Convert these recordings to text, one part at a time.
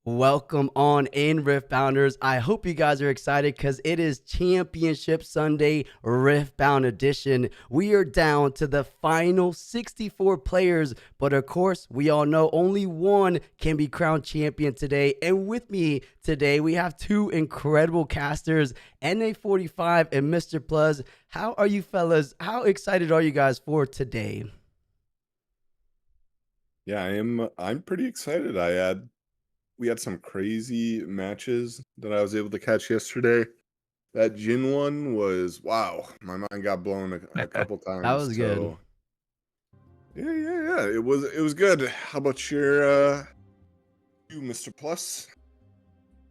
Welcome on in, Riftbounders. I hope you guys are excited because it is Championship Sunday Riftbound Edition. We are down to the final 64 players, but of course, we all know only one can be crowned champion today. And with me today, we have two incredible casters, NA45 and Mr. Plus. How are you fellas? How excited are you guys for today? Yeah, I'm pretty excited. We had some crazy matches that I was able to catch yesterday. That Jin one was wow. My mind got blown a couple That times. was good. So yeah. It was good. How about you, Mr. Plus?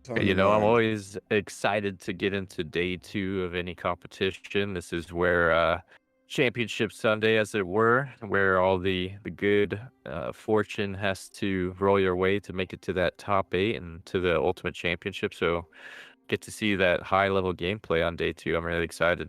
Tell me I'm more. always excited to get into day two of any competition. This is where Championship Sunday, as it were, where all the good fortune has to roll your way to make it to that top eight and to the ultimate championship. So get to see that high level gameplay on day two. I'm really excited.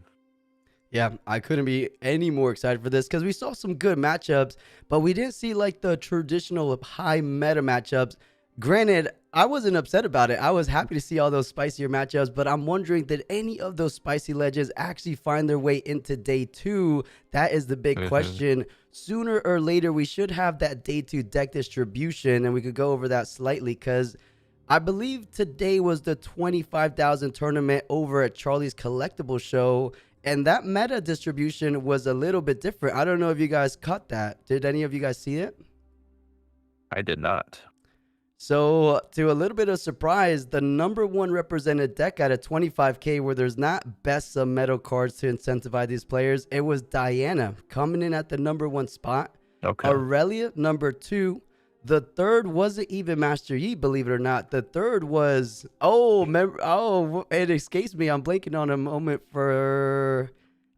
Yeah, I couldn't be any more excited for this because we saw some good matchups, but we didn't see like the traditional high meta matchups. Granted, I wasn't upset about it. I was happy to see all those spicier matchups, but I'm wondering, did any of those spicy legends actually find their way into day two? That is the big Hmm. question. Sooner or later, we should have that day two deck distribution, and we could go over that slightly because I believe today was the 25,000 tournament over at Charlie's Collectible Show, and that meta distribution was a little bit different. I don't know if you guys caught that. Did any of you guys see it? I did not. So, to a little bit of surprise, the number one represented deck at a 25K where there's not best of metal cards to incentivize these players, it was Diana coming in at the number one spot. Okay. Aurelia, number two. The third wasn't even Master Yi, believe it or not. The third was it escapes me. I'm blanking on a moment for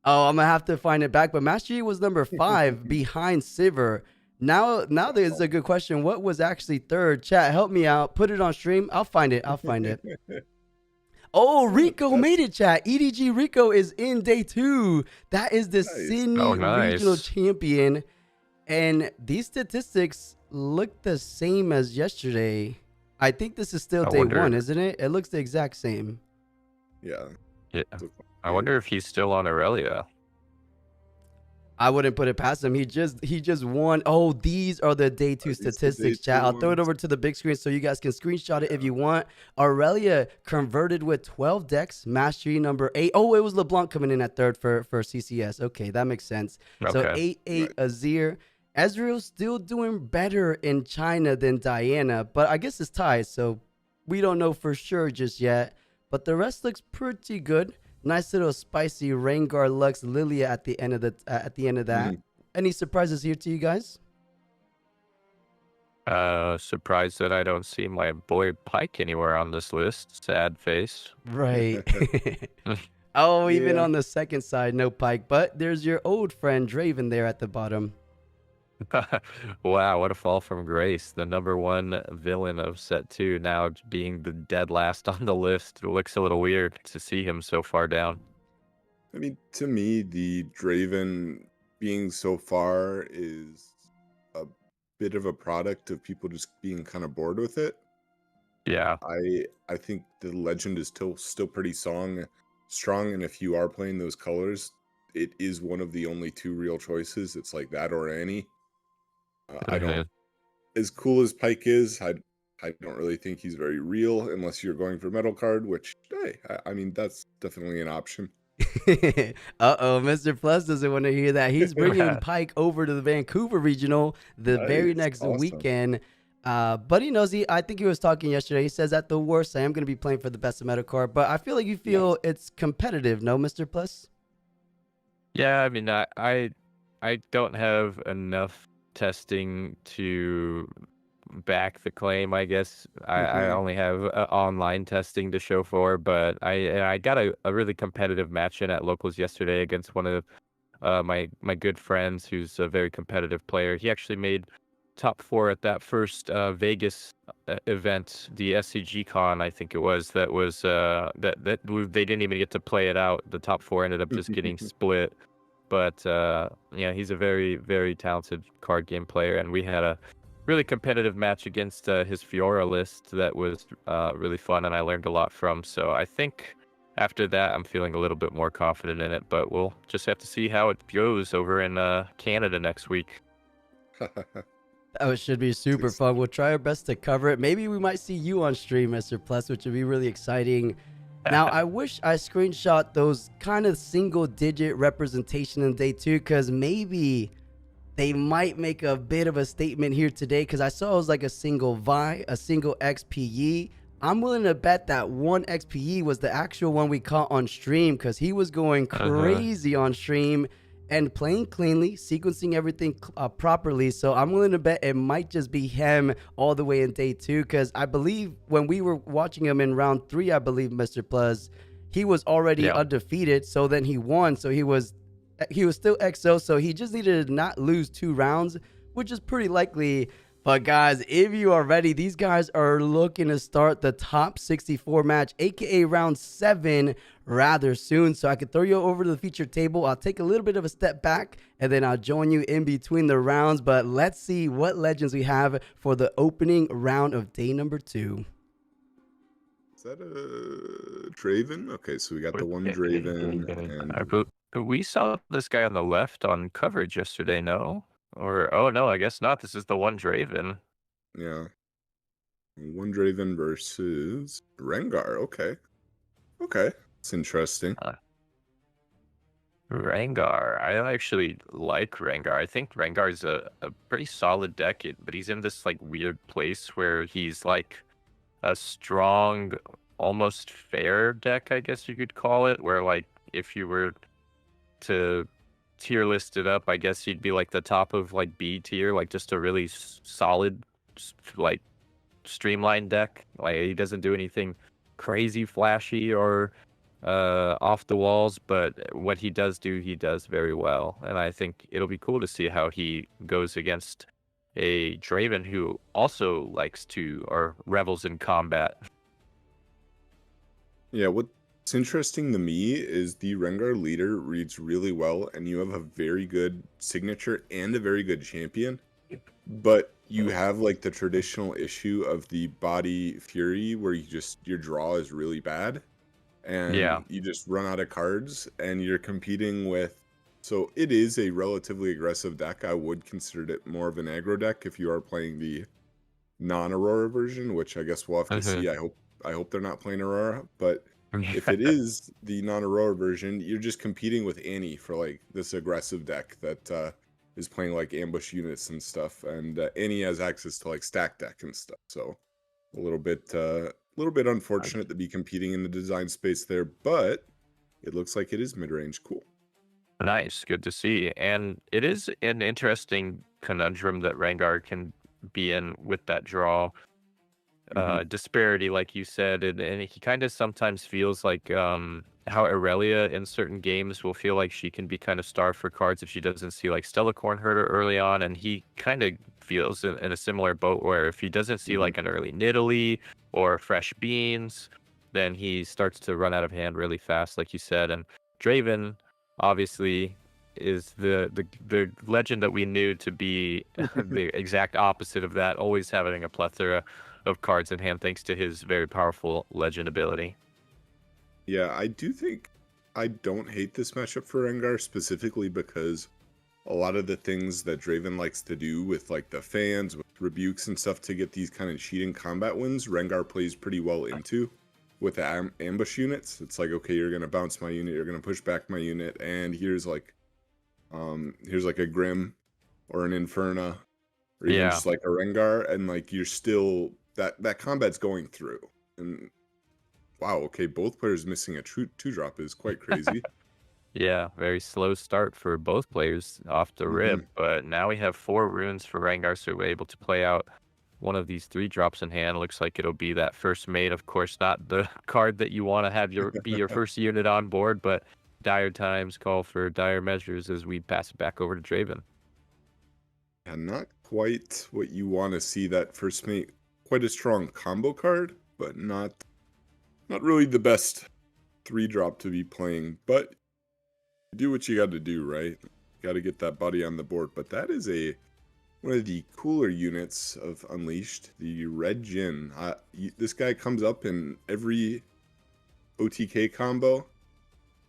I'm gonna have to find it back. But Master Yi was number five behind Sivir. Now there's a good question. What was actually third? Chat, help me out. Put it on stream. I'll find it. I'll find it. Oh, Rico That's made it, chat. EDG Rico is in day two. That is the nice. Oh, Sydney Regional nice. Champion. And these statistics look the same as yesterday. I think this is still I day one, wonder. isn't it? It looks the exact same. Yeah. Yeah. So- I wonder if he's still on Aurelia. I wouldn't put it past him. He just won. Oh, these are the day two Are these the day statistics, chat. two I'll throw it ones? over to the big screen so you guys can screenshot it if Yeah. you want. Aurelia converted with 12 decks, mastery number 8. Oh, it was Leblanc coming in at third for CCS. Okay, that makes sense. So Okay. 8-8 Right. Azir. Ezreal's still doing better in China than Diana, but I guess it's tied, so we don't know for sure just yet. But the rest looks pretty good. Nice little spicy Rengar Lux Lilia at the end of that. Mhm. Any surprises here to you guys? Surprised that I don't see my boy Pike anywhere on this list. Sad face. Right. Oh, even Yeah. on the second side, no Pike, but there's your old friend Draven there at the bottom. Wow, what a fall from grace. The number one villain of set two now being the dead last on the list. It looks a little weird to see him so far down. I mean, to me, the Draven being so far is a bit of a product of people just being kind of bored with it. Yeah. I think the legend is still pretty strong, and if you are playing those colors, it is one of the only two real choices. It's like that or any. I don't Mhm. as cool as Pike is. I don't really think he's very real unless you're going for metal card, which hey, I mean that's definitely an option. Uh-oh, Mr. Plus doesn't want to hear that. He's bringing Pike over to the Vancouver Regional the very Nice, next awesome. weekend. But he knows I think he was talking yesterday. He says at the worst, I am going to be playing for the best of meta card. But I feel like you Yes. feel it's competitive, no, Mr. Plus? Yeah, I mean, I don't have enough testing to back the claim, I guess. I Mhm. only have online testing to show for, but I got a really competitive match in at locals yesterday against one of my good friends who's a very competitive player. He actually made top four at that first Vegas event, the SCG Con, I think it was. That was they didn't even get to play it out. The top four ended up just getting split. But yeah, he's a very talented card game player, and we had really competitive match against his Fiora list that was really fun, and I learned a lot from. So I think after that, I'm feeling a little bit more confident in it. But we'll just have to see how it goes over in Canada next week. Oh, it should be super fun. We'll try our best to cover it. Maybe we might see you on stream, Mr. Plus, which would be really exciting. Now, I wish I screenshot those kind of single-digit representation in day 2, because maybe they might make a bit of a statement here today, because I saw it was like a single Vi, a single XPE. I'm willing to bet that one XPE was the actual one we caught on stream, because he was going crazy on stream and playing cleanly, sequencing everything properly. So I'm willing to bet it might just be him all the way in day 2, because I believe when we were watching him in round 3, I believe, Mr. Plus, he was already undefeated. So then he won. So he was still XO. So he just needed to not lose 2 rounds, which is pretty likely. But guys, if you are ready, these guys are looking to start the top 64 match, aka round 7, rather soon. So I could throw you over to the feature table. I'll take a little bit of a step back, and then I'll join you in between the rounds. But let's see what legends we have for the opening round of day number 2. Is that a Draven? Okay, so we got the one Draven. And we saw this guy on the left on coverage yesterday, no? Or, oh no, I guess not. This is the one Draven. Yeah. One Draven versus Rengar. Okay. Okay. It's interesting. Rengar. I actually like Rengar. I think Rengar is a pretty solid deck, but he's in this like weird place where he's like a strong, almost fair deck, I guess you could call it, where like if you were to tier listed up, I guess he'd be like the top of like B tier, like just a really solid, like streamlined deck. Like he doesn't do anything crazy flashy or off the walls, but what he does do, he does very well. And I think it'll be cool to see how he goes against a Draven who also likes to or revels in combat. Yeah, what's interesting to me is the Rengar leader reads really well, and you have a very good signature and a very good champion. But you have like the traditional issue of the body fury where your draw is really bad. And you just run out of cards, and you're competing with. So it is a relatively aggressive deck. I would consider it more of an aggro deck if you are playing the non-Aurora version, which I guess we'll have to see. I hope they're not playing Aurora, but if it is the non-Aurora version, you're just competing with Annie for like this aggressive deck that is playing like ambush units and stuff, and Annie has access to like stack deck and stuff. So a little bit unfortunate to be competing in the design space there, but it looks like it is mid-range. Cool. Nice, good to see. And it is an interesting conundrum that Rengar can be in with that draw disparity, like you said, and he kind of sometimes feels like how Aurelia in certain games will feel like she can be kind of starved for cards if she doesn't see like Stella Cornherder early on, and he kind of feels in a similar boat where if he doesn't see like an early Nidalee or fresh beans, then he starts to run out of hand really fast, like you said. And Draven obviously is the legend that we knew to be the exact opposite of that, always having a plethora of cards in hand thanks to his very powerful legend ability. Yeah, I do think I don't hate this matchup for Rengar specifically because a lot of the things that Draven likes to do with like the fans, with rebukes and stuff to get these kind of cheating combat wins, Rengar plays pretty well into with the ambush units. It's like, okay, you're gonna bounce my unit, you're gonna push back my unit, and here's like a Grim or an Inferna, or even just like a Rengar, and like you're still that combat's going through. And wow, okay, both players missing a true 2-drop is quite crazy. Yeah, very slow start for both players off the rip, but now we have 4 runes for Rengar, so we're able to play out one of these 3 drops in hand. Looks like it'll be that first mate, of course, not the card that you want to have be your first unit on board, but dire times call for dire measures as we pass it back over to Draven. And not quite what you want to see that first mate. Quite a strong combo card, but not really the best 3-drop to be playing. But you do what you got to do, right? Got to get that body on the board. But that is a one of the cooler units of Unleashed, the Red Jin. This guy comes up in every OTK combo.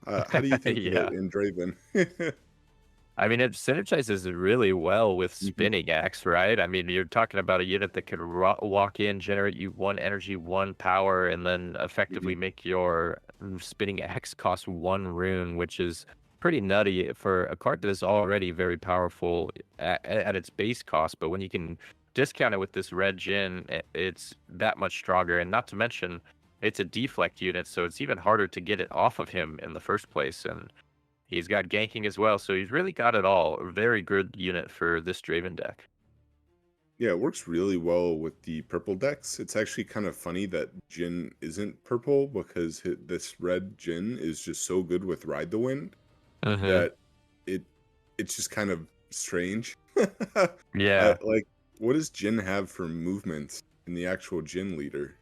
How do you think of it Yeah. in Draven? I mean, it synergizes really well with Mhm, Spinning Axe, right? I mean, you're talking about a unit that could walk in, generate you 1 energy, 1 power, and then effectively mhm. make your Spinning Axe cost 1 rune, which is pretty nutty for a card that is already very powerful at its base cost. But when you can discount it with this red Jin, it's that much stronger. And not to mention, it's a deflect unit, so it's even harder to get it off of him in the first place. And he's got ganking as well, so he's really got it all. A very good unit for this Draven deck. Yeah, it works really well with the purple decks. It's actually kind of funny that Jin isn't purple because this red Jin is just so good with Ride the Wind Hmm. that it it's just kind of strange. Yeah. Like, what does Jin have for movement in the actual Jin leader?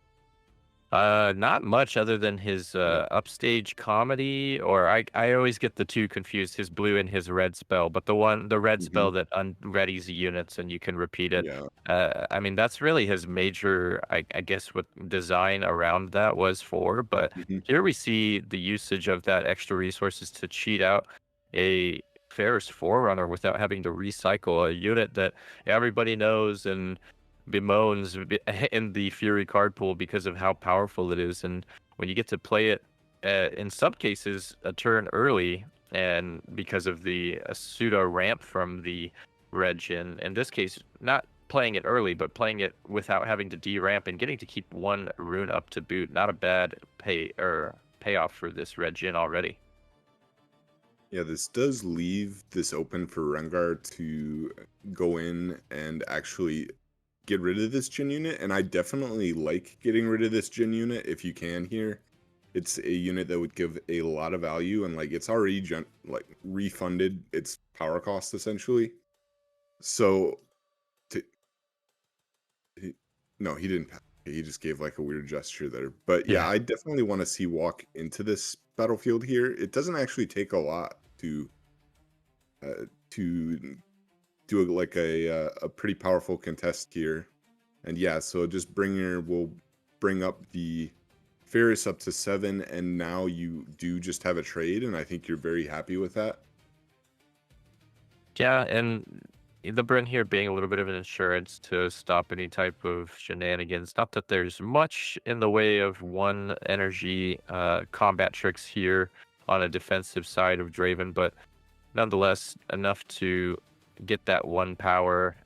Not much other than his Yeah. upstage comedy, or I always get the two confused, his blue and his red spell, but the red spell Hmm. that unreadies units and you can repeat it. Yeah. I mean that's really his major, I guess, what design around that was for. But Hmm. here we see the usage of that extra resources to cheat out a Ferris Forerunner without having to recycle a unit that everybody knows and bemoans in the Fury card pool because of how powerful it is. And when you get to play it, in some cases, a turn early, and because of the pseudo ramp from the red Jin, in this case, not playing it early, but playing it without having to deramp and getting to keep 1 rune up to boot. Not a bad payoff for this red Jin already. Yeah, this does leave this open for Rengar to go in and actually get rid of this Jin unit, and I definitely like getting rid of this Jin unit if you can here. It's a unit that would give a lot of value, and like it's already like refunded its power cost essentially. So, to, he, no, he didn't. He just gave like a weird gesture there. But yeah, Yeah. I definitely want to see walk into this battlefield here. It doesn't actually take a lot to do a pretty powerful contest here. And yeah, so just we'll bring up the Ferris up to 7, and now you do just have a trade, and I think you're very happy with that. Yeah, and the Bryn here being a little bit of an insurance to stop any type of shenanigans. Not that there's much in the way of 1 energy combat tricks here on a defensive side of Draven, but nonetheless enough to get that 1 power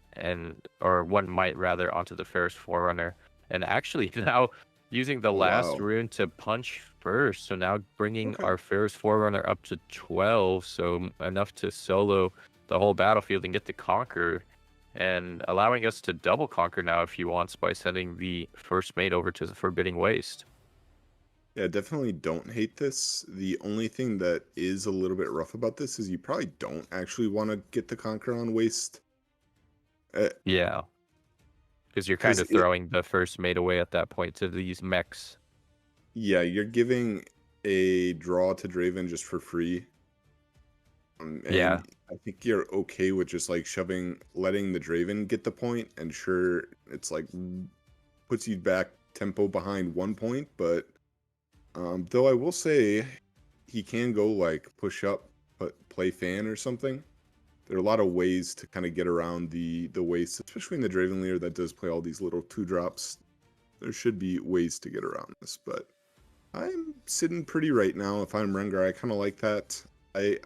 or 1 might rather onto the Ferris Forerunner. And actually now using the Oh last wow. rune to punch first, so now bringing Okay. our Ferris Forerunner up to 12, so enough to solo the whole battlefield and get to conquer, and allowing us to double conquer now if he wants by sending the first mate over to the Forbidding Waste. Yeah, definitely don't hate this. The only thing that is a little bit rough about this is you probably don't actually want to get the Conquer on Waste. Yeah, because you're kind Because of throwing the first mate away at that point to these mechs. yeah, you're giving a draw to Draven just for free. Yeah. And I think you're okay with just like letting the Draven get the point, and sure, it's like puts you back tempo behind 1 point, but though I will say he can go like push up, but play fan or something. There are a lot of ways to kind of get around the waste, especially in the Draven leader that does play all these little 2 drops. There should be ways to get around this, but I'm sitting pretty right now. If I'm Rengar, I kind of like that. I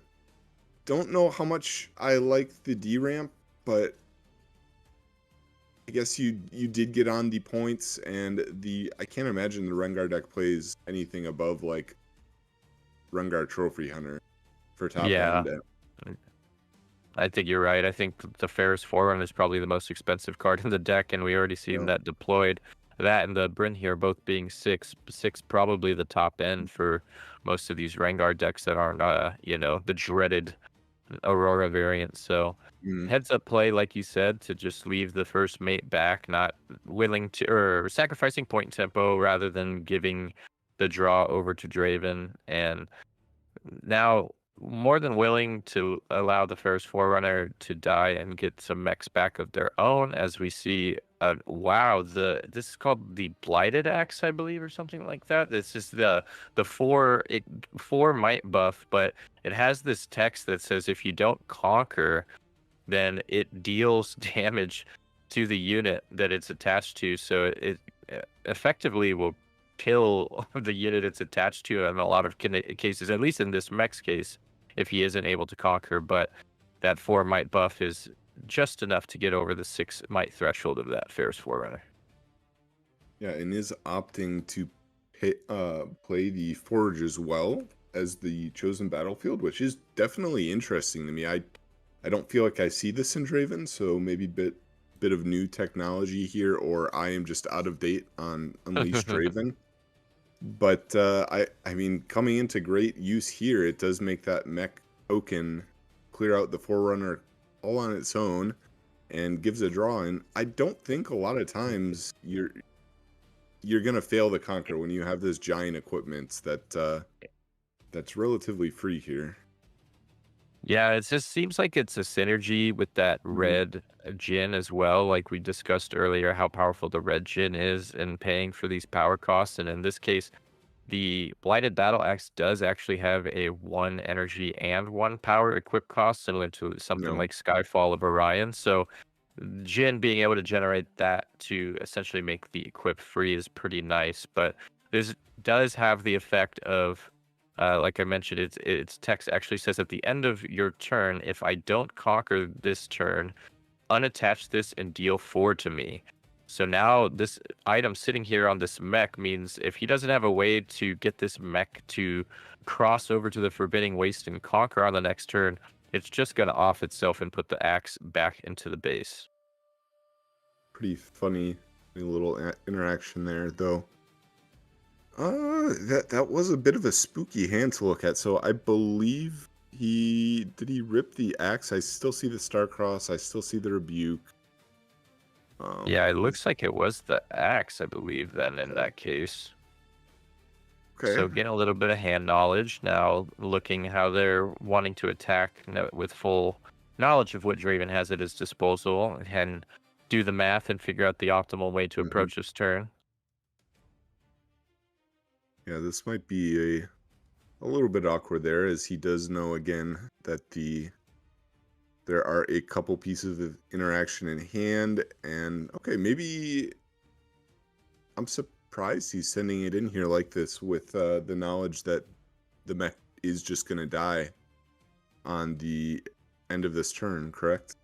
don't know how much I like the D ramp, but I guess you did get on the points, and I can't imagine the Rengar deck plays anything above like Rengar Trophy Hunter for top Yeah. end. I think you're right. I think the Ferris Forerunner is probably the most expensive card in the deck, and we already seen Yeah. that deployed. That and the Bryn here both being six probably the top end for most of these Rengar decks that aren't, the dreaded Aurora variant. So Mhm. heads up play, like you said, to just leave the first mate back, not willing to, or sacrificing point tempo rather than giving the draw over to Draven. And now more than willing to allow the first Forerunner to die and get some mechs back of their own, as we see. Wow, this is called the Blighted Axe, I believe, or something like that. This is the four might buff, but it has this text that says if you don't conquer, then it deals damage to the unit that it's attached to. So it effectively will kill the unit it's attached to in a lot of cases, at least in this mech's case, if he isn't able to conquer. But that 4 might buff is just enough to get over the 6 might threshold of that Ferris Forerunner. Yeah, and is opting to play the Forge as well as the chosen battlefield, which is definitely interesting to me. I don't feel like I see this in Draven, so maybe bit of new technology here, or I am just out of date on Unleashed Draven. But I mean, coming into great use here, it does make that mech token clear out the Forerunner all on its own and gives a draw. And I don't think a lot of times you're gonna fail to conquer when you have this giant equipment that's relatively free here. Yeah, it just seems like it's a synergy with that red Jin as well. Like we discussed earlier, how powerful the red Jin is in paying for these power costs. And in this case, the Blighted Battle Axe does actually have a 1 energy and 1 power equip cost, similar to something like Skyfall of Orion. So Jin being able to generate that to essentially make the equip free is pretty nice. But this does have the effect of, like I mentioned, its text actually says at the end of your turn, if I don't conquer this turn, unattach this and deal 4 to me. So now this item sitting here on this mech means if he doesn't have a way to get this mech to cross over to the Forbidding Waste and conquer on the next turn, it's just going to off itself and put the axe back into the base. Pretty funny little interaction there, though. That was a bit of a spooky hand to look at. So I believe he rip the axe. I still see the Starcross. I still see the Rebuke. Yeah, it looks like it was the axe, I believe, then in that case. Okay. So getting a little bit of hand knowledge now, looking how they're wanting to attack with full knowledge of what Draven has at his disposal, and do the math and figure out the optimal way to approach this turn. Yeah, this might be a little bit awkward there, as he does know again that there are a couple pieces of interaction in hand, and okay, maybe I'm surprised he's sending it in here like this with the knowledge that the mech is just gonna die on the end of this turn, correct?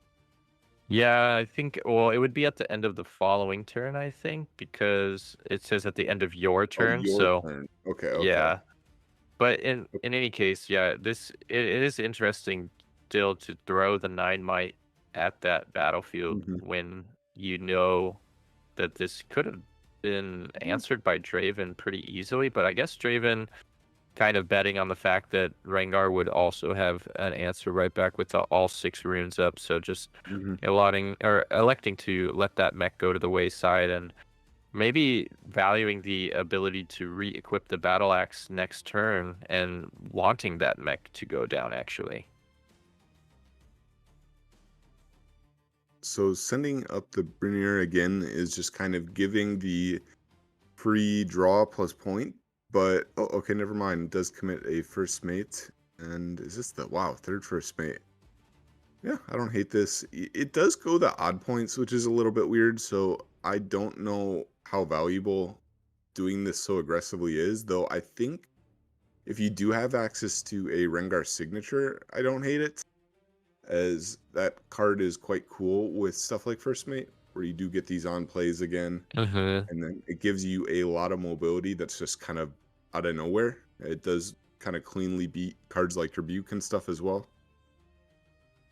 Yeah, I think, well, it would be at the end of the following turn, I think, because it says at the end of your turn. Your turn. Okay. Yeah. But in any case, yeah, it is interesting still to throw the 9 might at that battlefield when you know that this could have been answered by Draven pretty easily. But I guess Draven kind of betting on the fact that Rengar would also have an answer right back with all 6 runes up. So just electing to let that mech go to the wayside, and maybe valuing the ability to re-equip the battle axe next turn and wanting that mech to go down, actually. So sending up the Brynir again is just kind of giving the free draw plus point, but okay, never mind. It does commit a first mate, and is this the third first mate? Yeah, I don't hate this. It does go the odd points, which is a little bit weird, so I don't know how valuable doing this so aggressively is, though I think if you do have access to a Rengar signature, I don't hate it, as that card is quite cool with stuff like First Mate, where you do get these on plays again, and then it gives you a lot of mobility that's just kind of out of nowhere. It does kind of cleanly beat cards like Rebuke and stuff as well.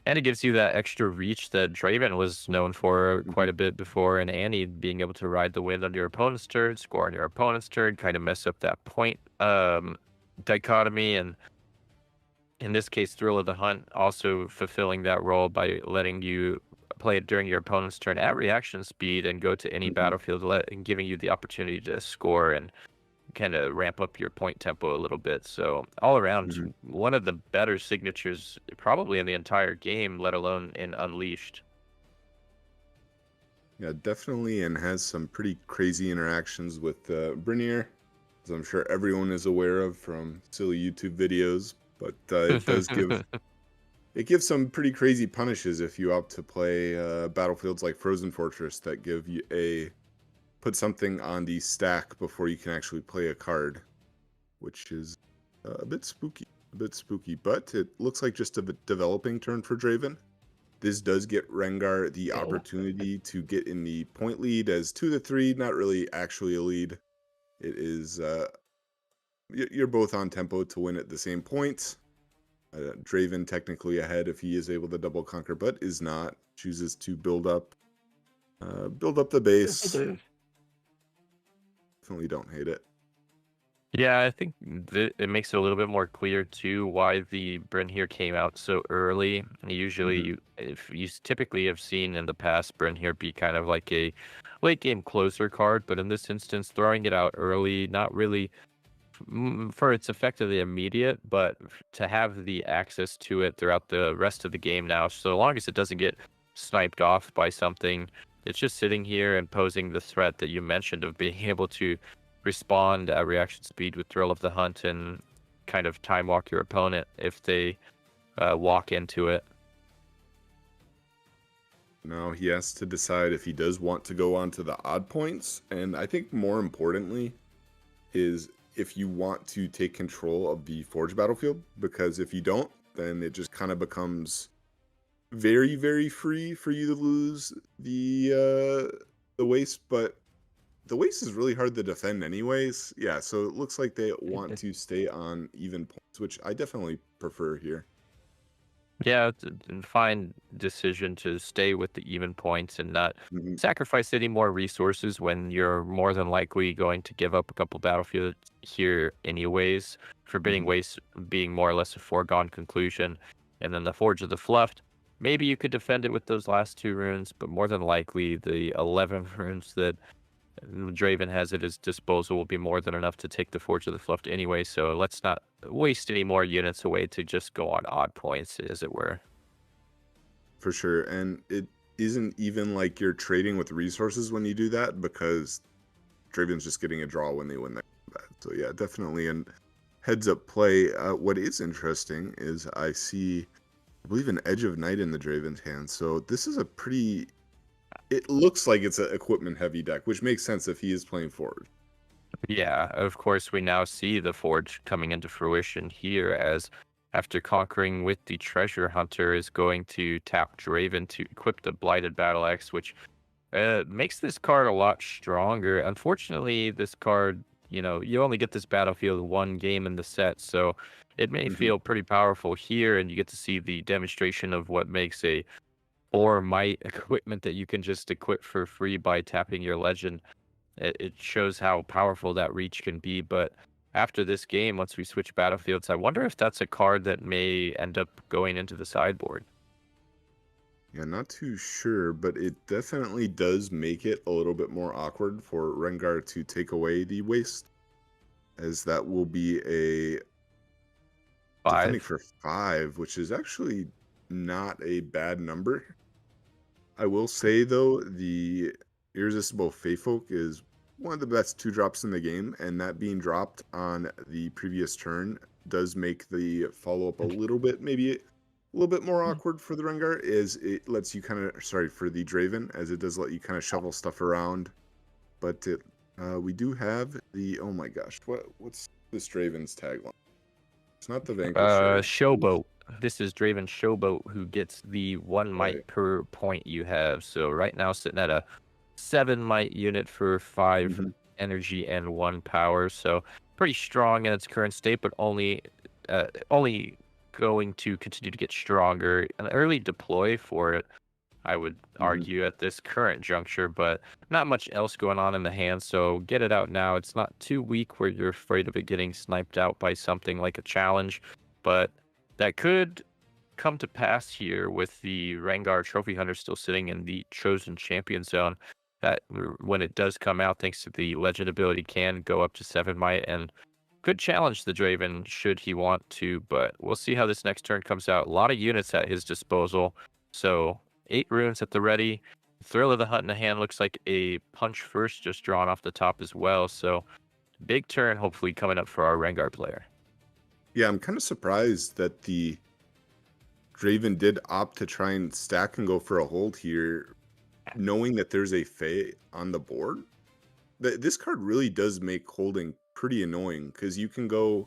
And it gives you that extra reach that Draven was known for quite a bit before, and Annie being able to ride the wind on your opponent's turn, score on your opponent's turn, kind of mess up that point dichotomy, and in this case, Thrill of the Hunt also fulfilling that role by letting you play it during your opponent's turn at reaction speed and go to any battlefield, and giving you the opportunity to score and kind of ramp up your point tempo a little bit. So all around, Mhm. one of the better signatures probably in the entire game, let alone in Unleashed. Yeah, definitely, and has some pretty crazy interactions with Brinier, as I'm sure everyone is aware of from silly YouTube videos. But it does give it gives some pretty crazy punishes if you opt to play battlefields like Frozen Fortress that give you put something on the stack before you can actually play a card, which is a bit spooky. A bit spooky, but it looks like just a developing turn for Draven. This does get Rengar the opportunity to get in the point lead as 2-3, not really actually a lead. It is, you're both on tempo to win at the same point. Draven technically ahead if he is able to double conquer, but is not. Chooses to build up the base. Definitely don't hate it. Yeah, I think it makes it a little bit more clear too why the Bryn here came out so early. Usually, if you typically have seen in the past Bryn here be kind of like a late game closer card, but in this instance, throwing it out early, not really for its effectively immediate, but to have the access to it throughout the rest of the game now, so long as it doesn't get sniped off by something, it's just sitting here and posing the threat that you mentioned of being able to respond at reaction speed with Thrill of the Hunt and kind of time walk your opponent if they walk into it. Now he has to decide if he does want to go on to the odd points, and I think more importantly is if you want to take control of the Forge battlefield, because if you don't, then it just kind of becomes very, very free for you to lose the waste, but the waste is really hard to defend anyways. Yeah, so it looks like they want to stay on even points, which I definitely prefer here. Yeah, it's a fine decision to stay with the even points and not Mhm. sacrifice any more resources when you're more than likely going to give up a couple battlefields here anyways, forbidding Mhm. waste being more or less a foregone conclusion. And then the Forge of the Fluft, maybe you could defend it with those last 2 runes, but more than likely the 11 runes that Draven has at his disposal will be more than enough to take the Forge of the Fluft anyway, so let's not waste any more units away to just go on odd points, as it were. For sure, and it isn't even like you're trading with resources when you do that, because Draven's just getting a draw when they win that combat. So yeah, definitely an heads up play. What is interesting is I believe an Edge of Night in the Draven's hand. So this is a pretty, it looks like it's an equipment heavy deck, which makes sense if he is playing forward. Yeah, of course, we now see the Forge coming into fruition here as after conquering with the Treasure Hunter is going to tap Draven to equip the Blighted Battle Axe, which makes this card a lot stronger. Unfortunately, this card, you only get this battlefield one game in the set, so it may feel pretty powerful here, and you get to see the demonstration of what makes a 4 might equipment that you can just equip for free by tapping your legend. It shows how powerful that reach can be, but after this game, once we switch battlefields, I wonder if that's a card that may end up going into the sideboard. Yeah, not too sure, but it definitely does make it a little bit more awkward for Rengar to take away the waste, as that will be a defending 5. for 5, which is actually not a bad number. I will say though, the Irresistible Feyfolk is one of the best 2 drops in the game, and that being dropped on the previous turn does make the follow-up a little bit, maybe a little bit more awkward for the Rengar, is it lets you kind of, sorry, for the Draven, as it does let you kind of shovel stuff around. But we do have the, oh my gosh, what's this Draven's tagline? It's not the Vanquisher. Showboat. This is Draven Showboat, who gets the 1 Right. might per point you have. So right now sitting at a 7 might unit for 5 energy and 1 power. So pretty strong in its current state, but only going to continue to get stronger. An early deploy for it, I would argue, at this current juncture, but not much else going on in the hand. So get it out now. It's not too weak where you're afraid of it getting sniped out by something like a challenge, but that could come to pass here with the Rengar Trophy Hunter still sitting in the Chosen Champion zone. that when it does come out, thanks to the legend ability, can go up to 7 might and could challenge the Draven should he want to, but we'll see how this next turn comes out. A lot of units at his disposal, so 8 runes at the ready. Thrill of the Hunt in the hand looks like a punch first just drawn off the top as well, so big turn hopefully coming up for our Rengar player. Yeah, I'm kind of surprised that the Draven did opt to try and stack and go for a hold here, knowing that there's a Fae on the board. This card really does make holding pretty annoying, because you can go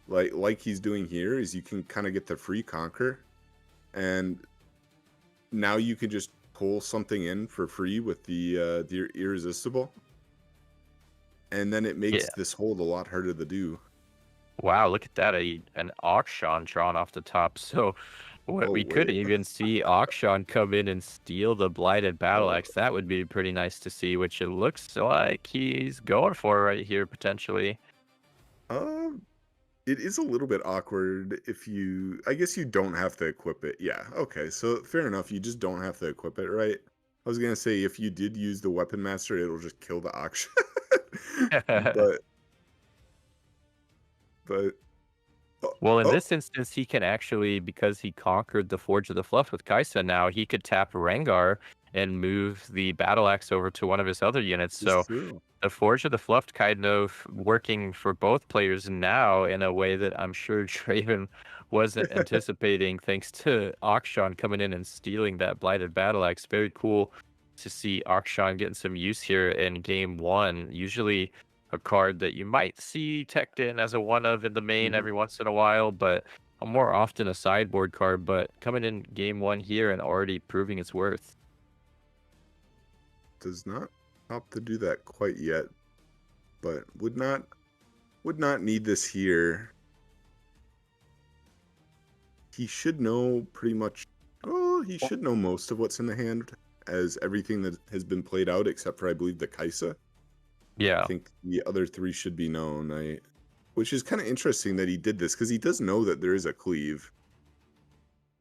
like he's doing here, is you can kind of get the free conquer, and now you can just pull something in for free with the irresistible, and then it makes this hold a lot harder to do. Wow, look at that, an Auction drawn off the top. So we could even see Auction come in and steal the Blighted Battle Axe. That would be pretty nice to see, which it looks like he's going for right here, potentially. It is a little bit awkward if you... I guess you don't have to equip it. Yeah, okay, so fair enough. You just don't have to equip it, right? I was going to say, if you did use the Weapon Master, it'll just kill the Auction. But well, in this instance, he can actually, because he conquered the Forge of the Fluff with Kaisa now, he could tap Rengar and move the Battle Axe over to one of his other units. So the Forge of the Fluff kind of working for both players now in a way that I'm sure Draven wasn't anticipating, thanks to Auction coming in and stealing that Blighted Battle Axe. Very cool to see Auction getting some use here in game 1. Usually a card that you might see teched in as a one-of in the main every once in a while, but more often a sideboard card, but coming in game 1 here and already proving its worth. Does not opt to do that quite yet, but would not need this here. He should know pretty much... Oh, he should know most of what's in the hand, as everything that has been played out, except for, I believe, the Kaisa. Yeah. I think the other 3 should be known. Which is kind of interesting that he did this, because he does know that there is a cleave.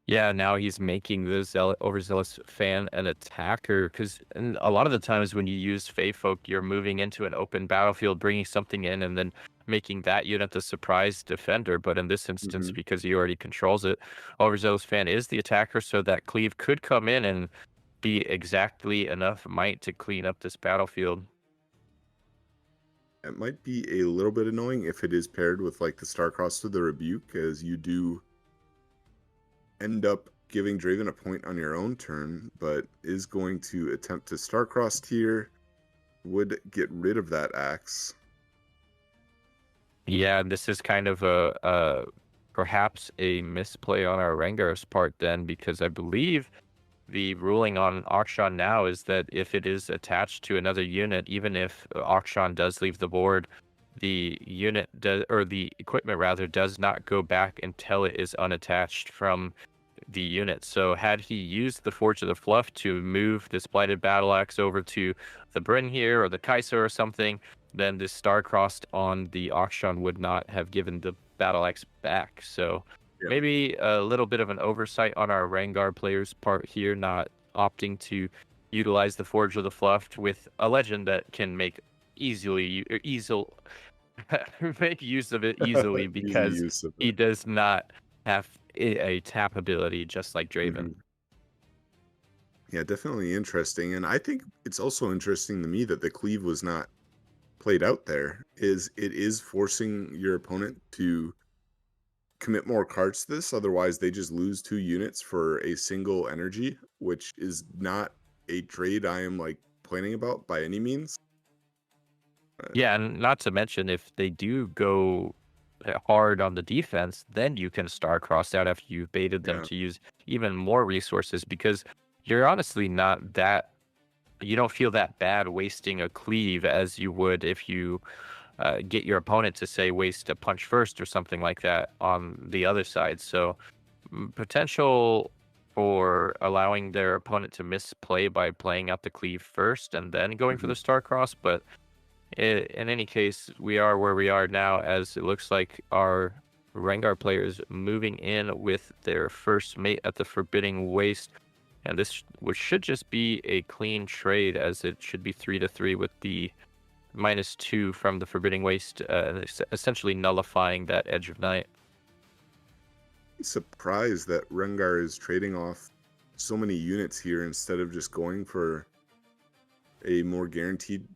Yeah, now he's making the overzealous fan an attacker, because a lot of the times when you use Fae Folk, you're moving into an open battlefield, bringing something in, and then making that unit the surprise defender. But in this instance, because he already controls it, overzealous fan is the attacker, so that cleave could come in and be exactly enough might to clean up this battlefield. It might be a little bit annoying if it is paired with like the Starcross to the Rebuke, as you do end up giving Draven a point on your own turn, but is going to attempt to Starcross here, would get rid of that axe. Yeah, and this is kind of a perhaps a misplay on our Rengar's part then, because I believe the ruling on Auction now is that if it is attached to another unit, even if Auction does leave the board, the unit does, or the equipment rather, does not go back until it is unattached from the unit. So had he used the Forge of the Fluff to move this Blighted Battle Axe over to the Bryn here or the Kaisa or something, then this Starcrossed on the Auction would not have given the Battle Axe back. So maybe a little bit of an oversight on our Rengar players' part here, not opting to utilize the Forge of the Fluff with a legend that can make make use of it easily, because he does not have a tap ability just like Draven. Yeah, definitely interesting. And I think it's also interesting to me that the cleave was not played out there. It is forcing your opponent to commit more cards to this, otherwise they just lose 2 units for a single energy, which is not a trade I am like planning about by any means. Yeah, and not to mention, if they do go hard on the defense, then you can Starcross out after you've baited them to use even more resources, because you're honestly not that... You don't feel that bad wasting a cleave as you would if you get your opponent to, say, waste a punch first or something like that on the other side. So potential for allowing their opponent to misplay by playing out the cleave first and then going for the Starcross. But in any case, we are where we are now, as it looks like our Rengar players moving in with their first mate at the Forbidding Waste. And this should just be a clean trade, as it should be 3-3 with the -2 from the Forbidding Waste, essentially nullifying that Edge of Night. Surprised that Rengar is trading off so many units here instead of just going for a more guaranteed,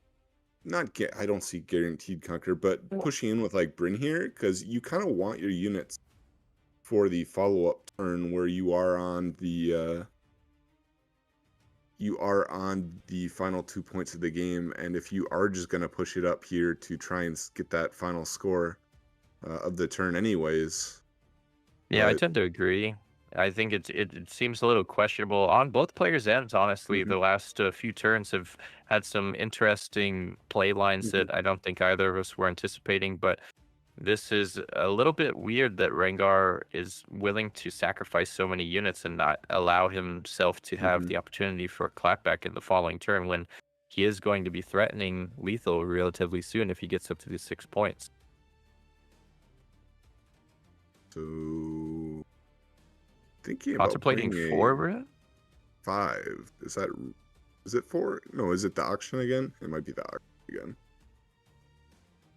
I don't see guaranteed conquer, but pushing in with like Bryn here, because you kind of want your units for the follow-up turn where you are on the final 2 points of the game, and if you are just going to push it up here to try and get that final score of the turn anyways. Yeah, I tend to agree. I think it seems a little questionable on both players' ends, honestly. The last few turns have had some interesting play lines that I don't think either of us were anticipating, but this is a little bit weird that Rengar is willing to sacrifice so many units and not allow himself to have the opportunity for a clapback in the following turn, when he is going to be threatening lethal relatively soon if he gets up to the 6 points. So, thinking contemplating about 4 5. Is it 4? No, is it the auction again? It might be the auction again.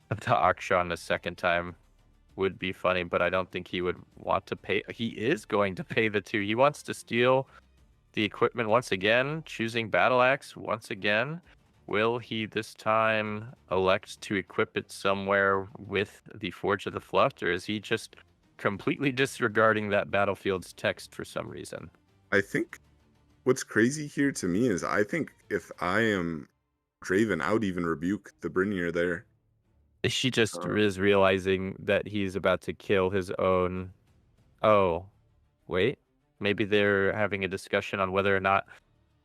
The auction the second time would be funny, but I don't think he would want to pay. He is going to pay the 2. He wants to steal the equipment once again, choosing Battle Axe once again. Will he this time elect to equip it somewhere with the Forge of the Fluft, or is he just completely disregarding that battlefield's text for some reason? I think what's crazy here to me is I think if I am Draven, I would even rebuke the Brynir there. She just is realizing that he's about to kill his own. Oh, wait. Maybe they're having a discussion on whether or not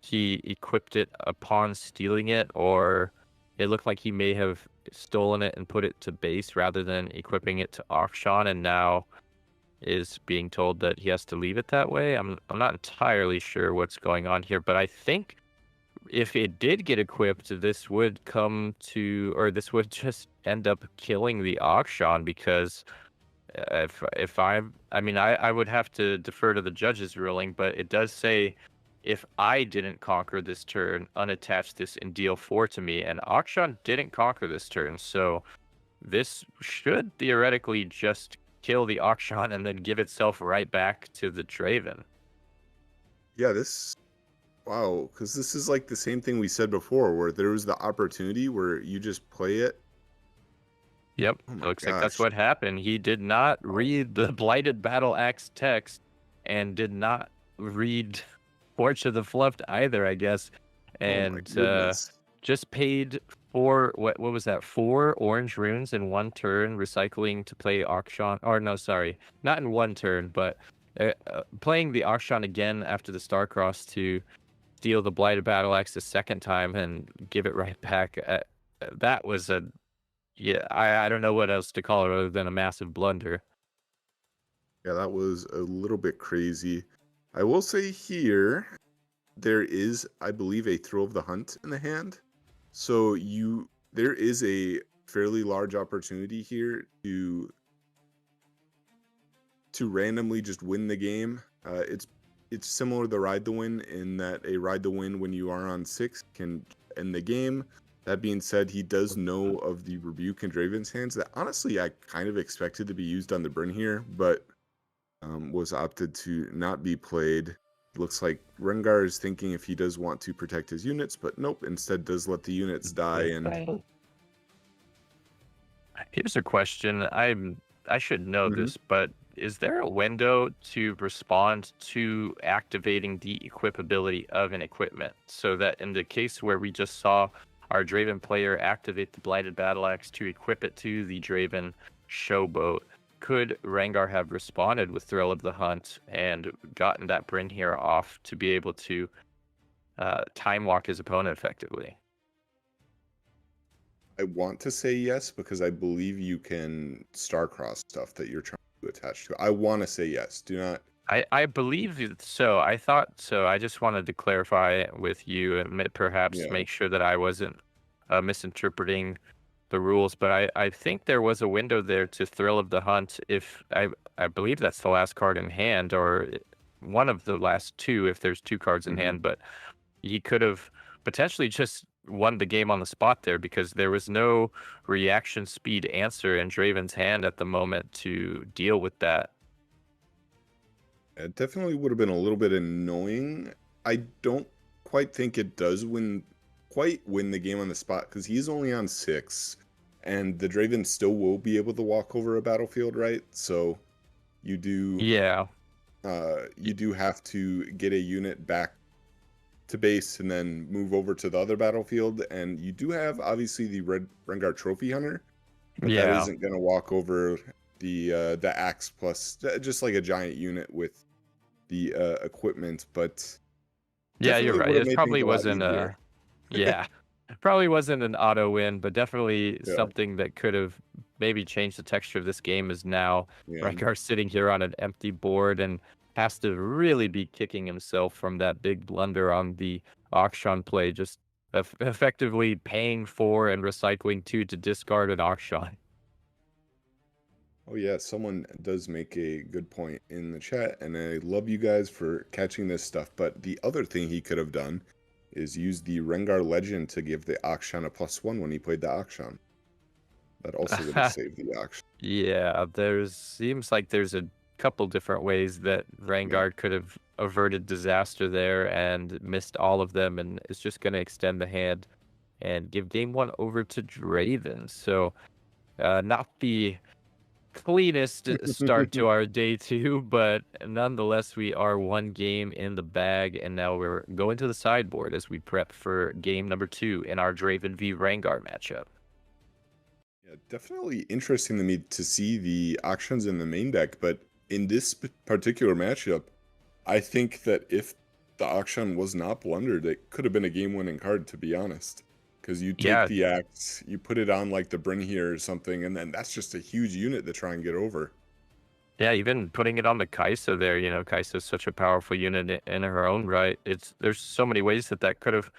he equipped it upon stealing it, or it looked like he may have stolen it and put it to base rather than equipping it to auction, and now is being told that he has to leave it that way. I'm not entirely sure what's going on here, but I think if it did get equipped, this would this would just end up killing the auction, because I would have to defer to the judge's ruling, but it does say if I didn't conquer this turn, unattach this and deal 4 to me, and auction didn't conquer this turn, so this should theoretically just kill the auction and then give itself right back to the Draven. Yeah, wow, because this is like the same thing we said before, where there was the opportunity where you just play it. Yep, Oh it looks like that's what happened. He did not read the Blighted Battle Axe text and did not read Forge of the Fluft either, I guess, and just paid for what was that? 4 orange runes in 1 turn, recycling to play auction. Or no, sorry, not in 1 turn, but playing the auction again after the Starcross to steal the Blighted Battle Axe the second time and give it right back. That was I don't know what else to call it other than a massive blunder. Yeah, that was a little bit crazy. I will say here, there is, I believe, a Thrill of the Hunt in the hand. So there is a fairly large opportunity here to randomly just win the game. It's similar to Ride the Win in that a Ride the Win when you are on 6 can end the game. That being said, he does know of the Rebuke in Draven's hands that honestly I kind of expected to be used on the Bryn here, but was opted to not be played. Looks like Rengar is thinking if he does want to protect his units, but nope, instead does let the units die. And here's a question. I should know this, but is there a window to respond to activating the equipability of an equipment, so that in the case where we just saw our Draven player activate the Blighted Battle Axe to equip it to the Draven Showboat, could Rengar have responded with Thrill of the Hunt and gotten that Bryn here off to be able to time walk his opponent effectively? I want to say yes, because I believe you can Starcross stuff that you're trying to attach to. I want to say yes. Do not. I believe so. I thought so. I just wanted to clarify with you and perhaps make sure that I wasn't misinterpreting the rules. But I think there was a window there to Thrill of the Hunt if I believe that's the last card in hand, or one of the last two if there's two cards in hand, but he could have potentially just won the game on the spot there because there was no reaction speed answer in Draven's hand at the moment to deal with that. It definitely would have been a little bit annoying. I don't quite think it does quite win the game on the spot because he's only on 6, and the Draven still will be able to walk over a battlefield, right? So you do have to get a unit back to base and then move over to the other battlefield, and you do have obviously the Rengar Trophy Hunter, but that isn't going to walk over the axe plus just like a giant unit with the equipment. But yeah, you're right. It probably wasn't probably wasn't an auto win, but definitely something that could have maybe changed the texture of this game. Is now Rengar sitting here on an empty board and has to really be kicking himself from that big blunder on the auction play, just effectively paying for and recycling 2 to discard an auction. Oh yeah, someone does make a good point in the chat, and I love you guys for catching this stuff. But the other thing he could have done is use the Rengar Legend to give the auction a +1 when he played the auction. That also would have saved the auction. Yeah, seems like there's a couple different ways that Rengar could have averted disaster there and missed all of them, and is just going to extend the hand and give game 1 over to Draven. So not the cleanest start to our day 2, but nonetheless we are 1 game in the bag, and now we're going to the sideboard as we prep for game number 2 in our Draven v Rengar matchup. Yeah, definitely interesting to me to see the auctions in the main deck, but in this particular matchup, I think that if the auction was not blundered, it could have been a game-winning card, to be honest. Because you take the axe, you put it on like the Bryn here or something, and then that's just a huge unit to try and get over. Yeah, even putting it on the Kai'Sa there, you know, Kai'Sa is such a powerful unit in her own right. There's so many ways that could have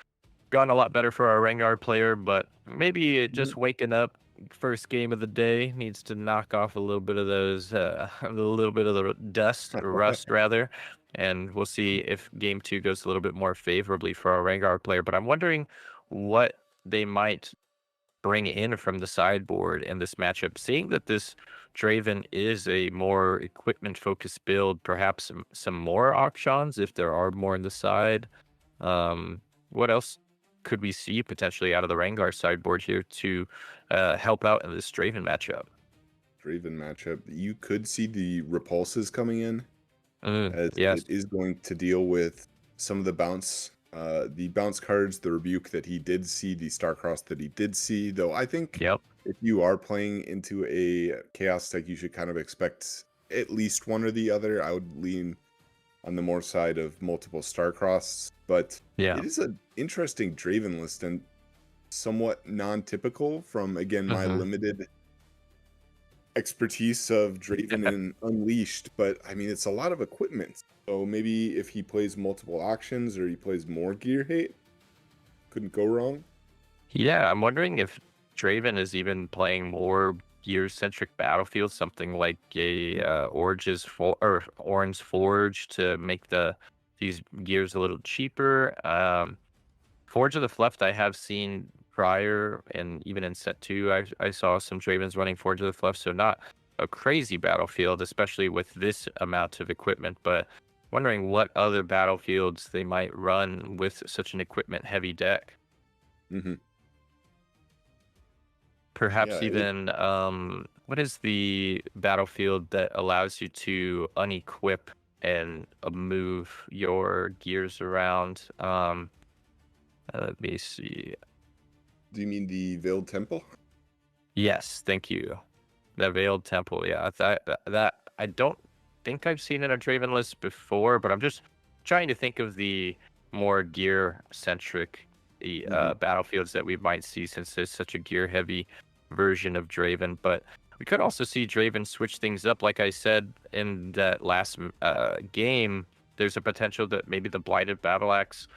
gone a lot better for our Rengar player, but maybe just waking up first game of the day needs to knock off a little bit of those, a little bit of the rust rather, and we'll see if game 2 goes a little bit more favorably for our Rengar player. But I'm wondering what they might bring in from the sideboard in this matchup, seeing that this Draven is a more equipment-focused build, perhaps some more auctions if there are more in the side. What else could we see potentially out of the Rengar sideboard here to help out in this Draven matchup? You could see the repulses coming in, as yes. it is going to deal with some of the bounce cards, the rebuke that he did see, the Starcross that he did see. Though I think if you are playing into a chaos deck, you should kind of expect at least one or the other. I would lean on the more side of multiple Starcross, but it is an interesting Draven list and somewhat non-typical from, again, my limited expertise of Draven and Unleashed. But I mean, it's a lot of equipment, so maybe if he plays multiple auctions or he plays more gear hate, couldn't go wrong. Yeah, I'm wondering if Draven is even playing more gear-centric battlefields, something like a Orange Forge to make these gears a little cheaper. Forge of the Fleft I have seen prior, and even in set 2 I saw some Dravens running Forge of the Fleft, so not a crazy battlefield, especially with this amount of equipment, but wondering what other battlefields they might run with such an equipment-heavy deck. Perhaps even what is the battlefield that allows you to unequip and move your gears around? Let me see. Do you mean the Veiled Temple? Yes, thank you. The Veiled Temple. Yeah, that I don't think I've seen in a Draven list before, but I'm just trying to think of the more gear-centric battlefields that we might see, since there's such a gear-heavy version of Draven. But we could also see Draven switch things up. Like I said in that last game, there's a potential that maybe the Blighted Battle Axe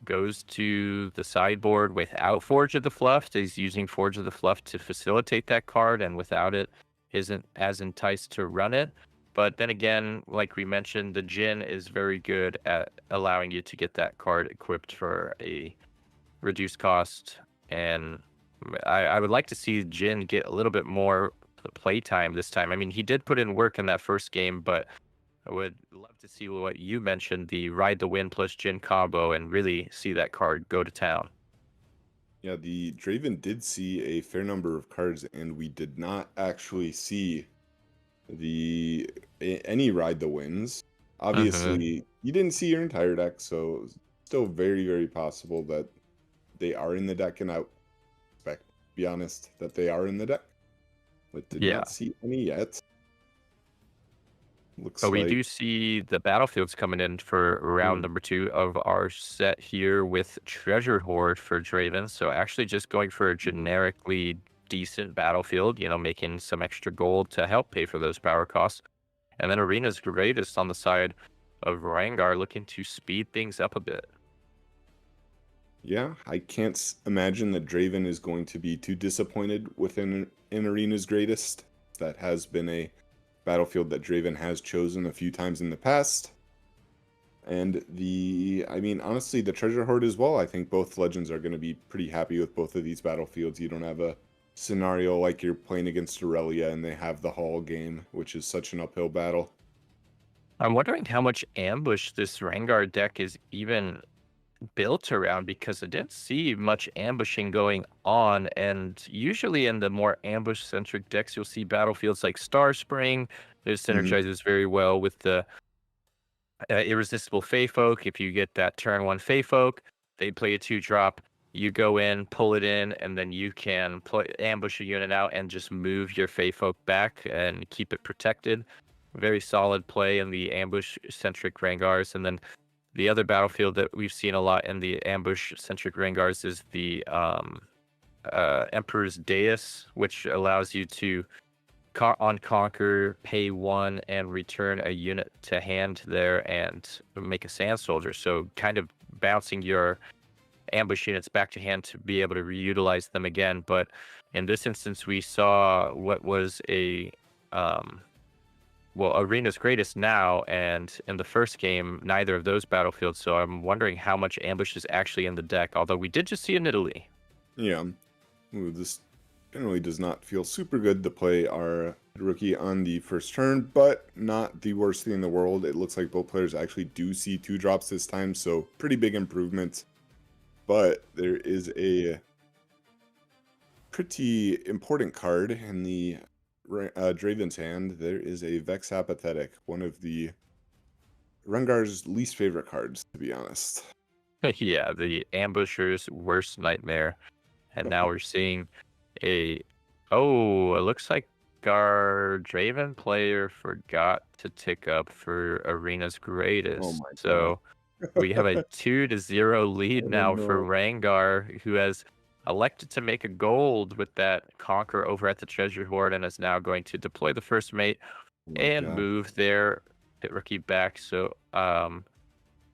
goes to the sideboard without Forge of the Fluff. He's using Forge of the Fluff to facilitate that card, and without it, isn't as enticed to run it. But then again, like we mentioned, the Jin is very good at allowing you to get that card equipped for a reduced cost. And I would like to see Jin get a little bit more play time this time. I mean, he did put in work in that first game, but I would love to see what you mentioned, the Ride the Wind plus Jin combo, and really see that card go to town. Yeah, the Draven did see a fair number of cards, and we did not actually see any Ride the Winds. Mm-hmm. Obviously, you didn't see your entire deck, so it's still very, very possible that they are in the deck, and I expect, to be honest, that they are in the deck, but did Yeah. not see any yet. Looks But we like do see the battlefields coming in for round number 2 of our set here with Treasure Hoard for Draven. So actually just going for a generically decent battlefield, making some extra gold to help pay for those power costs. And then Arena's Greatest on the side of Rangar, looking to speed things up a bit. Yeah, I can't imagine that Draven is going to be too disappointed within an Arena's Greatest. That has been a battlefield that Draven has chosen a few times in the past. And honestly, the Treasure Hoard as well. I think both Legends are going to be pretty happy with both of these battlefields. You don't have a scenario like you're playing against Aurelia and they have the Hall game, which is such an uphill battle. I'm wondering how much ambush this Rangar deck is even built around, because I didn't see much ambushing going on, and usually in the more ambush centric decks you'll see battlefields like Star Spring. This synergizes very well with the irresistible Fey Folk. If you get that turn 1 Fey Folk, they play a 2-drop, you go in, pull it in, and then you can ambush a unit out and just move your Fey Folk back and keep it protected. Very solid play in the ambush centric Rangars. And then the other battlefield that we've seen a lot in the ambush-centric Rangars is the Emperor's Dais, which allows you to, on Conquer, pay 1 and return a unit to hand there and make a Sand Soldier. So kind of bouncing your ambush units back to hand to be able to reutilize them again. But in this instance, we saw what was Arena's Greatest now, and in the first game, neither of those battlefields. So I'm wondering how much ambush is actually in the deck, although we did just see in Italy. Yeah. Ooh, this generally does not feel super good to play our rookie on the first turn, but not the worst thing in the world. It looks like both players actually do see 2 drops this time, so pretty big improvement. But there is a pretty important card in the Draven's hand. There is a Vex Apathetic, one of the Rengar's least favorite cards, to be honest. Yeah, the ambusher's worst nightmare. And now we're seeing it looks like our Draven player forgot to tick up for Arena's Greatest. Oh my so we have a 2-0 lead now for no. Rangar, who has elected to make a gold with that Conquer over at the Treasure Hoard, and is now going to deploy the first mate and move their pit rookie back. So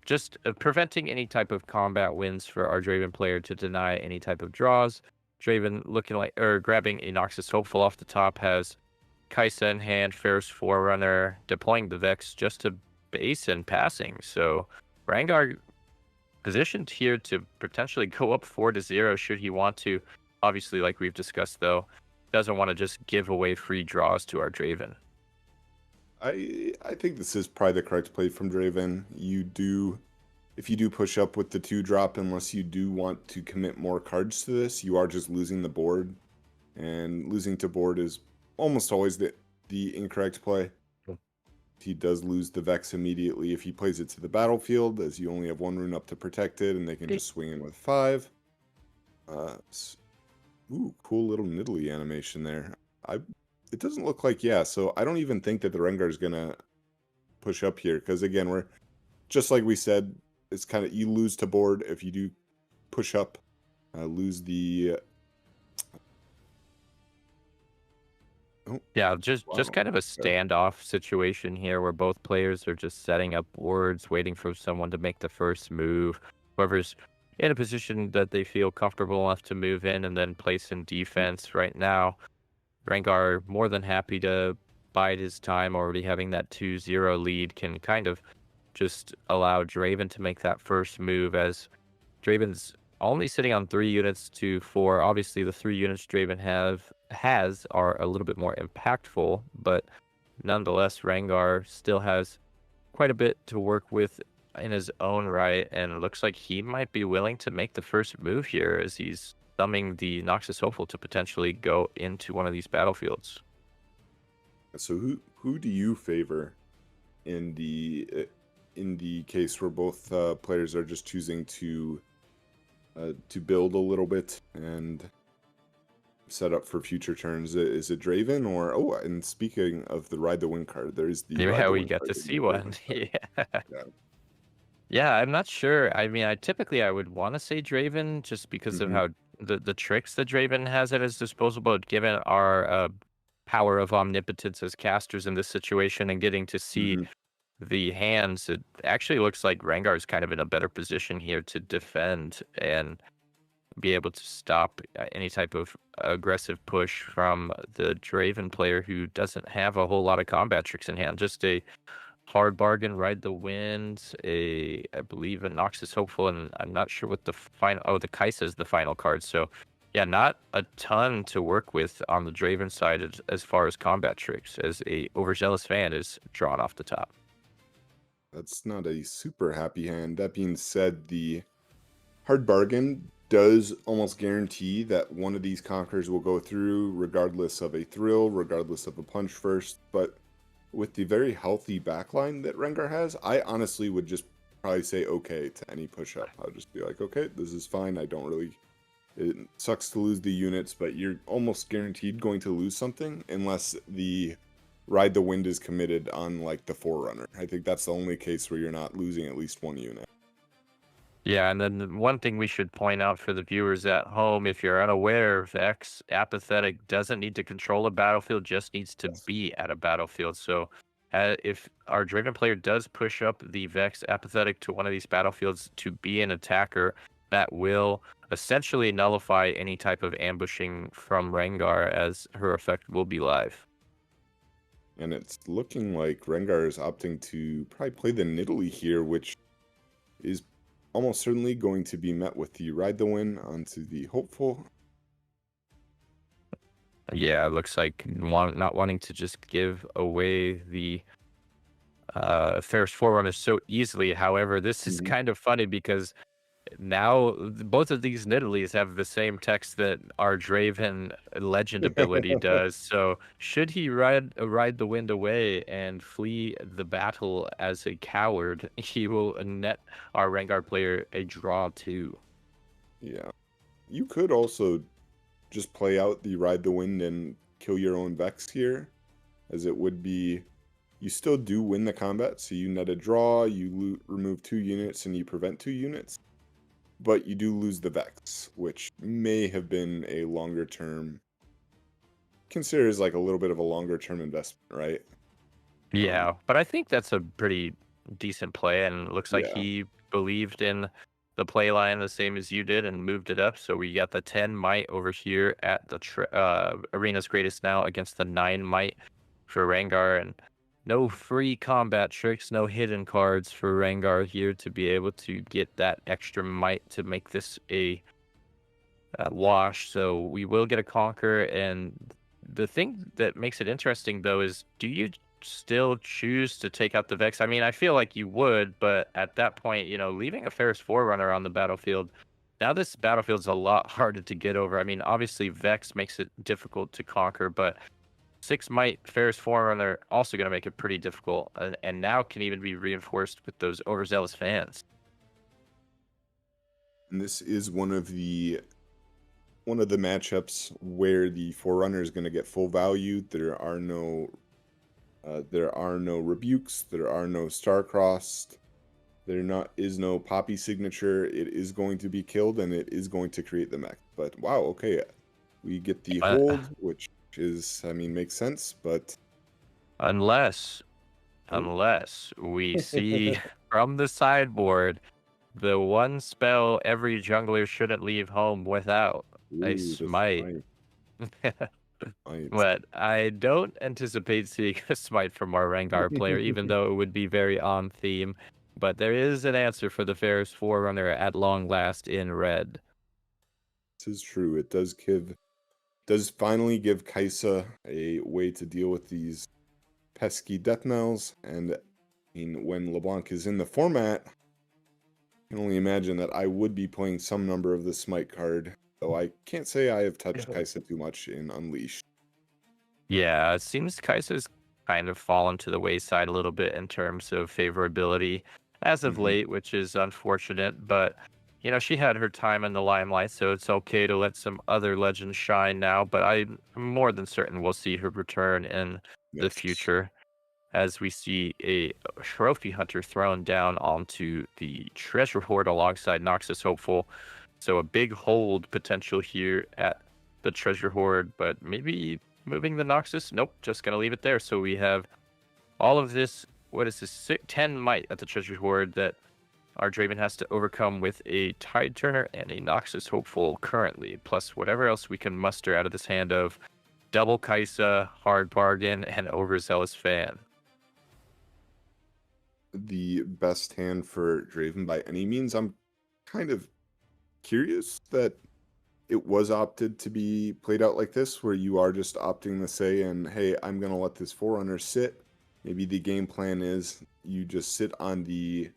just preventing any type of combat wins for our Draven player to deny any type of draws. Draven looking like, or grabbing a Noxus Hopeful off the top, has Kaisa in hand, Ferris Forerunner, deploying the Vex just to base and passing. So Rangar positioned here to potentially go up 4-0 should he want to. Obviously, like we've discussed, though, doesn't want to just give away free draws to our Draven. I think this is probably the correct play from Draven. If you do push up with the 2-drop, unless you do want to commit more cards to this, you are just losing the board. And losing to board is almost always the incorrect play. He does lose the Vex immediately if he plays it to the battlefield, as you only have 1 rune up to protect it, and they can just swing in with 5. Cool little Nidalee animation there. It doesn't look like, so I don't even think that the Rengar is going to push up here, because again, we're just like we said, it's kind of, you lose to board if you do push up, lose the... Just kind of a standoff situation here where both players are just setting up boards, waiting for someone to make the first move. Whoever's in a position that they feel comfortable enough to move in and then place in defense. Right now, Rengar more than happy to bide his time. Already having that 2-0 lead can kind of just allow Draven to make that first move, as Draven's only sitting on 3 units to 4. Obviously, the 3 units Draven has are a little bit more impactful, but nonetheless, Rengar still has quite a bit to work with in his own right, and it looks like he might be willing to make the first move here as he's summoning the Noxus Hopeful to potentially go into one of these battlefields. So who do you favor in the case where both players are just choosing to build a little bit and set up for future turns? Is it Draven or and speaking of the Ride the Wind card, there is the Ride Yeah, the we Wind get card to in see the one. Draven card. Yeah. Yeah. Yeah, I'm not sure. I mean, I would want to say Draven just because of Mhm. how the tricks that Draven has at his disposal, but given our power of omnipotence as casters in this situation and getting to see Mhm. the hands, it actually looks like Rengar's kind of in a better position here to defend and be able to stop any type of aggressive push from the Draven player who doesn't have a whole lot of combat tricks in hand. Just a hard bargain, Ride the Wind, I believe a Noxus Hopeful, and I'm not sure what the final. Oh, the Kaisa is the final card. So, yeah, not a ton to work with on the Draven side as far as combat tricks, as a overzealous fan is drawn off the top. That's not a super happy hand. That being said, the hard bargain does almost guarantee that one of these conquerors will go through, regardless of a thrill, regardless of a punch first. But with the very healthy backline that Rengar has, I honestly would just probably say okay to any push up. I'll just be like, okay, this is fine. I don't really. It sucks to lose the units, but you're almost guaranteed going to lose something unless the Ride the Wind is committed on like the Forerunner. I think that's the only case where you're not losing at least one unit. Yeah, and then one thing we should point out for the viewers at home, if you're unaware, Vex Apathetic doesn't need to control a battlefield, just needs to Yes. be at a battlefield. So if our Draven player does push up the Vex Apathetic to one of these battlefields to be an attacker, that will essentially nullify any type of ambushing from Rengar, as her effect will be live. And it's looking like Rengar is opting to probably play the Nidalee here, which is almost certainly going to be met with the Ride the Wind onto the Hopeful. Yeah, it looks like not wanting to just give away the Ferris Forerunner so easily. However, this is Mhm. kind of funny because now both of these Nidalees have the same text that our Draven legend ability does. So should he ride the wind away and flee the battle as a coward, he will net our Rengar player a draw too. Yeah. You could also just play out the Ride the Wind and kill your own Vex here, as it would be. You still do win the combat, so you net a draw, you remove 2 units, and you prevent 2 units. But you do lose the Vex, which may have been a longer term. Consider as like a little bit of a longer term investment, right? Yeah, but I think that's a pretty decent play, and it looks like Yeah. he believed in the play line the same as you did and moved it up. So we got the 10 might over here at the Arena's Greatest now against the 9 might for Rengar, and no free combat tricks, no hidden cards for Rengar here to be able to get that extra might to make this a wash. So we will get a conquer, and the thing that makes it interesting though is, do you still choose to take out the Vex? I mean, I feel like you would, but at that point, leaving a Ferris Forerunner on the battlefield, now this battlefield's a lot harder to get over. I mean, obviously Vex makes it difficult to conquer, but 6 might Ferris Forerunner also going to make it pretty difficult, and now can even be reinforced with those overzealous fans. And this is one of the matchups where the Forerunner is going to get full value. There are no rebukes. There are no star-crossed. Is no Poppy signature. It is going to be killed, and it is going to create the mech. But wow, okay, we get the hold, which is, I mean, makes sense. But unless we see from the sideboard the one spell every jungler shouldn't leave home without, a the smite. Smite. But I don't anticipate seeing a smite from our Rengar player, even though it would be very on theme. But there is an answer for the Ferris Forerunner at long last in red. This is true. It does finally give Kaisa a way to deal with these pesky death knells. And I mean, when Leblanc is in the format, I can only imagine that I would be playing some number of the Smite card, though I can't say I have touched Kaisa too much in Unleashed. Yeah, it seems Kaisa's kind of fallen to the wayside a little bit in terms of favorability as of late, which is unfortunate. But, you know, she had her time in the limelight, so it's okay to let some other legends shine now. But I'm more than certain we'll see her return in the Yes. future as we see a trophy hunter thrown down onto the treasure hoard alongside Noxus Hopeful. So a big hold potential here at the treasure hoard, but maybe moving the Noxus? Nope, just going to leave it there. So we have all of this, what is this, 10 might at the treasure hoard that our Draven has to overcome with a Tide Turner and a Noxus Hopeful currently, plus whatever else we can muster out of this hand of double Kaisa, Hard Bargain, and Overzealous Fan. The best hand for Draven by any means. I'm kind of curious that it was opted to be played out like this, where you are just opting to say, and hey, I'm going to let this Forerunner sit. Maybe the game plan is you just sit on the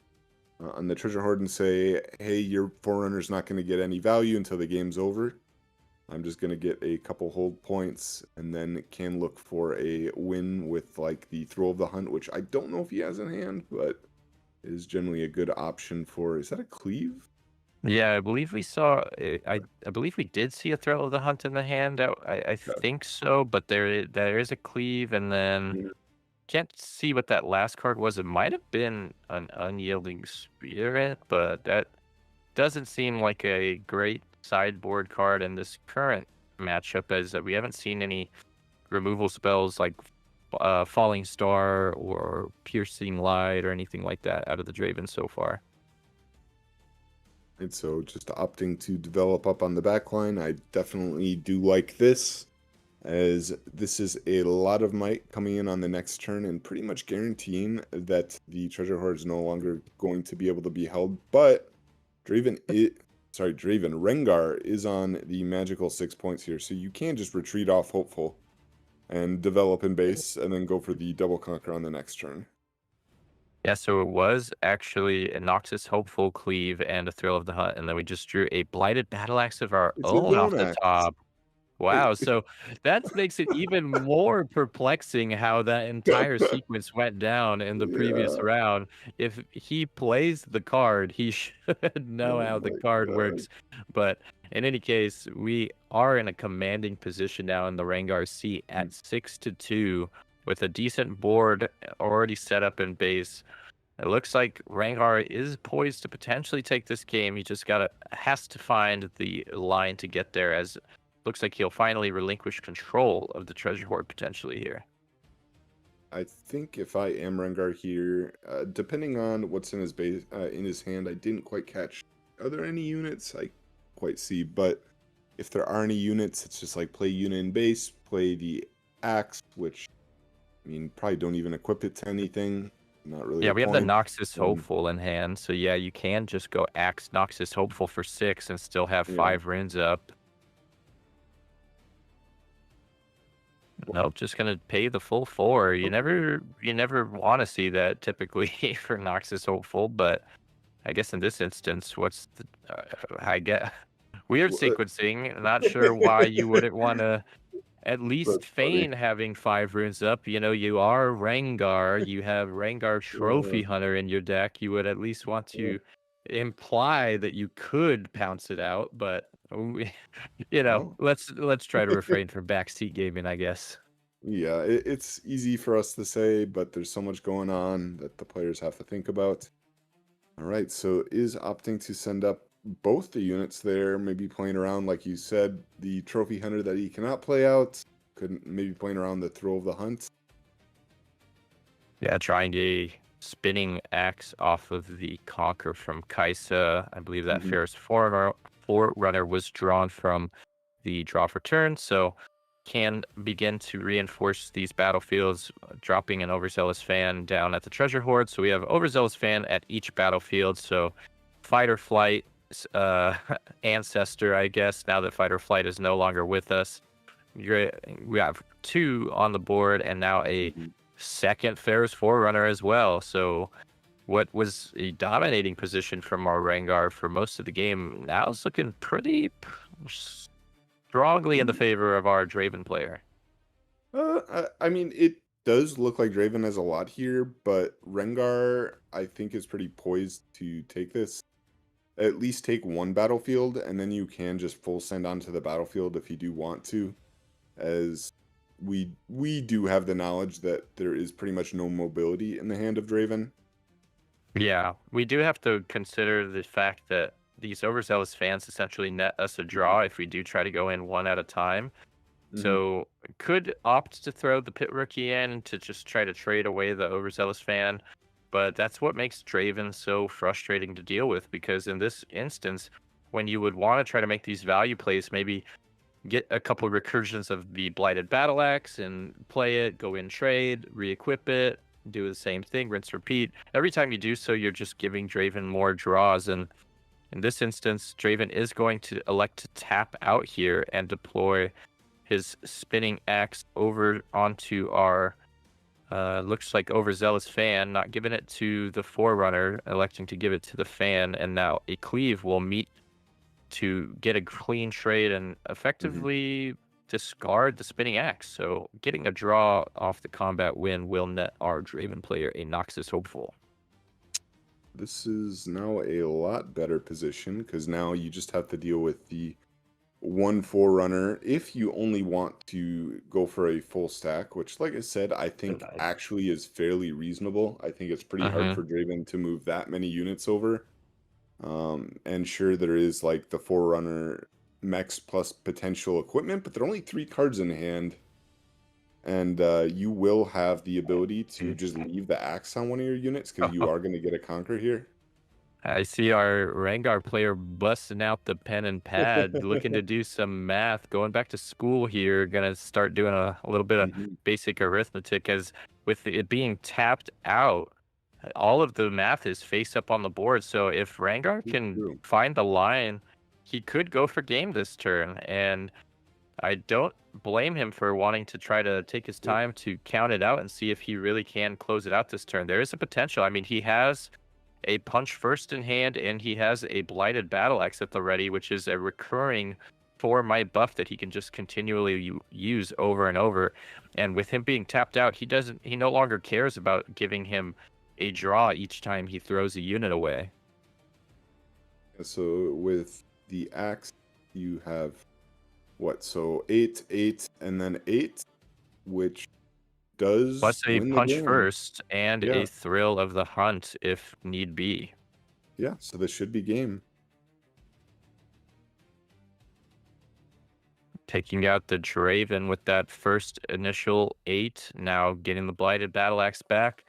treasure hoard and say, hey, your Forerunner's not going to get any value until the game's over. I'm just going to get a couple hold points and then can look for a win with like the Throw of the Hunt, which I don't know if he has in hand, but is generally a good option for, is that a cleave? Yeah, I believe we saw. I believe we did see a Throw of the Hunt in the hand. I think so, but there is a cleave, and then can't see what that last card was. It might have been an Unyielding Spirit, but that doesn't seem like a great sideboard card in this current matchup, as we haven't seen any removal spells like Falling Star or Piercing Light or anything like that out of the Draven so far. And so just opting to develop up on the backline, I definitely do like this, as this is a lot of might coming in on the next turn and pretty much guaranteeing that the treasure hoard is no longer going to be able to be held. But Rengar is on the magical 6 points here, so you can just retreat off Hopeful and develop in base and then go for the double conquer on the next turn. Yeah, so it was actually a Noxus Hopeful Cleave and a Thrill of the Hunt, and then we just drew a Blighted Battle Axe of our own off the top. Wow, so that makes it even more perplexing how that entire sequence went down in the previous round. If he plays the card, he should know how the card works. But in any case, we are in a commanding position now in the Rengar seat at 6-2 with a decent board already set up in base. It looks like Rengar is poised to potentially take this game. He just has to find the line to get there, as looks like he'll finally relinquish control of the treasure hoard potentially here. I think if I am Rengar here, depending on what's in his base, in his hand, I didn't quite catch. Are there any units? I quite see, but if there are any units, it's just like play unit in base, play the axe, which I mean probably don't even equip it to anything. Not really. Yeah, we have the Noxus Hopeful in hand, so yeah, you can just go axe Noxus Hopeful for 6 and still have 5 runes up. Nope, just gonna pay the full 4. You never want to see that typically for Noxus Hopeful, but I guess in this instance, what's the I get weird sequencing. Not sure why you wouldn't want to at least feign having 5 runes up. You know, you are Rengar. You have Rengar Trophy Hunter in your deck. You would at least want to imply that you could pounce it out, but you know, let's try to refrain from backseat gaming, I guess. Yeah, it's easy for us to say, but there's so much going on that the players have to think about. All right, so is opting to send up both the units there, maybe playing around, like you said, the Trophy Hunter that he cannot play out, maybe playing around the Throw of the Hunt. Yeah, trying a spinning axe off of the Conquer from Kaisa. I believe that Ferris Forerunner was drawn from the draw for turn, so can begin to reinforce these battlefields, dropping an Overzealous Fan down at the Treasure Hoard. So we have Overzealous Fan at each battlefield. So Fight or Flight, Ancestor, I guess, now that Fight or Flight is no longer with us. We have 2 on the board, and now a second Ferris Forerunner as well. So what was a dominating position from our Rengar for most of the game now is looking pretty strongly in the favor of our Draven player. I mean, it does look like Draven has a lot here, but Rengar, I think, is pretty poised to take this. At least take one battlefield, and then you can just full send onto the battlefield if you do want to, as we do have the knowledge that there is pretty much no mobility in the hand of Draven. Yeah, we do have to consider the fact that these Overzealous Fans essentially net us a draw if we do try to go in one at a time. So could opt to throw the Pit Rookie in to just try to trade away the Overzealous Fan. But that's what makes Draven so frustrating to deal with, because in this instance, when you would want to try to make these value plays, maybe get a couple recursions of the Blighted Battle Axe and play it, go in trade, re-equip it, do the same thing, rinse, repeat. Every time you do so, you're just giving Draven more draws. And in this instance, Draven is going to elect to tap out here and deploy his Spinning Axe over onto our looks like Overzealous Fan, not giving it to the Forerunner, electing to give it to the Fan, and now a Cleave will meet to get a clean trade and effectively discard the Spinning Axe. So getting a draw off the combat win will net our Draven player a Noxus Hopeful. This is now a lot better position, because now you just have to deal with the one Forerunner if you only want to go for a full stack, which, like I said, I think actually is fairly reasonable. I think it's pretty hard for Draven to move that many units over. And sure, there is like the Forerunner mechs plus potential equipment, but there are only 3 cards in hand. And you will have the ability to just leave the axe on one of your units, because you are going to get a conquer here. I see our Rengar player busting out the pen and pad, looking to do some math, going back to school here, gonna start doing a little bit of basic arithmetic, as with it being tapped out, all of the math is face up on the board. So if Rengar can find the line, he could go for game this turn. And I don't blame him for wanting to try to take his time to count it out and see if he really can close it out this turn. There is a potential. I mean, he has a Punch First in hand, and he has a Blighted Battle Axe at the ready, which is a recurring 4-might buff that he can just continually use over and over. And with him being tapped out, he no longer cares about giving him a draw each time he throws a unit away. So with the axe, you have what? So 8, 8, and then 8, which does plus a win the Punch game. First and a Thrill of the Hunt if need be. Yeah, so this should be game. Taking out the Draven with that first initial 8, now getting the Blighted Battle Axe back.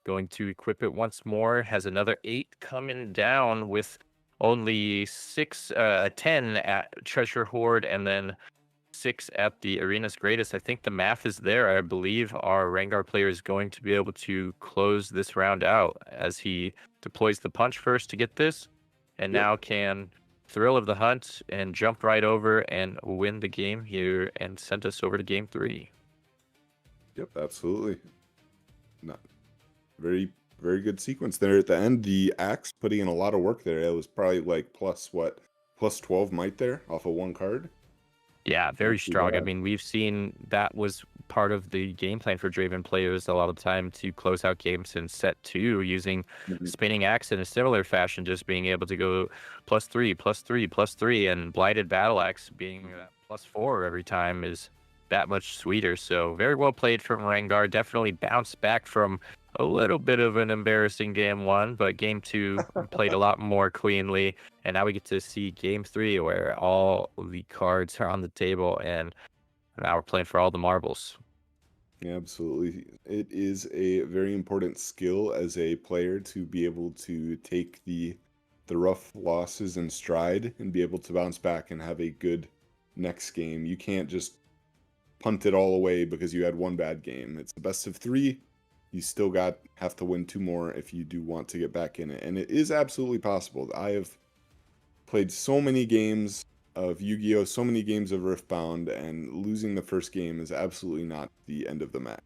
Going to equip it once more, has another 8 coming down with only 10 at Treasure Hoard, and then 6 at the Arena's Greatest. I think the math is there. I believe our Rengar player is going to be able to close this round out as he deploys the Punch First to get this, and now can Thrill of the Hunt and jump right over and win the game here and send us over to game 3. Yep, absolutely. Not very, very good sequence there at the end. The axe putting in a lot of work there. It was probably like plus 12 might there off of 1 card. Yeah, very strong. I mean, we've seen that was part of the game plan for Draven players a lot of the time to close out games in set 2 using Spinning Axe in a similar fashion, just being able to go +3, +3, +3, and Blighted Battle Axe being +4 every time is that much sweeter. So very well played from Rengar. Definitely bounced back from a little bit of an embarrassing game 1, but game 2 played a lot more cleanly. And now we get to see game 3 where all the cards are on the table and now we're playing for all the marbles. Yeah, absolutely. It is a very important skill as a player to be able to take the rough losses in stride and be able to bounce back and have a good next game. You can't just punt it all away because you had one bad game. It's a best of 3. You still have to win 2 more if you do want to get back in it. And it is absolutely possible. I have played so many games of Yu-Gi-Oh!, so many games of Riftbound, and losing the first game is absolutely not the end of the match.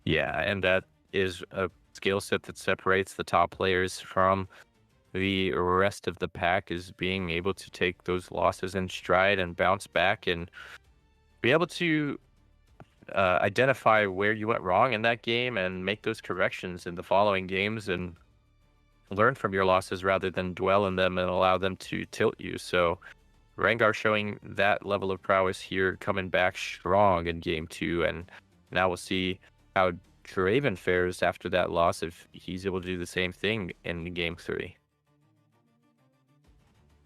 Yeah, and that is a skill set that separates the top players from the rest of the pack, is being able to take those losses in stride and bounce back and be able to identify where you went wrong in that game and make those corrections in the following games and learn from your losses rather than dwell in them and allow them to tilt you. So Rengar showing that level of prowess here, coming back strong in game 2, and now we'll see how Draven fares after that loss if he's able to do the same thing in game 3.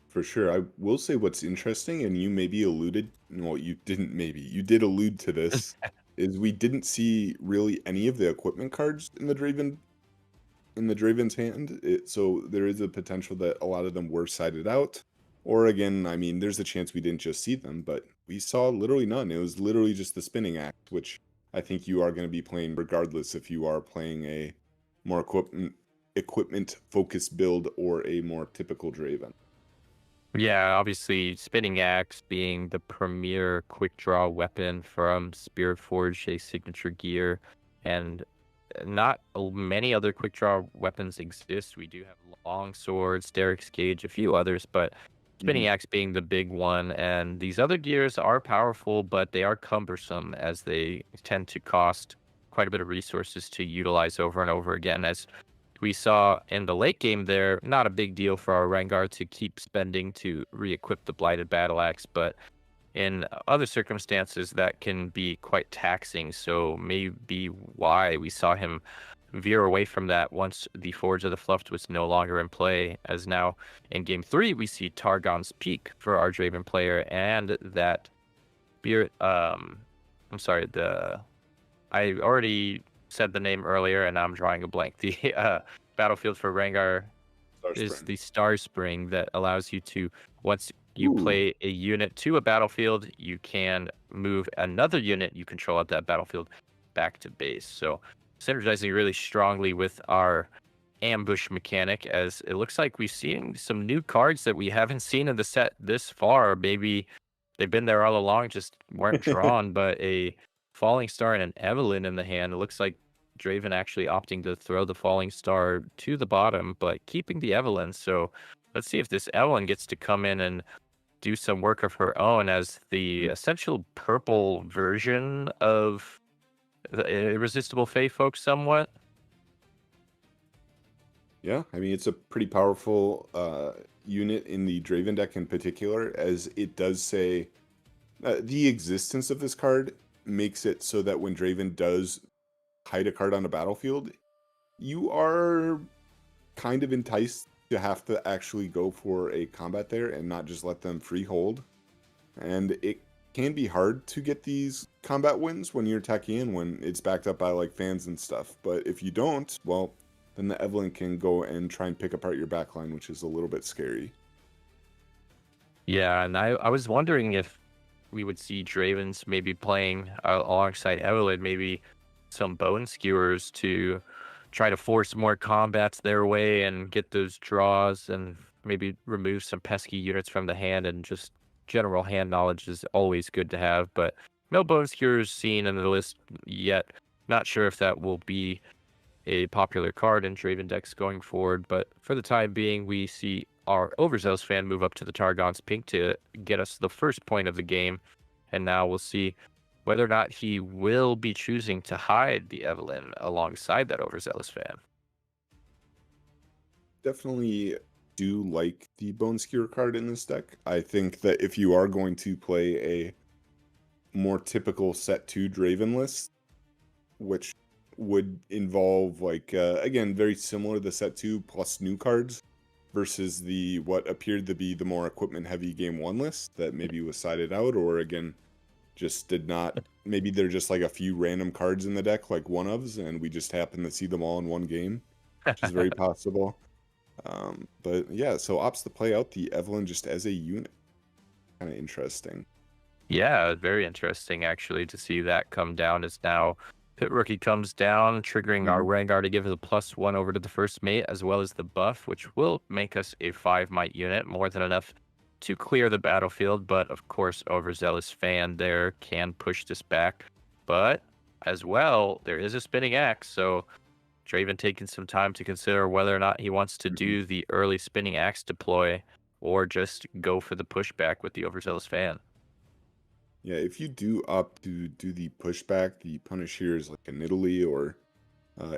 For sure. I will say what's interesting, and you maybe alluded, well, you didn't maybe, you did allude to this, is we didn't see really any of the equipment cards in the Draven's hand. So there is a potential that a lot of them were sided out. Or again, I mean, there's a chance we didn't just see them, but we saw literally none. It was literally just the spinning act, which I think you are going to be playing regardless if you are playing a more equipment focused build or a more typical Draven. Yeah, obviously Spinning Axe being the premier quick draw weapon from Spirit Forge, a signature gear, and not many other quick draw weapons exist. We do have long swords, Derek's Gauge, a few others, but Spinning Axe being the big one. And these other gears are powerful, but they are cumbersome as they tend to cost quite a bit of resources to utilize over and over again. As we saw in the late game there, not a big deal for our Rengar to keep spending to re-equip the Blighted Battle Axe, but in other circumstances that can be quite taxing. So maybe why we saw him veer away from that once the Forge of the Fluffed was no longer in play, as now in game 3 we see Targon's Peak for our Draven player, and that Spirit I already said the name earlier and now I'm drawing a blank. The battlefield for Rengar is the Star Spring that allows you to, once you play a unit to a battlefield, you can move another unit you control at that battlefield back to base. So synergizing really strongly with our ambush mechanic, as it looks like we've seen some new cards that we haven't seen in the set this far. Maybe they've been there all along, just weren't drawn, but a Falling Star and an Evelyn in the hand. It looks like Draven actually opting to throw the Falling Star to the bottom, but keeping the Evelyn. So let's see if this Evelyn gets to come in and do some work of her own as the essential purple version of the Irresistible Fae folk somewhat. Yeah, I mean, it's a pretty powerful unit in the Draven deck in particular, as it does say the existence of this card makes it so that when Draven does hide a card on a battlefield, you are kind of enticed to have to actually go for a combat there and not just let them free hold. And it can be hard to get these combat wins when you're attacking in, when it's backed up by like fans and stuff. But if you don't, well, then the Evelyn can go and try and pick apart your backline, which is a little bit scary. Yeah, and I was wondering if we would see Dravens maybe playing alongside Evelyn, maybe some Bone Skewers to try to force more combats their way and get those draws, and maybe remove some pesky units from the hand. And just general hand knowledge is always good to have, but no Bone Skewers seen in the list yet. Not sure if that will be a popular card in Draven decks going forward, but for the time being, we see our Overzealous fan move up to the Targon's Pink to get us the first point of the game, and now we'll see whether or not he will be choosing to hide the Evelyn alongside that Overzealous fan. Definitely do like the Bone Skewer card in this deck. I think that if you are going to play a more typical set 2 Draven list, which would involve, like, again, very similar to set 2 plus new cards versus the what appeared to be the more equipment heavy game 1 list that maybe was sided out, or again just did not, maybe they're just like a few random cards in the deck like one-ofs and we just happen to see them all in one game, which is very possible. But yeah, so opts to play out the Evelyn just as a unit. Kind of interesting. Yeah, very interesting actually to see that come down as now Pit Rookie comes down, triggering our Mhm. Rengar to give us a +1 over to the first mate, as well as the buff, which will make us a 5 might unit, more than enough to clear the battlefield. But of course, Overzealous Fan there can push this back. But as well, there is a spinning axe, so Draven taking some time to consider whether or not he wants to Mhm. do the early spinning axe deploy or just go for the pushback with the Overzealous Fan. Yeah, if you do opt to do the pushback, the punish here is like an Italy or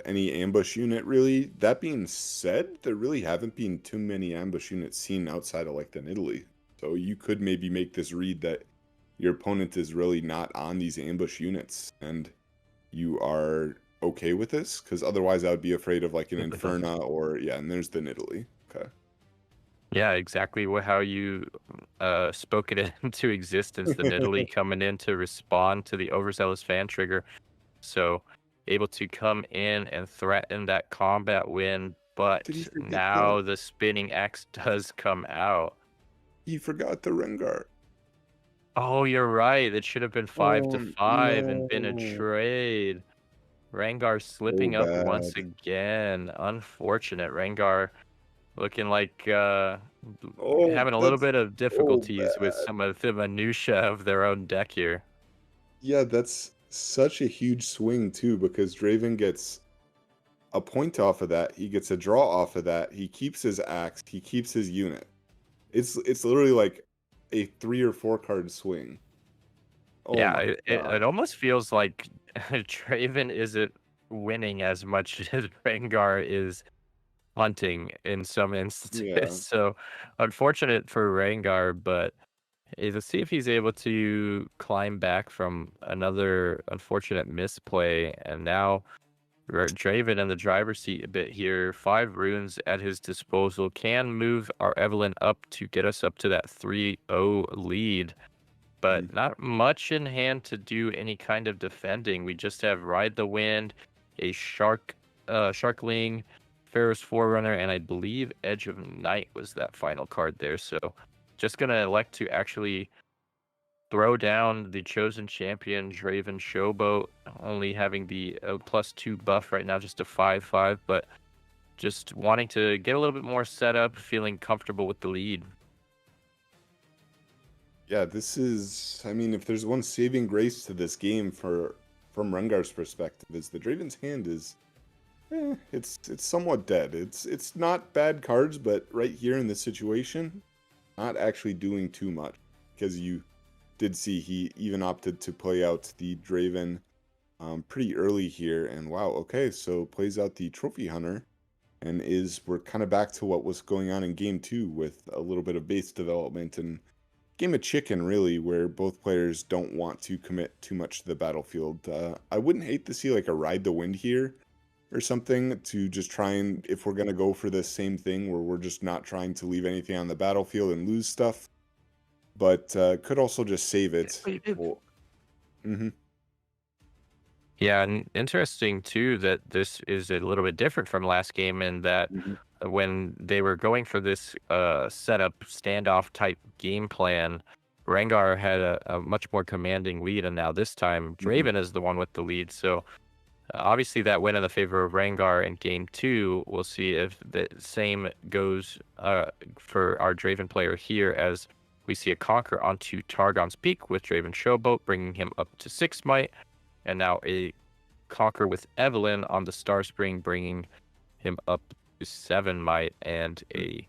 any ambush unit, really. That being said, there really haven't been too many ambush units seen outside of like the Italy. So you could maybe make this read that your opponent is really not on these ambush units and you are okay with this, because otherwise I would be afraid of like an Inferna or yeah, and there's the Italy. Okay. Yeah, exactly how you spoke it into existence. The Nidalee coming in to respond to the Overzealous Fan trigger. So able to come in and threaten that combat win. Did he But forget the now the spinning axe does come out. he forgot the Rengar. Oh, you're right. It should have been 5 to Oh 5 and been a no. trade. Rengar So slipping up once bad. again. Unfortunate. Rengar looking like Oh, having a little that's bit of so difficulties with bad. some of the minutia of their own deck here. Yeah, that's such a huge swing too, because Draven gets a point off of that. He gets a draw off of that. He keeps his axe. He keeps his unit. It's literally like a 3 or 4 card swing. Oh Yeah, my it god. almost feels like Draven isn't winning as much as Rengar is hunting in some instances. Yeah. So unfortunate for Rengar, but let's see if he's able to climb back from another unfortunate misplay. And now Draven in the driver's seat a bit here. 5 runes at his disposal. Can move our Evelyn up to get us up to that 3-0 lead. Mm. But not much in hand to do any kind of defending. We just have Ride the Wind, a Sharkling, Pharaoh's Forerunner, and I believe Edge of Night was that final card there. So just gonna elect to actually throw down the chosen champion, Draven Showboat, only having the +2 buff right now, just a 5/5, but just wanting to get a little bit more set up, feeling comfortable with the lead. Yeah, this is, I mean, if there's one saving grace to this game for from Rengar's perspective, is the Draven's hand is it's somewhat dead. It's not bad cards, but right here in this situation, not actually doing too much, because you did see he even opted to play out the Draven pretty early here, and wow, okay, so plays out the Trophy Hunter, and we're kind of back to what was going on in game 2 with a little bit of base development and game of chicken, really, where both players don't want to commit too much to the battlefield. I wouldn't hate to see like a Ride the Wind here or something to just try and, if we're going to go for this same thing where we're just not trying to leave anything on the battlefield and lose stuff, but could also just save it. Well, hmm Yeah, and interesting too that this is a little bit different from last game in that hmm when they were going for this setup standoff type game plan, Rengar had a much more commanding lead, and now this time hmm Draven is the one with the lead. So obviously that went in the favor of Rengar in game 2. We'll see if the same goes for our Draven player here as we see a conquer onto Targon's Peak with Draven Showboat, bringing him up to 6 might. And now a conquer with Evelyn on the Star Spring, bringing him up to 7 might, and a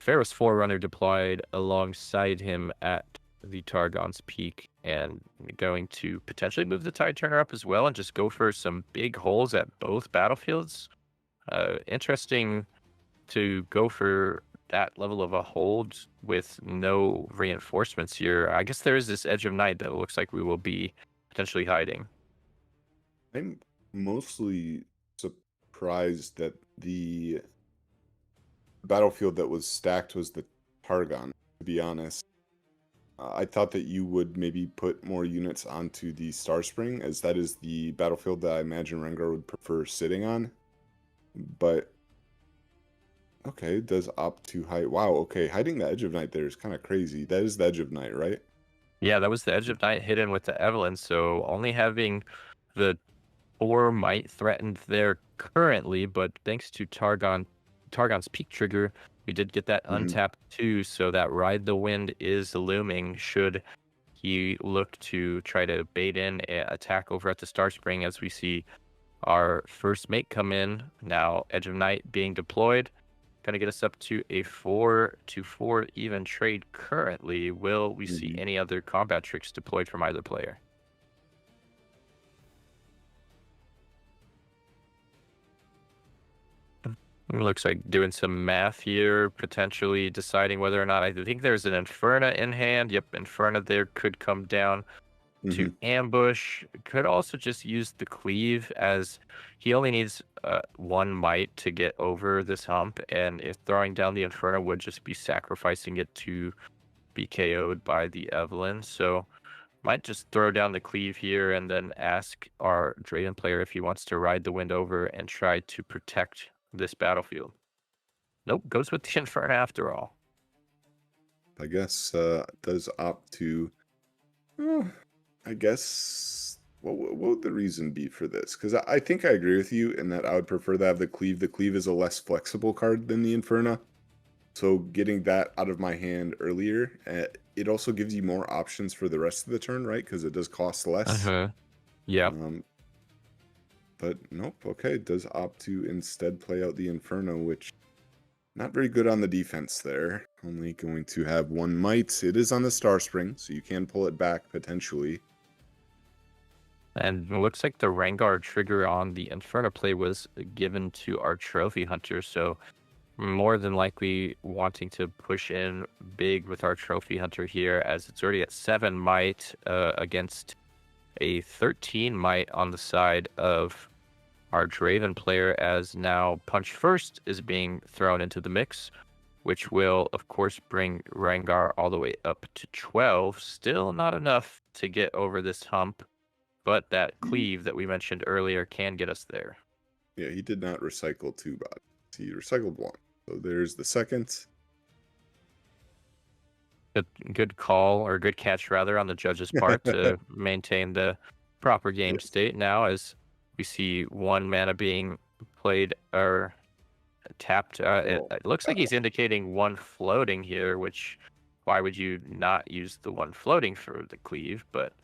Pharaoh's Forerunner deployed alongside him at the Targon's Peak, and going to potentially move the Tide Turner up as well and just go for some big holes at both battlefields. Interesting to go for that level of a hold with no reinforcements here. I guess there is this Edge of Night that looks like we will be potentially hiding. I'm mostly surprised that the battlefield that was stacked was the Targon, to be honest. I thought that you would maybe put more units onto the Star Spring, as that is the battlefield that I imagine Rengar would prefer sitting on. But okay, does opt to hide. Wow, okay, hiding the Edge of Night there is kind of crazy. That is the Edge of Night, right? Yeah, that was the Edge of Night hidden with the Evelyn, so only having the 4 might threatened there currently, but thanks to Targon's Peak Trigger, we did get that Mhm. untapped too, so that Ride the Wind is looming should he look to try to bait in a attack over at the Star Spring as we see our first mate come in. Now Edge of Night being deployed. Gonna get us up to a 4-4 even trade currently. Will we see Mhm. any other combat tricks deployed from either player? It looks like doing some math here, potentially deciding whether or not I think there's an Inferna in hand. Yep, Inferna there could come down to Mhm. ambush. Could also just use the cleave as he only needs 1 might to get over this hump, and if throwing down the Inferno would just be sacrificing it to be KO'd by the Evelyn. So might just throw down the cleave here and then ask our Draven player if he wants to ride the wind over and try to protect this battlefield. Nope, goes with the Inferno after all. I guess does opt to. Oh, I guess what would the reason be for this? Because I think I agree with you in that I would prefer to have the cleave. The cleave is a less flexible card than the Inferna. So getting that out of my hand earlier, it also gives you more options for the rest of the turn, right? Because it does cost less. Uh-huh. Yep. Um, but nope. Okay, it does opt to instead play out the Inferno, which not very good on the defense there. Only going to have 1 might. It is on the Star Spring, so you can pull it back potentially. And it looks like the Rengar trigger on the Inferno play was given to our Trophy Hunter, so more than likely wanting to push in big with our Trophy Hunter here, as it's already at 7 might against a 13 might on the side of our Draven player, as now Punch First is being thrown into the mix, which will, of course, bring Rengar all the way up to 12. Still not enough to get over this hump, but that cleave that we mentioned earlier can get us there. Yeah, he did not recycle 2 bodies. He recycled 1. So there's the second. Good call, or good catch rather, on the judge's part to maintain the proper game Yes. state now, as we see 1 mana being played or tapped. Oh, It looks like he's indicating 1 floating here, which why would you not use the 1 floating for the cleave? But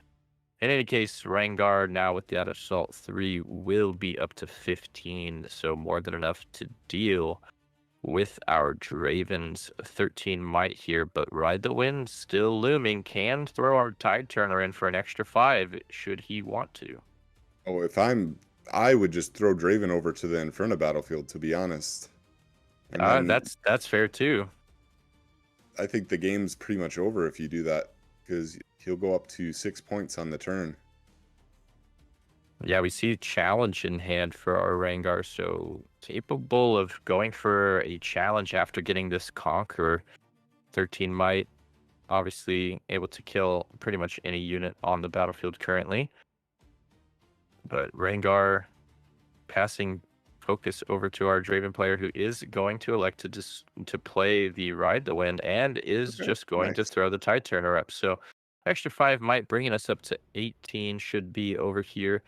in any case, Rengar now with that Assault 3 will be up to 15, so more than enough to deal with our Draven's 13 might here, but Ride the Wind still looming. Can throw our Tide Turner in for an extra 5 should he want to. oh, I would just throw Draven over to the Inferno battlefield, to be honest. And then That's fair too. I think the game's pretty much over if you do that, because he'll go up to 6 points on the turn. Yeah, we see challenge in hand for our Rengar, so capable of going for a challenge after getting this Conqueror. 13 might, obviously able to kill pretty much any unit on the battlefield currently. But Rengar passing focus over to our Draven player, who is going to elect to play the Ride the Wind and is Okay, just going to nice. throw the Tide Turner up. So extra 5 might bringing us up to 18 should be over here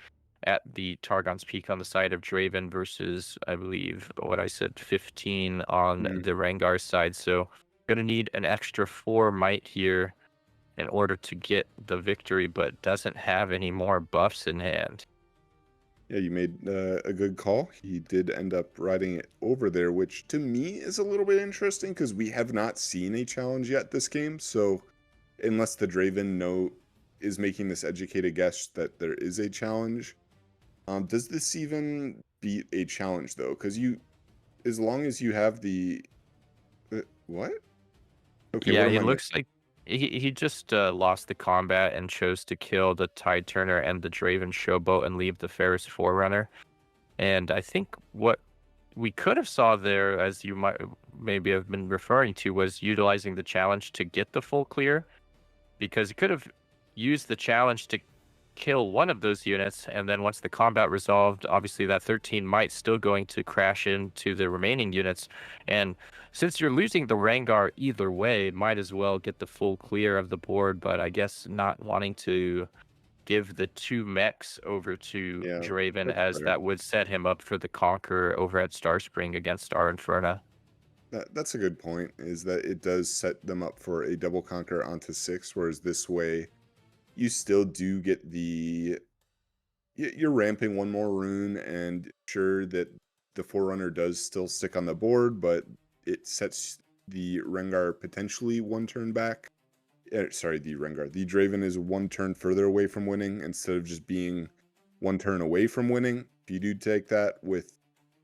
at the Targon's Peak on the side of Draven versus, I believe, what I said, 15 on Mhm. the Rengar side. So going to need an extra 4 might here in order to get the victory, but doesn't have any more buffs in hand. Yeah, you made a good call. He did end up riding it over there, which to me is a little bit interesting because we have not seen a challenge yet this game. So unless the Draven is making this educated guess that there is a challenge, does this even beat a challenge though? Because as long as you have the what? Okay, what Yeah, am he I looks missing? like he just lost the combat and chose to kill the Tide Turner and the Draven Showboat and leave the Ferris Forerunner. And I think what we could have saw there, as you might maybe have been referring to, was utilizing the challenge to get the full clear, because he could have used the challenge to kill one of those units, and then once the combat resolved, obviously that 13 might still going to crash into the remaining units. And since you're losing the Rengar either way, might as well get the full clear of the board. But I guess not wanting to give the 2 mechs over to Yeah, Draven, that's as fair. that would set him up for the conquer over at Starspring against our Inferno. That's a good point, is that it does set them up for a double conquer onto 6, whereas this way you still do get you're ramping one more rune, and sure that the Forerunner does still stick on the board, but it sets the Rengar potentially one turn back. Sorry, the Rengar. The Draven is one turn further away from winning instead of just being one turn away from winning. If you do take that with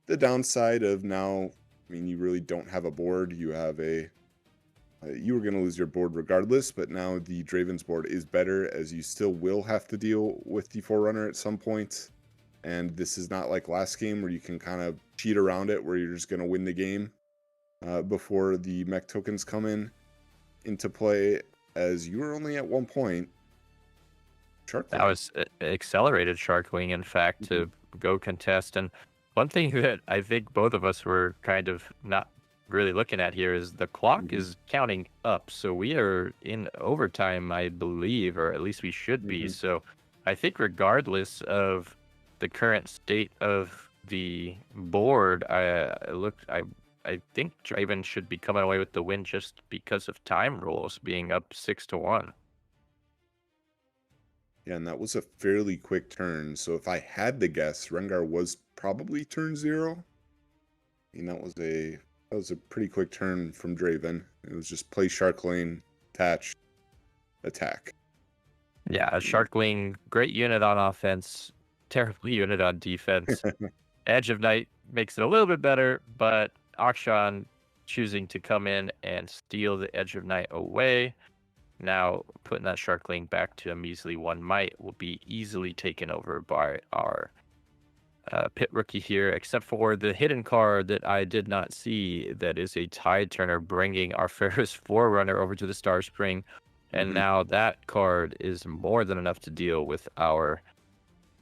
the downside of now, I mean, you really don't have a board. You have you were going to lose your board regardless, but now the Draven's board is better, as you still will have to deal with the Forerunner at some point. And this is not like last game where you can kind of cheat around it, where you're just going to win the game before the mech tokens come into play, as you were only at 1 point. That was accelerated Sharkwing, in fact, to go contest. And one thing that I think both of us were kind of not really looking at here is the clock is counting up. So we are in overtime, I believe, or at least we should be. So I think regardless of the current state of the board, I think Draven should be coming away with the win just because of time rules being up 6-1. Yeah, and that was a fairly quick turn. So if I had to guess, Rengar was probably turn 0. I mean, that was a pretty quick turn from Draven. It was just play Shark Lane, attach, attack. Yeah, Sharkling, great unit on offense, terrible unit on defense. Edge of Night makes it a little bit better, but Akshan choosing to come in and steal the Edge of Night away. Now, putting that Sharkling back to a measly 1 might will be easily taken over by our pit rookie here, except for the hidden card that I did not see, that is a Tide Turner, bringing our Ferris Forerunner over to the Starspring. And now that card is more than enough to deal with our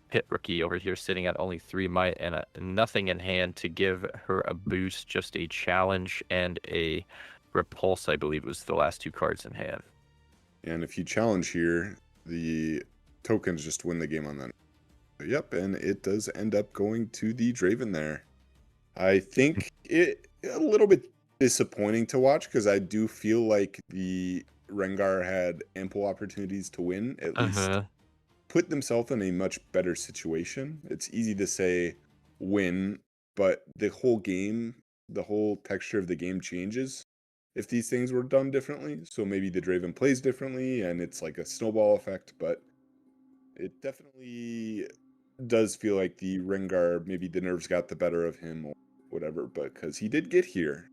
pit rookie over here, sitting at only 3 might and nothing in hand to give her a boost, just a challenge and a repulse, I believe was the last 2 cards in hand. And if you challenge here, the tokens just win the game on that. Yep, and it does end up going to the Draven there. I think it a little bit disappointing to watch, because I do feel like the Rengar had ample opportunities to win, at least put themselves in a much better situation. It's easy to say win, but the whole game, the whole texture of the game changes if these things were done differently. So maybe the Draven plays differently and it's like a snowball effect, but it definitely does feel like the Rengar, maybe the nerves got the better of him or whatever, but because he did get here.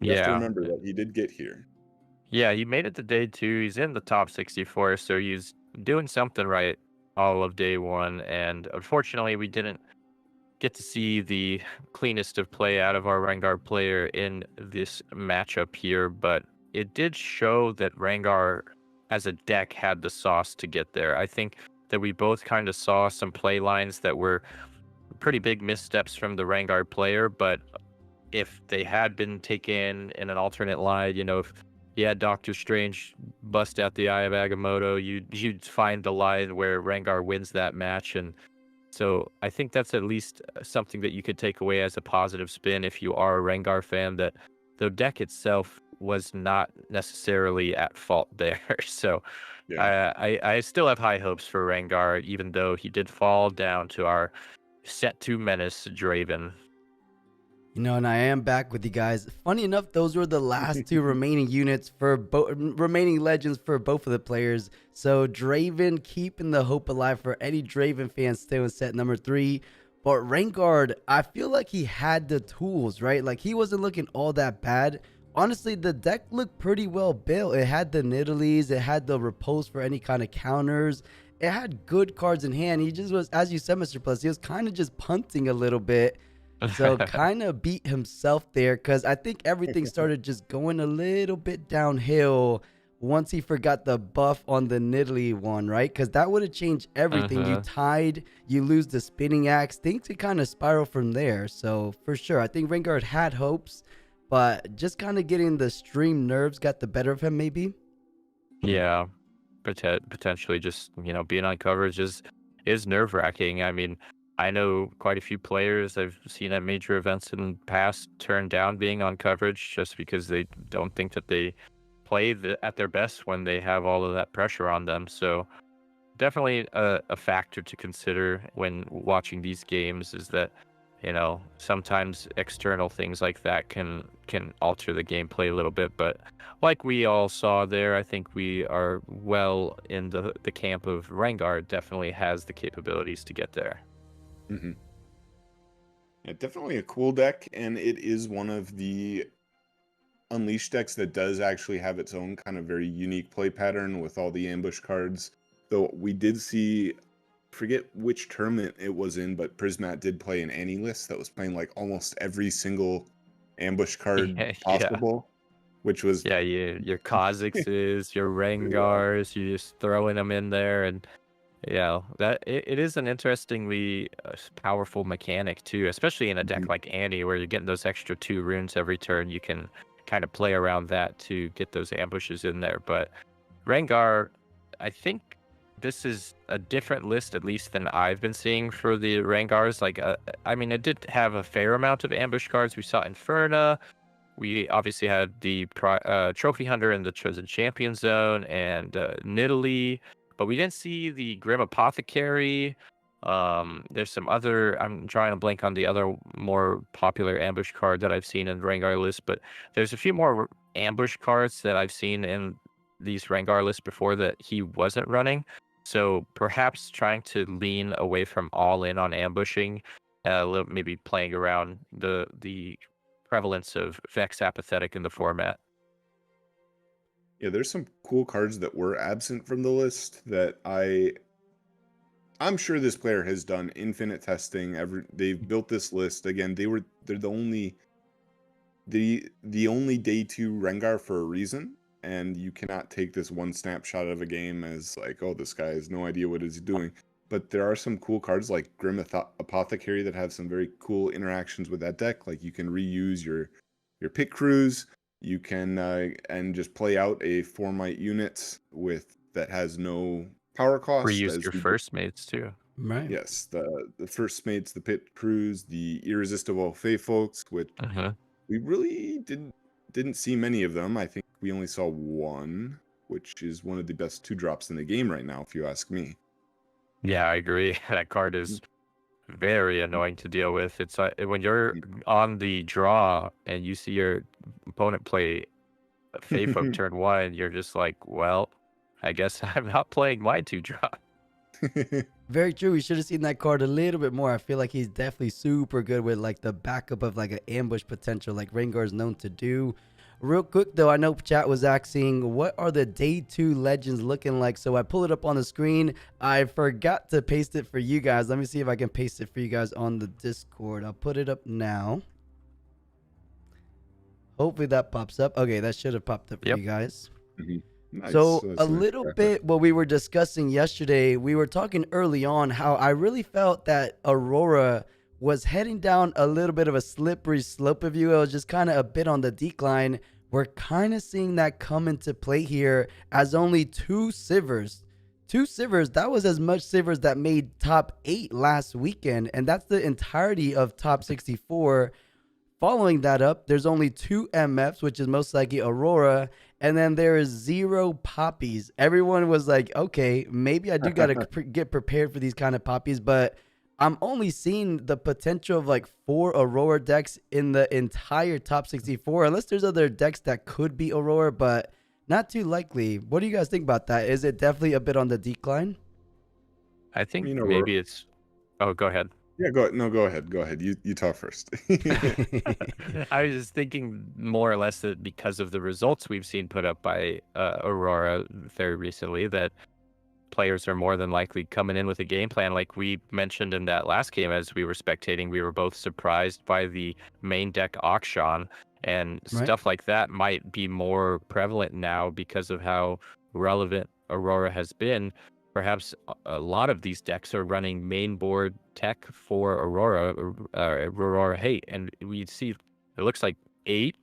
You have to remember that he did get here. Yeah, he made it to day 2. He's in the top 64, so he's doing something right all of day 1. And unfortunately, we didn't get to see the cleanest of play out of our Rengar player in this matchup here, but it did show that Rengar as a deck had the sauce to get there. I think that we both kind of saw some play lines that were pretty big missteps from the Rengar player, but if they had been taken in an alternate line, you know, if you had Doctor Strange bust out the Eye of Agamotto, you'd find the line where Rengar wins that match. And so I think that's at least something that you could take away as a positive spin if you are a Rengar fan, that the deck itself was not necessarily at fault there. So yeah. I still have high hopes for Rengar, even though he did fall down to our set 2 menace Draven. You know, and I am back with you guys. Funny enough, those were the last 2 remaining units for remaining legends for both of the players. So Draven keeping the hope alive for any Draven fans still in set number 3. But Rengar, I feel like he had the tools, right? Like, he wasn't looking all that bad. Honestly, the deck looked pretty well built. It had the Nidalees, it had the repulse for any kind of counters. It had good cards in hand. He just was, as you said, Mr. Plus, he was kind of just punting a little bit. So kind of beat himself there, because I think everything started just going a little bit downhill once he forgot the buff on the Nidalee one, right? Because that would have changed everything. You Uh-huh. tied, you lose the spinning axe. Things could kind of spiral from there. So for sure, I think Rengar had hopes, but just kind of getting the stream nerves got the better of him, maybe. Yeah, potentially just, being on coverage is nerve-wracking. I mean, I know quite a few players I've seen at major events in the past turn down being on coverage just because they don't think that they play at their best when they have all of that pressure on them. So definitely a factor to consider when watching these games is that, sometimes external things like that can alter the gameplay a little bit. But like we all saw there, I think we are well in the camp of Rengar definitely has the capabilities to get there. Hmm. Yeah, definitely a cool deck, and it is one of the Unleashed decks that does actually have its own kind of very unique play pattern with all the ambush cards. Though we did see, forget which tournament it was in, but Prismat did play an Annie list that was playing like almost every single ambush card Yeah, possible, which was yeah, your Kha'Zixes, your Rengars, you just throwing them in there, and that it is an interestingly powerful mechanic too, especially in a deck like Annie where you're getting those extra 2 runes every turn. You can kind of play around that to get those ambushes in there. But Rengar, I think this is a different list, at least than I've been seeing for the Rengars. Like, I mean, it did have a fair amount of ambush cards. We saw Inferna. We obviously had the Trophy Hunter in the Chosen Champion Zone and Nidalee, but we didn't see the Grim Apothecary. There's some other, I'm drawing a blank on the other more popular ambush card that I've seen in Rengar list, but there's a few more ambush cards that I've seen in these Rengar lists before that he wasn't running. So perhaps trying to lean away from all in on ambushing, maybe playing around the prevalence of Vex Apathetic in the format. Yeah, there's some cool cards that were absent from the list that I'm sure this player has done infinite testing. They've built this list again. They're the only day 2 Rengar for a reason, and you cannot take this one snapshot of a game as like, oh, this guy has no idea what he's doing. But there are some cool cards like Grim Apothecary that have some very cool interactions with that deck. Like you can reuse your pit crews. You can and just play out a 4-might unit that has no power cost. Reuse your first mates too. Right. Yes, the first mates, the pit crews, the irresistible Fey folks, which we really didn't see many of them. I think we only saw one, which is one of the best 2-drops in the game right now, if you ask me. Yeah, I agree. That card is very annoying to deal with. It's when you're on the draw and you see your opponent play Fey Folk turn 1, you're just like, well, I guess I'm not playing my 2-drop. Very true. We should have seen that card a little bit more. I feel like he's definitely super good with like the backup of like an ambush potential like Rengar is known to do. Real quick though, I know chat was asking what are the day 2 legends looking like, so I pull it up on the screen. I forgot to paste it for you guys. Let me see if I can paste it for you guys on the Discord. I'll put it up now. Hopefully that pops up. Okay, that should have popped up for you guys. Nice. So a little bit what we were discussing yesterday, we were talking early on how I really felt that Aurora was heading down a little bit of a slippery slope, if you will, just kind of a bit on the decline. We're kind of seeing that come into play here as only 2 Sivers. 2 Sivers, that was as much Sivers that made top 8 last weekend, and that's the entirety of top 64. Following that up, there's only 2 MFs, which is most likely Aurora, and then there is 0 poppies. Everyone was like, okay, maybe I do got to get prepared for these kind of poppies, but I'm only seeing the potential of like 4 Aurora decks in the entire top 64, unless there's other decks that could be Aurora, but not too likely. What do you guys think about that? Is it definitely a bit on the decline? I think maybe it's... Oh, go ahead. Yeah, go ahead. Go ahead. You talk first. I was just thinking more or less that because of the results we've seen put up by Aurora very recently, that players are more than likely coming in with a game plan. Like we mentioned in that last game as we were spectating, we were both surprised by the main deck Akshan, And Right. stuff like that might be more prevalent now because of how relevant Aurora has been. Perhaps a lot of these decks are running main board tech for Aurora, Aurora Hate, and we see it looks like 8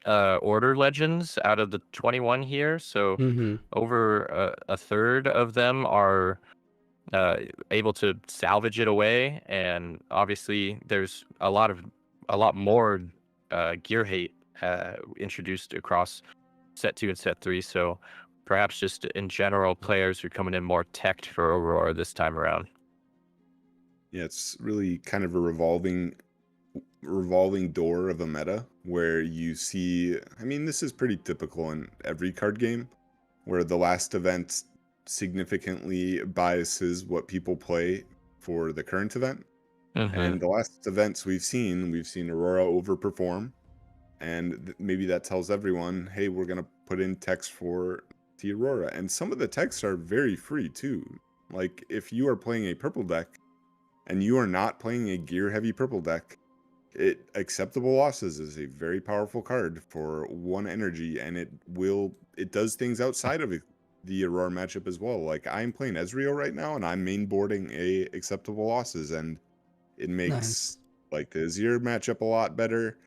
order legends out of the 21 here. So Mm-hmm. over a third of them are able to salvage it away, and obviously there's a lot more gear hate introduced across set 2 and set 3. So perhaps just in general, players are coming in more teched for Aurora this time around. Yeah, it's really kind of a revolving door of a meta where you see, I mean, this is pretty typical in every card game, where the last event significantly biases what people play for the current event. Mm-hmm. And the last events we've seen Aurora overperform, and maybe that tells everyone, hey, we're going to put in text for the Aurora. And some of the texts are very free too. Like if you are playing a purple deck and you are not playing a gear heavy purple deck, acceptable losses is a very powerful card for 1 energy, and it does things outside of the Aurora matchup as well. Like I'm playing Ezreal right now and I'm main boarding a acceptable losses, and it Nice. makes like the Azir matchup a lot better.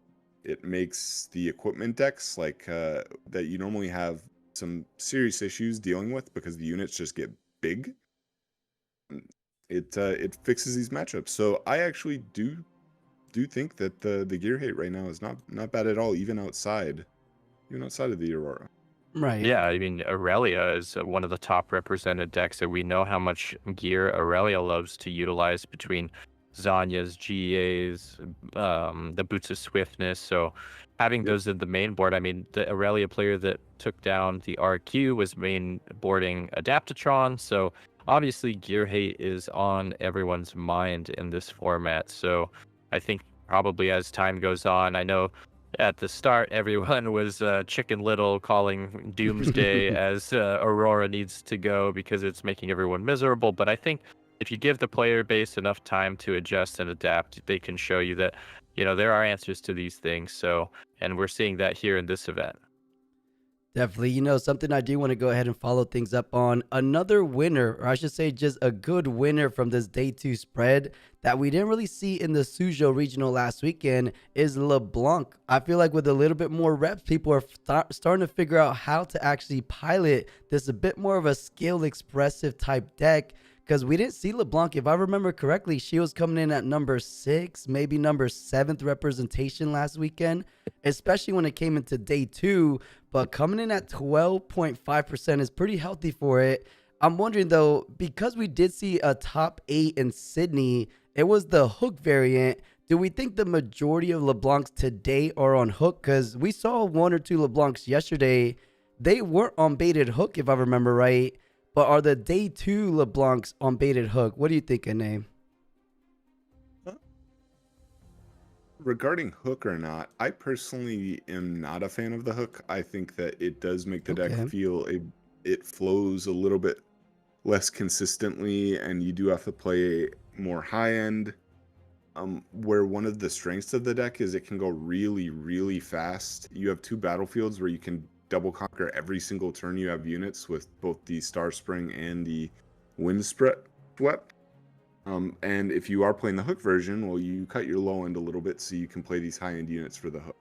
It makes the equipment decks that you normally have some serious issues dealing with because the units just get big. It fixes these matchups. So I actually do think that the gear hate right now is not bad at all, even outside of the Aurora. Right. Yeah, I mean, Aurelia is one of the top represented decks, and we know how much gear Aurelia loves to utilize between Zanya's, GA's, the Boots of Swiftness. So having Yep. those in the main board, I mean, the Aurelia player that took down the RQ was main boarding Adaptatron. So obviously, gear hate is on everyone's mind in this format. So I think probably as time goes on, I know at the start, everyone was Chicken Little calling Doomsday as Aurora needs to go because it's making everyone miserable. But I think if you give the player base enough time to adjust and adapt, they can show you that, there are answers to these things. So, and we're seeing that here in this event. Definitely. Something I do want to go ahead and follow things up on. Another winner, or I should say, just a good winner from this day 2 spread that we didn't really see in the Suzhou Regional last weekend is Leblanc. I feel like with a little bit more reps, people are starting to figure out how to actually pilot this a bit more of a skill expressive type deck. Because we didn't see Leblanc, if I remember correctly, she was coming in at number 6, maybe number 7th representation last weekend, especially when it came into day 2. But coming in at 12.5% is pretty healthy for it. I'm wondering though, because we did see a top 8 in Sydney, it was the hook variant. Do we think the majority of LeBlancs today are on hook? Because we saw 1 or 2 LeBlancs yesterday. They weren't on baited hook, if I remember right. But are the day 2 LeBlancs on baited hook? What do you think, Name? Regarding hook or not, I personally am not a fan of the hook. I think that it does make the deck Okay. feel it flows a little bit less consistently, and you do have to play more high end. Where one of the strengths of the deck is it can go really, really fast. You have 2 battlefields where you can double conquer every single turn you have units with both the Star Spring and the Wind Swept. And if you are playing the hook version, well, you cut your low end a little bit so you can play these high end units for the hook.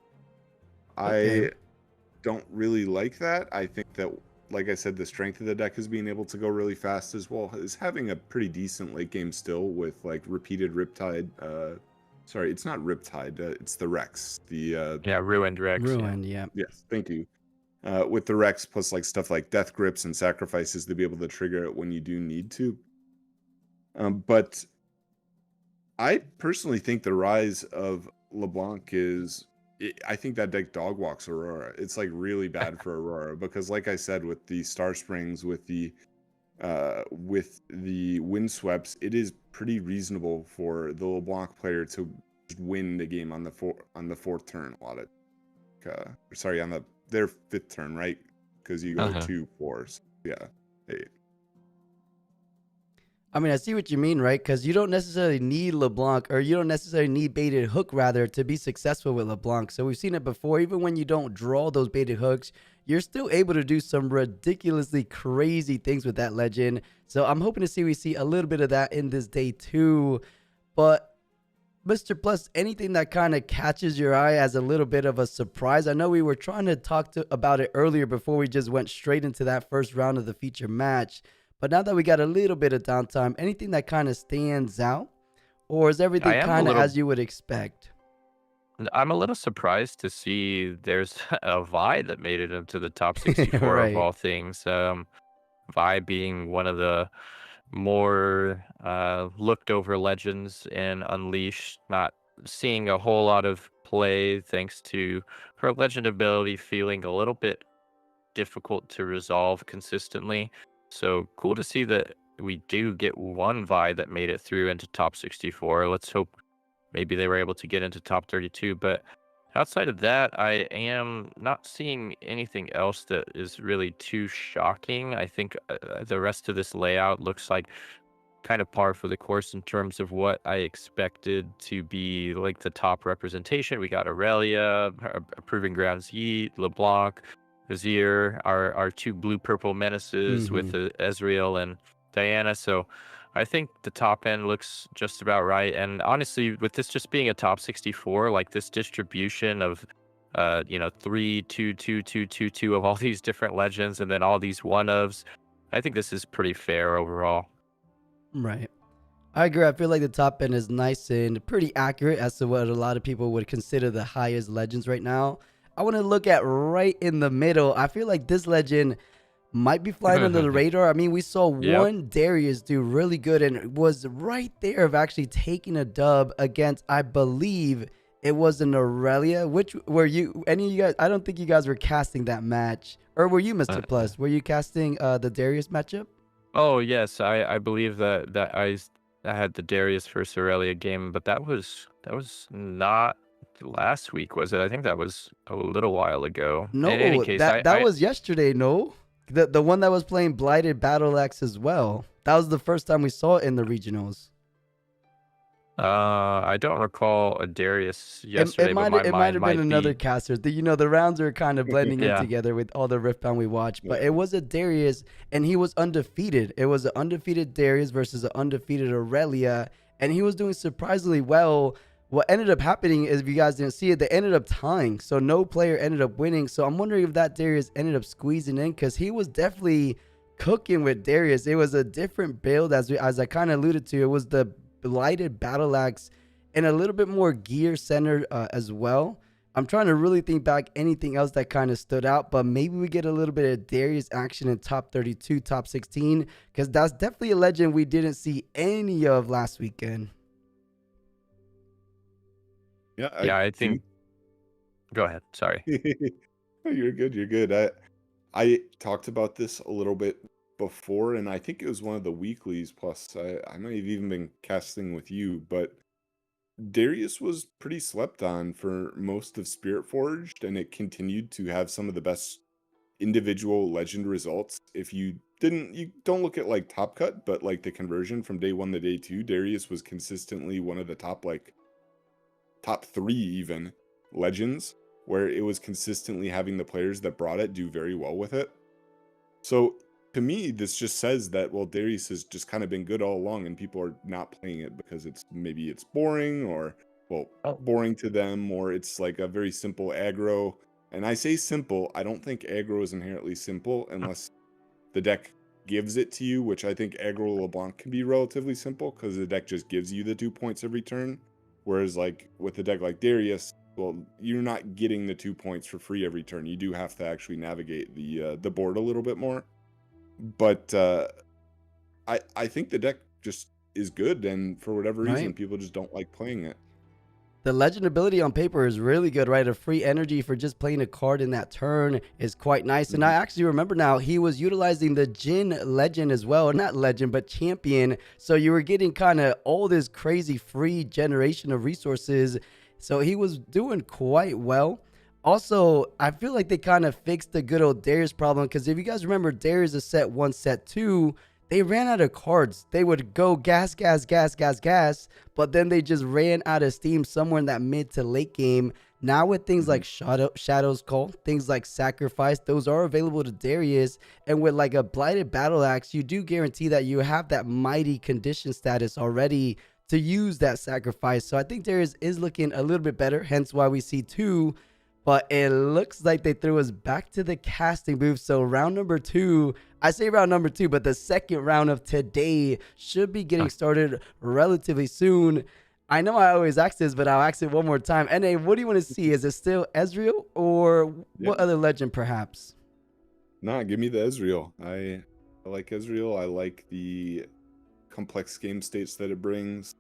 Okay. I don't really like that. I think that, like I said, the strength of the deck is being able to go really fast, as well as having a pretty decent late game still with like repeated Riptide. Sorry, it's not Riptide. It's the Rex. Ruined Rex. Ruined, yeah. Yes, thank you. With the Rex plus like stuff like Death Grips and Sacrifices to be able to trigger it when you do need to. But I personally think the rise of LeBlanc I think that deck dog walks Aurora. It's like really bad for Aurora because, like I said, with the Star Springs, with the Windsweeps, it is pretty reasonable for the LeBlanc player to win the game on the fourth turn. A lot of, sorry, on their 5th turn, right? Because you go 2, 4, yeah, 8. I mean, I see what you mean, right? Because you don't necessarily need LeBlanc, or you don't necessarily need baited hook, rather, to be successful with LeBlanc. So we've seen it before. Even when you don't draw those baited hooks, you're still able to do some ridiculously crazy things with that legend. So I'm hoping to see we see a little bit of that in this day too. But Mr. Plus, anything that kind of catches your eye as a little bit of a surprise? I know we were trying to talk about it earlier before we just went straight into that first round of the feature match. But now that we got a little bit of downtime, anything that kind of stands out? Or is I everything am a kind of little as you would expect? I'm a little surprised to see there's a Vi that made it into the top 64 of Right. all things. Vi being one of the more looked over legends in Unleashed, not seeing a whole lot of play thanks to her legend ability feeling a little bit difficult to resolve consistently. So cool to see that we do get one Vi that made it through into top 64. Let's hope maybe they were able to get into top 32. But outside of that, I am not seeing anything else that is really too shocking. I think the rest of this layout looks like kind of par for the course in terms of what I expected to be like the top representation. We got Aurelia, Proving Grounds Yeet, LeBlanc, Azir, our two blue-purple menaces with Ezreal and Diana. So I think the top end looks just about right. And honestly, with this just being a top 64, like this distribution of 3, 2, 2, 2, 2, 2 of all these different legends and then all these one-ofs, I think this is pretty fair overall. Right. I agree. I feel like the top end is nice and pretty accurate as to what a lot of people would consider the highest legends right now. I want to look at right in the middle. I feel like this legend might be flying under the radar. I mean, we saw Yep. one Darius do really good and was right there of actually taking a dub against, I believe it was an Aurelia. Which were you, any of you guys? I don't think you guys were casting that match. Or were you, Mr. Plus? Were you casting the Darius matchup? Oh yes, I believe that I had the Darius versus Aurelia game, but that was not last week, was it? I think that was a little while ago. In any No, case, that was yesterday. No, the one that was playing Blighted Battle Axe as well. That was the first time we saw it in the regionals. I don't recall a Darius yesterday, It but might my it might mind have been might another be. caster. The rounds are kind of blending in Yeah. together with all the Riftbound we watched. But Yeah. it was a Darius, and he was undefeated. It was an undefeated Darius versus an undefeated Aurelia, and he was doing surprisingly well. What ended up happening is, if you guys didn't see it, they ended up tying. So no player ended up winning. So I'm wondering if that Darius ended up squeezing in, because he was definitely cooking with Darius. It was a different build, as I kind of alluded to. It was the Blighted Battle Axe and a little bit more gear centered as well. I'm trying to really think back anything else that kind of stood out, but maybe we get a little bit of Darius action in top 32, top 16, because that's definitely a legend we didn't see any of last weekend. Yeah, Yeah, I think. Go ahead. Sorry. You're good. You're good. I talked about this a little bit before, and I think it was one of the weeklies. Plus, I might have even been casting with you, but Darius was pretty slept on for most of Spirit Forged, and it continued to have some of the best individual legend results. If you don't look at like top cut, but like the conversion from day 1 to day 2, Darius was consistently one of the top 3 even legends, where it was consistently having the players that brought it do very well with it. So to me, this just says that, well, Darius has just kind of been good all along, and people are not playing it because it's boring, or boring to them, or it's like a very simple aggro. And I say simple, I don't think aggro is inherently simple unless the deck gives it to you, which I think aggro LeBlanc can be relatively simple because the deck just gives you the 2 points every turn. Whereas like with a deck like Darius, well, you're not getting the 2 points for free every turn. You do have to actually navigate the board a little bit more. But I think the deck just is good, and for whatever reason, Right. people just don't like playing it. The legend ability on paper is really good, right? A free energy for just playing a card in that turn is quite nice. And I actually remember now he was utilizing the Jin legend as well. Not legend, but champion. So you were getting kind of all this crazy free generation of resources. So he was doing quite well. Also, I feel like they kind of fixed the good old Darius problem, because if you guys remember, Darius is set 1, set 2. they ran out of cards. They would go gas, gas, gas, gas, gas, but then they just ran out of steam somewhere in that mid to late game. Now with things like Shadow's Call, things like Sacrifice, those are available to Darius. And with like a Blighted Battle Axe, you do guarantee that you have that mighty condition status already to use that Sacrifice. So I think Darius is looking a little bit better, hence why we see 2. But it looks like they threw us back to the casting booth. So round number 2, I say round number 2, but the second round of today should be getting started relatively soon. I know I always ask this, but I'll ask it one more time. NA, what do you want to see? Is it still Ezreal or what other legend perhaps? Nah, give me the Ezreal. I like Ezreal. I like the complex game states that it brings.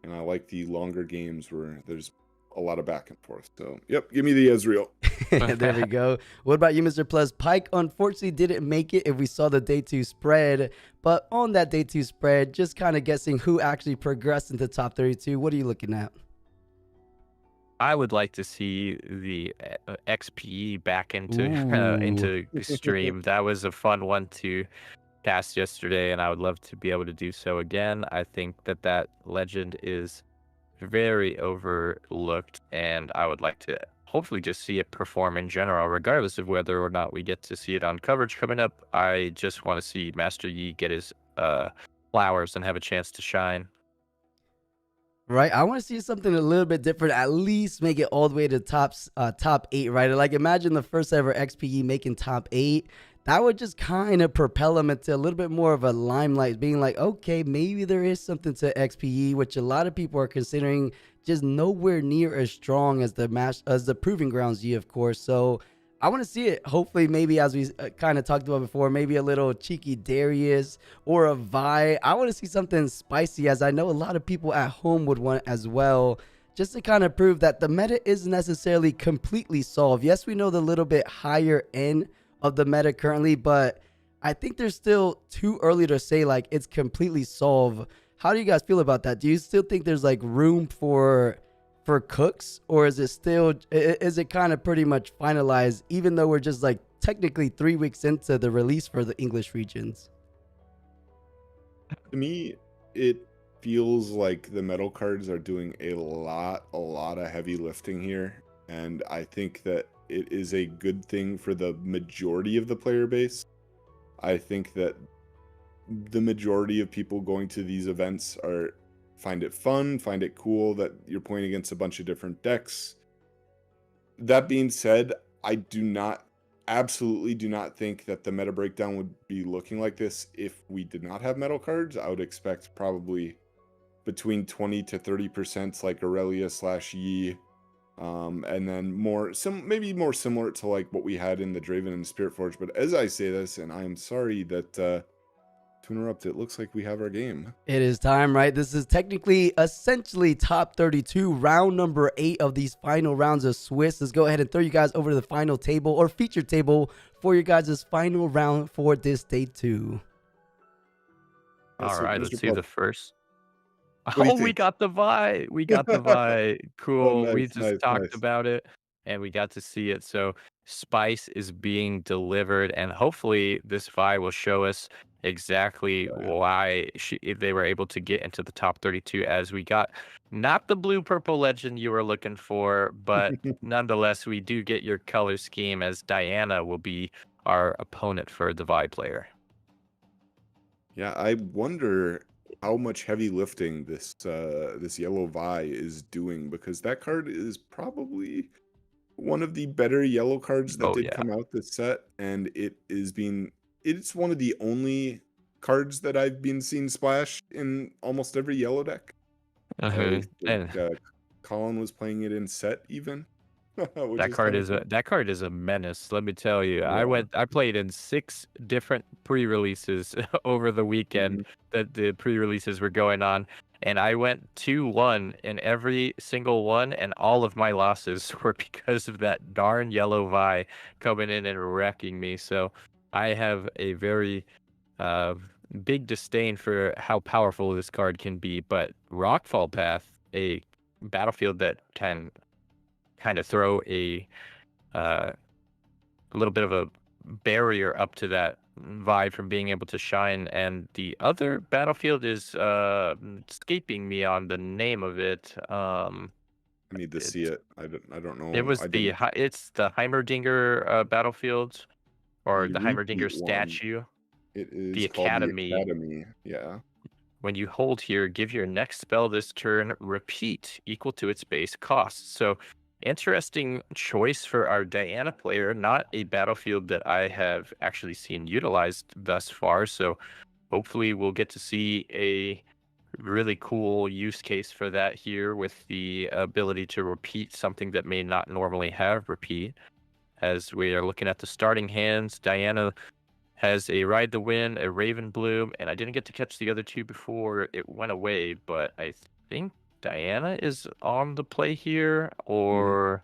And I like the longer games where there's a lot of back and forth. So, yep, give me the Ezreal. There we go. What about you, Mr. Plus? Pyke unfortunately didn't make it if we saw the day 2 spread. But on that day 2 spread, just kind of guessing who actually progressed into top 32. What are you looking at? I would like to see the XPE back into stream. That was a fun one to cast yesterday, and I would love to be able to do so again. I think that legend is very overlooked, and I would like to hopefully just see it perform in general, regardless of whether or not we get to see it on coverage coming up. I just want to see Master Yi get his flowers and have a chance to shine. Right, I want to see something a little bit different. At least make it all the way to top 8. Right, like imagine the first ever XPE making top 8. That would just kind of propel him into a little bit more of a limelight, being like, okay, maybe there is something to XPE, which a lot of people are considering, just nowhere near as strong as the Proving Grounds Yi, of course. So I want to see it. Hopefully, maybe as we kind of talked about before, maybe a little cheeky Darius or a Vi. I want to see something spicy, as I know a lot of people at home would want as well, just to kind of prove that the meta isn't necessarily completely solved. Yes, we know the little bit higher end of the meta currently, but I think there's still too early to say like it's completely solved. How do you guys feel about that? Do you still think there's like room for cooks, or is it kind of pretty much finalized, even though we're just like technically 3 weeks into the release for the English regions? To me, it feels like the metal cards are doing a lot of heavy lifting here, and I think that it is a good thing for the majority of the player base. I think that the majority of people going to these events find it fun, find it cool that you're playing against a bunch of different decks. That being said, I absolutely do not think that the meta breakdown would be looking like this if we did not have metal cards. I would expect probably between 20 to 30% like Aurelia / Yi, and then maybe more similar to like what we had in the Draven and Spirit Forge. But as I say this, and I am sorry that to interrupt, it looks like we have our game. It is time, right? This is technically essentially top 32, round number 8 of these final rounds of Swiss. Let's go ahead and throw you guys over to the final table or feature table for your guys' final round for this day 2. All right, let's see the first. We got the Vi. We got the Vi. Cool. We just talked about it and we got to see it. So Spice is being delivered, and hopefully this Vi will show us exactly why they were able to get into the top 32, as we got not the blue purple legend you were looking for, but nonetheless we do get your color scheme, as Diana will be our opponent for the Vi player. Yeah, I wonder how much heavy lifting this yellow Vi is doing, because that card is probably one of the better yellow cards that come out this set, and it's one of the only cards that I've been seeing splash in almost every yellow deck. I think Colin was playing it in set even. That card is a menace, let me tell you. Yeah. I played in 6 different pre-releases over the weekend that the pre-releases were going on, and I went 2-1 in every single one, and all of my losses were because of that darn yellow Vi coming in and wrecking me. So I have a very big disdain for how powerful this card can be, but Rockfall Path, a battlefield that can kind of throw a little bit of a barrier up to that Vi from being able to shine. And the other battlefield is escaping me on the name of it. I need to see It it. I don't it know. was I didn't. it's the Heimerdinger battlefield, or The the Heimerdinger repeat one. statue. It The is called the Academy. Academy. Yeah. When you hold here, give your next spell this turn repeat equal to its base cost. So, interesting choice for our Diana player. Not a battlefield that I have actually seen utilized thus far. So, hopefully, we'll get to see a really cool use case for that here, with the ability to repeat something that may not normally have repeat. As we are looking at the starting hands, Diana has a Ride the Wind, a Raven Bloom, and I didn't get to catch the other two before it went away, but I think Diana is on the play here, Mhm. or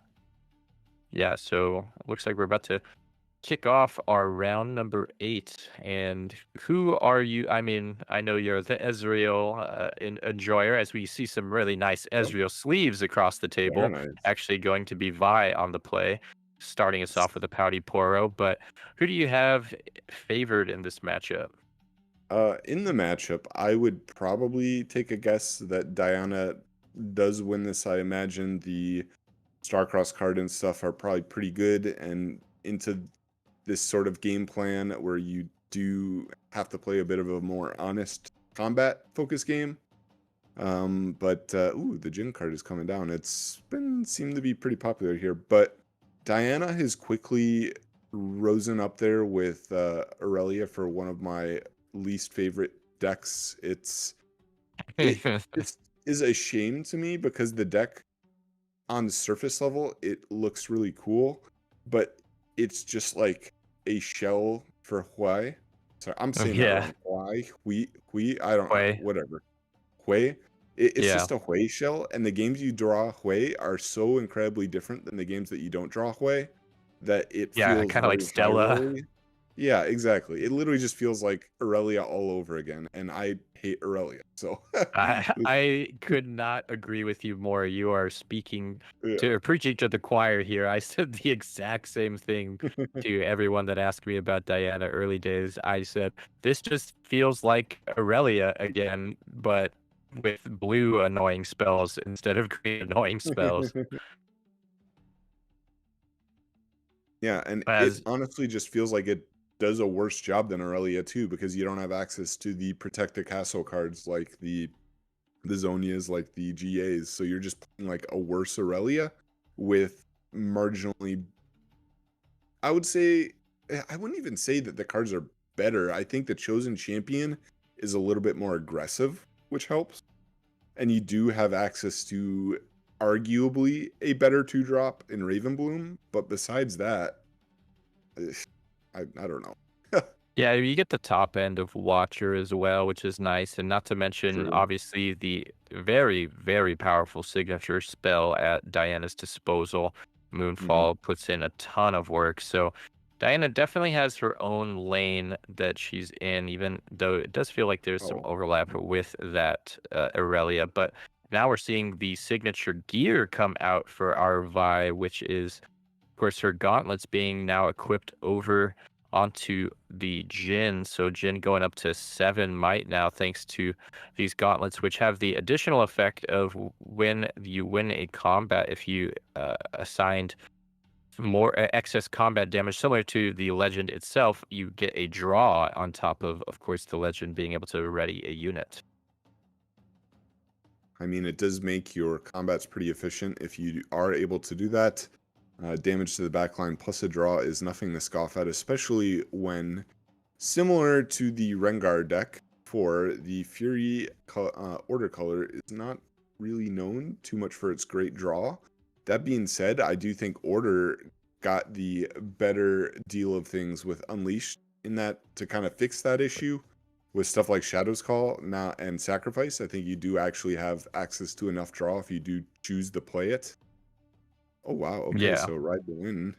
yeah, so it looks like we're about to kick off our round number 8. And who are you? I mean, I know you're the Ezreal enjoyer, as we see some really nice Yep. Ezreal sleeves across the Very table. nice. Actually, going to be Vi on the play, starting us off with a Pouty Poro. But who do you have favored in this matchup? In the matchup, I would probably take a guess that Diana does win this. I imagine the Starcross card and stuff are probably pretty good, and into this sort of game plan where you do have to play a bit of a more honest combat focused game. But ooh, the Jin card is coming down. It's been seemed to be pretty popular here, but Diana has quickly risen up there with Aurelia for one of my least favorite decks. It just is a shame to me because the deck on the surface level it looks really cool, but it's just like a shell for Hui. Sorry, I'm saying that Yeah, wrong. Hui, I don't know, way. whatever. Hui. It's Yeah, just a Hui shell, and the games you draw Hui are so incredibly different than the games that you don't draw Hui that it yeah, feels kind of like very high Stella. rolly. Yeah, exactly. It literally just feels like Aurelia all over again, and I hate Aurelia. So, I could not agree with you more. You are speaking yeah. to, or preaching to the choir here. I said the exact same thing to everyone that asked me about Diana early days. I said, this just feels like Aurelia again, but with blue annoying spells instead of green annoying spells. Yeah, and it As honestly just feels like it does a worse job than Aurelia too, because you don't have access to the Protect the Castle cards like the Zonias, like the GAs. So you're just playing like a worse Aurelia with marginally. I would say I wouldn't even say that the cards are better. I think the Chosen Champion is a little bit more aggressive, which helps. And you do have access to arguably a better 2-drop in Ravenbloom, but besides that, eh, I don't know. yeah, you get the top end of Watcher as well, which is nice. And not to mention, True. obviously, the very, very powerful signature spell at Diana's disposal. Hmm. Moonfall puts in a ton of work. So Diana definitely has her own lane that she's in, even though it does feel like there's some Oh, overlap with that Aurelia. But now we're seeing the signature gear come out for our Vi, which is, of course, her gauntlets being now equipped over onto the Jin. So Jin going up to 7 might now, thanks to these gauntlets, which have the additional effect of when you win a combat, if you assigned more excess combat damage, similar to the legend itself, you get a draw on top of course, the legend being able to ready a unit. I mean, it does make your combats pretty efficient if you are able to do that. Damage to the backline plus a draw is nothing to scoff at, especially when similar to the Rengar deck for the Fury Order color is not really known too much for its great draw. That being said, I do think Order got the better deal of things with Unleashed in that to kind of fix that issue with stuff like Shadow's Call now and Sacrifice. I think you do actually have access to enough draw if you do choose to play it. Oh wow, okay, Yeah, so Ride the Wind.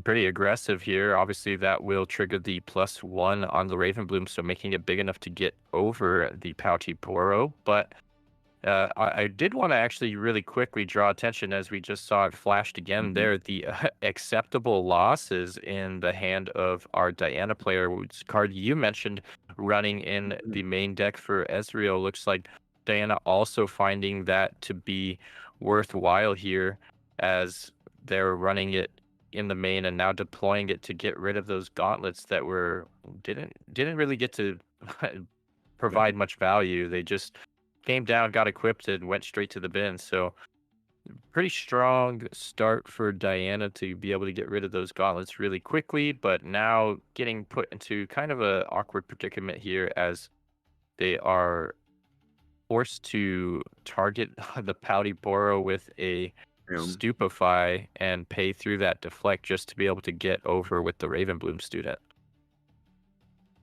pretty aggressive here. Obviously, that will trigger the +1 on the Ravenbloom, so making it big enough to get over the Pouty Poro. But I did want to actually really quickly draw attention as we just saw it flashed again Mhm. there. The acceptable losses in the hand of our Diana player, which card you mentioned running in Mhm. the main deck for Ezreal. Looks like Diana also finding that to be worthwhile here as they're running it in the main and now deploying it to get rid of those gauntlets that were didn't really get to Yeah. provide much value. They just came down, got equipped, and went straight to the bin. So pretty strong start for Diana to be able to get rid of those gauntlets really quickly, but now getting put into kind of a awkward predicament here as they are forced to target the Pouty Boro with a Um, Stupefy and pay through that deflect just to be able to get over with the Ravenbloom student.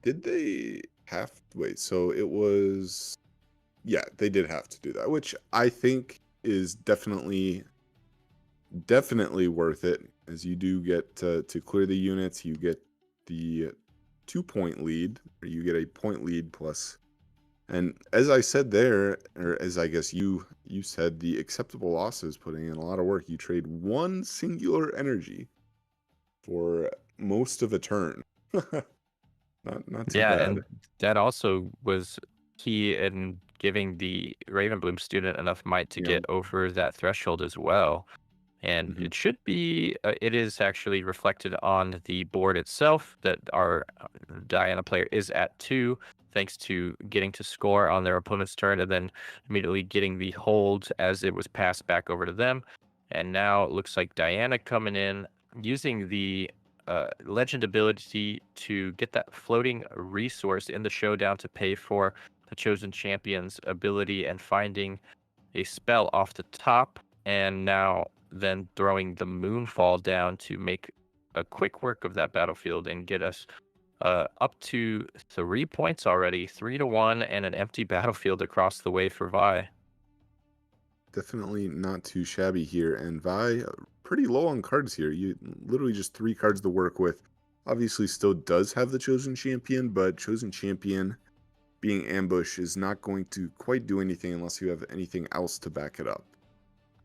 did they have wait? So it was, yeah, they did have to do that, which I think is definitely worth it, as you do get to clear the units. You get the 2 point lead, or you get a point lead plus. And as I said there, or as I guess you said, the acceptable losses, putting in a lot of work. You trade one singular energy for most of a turn. Not too Yeah, bad. and that also was key in giving the Ravenbloom student enough might to Yeah. get over that threshold as well. And Hmm. it should be, it is actually reflected on the board itself that our Diana player is at 2, thanks to getting to score on their opponent's turn and then immediately getting the hold as it was passed back over to them. And now it looks like Diana coming in using the legend ability to get that floating resource in the showdown to pay for the chosen champion's ability and finding a spell off the top, and now then throwing the Moonfall down to make a quick work of that battlefield and get us up to 3 points already, 3-1, and an empty battlefield across the way for Vi. Definitely not too shabby here. And Vi, pretty low on cards here. You literally just 3 cards to work with. Obviously, still does have the chosen champion, but chosen champion being ambush is not going to quite do anything unless you have anything else to back it up.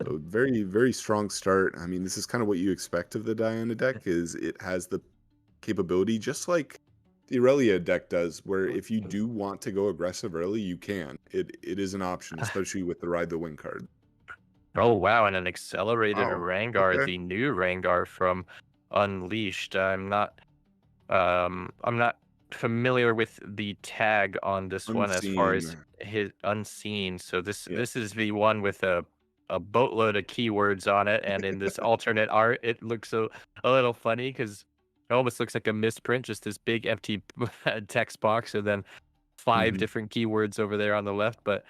So very, very strong start. I mean, this is kind of what you expect of the Diana deck, is it has the capability, just like the Aurelia deck does, where if you do want to go aggressive early, you can. It is an option, especially with the Ride the Wind card. Oh wow, and an accelerated Wow. Rengar, Okay. the new Rengar from Unleashed. I'm not familiar with the tag on this one as far as Unseen. his unseen. So this Yeah. this is the one with a boatload of keywords on it, and in this alternate art, it looks a little funny because it almost looks like a misprint, just this big empty text box, and then 5 Hmm. different keywords over there on the left. But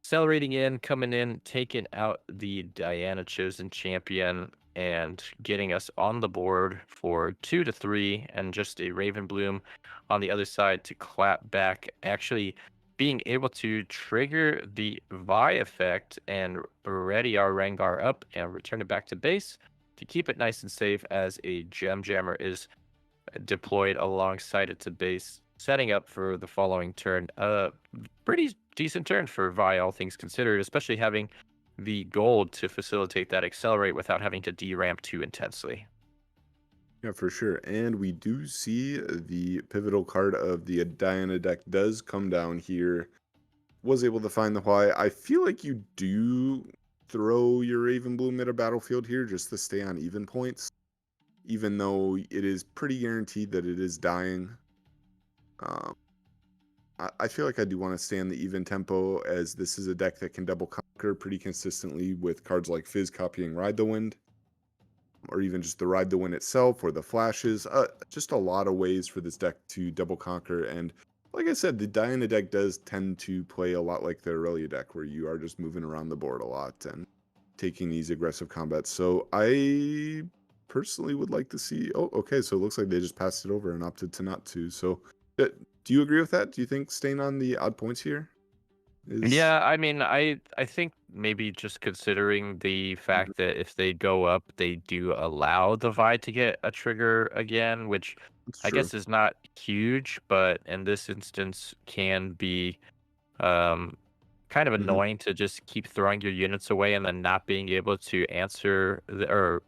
accelerating in, coming in, taking out the Diana chosen champion, and getting us on the board for 2-3, and just a Ravenbloom on the other side to clap back. Actually, being able to trigger the Vi effect and ready our Rengar up and return it back to base to keep it nice and safe as a Gem Jammer is deployed alongside it to base, setting up for the following turn. Pretty decent turn for Vi, all things considered, especially having the gold to facilitate that accelerate without having to deramp too intensely. Yeah, for sure. And we do see the pivotal card of the Diana deck does come down here. Was able to find the why. I feel like you do throw your Ravenbloom at a battlefield here just to stay on even points, even though it is pretty guaranteed that it is dying. Um, I feel like I do want to stay on the even tempo, as this is a deck that can double conquer pretty consistently with cards like Fizz copying Ride the Wind, or even just the Ride the Wind itself, or the flashes. Just a lot of ways for this deck to double conquer. And like I said, the Diana deck does tend to play a lot like the Aurelia deck, where you are just moving around the board a lot and taking these aggressive combats. So I personally would like to see. Oh, okay. So it looks like they just passed it over and opted to not to. So do you agree with that? Do you think staying on the odd points here is? Yeah, I mean, I think maybe just considering the Mhm. fact that if they go up, they do allow the Vi to get a trigger again, which That's I true. guess is not huge, but in this instance can be um kind of Mhm. annoying to just keep throwing your units away and then not being able to answer or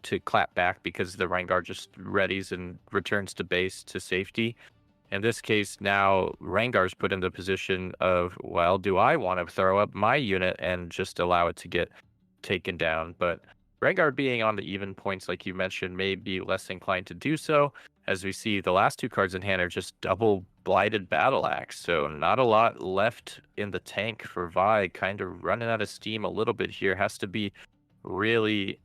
to clap back because the Rengar just readies and returns to base to safety. In this case, now Rengar's put in the position of, well, do I want to throw up my unit and just allow it to get taken down? But Rengar being on the even points, like you mentioned, may be less inclined to do so, as we see the last two cards in hand are just double blighted battle axe. So not a lot left in the tank for Vi, kind of running out of steam a little bit here. Has to be really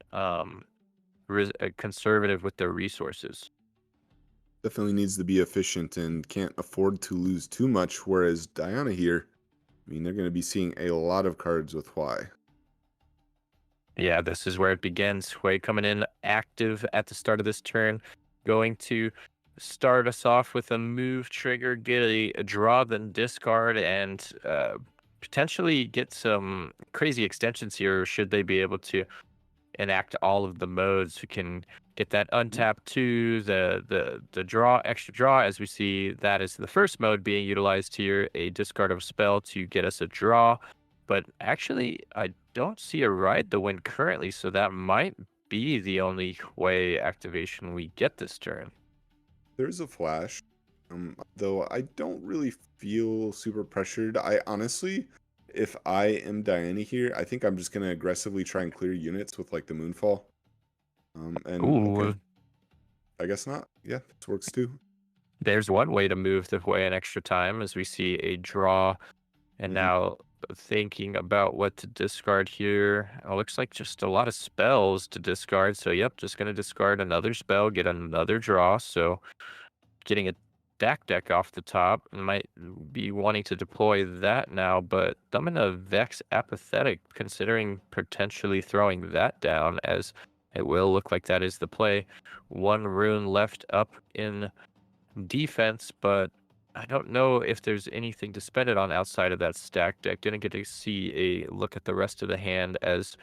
conservative with their resources. Definitely needs to be efficient and can't afford to lose too much. Whereas Diana here, I mean, they're going to be seeing a lot of cards with Y. Yeah, this is where it begins. Hui coming in active at the start of this turn, going to start us off with a move trigger, get a draw, then discard, and potentially get some crazy extensions here. Should they be able to enact all of the modes, we can get that untap to the draw, extra draw, as we see that is the first mode being utilized here, a discard of a spell to get us a draw. But actually, I don't see a ride the win currently, so that might be the only way activation we get this turn. There's a flash, though I don't really feel super pressured. I honestly, if I am Diana here, I think I'm just going to aggressively try and clear units with like the Moonfall. And Ooh, okay, I guess not. Yeah, this works too. there's one way to move the way in extra time, as we see a draw. And Mhm. now thinking about what to discard here. It looks like just a lot of spells to discard. So, yep, just going to discard another spell, get another draw. So, getting a stack deck off the top. Might be wanting to deploy that now, but I'm in a Vex apathetic considering potentially throwing that down, as it will look like that is the play. One rune left up in defense, but I don't know if there's anything to spend it on outside of that stack deck. Didn't get to see a look at the rest of the hand, as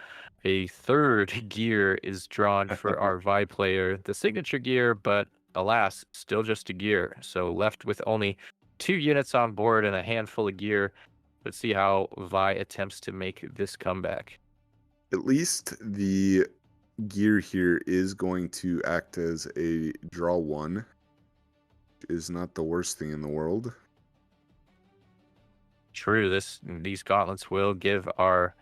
a third gear is drawn for our Vi player, the signature gear, but alas, still just a gear. So left with only 2 units on board and a handful of gear. Let's see how Vi attempts to make this comeback. At least the gear here is going to act as a draw one. Is not the worst thing in the world. True, these gauntlets will give our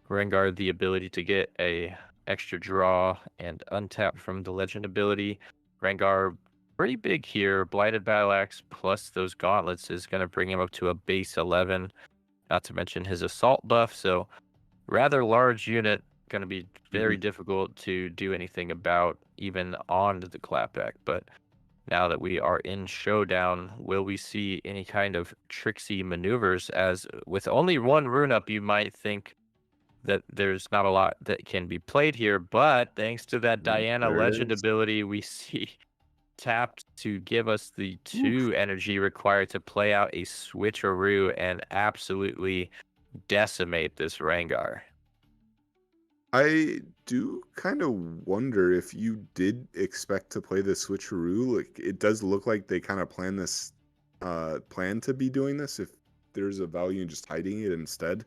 Rengar the ability to get a extra draw and untap from the legend ability. Rengar pretty big here. Blighted Battle Axe plus those gauntlets is going to bring him up to a base 11. Not to mention his assault buff. So rather large unit, going to be very difficult to do anything about even on the clapback. But now that we are in showdown, will we see any kind of tricksy maneuvers? As with only one rune up, you might think that there's not a lot that can be played here, but thanks to that Diana There it legend is. ability, we see tapped to give us the Oof. 2 energy required to play out a switcheroo and absolutely decimate this Rengar. I do kind of wonder if you did expect to play the switcheroo. Like, it does look like they kind of plan to be doing this. If there's a value in just hiding it instead.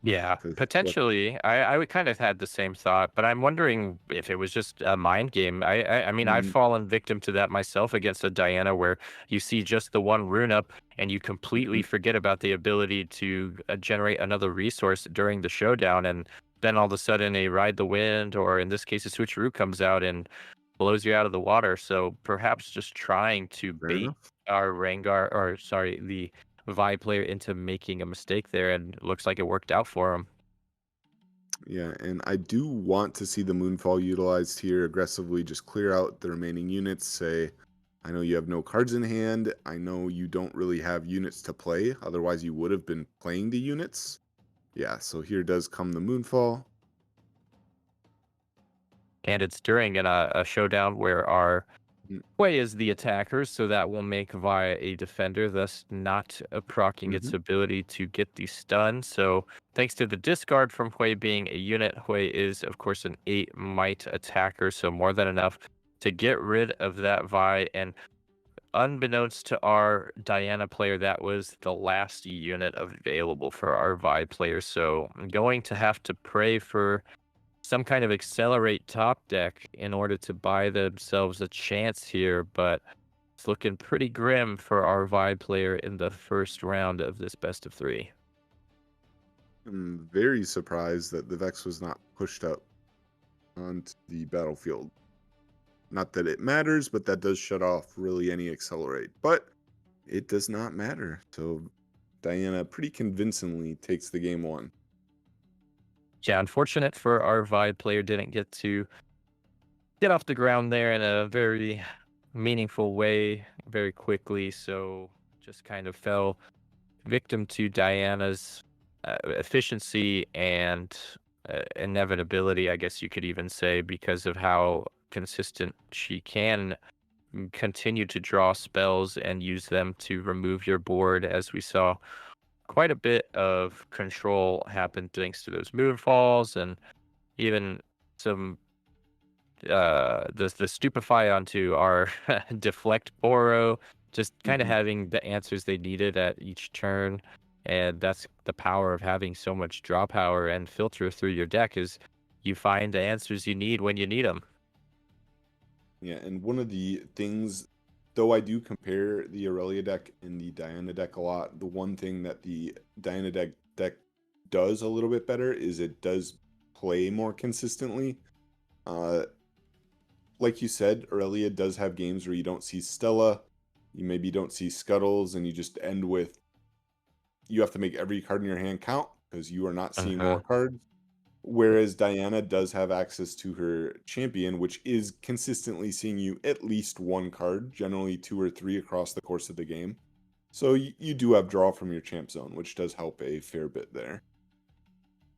Yeah, 'Cause potentially. I would kind of had the same thought, but I'm wondering if it was just a mind game. I mean, I've fallen victim to that myself against a Diana, where you see just the one rune up and you completely forget about the ability to generate another resource during the showdown, and then all of a sudden a Ride the Wind, or in this case a switcheroo, comes out and blows you out of the water. So perhaps just trying to Fair bait enough. our Rengar, or sorry, the Vi player into making a mistake there, and it looks like it worked out for him. Yeah, and I do want to see the Moonfall utilized here aggressively. Just clear out the remaining units. Say, I know you have no cards in hand. I know you don't really have units to play. Otherwise, you would have been playing the units. Yeah, so here does come the Moonfall. And it's during a showdown where our Mm, Hui is the attacker, so that will make Vi a defender, thus not proccing its mhm. ability to get the stun. So thanks to the discard from Hui being a unit, Hui is, of course, an 8 might attacker, so more than enough to get rid of that Vi. And unbeknownst to our Diana player, that was the last unit available for our Vi player. So I'm going to have to pray for some kind of accelerate top deck in order to buy themselves a chance here. But it's looking pretty grim for our Vi player in the first round of this best of 3. I'm very surprised that the Vex was not pushed up onto the battlefield. Not that it matters, but that does shut off really any accelerate. But it does not matter. So Diana pretty convincingly takes the game 1. Yeah, unfortunate for our Vi player, didn't get to get off the ground there in a very meaningful way very quickly. So just kind of fell victim to Diana's efficiency and inevitability, I guess you could even say, because of how consistent she can continue to draw spells and use them to remove your board, as we saw quite a bit of control happen thanks to those moonfalls and even some the stupefy onto our deflect Boro, just kind of having the answers they needed at each turn. And that's the power of having so much draw power and filter through your deck, is you find the answers you need when you need them. Yeah, and one of the things, though I do compare the Aurelia deck and the Diana deck a lot, the one thing that the Diana deck does a little bit better is it does play more consistently. Like you said, Aurelia does have games where you don't see Stella, you maybe don't see Scuttles, and you just end with you have to make every card in your hand count because you are not seeing more cards. Whereas Diana does have access to her champion, which is consistently seeing you at least 1 card, generally 2 or 3 across the course of the game. So you do have draw from your champ zone, which does help a fair bit there.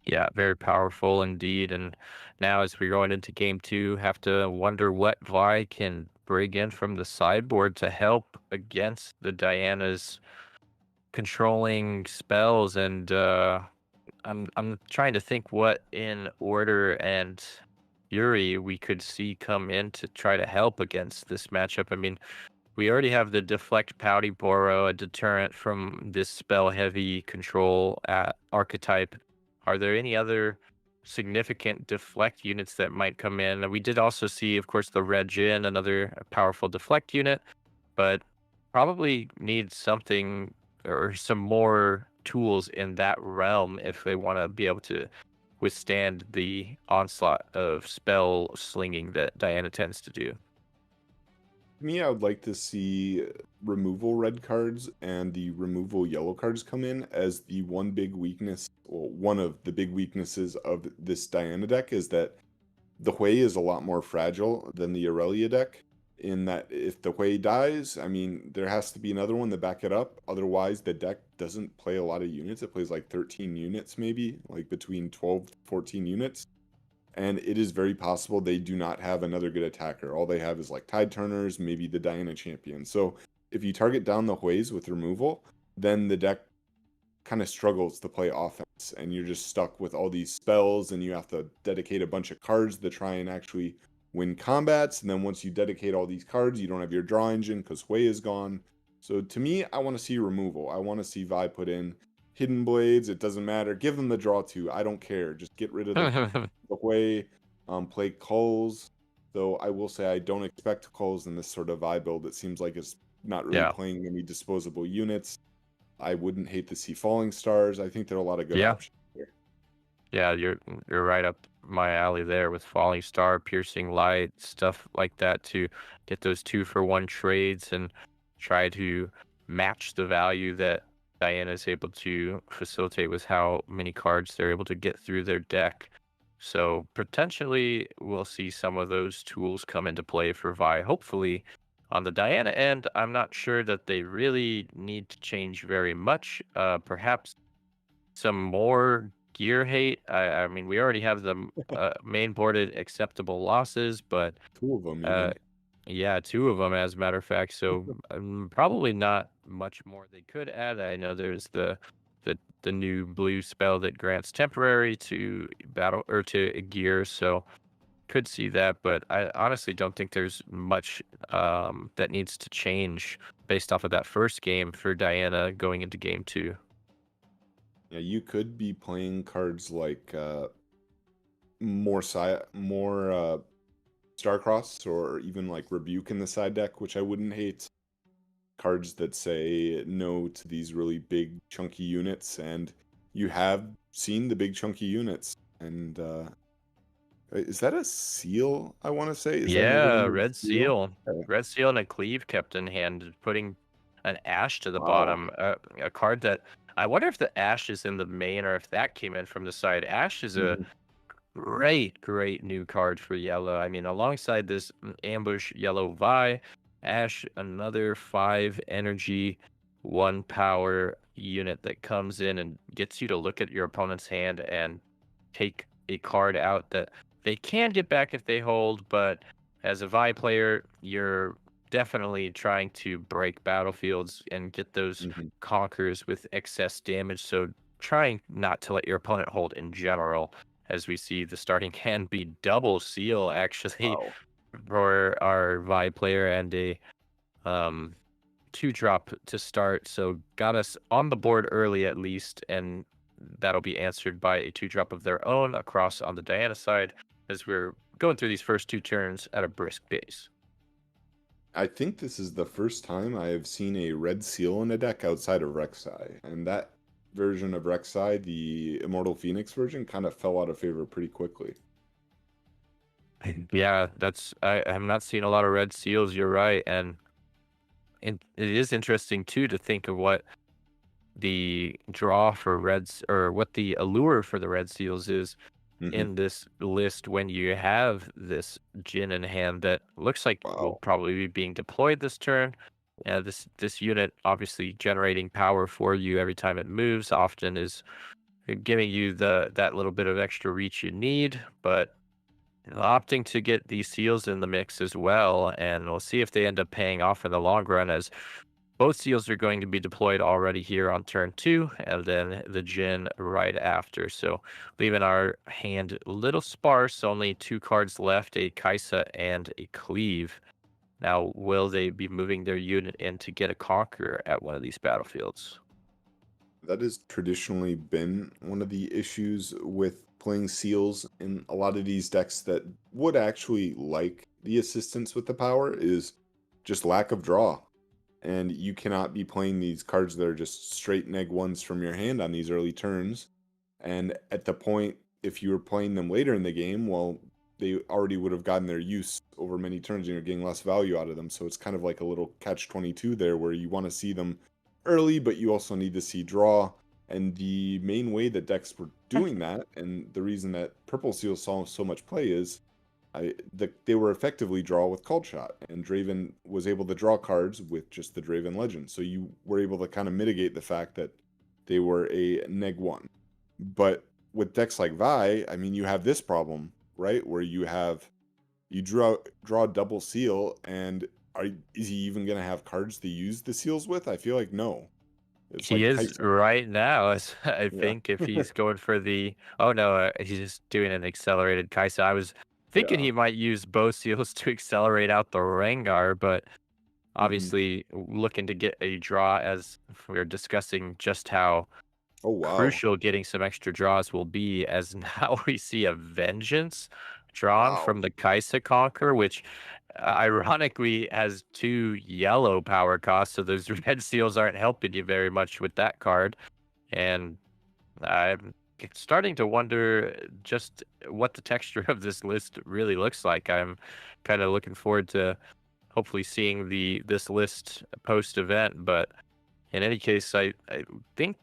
Yeah, very powerful indeed. And now as we're going into game 2, have to wonder what Vi can bring in from the sideboard to help against the Diana's controlling spells. And I'm trying to think what in order and Yuri we could see come in to try to help against this matchup. I mean, we already have the deflect Pouty Boro, a deterrent from this spell heavy control archetype. Are there any other significant deflect units that might come in? We did also see, of course, the Red Jin, another powerful deflect unit, but probably need something or some more tools in that realm if they want to be able to withstand the onslaught of spell slinging that Diana tends to do. Me, I would like to see removal red cards and the removal yellow cards come in as the one big weakness, or one of the big weaknesses of this Diana deck is that the Hui is a lot more fragile than the Aurelia deck, in that if the Hui dies, I mean, there has to be another one to back it up. Otherwise, the deck doesn't play a lot of units. It plays like 13 units, maybe, like between 12 to 14 units. And it is very possible they do not have another good attacker. All they have is like Tide Turners, maybe the Diana champion. So if you target down the Huis with removal, then the deck kind of struggles to play offense. And you're just stuck with all these spells, and you have to dedicate a bunch of cards to try and actually win combats. And then once you dedicate all these cards, you don't have your draw engine because Hui is gone. So to me, I want to see removal. I want to see Vi put in Hidden Blades. It doesn't matter. Give them the draw too. I don't care. Just get rid of the Hui. Play Culls. Though I will say I don't expect Culls in this sort of Vi build. It seems like it's not really playing any disposable units. I wouldn't hate to see Falling Stars. I think there are a lot of good options here. Yeah, you're right up my alley there with Falling Star, Piercing Light, stuff like that to get those 2-for-1 trades and try to match the value that Diana is able to facilitate with how many cards they're able to get through their deck. So potentially we'll see some of those tools come into play for Vi. Hopefully on the Diana end, I'm not sure that they really need to change very much. Perhaps some more gear hate. I mean, we already have the main boarded acceptable losses, but 2 of them even. yeah, 2 of them as a matter of fact. So probably not much more they could add. I know there's the new blue spell that grants temporary to battle or to gear. So could see that, but I honestly don't think there's much that needs to change based off of that first game for Diana going into game two. Yeah, you could be playing cards like more Starcross or even like Rebuke in the side deck, which I wouldn't hate. Cards that say no to these really big chunky units, and you have seen the big chunky units. And is that a seal? I want to say, is that an Yeah, overlord Red seal? Seal. Okay. Red Seal and a Cleave kept in hand, putting an Ash to the Wow. bottom. A card that I wonder if the Ash is in the main or if that came in from the side. Ash is a Mhm. great new card for yellow. I mean, alongside this ambush yellow Vi, Ash, another 5 energy, 1 power unit that comes in and gets you to look at your opponent's hand and take a card out that they can get back if they hold, but as a Vi player, you're definitely trying to break battlefields and get those Mhm. conquers with excess damage. So trying not to let your opponent hold in general, as we see the starting hand be double seal actually Wow. for our Vi player and a um 2-drop to start. So got us on the board early at least, and that'll be answered by a 2-drop of their own across on the Diana side as we're going through these first 2 turns at a brisk pace. I think this is the first time I have seen a red seal in a deck outside of Rek'Sai, and that version of Rek'Sai, the Immortal Phoenix version, kind of fell out of favor pretty quickly. Yeah, I'm not seeing a lot of red seals, you're right. And it is interesting too to think of what the draw for reds or what the allure for the red seals is Hmm. in this list when you have this Jin in hand that looks like will Wow. probably be being deployed this turn. This unit obviously generating power for you every time it moves often is giving you that little bit of extra reach you need, but opting to get these seals in the mix as well, and we'll see if they end up paying off in the long run as both seals are going to be deployed already here on turn 2, and then the Jin right after. So leaving our hand a little sparse, only 2 cards left, a Kaisa and a Cleave. Now, will they be moving their unit in to get a Conqueror at one of these battlefields? That has traditionally been one of the issues with playing seals in a lot of these decks that would actually like the assistance with the power is just lack of draw. And you cannot be playing these cards that are just straight neg ones from your hand on these early turns. And at the point, if you were playing them later in the game, well, they already would have gotten their use over many turns and you're getting less value out of them. So it's kind of like a little catch 22 there where you want to see them early, but you also need to see draw. And the main way that decks were doing that, and the reason that Purple Seal saw so much play is they were effectively draw with Called Shot, and Draven was able to draw cards with just the Draven Legend. So you were able to kind of mitigate the fact that they were a neg one. But with decks like Vi, I mean, you have this problem, right? Where you draw double seal, and is he even gonna have cards to use the seals with? I feel like no. It's He like is Kai'Sa. right now. I Yeah. think if he's going for the oh no, he's just doing an accelerated Kaisa. I was thinking Yeah. he might use bow seals to accelerate out the Rengar, but Hmm. obviously looking to get a draw as we were discussing just how Oh wow. crucial getting some extra draws will be as now we see a vengeance drawn Wow. from the Kaisa Conqueror, which ironically has 2 yellow power costs, so those red seals aren't helping you very much with that card. And I'm starting to wonder just what the texture of this list really looks like. I'm kind of looking forward to hopefully seeing this list post event, but in any case, I think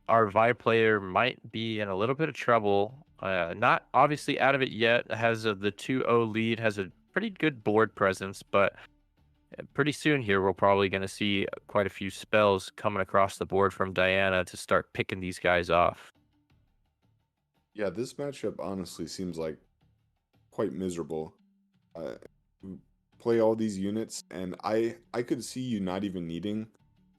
our Vi player might be in a little bit of trouble. Not obviously out of it yet. Has the 2-0 lead, has a pretty good board presence, but pretty soon here we're probably going to see quite a few spells coming across the board from Diana to start picking these guys off. Yeah, this matchup honestly seems like quite miserable. You play all these units, and I could see you not even needing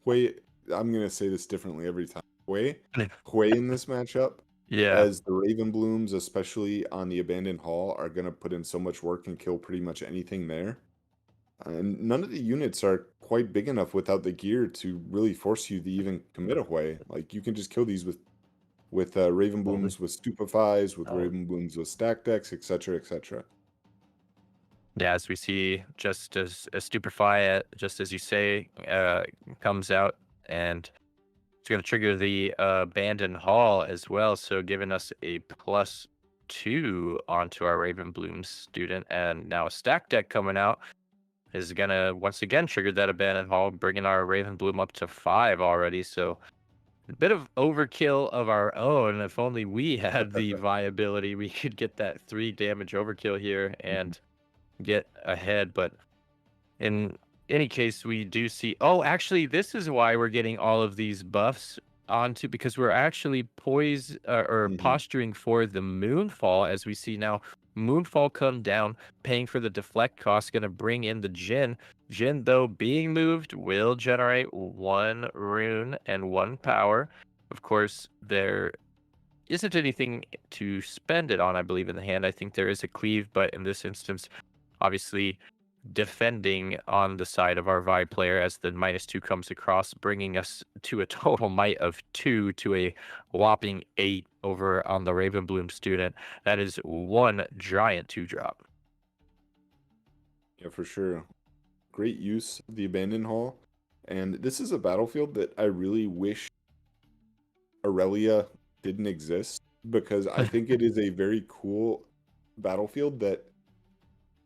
Hui. I'm gonna say this differently every time. Hui in this matchup, Yeah. as the Raven Blooms, especially on the Abandoned Hall, are gonna put in so much work and kill pretty much anything there. And none of the units are quite big enough without the gear to really force you to even commit a way. Like you can just kill these with Raven Blooms with Stupefies, with Raven Blooms with stack decks, etc., etc. Yeah, as we see, just as a Stupefy, just as you say, comes out, and it's going to trigger the Abandoned Hall as well, so giving us a +2 onto our Raven Bloom student. And now a stack deck coming out is going to once again trigger that Abandoned Hall, bringing our Raven Bloom up to 5 already. So a bit of overkill of our own. If only we had the viability, we could get that 3 damage overkill here and get ahead. But in any case, we do see. Oh, actually, this is why we're getting all of these buffs onto, because we're actually poised or Mhm. posturing for the Moonfall. As we see now, Moonfall come down, paying for the deflect cost, going to bring in the Jin. Jin, though, being moved, will generate 1 rune and 1 power. Of course, there isn't anything to spend it on, I believe, in the hand. I think there is a cleave, but in this instance, obviously defending on the side of our Vi player as the -2 comes across, bringing us to a total might of 2 to a whopping 8 over on the Ravenbloom student. That is 1 giant 2-drop. Yeah, for sure. Great use of the Abandoned Hall. And this is a battlefield that I really wish Aurelia didn't exist because I think it is a very cool battlefield that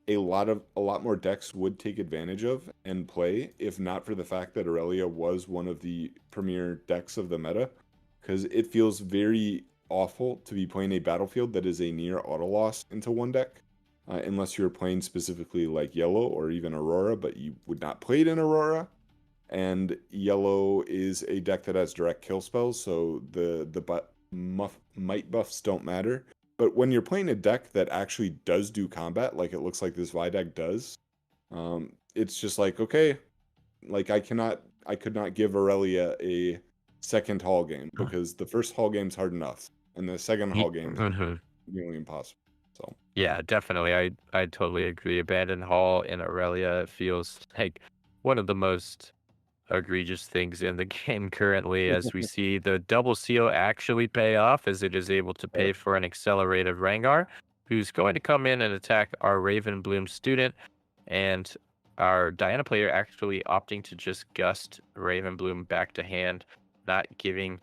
a lot more decks would take advantage of and play if not for the fact that Aurelia was one of the premier decks of the meta, because it feels very awful to be playing a battlefield that is a near auto loss into one deck, unless you're playing specifically like Yellow or even Aurora, but you would not play it in Aurora. And Yellow is a deck that has direct kill spells, so might buffs don't matter. But when you're playing a deck that actually does do combat, like it looks like this Vi deck does, it's just like, okay, like I could not give Aurelia a second hall game because the first hall game's hard enough, and the second hall game is Mhm. nearly impossible. So Yeah, definitely. I totally agree. Abandoned Hall in Aurelia feels like one of the most egregious things in the game currently, as we see the double seal actually pay off, as it is able to pay for an accelerated Rengar, who's going to come in and attack our Ravenbloom student, and our Diana player actually opting to just gust Ravenbloom back to hand, not giving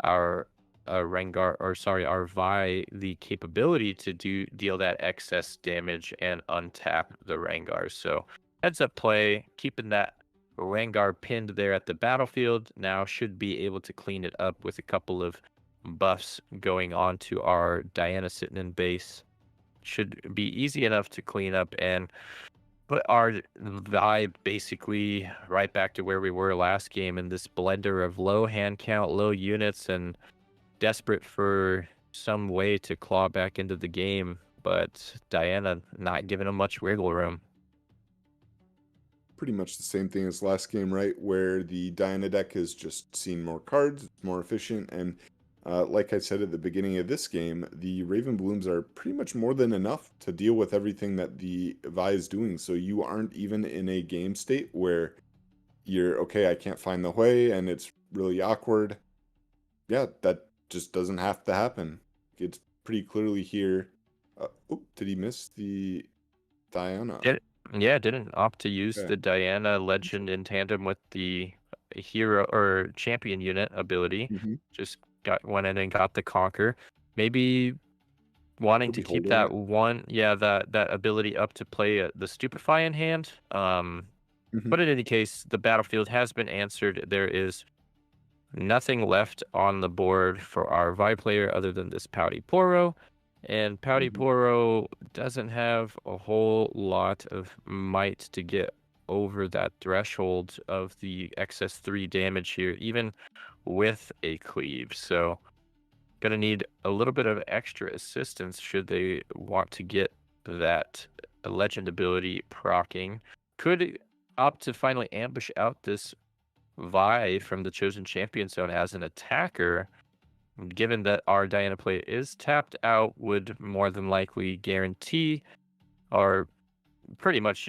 our Rengar, or sorry, our Vi the capability to deal that excess damage and untap the Rengar. So heads up play, keeping that Rengar pinned there at the battlefield. Now should be able to clean it up with a couple of buffs going on to our Diana sitting in base. Should be easy enough to clean up and put our vibe basically right back to where we were last game, in this blender of low hand count, low units, and desperate for some way to claw back into the game. But Diana not giving them much wiggle room. pretty much the same thing as last game, right? Where the Diana deck has just seen more cards, it's more efficient, and like I said at the beginning of this game, the Raven Blooms are pretty much more than enough to deal with everything that the Vi is doing. So you aren't even in a game state where you're, okay, I can't find the way, and it's really awkward. Yeah, that just doesn't have to happen. It's pretty clearly here. Did he miss the Diana? Did Yeah, didn't opt to use Okay. the Diana legend in tandem with the hero or champion unit ability. Mm-hmm. Just went in and got the conquer. Maybe wanting Could to be keep holding that it. one, yeah, that ability up to play the stupefy in hand. Mm-hmm. But in any case, the battlefield has been answered. There is nothing left on the board for our Vi player other than this Pouty Poro. And Pouty Mm-hmm. Poro doesn't have a whole lot of might to get over that threshold of the excess 3 damage here, even with a cleave. So, gonna need a little bit of extra assistance should they want to get that legend ability proccing. Could opt to finally ambush out this Vi from the Chosen Champion Zone as an attacker, given that our Diana player is tapped out, would more than likely guarantee, or pretty much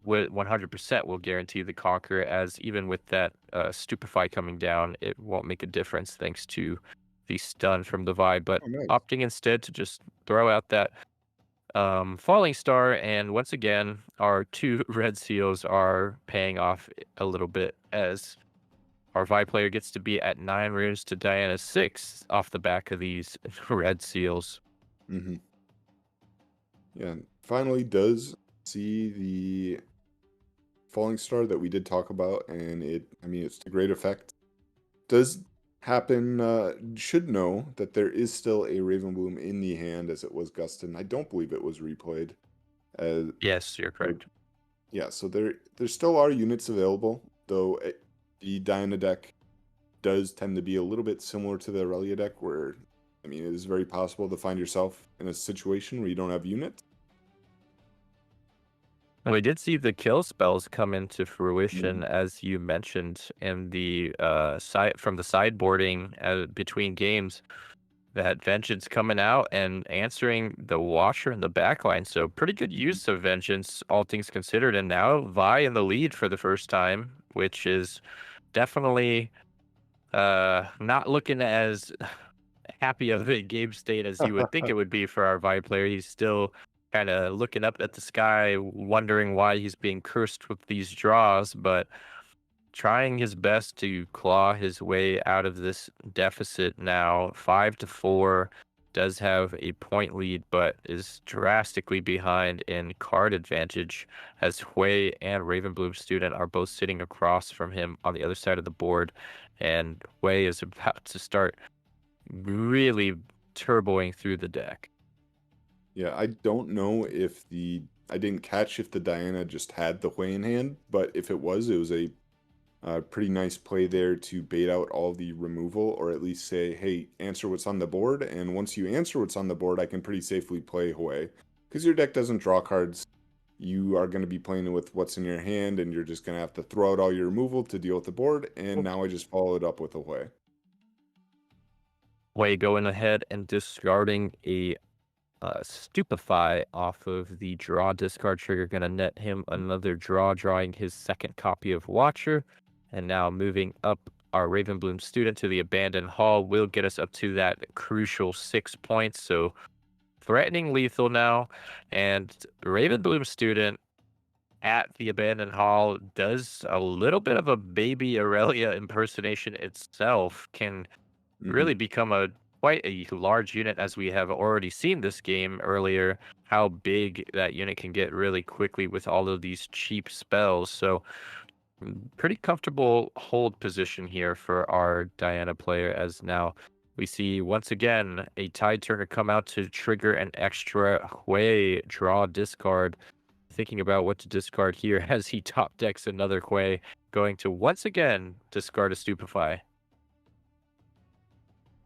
would 100% will guarantee the conquer, as even with that Stupefy coming down, it won't make a difference thanks to the stun from the Vi, but Oh, nice. opting instead to just throw out that Falling Star, and once again, our two red seals are paying off a little bit as our Vi player gets to be at 9 runes to Diana's 6 off the back of these red seals. Hmm. Yeah, finally does see the falling star that we did talk about, and I mean, it's to great effect. Does happen, should know that there is still a Ravenbloom in the hand as it was Gustin. I don't believe it was replayed. Uh, Yes, you're so, correct. yeah, so there still are units available, though the Diana deck does tend to be a little bit similar to the Aurelia deck, where, I mean, it is very possible to find yourself in a situation where you don't have units. We did see the kill spells come into fruition, Mhm. as you mentioned, in the side from the sideboarding between games. That Vengeance coming out and answering the Watcher in the backline. So pretty good use of Vengeance, all things considered. And now Vi in the lead for the first time, which is definitely not looking as happy of a game state as you would think it would be for our Vi player. He's still kind of looking up at the sky, wondering why he's being cursed with these draws, but trying his best to claw his way out of this deficit now. 5-4, does have a point lead, but is drastically behind in card advantage, as Hui and Ravenbloom Student are both sitting across from him on the other side of the board. And Hui is about to start really turboing through the deck. Yeah, I don't know if I didn't catch if the Diana just had the Hui in hand, but if it was a pretty nice play there to bait out all the removal, or at least say, hey, answer what's on the board. And once you answer what's on the board, I can pretty safely play Hui. Because your deck doesn't draw cards. You are going to be playing with what's in your hand, and you're just going to have to throw out all your removal to deal with the board. And now I just follow it up with a Hui. Hui going ahead and discarding a Stupefy off of the draw discard trigger, going to net him another draw, drawing his second copy of Watcher. And now moving up our Ravenbloom Student to the Abandoned Hall will get us up to that crucial 6 points. So threatening lethal now. And Ravenbloom Student at the Abandoned Hall does a little bit of a baby Aurelia impersonation itself, can Hmm. really become a quite a large unit, as we have already seen this game earlier, how big that unit can get really quickly with all of these cheap spells. So pretty comfortable hold position here for our Diana player, as now we see once again a Tide Turner come out to trigger an extra Hui draw discard. Thinking about what to discard here as he top decks another Hui, going to once again discard a Stupefy.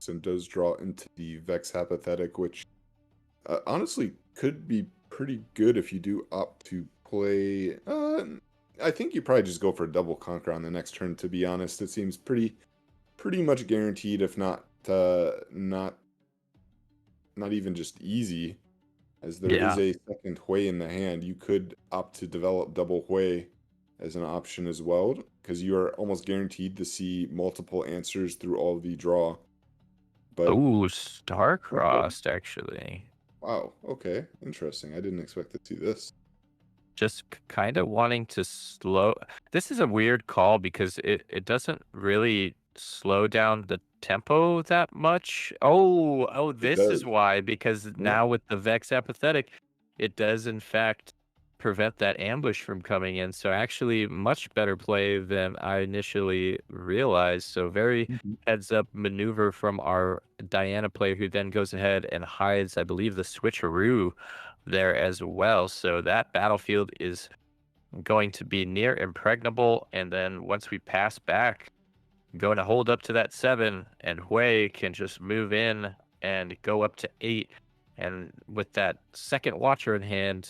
And does draw into the Vex Apathetic, which honestly could be pretty good if you do opt to play. I think you probably just go for a double conquer on the next turn. To be honest, it seems pretty much guaranteed, if not not even just easy, as there is Yeah. a second Hui in the hand. You could opt to develop double Hui as an option as well, because you are almost guaranteed to see multiple answers through all the draw. But Oh, okay. star-crossed, actually. Wow, okay, interesting. I didn't expect to see this. Just kind of wanting to slow. This is a weird call because it doesn't really slow down the tempo that much. Oh, It this is does. why, because Yeah. now with the Vex Apathetic, it does in fact prevent that ambush from coming in. So actually much better play than I initially realized. So very Mhm. heads up maneuver from our Diana player, who then goes ahead and hides, I believe, the switcheroo there as well. So that battlefield is going to be near impregnable. And then once we pass back, going to hold up to that 7, and Hui can just move in and go up to 8. And with that second Watcher in hand,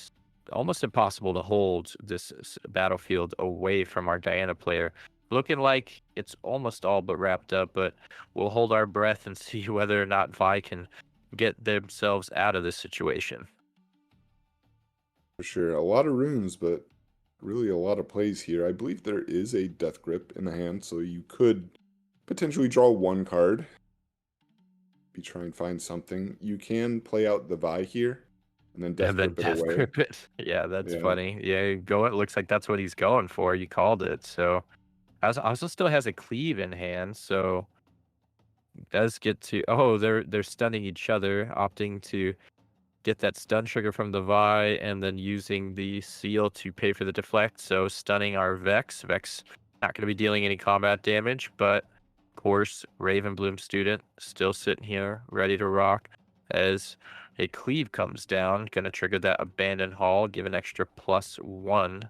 almost impossible to hold this battlefield away from our Diana player. looking like it's almost all but wrapped up, but we'll hold our breath and see whether or not Vi can get themselves out of this situation. For sure. A lot of runes, but really a lot of plays here. I believe there is a Death Grip in the hand, so you could potentially draw one card. Be try and find something. You can play out the Vi here, and then Death And then Grip it death away. grip it. Yeah, that's Yeah. funny. Yeah, it looks like that's what he's going for. You called it. So also still has a cleave in hand, so does get to they're stunning each other, opting to get that stun trigger from the Vi and then using the seal to pay for the deflect. So stunning our Vex. Vex not going to be dealing any combat damage, but of course, Ravenbloom student still sitting here ready to rock as a cleave comes down, going to trigger that abandoned hall, give an extra +1.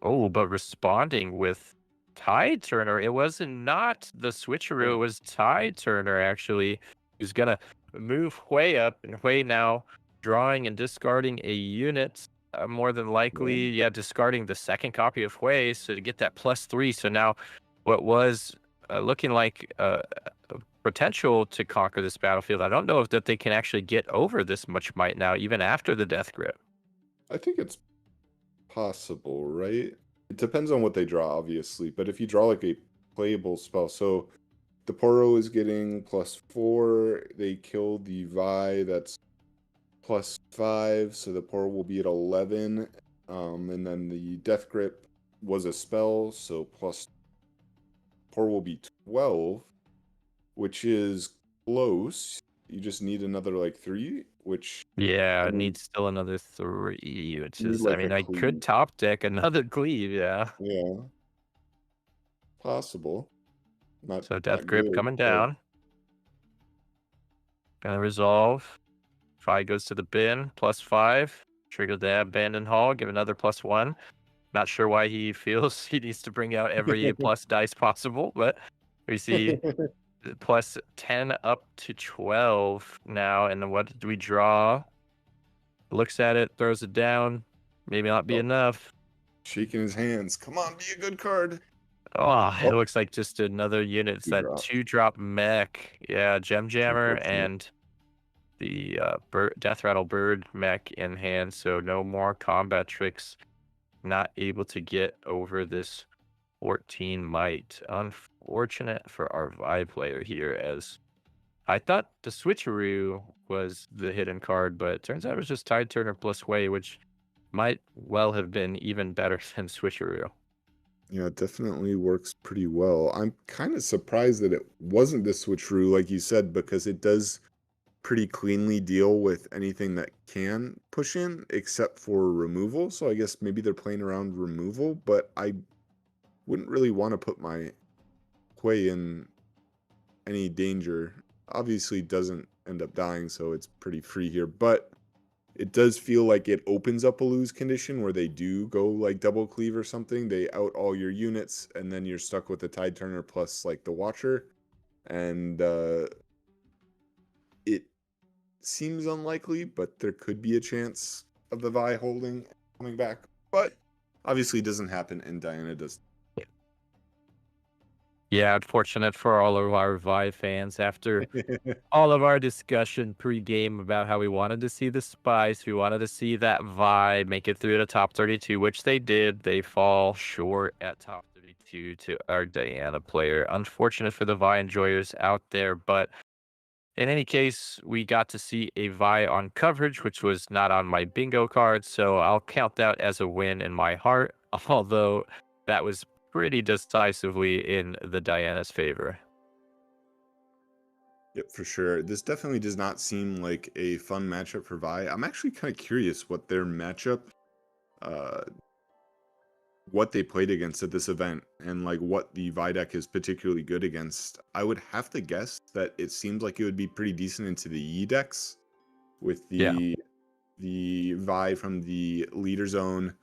Oh, but responding with Tide Turner. It wasn't not the switcheroo. It was Tide Turner, actually, who's going to move Hui up. And Hui now drawing and discarding a unit. More than likely, discarding the second copy of Hui. So to get that +3. So now what was looking like potential to conquer this battlefield, I don't know if that they can actually get over this much might now, even after the Death Grip. I think it's possible, right? It depends on what they draw, obviously. But if you draw like a playable spell, so the Poro is getting +4. They kill the Vi, that's +5. So the Poro will be at 11. And then the Death Grip was a spell, so Poro will be 12, which is close. You just need another like 3, which Yeah, I it mean, needs still another 3, which you need is, I like a mean, I could cleave. top deck another cleave, yeah. Yeah, possible. Not So Death not Grip good, coming but down. Gonna resolve. Fi goes to the bin, +5. Trigger the abandoned hall, give another +1. Not sure why he feels he needs to bring out every A+ dice possible, but we see +10 up to 12 now. And then what do we draw? Looks at it, throws it down. Maybe not be oh, enough. shaking his hands. Come on, be a good card. Oh, it Oh, looks like just another unit. It's that 2-drop. 2-drop mech. Yeah, Gem Jammer Unfortunate. and the Death Rattle Bird mech in hand. So no more combat tricks. Not able to get over this 14 might. Unfortunate for our Vi player here, as I thought the switcheroo was the hidden card, but it turns out it was just Tide Turner plus Way, which might well have been even better than switcheroo. Yeah, it definitely works pretty well. I'm kind of surprised that it wasn't the switcheroo, like you said, because it does pretty cleanly deal with anything that can push in, except for removal. So I guess maybe they're playing around removal, but I wouldn't really want to put my Quay in any danger. Obviously doesn't end up dying, so it's pretty free here, but it does feel like it opens up a lose condition where they do go like double cleave or something. They out all your units, and then you're stuck with the Tide Turner plus like the Watcher. And it seems unlikely, but there could be a chance of the Vi holding coming back. But obviously it doesn't happen, and Diana does. Yeah, unfortunate for all of our Vi fans. After all of our discussion pre-game about how we wanted to see the Spice, we wanted to see that Vi make it through the top 32, which they did. They fall short at top 32 to our Diana player. Unfortunate for the Vi enjoyers out there, but in any case, we got to see a Vi on coverage, which was not on my bingo card, so I'll count that as a win in my heart, although that was pretty decisively in the Diana's favor. Yep, for sure. This definitely does not seem like a fun matchup for Vi. I'm actually kind of curious what their matchup, uh, what they played against at this event, and like what the Vi deck is particularly good against. I would have to guess that it seems like it would be pretty decent into the E decks with Yeah. the Vi from the leader zone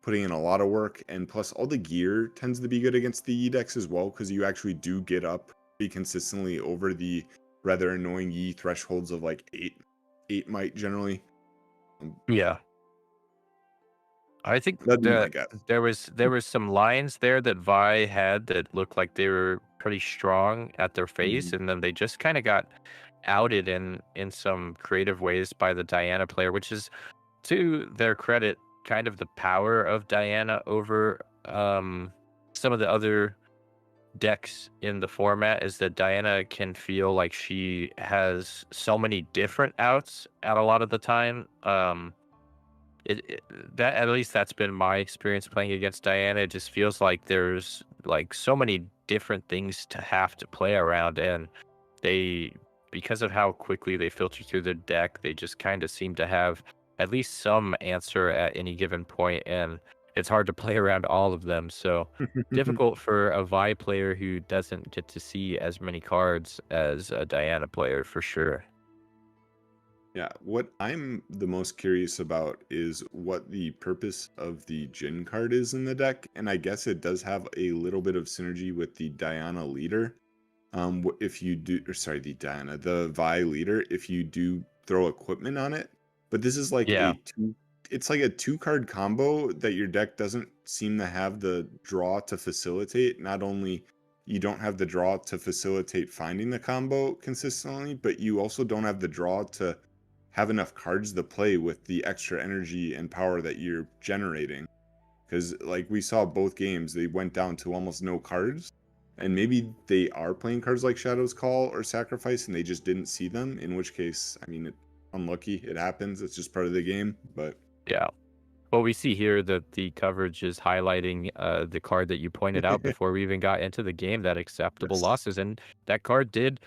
putting in a lot of work, and plus all the gear tends to be good against the E decks as well, because you actually do get up pretty consistently over the rather annoying E thresholds of like 8 might generally. Yeah. I think That'd be my guess. there was some lines there that Vi had that looked like they were pretty strong at their face, Mhm. and then they just kind of got outed in some creative ways by the Diana player, which is, to their credit, kind of the power of Diana over some of the other decks in the format, is that Diana can feel like she has so many different outs at a lot of the time. It that at least that's been my experience playing against Diana. It just feels like there's like so many different things to have to play around, and they, because of how quickly they filter through the deck, they just kind of seem to have at least some answer at any given point, and it's hard to play around all of them. So difficult for a Vi player who doesn't get to see as many cards as a Diana player for sure. Yeah, what I'm the most curious about is what the purpose of the Jin card is in the deck, and I guess it does have a little bit of synergy with the Diana leader. If you do, or sorry, the Diana, the Vi leader, if you do throw equipment on it, but this is like Yeah. a two, it's like a two-card combo that your deck doesn't seem to have the draw to facilitate. Not only you don't have the draw to facilitate finding the combo consistently, but you also don't have the draw to have enough cards to play with the extra energy and power that you're generating. Because, like we saw both games, they went down to almost no cards. And maybe they are playing cards like Shadow's Call or Sacrifice and they just didn't see them. In which case, I mean, unlucky. It happens. It's just part of the game. But Yeah. Well, we see here that the coverage is highlighting the card that you pointed out before we even got into the game, that acceptable yes. losses. And that card did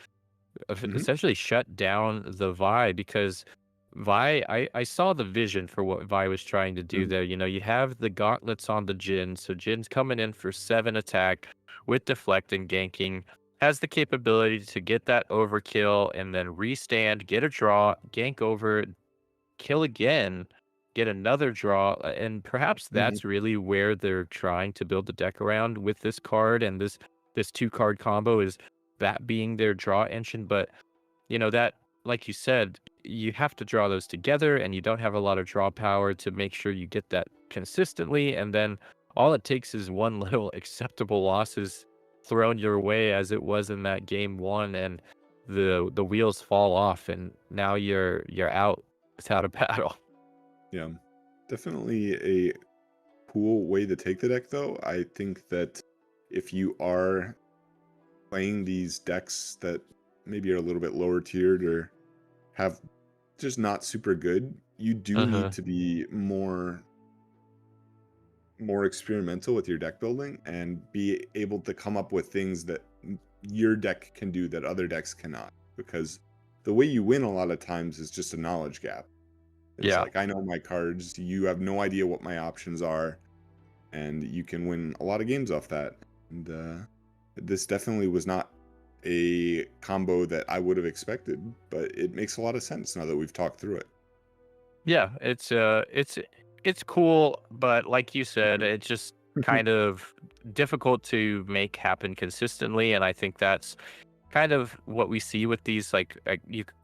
Hmm. essentially shut down the Vi, because I saw the vision for what Vi was trying to do there. You know, you have the gauntlets on the Jin. So Jin's coming in for 7 attack with deflect and ganking. Has the capability to get that overkill and then restand, get a draw, gank over, kill again, get another draw, and perhaps Hmm. that's really where they're trying to build the deck around with this card, and this two card combo is that being their draw engine. But you know that, like you said, you have to draw those together, and you don't have a lot of draw power to make sure you get that consistently. And then all it takes is one little acceptable losses thrown your way, as it was in that game one, and the wheels fall off, and now you're out without a battle. Yeah. Definitely a cool way to take the deck, though. I think that if you are playing these decks that maybe are a little bit lower tiered or have just not super good, you do need Uh-huh. to be more experimental with your deck building and be able to come up with things that your deck can do that other decks cannot, because the way you win a lot of times is just a knowledge gap. It's Yeah. like, I know my cards, you have no idea what my options are, and you can win a lot of games off that. And this definitely was not a combo that I would have expected, but it makes a lot of sense now that we've talked through it. Yeah, it's cool, but like you said, it's just kind of difficult to make happen consistently, and I think that's kind of what we see with these,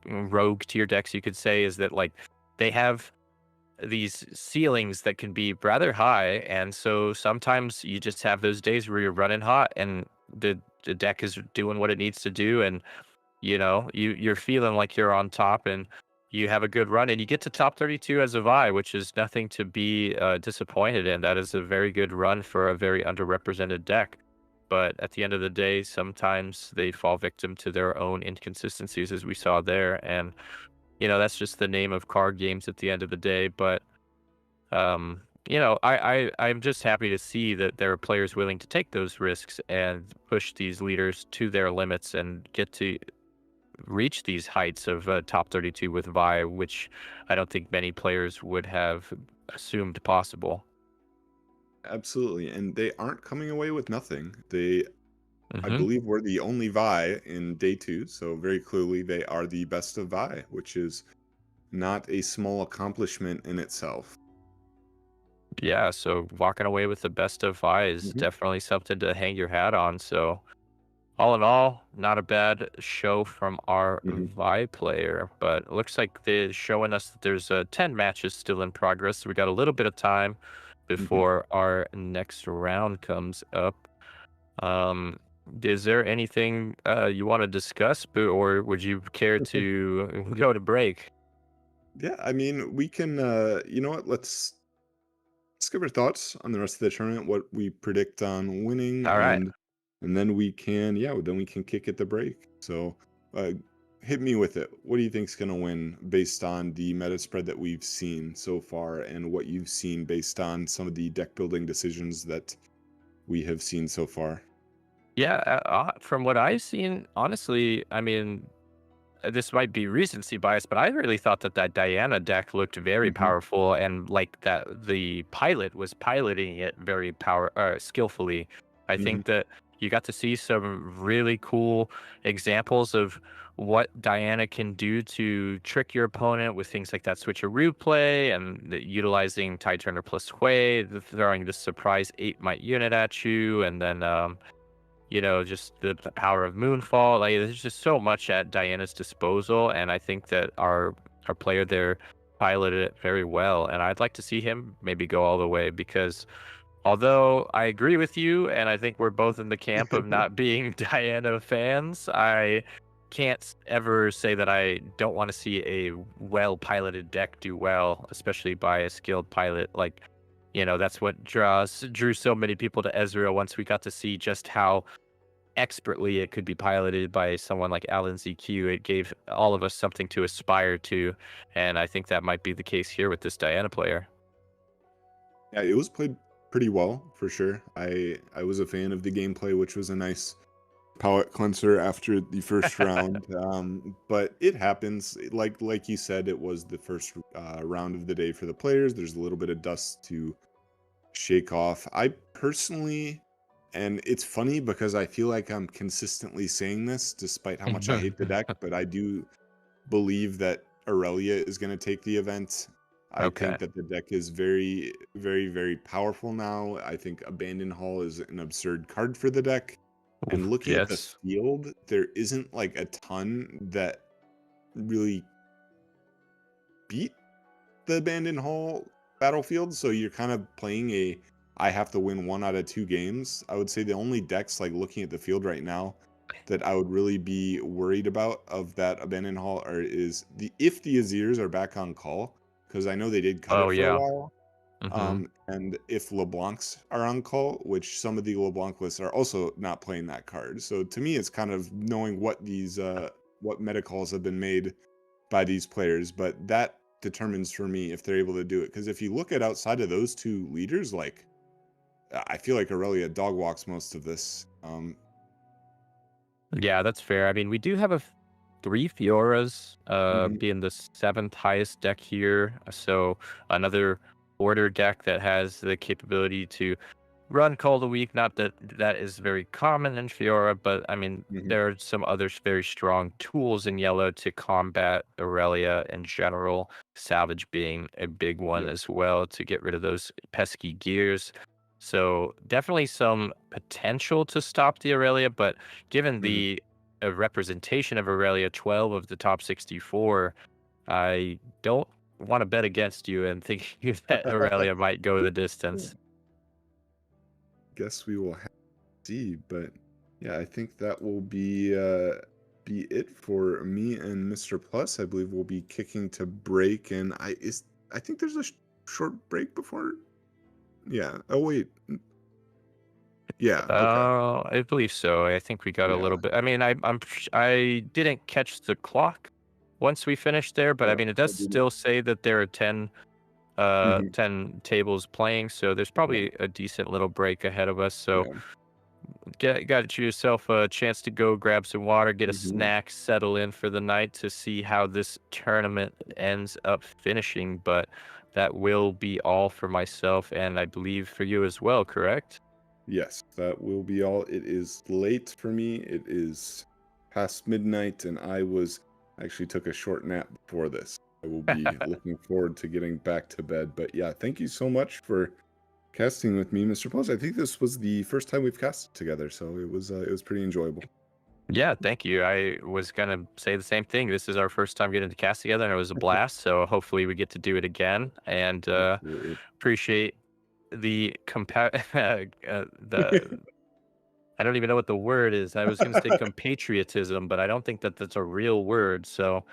rogue tier decks, you could say, is that like they have these ceilings that can be rather high, and so sometimes you just have those days where you're running hot and the deck is doing what it needs to do, and you're feeling like you're on top, and you have a good run, and you get to top 32 as a Vi, which is nothing to be disappointed in. That is a very good run for a very underrepresented deck. But at the end of the day, sometimes they fall victim to their own inconsistencies, as we saw there. And, that's just the name of card games at the end of the day. But, I'm just happy to see that there are players willing to take those risks and push these leaders to their limits and get to reach these heights of top 32 with Vi, which I don't think many players would have assumed possible. Absolutely. And they aren't coming away with nothing. They, I Hmm. believe, were the only Vi in day two. So very clearly they are the best of Vi, which is not a small accomplishment in itself. Yeah, so walking away with the best of Vi is Hmm. definitely something to hang your hat on. So all in all, not a bad show from our Hmm. Vi player, but it looks like they're showing us that there's 10 matches still in progress. So we got a little bit of time before our next round comes up. Um, is there anything you want to discuss, or would you care to go to break? Yeah, I mean, we can. You know what? Let's give our thoughts on the rest of the tournament, what we predict on winning, All right. and then we can, yeah, then we can kick at the break. So, uh, hit me with it. What do you think's gonna win based on the meta spread that we've seen so far, and what you've seen based on some of the deck building decisions that we have seen so far? Yeah, from what I've seen, honestly, I mean, this might be recency bias, but I really thought that Diana deck looked very Hmm. powerful, and like that the pilot was piloting it very skillfully. I Hmm. think that you got to see some really cool examples of what Diana can do to trick your opponent with things like that switcheroo play and utilizing Tide Turner plus Hui, throwing the surprise 8 might unit at you, and then just the power of Moonfall. Like, there's just so much at Diana's disposal, and I think that our player there piloted it very well. And I'd like to see him maybe go all the way, because although I agree with you, and I think we're both in the camp of not being Diana fans, I can't ever say that I don't want to see a well piloted deck do well, especially by a skilled pilot. Like, that's what drew so many people to Ezreal once we got to see just how expertly it could be piloted by someone like Alan ZQ. It gave all of us something to aspire to, and I think that might be the case here with this Diana player. Yeah, it was played pretty well for sure. I was a fan of the gameplay, which was a nice palate cleanser after the first round. But it happens. Like you said, it was the first round of the day for the players. There's a little bit of dust to shake off. I personally, and it's funny because I feel like I'm consistently saying this, despite how much I hate the deck, but I do believe that Aurelia is going to take the event. I Okay. think that the deck is very, very, very powerful now. I think Abandon Hall is an absurd card for the deck. And Oof, looking at the yes. field, there isn't like a ton that really beat the Abandon Hall battlefield. So you're kind of playing I have to win 1 out of 2 games. I would say the only decks, like looking at the field right now, that I would really be worried about of that Abandon Hall is if the Azirs are back on call, because I know they did cut Oh it for a yeah. while. Hmm. And if LeBlancs are on call, which some of the LeBlanc lists are also not playing that card. So to me, it's kind of knowing what meta calls have been made by these players, but that determines for me if they're able to do it. Because if you look at outside of those two leaders, like I feel like Aurelia dog walks most of this. Yeah, that's fair. I mean, we do have 3 Fioras, Mhm. being the 7th highest deck here. So another order deck that has the capability to run Call of the Week. Not that that is very common in Fiora, but I mean, Mhm. there are some other very strong tools in yellow to combat Aurelia in general. Salvage being a big one Yep. as well, to get rid of those pesky gears. So definitely some potential to stop the Aurelia, but given Mhm. the representation of Aurelia, 12 of the top 64, I don't want to bet against you and think that Aurelia might go the distance. Guess we will have to see, but yeah, I think that will be it for me and Mr. Plus. I believe we'll be kicking to break, and I think there's a short break before. Yeah. Oh wait. Yeah. Okay. I believe so. I think we got a Yeah. little bit. I mean, I didn't catch the clock once we finished there, but I Yeah. mean, it does I didn't. still say that there are Mhm. 10 tables playing, so there's Yeah. probably a decent little break ahead of us. So Yeah. got yourself a chance to go grab some water, get a Mhm. snack, settle in for the night to see how this tournament ends up finishing. But that will be all for myself, and I believe for you as well, correct? Yes, that will be all. It is late for me. It is past midnight, and I actually took a short nap before this. I will be looking forward to getting back to bed. But yeah, thank you so much for casting with me, Mr. Plus. I think this was the first time we've casted together, so it was pretty enjoyable. Yeah, thank you. I was gonna say the same thing. This is our first time getting to cast together, and it was a blast. So hopefully we get to do it again. And Absolutely. appreciate the the I don't even know what the word is. I was going to say compatriotism, but I don't think that that's a real word. So,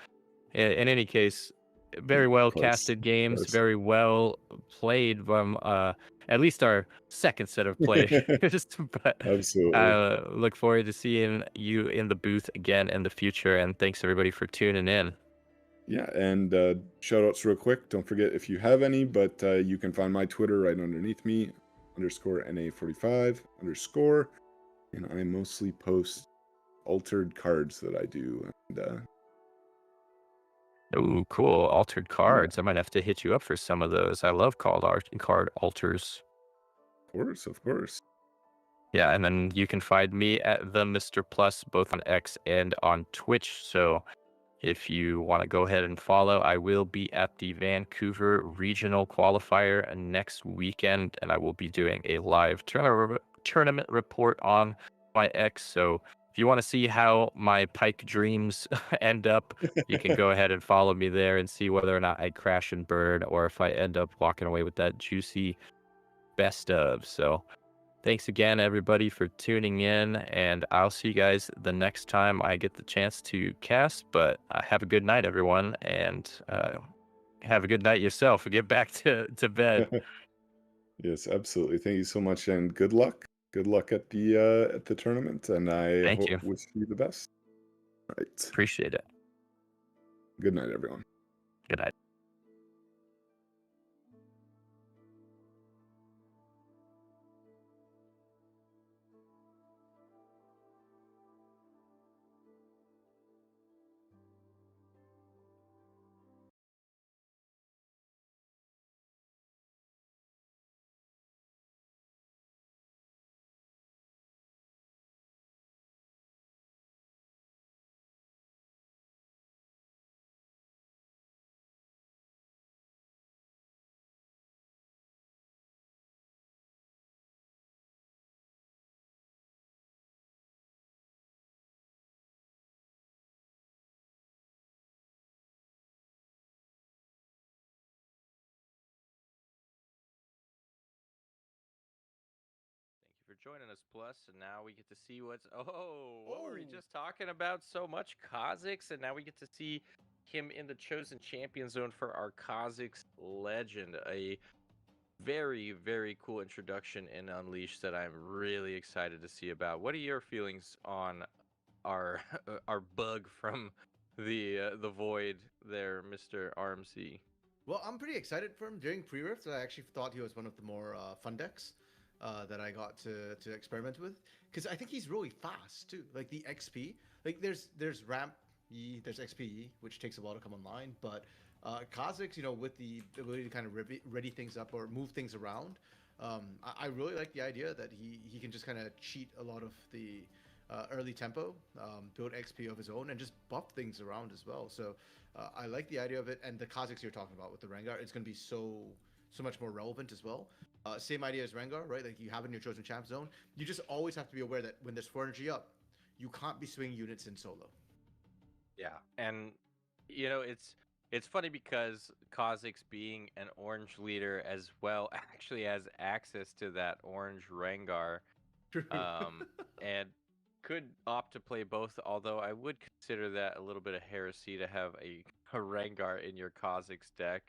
in any case, very well Close. casted games, Close. very well played from at least our second set of players. But Absolutely. I look forward to seeing you in the booth again in the future. And thanks everybody for tuning in. Yeah, and shout outs real quick. Don't forget if you have any, but you can find my Twitter right underneath me, _NA45 _. And I mostly post altered cards that I do. And Oh, cool. Altered yeah, cards. I might have to hit you up for some of those. I love card alters. of course, of course. Yeah, and then you can find me at the Mr. Plus both on X and on Twitch. So if you want to go ahead and follow, I will be at the Vancouver Regional Qualifier next weekend, and I will be doing a live tournament report on my X. So if you want to see how my Pike dreams end up, you can go ahead and follow me there and see whether or not I crash and burn or if I end up walking away with that juicy best of. So thanks again, everybody, for tuning in, and I'll see you guys the next time I get the chance to cast. But have a good night, everyone, and have a good night yourself. Get back to bed. Yes, absolutely. Thank you so much, and good luck. Good luck at the tournament, and I Thank you. wish you the best. All right. Appreciate it. Good night, everyone. Good night. Thank you for joining us, Plus. And now we get to see what's. Oh, what were we just talking about so much? Kha'Zix, and now we get to see him in the chosen champion zone for our Kha'Zix legend. A very, very cool introduction in Unleashed that I'm really excited to see about. What are your feelings on our our bug from the void there, Mr. RMC? Well, I'm pretty excited for him. During pre-rift, I actually thought he was one of the more fun decks that I got to experiment with, because I think he's really fast too. Like the XP, like there's ramp E, there's XP, which takes a while to come online, but Kha'Zix, with the ability to kind of ready things up or move things around, I really like the idea that he can just kind of cheat a lot of the early tempo, build XP of his own, and just buff things around as well. So I like the idea of it, and the Kha'Zix you're talking about with the Rengar, it's going to be so much more relevant as well. Same idea as Rengar, right? Like you have in your chosen champ zone. You just always have to be aware that when there's 4 energy up, you can't be swinging units in solo. Yeah, and it's funny because Kha'Zix being an orange leader as well actually has access to that orange Rengar, True. and could opt to play both. Although I would consider that a little bit of heresy to have a Rengar in your Kha'Zix deck.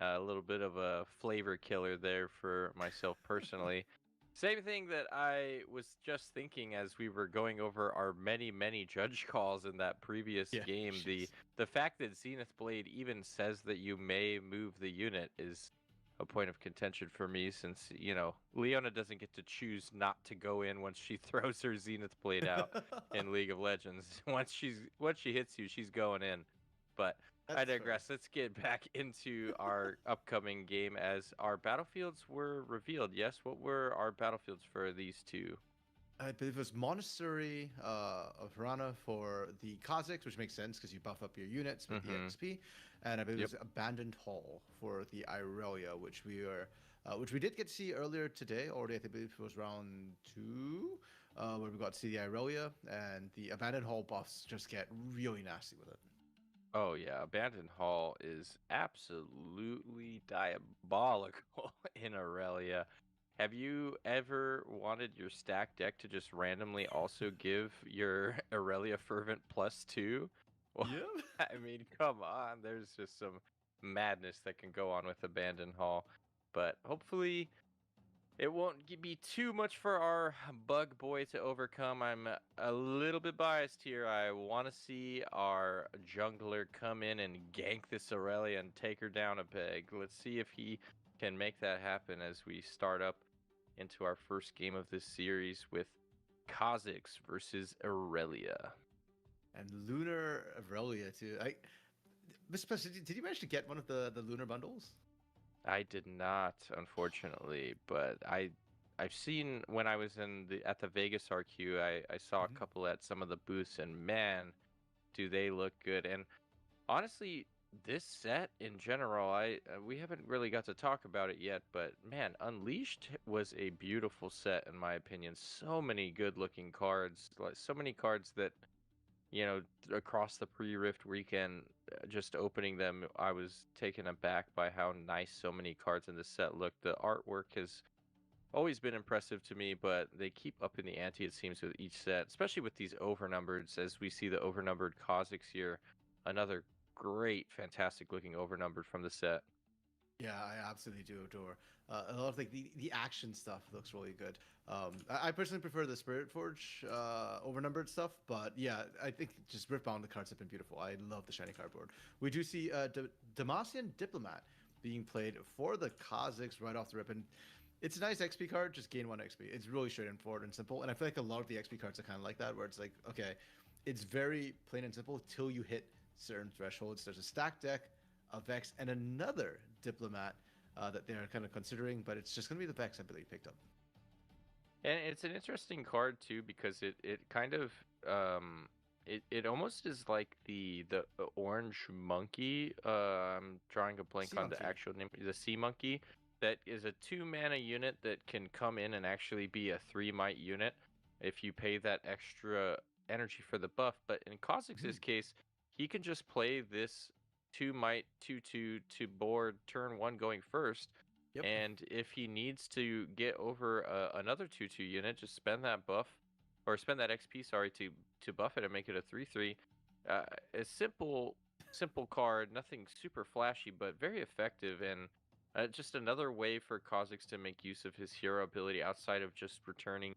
A little bit of a flavor killer there for myself personally. Same thing that I was just thinking as we were going over our many judge calls in that previous Yeah, game. jeez. The fact that Zenith Blade even says that you may move the unit is a point of contention for me, since Leona doesn't get to choose not to go in once she throws her Zenith Blade out in League of Legends. Once she hits you, she's going in. But I That's fair. digress. Let's get back into our upcoming game as our battlefields were revealed. Yes, what were our battlefields for these two? I believe it was Monastery of Hirana for the Kha'Zix, which makes sense because you buff up your units with the XP, and I believe it was Abandoned Hall for the Irelia, which we did get to see earlier today. Already, I believe it was round 2, where we got to see the Irelia, and the Abandoned Hall buffs just get really nasty with it. Oh yeah, Abandoned Hall is absolutely diabolical in Aurelia. Have you ever wanted your stack deck to just randomly also give your Aurelia Fervent +2? Well, Yeah. I mean, come on, there's just some madness that can go on with Abandoned Hall. But hopefully it won't be too much for our bug boy to overcome. I'm a little bit biased here. I want to see our jungler come in and gank this Aurelia and take her down a peg. Let's see if he can make that happen as we start up into our first game of this series with Kha'Zix versus Aurelia. And Lunar Aurelia too. Mr. Spencer, did you manage to get one of the Lunar bundles? I did not, unfortunately, but I've seen when I was at the Vegas RQ, I saw a Mhm. couple at some of the booths, and man, do they look good. And honestly, this set in general, we haven't really got to talk about it yet, but man, Unleashed was a beautiful set in my opinion. So many good-looking cards, like so many cards that across the pre-Rift weekend, just opening them, I was taken aback by how nice so many cards in this set look. The artwork has always been impressive to me, but they keep upping the ante, it seems, with each set, especially with these overnumbered, as we see the overnumbered Kha'Zix here. Another great, fantastic looking overnumbered from the set. Yeah, I absolutely do adore. A lot of like the action stuff looks really good. I personally prefer the Spirit Forge overnumbered stuff, but yeah, I think just Riftbound the cards have been beautiful. I love the shiny cardboard. We do see Demacian Diplomat being played for the Kha'Zix right off the rip, and it's a nice XP card. Just gain 1 XP. It's really straightforward and simple, and I feel like a lot of the XP cards are kind of like that, where it's like, okay, it's very plain and simple till you hit certain thresholds. There's a stack deck, a Vex, and another Diplomat that they're kind of considering, but it's just going to be the Vex, I believe, picked up. And it's an interesting card too because it kind of it almost is like the orange monkey. I'm drawing a blank Sea on the Monkey. actual name. The sea monkey that is a 2 mana unit that can come in and actually be a 3 might unit if you pay that extra energy for the buff. But in Kha'Zix's case, he can just play this 2 might 2/2 to board turn 1 going first. Yep. And if he needs to get over another 2/2 unit, just spend that buff, or spend that XP, sorry, to buff it and make it a 3/3. A simple card, nothing super flashy, but very effective, and just another way for Kha'Zix to make use of his hero ability outside of just returning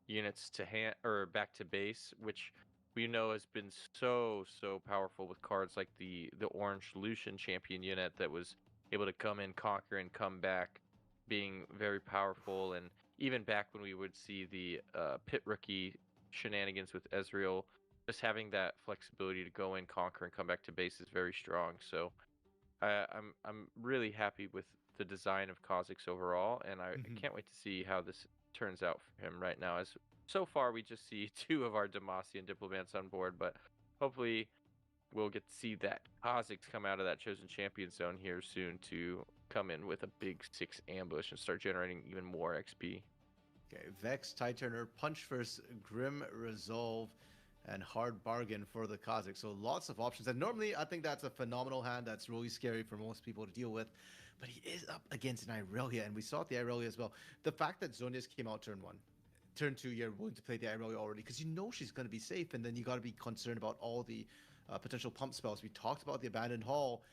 units to hand or back to base, which we know has been so powerful with cards like the orange Lucian champion unit that was able to come in, conquer, and come back, being very powerful. And even back when we would see the pit rookie shenanigans with Ezreal, just having that flexibility to go in, conquer, and come back to base is very strong. So I'm really happy with the design of Kha'Zix overall, and I can't wait to see how this turns out for him right now. As so far, we just see 2 of our Demacian diplomats on board, but hopefully we'll get to see that Kha'Zix come out of that chosen champion zone here soon to come in with a big 6 ambush and start generating even more XP. Okay, Vex, Tide Turner, Punch First, Grim Resolve, and Hard Bargain for the Kha'Zix. So lots of options. And normally, I think that's a phenomenal hand that's really scary for most people to deal with. But he is up against an Irelia, and we saw it the Irelia as well. The fact that Zonius came out turn 1, turn 2, you're willing to play the Irelia already because you know she's going to be safe, and then you got to be concerned about all the potential pump spells. We talked about the Abandoned Hall.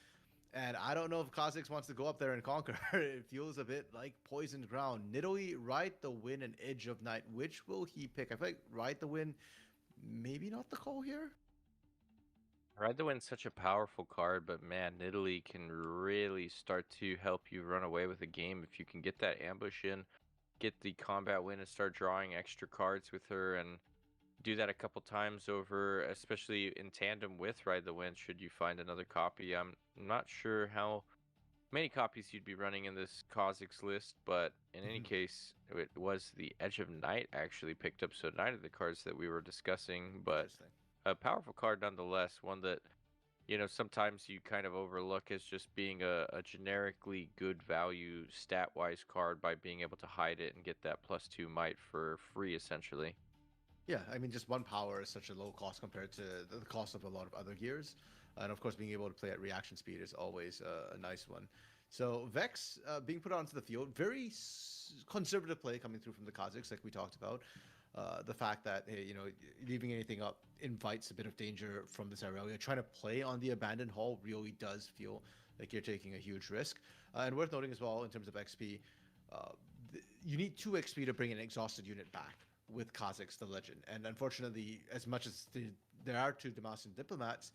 And I don't know if Kha'Zix wants to go up there and conquer. It feels a bit like poisoned ground. Nidalee, Ride the Wind, and Edge of Night. Which will he pick? I feel like Ride the Wind, maybe not the call here. Ride the Wind's such a powerful card, but man, Nidalee can really start to help you run away with a game if you can get that ambush in, get the combat win, and start drawing extra cards with her, and do that a couple times over, especially in tandem with Ride the Wind, should you find another copy. I'm not sure how many copies you'd be running in this Kha'Zix list, but in any case, it was the Edge of Night actually picked up, so 9 of the cards that we were discussing, but Interesting. a powerful card nonetheless, one that, sometimes you kind of overlook as just being a generically good value stat-wise card by being able to hide it and get that +2 might for free, essentially. Yeah, I mean, just 1 power is such a low cost compared to the cost of a lot of other gears. And of course, being able to play at reaction speed is always a nice one. So Vex being put onto the field, very conservative play coming through from the Kha'Zix, like we talked about. The fact that, hey, you know, leaving anything up invites a bit of danger from this Irelia. Trying to play on the abandoned hull really does feel like you're taking a huge risk. And worth noting as well, in terms of XP, you need 2 XP to bring an exhausted unit back with Kha'Zix, the legend. And unfortunately, as much as there are 2 Demacian diplomats,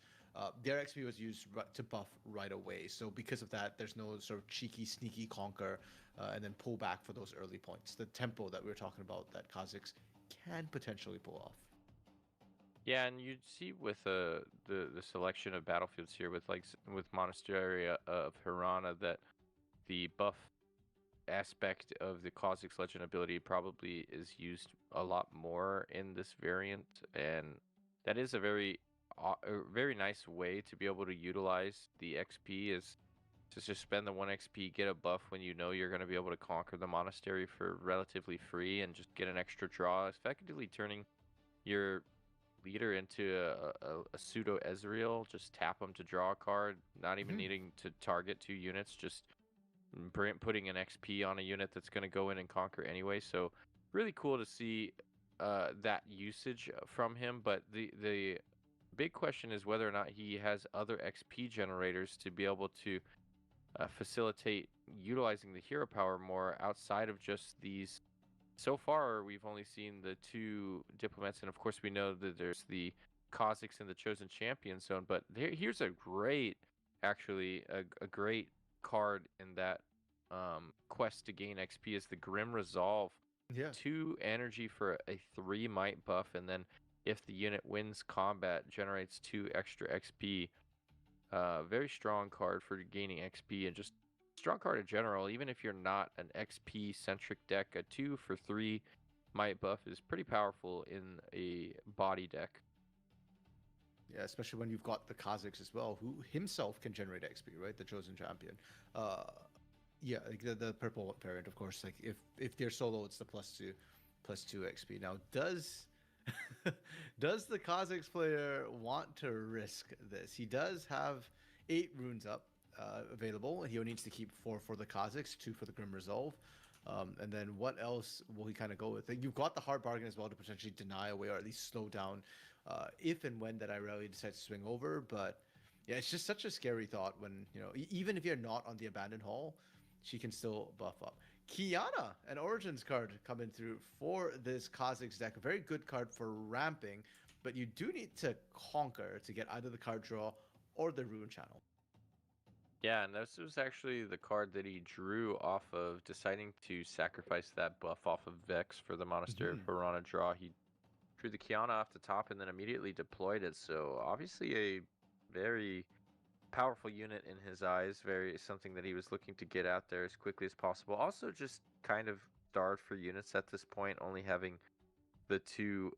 their XP was used to buff right away. So because of that, there's no sort of cheeky, sneaky conquer and then pull back for those early points. The tempo that we were talking about that Kha'Zix can potentially pull off. Yeah, and you see with the selection of battlefields here with Monastery of Hirana that the buff aspect of the Kha'Zix legend ability probably is used a lot more in this variant, and that is a very nice way to be able to utilize the XP, is to just spend the 1 XP, get a buff when you know you're going to be able to conquer the monastery for relatively free, and just get an extra draw, effectively turning your leader into a pseudo Ezreal. Just tap them to draw a card, not even needing to target 2 units, just putting an XP on a unit that's going to go in and conquer anyway. So really cool to see that usage from him. But the big question is whether or not he has other XP generators to be able to facilitate utilizing the hero power more outside of just these. So far, we've only seen the 2 diplomats, and of course we know that there's the Kha'Zix in the Chosen Champion zone, but here's a great, actually, a great card in that quest to gain XP is the Grim Resolve. Yeah. 2 energy for a 3 might buff, and then if the unit wins combat, generates 2 extra XP. Very strong card for gaining XP, and just strong card in general. Even if you're not an XP centric deck, a 2 for 3 might buff is pretty powerful in a body deck. Yeah, especially when you've got the Kha'Zix as well, who himself can generate XP, right? The Chosen Champion. Yeah, like the purple variant, of course. Like if they're solo, it's the +2 XP. Now, does the Kha'Zix player want to risk this? He does have 8 runes up available. He only needs to keep 4 for the Kha'Zix, 2 for the Grim Resolve. And then what else will he kind of go with? Like, you've got the hard bargain as well to potentially deny away or at least slow down if and when that Irelia decides to swing over. But yeah, it's just such a scary thought when, you know, even if you're not on the abandoned hall, she can still buff up. Xi'an, an Origins card coming through for this Kha'Zix deck. A very good card for ramping, but you do need to conquer to get either the card draw or the rune channel. Yeah, and this was actually the card that he drew off of deciding to sacrifice that buff off of Vex for the Monastery of Hirana draw. He drew the Xi'an off the top and then immediately deployed it. So obviously a very powerful unit in his eyes, something that he was looking to get out there as quickly as possible. Also just kind of starved for units at this point, only having the two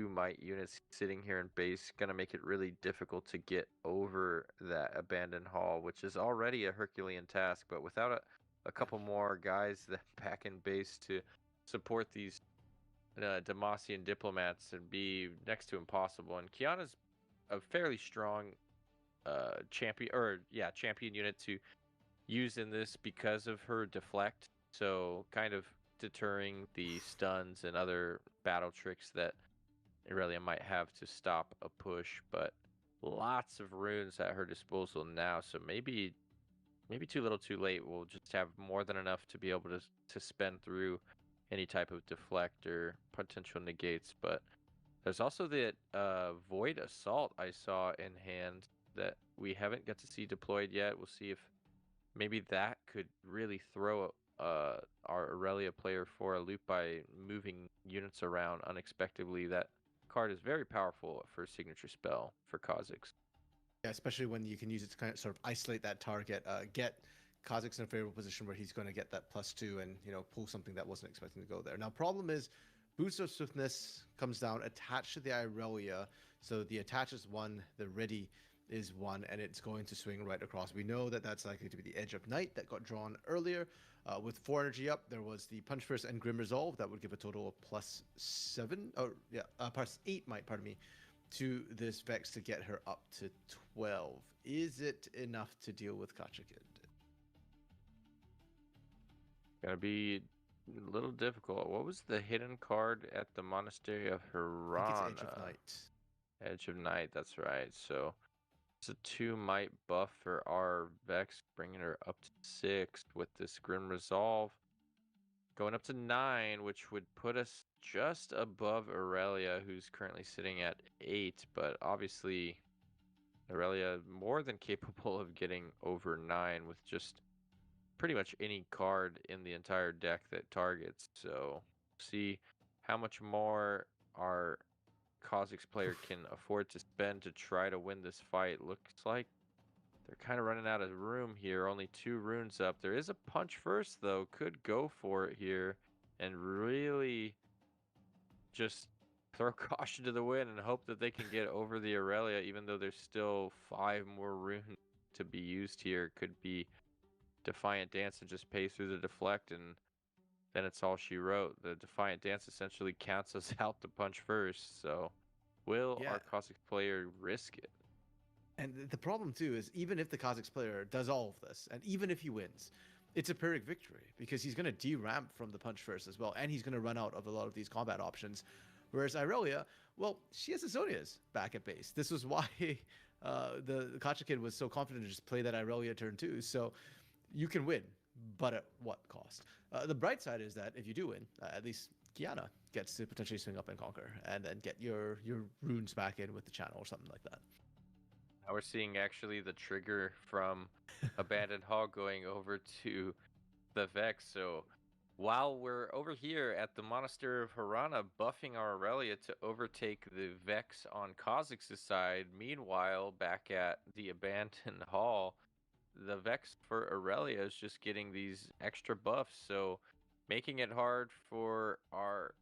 might units sitting here in base, gonna make it really difficult to get over that abandoned hall, which is already a Herculean task. But without a couple more guys that back in base to support these Demacian diplomats, it'd be next to impossible. And Kiana's a fairly strong champion unit to use in this because of her deflect, so kind of deterring the stuns and other battle tricks that Irelia might have to stop a push. But lots of runes at her disposal now, so maybe too little too late. We'll just have more than enough to be able to spend through any type of deflect or potential negates. But there's also the Void Assault I saw in hand that we haven't got to see deployed yet. We'll see if maybe that could really throw our Irelia player for a loop by moving units around unexpectedly. That card is very powerful for a signature spell for Kha'Zix. Yeah, especially when you can use it to kind of sort of isolate that target, get Kha'Zix in a favorable position where he's going to get that +2 and, you know, pull something that wasn't expecting to go there. Now, problem is, Boost of Swiftness comes down attached to the Irelia, so the attach is 1, the ready is 1, and it's going to swing right across. We know that that's likely to be the Edge of Night that got drawn earlier. With 4 energy up, there was the Punch Fist and Grim Resolve that would give a total of +7, +8 might, pardon me, to this Vex to get her up to 12. Is it enough to deal with Kha'Zix? Gonna be a little difficult. What was the hidden card at the Monastery of I think it's Edge of Hirana? Night. Edge of Night, that's right. So it's a 2 might buff for our Vex, bringing her up to 6 with this Grim Resolve. Going up to 9, which would put us just above Aurelia, who's currently sitting at 8. But obviously, Aurelia more than capable of getting over 9 with just pretty much any card in the entire deck that targets. So see how much more our Kha'Zix player can afford to spend to try to win this fight. Looks like they're kind of running out of room here. Only 2 runes up. There is a punch first, though. Could go for it here and really just throw caution to the wind and hope that they can get over the Aurelia, even though there's still 5 more runes to be used here. Could be Defiant Dance and just pay through the deflect, and then it's all she wrote. The Defiant Dance essentially counts us out to punch first. So will Yeah. our Kha'Zix player risk it? And the problem too is even if the Kha'Zix player does all of this, and even if he wins, it's a Pyrrhic victory because he's going to de-ramp from the punch first as well, and he's going to run out of a lot of these combat options. Whereas Irelia, well, she has Azonias back at base. This was why the Kacha kid was so confident to just play that Irelia turn 2. So you can win, but at what cost? The bright side is that if you do win, at least Xi'an gets to potentially swing up and conquer, and then get your runes back in with the channel or something like that. Now we're seeing actually the trigger from Abandoned Hall going over to the Vex. So while we're over here at the Monastery of Hirana buffing our Aurelia to overtake the Vex on Kha'Zix's side, meanwhile back at the Abandoned Hall, the Vex for Aurelia is just getting these extra buffs, so making it hard for our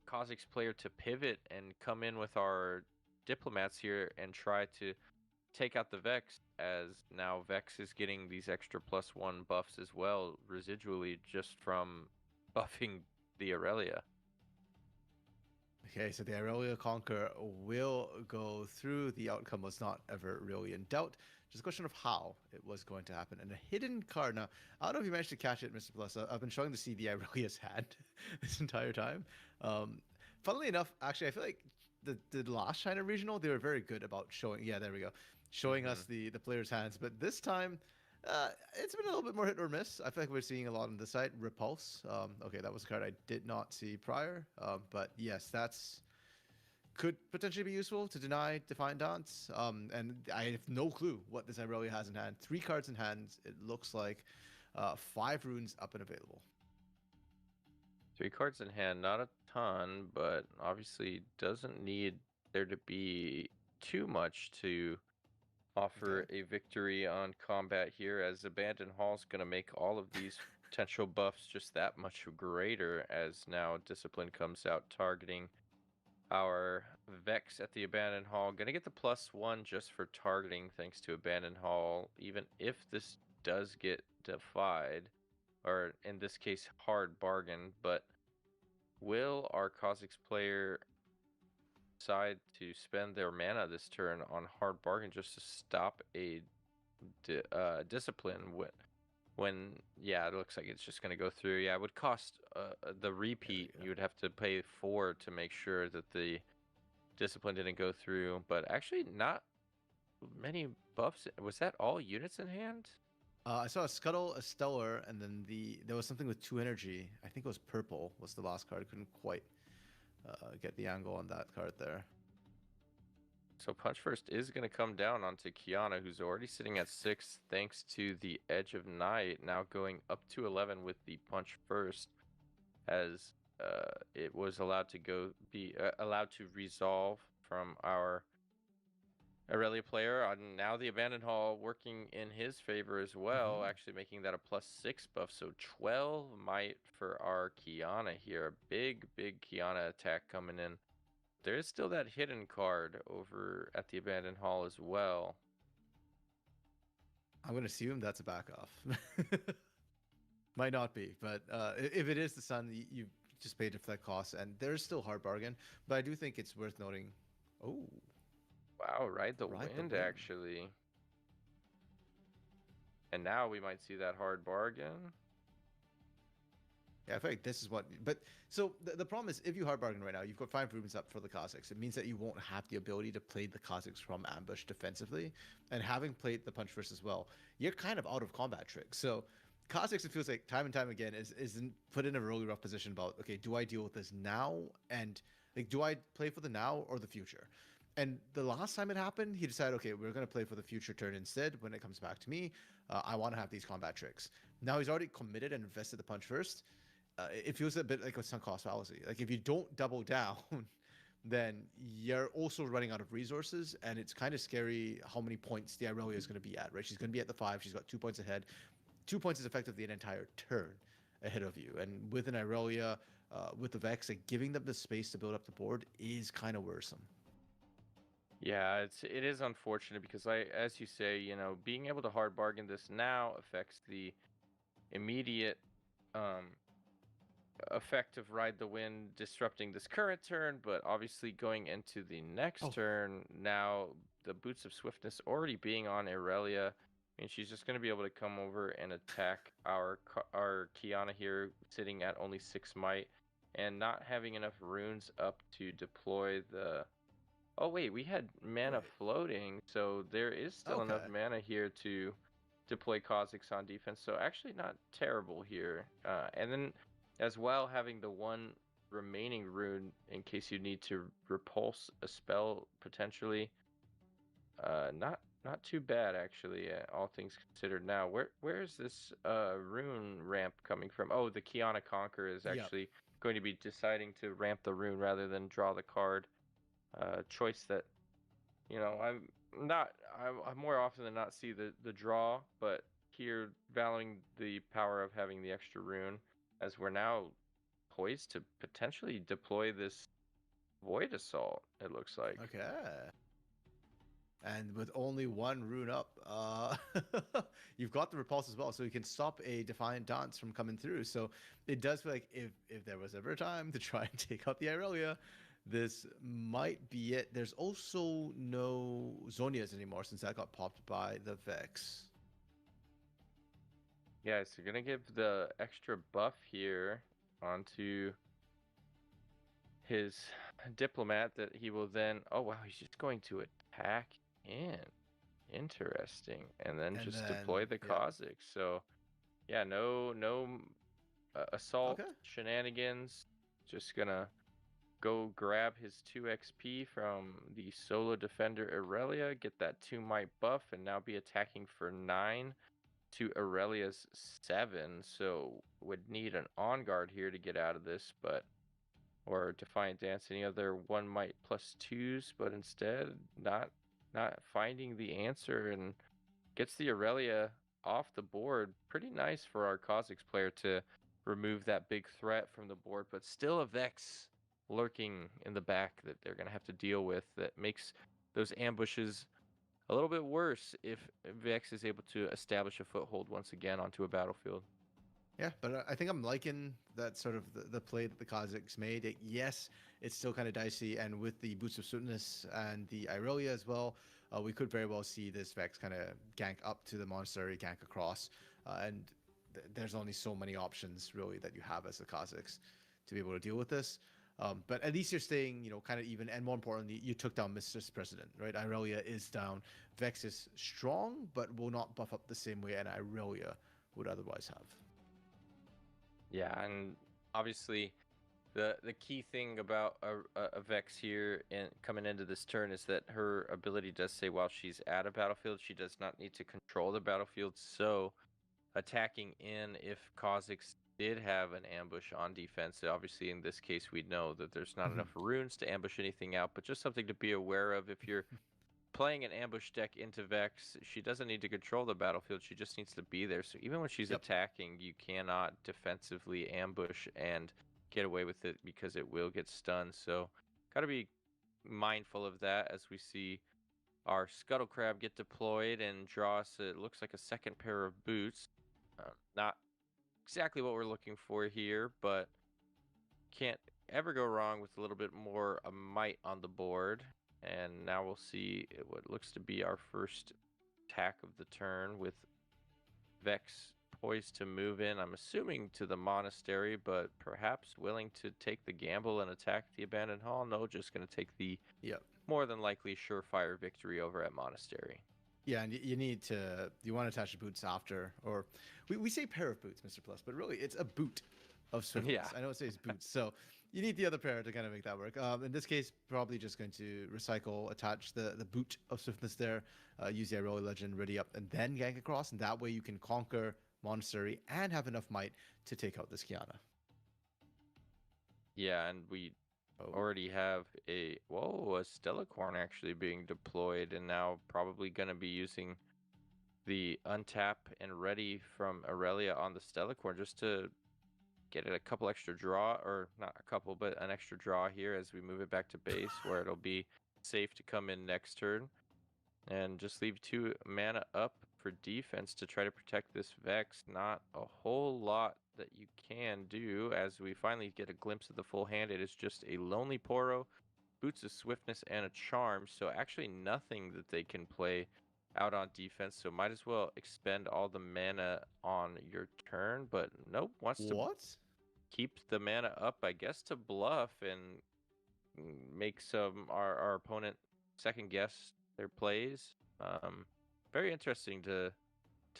Kha'Zix player to pivot and come in with our diplomats here and try to take out the Vex, as now Vex is getting these extra +1 buffs as well, residually just from buffing the Aurelia. Okay, so the Aurelia Conquer will go through. The outcome was not ever really in doubt. Just a question of how it was going to happen. And a hidden card. Now, I don't know if you managed to catch it, Mr. Plus. I've been struggling to see the Aurelia's hand this entire time. Funnily enough, actually, I feel like the last China Regional, they were very good about showing. Yeah, there we go. Showing us the players' hands. But this time, it's been a little bit more hit or miss. I feel like we're seeing a lot on this side. Repulse. Okay, that was a card I did not see prior. But yes, that's could potentially be useful to deny Defiant Dance. And I have no clue what this Aurelia has in hand. 3 cards in hand. It looks like 5 runes up and available. 3 cards in hand, not a ton, but obviously doesn't need there to be too much to offer a victory on combat here, as Abandoned Hall is going to make all of these potential buffs just that much greater, as now Discipline comes out targeting our Vex at the Abandoned Hall. Going to get the +1 just for targeting thanks to Abandoned Hall, even if this does get defied, or in this case hard bargain. But will our Kha'Zix player decide to spend their mana this turn on hard bargain just to stop a discipline when yeah, it looks like it's just going to go through? Yeah, it would cost the repeat. You would have to pay 4 to make sure that the discipline didn't go through, but actually not many buffs. Was that all units in hand? I saw a Scuttle, a Stellar, and then there was something with 2 energy. I think it was purple was the last card. I couldn't quite get the angle on that card there. So Punch First is going to come down onto Xi'an, who's already sitting at 6 thanks to the Edge of Night, now going up to 11 with the Punch First, as it was allowed to allowed to resolve from our Aurelia player. Now the Abandoned Hall working in his favor as well, actually making that a +6 buff. So 12 might for our Xi'an here. A big Xi'an attack coming in. There is still that hidden card over at the Abandoned Hall as well. I'm going to assume that's a back off. Might not be, but if it is the Sun, you just pay deflect costs, and there's still hard bargain. But I do think it's worth noting. Oh, Wow, ride the Ride the wind, wind. actually. And now we might see that hard bargain. Yeah, I feel like this is what. But so the problem is, if you hard bargain right now, you've got 5 improvements up for the Kha'Zix. It means that you won't have the ability to play the Kha'Zix from ambush defensively. And having played the punch first as well, you're kind of out of combat tricks. So Kha'Zix, it feels like time and time again, is put in a really rough position about, okay, do I deal with this now? And like, do I play for the now or the future? And the last time it happened, he decided, okay, we're going to play for the future turn instead. When it comes back to me, I want to have these combat tricks. Now he's already committed and invested the punch first. It feels a bit like a sunk cost fallacy. Like if you don't double down, then you're also running out of resources, and it's kind of scary how many points the Irelia is going to be at. Right, she's going to be at the 5. She's got 2 points ahead. 2 points is effectively an entire turn ahead of you, and with an Irelia, with the Vex, like, giving them the space to build up the board is kind of worrisome. Yeah, it is unfortunate because as you say, you know, being able to hard bargain this now affects the immediate um effect of ride the wind disrupting this current turn, but obviously going into the next turn, now the boots of swiftness already being on Irelia, I mean, she's just going to be able to come over and attack our Xi'an here, sitting at only 6 might and not having enough runes up to deploy the. Oh wait, we had mana floating, so there is still enough mana here to deploy Kha'Zix on defense. So actually not terrible here. And then as well, having the 1 remaining rune in case you need to repulse a spell potentially. Not too bad actually, all things considered. Now, where is this rune ramp coming from? Oh, the Xi'an Conquer is actually going to be deciding to ramp the rune rather than draw the card. Choice that, you know, I more often than not see the draw, but here valuing the power of having the extra rune, as we're now poised to potentially deploy this Void Assault, it looks like. Okay. And with only 1 rune up, you've got the repulse as well, so you can stop a Defiant Dance from coming through. So it does feel like if there was ever a time to try and take out the Irelia, this might be it. There's also no Zonias anymore since that got popped by the Vex. Yeah, so you're gonna give the extra buff here onto his diplomat that he will then. Oh wow, he's just going to attack in. Interesting, and then just deploy the Kha'Zix. So yeah, no assault shenanigans. Just gonna go grab his 2 XP from the solo defender Irelia, get that 2 might buff, and now be attacking for 9 to Aurelia's 7. So would need an on guard here to get out of this, but or Defiant Dance, any other 1 might plus 2s, but instead not finding the answer, and gets the Irelia off the board. Pretty nice for our Kha'Zix player to remove that big threat from the board, but still a Vex lurking in the back that they're going to have to deal with, that makes those ambushes a little bit worse if Vex is able to establish a foothold once again onto a battlefield. Yeah, but I think I'm liking that sort of the play that the Kha'Zix made. Yes, it's still kind of dicey, and with the Boots of Swiftness and the Irelia as well, we could very well see this Vex kind of gank up to the monastery, gank across, and there's only so many options really that you have as a Kha'Zix to be able to deal with this. But at least you're staying, you know, kind of even, and more importantly, you took down Mistress President, right? Irelia is down. Vex is strong, but will not buff up the same way an Irelia would otherwise have. Yeah, and obviously the key thing about a Vex here and coming into this turn is that her ability does say while she's at a battlefield, she does not need to control the battlefield. So attacking in, if Kha'Zix did have an ambush on defense, obviously in this case we know that there's not enough runes to ambush anything out, but just something to be aware of. If you're playing an ambush deck into Vex, she doesn't need to control the battlefield, she just needs to be there. So even when she's attacking, you cannot defensively ambush and get away with it because it will get stunned. So got to be mindful of that as we see our Scuttle Crab get deployed and draw us, it looks like, a second pair of boots. Not exactly what we're looking for here, but can't ever go wrong with a little bit more might on the board. And now we'll see what looks to be our first attack of the turn with Vex poised to move in, I'm assuming to the monastery, but perhaps willing to take the gamble and attack the abandoned hall. No, just going to take the Yep. more than likely surefire victory over at monastery. Yeah, and you want to attach the boots after, or we say pair of boots, Mr. Plus, but really it's a boot of swiftness. Yeah. I know it says boots, so you need the other pair to kind of make that work. In this case, probably just going to recycle, attach the boot of swiftness there, use the Aurora Legend, ready up, and then gank across, and that way you can conquer Monastery and have enough might to take out this Xi'an. Yeah, and we already have a Stellacorn actually being deployed, and now probably going to be using the untap and ready from Aurelia on the Stellacorn just to get it a couple extra draw, or not a couple, but an extra draw here as we move it back to base where it'll be safe to come in next turn and just leave 2 mana up for defense to try to protect this Vex. Not a whole lot that you can do as we finally get a glimpse of the full hand. It is just a Lonely Poro, Boots of Swiftness, and a Charm. So actually nothing that they can play out on defense. So might as well expend all the mana on your turn. But nope, wants to keep the mana up, I guess, to bluff and make our opponent second guess their plays. Very interesting to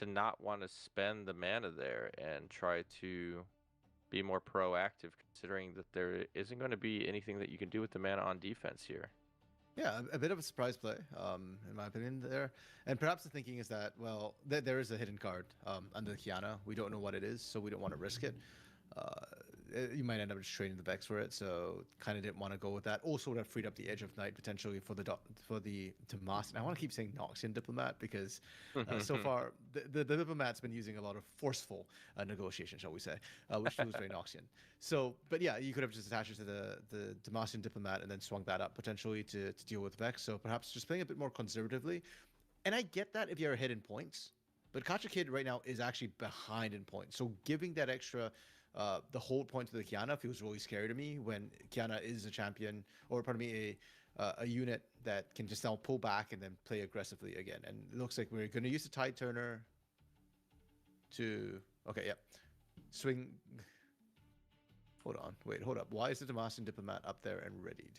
not want to spend the mana there and try to be more proactive, considering that there isn't going to be anything that you can do with the mana on defense here. Yeah, a bit of a surprise play, in my opinion, there. And perhaps the thinking is that, well, there is a hidden card under the Xi'an. We don't know what it is, so we don't want to risk it. You might end up just trading the Vex for it, so kind of didn't want to go with that. Also, would have freed up the Edge of Night potentially for the Demacian. I want to keep saying Noxian Diplomat because so far the Diplomat's been using a lot of forceful negotiation, shall we say, which feels very Noxian. So, but yeah, you could have just attached it to the Demacian Diplomat and then swung that up potentially to deal with Vex. So perhaps just playing a bit more conservatively. And I get that if you're ahead in points, but Kacha Kid right now is actually behind in points. So giving that extra the hold point to the Xi'an feels really scary to me when Xi'an is a champion, or pardon me, a unit that can just now pull back and then play aggressively again. And it looks like we're going to use the Tide Turner to... Okay, yeah. Swing... Hold up. Why is the Demacian Diplomat up there and readied?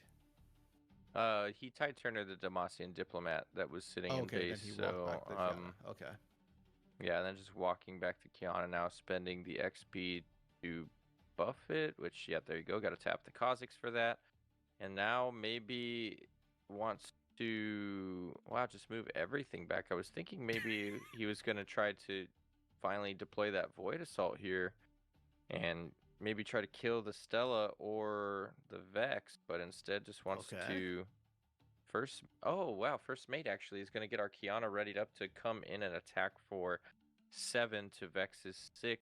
He Tide Turner the Demacian Diplomat that was sitting in base, so... Okay. Yeah, and then just walking back to Xi'an now, spending the XP to buff it, which, yeah, there you go. Got to tap the Kha'Zix for that. And now maybe wants to, just move everything back. I was thinking maybe he was going to try to finally deploy that Void Assault here and maybe try to kill the Stella or the Vex, but instead just wants to first mate actually is going to get our Xi'an readied up to come in and attack for 7 to Vex's 6.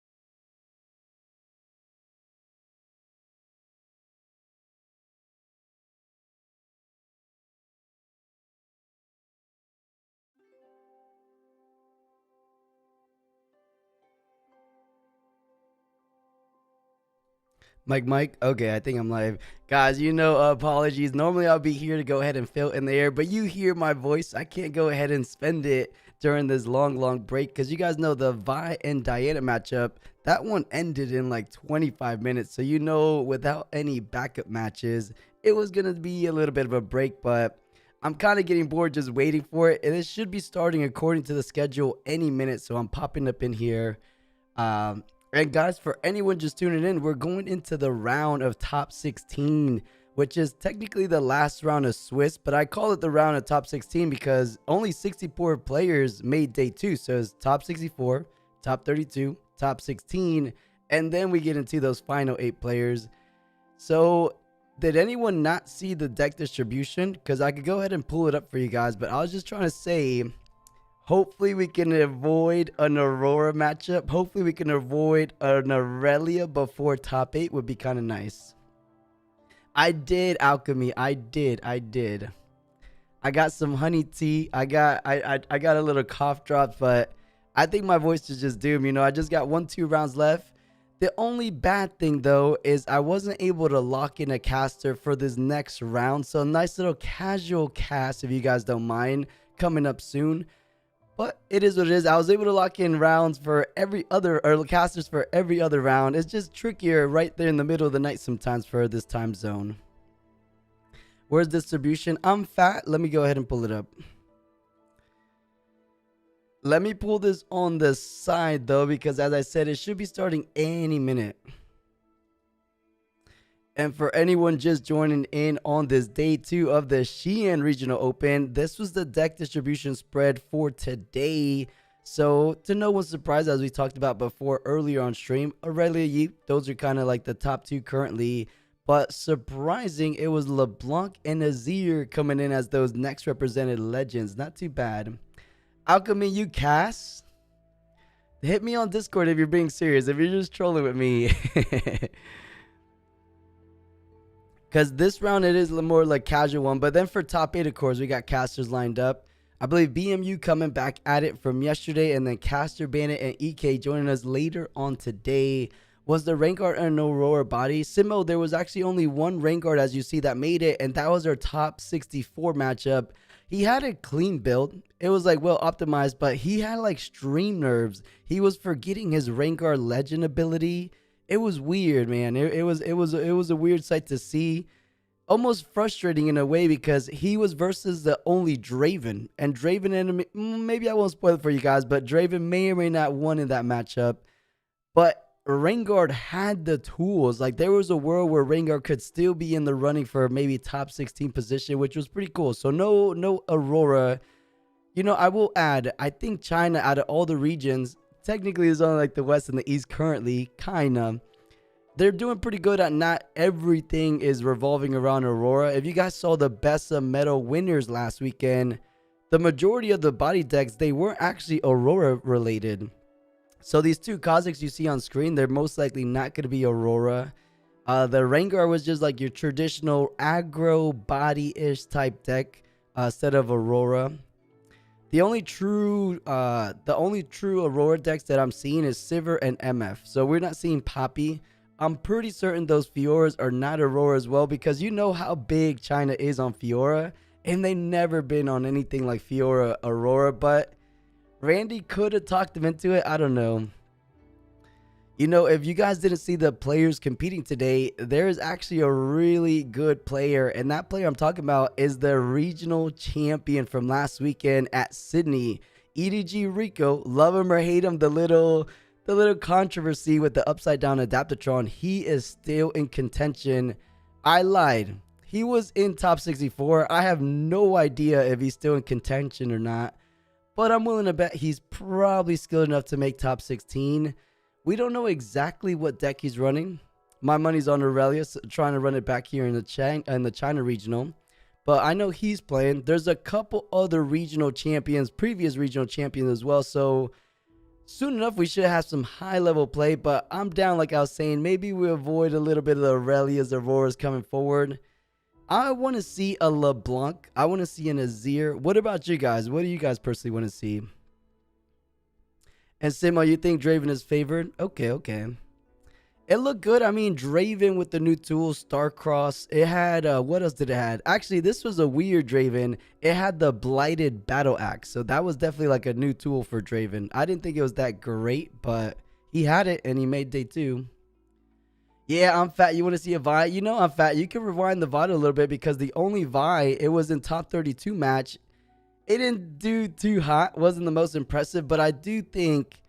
Mike. Okay, I think I'm live. Guys, apologies. Normally I'll be here to go ahead and fill in the air, but you hear my voice. I can't go ahead and spend it during this long break because you guys know the Vi and Diana matchup, that one ended in like 25 minutes. So, without any backup matches, it was going to be a little bit of a break, but I'm kind of getting bored just waiting for it. And it should be starting according to the schedule any minute. So I'm popping up in here. And guys, for anyone just tuning in, we're going into the round of top 16, which is technically the last round of Swiss, but I call it the round of top 16 because only 64 players made day 2. So it's top 64, top 32, top 16, and then we get into those final 8 players. So did anyone not see the deck distribution? Because I could go ahead and pull it up for you guys, but I was just trying to say... hopefully we can avoid an Aurora matchup. Hopefully we can avoid an Aurelia before top 8 would be kind of nice. I did, Alchemy. I did. I got some honey tea. I got a little cough drop, but I think my voice is just doomed. I just got 1-2 rounds left. The only bad thing though is I wasn't able to lock in a caster for this next round. So a nice little casual cast, if you guys don't mind, coming up soon. But it is what it is. I was able to lock in rounds for every other, or casters for every other round. It's just trickier right there in the middle of the night sometimes for this time zone. Where's distribution? I'm fat. Let me go ahead and pull it up. Let me pull this on the side though, because as I said, it should be starting any minute. And for anyone just joining in on this day 2 of the Xi'an Regional Open, this was the deck distribution spread for today. So to no one's surprise, as we talked about before earlier on stream, Aurelia, those are kind of like the top 2 currently. But surprising, it was Leblanc and Azir coming in as those next represented legends. Not too bad. Alchemy, you cast? Hit me on Discord if you're being serious. If you're just trolling with me. Because this round, it is a more like casual one. But then for top 8, of course, we got casters lined up. I believe BMU coming back at it from yesterday. And then Caster, Bandit, and EK joining us later on today. Was the Rengar and Aurora body? Simo, there was actually only one Rengar, as you see, that made it. And that was our top 64 matchup. He had a clean build. It was like well optimized, but he had like stream nerves. He was forgetting his Rengar legend ability. It was weird, man. It was a weird sight to see. Almost frustrating in a way because he was versus the only Draven. And Draven enemy, maybe I won't spoil it for you guys, but Draven may or may not won in that matchup. But Rengar had the tools. Like there was a world where Rengar could still be in the running for maybe top 16 position, which was pretty cool. So no Aurora. You know, I will add, I think China, out of all the regions, technically is only like the West and the East currently, kinda. They're doing pretty good at not everything is revolving around Aurora. If you guys saw the best of medal winners last weekend, the majority of the body decks, they weren't actually Aurora related. So these 2 Kha'Zix you see on screen, they're most likely not going to be Aurora. The Rengar was just like your traditional aggro body-ish type deck instead of Aurora. The only true Aurora decks that I'm seeing is Sivir and MF. So we're not seeing Poppy. I'm pretty certain those Fioras are not Aurora as well, because you know how big China is on Fiora, and they never been on anything like Fiora Aurora, but Randy could have talked him into it. I don't know. You know, if you guys didn't see the players competing today, there is actually a really good player, and that player I'm talking about is the regional champion from last weekend at Sydney, EDG Rico. Love him or hate him, the little controversy with the upside down Adaptatron, he is still in contention. I lied. He was in top 64. I have no idea if he's still in contention or not, but I'm willing to bet he's probably skilled enough to make top 16. We don't know exactly what deck he's running. My money's on Aurelius trying to run it back here in the China regional, but I know he's playing. There's a couple other regional champions, previous regional champions as well, so soon enough, we should have some high-level play, but I'm down, like I was saying. Maybe we avoid a little bit of the Aurelias, Auroras coming forward. I want to see a LeBlanc. I want to see an Azir. What about you guys? What do you guys personally want to see? And Simo, you think Draven is favored? Okay. It looked good. I mean, Draven with the new tools, Starcross. It had, what else did it have? Actually, this was a weird Draven. It had the Blighted Battle Axe. So that was definitely like a new tool for Draven. I didn't think it was that great, but he had it and he made day 2. Yeah, I'm fat. You want to see a Vi? You know I'm fat. You can rewind the VOD a little bit because the only Vi, it was in top 32 match. It didn't do too hot. Wasn't the most impressive, but I do think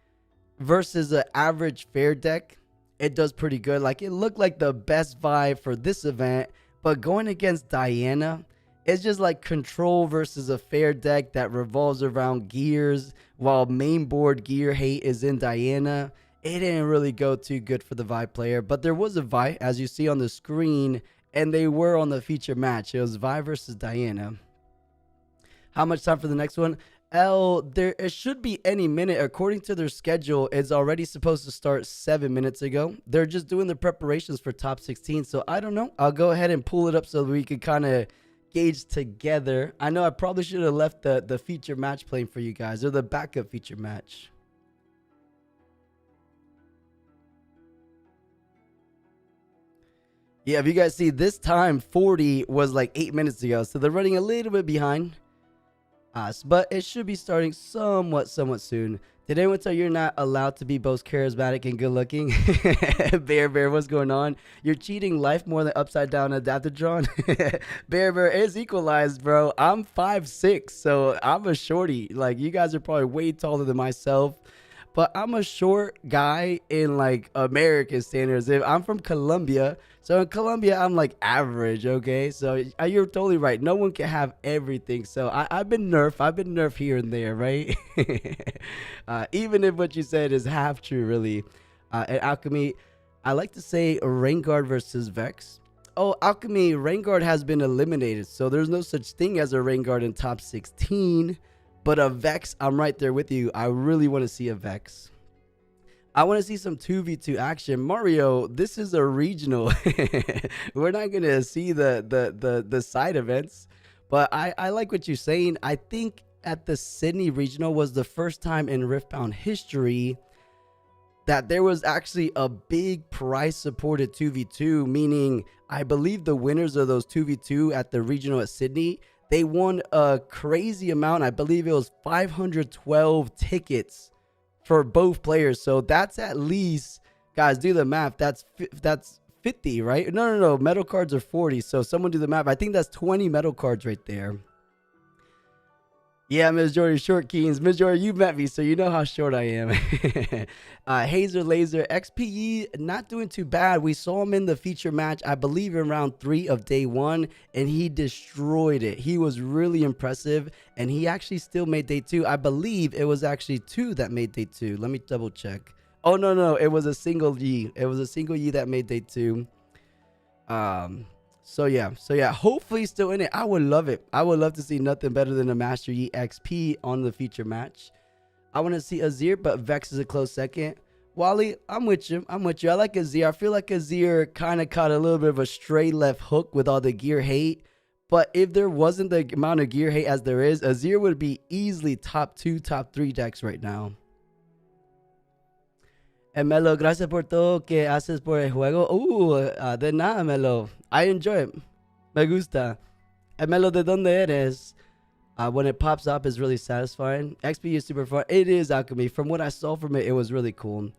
versus an average fair deck, it does pretty good. Like, it looked like the best vibe for this event, but going against Diana, it's just like control versus a fair deck that revolves around gears, while main board gear hate is in Diana. It didn't really go too good for the Vi player, but there was a Vi, as you see on the screen, and they were on the feature match. It was Vi versus Diana. How much time for the next one? It should be any minute. According to their schedule, it's already supposed to start 7 minutes ago. They're just doing the preparations for top 16. So I don't know. I'll go ahead and pull it up so we can kind of gauge together. I know I probably should have left the feature match playing for you guys, or the backup feature match. Yeah, if you guys see, this time 40 was like 8 minutes ago, so they're running a little bit behind us, but it should be starting somewhat soon. Did anyone tell you're not allowed to be both charismatic and good looking? Bear, what's going on? You're cheating life more than upside down adaptatron. Bear is equalized, bro. I'm 5'6", so I'm a shorty. Like, you guys are probably way taller than myself, but I'm a short guy in like American standards. If I'm from Colombia, so in Colombia I'm like average, okay? So you're totally right. No one can have everything. So I've been nerfed here and there, right? Even if what you said is half true, really. And Alchemy, I like to say Rainguard versus Vex. Oh, Alchemy, Rainguard has been eliminated, so there's no such thing as a Rainguard in top 16. But a Vex, I'm right there with you. I really want to see a Vex. I want to see some 2v2 action. Mario, this is a regional. We're not going to see the side events. But I like what you're saying. I think at the Sydney regional was the first time in Riftbound history that there was actually a big prize supported 2v2, meaning I believe the winners of those 2v2 at the regional at Sydney, they won a crazy amount. I believe it was 512 tickets for both players. So that's at least, guys, do the math. That's 50, right? No. Metal cards are 40. So someone do the math. I think that's 20 metal cards right there. Yeah, Ms. Jordan, short Keens. Ms. Jordan, you met me, so you know how short I am. Hazer Laser, XPE, not doing too bad. We saw him in the feature match, I believe in round 3 of day 1, and he destroyed it. He was really impressive, and he actually still made day 2. I believe it was actually 2 that made day 2. Let me double check. Oh, no, it was a single Yi. It was a single Yi that made day 2. So yeah, hopefully he's still in it. I would love it. I would love to see nothing better than a Master Yi XP on the feature match. I want to see Azir, but Vex is a close second. Wally, I'm with you. I like Azir. I feel like Azir kind of caught a little bit of a stray left hook with all the gear hate. But if there wasn't the amount of gear hate as there is, Azir would be easily top 2, top 3 decks right now. Melo, gracias por todo que haces por el juego. De nada, Melo. I enjoy it. Me gusta. Melo, ¿de dónde eres? When it pops up, it's really satisfying. XP is super fun. It is, Alchemy. From what I saw from it, it was really cool.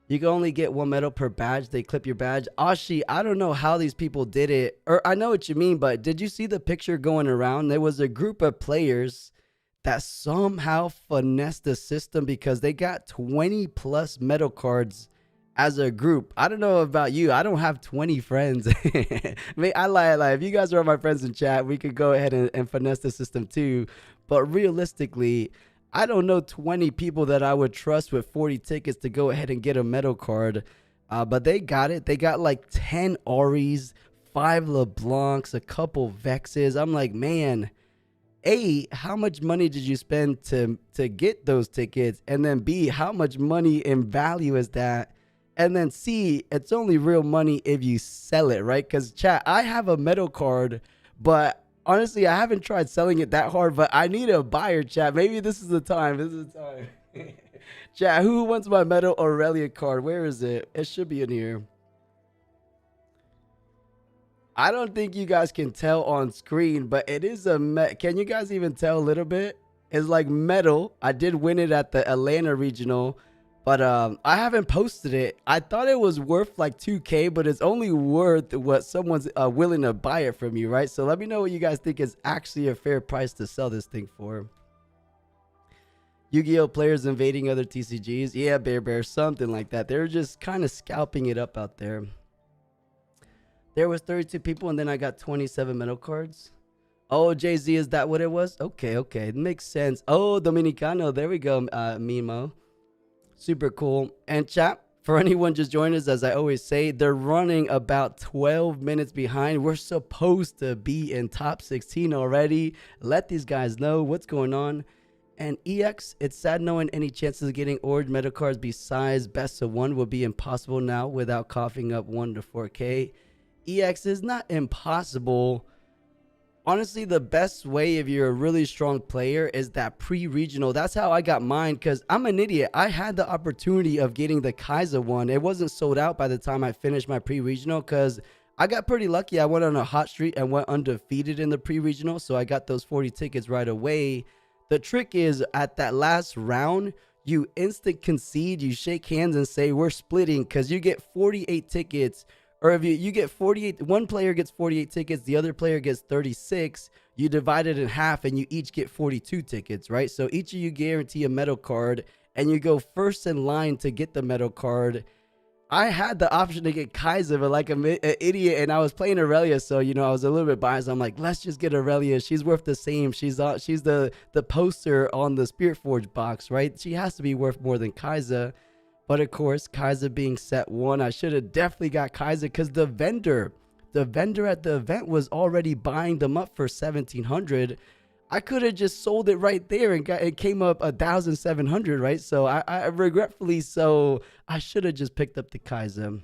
You can only get 1 medal per badge. They clip your badge. Ashi, I don't know how these people did it. Or I know what you mean, but did you see the picture going around? There was a group of players that somehow finessed the system because they got 20 plus medal cards as a group. I don't know about you. I don't have 20 friends. I lie. If you guys are my friends in chat, we could go ahead and finesse the system too. But realistically, I don't know 20 people that I would trust with 40 tickets to go ahead and get a medal card. But they got it. They got like 10 Auris, 5 LeBlancs, a couple Vexes. I'm like, man, A, how much money did you spend to get those tickets? And then B, how much money in value is that? And then C, it's only real money if you sell it, right? Because chat, I have a metal card, but honestly, I haven't tried selling it that hard, but I need a buyer, chat. Maybe this is the time. Chat, who wants my metal Aurelia card? Where is it? It should be in here. I don't think you guys can tell on screen, but it is a can you guys even tell a little bit? It's like metal. I did win it at the Atlanta Regional, but I haven't posted it. I thought it was worth like 2K, but it's only worth what someone's willing to buy it from you, right? So let me know what you guys think is actually a fair price to sell this thing for. Yu-Gi-Oh players invading other TCGs. Yeah, Bear, something like that. They're just kind of scalping it up out there. There was 32 people, and then I got 27 metal cards. Oh, Jay-Z, is that what it was? Okay. It makes sense. Oh, Dominicano. There we go, Mimo. Super cool. And chat, for anyone just joining us, as I always say, they're running about 12 minutes behind. We're supposed to be in top 16 already. Let these guys know what's going on. And EX, it's sad knowing any chances of getting orange metal cards besides best of 1 will be impossible now without coughing up 1 to 4K. EX is not impossible. Honestly, the best way if you're a really strong player is that pre-regional. That's how I got mine, because I'm an idiot. I had the opportunity of getting the Kha'Zix one. It wasn't sold out by the time I finished my pre-regional because I got pretty lucky. I went on a hot streak and went undefeated in the pre-regional, so I got those 40 tickets right away. The trick is at that last round, you instant concede, you shake hands and say we're splitting, because you get 48 tickets, or if you get 48, one player gets 48 tickets, the other player gets 36. You divide it in half and you each get 42 tickets, right? So each of you guarantee a medal card, and you go first in line to get the medal card. I had the option to get Kha'Zix, but like an idiot, and I was playing Aurelia, so I was a little bit biased. I'm like, let's just get Aurelia. She's worth the same. She's the poster on the Spirit Forge box, right? She has to be worth more than Kha'Zix. But of course, Kha'Zix being set 1, I should have definitely got Kha'Zix, because the vendor at the event was already buying them up for 1,700. I could have just sold it right there and it came up 1,700, right? So I regretfully, so I should have just picked up the Kha'Zix.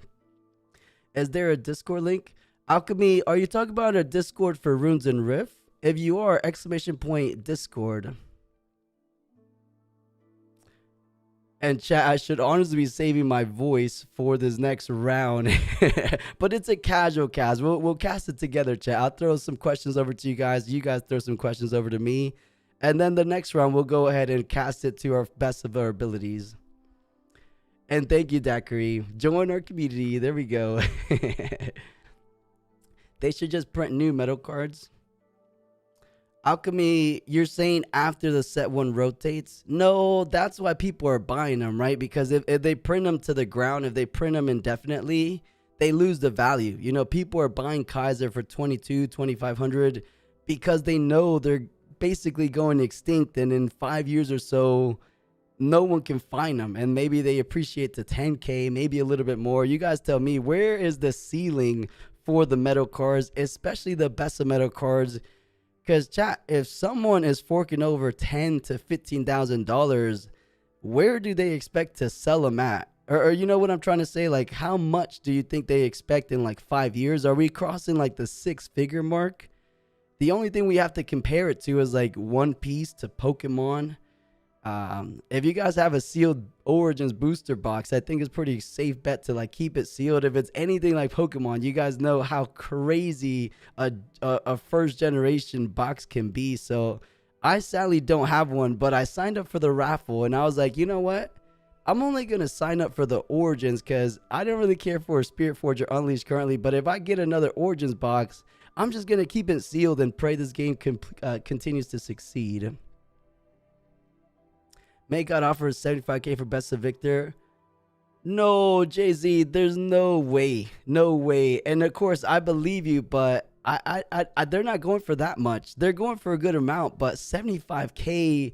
Is there a Discord link? Alchemy, are you talking about a Discord for Runes and Rift? If you are, ! Discord. And chat, I should honestly be saving my voice for this next round. But it's a casual cast. We'll cast it together, chat. I'll throw some questions over to you guys. You guys throw some questions over to me. And then the next round, we'll go ahead and cast it to our best of our abilities. And thank you, Daiquiri. Join our community. There we go. They should just print new metal cards. Alchemy, you're saying after the set 1 rotates? No, that's why people are buying them, right? Because if they print them to the ground, if they print them indefinitely, they lose the value. People are buying Kha'Zix for 2,500 because they know they're basically going extinct, and in 5 years or so, no one can find them, and maybe they appreciate the 10K, maybe a little bit more. You guys tell me, where is the ceiling for the metal cards, especially the best of metal cards? Because chat, if someone is forking over $10,000 to $15,000, where do they expect to sell them at? Or you know what I'm trying to say? Like, how much do you think they expect in like 5 years? Are we crossing like the 6-figure mark? The only thing we have to compare it to is like One Piece to Pokemon. If you guys have a sealed Origins booster box, I think it's pretty safe bet to like keep it sealed. If it's anything like Pokemon, you guys know how crazy a first generation box can be. So I sadly don't have one, but I signed up for the raffle, and I was like, you know what? I'm only going to sign up for the Origins because I don't really care for a Spirit Forge or Unleashed currently. But if I get another Origins box, I'm just going to keep it sealed and pray this game continues to succeed. May God offers 75K for Best of Victor. No, Jay-Z, there's no way. No way. And of course, I believe you, but they're not going for that much. They're going for a good amount, but 75K.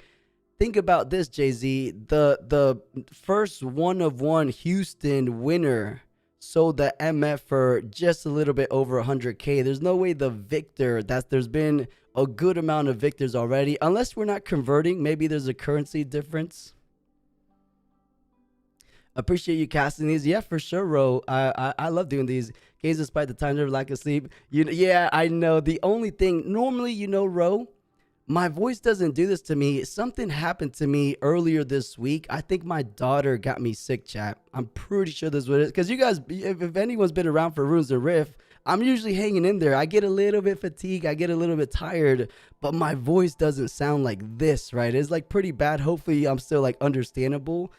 Think about this, Jay-Z. The first one-of-one Houston winner sold the MF for just a little bit over 100K. There's no way the Victor, there's been a good amount of Victors already. Unless we're not converting, maybe there's a currency difference. Appreciate you casting these. Yeah, for sure, Ro. I love doing these games despite the time of lack of sleep. Yeah, I know. The only thing, normally, Ro, my voice doesn't do this to me. Something happened to me earlier this week. I think my daughter got me sick, chat. I'm pretty sure this is what it is. Because you guys, if anyone's been around for Runes of Rift, I'm usually hanging in there. I get a little bit fatigued. I get a little bit tired. But my voice doesn't sound like this, right? It's like pretty bad. Hopefully, I'm still like understandable.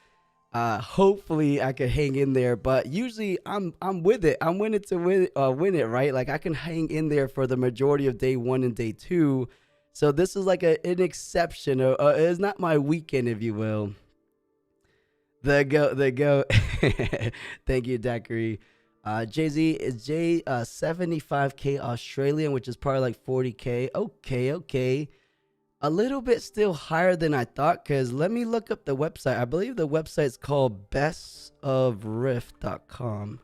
Hopefully, I can hang in there. But usually, I'm with it. I'm winning to win it, right? Like, I can hang in there for the majority of day 1 and day 2. So this is like an exception. It's not my weekend, if you will. The go. Thank you, Daiquiri. Jay-Z is 75K Australian, which is probably like 40K. Okay. A little bit still higher than I thought, because let me look up the website. I believe the website's called bestofrift.com.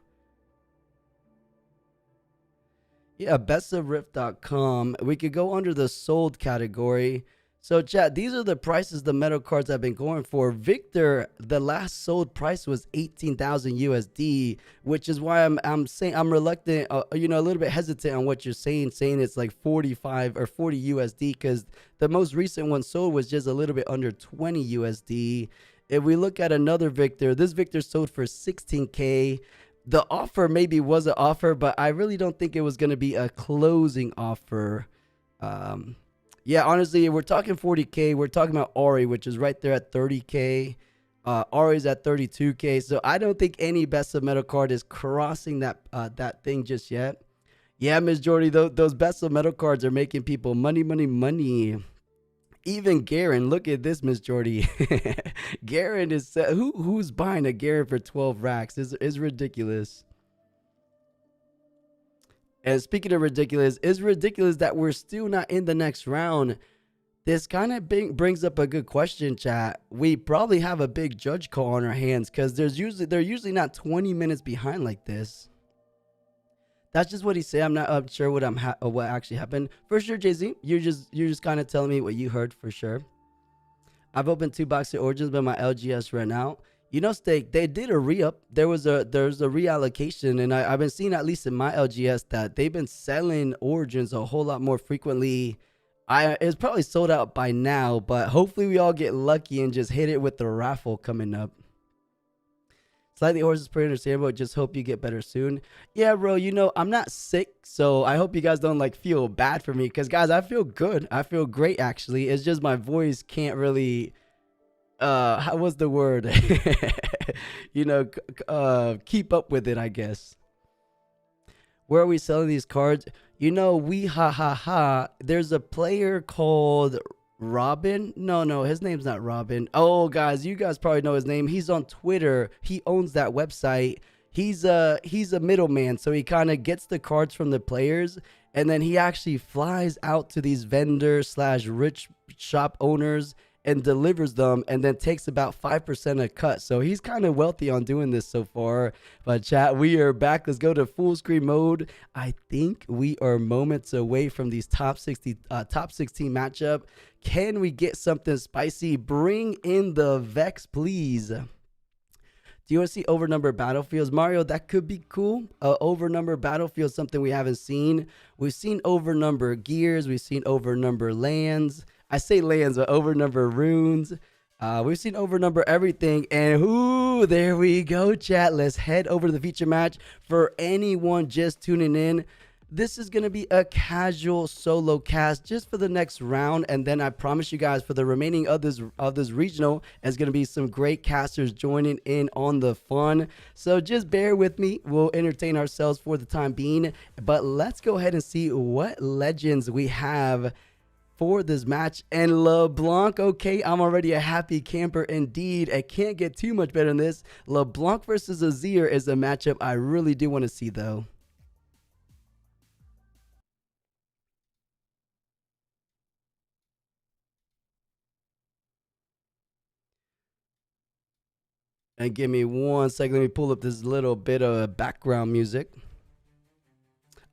Yeah, bestofrift.com. We could go under the sold category. So, chat, these are the prices the metal cards have been going for. Victor, the last sold price was 18,000 USD, which is why I'm saying I'm reluctant, a little bit hesitant on what you're saying it's like 45 or 40 USD, because the most recent one sold was just a little bit under 20 USD. If we look at another Victor, this Victor sold for 16K. The offer maybe was an offer, but I really don't think it was going to be a closing offer. Um, yeah, honestly, we're talking 40K. We're talking about Ori, which is right there at 30K. Ari's at 32K. So I don't think any best of metal card is crossing that thing just yet. Yeah, Miss Jordy, those best of metal cards are making people money, money, money. Even Garen, look at this, Miss Jordy. Garen is who's buying a Garen for 12 racks is ridiculous. And speaking of ridiculous, it's ridiculous that we're still not in the next round. This kind of brings up a good question, chat. We probably have a big judge call on our hands because they're usually not 20 minutes behind like this. That's just what he said. I'm not sure what what actually happened. For sure, Jay-Z, you're just kind of telling me what you heard for sure. I've opened 2 boxes of Origins, but my LGS ran out. You know, Steak, they did a re-up. There's a reallocation, and I've been seeing, at least in my LGS, that they've been selling Origins a whole lot more frequently. It's probably sold out by now, but hopefully we all get lucky and just hit it with the raffle coming up. Slightly horse is pretty understandable. Just hope you get better soon. Yeah, bro, you know, I'm not sick, so I hope you guys don't like feel bad for me, because guys, I feel good. I feel great, actually. It's just my voice can't really how was the word? You know, keep up with it, I guess. Where are we selling these cards? You know, there's a player called Robin. No, his name's not Robin. Oh, guys, you guys probably know his name. He's on Twitter. He owns that website. He's a middleman, so he kind of gets the cards from the players, and then he actually flies out to these vendors / rich shop owners and delivers them, and then takes about 5% a cut. So he's kind of wealthy on doing this so far. But chat, we are back. Let's go to full screen mode. I think we are moments away from these top 16 matchup. Can we get something spicy? Bring in the Vex, please. Do you want to see overnumbered battlefields? Mario, that could be cool. Overnumbered battlefield, something we haven't seen. We've seen overnumbered gears. We've seen overnumbered lands. I say lands, but overnumbered runes. We've seen overnumber everything. And ooh, there we go, chat. Let's head over to the feature match. For anyone just tuning in, this is going to be a casual solo cast just for the next round. And then I promise you guys, for the remaining of this regional, is going to be some great casters joining in on the fun. So just bear with me. We'll entertain ourselves for the time being. But let's go ahead and see what legends we have for this match. And Leblanc, okay, I'm already a happy camper indeed. I can't get too much better than this. Leblanc versus Azir is a matchup I really do want to see, though. And give me 1 second. Let me pull up this little bit of background music.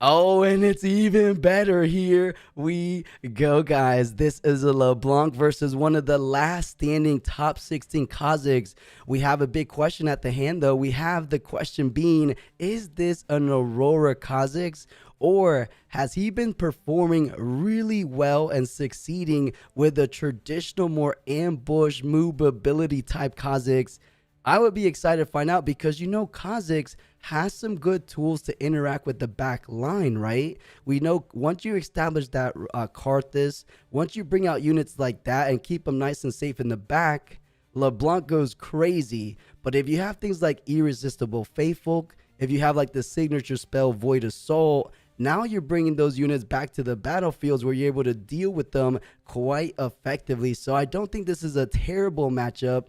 Oh, and it's even better. Here we go, guys. This is a Leblanc versus one of the last standing top 16 Kha'Zix. We have a big question at the hand, though. We have the question being, is this an Aurora Kha'Zix, or has he been performing really well and succeeding with a traditional, more ambush movability type Kha'Zix? I would be excited to find out, because you know Kha'Zix has some good tools to interact with the back line, right? We know once you establish that Karthus, once you bring out units like that and keep them nice and safe in the back, LeBlanc goes crazy. But if you have things like Irresistible Faithful, if you have like the signature spell Void Assault, now you're bringing those units back to the battlefields where you're able to deal with them quite effectively. So I don't think this is a terrible matchup,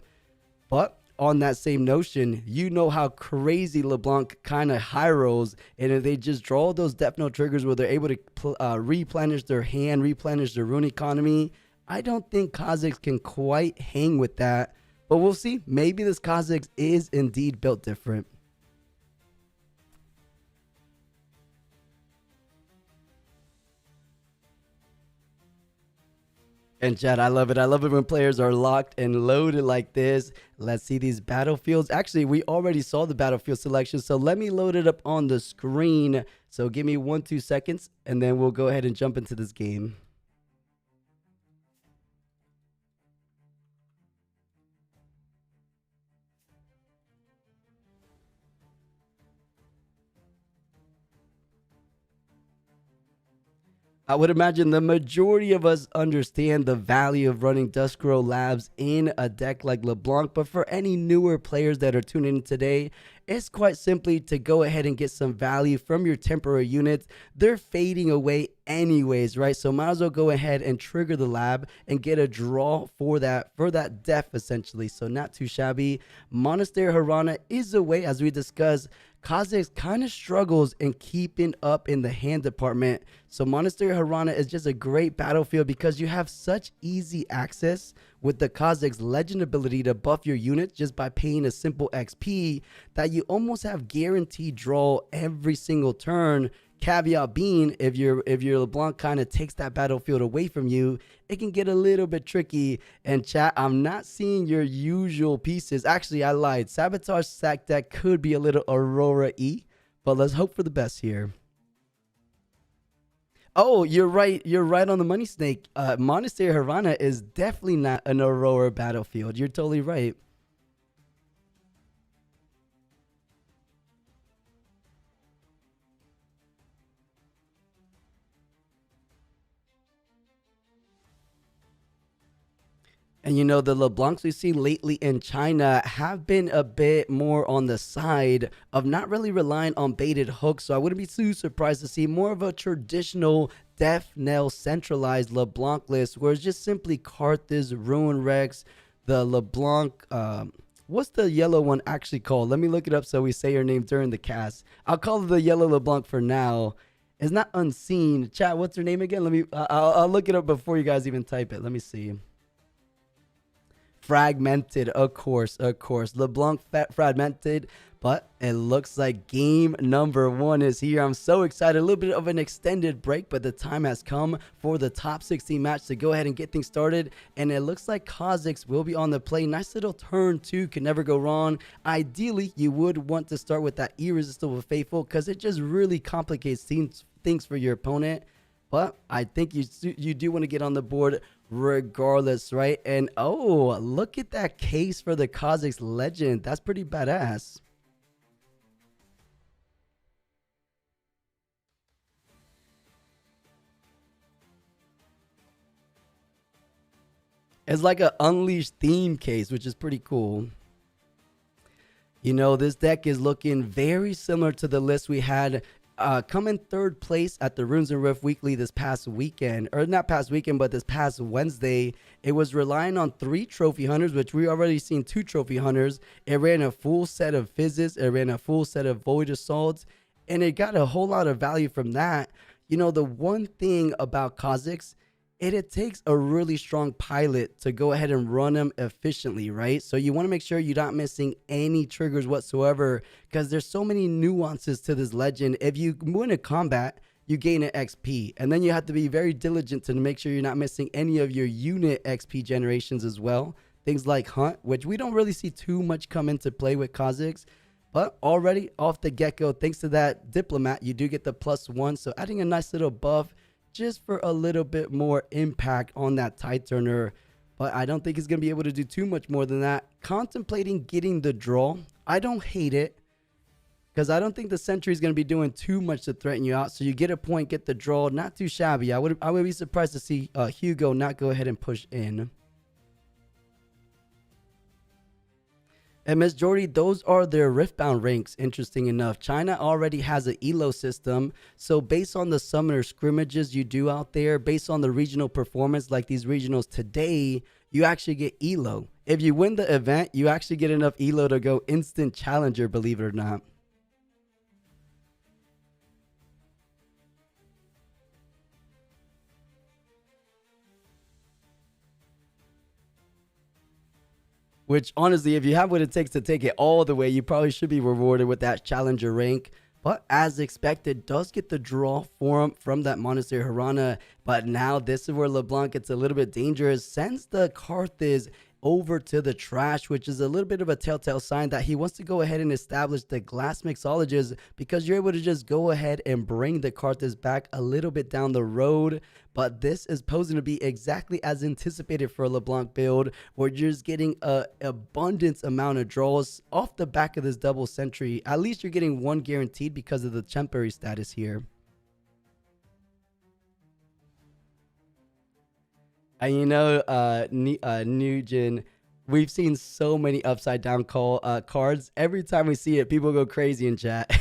but on that same notion, you know how crazy LeBlanc kind of high rolls, and if they just draw those Death Note triggers where they're able to replenish their hand, replenish their rune economy, I don't think Kha'Zix can quite hang with that. But we'll see. Maybe this Kha'Zix is indeed built different. And chat, I love it. I love it when players are locked and loaded like this. Let's see these battlefields. Actually, we already saw the battlefield selection, so let me load it up on the screen. So give me 1-2 seconds, and then we'll go ahead and jump into this game. I would imagine the majority of us understand the value of running Duskgrow Labs in a deck like Leblanc, but for any newer players that are tuning in today, it's quite simply to go ahead and get some value from your temporary units. They're fading away anyways, right? So might as well go ahead and trigger the lab and get a draw for that def essentially. So not too shabby. Monastery Harana is a way, as we discussed. Kha'Zix kind of struggles in keeping up in the hand department. So Monastery Harana is just a great battlefield because you have such easy access with the Kha'Zix legend ability to buff your units just by paying a simple XP that you almost have guaranteed draw every single turn. Caveat being, if your LeBlanc kind of takes that battlefield away from you, it can get a little bit tricky. And chat, I'm not seeing your usual pieces. Actually, I lied. Sabotage Sack deck could be a little Aurora-y, but let's hope for the best here. Oh, you're right. You're right on the money, Snake. Monastery Harana is definitely not an Aurora battlefield. You're totally right. And you know, the LeBlancs we've seen lately in China have been a bit more on the side of not really relying on baited hooks. So I wouldn't be too surprised to see more of a traditional Def Nail centralized LeBlanc list where it's just simply Karthus, Ruin Rex, the LeBlanc. What's the yellow one actually called? Let me look it up so we say your name during the cast. I'll call it the yellow LeBlanc for now. It's not Unseen. Chat, what's her name again? I'll look it up before you guys even type it. Let me see. Fragmented, of course. LeBlanc fragmented, but it looks like game number 1 is here. I'm so excited. A little bit of an extended break, but the time has come for the top 16 match to go ahead and get things started. And it looks like Kha'Zix will be on the play. Nice little turn 2, can never go wrong. Ideally, you would want to start with that Irresistible Faithful because it just really complicates things for your opponent. But I think you do want to get on the board regardless, right? And oh, look at that case for the Kha'Zix legend. That's pretty badass. It's like an Unleashed theme case, which is pretty cool. You know, this deck is looking very similar to the list we had come in 3rd place at the Runes and Rift Weekly this past weekend, or not past weekend, but this past Wednesday. It was relying on 3 trophy hunters, which we already seen 2 trophy hunters. It ran a full set of Fizzes, it ran a full set of Void Assaults, and it got a whole lot of value from that. You know, the one thing about Kha'Zix, it takes a really strong pilot to go ahead and run them efficiently, right? So you want to make sure you're not missing any triggers whatsoever because there's so many nuances to this legend. If you win a combat, you gain an XP, and then you have to be very diligent to make sure you're not missing any of your unit XP generations as well. Things like Hunt, which we don't really see too much come into play with Kha'Zix, but already off the get-go, thanks to that Diplomat, you do get the +1, so adding a nice little buff just for a little bit more impact on that tide turner. But I don't think he's going to be able to do too much more than that. Contemplating getting the draw. I don't hate it because I don't think the sentry is going to be doing too much to threaten you out. So you get a point, get the draw. Not too shabby. I would be surprised to see Hugo not go ahead and push in. And Miss Jordy, those are their Riftbound ranks, interesting enough. China already has an ELO system. So based on the summoner scrimmages you do out there, based on the regional performance like these regionals today, you actually get ELO. If you win the event, you actually get enough ELO to go instant challenger, believe it or not. Which, honestly, if you have what it takes to take it all the way, you probably should be rewarded with that challenger rank. But as expected, does get the draw for him from that Monastery Harana. But now this is where LeBlanc gets a little bit dangerous. Sends the Karthus over to the trash, which is a little bit of a telltale sign that he wants to go ahead and establish the glass mixologist, because you're able to just go ahead and bring the Karthus back a little bit down the road. But this is posing to be exactly as anticipated for a LeBlanc build, where you're just getting an abundance amount of draws off the back of this double sentry. At least you're getting one guaranteed because of the temporary status here. And Nugent, we've seen so many upside down cards. Every time we see it, people go crazy in chat.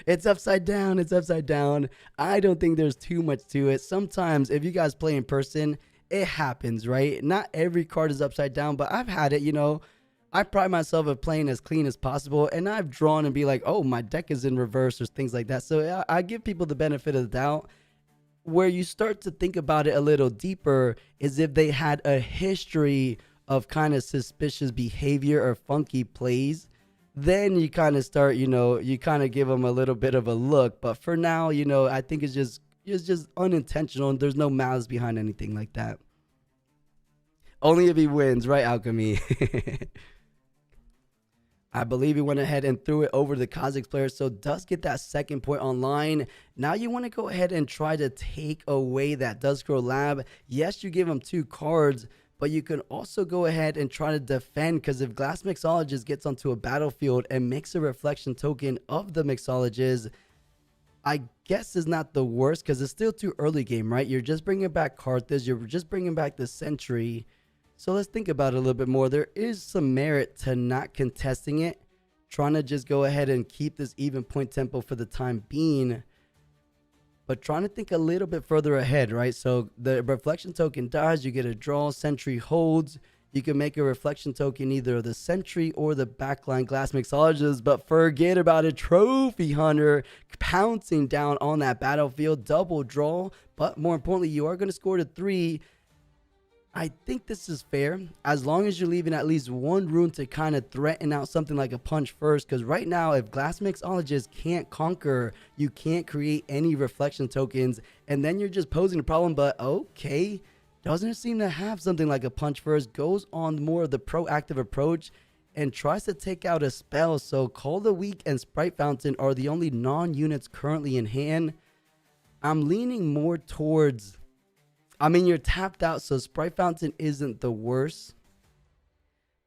It's upside down. It's upside down. I don't think there's too much to it. Sometimes if you guys play in person, it happens, right? Not every card is upside down, but I've had it, I pride myself of playing as clean as possible, and I've drawn and be like, oh, my deck is in reverse or things like that. So I give people the benefit of the doubt. Where you start to think about it a little deeper is if they had a history of kind of suspicious behavior or funky plays, then you kind of start, you kind of give them a little bit of a look. But for now, I think it's just unintentional, and there's no malice behind anything like that. Only if he wins, right, Alchemy? I believe he went ahead and threw it over the Kha'Zix player, so does get that second point online. Now you want to go ahead and try to take away that Duskrow Lab. Yes, you give him 2 cards, but you can also go ahead and try to defend, because if Glass Mixologist gets onto a battlefield and makes a reflection token of the Mixologist, I guess is not the worst, because it's still too early game, right? You're just bringing back Kha'Zix, you're just bringing back the Sentry. So let's think about it a little bit more. There is some merit to not contesting it, trying to just go ahead and keep this even point tempo for the time being, but trying to think a little bit further ahead, right? So the reflection token dies, you get a draw, Sentry holds. You can make a reflection token either of the Sentry or the backline Glass Mixologist, but forget about a Trophy Hunter pouncing down on that battlefield, double draw, but more importantly, you are going to score to 3. I think this is fair, as long as you're leaving at least 1 rune to kind of threaten out something like a punch first, because right now, if Glass Mixologist can't conquer, you can't create any reflection tokens, and then you're just posing a problem. But okay, doesn't seem to have something like a punch first, goes on more of the proactive approach, and tries to take out a spell. So Call the Weak and Sprite Fountain are the only non-units currently in hand. I'm leaning more towards... you're tapped out, so Sprite Fountain isn't the worst.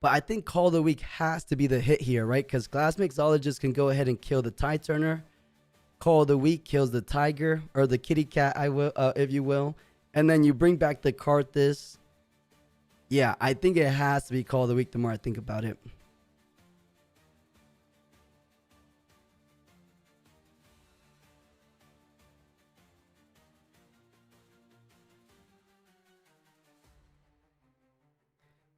But I think Call the Weak has to be the hit here, right? Because Glass Mixologist can go ahead and kill the Tide Turner. Call the Weak kills the Tiger, or the Kitty Cat, if you will. And then you bring back the Kha'Zix. Yeah, I think it has to be Call the Weak the more I think about it.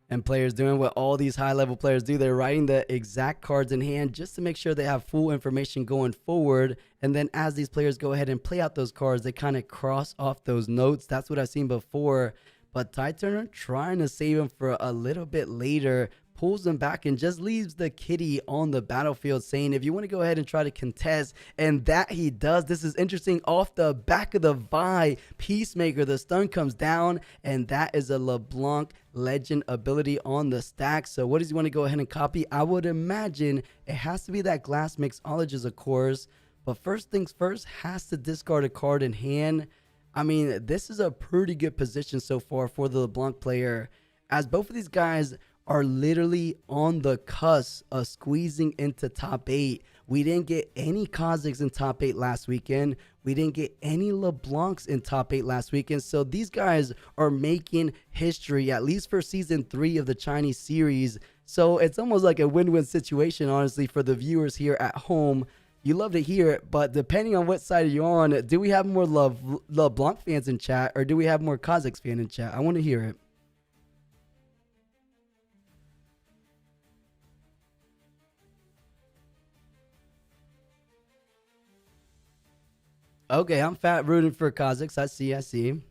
And players doing what all these high-level players do. They're writing the exact cards in hand just to make sure they have full information going forward. And then as these players go ahead and play out those cards, they kind of cross off those notes. That's what I've seen before. But Tide Turner trying to save him for a little bit later, pulls him back and just leaves the kitty on the battlefield, saying if you want to go ahead and try to contest, and that he does. This is interesting. Off the back of the Vi Peacemaker, the stun comes down, and that is a Leblanc legend ability on the stack. So what does he want to go ahead and copy? I would imagine it has to be that Glass Mixologist, of course, but first things first, has to discard a card in hand. This is a pretty good position so far for the LeBlanc player, as both of these guys are literally on the cusp of squeezing into top 8. We didn't get any Kha'Zix in top 8 last weekend. We didn't get any LeBlancs in top 8 last weekend. So these guys are making history, at least for season 3 of the Chinese series. So it's almost like a win-win situation, honestly, for the viewers here at home. You love to hear it, but depending on what side you're on, do we have more LeBlanc fans in chat, or do we have more Kha'Zix fans in chat? I want to hear it. Okay, I'm fat rooting for Kha'Zix. I see.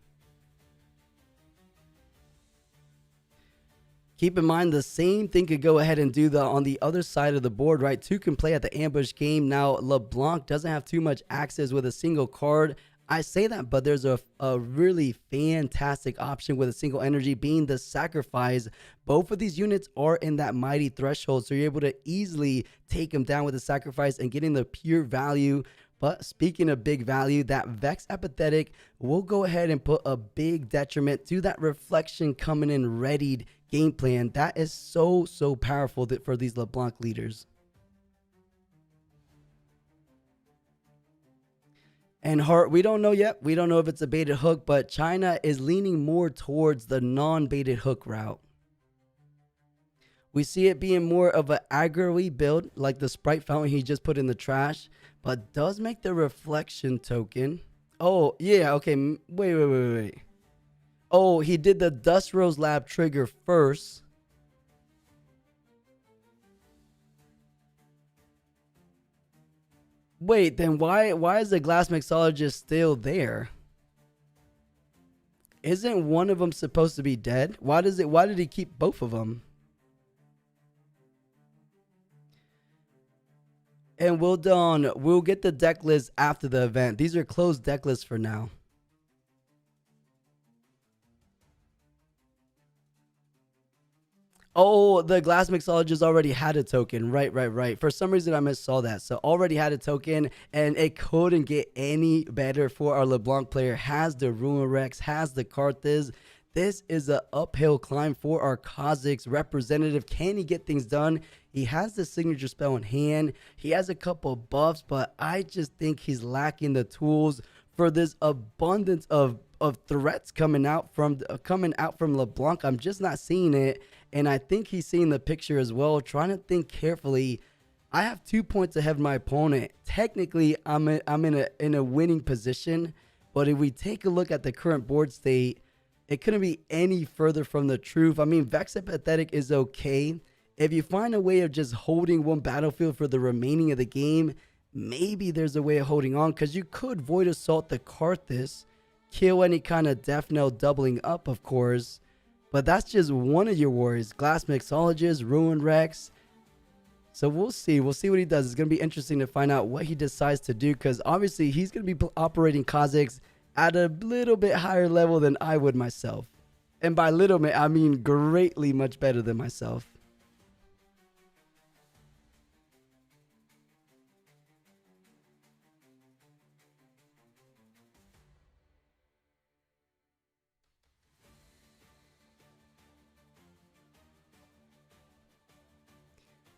Keep in mind, the same thing could go ahead and do on the other side of the board, right? 2 can play at the ambush game. Now, LeBlanc doesn't have too much access with a single card. I say that, but there's a really fantastic option with a single energy being the sacrifice. Both of these units are in that mighty threshold, so you're able to easily take them down with the sacrifice and getting the pure value. But speaking of big value, that Vex Apathetic will go ahead and put a big detriment to that reflection coming in readied game plan. That is so powerful for these LeBlanc leaders. And Hart, we don't know yet. We don't know if it's a baited hook, but China is leaning more towards the non-baited hook route. We see it being more of an aggro-y build, like the Sprite fountain he just put in the trash, but does make the reflection token. Oh, yeah, okay, wait. Oh, he did the Dust Rose Lab trigger first. Wait, then why is the glass mixologist still there? Isn't one of them supposed to be dead? Why did he keep both of them? And we'll get the deck list after the event. These are closed deck lists for now. Oh, the glass mixologist already had a token. Right. For some reason, I missaw that. So already had a token, and it couldn't get any better for our Leblanc player. Has the Ruin Rex, has the Kha'Zix. This is an uphill climb for our Kha'Zix representative. Can he get things done? He has the signature spell in hand. He has a couple buffs, but I just think he's lacking the tools for this abundance of threats coming out from LeBlanc. I'm just not seeing it. And I think he's seeing the picture as well, trying to think carefully. I have 2 points ahead of my opponent. Technically, I'm in a winning position. But if we take a look at the current board state, it couldn't be any further from the truth. I mean, Vexapathetic is okay. If you find a way of just holding one battlefield for the remaining of the game, maybe there's a way of holding on, because you could Void Assault the Kha'Zix, kill any kind of Death Knell doubling up, of course. But that's just one of your warriors. Glass Mixologist, Ruin Rex. So we'll see. We'll see what he does. It's going to be interesting to find out what he decides to do, because obviously he's going to be operating Kha'Zix at a little bit higher level than I would myself. And by little bit, I mean greatly much better than myself.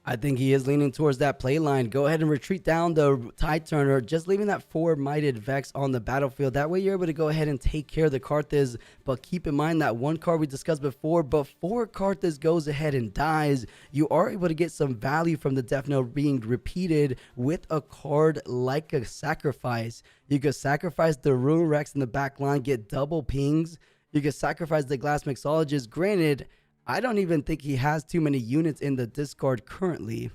I think he is leaning towards that play line. Go ahead and retreat down the Tide Turner, just leaving that 4-Mighted Vex on the battlefield. That way you're able to go ahead and take care of the Kha'Zix. But keep in mind that one card we discussed before Kha'Zix goes ahead and dies, you are able to get some value from the Death Knell being repeated with a card like a Sacrifice. You could sacrifice the Ruin Rex in the back line, get double pings. You could sacrifice the Glass Mixologist. Granted, I don't even think he has too many units in the discard currently.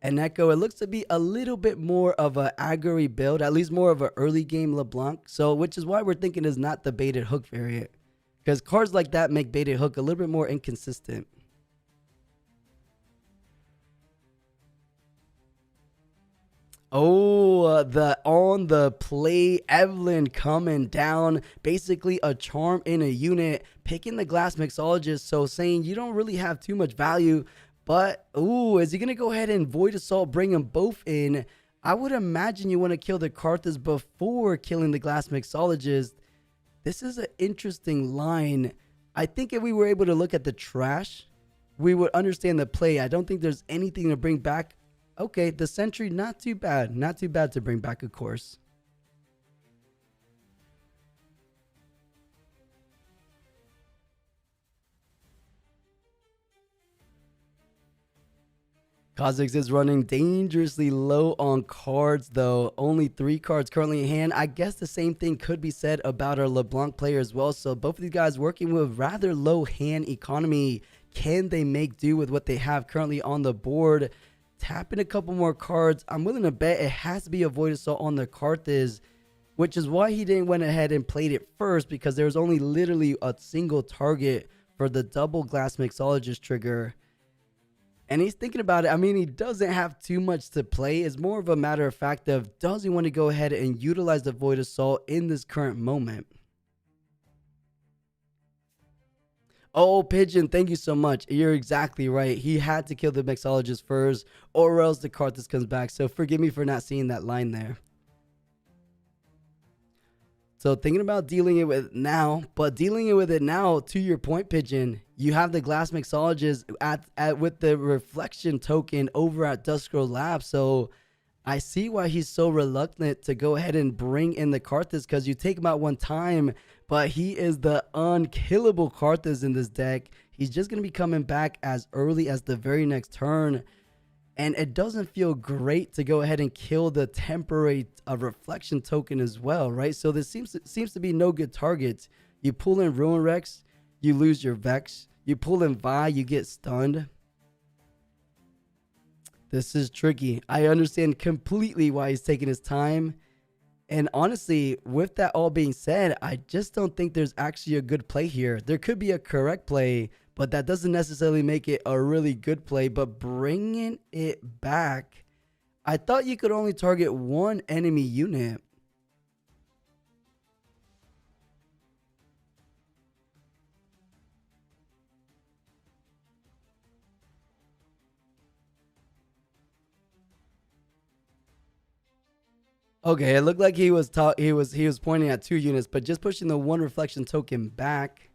And Echo, it looks to be a little bit more of an aggro build, at least more of an early game LeBlanc. So, which is why we're thinking is not the baited hook variant, because cards like that make baited hook a little bit more inconsistent. Oh, the on the play, Evelyn coming down, basically a charm in a unit, picking the Glass Mixologist, so saying you don't really have too much value, but, ooh, is he going to go ahead and Void Assault, bring them both in? I would imagine you want to kill the Kha'Zix before killing the Glass Mixologist. This is an interesting line. I think if we were able to look at the trash, we would understand the play. I don't think there's anything to bring back. Okay, the Sentry, not too bad. Not too bad to bring back, of course. Kha'Zix is running dangerously low on cards, though. Only 3 cards currently in hand. I guess the same thing could be said about our LeBlanc player as well. So both of these guys working with rather low hand economy. Can they make do with what they have currently on the board? Tapping a couple more cards. I'm willing to bet it has to be a Void Assault on the Kha'Zix, which is why he didn't went ahead and played it first, because there was only literally a single target for the double Glass Mixologist trigger. And he's thinking about it. I mean, he doesn't have too much to play. It's more of a matter of fact of, does he want to go ahead and utilize the Void Assault in this current moment? Oh, Pigeon, thank you so much. You're exactly right. He had to kill the Mixologist first, or else the Kha'Zix comes back. So forgive me for not seeing that line there. So thinking about dealing it with now, but dealing it with it now, to your point, Pigeon, you have the Glass Mixologist with the reflection token over at Dusk Scroll Lab. So I see why he's so reluctant to go ahead and bring in the Kha'Zix, because you take him out one time, but he is the unkillable Kha'Zix in this deck. He's just going to be coming back as early as the very next turn. And it doesn't feel great to go ahead and kill the temporary reflection token as well, right? So this seems to be no good targets. You pull in Ruin Rex, you lose your Vex. You pull in Vi, you get stunned. This is tricky. I understand completely why he's taking his time. And honestly, with that all being said, I just don't think there's actually a good play here. There could be a correct play, but that doesn't necessarily make it a really good play. But bringing it back, I thought you could only target one enemy unit. Okay, it looked like he was pointing at 2 units, but just pushing the 1 reflection token back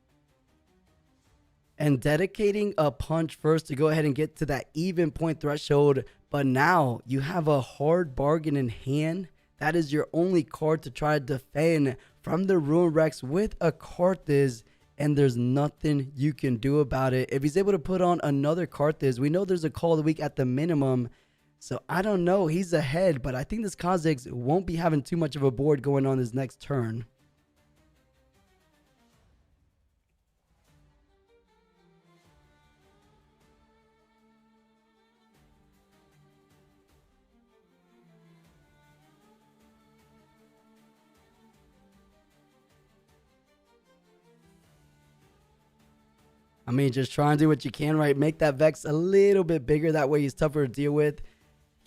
and dedicating a punch first to go ahead and get to that even point threshold. But now you have a hard bargain in hand. That is your only card to try to defend from the Ruin Rex with a Kha'Zix, and there's nothing you can do about it. If he's able to put on another Kha'Zix, we know there's a call of the week at the minimum. So I don't know. He's ahead, but I think this Kha'Zix won't be having too much of a board going on his next turn. I mean, just try and do what you can, right? Make that Vex a little bit bigger. That way he's tougher to deal with.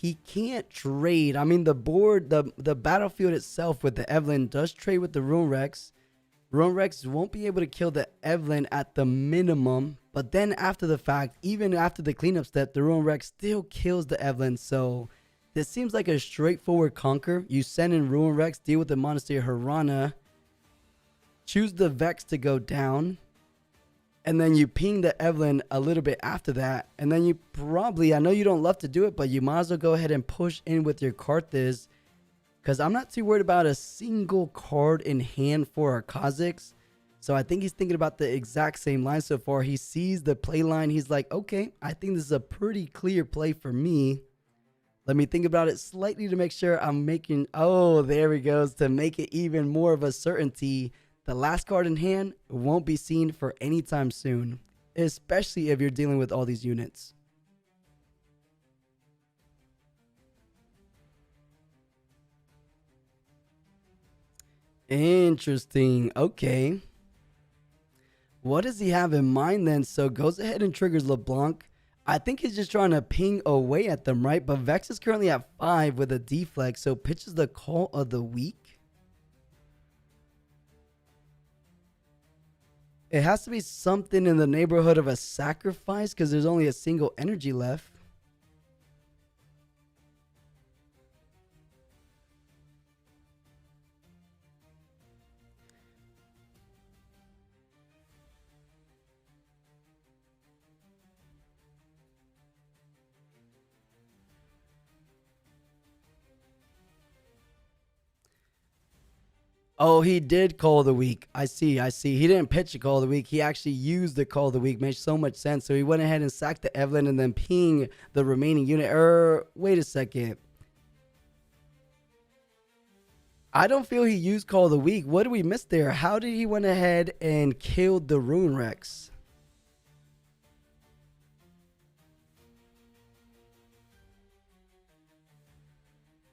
He can't trade. I mean, the board, the battlefield itself with the Evelyn does trade with the Ruin Rex. Ruin Rex won't be able to kill the Evelyn at the minimum. But then after the fact, even after the cleanup step, the Ruin Rex still kills the Evelyn. So this seems like a straightforward conquer. You send in Ruin Rex, deal with the Monastery Harana. Choose the Vex to go down. And then you ping the Evelyn a little bit after that. And then you probably, I know you don't love to do it, but you might as well go ahead and push in with your Kha'Zix. Because I'm not too worried about a single card in hand for our Kha'Zix. So I think he's thinking about the exact same line so far. He sees the play line. He's like, okay, I think this is a pretty clear play for me. Let me think about it slightly to make sure I'm making, oh, there he goes, to make it even more of a certainty. The last card in hand won't be seen for any time soon, especially if you're dealing with all these units. Interesting. Okay. What does he have in mind then? So goes ahead and triggers Leblanc. I think he's just trying to ping away at them, right? But Vex is currently at 5 with a deflect, so pitches the call of the week. It has to be something in the neighborhood of a sacrifice because there's only a single energy left. Oh, he did call of the week. I see. He didn't pitch a call of the week. He actually used the call of the week. Made so much sense. So he went ahead and sacked the Evelyn and then ping the remaining unit. Wait a second. I don't feel he used call of the week. What did we miss there? How did he went ahead and killed the Ruin Rex?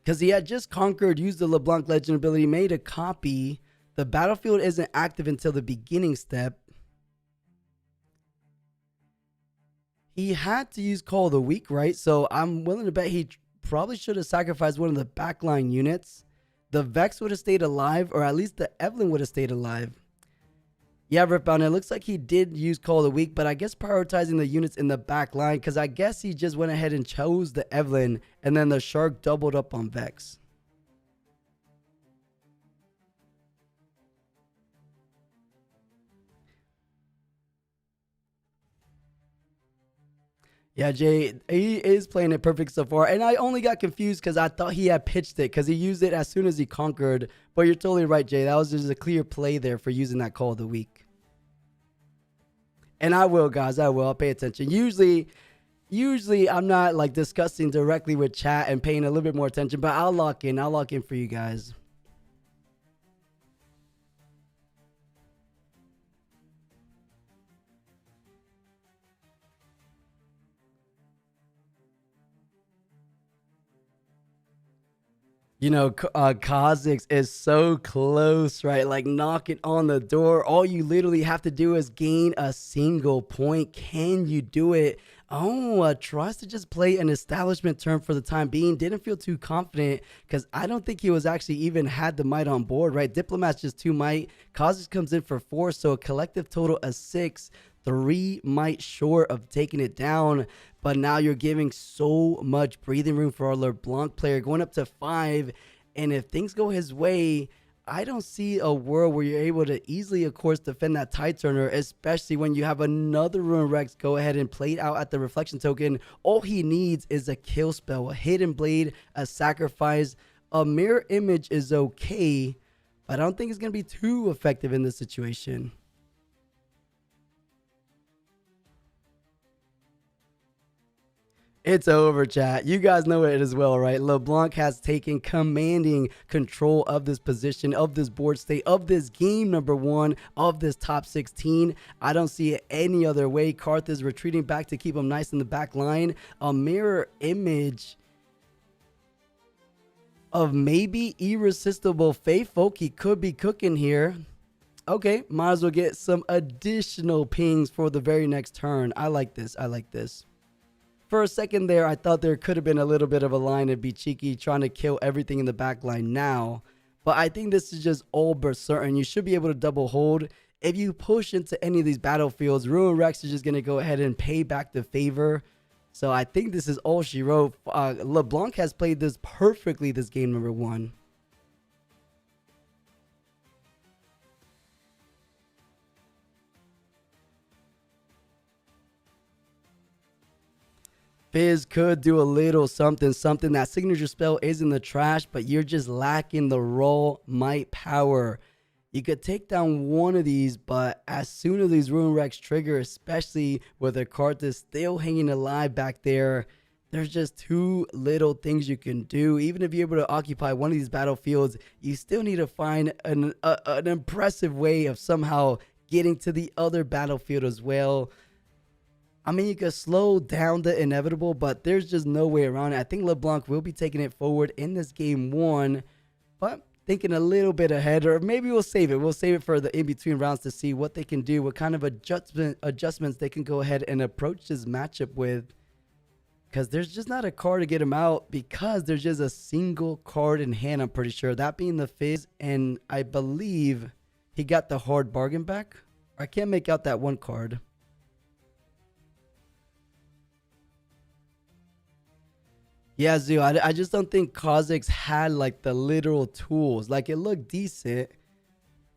Because he had just conquered, used the Leblanc legend ability, made a copy. The battlefield isn't active until the beginning step. He had to use Call of the Week, right? So I'm willing to bet he probably should have sacrificed one of the backline units. The Vex would have stayed alive, or at least the Evelyn would have stayed alive. Yeah, Riftbound, it looks like he did use Call of the Week, but I guess prioritizing the units in the back line, because I guess he just went ahead and chose the Evelyn, and then the Shark doubled up on Vex. Yeah, Jay, he is playing it perfect so far. And I only got confused because I thought he had pitched it because he used it as soon as he conquered. But you're totally right, Jay. That was just a clear play there for using that call of the week. And I will, guys. I will. I'll pay attention. Usually I'm not like discussing directly with chat and paying a little bit more attention, but I'll lock in. I'll lock in for you guys. You know, Kha'Zix is so close, right? Like knocking on the door. All you literally have to do is gain a single point. Can you do it? Oh, tries to just play an establishment term for the time being. Didn't feel too confident because I don't think he was actually even had the might on board, right? Diplomat's just 2 might. Kha'Zix comes in for 4, so a collective total of 6. 3 might short of taking it down, but now you're giving so much breathing room for our Leblanc player going up to 5. And if things go his way, I don't see a world where you're able to easily, of course, defend that tide turner, especially when you have another Ruin Rex go ahead and play it out at the reflection token. All he needs is a kill spell, a hidden blade, a sacrifice. A mirror image is okay, but I don't think it's going to be too effective in this situation. It's over, chat. You guys know it as well, right? Leblanc has taken commanding control of this position, of this board state, of this game number 1, of this top 16. I don't see it any other way. Karth is retreating back to keep him nice in the back line. A mirror image of maybe irresistible Faith Folk. He could be cooking here. Okay, might as well get some additional pings for the very next turn. I like this. I like this. For a second there, I thought there could have been a little bit of a line and be cheeky trying to kill everything in the back line now. But I think this is just all but certain. You should be able to double hold. If you push into any of these battlefields, Ruin Rex is just going to go ahead and pay back the favor. So I think this is all she wrote. Leblanc has played this perfectly this game number 1. Fizz could do a little something. That signature spell is in the trash, but you're just lacking the raw might power. You could take down one of these, but as soon as these Ruin Rex trigger, especially with their Karthus still hanging alive back there, there's just too little things you can do. Even if you're able to occupy one of these battlefields, you still need to find an impressive way of somehow getting to the other battlefield as well. I mean, you could slow down the inevitable, but there's just no way around it. I think Leblanc will be taking it forward in this game 1, but thinking a little bit ahead, or maybe we'll save it. We'll save it for the in-between rounds to see what they can do, what kind of adjustments they can go ahead and approach this matchup with. Because there's just not a card to get him out because there's just a single card in hand, I'm pretty sure. That being the Fizz, and I believe he got the hard bargain back. I can't make out that one card. Yeah, Zoo, I just don't think Kha'Zix had like the literal tools. Like it looked decent.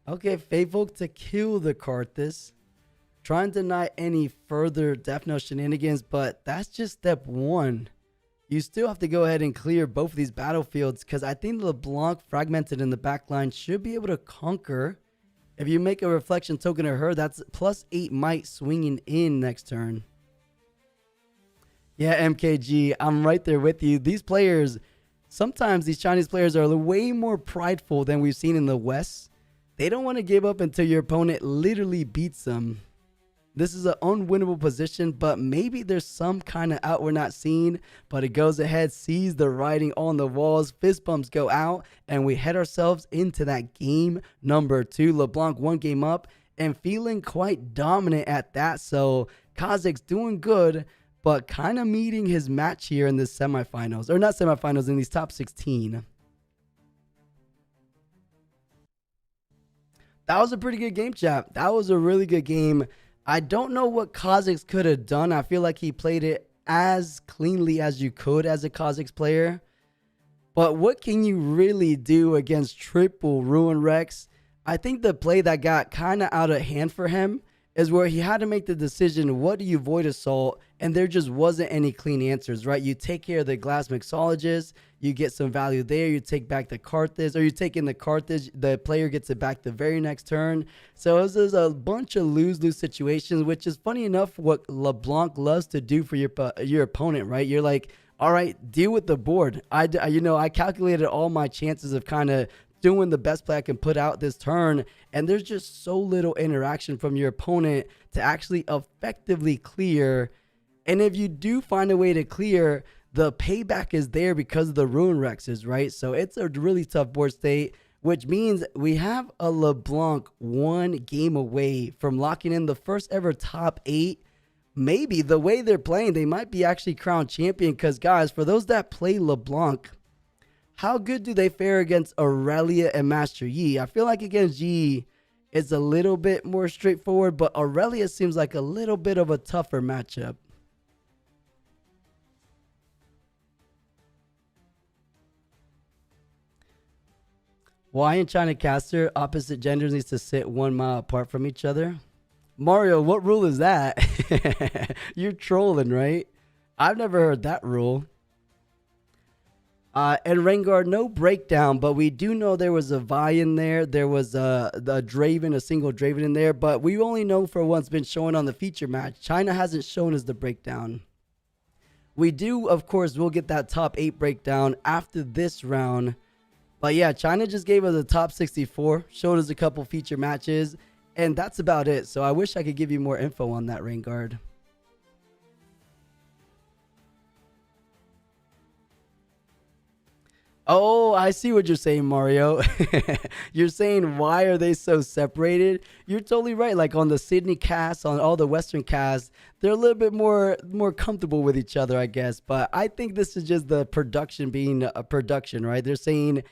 Okay, Faithful to kill the Karthus. Try and deny any further Death Knell shenanigans, but that's just step 1. You still have to go ahead and clear both of these battlefields because I think LeBlanc fragmented in the backline should be able to conquer. If you make a reflection token of her, that's +8 might swinging in next turn. Yeah, MKG, I'm right there with you. These players, sometimes these Chinese players are way more prideful than we've seen in the West. They don't want to give up until your opponent literally beats them. This is an unwinnable position, but maybe there's some kind of out we're not seeing. But it goes ahead, sees the writing on the walls, fist bumps go out, and we head ourselves into that game number 2. LeBlanc 1 game up and feeling quite dominant at that. So Kha'Zix doing good, but kind of meeting his match here in the semifinals, or not semifinals, in these top 16. That was a pretty good game, chat. That was a really good game. I don't know what Kha'Zix could have done. I feel like he played it as cleanly as you could as a Kha'Zix player. But what can you really do against triple Ruin Rex? I think the play that got kind of out of hand for him is where he had to make the decision, what do you void assault? And there just wasn't any clean answers, right? You take care of the glass mixologist, you get some value there, you take back the Kha'Zix, or you take in the Kha'Zix, the player gets it back the very next turn. So this is a bunch of lose-lose situations, which is funny enough what Leblanc loves to do for your opponent, right? You're like, all right, deal with the board. I calculated all my chances of kind of doing the best play I can put out this turn, and there's just so little interaction from your opponent to actually effectively clear. And if you do find a way to clear, the payback is there because of the Ruin Rexes, right? So it's a really tough board state, which means we have a Leblanc 1 game away from locking in the first ever top 8. Maybe the way they're playing, they might be actually crowned champion, because guys, for those that play Leblanc, how good do they fare against Aurelia and Master Yi? I feel like against Yi, it's a little bit more straightforward, but Aurelia seems like a little bit of a tougher matchup. Why in China Caster, opposite genders needs to sit 1 mile apart from each other? Mario, what rule is that? You're trolling, right? I've never heard that rule. And Rengar, no breakdown, but we do know there was a Vi in there. There was a Draven, a single Draven in there, but we only know for what's been shown on the feature match. China hasn't shown us the breakdown. We do, of course, we'll get that top 8 breakdown after this round. But yeah, China just gave us a top 64, showed us a couple feature matches, and that's about it. So I wish I could give you more info on that, Rengar. Oh, I see what you're saying, Mario. You're saying, why are they so separated? You're totally right. Like on the Sydney cast, on all the Western casts, they're a little bit more comfortable with each other, I guess. But I think this is just the production being a production, right? They're saying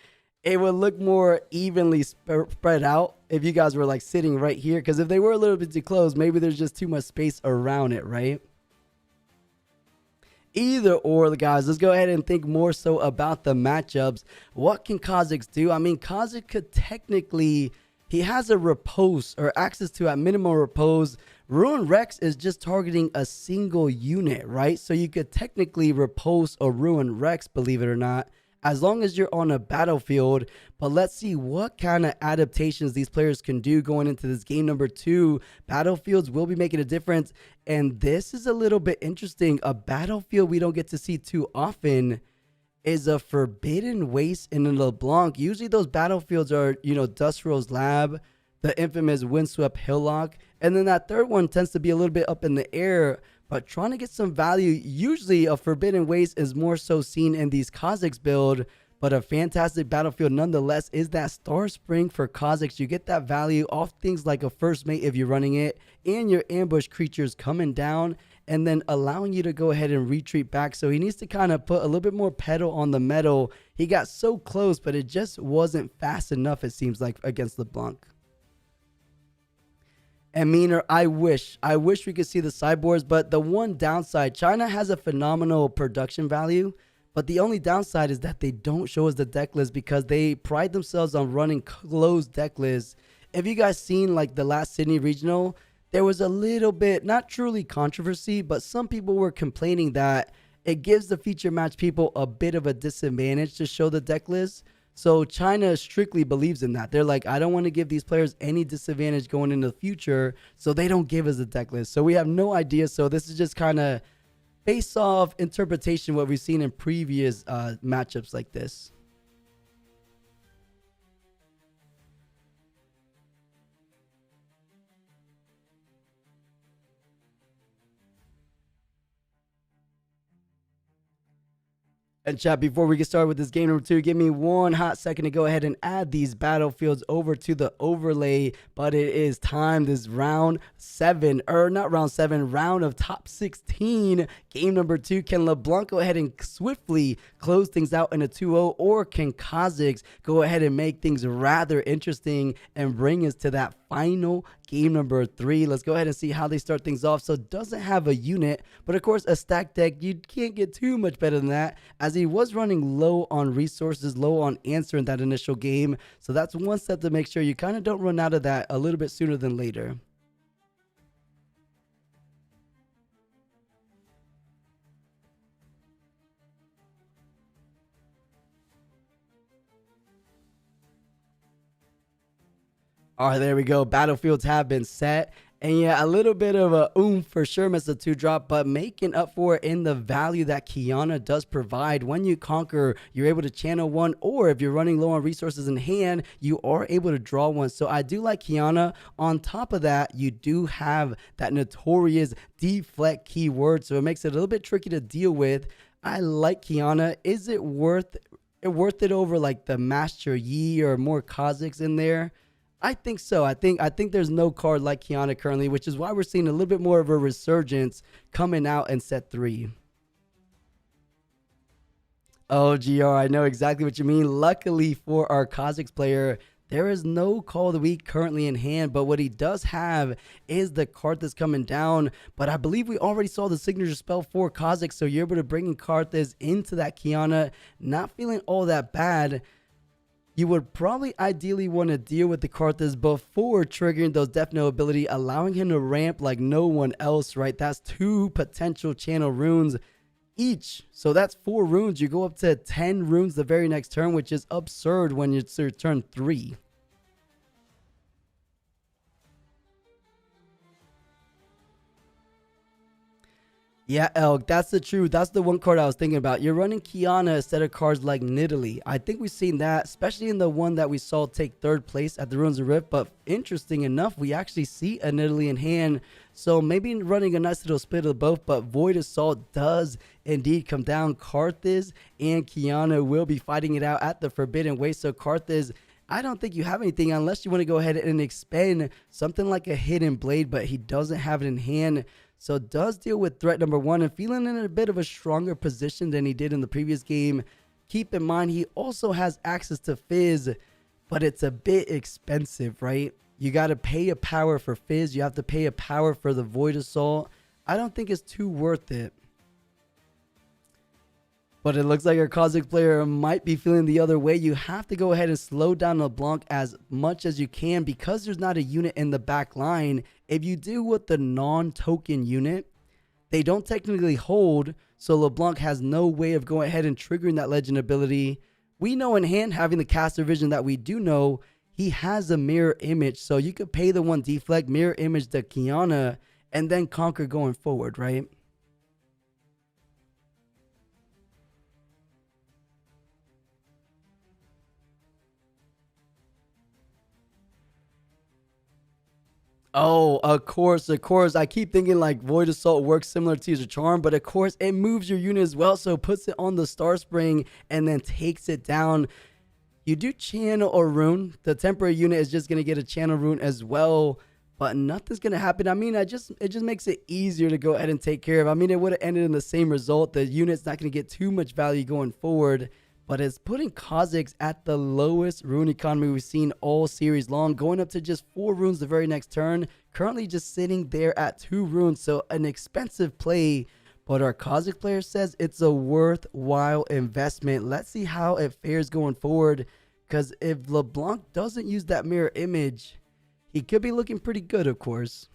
it would look more evenly spread out if you guys were like sitting right here. Because if they were a little bit too close, maybe there's just too much space around it, right? Either or, guys, let's go ahead and think more so about the matchups. What can Kha'Zix do? I mean, Kha'Zix could technically, he has a repose or access to at minimum repose. Ruin Rex is just targeting a single unit, right? So you could technically repose a Ruin Rex, believe it or not, as long as you're on a battlefield. But let's see what kind of adaptations these players can do going into this game number 2. Battlefields will be making a difference. And this is a little bit interesting. A battlefield we don't get to see too often is a Forbidden Waste in a LeBlanc. Usually those battlefields are, Dust Rose Lab, the infamous Windswept Hillock. And then that third one tends to be a little bit up in the air. But trying to get some value, usually a Forbidden Waste is more so seen in these Kha'Zix build, but a fantastic battlefield nonetheless is that Star Spring for Kha'Zix. You get that value off things like a First Mate if you're running it, and your ambush creatures coming down, and then allowing you to go ahead and retreat back. So he needs to kind of put a little bit more pedal on the metal. He got so close, but it just wasn't fast enough, it seems like, against LeBlanc. And Meaner, I wish we could see the sideboards, but the one downside, China has a phenomenal production value, but the only downside is that they don't show us the deck list because they pride themselves on running closed deck lists. If you guys seen like the last Sydney Regional, there was a little bit, not truly controversy, but some people were complaining that it gives the feature match people a bit of a disadvantage to show the deck list. So China strictly believes in that. They're like, I don't want to give these players any disadvantage going into the future, so they don't give us a deck list. So we have no idea. So this is just kind of based off interpretation what we've seen in previous matchups like this. And chat, before we get started with this game number 2, give me one hot second to go ahead and add these battlefields over to the overlay. But it is time, this round 7, or not round 7, round of top 16. Game number 2, can LeBlanc go ahead and swiftly close things out in a 2-0, or can Kha'Zix go ahead and make things rather interesting and bring us to that final game number 3. Let's go ahead and see how they start things off. So doesn't have a unit, but of course a stack deck, you can't get too much better than that, as he was running low on resources, low on answer in that initial game. So that's one step to make sure you kind of don't run out of that a little bit sooner than later. All right, there we go. Battlefields have been set. And yeah, a little bit of a for sure miss a 2-drop, but making up for it in the value that Xi'an does provide. When you conquer, you're able to channel one, or if you're running low on resources in hand, you are able to draw one. So I do like Xi'an. On top of that, you do have that notorious deflect keyword, so it makes it a little bit tricky to deal with. I like Xi'an. Is it worth it over like the Master Yi or more Kha'Zix in there? I think so. I think there's no card like Xi'an currently, which is why we're seeing a little bit more of a resurgence coming out in set 3. Oh, GR, I know exactly what you mean. Luckily for our Kha'Zix player, there is no Call of the Week currently in hand, but what he does have is the card that's coming down. But I believe we already saw the signature spell for Kha'Zix, so you're able to bring in Kha'Zix into that Xi'an. Not feeling all that bad. You would probably ideally want to deal with the Kha'Zix before triggering those Death Note ability, allowing him to ramp like no one else, right? That's 2 potential channel runes each. So that's 4 runes. You go up to 10 runes the very next turn, which is absurd when it's your turn 3. Yeah, Elk, that's the truth. That's the one card I was thinking about. You're running Xi'an instead of cards like Nidalee. I think we've seen that, especially in the one that we saw take 3rd place at the Ruins of Rift. But interesting enough, we actually see a Nidalee in hand. So maybe running a nice little split of both. But Void Assault does indeed come down. Kha'Zix and Xi'an will be fighting it out at the Forbidden Way. So Kha'Zix, I don't think you have anything unless you want to go ahead and expend something like a Hidden Blade. But he doesn't have it in hand. So does deal with threat number 1 and feeling in a bit of a stronger position than he did in the previous game. Keep in mind, he also has access to Fizz, but it's a bit expensive, right? You got to pay a power for Fizz. You have to pay a power for the Void Assault. I don't think it's too worth it. But it looks like our Kha'Zix player might be feeling the other way. You have to go ahead and slow down Leblanc as much as you can because there's not a unit in the back line. If you do with the non-token unit, they don't technically hold, so Leblanc has no way of going ahead and triggering that legend ability. We know in hand, having the caster vision that we do know, he has a mirror image, so you could pay the 1 deflect, mirror image the Xi'an, and then conquer going forward, right? Oh, of course. I keep thinking like Void Assault works similar to Teaser Charm, but of course it moves your unit as well, so it puts it on the Star Spring and then takes it down. You do channel a rune. The temporary unit is just going to get a channel rune as well, but nothing's going to happen. I mean, it just makes it easier to go ahead and take care of. I mean, it would have ended in the same result. The unit's not going to get too much value going forward, but it's putting Kha'Zix at the lowest rune economy we've seen all series long, going up to just 4 runes the very next turn. Currently just sitting there at 2 runes, so an expensive play, but our Kha'Zix player says it's a worthwhile investment. Let's see how it fares going forward, because if LeBlanc doesn't use that mirror image, he could be looking pretty good, of course.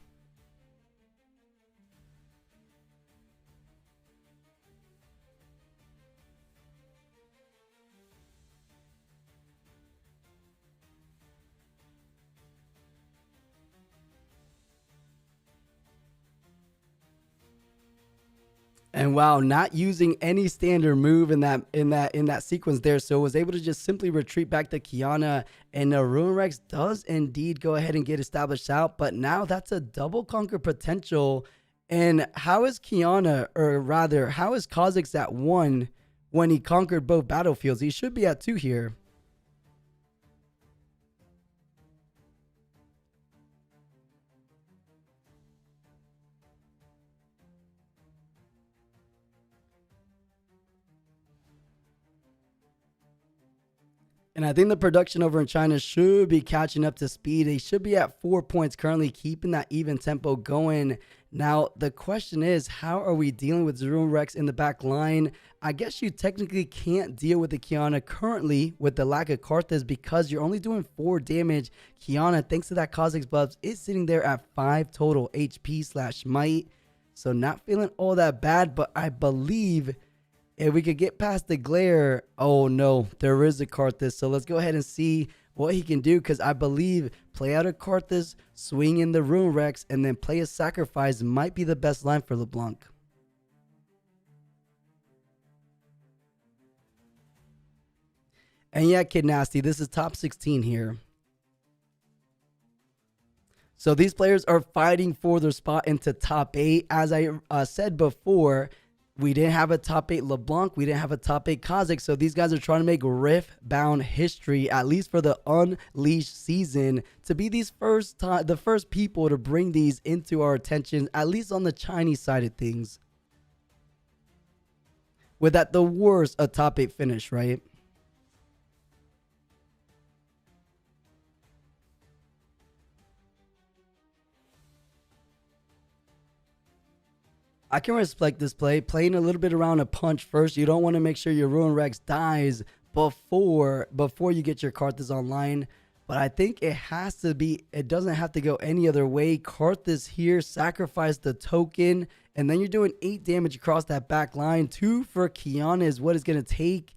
And wow, not using any standard move in that sequence there, so was able to just simply retreat back to Xi'an, and the Ruin Rex does indeed go ahead and get established out, but now that's a double conquer potential. And how is Xi'an, or rather, how is Kha'Zix at 1 when he conquered both battlefields? He should be at 2 here. And I think the production over in China should be catching up to speed. They should be at 4 points currently, keeping that even tempo going. Now, the question is, how are we dealing with Ruin Rex in the back line? I guess you technically can't deal with the Xi'an currently with the lack of Kha'Zix because you're only doing 4 damage. Xi'an, thanks to that Kha'Zix buffs, is sitting there at 5 total HP/might. So not feeling all that bad, but I believe if we could get past the glare, oh no, there is a Kha'Zix. So let's go ahead and see what he can do, because I believe play out a Karthus, swing in the Rune Rex, and then play a sacrifice might be the best line for Leblanc. And yeah, Kid Nasty, this is top 16 here. So these players are fighting for their spot into top 8. As I said before, we didn't have a top 8 Leblanc. We didn't have a top 8 Kha'Zix. So these guys are trying to make Riftbound history, at least for the Unleashed season, to be the first people to bring these into our attention, at least on the Chinese side of things. With at the worst a top 8 finish, right? I can respect this play. Playing a little bit around a punch first. You don't want to make sure your Rune Rex dies before you get your Karthus online. But I think it has to be, it doesn't have to go any other way. Karthus here, sacrifice the token, and then you're doing 8 damage across that back line. 2 for Xi'an is what it's going to take.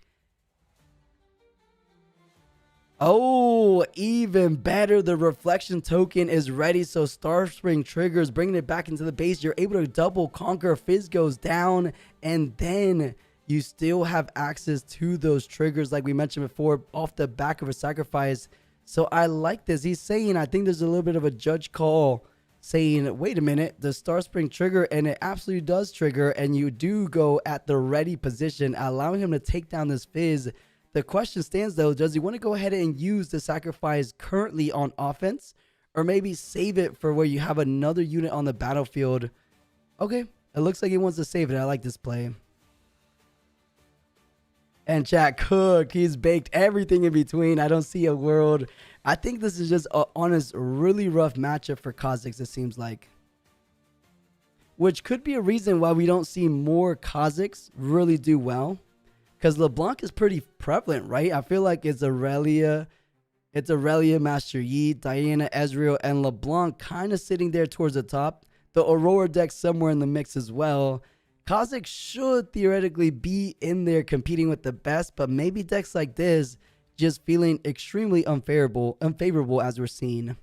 Oh, even better. The reflection token is ready. So Star Spring triggers, bringing it back into the base. You're able to double conquer. Fizz goes down. And then you still have access to those triggers, like we mentioned before, off the back of a sacrifice. So I like this. He's saying, I think there's a little bit of a judge call saying, wait a minute, the Star Spring trigger, and it absolutely does trigger. And you do go at the ready position, allowing him to take down this Fizz. The question stands, though, does he want to go ahead and use the sacrifice currently on offense, or maybe save it for where you have another unit on the battlefield? Okay, it looks like he wants to save it. I like this play. And chat, cook, he's baked everything in between. I don't see a world. I think this is just an honest, really rough matchup for Kha'Zix, it seems like. Which could be a reason why we don't see more Kha'Zix really do well. Because Leblanc is pretty prevalent, right? I feel like it's Aurelia, Master Yi, Diana, Ezreal, and Leblanc kind of sitting there towards the top. The Aurora deck somewhere in the mix as well. Kha'Zix should theoretically be in there competing with the best, but maybe decks like this just feeling extremely unfavorable as we're seeing.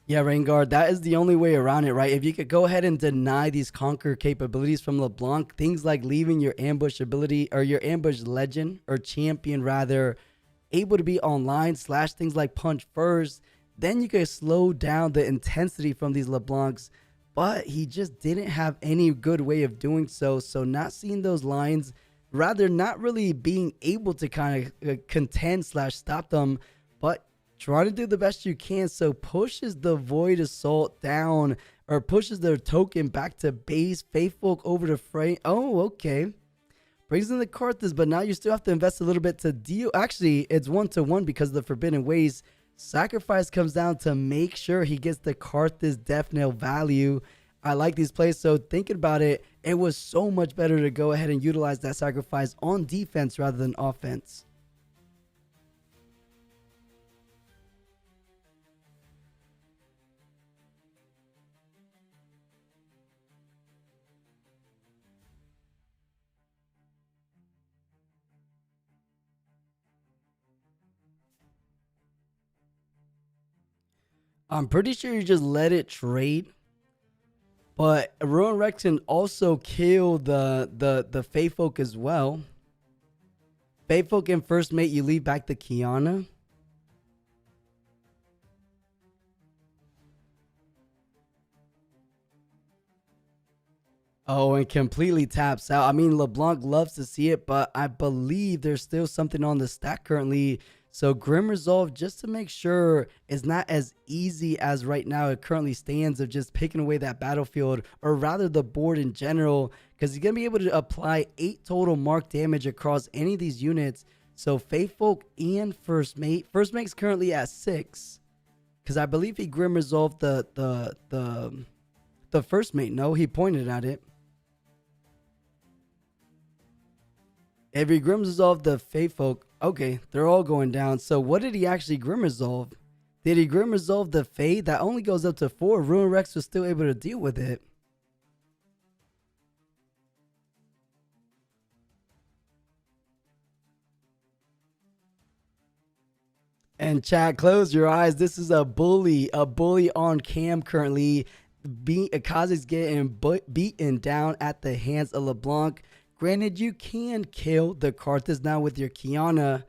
Yeah, Rainguard, that is the only way around it, right? If you could go ahead and deny these conquer capabilities from Leblanc, things like leaving your ambush ability, or your ambush legend or champion rather, able to be online, slash things like punch first, then you could slow down the intensity from these Leblancs. But he just didn't have any good way of doing so. So not seeing those lines, rather not really being able to kind of contend slash stop them, but try to do the best you can. So pushes the Void Assault down, or pushes their token back to base. Faithfolk over to frame. Oh, okay. Brings in the Karthus, but now you still have to invest a little bit to deal. Actually, it's 1-to-1 because of the Forbidden Ways. Sacrifice comes down to make sure he gets the Karthus Death Nail value. I like these plays. So thinking about it, it was so much better to go ahead and utilize that sacrifice on defense rather than offense. I'm pretty sure you just let it trade. But Rune Rex can also kill the Faithfolk as well. Faithfolk in first mate, you leave back the Kiana. Oh, and completely taps out. I mean, LeBlanc loves to see it, but I believe there's still something on the stack currently. So Grim Resolve, just to make sure it's not as easy as right now it currently stands of just picking away that battlefield, or rather the board in general, because he's going to be able to apply 8 total mark damage across any of these units. So Faithfolk and First Mate. First Mate's currently at 6, because I believe he Grim Resolved the First Mate. No, he pointed at it. If he Grim Resolve the Fey Folk, okay, they're all going down. So what did he actually Grim Resolve? Did he Grim Resolve the Fey? That only goes up to 4. Ruin Rex was still able to deal with it. And chat, close your eyes. This is a bully on cam currently. Kha'Zix getting beaten down at the hands of Leblanc. Granted, you can kill the Kha'Zix now with your Xi'an,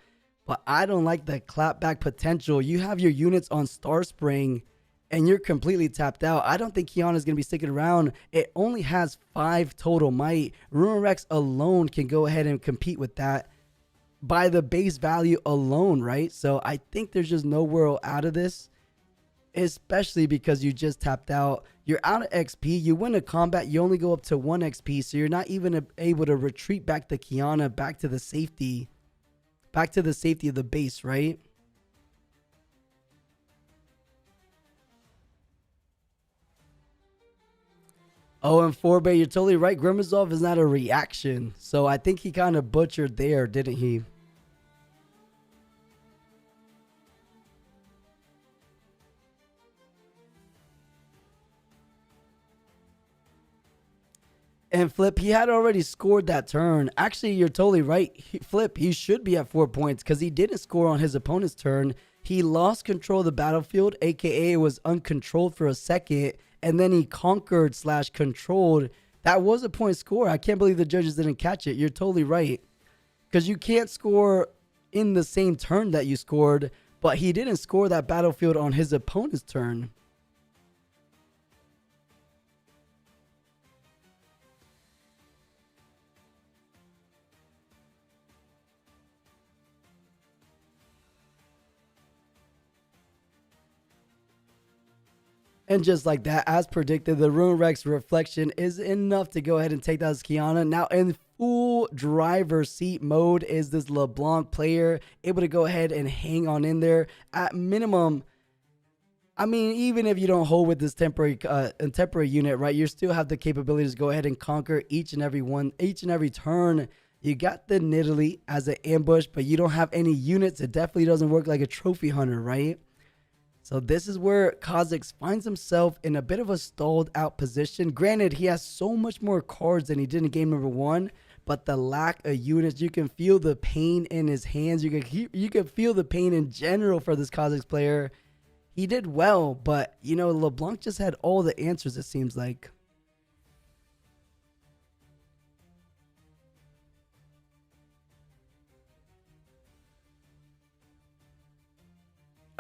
but I don't like the clapback potential. You have your units on Star Spring, and you're completely tapped out. I don't think Xi'an is going to be sticking around. It only has 5 total might. Ruin Rex alone can go ahead and compete with that by the base value alone, right? So I think there's just no world out of this, especially because you just tapped out. You're out of XP. You win a combat, you only go up to 1 XP, so you're not even able to retreat back the Xi'an back to the safety of the base, right? Oh, and Forbay, you're totally right. Grim Resolve is not a reaction, so I think he kind of butchered there, didn't he? And Flip, he had already scored that turn. Actually, you're totally right. Flip, he should be at 4 points because he didn't score on his opponent's turn. He lost control of the battlefield, aka was uncontrolled for a second, and then he conquered / controlled. That was a point score. I can't believe the judges didn't catch it. You're totally right. Because you can't score in the same turn that you scored, but he didn't score that battlefield on his opponent's turn. And just like that, as predicted, the Ruin Rex reflection is enough to go ahead and take down Xi'an. Now in full driver's seat mode is this Leblanc player, able to go ahead and hang on in there. At minimum, I mean, even if you don't hold with this temporary unit, right, you still have the capability to go ahead and conquer each and every turn. You got the Nidalee as an ambush, but you don't have any units. It definitely doesn't work like a trophy hunter, right? So this is where Kha'Zix finds himself in a bit of a stalled out position. Granted, he has so much more cards than he did in game number 1, but the lack of units, you can feel the pain in his hands. You can feel the pain in general for this Kha'Zix player. He did well, but you know, Leblanc just had all the answers, it seems like.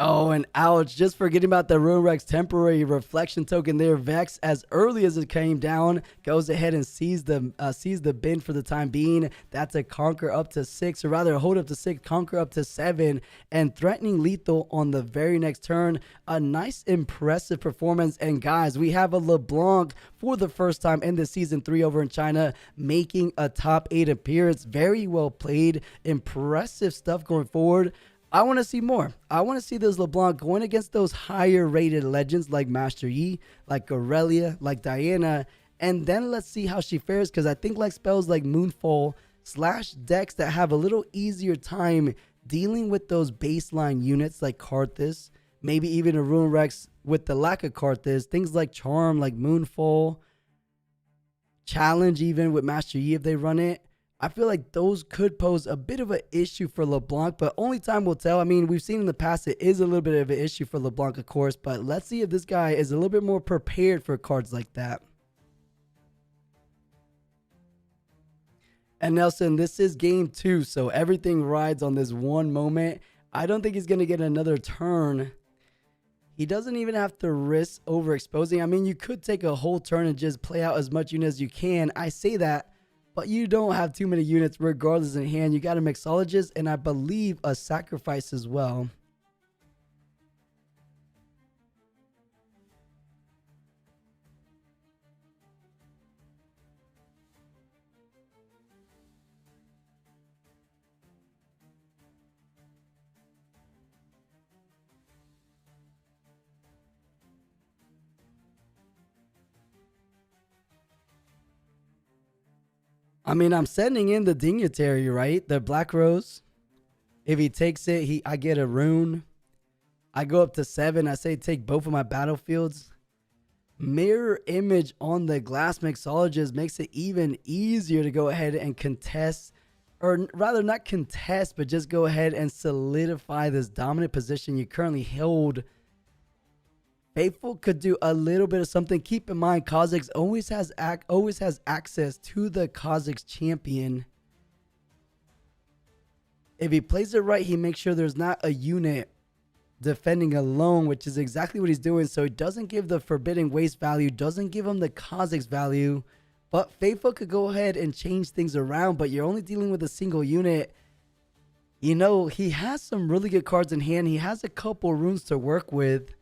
Oh, and ouch, just forgetting about the Ruin Rex temporary reflection token there. Vex, as early as it came down, goes ahead and sees the bin for the time being. That's a conquer up to 6, or rather hold up to 6, conquer up to 7, and threatening lethal on the very next turn. A nice, impressive performance. And guys, we have a Leblanc for the first time in the Season 3 over in China, making a top 8 appearance. Very well played. Impressive stuff going forward. I want to see more. I want to see this Leblanc going against those higher rated legends like Master Yi, like Aurelia, like Diana, and then let's see how she fares, because I think like spells like Moonfall / decks that have a little easier time dealing with those baseline units like Kha'Zix, maybe even a Ruin Rex with the lack of Kha'Zix, things like Charm, like Moonfall, Challenge even with Master Yi if they run it. I feel like those could pose a bit of an issue for Leblanc, but only time will tell. I mean, we've seen in the past it is a little bit of an issue for Leblanc, of course, but let's see if this guy is a little bit more prepared for cards like that. And Nelson, this is game 2, so everything rides on this one moment. I don't think he's going to get another turn. He doesn't even have to risk overexposing. I mean, you could take a whole turn and just play out as much unit as you can. I say that, but you don't have too many units regardless in hand. You got a mixologist and I believe a sacrifice as well. I mean, I'm sending in the dignitary, right? The Black Rose. If he takes it, I get a rune. I go up to 7. I say take both of my battlefields. Mirror image on the glass mixologist makes it even easier to go ahead and contest, or rather not contest, but just go ahead and solidify this dominant position you currently hold. Faithful could do a little bit of something. Keep in mind, Kha'Zix always has access to the Kha'Zix champion. If he plays it right, he makes sure there's not a unit defending alone, which is exactly what he's doing. So he doesn't give the Forbidden Waste value, doesn't give him the Kha'Zix value. But Faithful could go ahead and change things around, but you're only dealing with a single unit. You know, he has some really good cards in hand. He has a couple runes to work with.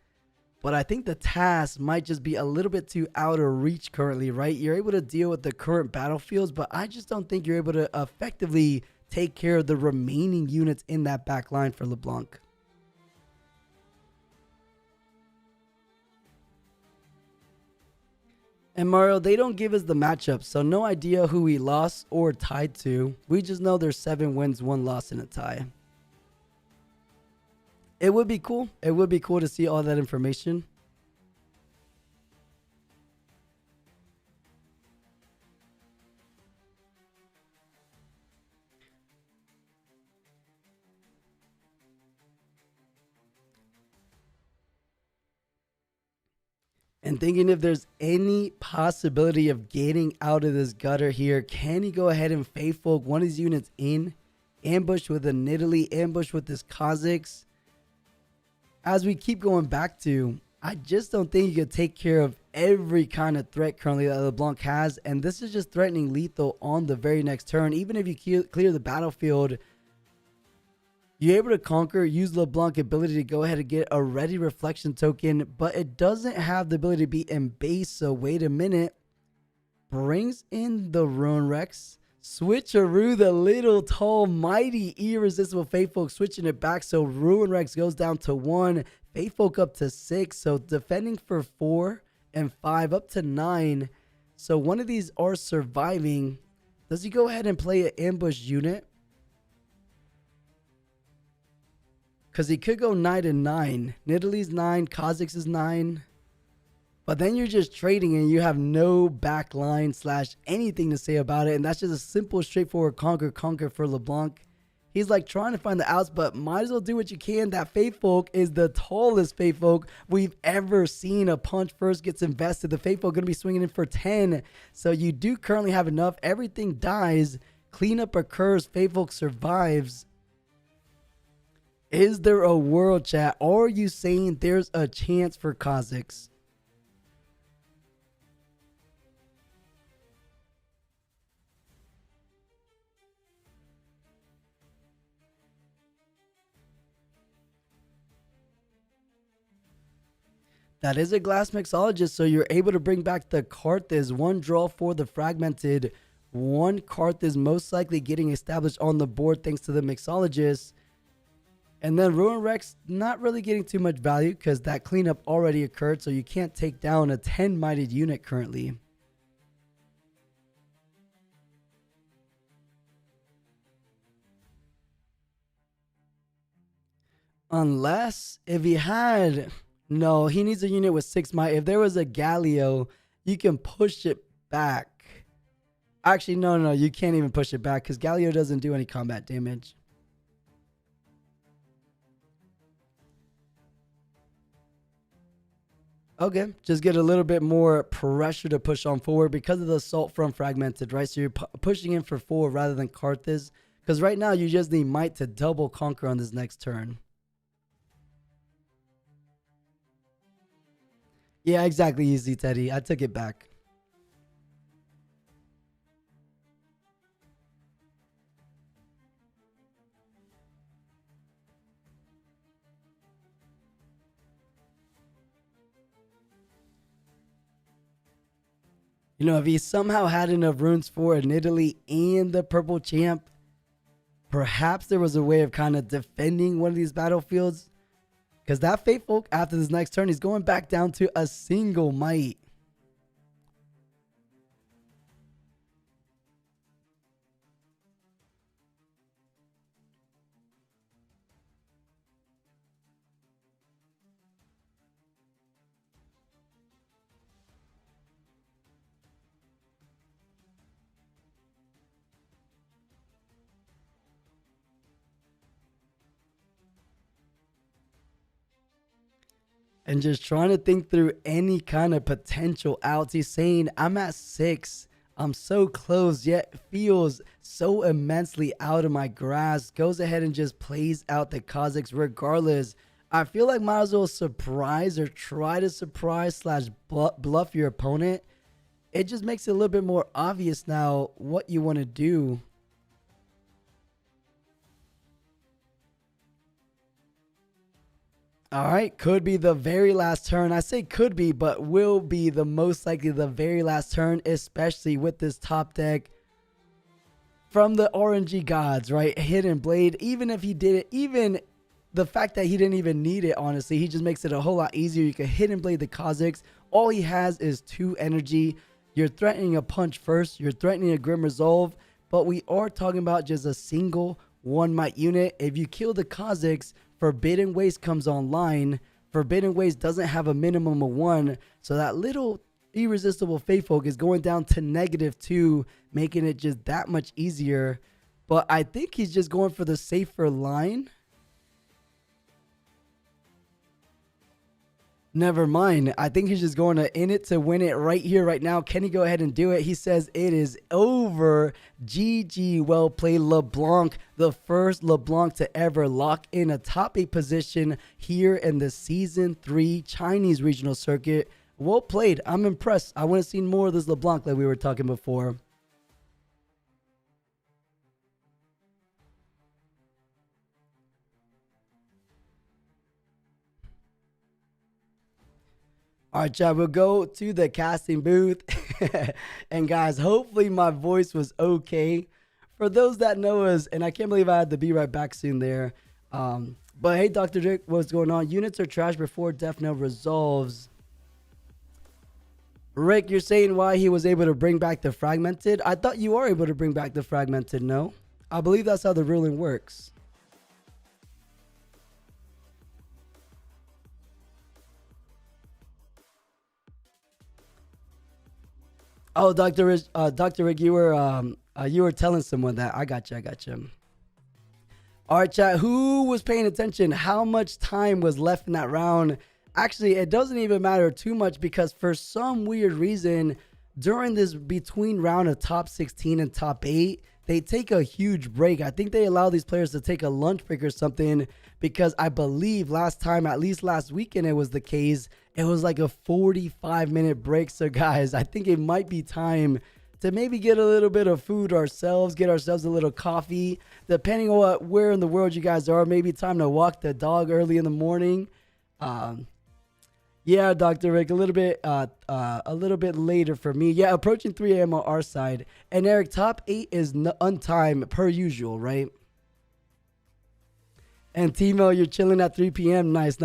But I think the task might just be a little bit too out of reach currently, right? You're able to deal with the current battlefields, but I just don't think you're able to effectively take care of the remaining units in that back line for Leblanc. And Mario, they don't give us the matchup, so no idea who he lost or tied to. We just know there's 7 wins, 1 loss, and a tie. It would be cool. It would be cool to see all that information. And thinking if there's any possibility of getting out of this gutter here. Can he go ahead and Faithful one of these units in? Ambush with a Nidalee, ambush with this Kha'Zix. As we keep going back to, I just don't think you could take care of every kind of threat currently that LeBlanc has. And this is just threatening lethal on the very next turn. Even if you clear the battlefield, you're able to conquer, use LeBlanc ability to go ahead and get a ready reflection token, but it doesn't have the ability to be in base. So wait a minute. Brings in the Ruin Rex. Switcheroo, the little tall, mighty, irresistible Faithfolk, switching it back. So Ruin Rex goes down to 1. Faithfolk up to 6. So defending for 4 and 5 up to 9. So one of these are surviving. Does he go ahead and play an ambush unit? Because he could go 9 and 9. Nidalee's 9. Kha'Zix is 9. But then you're just trading and you have no back line / anything to say about it. And that's just a simple, straightforward conquer for LeBlanc. He's like trying to find the outs, but might as well do what you can. That Faithfolk is the tallest Faithfolk we've ever seen. A punch first gets invested. The Faithfolk going to be swinging in for 10. So you do currently have enough. Everything dies. Cleanup occurs. Faithfolk survives. Is there a world, chat? Or are you saying there's a chance for Kha'Zix? That is a glass mixologist, so you're able to bring back the Kha'Zix. 1 draw for the fragmented. 1 Kha'Zix most likely getting established on the board thanks to the mixologist. And then Ruin Rex not really getting too much value because that cleanup already occurred, so you can't take down a 10-minded unit currently. Unless if he had... No, he needs a unit with 6 might. If there was a Galio, you can push it back. Actually, no, you can't even push it back because Galio doesn't do any combat damage. Okay, just get a little bit more pressure to push on forward because of the assault from fragmented, right? So you're pushing in for 4 rather than Kha'Zix. Because right now you just need might to double conquer on this next turn. Yeah, exactly, easy, Teddy. I took it back. You know, if he somehow had enough runes for a Nidalee and the purple champ, perhaps there was a way of kind of defending one of these battlefields. Because that Faithfolk, after this next turn, he's going back down to a single might. and just trying to think through any kind of potential outs. He's saying, I'm at 6. I'm so close, yet feels so immensely out of my grasp. Goes ahead and just plays out the Kha'Zix regardless. I feel like might as well surprise or try to surprise / bluff your opponent. It just makes it a little bit more obvious now what you want to do. All right, could be the very last turn. I say could be, but will be the most likely the very last turn, especially with this top deck from the RNG gods, right? Hidden Blade, even if he did it, even the fact that he didn't even need it, honestly, he just makes it a whole lot easier. You can Hidden Blade the Kha'Zix. All he has is 2 energy. You're threatening a punch first. You're threatening a Grim Resolve, but we are talking about just a single 1 might unit. If you kill the Kha'Zix, Forbidden Waste comes online. Forbidden Waste doesn't have a minimum of 1, so that little Irresistible Faithful is going down to -2, making it just that much easier. But I think he's just going for the safer line. Never mind. I think he's just going to in it to win it right here, right now. Can he go ahead and do it? He says it is over. GG. Well played, Leblanc. The first Leblanc to ever lock in a top 8 position here in the Season 3 Chinese regional circuit. Well played. I'm impressed. I want to see more of this Leblanc like we were talking before. All right, chat, we'll go to the casting booth. And guys, hopefully my voice was okay. For those that know us, and I can't believe I had to be right back soon there. But hey, Dr. Dick, what's going on? Units are trash before Death Knell resolves. Rick, you're saying why he was able to bring back the fragmented? I thought you were able to bring back the fragmented, no? I believe that's how the ruling works. Oh, Dr. Rick, you were telling someone that. I got you. All right, chat. Who was paying attention? How much time was left in that round? Actually, it doesn't even matter too much because for some weird reason, during this between round of top 16 and top 8, they take a huge break. I think they allow these players to take a lunch break or something because I believe last time, at least last weekend, it was the case. It was like a 45-minute break. So, guys, I think it might be time to maybe get a little bit of food ourselves, get ourselves a little coffee, depending on where in the world you guys are. Maybe time to walk the dog early in the morning. Yeah, Dr. Rick, a little bit later for me. Yeah, approaching 3 a.m. on our side. And Eric, top 8 is on time per usual, right? And Timo, you're chilling at 3 p.m. Nice.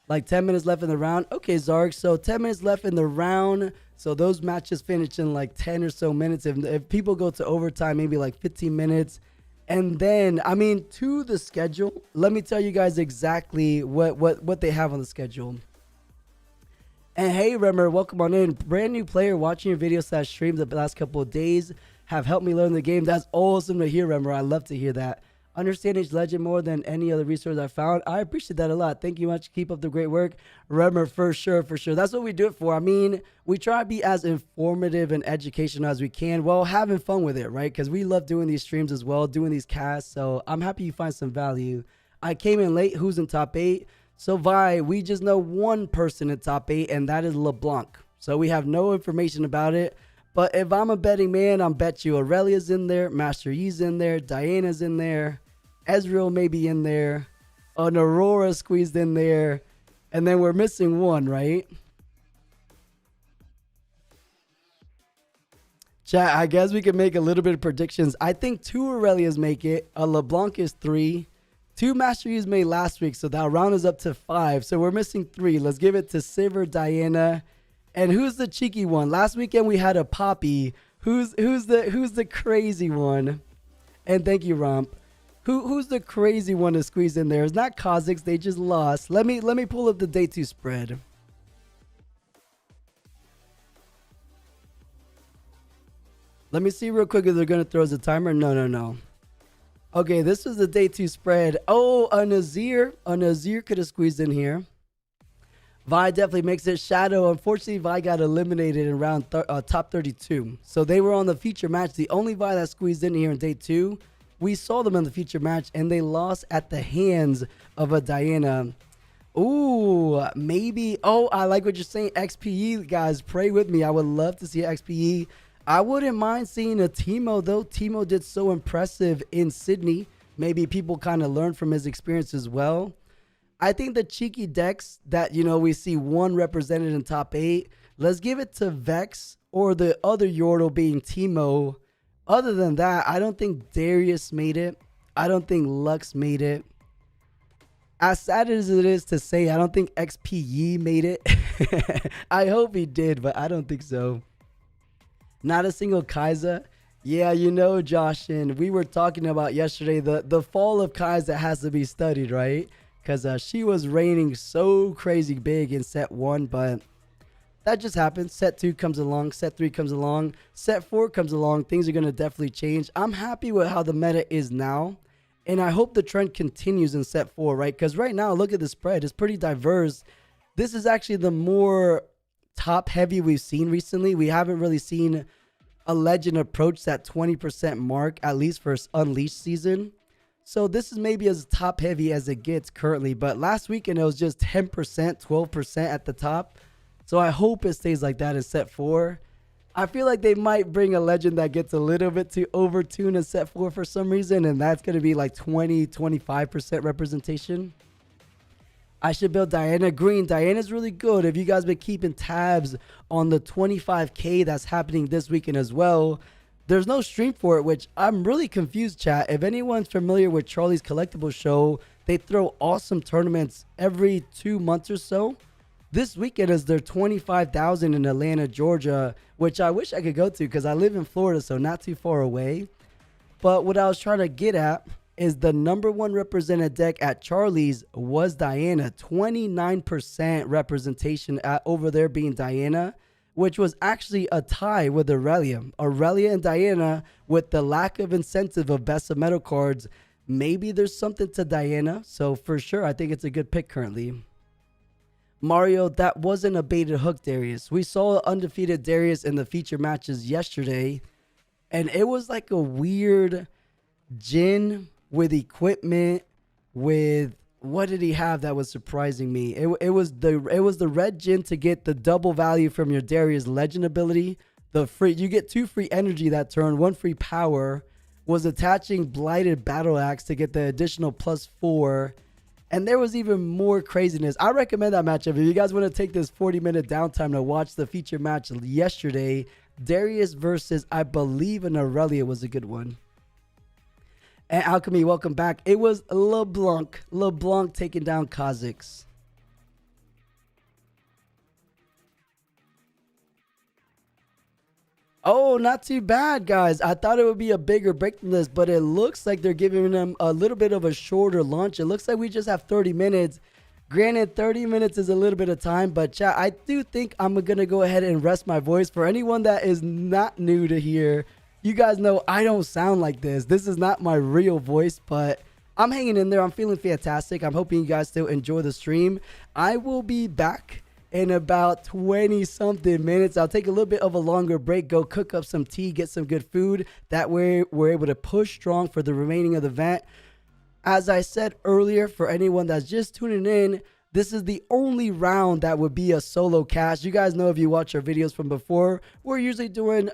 Like 10 minutes left in the round. Okay, Zark. So 10 minutes left in the round. So those matches finish in like 10 or so minutes. If people go to overtime, maybe like 15 minutes. And then, I mean, to the schedule, let me tell you guys exactly what they have on the schedule. And hey, Remmer, welcome on in. Brand new player watching your video / streams the last couple of days have helped me learn the game. That's awesome to hear, Remmer. I love to hear that. Understand Age Legend more than any other resource I found. I appreciate that a lot. Thank you much. Keep up the great work. Remmer, for sure. That's what we do it for. I mean, we try to be as informative and educational as we can while having fun with it, right? Because we love doing these streams as well, doing these casts. So I'm happy you find some value. I came in late. Who's in top 8? So Vi, we just know one person in top 8, and that is Leblanc. So we have no information about it. But if I'm a betting man, I'm bet you Aurelia's in there, Master Yi's in there, Diana's in there. Ezreal may be in there, an Aurora squeezed in there, and then we're missing one, right? Chat, I guess we can make a little bit of predictions. I think 2 Aurelias make it, a Leblanc is 3, 2 Master Yi's made last week, so that round is up to 5, so we're missing 3. Let's give it to Sivir, Diana, and who's the cheeky one? Last weekend we had a Poppy. Who's the crazy one? And thank you, Romp. Who's the crazy one to squeeze in there? It's not Kha'Zix. They just lost. Let me pull up the day 2 spread. Let me see real quick if they're going to throw us a timer. No. Okay, this was the day 2 spread. Oh, a Nazir could have squeezed in here. Vi definitely makes it. Shadow, unfortunately, Vi got eliminated in round top 32. So they were on the feature match. The only Vi that squeezed in here in day 2. We saw them in the feature match, and they lost at the hands of a Diana. Ooh, maybe. Oh, I like what you're saying. XPE, guys, pray with me. I would love to see XPE. I wouldn't mind seeing a Timo, though. Timo did so impressive in Sydney. Maybe people kind of learned from his experience as well. I think the cheeky decks that, we see one represented in top 8, let's give it to Vex or the other Yordle being Timo. Other than that, I don't think Darius made it. I don't think Lux made it. As sad as it is to say, I don't think XPE made it. I hope he did, but I don't think so. Not a single Kha'Zix. Yeah, Josh, and we were talking about yesterday the fall of Kha'Zix has to be studied, right? Because she was reigning so crazy big in set 1, but that just happens. Set 2 comes along, set 3 comes along, set 4 comes along. Things are going to definitely change. I'm happy with how the meta is now. And I hope the trend continues in set 4, right? Because right now, look at the spread. It's pretty diverse. This is actually the more top heavy we've seen recently. We haven't really seen a legend approach that 20% mark, at least for Unleashed season. So this is maybe as top heavy as it gets currently. But last weekend, it was just 10%, 12% at the top. So I hope it stays like that in set 4. I feel like they might bring a legend that gets a little bit too overtuned in set 4 for some reason, and that's going to be like 20-25% representation. I should build Diana Green. Diana's really good. If you guys been keeping tabs on the 25K that's happening this weekend as well, there's no stream for it, which I'm really confused, chat. If anyone's familiar with Charlie's Collectible Show, they throw awesome tournaments every 2 months or so. This weekend is their 25,000 in Atlanta, Georgia, which I wish I could go to because I live in Florida, so not too far away. But what I was trying to get at is the number 1 represented deck at Charlie's was Diana. 29% representation over there being Diana, which was actually a tie with Aurelia. Aurelia and Diana, with the lack of incentive of best of metal cards, maybe there's something to Diana. So for sure, I think it's a good pick currently. Mario, that wasn't a baited hook, Darius. We saw undefeated Darius in the feature matches yesterday, and it was like a weird Jhin with equipment, with what did he have that was surprising me? It was the red Jhin to get the double value from your Darius legend ability. You get 2 free energy that turn, 1 free power. Was attaching blighted battle axe to get the additional +4. And there was even more craziness. I recommend that matchup. If you guys want to take this 40-minute downtime to watch the feature match yesterday, Darius versus, I believe, an Aurelia was a good one. And Alchemy, welcome back. It was Leblanc. Leblanc taking down Kha'Zix. Oh, not too bad, guys. I thought it would be a bigger break than this, but it looks like they're giving them a little bit of a shorter launch. It looks like we just have 30 minutes. Granted, 30 minutes is a little bit of time, but chat, I do think I'm going to go ahead and rest my voice. For anyone that is not new to here, you guys know I don't sound like this. This is not my real voice, but I'm hanging in there. I'm feeling fantastic. I'm hoping you guys still enjoy the stream. I will be back in about 20 something minutes. I'll take a little bit of a longer break, go cook up some tea, get some good food. That way we're able to push strong for the remaining of the event. As I said earlier, for anyone that's just tuning in, this is the only round that would be a solo cast. You guys know if you watch our videos from before, we're usually doing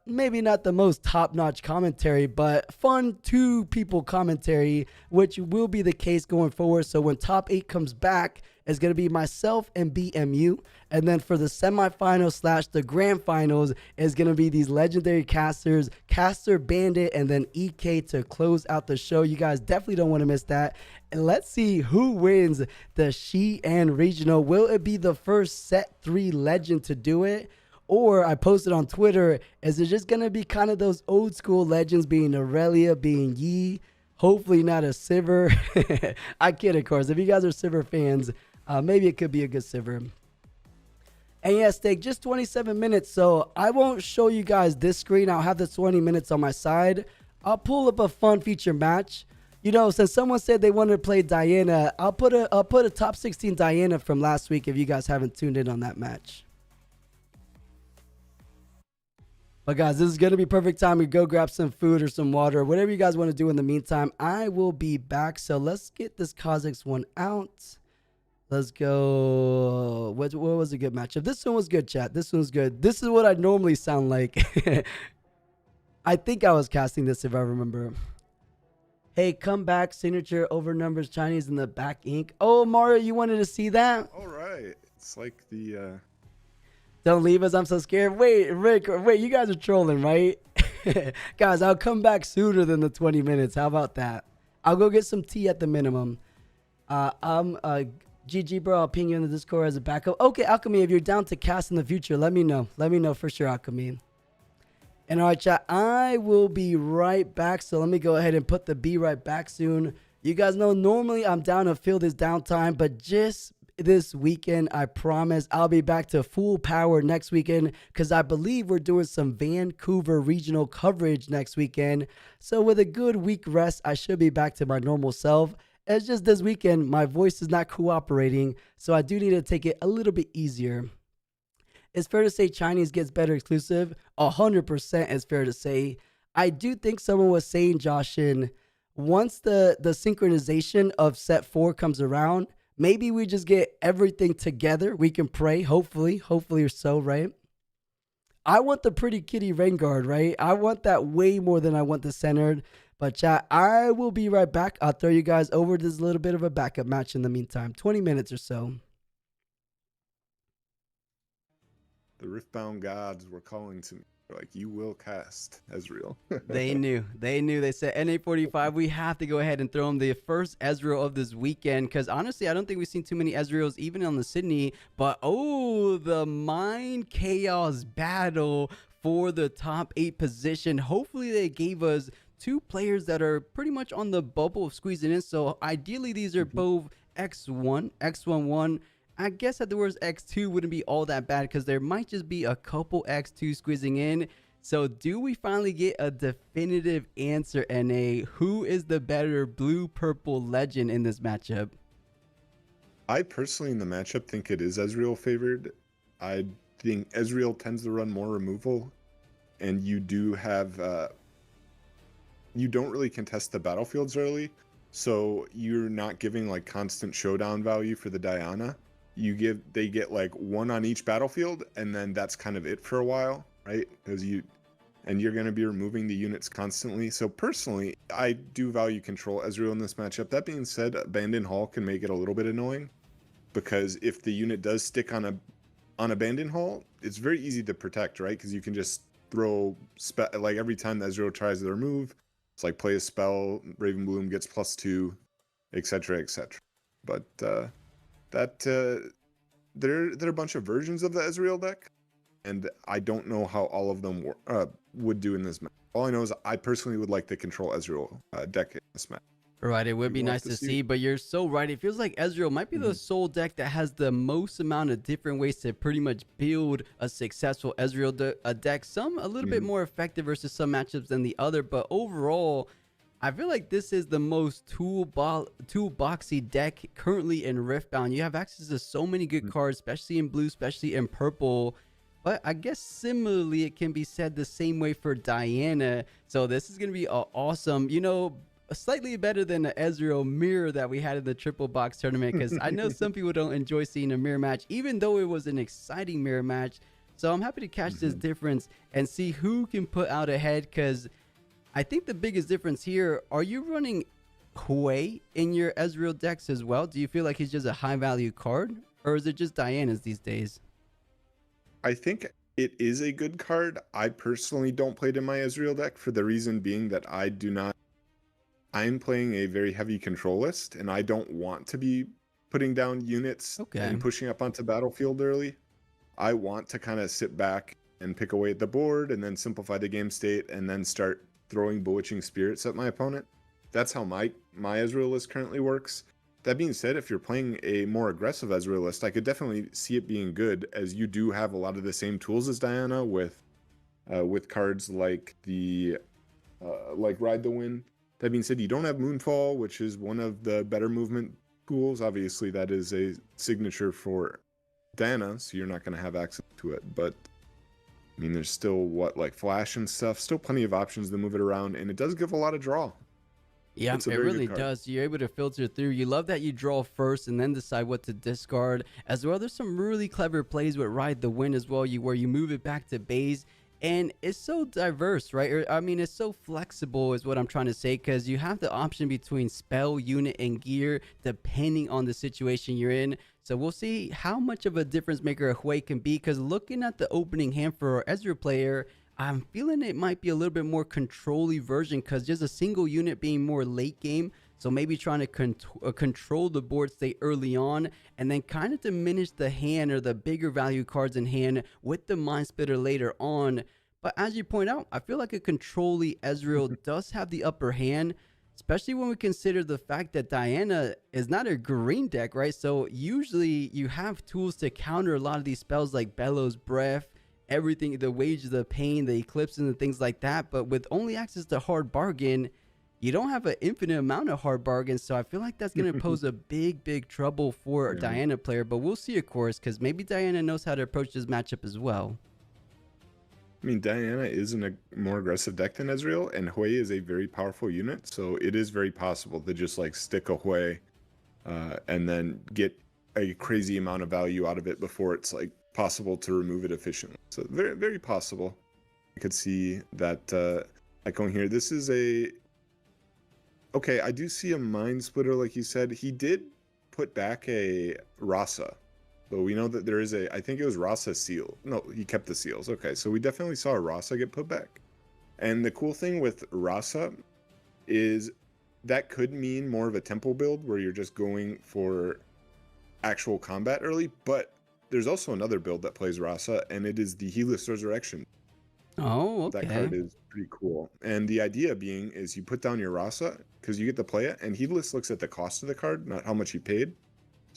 maybe not the most top-notch commentary, but fun 2 people commentary, which will be the case going forward. So when top 8 comes back, it's going to be myself and BMU. And then for the semifinals / the grand finals is going to be these legendary casters, Caster Bandit, and then EK to close out the show. You guys definitely don't want to miss that. And let's see who wins the Xi'an Regional. Will it be the first set 3 legend to do it? Or I posted on Twitter, is it just going to be kind of those old school legends being Aurelia, being Yi? Hopefully not a Sivir. I kid, of course. If you guys are Sivir fans, maybe it could be a good Sivir. And yeah, Steak, just 27 minutes. So I won't show you guys this screen. I'll have the 20 minutes on my side. I'll pull up a fun feature match. You know, since someone said they wanted to play Diana, I'll put a top 16 Diana from last week if you guys haven't tuned in on that match. But guys, this is going to be perfect time to go grab some food or some water, or whatever you guys want to do in the meantime. I will be back. So let's get this Kha'Zix one out. Let's go. What was a good matchup? This one was good, chat. This one was good. This is what I normally sound like. I think I was casting this if I remember. Hey, come back. Signature over numbers Chinese in the back ink. Oh, Mario, you wanted to see that? All right. It's like the Don't leave us. I'm so scared. Wait, Rick. Wait, you guys are trolling, right? Guys, I'll come back sooner than the 20 minutes. How about that? I'll go get some tea at the minimum. GG, bro. I'll ping you in the Discord as a backup. Okay, Alchemy, if you're down to cast in the future, let me know. Let me know for sure, Alchemy. And all right, chat, I will be right back. So let me go ahead and put the be right back soon. You guys know normally I'm down to fill this downtime, but just this weekend, I promise I'll be back to full power next weekend because I believe we're doing some Vancouver regional coverage next weekend. So with a good week rest, I should be back to my normal self. It's just this weekend, my voice is not cooperating, so I do need to take it a little bit easier. It's fair to say Chinese gets better exclusive. 100% is fair to say. I do think someone was saying, Joshin, once the synchronization of set 4 comes around, maybe we just get everything together. We can pray, hopefully or so, right? I want the pretty kitty rain guard, right? I want that way more than I want the centered. But chat, I will be right back. I'll throw you guys over this little bit of a backup match in the meantime. 20 minutes or so. The Riftbound gods were calling to me. They're like, you will cast Ezreal. They knew. They said NA45, we have to go ahead and throw him the first Ezreal of this weekend. Because honestly, I don't think we've seen too many Ezreals even on the Sydney. But oh, the Mind Chaos battle for the top 8 position. Hopefully they gave us 2 players that are pretty much on the bubble of squeezing in. So ideally these are both X1, X11. I guess that the words X2 wouldn't be all that bad because there might just be a couple X2 squeezing in. So do we finally get a definitive answer, NA? Who is the better blue-purple legend in this matchup? I personally in the matchup think it is Ezreal favored. I think Ezreal tends to run more removal, and you do have you don't really contest the battlefields early, so you're not giving like constant showdown value for the Diana. They get like 1 on each battlefield, and then that's kind of it for a while, right? Because you're going to be removing the units constantly. So personally, I do value control Ezreal in this matchup. That being said, Abandoned Hall can make it a little bit annoying, because if the unit does stick on Abandoned Hall, it's very easy to protect, right? Because you can just throw like every time the Ezreal tries their move, it's like play a spell, Raven Bloom gets +2, etc., etc. But there are a bunch of versions of the Ezreal deck, and I don't know how all of them would do in this match. All I know is I personally would like the control Ezreal deck in this match. Right, it would be nice to see, but you're so right. It feels like Ezreal might be the sole deck that has the most amount of different ways to pretty much build a successful Ezreal deck. Some a little bit more effective versus some matchups than the other, but overall, I feel like this is the most toolboxy deck currently in Riftbound. You have access to so many good cards, especially in blue, especially in purple. But I guess similarly, it can be said the same way for Diana. So this is going to be awesome, you know, slightly better than the Ezreal mirror that we had in the triple box tournament. Because I know some people don't enjoy seeing a mirror match, even though it was an exciting mirror match. So I'm happy to catch this difference and see who can put out ahead, because I think the biggest difference here, are you running Hui in your Ezreal decks as well? Do you feel like he's just a high value card, or is it just Diana's these days? I think it is a good card. I personally don't play it in my Ezreal deck for the reason being that I'm playing a very heavy control list, and I don't want to be putting down units and pushing up onto battlefield early. I want to kind of sit back and pick away at the board and then simplify the game state and then start throwing Bewitching Spirits at my opponent. That's how my Ezreal list currently works. That being said, if you're playing a more aggressive Ezreal list, I could definitely see it being good, as you do have a lot of the same tools as Diana with cards like the like Ride the Wind That being said, you don't have Moonfall, which is one of the better movement tools. Obviously, that is a signature for Diana, so you're not going to have access to it. But I mean, there's still like Flash and stuff. Still plenty of options to move it around, and it does give a lot of draw. Yeah, It's a it very good really card. does. You're able to filter through. You love that you draw first and then decide what to discard. As well, there's some really clever plays with Ride the Wind as well, where you move it back to base. And it's so diverse, right? I mean, it's so flexible is what I'm trying to say, because you have the option between spell, unit, and gear depending on the situation you're in. So we'll see how much of a difference maker a Hui can be, because looking at the opening hand for our Ezreal player, I'm feeling it might be a little bit more control-y version, because just a single unit being more late game. So maybe trying to control the board state early on, and then kind of diminish the hand or the bigger value cards in hand with the Mind Splitter later on. But as you point out, I feel like a control-y Ezreal does have the upper hand, especially when we consider the fact that Diana is not a green deck, right? So usually you have tools to counter a lot of these spells like Bellows Breath, everything, the Wage of the Pain, the Eclipse, and things like that. But with only access to Hard Bargain, you don't have an infinite amount of hard bargains. So I feel like that's going to pose a big trouble for a Diana player. But we'll see, of course, because maybe Diana knows how to approach this matchup as well. I mean, Diana is in a more aggressive deck than Ezreal, and Hui is a very powerful unit, so it is very possible to just like stick a Hui and then get a crazy amount of value out of it before it's like possible to remove it efficiently. So very possible. I could see that like going here. This is a okay. I do see a Mind Splitter, like you said. He did put back a Rasa. So we know that there is I think it was Rasa seal. No, he kept the seals. Okay, so we definitely saw a Rasa get put back. And the cool thing with Rasa is that could mean more of a tempo build where you're just going for actual combat early. But there's also another build that plays Rasa, and it is the Heedless Resurrection. Oh, okay. That card is pretty cool. And the idea being is you put down your Rasa because you get to play it, and Heedless looks at the cost of the card, not how much you paid.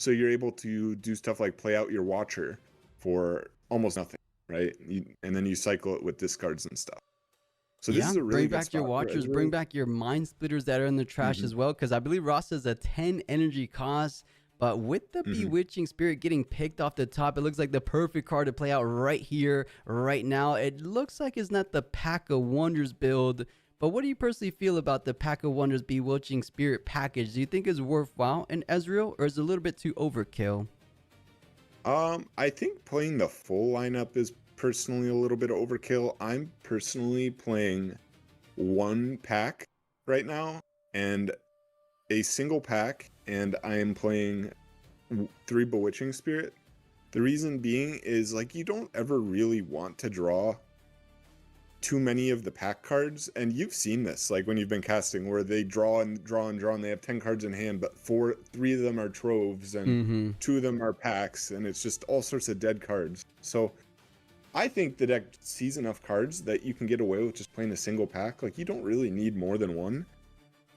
So you're able to do stuff like play out your Watcher for almost nothing, right? And then you cycle it with discards and stuff. So this is a really bring good back your spot for Watchers, Ezreal. bring back your Mind Splitters that are in the trash as well, because I believe Rasa is a 10 energy cost. But with the Bewitching Spirit getting picked off the top, it looks like the perfect card to play out right here, right now. It looks like it's not the Pack of Wonders build. But what do you personally feel about the Pack of Wonders Bewitching Spirit package? Do you think it's worthwhile in Ezreal, or is it a little bit too overkill? I think playing the full lineup is personally a little bit of overkill. I'm personally playing one pack right now and a single pack, and I am playing 3 Bewitching Spirit. The reason being is like you don't ever really want to draw too many of the pack cards, and you've seen this like when you've been casting where they draw and they have 10 cards in hand, but 3 of them are troves and 2 of them are packs, and it's just all sorts of dead cards. So I think the deck sees enough cards that you can get away with just playing a single pack. Like you don't really need more than one,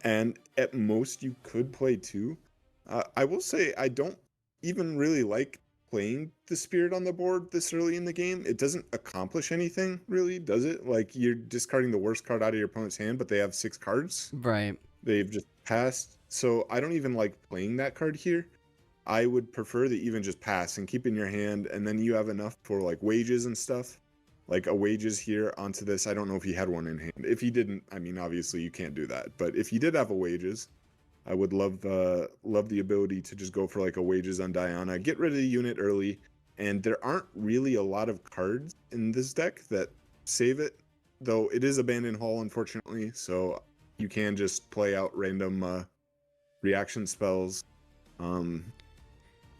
and at most you could play 2. I will say I don't even really like playing the Spirit on the board this early in the game. It doesn't accomplish anything, really, does it? Like, you're discarding the worst card out of your opponent's hand, but they have 6 cards. Right. They've just passed. So I don't even like playing that card here. I would prefer to even just pass and keep in your hand, and then you have enough for, like, wages and stuff. Like, a wages here onto this. I don't know if he had one in hand. If he didn't, I mean, obviously you can't do that. But if he did have a wages, I would love the ability to just go for like a wages on Diana, get rid of the unit early, and there aren't really a lot of cards in this deck that save it, though it is Abandoned Hall, unfortunately, so you can just play out random reaction spells.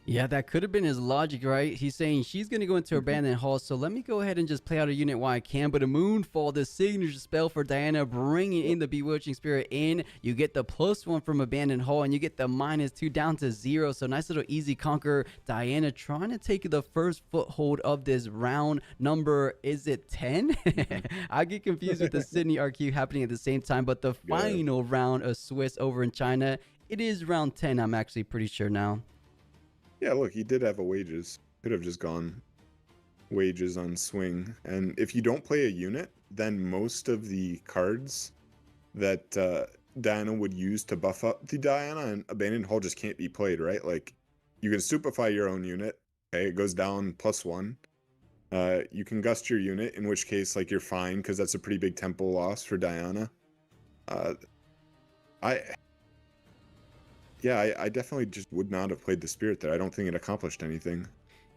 Yeah, that could have been his logic, right? He's saying she's going to go into Abandoned Hall, so let me go ahead and just play out a unit while I can. But a Moonfall, the signature spell for Diana, bringing in the Bewitching Spirit in. You get the +1 from Abandoned Hall, and you get the -2 down to 0. So nice little easy conquer. Diana trying to take the first foothold of this round number, is it 10? I get confused with the Sydney RQ happening at the same time, but the final round of Swiss over in China, it is round 10, I'm actually pretty sure now. Yeah, look, he did have a wages. Could have just gone wages on swing. And if you don't play a unit, then most of the cards that Diana would use to buff up the Diana, and Abandoned Hall just can't be played, right? Like, you can stupefy your own unit, okay, it goes down +1. You can gust your unit, in which case, like, you're fine, because that's a pretty big tempo loss for Diana. I definitely just would not have played the Spirit there. I don't think it accomplished anything.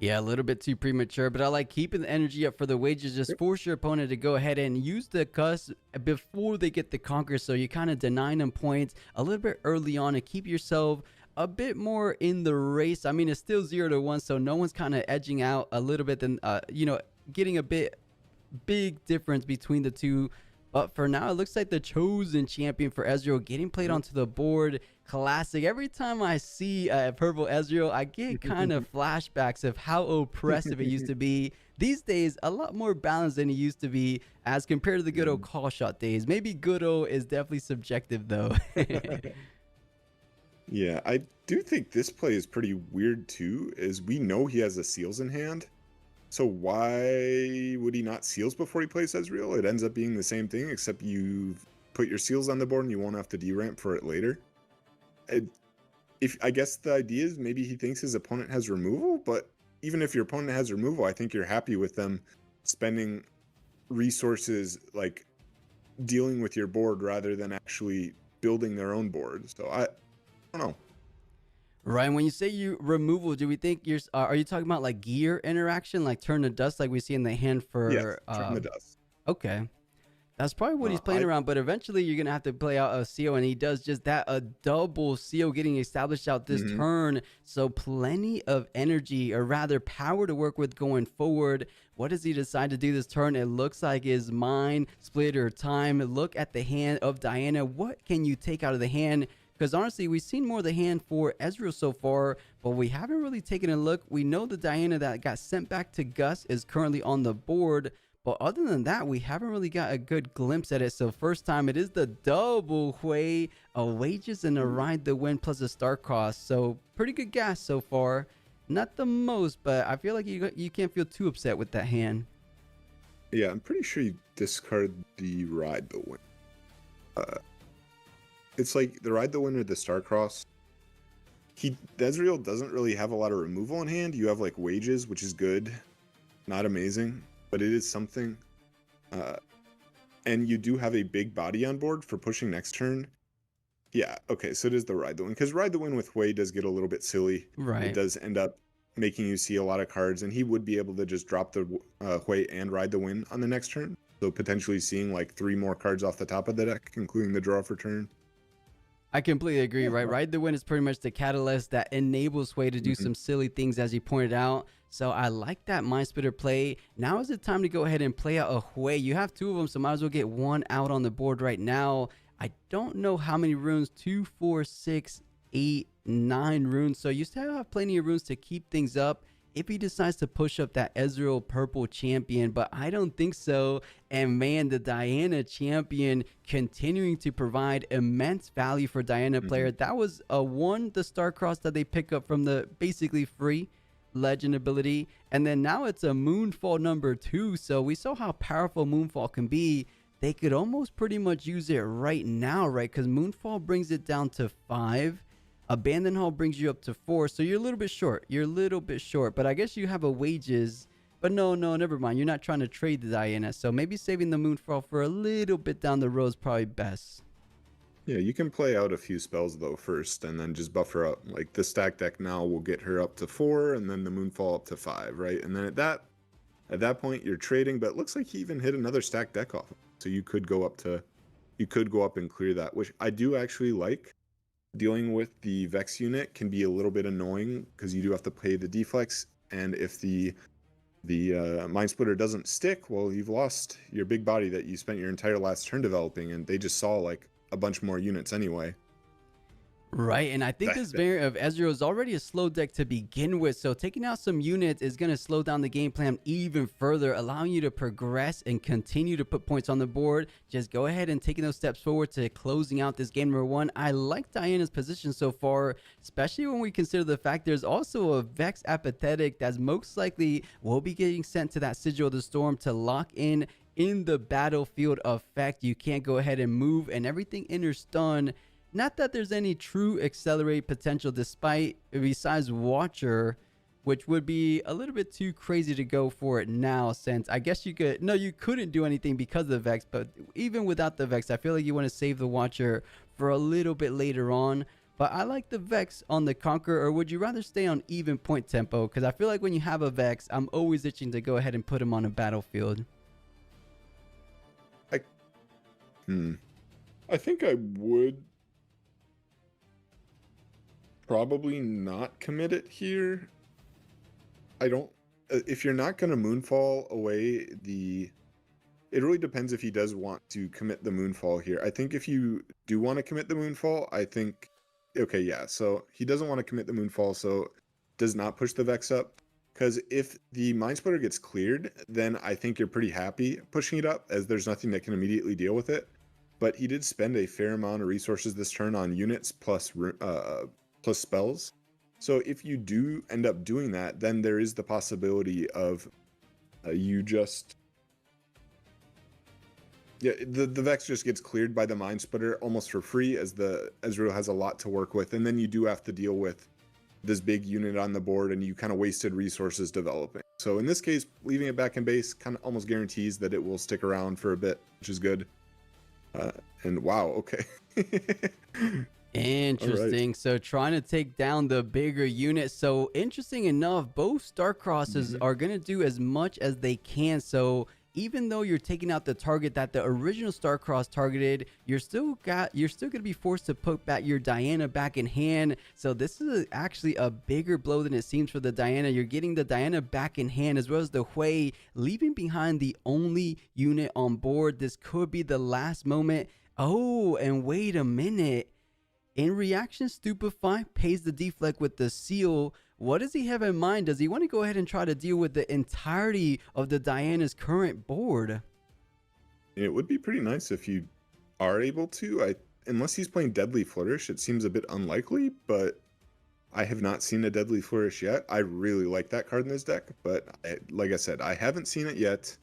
Yeah, a little bit too premature, but I like keeping the energy up for the wages. Just force your opponent to go ahead and use the cuss before they get the conquer. So you kind of denying them points a little bit early on to keep yourself a bit more in the race. I mean, it's still 0-1, so no one's kind of edging out a little bit. Then, getting a big difference between the two. But for now, it looks like the chosen champion for Ezreal getting played onto the board. Classic. Every time I see purple Ezreal, I get kind of flashbacks of how oppressive it used to be. These days, a lot more balanced than it used to be as compared to the good old call shot days. Maybe good old is definitely subjective, though. Yeah, I do think this play is pretty weird, too, is we know he has the seals in hand. So why would he not seals before he plays Ezreal? It ends up being the same thing, except you've put your seals on the board and you won't have to deramp for it later. I guess the idea is maybe he thinks his opponent has removal, but even if your opponent has removal, I think you're happy with them spending resources like dealing with your board rather than actually building their own board. So I don't know. Right, when you say you removal, do we think are you talking about like gear interaction, like turn to dust, like we see in the hand for? Yes, turn to dust. Okay, that's probably what he's playing around. But eventually, you're gonna have to play out a seal, and he does just that, a double seal getting established out this turn. So plenty of energy, or rather power, to work with going forward. What does he decide to do this turn? It looks like his mind splitter time. Look at the hand of Diana. What can you take out of the hand? Because honestly, we've seen more of the hand for Ezreal so far, but we haven't really taken a look. We know the Diana that got sent back to Gus is currently on the board, but other than that, we haven't really got a good glimpse at it. So first time, it is the double Hui, a wages and a ride the win plus a star cost. So pretty good gas so far. Not the most, but I feel like you can't feel too upset with that hand. Yeah, I'm pretty sure you discard the ride the win. It's like the ride the win or the Starcross. Ezreal doesn't really have a lot of removal in hand. You have like wages, which is good, not amazing, but it is something. And you do have a big body on board for pushing next turn. Yeah, okay, so it is the ride the win, because ride the win with Hui does get a little bit silly. Right. It does end up making you see a lot of cards, and he would be able to just drop the Hui and ride the win on the next turn. So potentially seeing like 3 more cards off the top of the deck, including the draw for turn. I completely agree, right? Ride the win is pretty much the catalyst that enables Hui to do some silly things, as you pointed out. So I like that Mind Splitter play. Now is the time to go ahead and play out a Hui. You have 2 of them, so might as well get 1 out on the board right now. I don't know how many runes, 2, 4, 6, 8, 9 runes. So you still have plenty of runes to keep things up if he decides to push up that Ezreal purple champion, but I don't think so. And man, the Diana champion continuing to provide immense value for Diana player. That was the Starcross that they pick up from the basically free legend ability, and then now it's a Moonfall number 2. So we saw how powerful Moonfall can be. They could almost pretty much use it right now, right? Because Moonfall brings it down to 5. Abandon Hall brings you up to 4, so you're a little bit short. But I guess you have a wages. But no, never mind. You're not trying to trade the Diana, so maybe saving the Moonfall for a little bit down the road is probably best. Yeah, you can play out a few spells though first, and then just buffer up. Like the stack deck now will get her up to 4, and then the Moonfall up to 5, right? And then at that point you're trading. But it looks like he even hit another stack deck off, so you could go up and clear that, which I do actually like. Dealing with the Vex unit can be a little bit annoying because you do have to pay the deflex, and if the Mind Splitter doesn't stick, well, you've lost your big body that you spent your entire last turn developing, and they just saw like a bunch more units anyway. Right, and I think this variant of Ezreal is already a slow deck to begin with, so taking out some units is going to slow down the game plan even further, allowing you to progress and continue to put points on the board. Just go ahead and taking those steps forward to closing out this game number 1. I like Diana's position so far, especially when we consider the fact there's also a Vex Apathetic that's most likely will be getting sent to that Sigil of the Storm to lock in in the battlefield effect. You can't go ahead and move, and everything enters stun. Not that there's any true accelerate potential despite besides Watcher, which would be a little bit too crazy to go for it now, since I guess you could, no, you couldn't do anything because of the Vex, but even without the Vex, I feel like you want to save the Watcher for a little bit later on. But I like the Vex on the Conqueror, or would you rather stay on even point tempo? Because I feel like when you have a Vex, I'm always itching to go ahead and put him on a battlefield. I think I would probably not commit it here. I don't, if you're not going to Moonfall away it really depends if he does want to commit the Moonfall here. I think if you do want to commit the Moonfall, I think, okay, yeah, so he doesn't want to commit the Moonfall, so does not push the Vex up. Because if the Mind Splitter gets cleared, then I think you're pretty happy pushing it up, as there's nothing that can immediately deal with it. But he did spend a fair amount of resources this turn on units plus spells. So if you do end up doing that, then there is the possibility of you just... Yeah, the Vex just gets cleared by the Mind Splitter almost for free, as the Ezreal has a lot to work with. And then you do have to deal with this big unit on the board, and you kind of wasted resources developing. So in this case, leaving it back in base kind of almost guarantees that it will stick around for a bit, which is good. And wow, okay. Interesting. Right. So trying to take down the bigger unit. So interesting enough, both Starcrosses are going to do as much as they can. So even though you're taking out the target that the original Starcross targeted, you're still going to be forced to put back your Diana back in hand. So this is actually a bigger blow than it seems for the Diana. You're getting the Diana back in hand, as well as the Hui, leaving behind the only unit on board. This could be the last moment. Oh, and wait a minute. In reaction, Stupefy pays the deflect with the seal. What does he have in mind? Does he want to go ahead and try to deal with the entirety of the Diana's current board? It would be pretty nice if you are able to. Unless he's playing Deadly Flourish, it seems a bit unlikely, but I have not seen a Deadly Flourish yet. I really like that card in this deck, but like I said, I haven't seen it yet.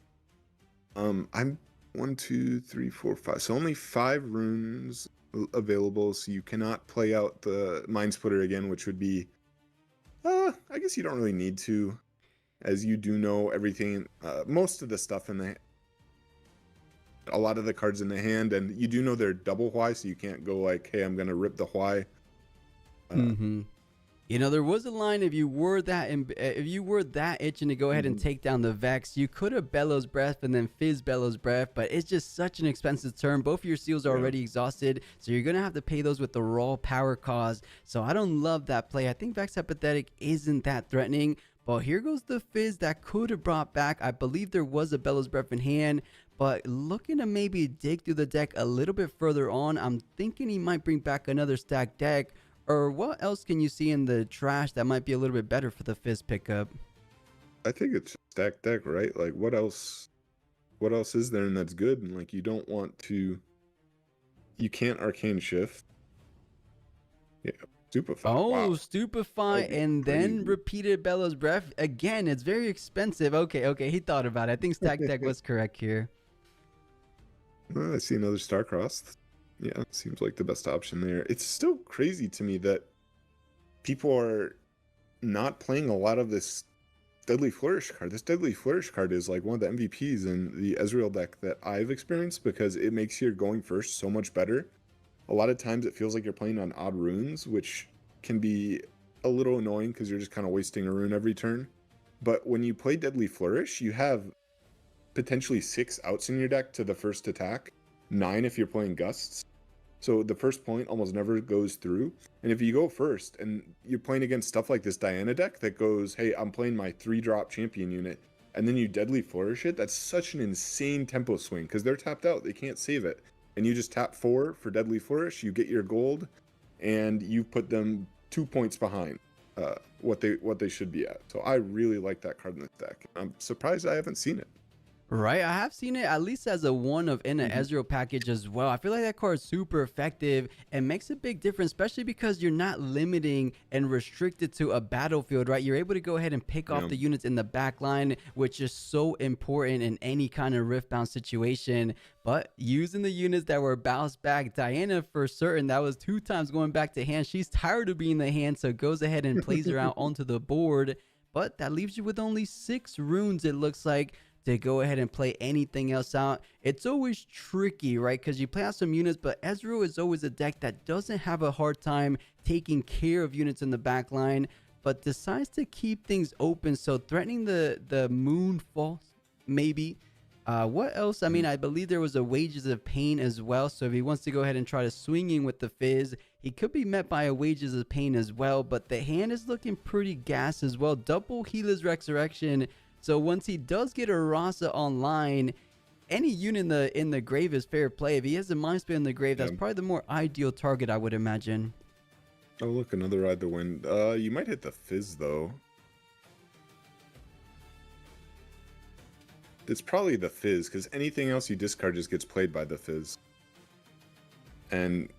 I'm 1, 2, 3, 4, 5. So only 5 runes available, so you cannot play out the Mind Splitter again, which would be I guess you don't really need to, as you do know everything, most of the stuff in a lot of the cards in the hand, and you do know they're double Hui, so you can't go like, hey, I'm gonna rip the Hui. You know, there was a line, if you were that itching to go ahead and take down the Vex, you could have Bellows Breath and then Fizz Bellows Breath, but it's just such an expensive turn. Both of your seals are already exhausted, so you're going to have to pay those with the raw power cost. So I don't love that play. I think Vex Hypothetic isn't that threatening, but here goes the Fizz that could have brought back. I believe there was a Bellows Breath in hand, but looking to maybe dig through the deck a little bit further on, I'm thinking he might bring back another stacked deck. Or what else can you see in the trash that might be a little bit better for the Fizz pickup? I think it's stacked deck, right? Like, what else is there and that's good? And like, you don't want to, you can't Arcane Shift. Yeah, Stupefy. Oh, wow. Stupefy and then repeated Bellows Breath. Again, it's very expensive. Okay, he thought about it. I think stacked deck was correct here. I see another Starcross. Yeah, seems like the best option there. It's still crazy to me that people are not playing a lot of this Deadly Flourish card. This Deadly Flourish card is like one of the MVPs in the Ezreal deck that I've experienced, because it makes your going first so much better. A lot of times it feels like you're playing on odd runes, which can be a little annoying because you're just kind of wasting a rune every turn. But when you play Deadly Flourish, you have potentially 6 outs in your deck to the first attack, 9 if you're playing Gusts. So the first point almost never goes through. And if you go first and you're playing against stuff like this Diana deck that goes, hey, I'm playing my 3-drop champion unit, and then you Deadly Flourish it, that's such an insane tempo swing because they're tapped out. They can't save it. And you just tap 4 for Deadly Flourish, you get your gold, and you put them 2 points behind what they should be at. So I really like that card in this deck. I'm surprised I haven't seen it. Right, I have seen it at least as a one of in an Mhm. Ezreal package as well. I feel like that card is super effective and makes a big difference, especially because you're not limiting and restricted to a battlefield, right? You're able to go ahead and pick off Yeah. the units in the back line, which is so important in any kind of Riftbound situation. But using the units that were bounced back, Diana for certain, that was 2 times going back to hand. She's tired of being the hand, so goes ahead and plays her out onto the board. But that leaves you with only 6 runes, it looks like, to go ahead and play anything else out. It's always tricky, right? Because you play out some units, but Ezreal is always a deck that doesn't have a hard time taking care of units in the back line, but decides to keep things open. So threatening the Moonfall, maybe. What else? I mean, I believe there was a Wages of Pain as well. So if he wants to go ahead and try to swinging with the Fizz, he could be met by a Wages of Pain as well. But the hand is looking pretty gas as well. Double Healer's Resurrection. So once he does get a Rasa online, any unit in the grave is fair play. If he has a Mind Spin in the grave, that's Yeah. probably the more ideal target, I would imagine. Oh, look, another Ride the Wind. You might hit the Fizz, though. It's probably the Fizz, because anything else you discard just gets played by the Fizz. And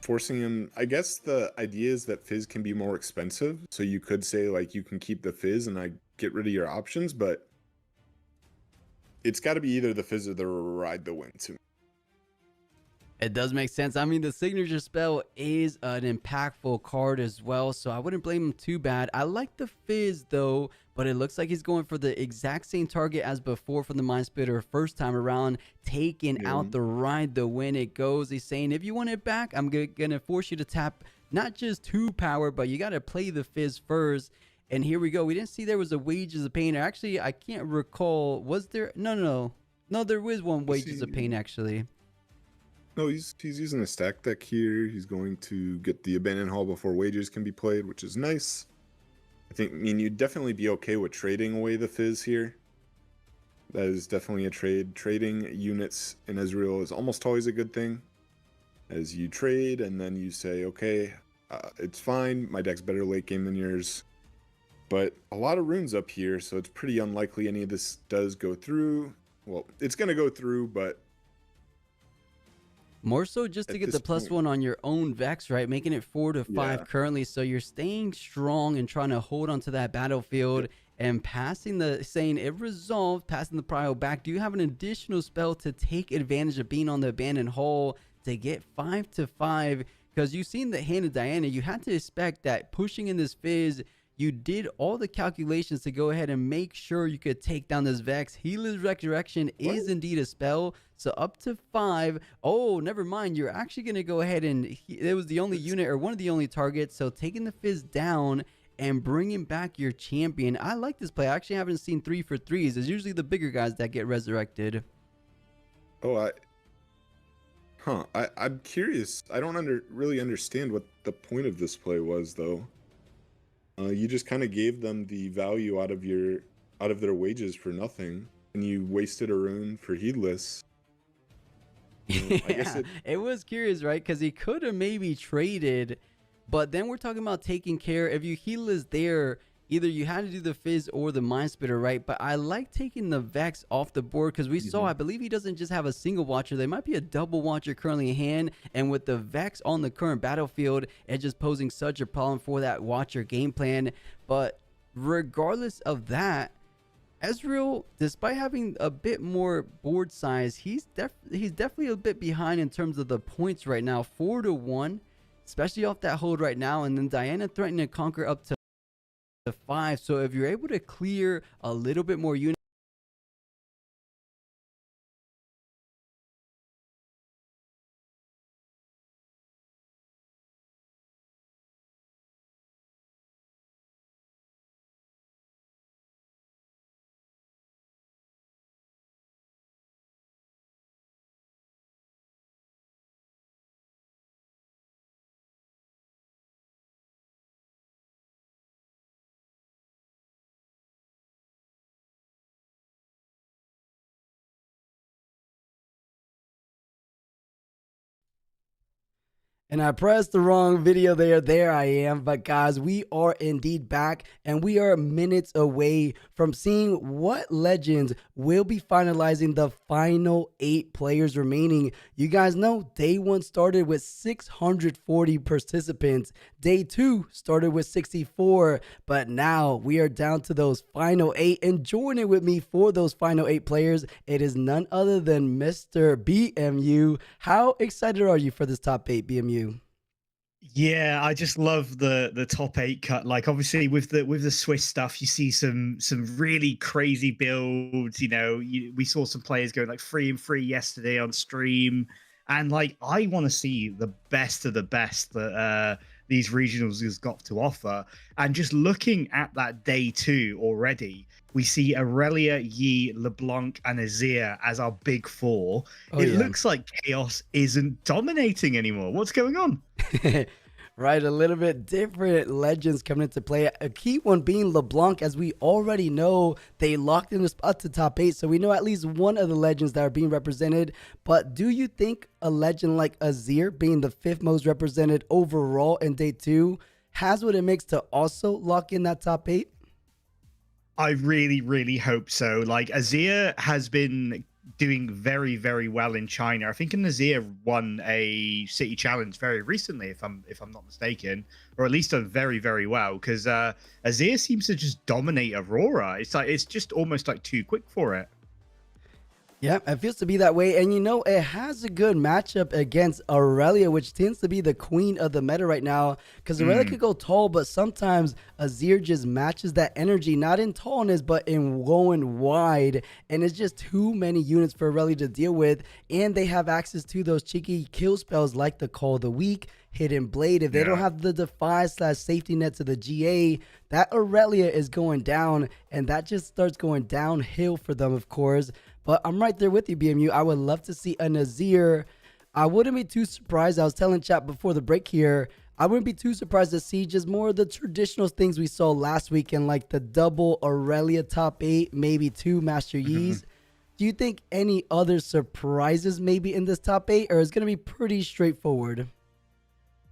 forcing him... I guess the idea is that Fizz can be more expensive, so you could say, like, you can keep the Fizz and I get rid of your options, but it's got to be either the Fizz or the Ride the Wind to me. It does make sense. I mean, the signature spell is an impactful card as well, so I wouldn't blame him too bad. I like the Fizz though, but it looks like he's going for the exact same target as before for the Mind Splitter first time around, taking out the Ride the Wind. It goes. He's saying, if you want it back, I'm gonna force you to tap not just 2 power, but you got to play the Fizz first. And here we go. We didn't see there was a Wages of Pain. Actually, I can't recall. Was there? No, there was one Wages of Pain actually. No, he's using a stack deck here. He's going to get the Abandoned Hall before Wages can be played, which is nice. I mean, you'd definitely be okay with trading away the Fizz here. That is definitely a trade. Trading units in Ezreal is almost always a good thing. As you trade, and then you say, okay, it's fine. My deck's better late game than yours. But a lot of runes up here, so it's pretty unlikely any of this does go through. Well, it's going to go through, but... More so just to get the +1 on your own Vex, right? Making it 4 to 5 currently. So you're staying strong and trying to hold onto that battlefield and passing saying it resolved, passing the prio back. Do you have an additional spell to take advantage of being on the Abandoned Hall to get 5 to 5? Because you've seen the hand of Diana. You had to expect that pushing in this Fizz, you did all the calculations to go ahead and make sure you could take down this Vex. Healer's Resurrection is indeed a spell. So up to 5. Oh, never mind. You're actually going to go ahead and... It was the only unit or one of the only targets. So taking the Fizz down and bringing back your champion. I like this play. I actually haven't seen 3 for 3s. It's usually the bigger guys that get resurrected. Oh, I'm curious. I don't really understand what the point of this play was, though. You just kind of gave them the value out of their wages for nothing, and you wasted a rune for Heedless. I guess it was curious, right? Because he could have maybe traded, but then we're talking about taking care. If you heal is there, either you had to do the Fizz or the Mind Splitter, right? But I like taking the Vex off the board because we saw, I believe he doesn't just have a single Watcher. There might be a double Watcher currently in hand, and with the Vex on the current battlefield, it's just posing such a problem for that Watcher game plan. But regardless of that, Ezreal, despite having a bit more board size, he's definitely a bit behind in terms of the points right now. 4 to 1, especially off that hold right now, and then Diana threatening to conquer up to 5. So if you're able to clear a little bit more units, and I pressed the wrong video there. There I am. But guys, we are indeed back, and we are minutes away from seeing what legends will be finalizing the final 8 players remaining. You guys know day 1 started with 640 participants. Day 2 started with 64, but now we are down to those final 8, and joining with me for those final 8 players, it is none other than Mr. BMU. How excited are you for this top 8, BMU? Yeah, I just love the top 8 cut. Like, obviously with the Swiss stuff, you see some really crazy builds. You know, we saw some players going like 3-3 yesterday on stream, and like I want to see the best of the best that these regionals has got to offer. And just looking at that day 2 already, we see Aurelia, Yi, Leblanc, and Azir as our big 4. It looks like Chaos isn't dominating anymore. What's going on? Right, a little bit different legends coming into play. A key one being Leblanc, as we already know they locked in the spot to top 8, so we know at least one of the legends that are being represented. But do you think a legend like Azir, being the 5th most represented overall in day 2, has what it makes to also lock in that top 8? I really, really hope so. Like, Azir has been doing very, very well in China. I think Azir won a city challenge very recently, if I'm not mistaken, or at least done very, very well. Because Azir seems to just dominate Aurora. It's just almost like too quick for it. Yeah, it feels to be that way. And you know, it has a good matchup against Aurelia, which tends to be the queen of the meta right now. Because Aurelia could go tall, but sometimes Azir just matches that energy, not in tallness, but in going wide. And it's just too many units for Aurelia to deal with. And they have access to those cheeky kill spells like the Call of the Week, Hidden Blade. If they don't have the Defy/safety net to the GA, that Aurelia is going down. And that just starts going downhill for them, of course. But I'm right there with you, BMU. I would love to see a Azir. I wouldn't be too surprised. I was telling chat before the break here, I wouldn't be too surprised to see just more of the traditional things we saw last weekend, like the double Aurelia top 8, maybe 2 Master Yis. Do you think any other surprises maybe in this top 8, or is it going to be pretty straightforward?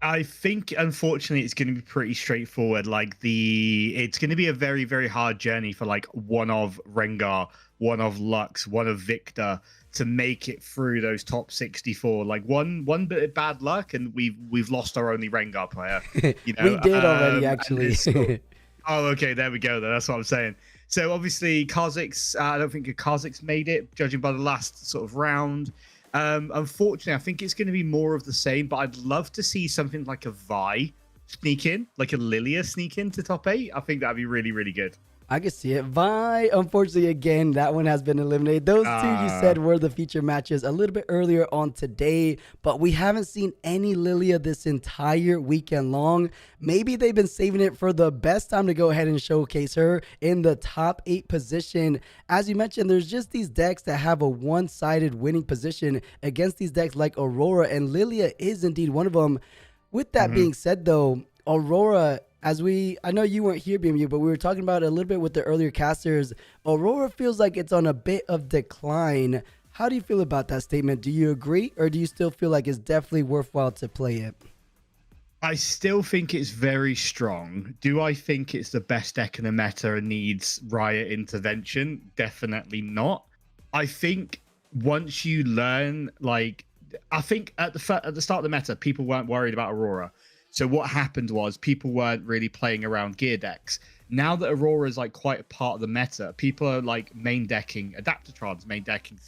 I think, unfortunately, it's going to be pretty straightforward. Like, it's going to be a very, very hard journey for like one of Rengar, one of Lux, one of Victor to make it through those top 64. Like, one bit of bad luck, and we've lost our only Rengar player. You know? We did already, actually. Oh, okay, there we go. Then that's what I'm saying. So obviously, Kha'Zix, I don't think Kha'Zix made it, judging by the last sort of round. Unfortunately, I think it's going to be more of the same, but I'd love to see something like a Vi sneak in, like a Lilia sneak into top 8. I think that'd be really, really good. I can see it. Vi, unfortunately, again, that one has been eliminated. Those two you said were the feature matches a little bit earlier on today, but we haven't seen any Lilia this entire weekend long. Maybe they've been saving it for the best time to go ahead and showcase her in the top 8 position. As you mentioned, there's just these decks that have a one-sided winning position against these decks like Aurora, and Lilia is indeed one of them. With that being said, though, Aurora, I know you weren't here, BMU, but we were talking about it a little bit with the earlier casters. Aurora feels like it's on a bit of decline. How do you feel about that statement? Do you agree, or do you still feel like it's definitely worthwhile to play it? I still think it's very strong. Do I think it's the best deck in the meta and needs Riot intervention? Definitely not. I think once you learn, like, I think at the start of the meta, people weren't worried about Aurora. So what happened was people weren't really playing around gear decks. Now that Aurora is like quite a part of the meta, people are like main decking Adaptatrons, main decking,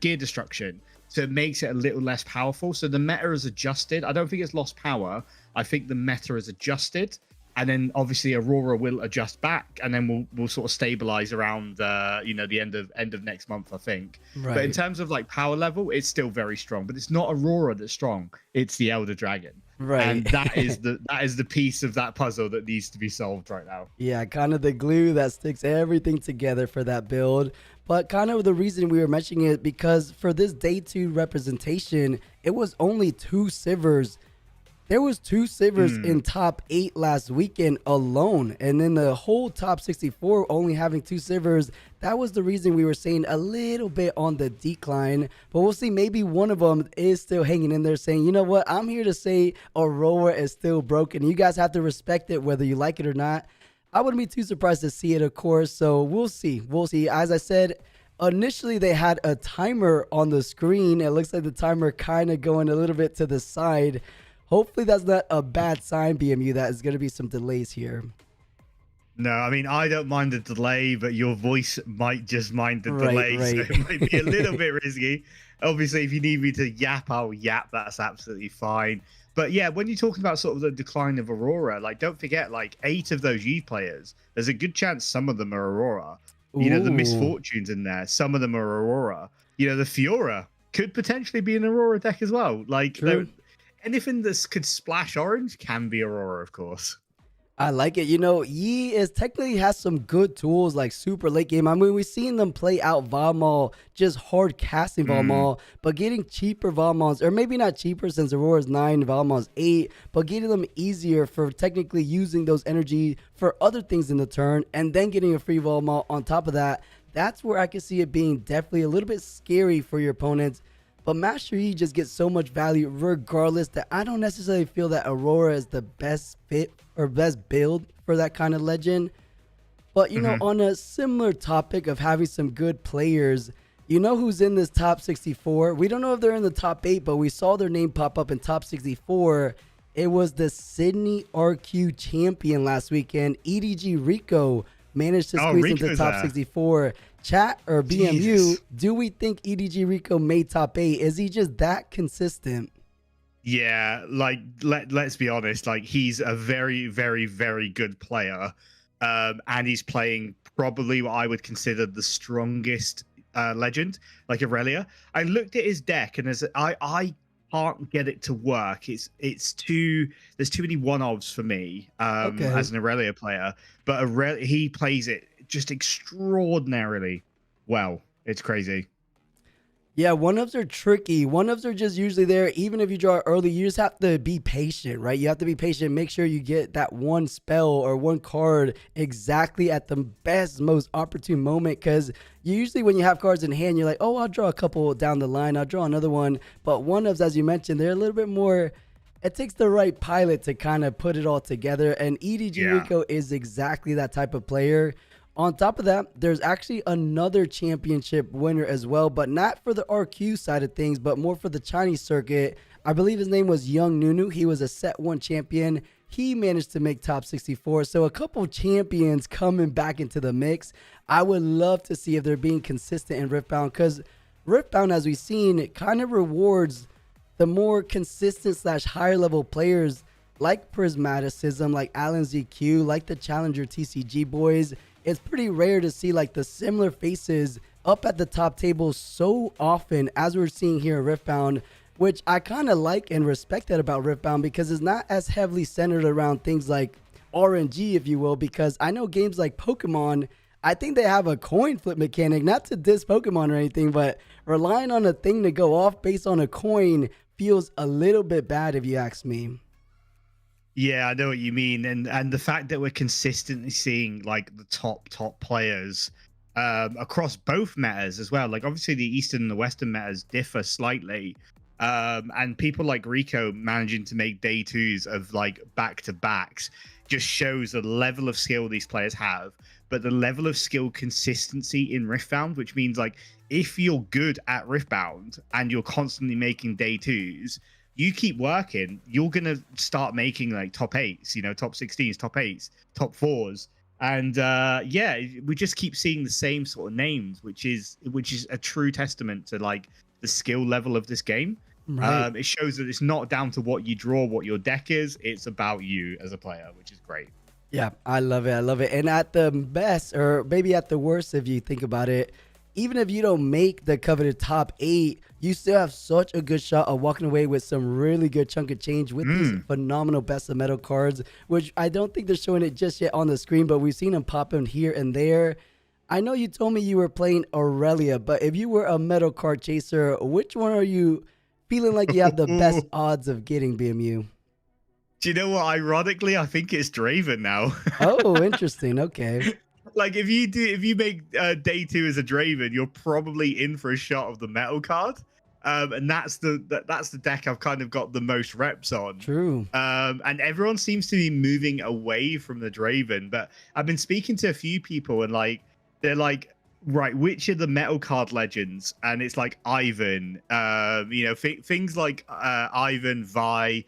gear destruction. So it makes it a little less powerful. So the meta is adjusted. I don't think it's lost power. I think the meta is adjusted. And then obviously Aurora will adjust back, and then we'll sort of stabilize around the end of next month, I think. Right. But in terms of like power level, it's still very strong. But it's not Aurora that's strong; it's the Elder Dragon. Right. And that is the piece of that puzzle that needs to be solved right now. Yeah, kind of the glue that sticks everything together for that build. But kind of the reason we were mentioning it, because for this day 2 representation, it was only 2 Sivers. There was 2 Sivers in top 8 last weekend alone. And then the whole top 64 only having 2 Sivers. That was the reason we were saying a little bit on the decline. But we'll see, maybe one of them is still hanging in there saying, you know what, I'm here to say Aurora is still broken. You guys have to respect it whether you like it or not. I wouldn't be too surprised to see it, of course. So we'll see. We'll see. As I said, initially they had a timer on the screen. It looks like the timer kind of going a little bit to the side. Hopefully that's not a bad sign, BMU. That is going to be some delays here. No, I mean, I don't mind the delay, but your voice might just mind the delay. Right. So it might be a little bit risky. Obviously, if you need me to yap, I'll yap. That's absolutely fine. But yeah, when you're talking about sort of the decline of Aurora, like, don't forget, like, 8 of those youth players, there's a good chance some of them are Aurora. You know, the Misfortunes in there, some of them are Aurora. You know, the Fiora could potentially be an Aurora deck as well. Like, anything that could splash orange can be Aurora, of course. I like it. You know, Yi is technically has some good tools like super late game. I mean, we've seen them play out Valmaul, just hard casting Valmaul, but getting cheaper Valmauls, or maybe not cheaper since Aurora's 9, Valmaul's 8, but getting them easier for technically using those energy for other things in the turn, and then getting a free Valmaul on top of that. That's where I can see it being definitely a little bit scary for your opponents. But Master Yi just gets so much value regardless that I don't necessarily feel that Aurora is the best fit or best build for that kind of legend. But, you know, on a similar topic of having some good players, you know who's in this top 64? We don't know if they're in the top 8, but we saw their name pop up in top 64. It was the Sydney RQ champion last weekend. EDG Rico managed to squeeze into top 64. Chat or BMU, Jesus. Do we think EDG Rico made top 8? Is he just that consistent? Yeah, like, let's be honest, like, he's a very, very, very good player. And he's playing probably what I would consider the strongest legend, like Aurelia. I looked at his deck, and I can't get it to work. There's too many one-offs for me as an Aurelia player. But he plays it just extraordinarily well. It's crazy. Yeah, one-ups are tricky. One-ups are just usually there. Even if you draw early, you just have to be patient, right? You have to be patient. Make sure you get that one spell or one card exactly at the best, most opportune moment. Because usually when you have cards in hand, you're like, oh, I'll draw a couple down the line. I'll draw another one. But one-ups, as you mentioned, they're a little bit more... It takes the right pilot to kind of put it all together. And EDG Rico is exactly that type of player. On top of that, there's actually another championship winner as well, but not for the RQ side of things, but more for the Chinese circuit. I believe his name was Young Nunu. He was a set 1 champion. He managed to make top 64. So a couple champions coming back into the mix. I would love to see if they're being consistent in Riftbound, because Riftbound, as we've seen, it kind of rewards the more consistent / higher level players like Prismaticism, like Alan ZQ, like the Challenger TCG boys. It's pretty rare to see like the similar faces up at the top table so often as we're seeing here at Riftbound, which I kind of like and respect that about Riftbound, because it's not as heavily centered around things like RNG, if you will, because I know games like Pokemon, I think they have a coin flip mechanic, not to diss Pokemon or anything, but relying on a thing to go off based on a coin feels a little bit bad if you ask me. Yeah, I know what you mean, and the fact that we're consistently seeing like the top players across both metas as well. Like obviously the Eastern and the Western metas differ slightly, and people like Rico managing to make day 2s of like back-to-backs just shows the level of skill these players have, but the level of skill consistency in Riftbound, which means like if you're good at Riftbound and you're constantly making day 2s, you keep working, you're going to start making like top 8s, you know, top 16s, top 8s, top 4s. And yeah, we just keep seeing the same sort of names, which is a true testament to like the skill level of this game. Right. It shows that it's not down to what you draw, what your deck is. It's about you as a player, which is great. Yeah, I love it. I love it. And at the best, or maybe at the worst, if you think about it, even if you don't make the coveted top 8, you still have such a good shot of walking away with some really good chunk of change with these phenomenal best of metal cards, which I don't think they're showing it just yet on the screen, but we've seen them pop in here and there. I know you told me you were playing Aurelia, but if you were a metal card chaser, which one are you feeling like you have the best odds of getting, BMU? Do you know what? Ironically, I think it's Draven now. Oh, interesting. Okay. Like if you make day 2 as a Draven, you're probably in for a shot of the metal card. And that's the deck I've kind of got the most reps on. True. And everyone seems to be moving away from the Draven, but I've been speaking to a few people and like they're like, right, which are the metal card legends? And it's like Ivan, things like Ivan, Vi,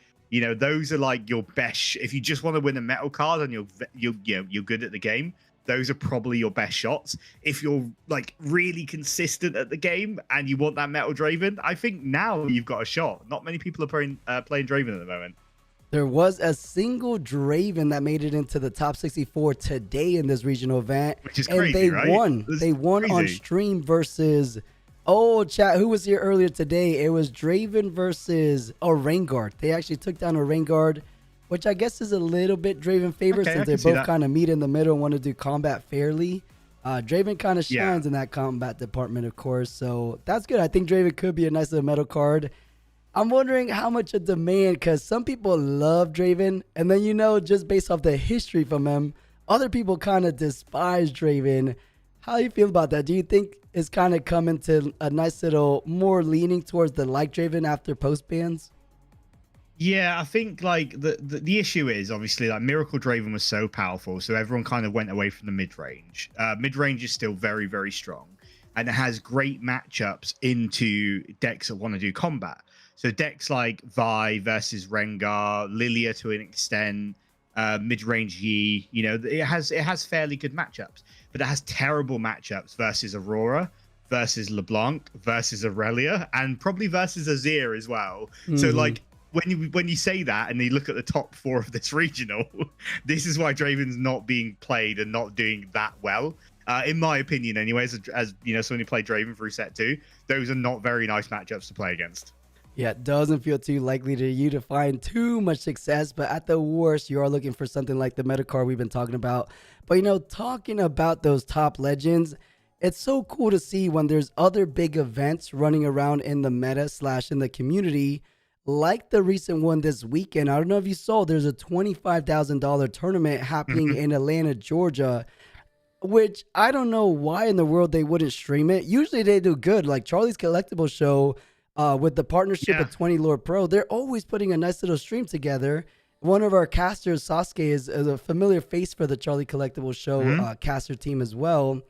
those are like your best. If you just want to win a metal card and you're good at the game, those are probably your best shots. If you're like really consistent at the game and you want that metal Draven, I think now you've got a shot. Not many people are playing Draven at the moment. There was a single Draven that made it into the top 64 today in this regional event. Which is and crazy, they right? won. They won on crazy. stream versus, chat, who was here earlier today? It was Draven versus Rengar. They actually took down a Rengar, which I guess is a little bit Draven favorite since they both kind of meet in the middle and want to do combat fairly. Draven kind of shines in that combat department, of course. So that's good. I think Draven could be a nice little metal card. I'm wondering how much a demand, because some people love Draven, and then, just based off the history from him, other people kind of despise Draven. How do you feel about that? Do you think it's kind of coming to a nice little more leaning towards the like Draven after post bans? Yeah, I think like the issue is obviously like Miracle Draven was so powerful, so everyone kind of went away from the mid range. Mid range is still very, very strong, and it has great matchups into decks that want to do combat. So decks like Vi versus Rengar, Lilia to an extent, mid range Yi, it has fairly good matchups, but it has terrible matchups versus Aurora, versus Leblanc, versus Aurelia, and probably versus Azir as well. So like, when you say that and you look at the top 4 of this regional, this is why Draven's not being played and not doing that well. In my opinion, anyways, as someone who played Draven through set 2, those are not very nice matchups to play against. Yeah, it doesn't feel too likely to find too much success, but at the worst, you are looking for something like the meta card we've been talking about. But talking about those top legends, it's so cool to see when there's other big events running around in the meta / in the community, like the recent one this weekend. I don't know if you saw, there's a $25,000 tournament happening in Atlanta, Georgia, which I don't know why in the world they wouldn't stream it. Usually they do good, like Charlie's Collectible Show with the partnership with 20 Lord Pro. They're always putting a nice little stream together. One of our casters, Sasuke, is a familiar face for the Charlie Collectible Show caster team as well.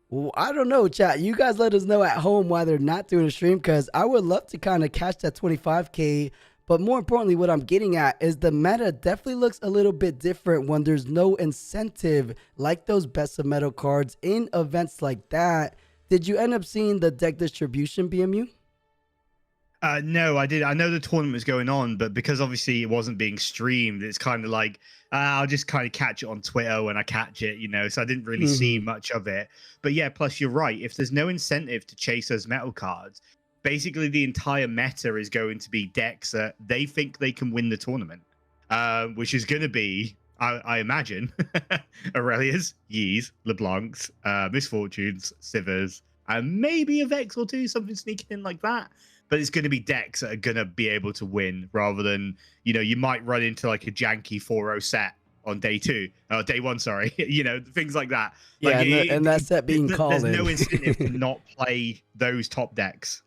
Well, I don't know, chat. You guys let us know at home why they're not doing a stream, because I would love to kind of catch that 25K. But more importantly, what I'm getting at is the meta definitely looks a little bit different when there's no incentive like those best of metal cards in events like that. Did you end up seeing the deck distribution, BMU? No, I did. I know the tournament was going on, but because obviously it wasn't being streamed, it's kind of like I'll just kind of catch it on Twitter when I catch it, so I didn't really see much of it. But yeah, plus you're right. If there's no incentive to chase those metal cards, basically the entire meta is going to be decks that they think they can win the tournament, which is going to be, I imagine, Aurelia's, Yi's, Leblanc's, Misfortunes, Sivers, and maybe a Vex or two, something sneaking in like that. But it's going to be decks that are going to be able to win rather than, you might run into like a janky 4-0 set on day 1, sorry. Things like that. Yeah, like and that set being called. There's no incentive to not play those top decks.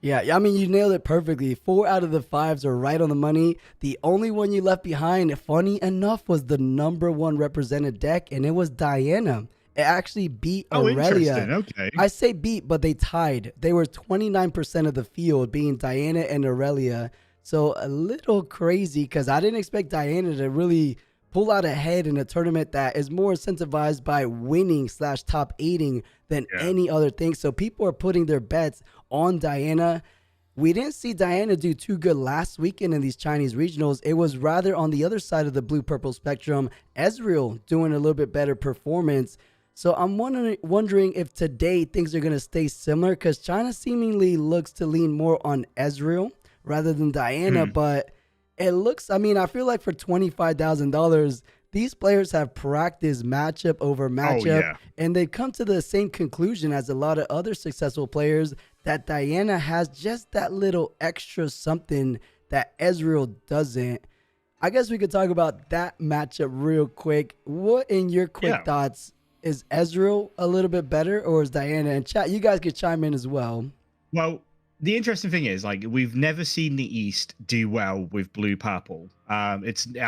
Yeah, I mean, you nailed it perfectly. 4 out of the 5s are right on the money. The only one you left behind, funny enough, was the number 1 represented deck, and it was Diana. It actually beat Aurelia. Okay. I say beat, but they tied. They were 29% of the field being Diana and Aurelia. So a little crazy, because I didn't expect Diana to really pull out ahead in a tournament that is more incentivized by winning / top 8ing than any other thing. So people are putting their bets on Diana. We didn't see Diana do too good last weekend in these Chinese regionals. It was rather on the other side of the blue-purple spectrum, Ezreal doing a little bit better performance. So I'm wondering if today things are going to stay similar, because China seemingly looks to lean more on Ezreal rather than Diana. But it looks, I feel like for $25,000, these players have practiced matchup over matchup, and they've come to the same conclusion as a lot of other successful players, that Diana has just that little extra something that Ezreal doesn't. I guess we could talk about that matchup real quick. What, in your quick thoughts, is Ezreal a little bit better, or is Diana? And chat, you guys could chime in as well. Well, the interesting thing is, like, we've never seen the East do well with blue purple. I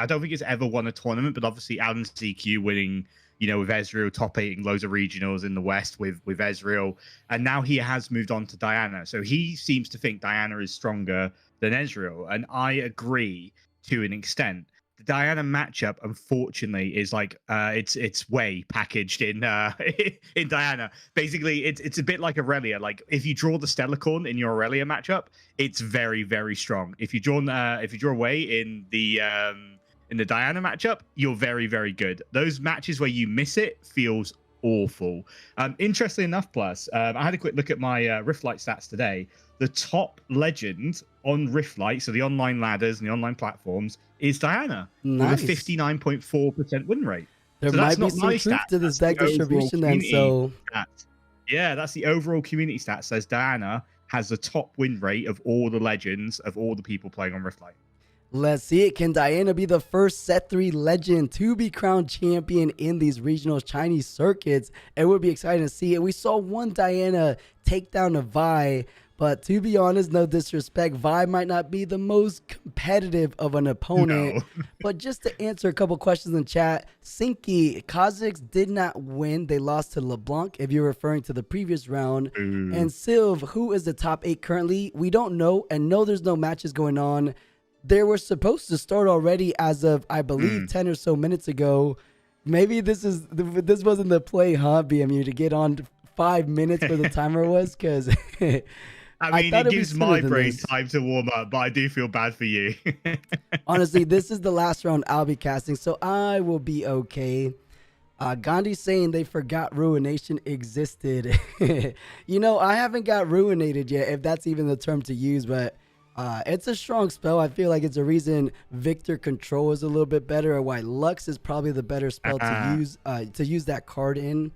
don't think it's ever won a tournament, but obviously Alan CQ winning, with Ezreal top 8 in loads of regionals in the West with Ezreal, and now he has moved on to Diana. So he seems to think Diana is stronger than Ezreal, and I agree to an extent. The Diana matchup, unfortunately, is like it's way packaged in in Diana. Basically, it's a bit like Aurelia. Like if you draw the Stellarcorn in your Aurelia matchup, it's very, very strong. If you draw away in the Diana matchup, you're very, very good. Those matches where you miss it feels awful. Interestingly enough, plus I had a quick look at my Riftlight stats today. The top legend on Riftlight, so the online ladders and the online platforms, is Diana with a 59.4% win rate. There so might be some truth to this deck distribution then. So yeah, that's the overall community stat. Says Diana has the top win rate of all the legends of all the people playing on Riftlight. Let's see it. Can Diana be the first Set 3 legend to be crowned champion in these regional Chinese circuits? It would be exciting to see it. We saw one Diana take down a Vi, but to be honest, no disrespect, Vi might not be the most competitive of an opponent. No. But just to answer a couple questions in chat, Sinky, Kha'Zix did not win. They lost to Leblanc, if you're referring to the previous round. And Sylv, who is the top 8 currently? We don't know, and no, there's no matches going on. They were supposed to start already as of, I believe, 10 or so minutes ago. Maybe this wasn't the play, huh, BMU, to get on 5 minutes where the timer was? Because I mean, it gives my brain time to warm up, but I do feel bad for you. Honestly, this is the last round I'll be casting, so I will be okay. Gandhi's saying they forgot Ruination existed. I haven't got Ruinated yet, if that's even the term to use, but it's a strong spell. I feel like it's a reason Victor Control is a little bit better, or why Lux is probably the better spell to use that card in.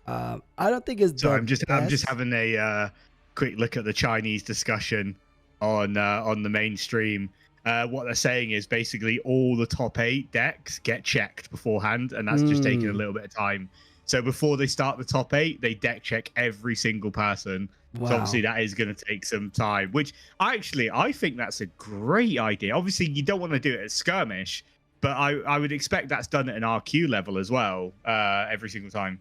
I don't think it's. So I'm just having a quick look at the Chinese discussion on the mainstream. What they're saying is basically all the top 8 decks get checked beforehand, and that's just taking a little bit of time. So before they start the top 8, they deck check every single person. Wow. So obviously that is going to take some time, which I think that's a great idea. Obviously you don't want to do it at skirmish, but I would expect that's done at an RQ level as well, every single time.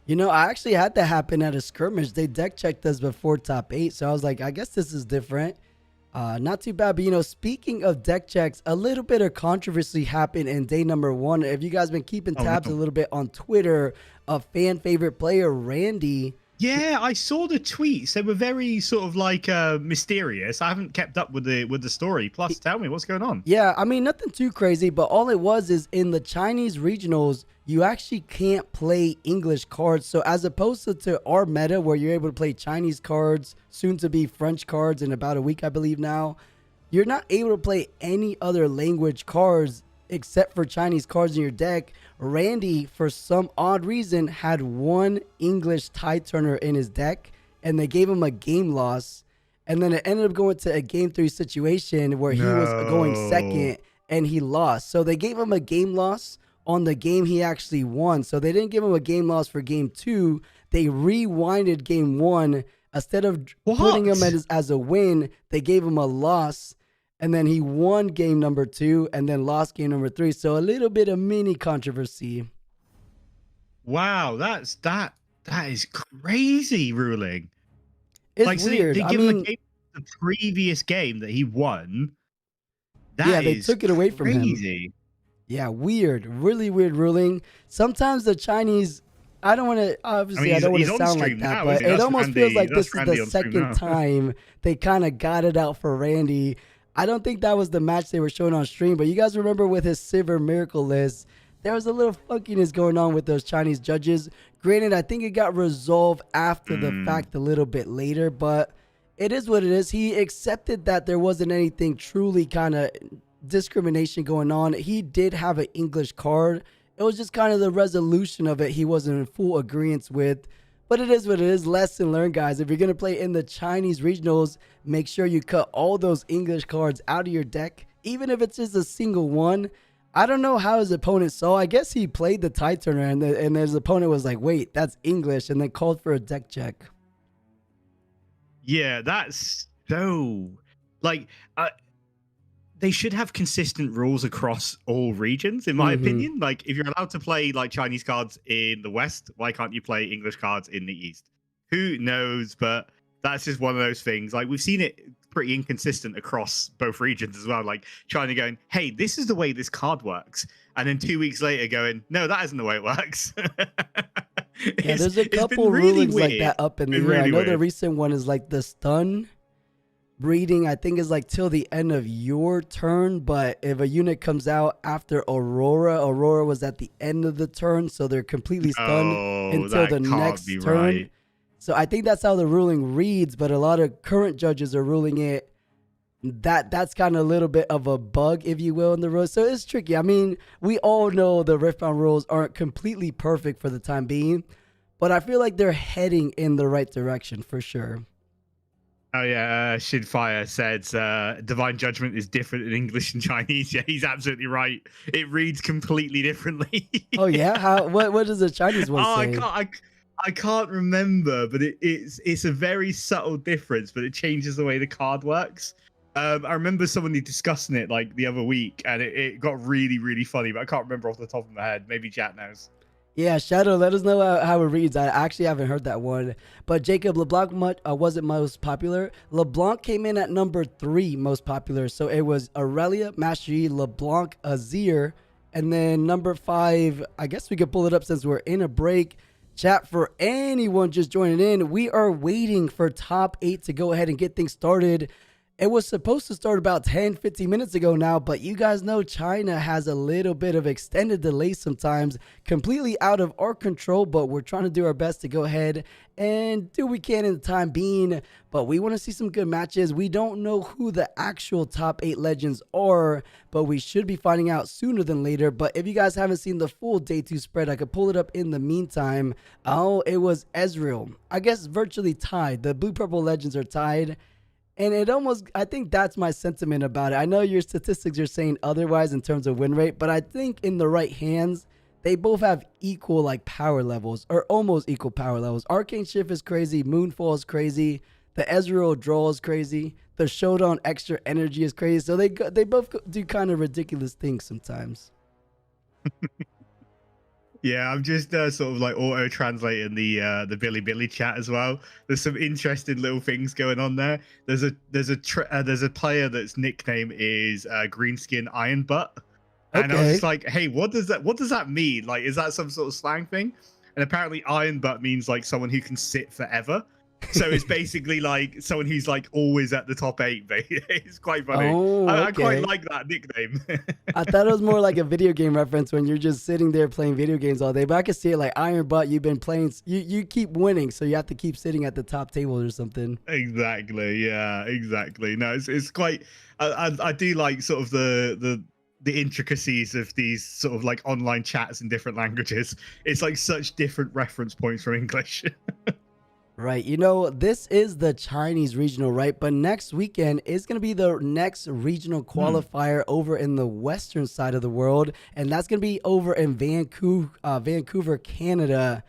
I actually had that happen at a skirmish. They deck checked us before top 8, so I was like, I guess this is different. Not too bad, but speaking of deck checks, a little bit of controversy happened in day number 1. If you guys been keeping tabs a little bit on Twitter, a fan favorite player, Randy. Yeah, I saw the tweets. They were very sort of like mysterious. I haven't kept up with the story. Plus, tell me what's going on. Yeah, I mean, nothing too crazy, but all it was is in the Chinese regionals, you actually can't play English cards. So as opposed to our meta where you're able to play Chinese cards, soon to be French cards in about a week, I believe now, you're not able to play any other language cards except for Chinese cards in your deck. Randy, for some odd reason, had one English tide turner in his deck, and they gave him a game loss. And then it ended up going to a game 3 situation where he was going second and he lost. So they gave him a game loss on the game he actually won. So they didn't give him a game loss for game 2. They rewinded game 1. Instead of putting him as a win, they gave him a loss. And then he won game number 2 and then lost game number 3. So a little bit of mini controversy. Wow, that is crazy ruling. It's weird. They give him a game the previous game that he won. They took it away from him. Yeah, weird. Really weird ruling. Sometimes the Chinese, I don't want to, obviously, I don't want to sound like that, but it almost feels like this is the second time they kind of got it out for Randy. I don't think that was the match they were showing on stream, but you guys remember with his Silver Miracle list, there was a little funkiness going on with those Chinese judges. Granted, I think it got resolved after the fact a little bit later, but it is what it is. He accepted that there wasn't anything truly kind of discrimination going on. He did have an English card. It was just kind of the resolution of it he wasn't in full agreement with. But it is what it is. Lesson learned, guys. If you're going to play in the Chinese regionals, make sure you cut all those English cards out of your deck, even if it's just a single one. I don't know how his opponent saw. I guess he played the tide turner, and his opponent was like, wait, that's English, and then called for a deck check. Yeah, that's so like uh, they should have consistent rules across all regions, in my Hmm. opinion. Like, if you're allowed to play like Chinese cards in the West, why can't you play English cards in the East? Who knows? But that's just one of those things. Like, we've seen it pretty inconsistent across both regions as well. Like, China going, "Hey, this is the way this card works," and then 2 weeks later going, "No, that isn't the way it works." Yeah, it's there's a it's couple been really rulings like weird. that up in Been the air. I really know the weird. recent one is like the stun breeding, I think, is like till the end of your turn, but if a unit comes out after Aurora was at the end of the turn, so they're completely stunned Oh, until the that can't be next turn. right. So I think that's how the ruling reads, but a lot of current judges are ruling it that's kind of a little bit of a bug, if you will, in the rules. So it's tricky. I mean, we all know the Riftbound rules aren't completely perfect for the time being, but I feel like they're heading in the right direction for sure. Oh yeah, Shinfire said divine judgment is different in English and Chinese. Yeah, he's absolutely right. It reads completely differently. Oh yeah, how what does the Chinese one Oh, say? I can't remember, but it's a very subtle difference, but it changes the way the card works. I remember somebody discussing it like the other week, and it got really, really funny, but I can't remember off the top of my head. Maybe chat knows. Yeah, Shadow, let us know how it reads. I actually haven't heard that one. But Jacob, Leblanc wasn't most popular. Leblanc came in at number 3 most popular. So it was Aurelia, Master Yi, Leblanc, Azir. And then number 5, I guess we could pull it up since we're in a break. Chat, for anyone just joining in, we are waiting for top 8 to go ahead and get things started. It was supposed to start about 10, 15 minutes ago now, but you guys know China has a little bit of extended delay sometimes, completely out of our control, but we're trying to do our best to go ahead and do what we can in the time being. But we want to see some good matches. We don't know who the actual top 8 legends are, but we should be finding out sooner than later. But if you guys haven't seen the full day 2 spread, I could pull it up in the meantime. Oh, it was Ezreal. I guess virtually tied. The blue-purple legends are tied. And it almost, I think that's my sentiment about it. I know your statistics are saying otherwise in terms of win rate, but I think in the right hands, they both have equal like power levels or almost equal power levels. Arcane Shift is crazy. Moonfall is crazy. The Ezreal draw is crazy. The Showdown extra energy is crazy. So they both do kind of ridiculous things sometimes. Yeah, I'm just sort of like auto translating the Billy Billy chat as well. There's some interesting little things going on there. There's a player that's nickname is Greenskin Iron Butt, and I was Okay. just like, hey, what does that mean? Like, is that some sort of slang thing? And apparently, Iron Butt means like someone who can sit forever. So it's basically like someone who's like always at the top 8. But it's quite funny. Oh, I quite okay. like that nickname. I thought it was more like a video game reference when you're just sitting there playing video games all day. But I can see it like Iron Butt. You've been playing, you keep winning, so you have to keep sitting at the top table or something. Exactly. Yeah. Exactly. No, it's quite. I do like sort of the intricacies of these sort of like online chats in different languages. It's like such different reference points from English. Right. You know, this is the Chinese regional, right? But next weekend is going to be the next regional qualifier over in the western side of the world. And that's going to be over in Vancouver, Canada.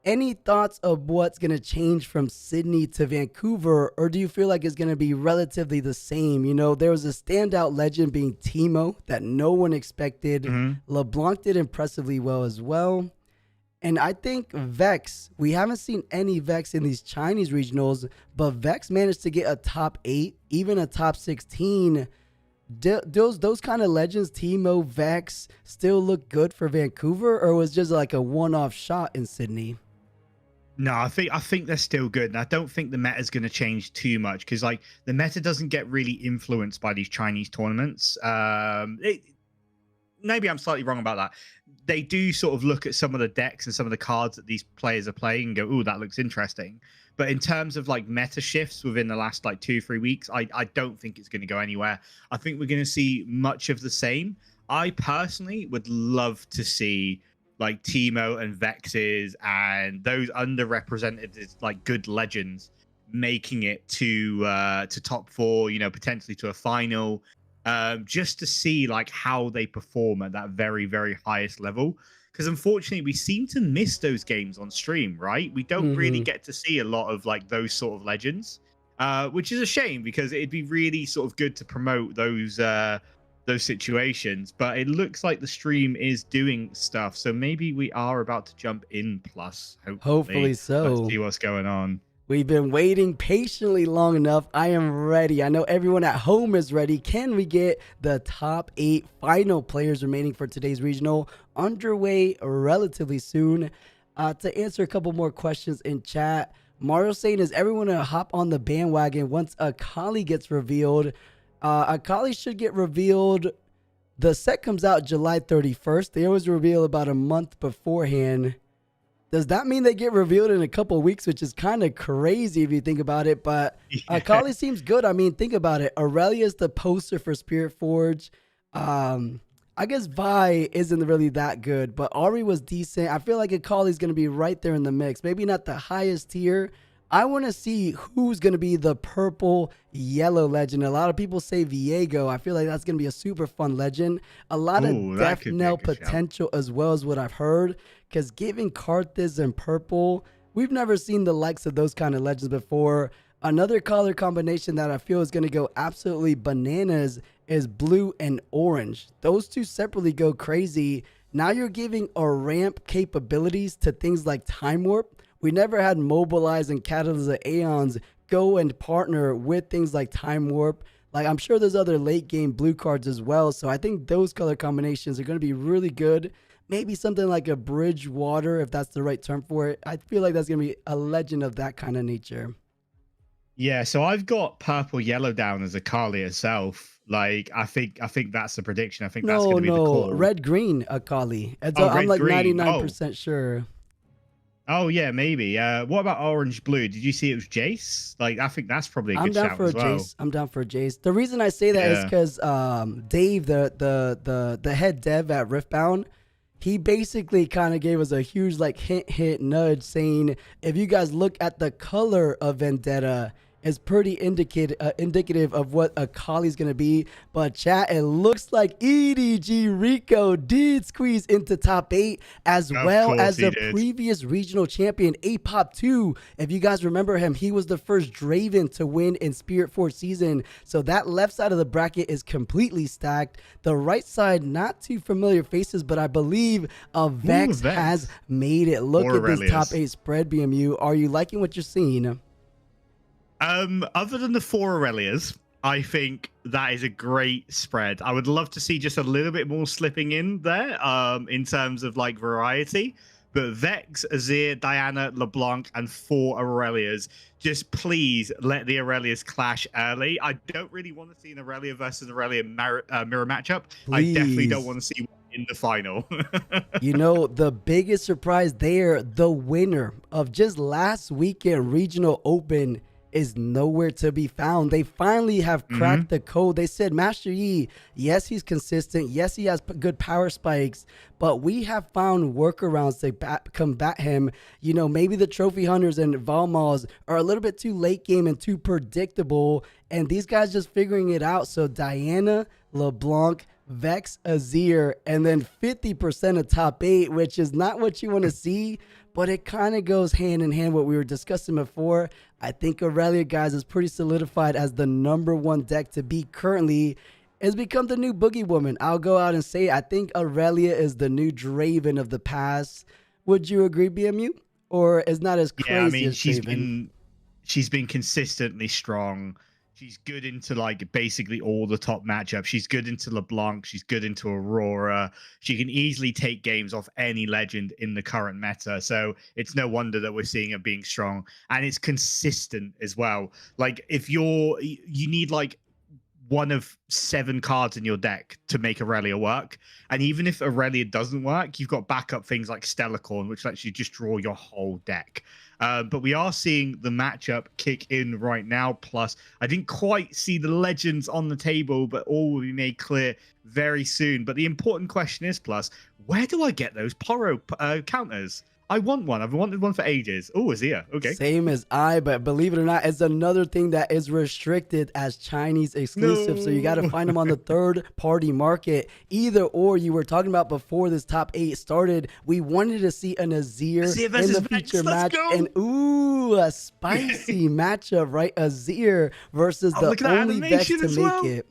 Any thoughts of what's going to change from Sydney to Vancouver? Or do you feel like it's going to be relatively the same? You know, there was a standout legend being Teemo that no one expected. Leblanc did impressively well as well. And I think Vex, we haven't seen any Vex in these Chinese regionals, but Vex managed to get a top 8, even a top 16. Those kind of legends, Teemo, Vex, still look good for Vancouver, or was just like a one-off shot in Sydney? No, I think they're still good, and I don't think the meta is going to change too much because like the meta doesn't get really influenced by these Chinese tournaments. Maybe I'm slightly wrong about that. They do sort of look at some of the decks and some of the cards that these players are playing and go, "Oh, that looks interesting." But in terms of like meta shifts within the last like 2-3 weeks, I don't think it's going to go anywhere. I think we're going to see much of the same. I personally would love to see like Teemo and Vexes and those underrepresented like good legends making it to top 4, you know, potentially to a final. Just to see like how they perform at that very, very highest level. because unfortunately we seem to miss those games on stream, right? We don't really get to see a lot of like those sort of legends, which is a shame because it'd be really sort of good to promote those situations. But it looks like the stream is doing stuff, so maybe we are about to jump in plus. Hopefully so. Let's see what's going on. We've been waiting patiently long enough. I am ready. I know everyone at home is ready. Can we get the top 8 final players remaining for today's regional underway relatively soon? To answer a couple more questions in chat, Mario saying, is everyone going to hop on the bandwagon once Akali gets revealed? Akali should get revealed. The set comes out July 31st. They always reveal about a month beforehand. Does that mean they get revealed in a couple of weeks, which is kind of crazy if you think about it? But Akali seems good. I mean, think about it. Aurelia is the poster for Spirit Forge. I guess Vi isn't really that good, but Ari was decent. I feel like Akali's going to be right there in the mix. Maybe not the highest tier. I want to see who's going to be the purple yellow legend. A lot of people say Viego. I feel like that's going to be a super fun legend. A lot of Death Knell potential as well as what I've heard. Because giving Karthus and purple, we've never seen the likes of those kind of legends before. Another color combination that I feel is going to go absolutely bananas is blue and orange. Those two separately go crazy. Now you're giving a ramp capabilities to things like Time Warp. We never had Mobilize and Catalyst of Aeons go and partner with things like Time Warp. Like, I'm sure there's other late game blue cards as well. So I think those color combinations are going to be really good. Maybe something like a Bridgewater, if that's the right term for it. I feel like that's going to be a legend of that kind of nature. Yeah, so I've got purple yellow down as Akali itself. Like, I think that's the prediction. I think that's going to be the call. Red green Akali. I'm like 99% sure. Oh yeah, maybe. What about orange blue? Did you see it was Jace? Like, I think that's probably a good shout as well. Jace. I'm down for Jace. The reason I say that is because Dave, the head dev at Riftbound, he basically kind of gave us a huge like hint nudge saying, if you guys look at the color of Vendetta, it's pretty indicative of what Akali's going to be. But chat, it looks like EDG Rico did squeeze into top 8 as well as the previous regional champion, Apop 2. If you guys remember him, he was the first Draven to win in Spirit Forge season. So that left side of the bracket is completely stacked. The right side, not too familiar faces, but I believe Vex has made it. Look at this top 8 spread, BMU. Are you liking what you're seeing? Other than the 4 Aurelias, I think that is a great spread. I would love to see just a little bit more slipping in there, in terms of like variety. But Vex, Azir, Diana, LeBlanc, and 4 Aurelias. Just please let the Aurelias clash early. I don't really want to see an Aurelia versus Aurelia mirror matchup. Please. I definitely don't want to see one in the final. You know, the biggest surprise there, the winner of just last weekend Regional Open is nowhere to be found. They finally have cracked the code. They said, Master Yi, yes, he's consistent. Yes, he has good power spikes, but we have found workarounds to combat him. You know, maybe the Trophy Hunters and Valmals are a little bit too late game and too predictable, and these guys just figuring it out. So Diana, LeBlanc, Vex, Azir, and then 50% of top 8, which is not what you want to see, but it kind of goes hand in hand what we were discussing before. I think Aurelia, guys, is pretty solidified as the #1 deck to beat currently. Has become the new Boogie Woman. I'll go out and say I think Aurelia is the new Draven of the past. Would you agree, BMU? Or is not as crazy as Draven? She's been consistently strong. She's good into like basically all the top matchups. She's good into LeBlanc. She's good into Aurora. She can easily take games off any legend in the current meta. So it's no wonder that we're seeing her being strong. And it's consistent as well. Like if you need like one of 7 cards in your deck to make Aurelia work. And even if Aurelia doesn't work, you've got backup things like Stellarcorn, which lets you just draw your whole deck. But we are seeing the matchup kick in right now. Plus, I didn't quite see the legends on the table, but all will be made clear very soon. But the important question is, Plus, where do I get those Poro counters? I want one. I've wanted one for ages. Oh, Azir. Okay. Same as I, but believe it or not, it's another thing that is restricted as Chinese exclusive. So you got to find them on the third-party market. Either or, you were talking about before this top 8 started, we wanted to see an Azir in the feature match. And ooh, a spicy matchup, right? Azir versus the only Vex to make it.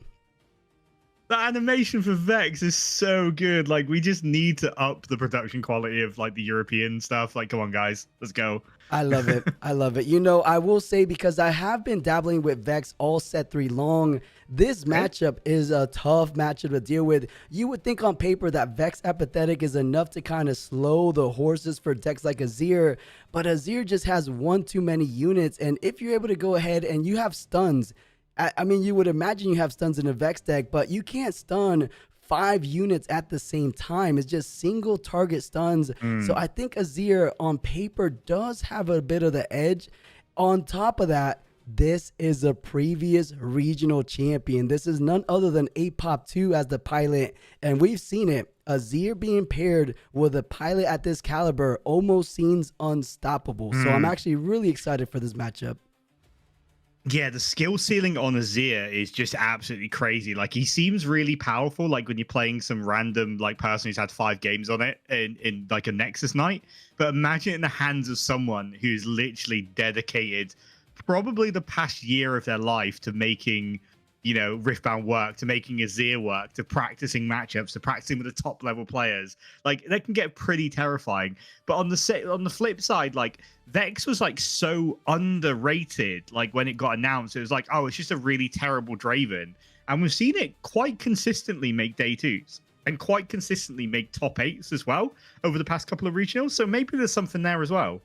The animation for Vex is so good. Like, we just need to up the production quality of like the European stuff. Like, come on, guys, let's go. I love it. I love it. You know, I will say, because I have been dabbling with Vex all set 3 long, this matchup is a tough matchup to deal with. You would think on paper that Vex apathetic is enough to kind of slow the horses for decks like Azir, but Azir just has one too many units. And if you're able to go ahead and you have stuns, I mean, you would imagine you have stuns in a Vex deck, but you can't stun 5 units at the same time. It's just single target stuns. So I think Azir on paper does have a bit of the edge. On top of that, this is a previous regional champion. This is none other than Apop2 as the pilot, and we've seen it. Azir being paired with a pilot at this caliber almost seems unstoppable. So I'm actually really excited for this matchup. Yeah, the skill ceiling on Azir is just absolutely crazy. Like, he seems really powerful, like when you're playing some random like person who's had 5 games on it in like a Nexus night. But imagine it in the hands of someone who's literally dedicated probably the past year of their life to making, you know, Riftbound work, to making Azir work, to practicing matchups, to practicing with the top level players. Like, that can get pretty terrifying. But on the flip side, like, Vex was like so underrated. Like, when it got announced, it was like, oh, it's just a really terrible Draven. And we've seen it quite consistently make day 2s and quite consistently make top 8s as well over the past couple of regionals. So maybe there's something there as well.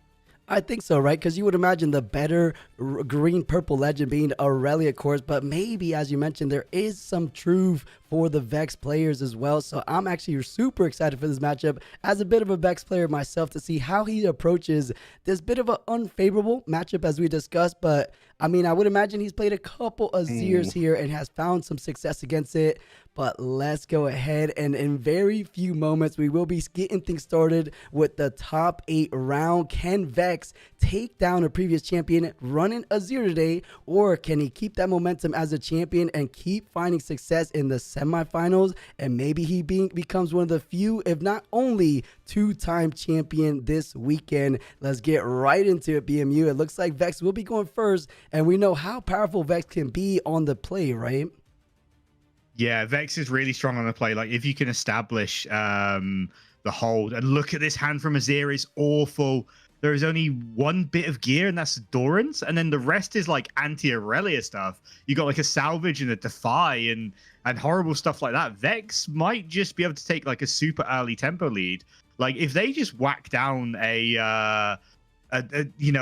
I think so, right? Because you would imagine the better green-purple legend being Aurelia, of course, but maybe, as you mentioned, there is some truth for the Vex players as well. So I'm actually super excited for this matchup as a bit of a Vex player myself to see how he approaches this bit of an unfavorable matchup as we discussed. But I mean, I would imagine he's played a couple of Azirs here and has found some success against it. But let's go ahead, and in very few moments, we will be getting things started with the top 8 round. Can Vex take down a previous champion running Azir today, or can he keep that momentum as a champion and keep finding success in the semifinals? And maybe he becomes one of the few, if not only, 2-time champion this weekend. Let's get right into it, BMU. It looks like Vex will be going first, and we know how powerful Vex can be on the play, right? Yeah, Vex is really strong on the play. Like, if you can establish the hold, and look at this hand from Azir, it's awful. There is only one bit of gear, and that's Doran's, and then the rest is like anti-Aurelia stuff. You got like a salvage and a defy and horrible stuff like that. Vex might just be able to take like a super early tempo lead. Like, if they just whack down a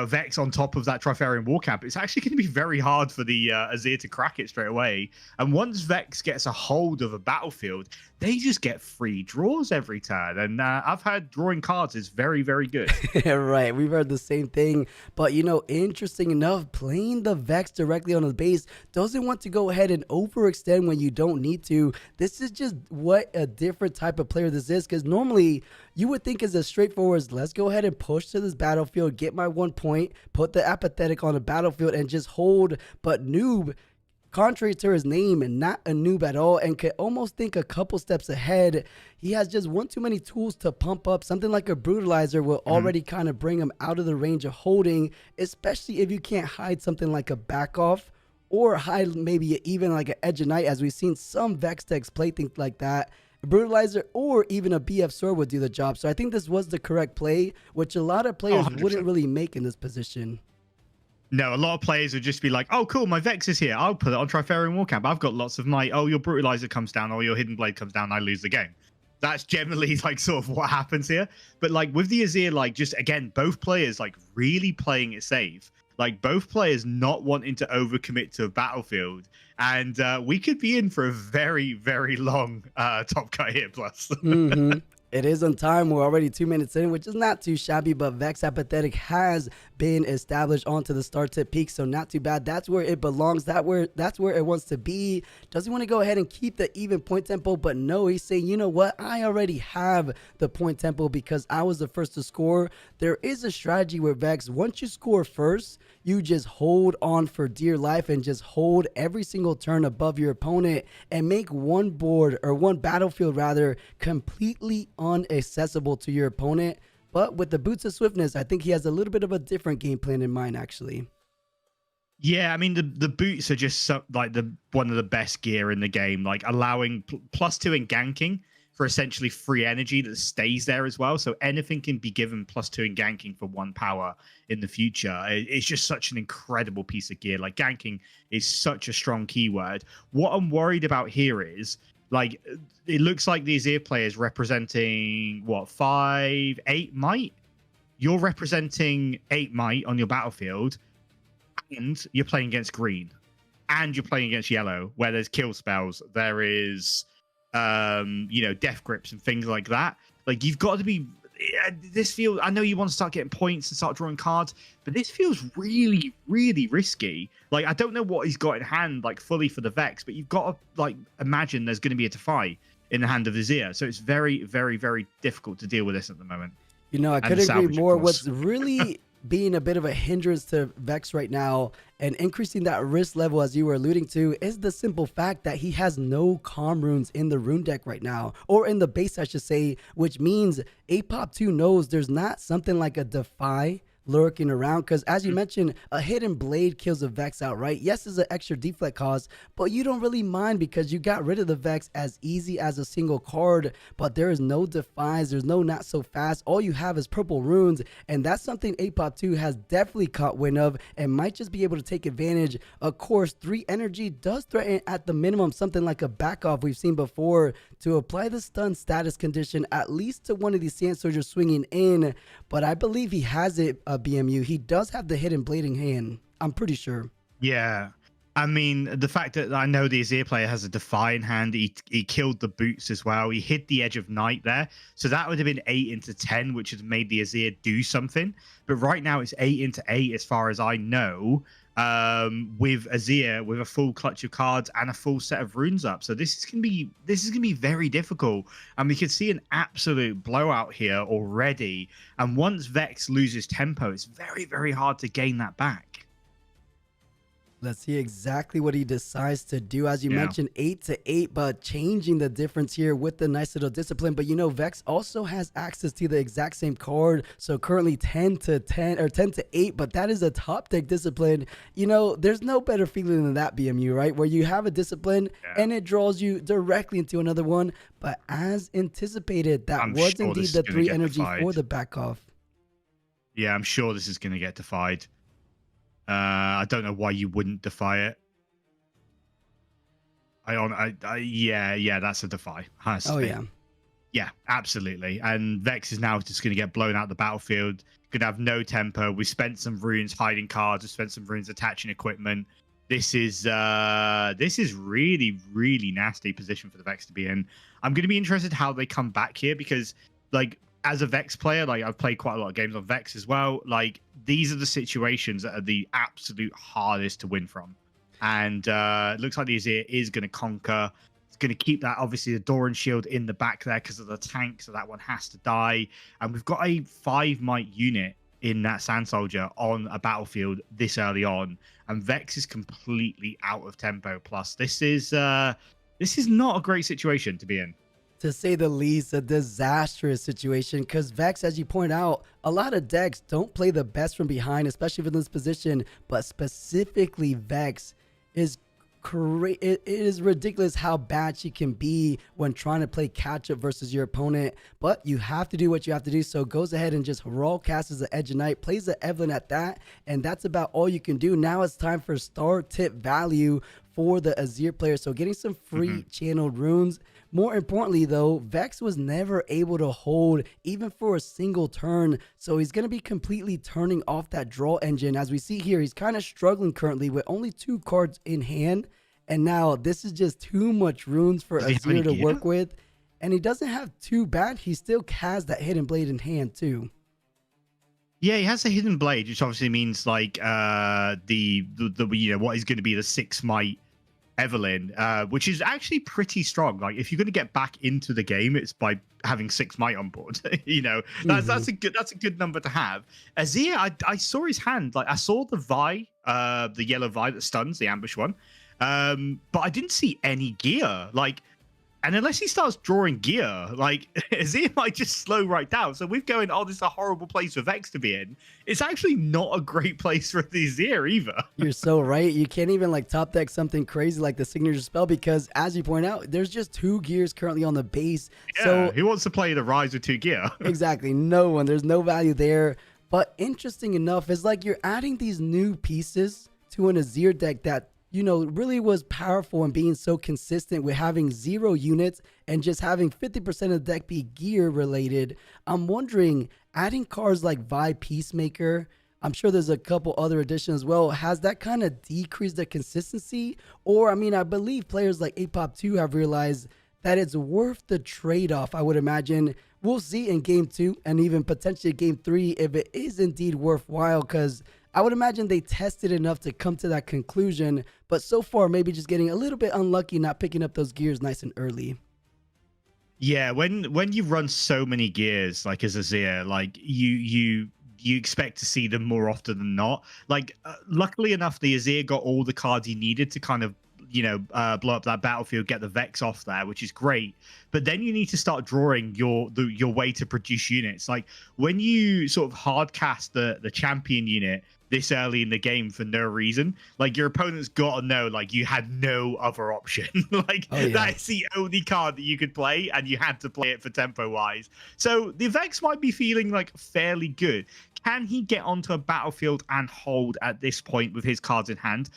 Vex on top of that Trifarian War Camp, it's actually going to be very hard for the Azir to crack it straight away. And once Vex gets a hold of a battlefield, they just get free draws every turn. And I've heard drawing cards is very, very good. Right, we've heard the same thing. But, you know, interesting enough, playing the Vex directly on the base doesn't want to go ahead and overextend when you don't need to. This is just what a different type of player this is, because normally you would think is as straightforward as, let's go ahead and push to this battlefield, get my 1 point, put the apathetic on the battlefield, and just hold. But Noob, contrary to his name, and not a noob at all, and could almost think a couple steps ahead. He has just one too many tools to pump up. Something like a brutalizer will already kind of bring him out of the range of holding, especially if you can't hide something like a back off, or hide maybe even like an Edge of Night, as we've seen some Vex decks play things like that. A brutalizer or even a BF sword would do the job. So I think this was the correct play, which a lot of players wouldn't really make in this position. No, a lot of players would just be like, oh, cool, my Vex is here. I'll put it on Trifarian War Camp. I've got lots of might. Oh, your Brutalizer comes down, or your Hidden Blade comes down, I lose the game. That's generally like sort of what happens here. But like with the Azir, like just again, both players like really playing it safe. Like both players not wanting to overcommit to a battlefield. And we could be in for a very, very long top cut here plus. It is on time. We're already 2 minutes in, which is not too shabby, but Vex Apathetic has been established onto the star tip peak, so not too bad. That's where it belongs. That's where it wants to be. Does he want to go ahead and keep the even point tempo? But no, he's saying, you know what? I already have the point tempo because I was the first to score. There is a strategy where Vex, once you score first, you just hold on for dear life and just hold every single turn above your opponent and make one board or one battlefield rather completely inaccessible to your opponent. But with the Boots of Swiftness, I think he has a little bit of a different game plan in mind, actually. Yeah, I mean, the boots are just like one of the best gear in the game, like allowing +2 in ganking for essentially free energy that stays there as well. So anything can be given +2 in ganking for 1 power in the future. It's just such an incredible piece of gear. Like, ganking is such a strong keyword. What I'm worried about here is, like, it looks like the Azir player is representing, what, 5, 8 might? You're representing 8 might on your battlefield, and you're playing against green, and you're playing against yellow, where there's kill spells, there is death grips and things like that. Like, you've got to be this feels, I know you want to start getting points and start drawing cards, but this feels really, really risky. Like, I don't know what he's got in hand, like, fully for the Vex, but you've got to, like, imagine there's going to be a Defy in the hand of Azir. So it's very, very, very difficult to deal with this at the moment. You know, I couldn't agree more. What's really being a bit of a hindrance to Vex right now and increasing that risk level, as you were alluding to, is the simple fact that he has no calm runes in the rune deck right now, or in the base, I should say, which means Apop 2 knows there's not something like a Defy lurking around, because as you mentioned, a hidden blade kills a Vex outright. Yes, it's an extra deflect cost, but you don't really mind because you got rid of the Vex as easy as a single card. But there is no Defies, there's no not so fast. All you have is purple runes, and that's something Apop 2 has definitely caught wind of and might just be able to take advantage. Of course, 3 energy does threaten at the minimum something like a back off we've seen before to apply the stun status condition at least to one of these Sand Soldiers swinging in, but I believe he has it. BMU, he does have the hidden blading hand, I'm pretty sure. Yeah, I mean, the fact that I know the Azir player has a Defy in hand, he killed the boots as well, he hit the Edge of Night there, so that would have been 8 into 10, which has made the Azir do something. But right now it's 8 into 8 as far as I know, with Azir with a full clutch of cards and a full set of runes up. So this is gonna be very difficult, and we can see an absolute blowout here already. And once Vex loses tempo, it's very, very hard to gain that back. Let's see exactly what he decides to do. As you mentioned, 8 to 8, but changing the difference here with the nice little discipline. But you know, Vex also has access to the exact same card. So currently 10 to 10 or 10 to 8, but that is a top deck discipline. You know, there's no better feeling than that, BMU, right? Where you have a discipline and it draws you directly into another one. But as anticipated, that was sure indeed the 3 energy defied for the back off. Yeah, I'm sure this is going to get defied. I don't know why you wouldn't defy it. Yeah, that's a defy. Oh yeah, yeah, absolutely. And Vex is now just going to get blown out the battlefield. Going to have no tempo. We spent some runes hiding cards. We spent some runes attaching equipment. This is really, really nasty position for the Vex to be in. I'm going to be interested how they come back here, because, like, as a Vex player, like, I've played quite a lot of games on Vex as well. Like, these are the situations that are the absolute hardest to win from. And it looks like the Azir is going to conquer. It's going to keep that, obviously, the Doran shield in the back there because of the tank, so that one has to die. And we've got a 5 might unit in that Sand Soldier on a battlefield this early on. And Vex is completely out of tempo. Plus, this is not a great situation to be in. To say the least, a disastrous situation, because Vex, as you point out, a lot of decks don't play the best from behind, especially for this position, but specifically Vex is it is ridiculous how bad she can be when trying to play catch up versus your opponent. But you have to do what you have to do, so goes ahead and just raw casts the Edge of Night, plays the Evelyn at that, and that's about all you can do. Now it's time for star tip value for the Azir player, so getting some free channeled runes. More importantly, though, Vex was never able to hold even for a single turn, so he's going to be completely turning off that draw engine. As we see here, he's kind of struggling currently with only 2 cards in hand, and now this is just too much runes for Azir to work with, and he doesn't have too bad. He still has that hidden blade in hand, too. Yeah, he has a hidden blade, which obviously means like the what is going to be the 6 might Evelyn, which is actually pretty strong. Like if you're going to get back into the game, it's by having 6 might on board. That's a good number to have. Azir, I saw his hand. Like I saw the the yellow Vi that stuns, the ambush one, but I didn't see any gear. Like. And unless he starts drawing gear, like Azir might just slow right down. So we're going, oh, this is a horrible place for Vex to be in. It's actually not a great place for the Azir either. You're so right. You can't even like top deck something crazy like the signature spell because, as you point out, there's just 2 gears currently on the base. Yeah, so who wants to play the Rise with 2 gear? Exactly. No one. There's no value there. But interesting enough, it's like you're adding these new pieces to an Azir deck that really was powerful and being so consistent with having 0 units and just having 50% of the deck be gear related. I'm wondering, adding cards like Vi Peacemaker, I'm sure there's a couple other additions as well. Has that kind of decreased the consistency? Or, I believe players like Apop2 have realized that it's worth the trade-off, I would imagine. We'll see in Game 2 and even potentially Game 3 if it is indeed worthwhile, because I would imagine they tested enough to come to that conclusion, but so far maybe just getting a little bit unlucky not picking up those gears nice and early. Yeah, when you run so many gears like as Azir, like you expect to see them more often than not. Like luckily enough, the Azir got all the cards he needed to kind of blow up that battlefield, get the Vex off there, which is great. But then you need to start drawing your way to produce units. Like when you sort of hard cast the champion unit this early in the game for no reason, like your opponent's got to know like you had no other option. That is the only card that you could play, and you had to play it for tempo wise. So the Vex might be feeling like fairly good. Can he get onto a battlefield and hold at this point with his cards in hand?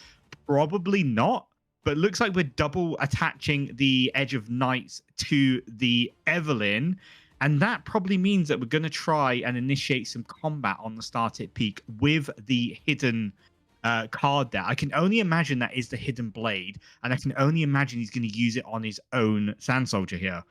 Probably not. But it looks like we're double attaching the Edge of Knights to the Evelyn. And that probably means that we're going to try and initiate some combat on the start at peak with the hidden card there. I can only imagine that is the hidden blade. And I can only imagine he's going to use it on his own Sand Soldier here.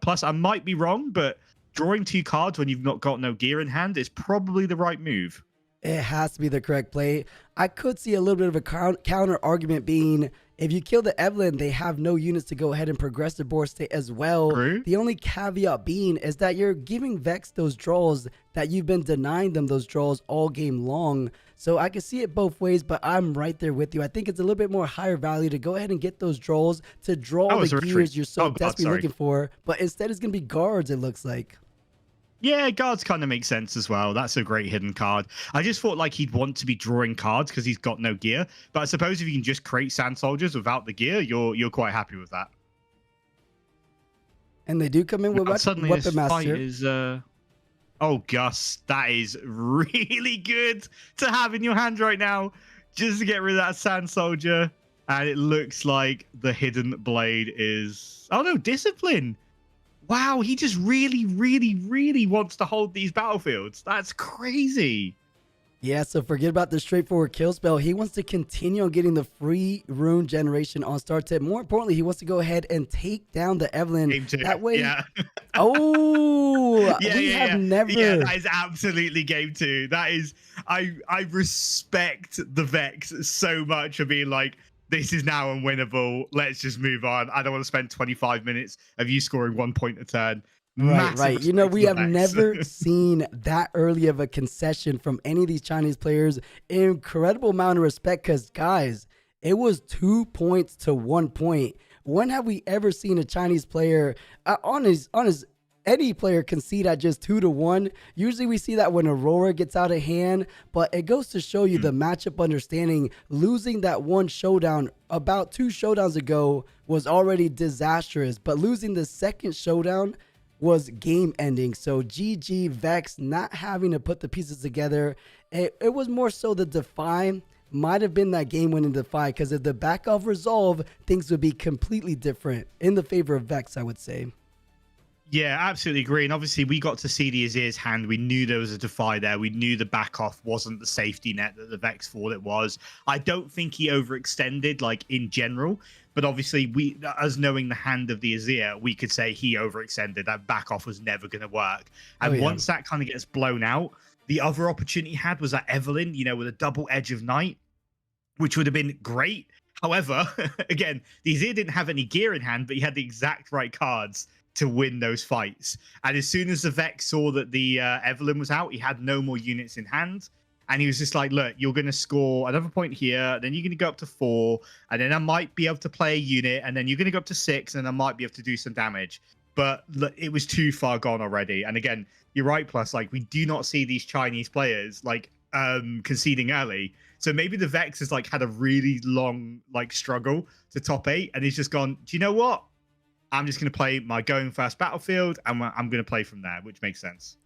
Plus, I might be wrong, but drawing 2 cards when you've not got no gear in hand is probably the right move. It has to be the correct play. I could see a little bit of a counter argument being, if you kill the Evelyn, they have no units to go ahead and progress their board state as well. True. The only caveat being is that you're giving Vex those draws that you've been denying them those draws all game long. So I can see it both ways, but I'm right there with you. I think it's a little bit more higher value to go ahead and get those draws to draw the gears you're so desperately looking for. But instead it's going to be guards, it looks like. Yeah, guards kind of make sense as well. That's a great hidden card. I just thought like he'd want to be drawing cards because he's got no gear. But I suppose if you can just create Sand Soldiers without the gear, you're quite happy with that. And they do come in with Weapon Master. Is, oh, Gus, that is really good to have in your hand right now. Just to get rid of that Sand Soldier. And it looks like the hidden blade is... Oh, no, Discipline. Wow, he just really, really, really wants to hold these battlefields. That's crazy. Yeah, so forget about the straightforward kill spell. He wants to continue on getting the free rune generation on start tip. More importantly, he wants to go ahead and take down the Evelyn. Game 2. That way. Yeah. Oh, we have never. Yeah, that is absolutely game 2. That is, I respect the Vex so much for being like, this is now unwinnable. Let's just move on. I don't want to spend 25 minutes of you scoring 1 point a turn. Right. We have never seen that early of a concession from any of these Chinese players. Incredible amount of respect because, guys, it was 2 points to 1 point. When have we ever seen a Chinese player any player concede at just 2-1? Usually we see that when Aurora gets out of hand, but it goes to show you the matchup understanding. Losing that one showdown about 2 showdowns ago was already disastrous, but losing the second showdown was game ending. So GG Vex not having to put the pieces together. It was more so the Defy might have been that game winning Defy, because if the back off resolve, things would be completely different in the favor of Vex, I would say. Yeah, absolutely agree. And obviously we got to see the Azir's hand. We knew there was a Defy there. We knew the back off wasn't the safety net that the Vex thought it was. I don't think he overextended like in general, but obviously us knowing the hand of the Azir, we could say he overextended. That back off was never going to work. And once that kind of gets blown out, The other opportunity he had was that Evelyn, with a double Edge of Night, which would have been great. However, again, the Azir didn't have any gear in hand, but he had the exact right cards to win those fights. And as soon as the Vex saw that the Evelyn was out, he had no more units in hand. And he was just like, look, you're going to score another point here, then you're going to go up to 4, and then I might be able to play a unit, and then you're going to go up to 6, and I might be able to do some damage. But look, it was too far gone already. And again, you're right, Plus, like, we do not see these Chinese players, like, conceding early. So maybe the Vex has, like, had a really long, like, struggle to top 8, and he's just gone, do you know what? I'm just going to play my going first battlefield, and I'm going to play from there, which makes sense.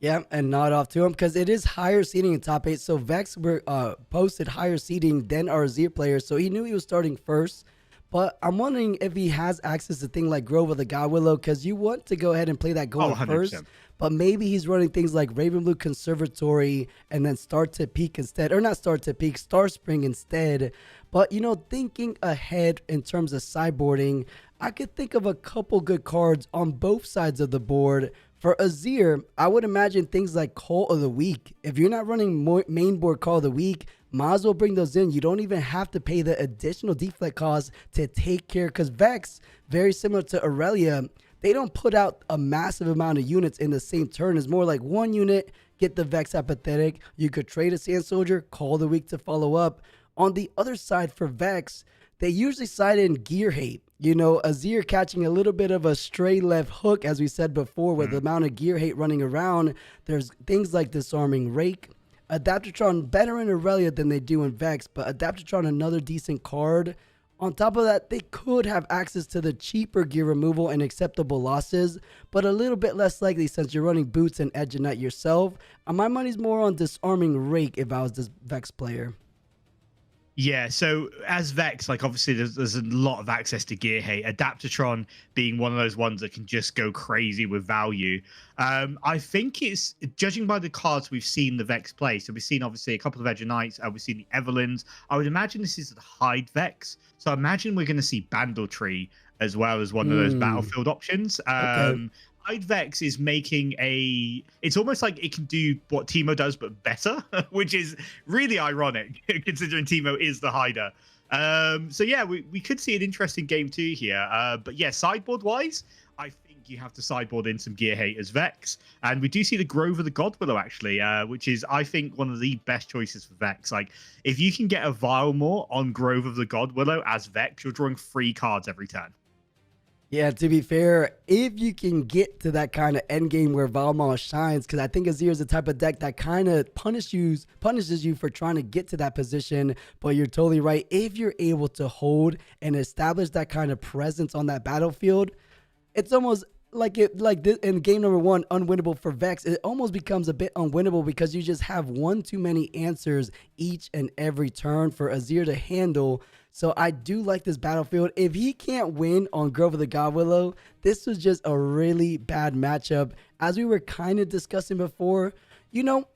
Yeah, and nod off to him because it is higher seeding in top 8. So Vex were posted higher seeding than our Azir players, so he knew he was starting first. But I'm wondering if he has access to things like Grove of the God Willow, because you want to go ahead and play that going first. But maybe he's running things like Raven Blue Conservatory and then Start to Peak instead. Or not Start to Peak, Star Spring instead. But, thinking ahead in terms of sideboarding, I could think of a couple good cards on both sides of the board. For Azir, I would imagine things like Call of the Week. If you're not running main board Call of the Week, might as well bring those in. You don't even have to pay the additional deflect cost to take care. Because Vex, very similar to Aurelia, they don't put out a massive amount of units in the same turn. It's more like one unit, get the Vex apathetic. You could trade a Sand Soldier, Call of the Week to follow up. On the other side for Vex, they usually side in gear hate. Azir catching a little bit of a stray left hook, as we said before, with the amount of gear hate running around. There's things like Disarming Rake. Adaptatron better in Aurelia than they do in Vex, but Adaptatron another decent card. On top of that, they could have access to the cheaper gear removal and acceptable losses, but a little bit less likely since you're running Boots and Edge of Night yourself. My money's more on Disarming Rake if I was this Vex player. Yeah, so as Vex, like obviously there's a lot of access to gear hate. Adaptatron being one of those ones that can just go crazy with value. I think it's, judging by the cards we've seen the Vex play, so we've seen obviously a couple of Edge of Knights, we've seen the Evelyns. I would imagine this is the Hide Vex. So I imagine we're going to see Bandle Tree as well as one of those battlefield options. Okay. Hide Vex is making it's almost like it can do what Teemo does, but better, which is really ironic considering Teemo is the hider. So yeah, we could see an interesting game too here. But yeah, sideboard wise, I think you have to sideboard in some gear hate as Vex. And we do see the Grove of the God Willow actually, which is, I think, one of the best choices for Vex. Like, if you can get a Vilemore on Grove of the God Willow as Vex, you're drawing 3 cards every turn. Yeah, to be fair, if you can get to that kind of end game where Vilemore shines, because I think Azir is the type of deck that kind of punishes you for trying to get to that position. But you're totally right. If you're able to hold and establish that kind of presence on that battlefield, it's almost like in game number 1, unwinnable for Vex. It almost becomes a bit unwinnable because you just have one too many answers each and every turn for Azir to handle. So I do like this battlefield. If he can't win on Grove of the God Willow, this was just a really bad matchup. As we were kind of discussing before,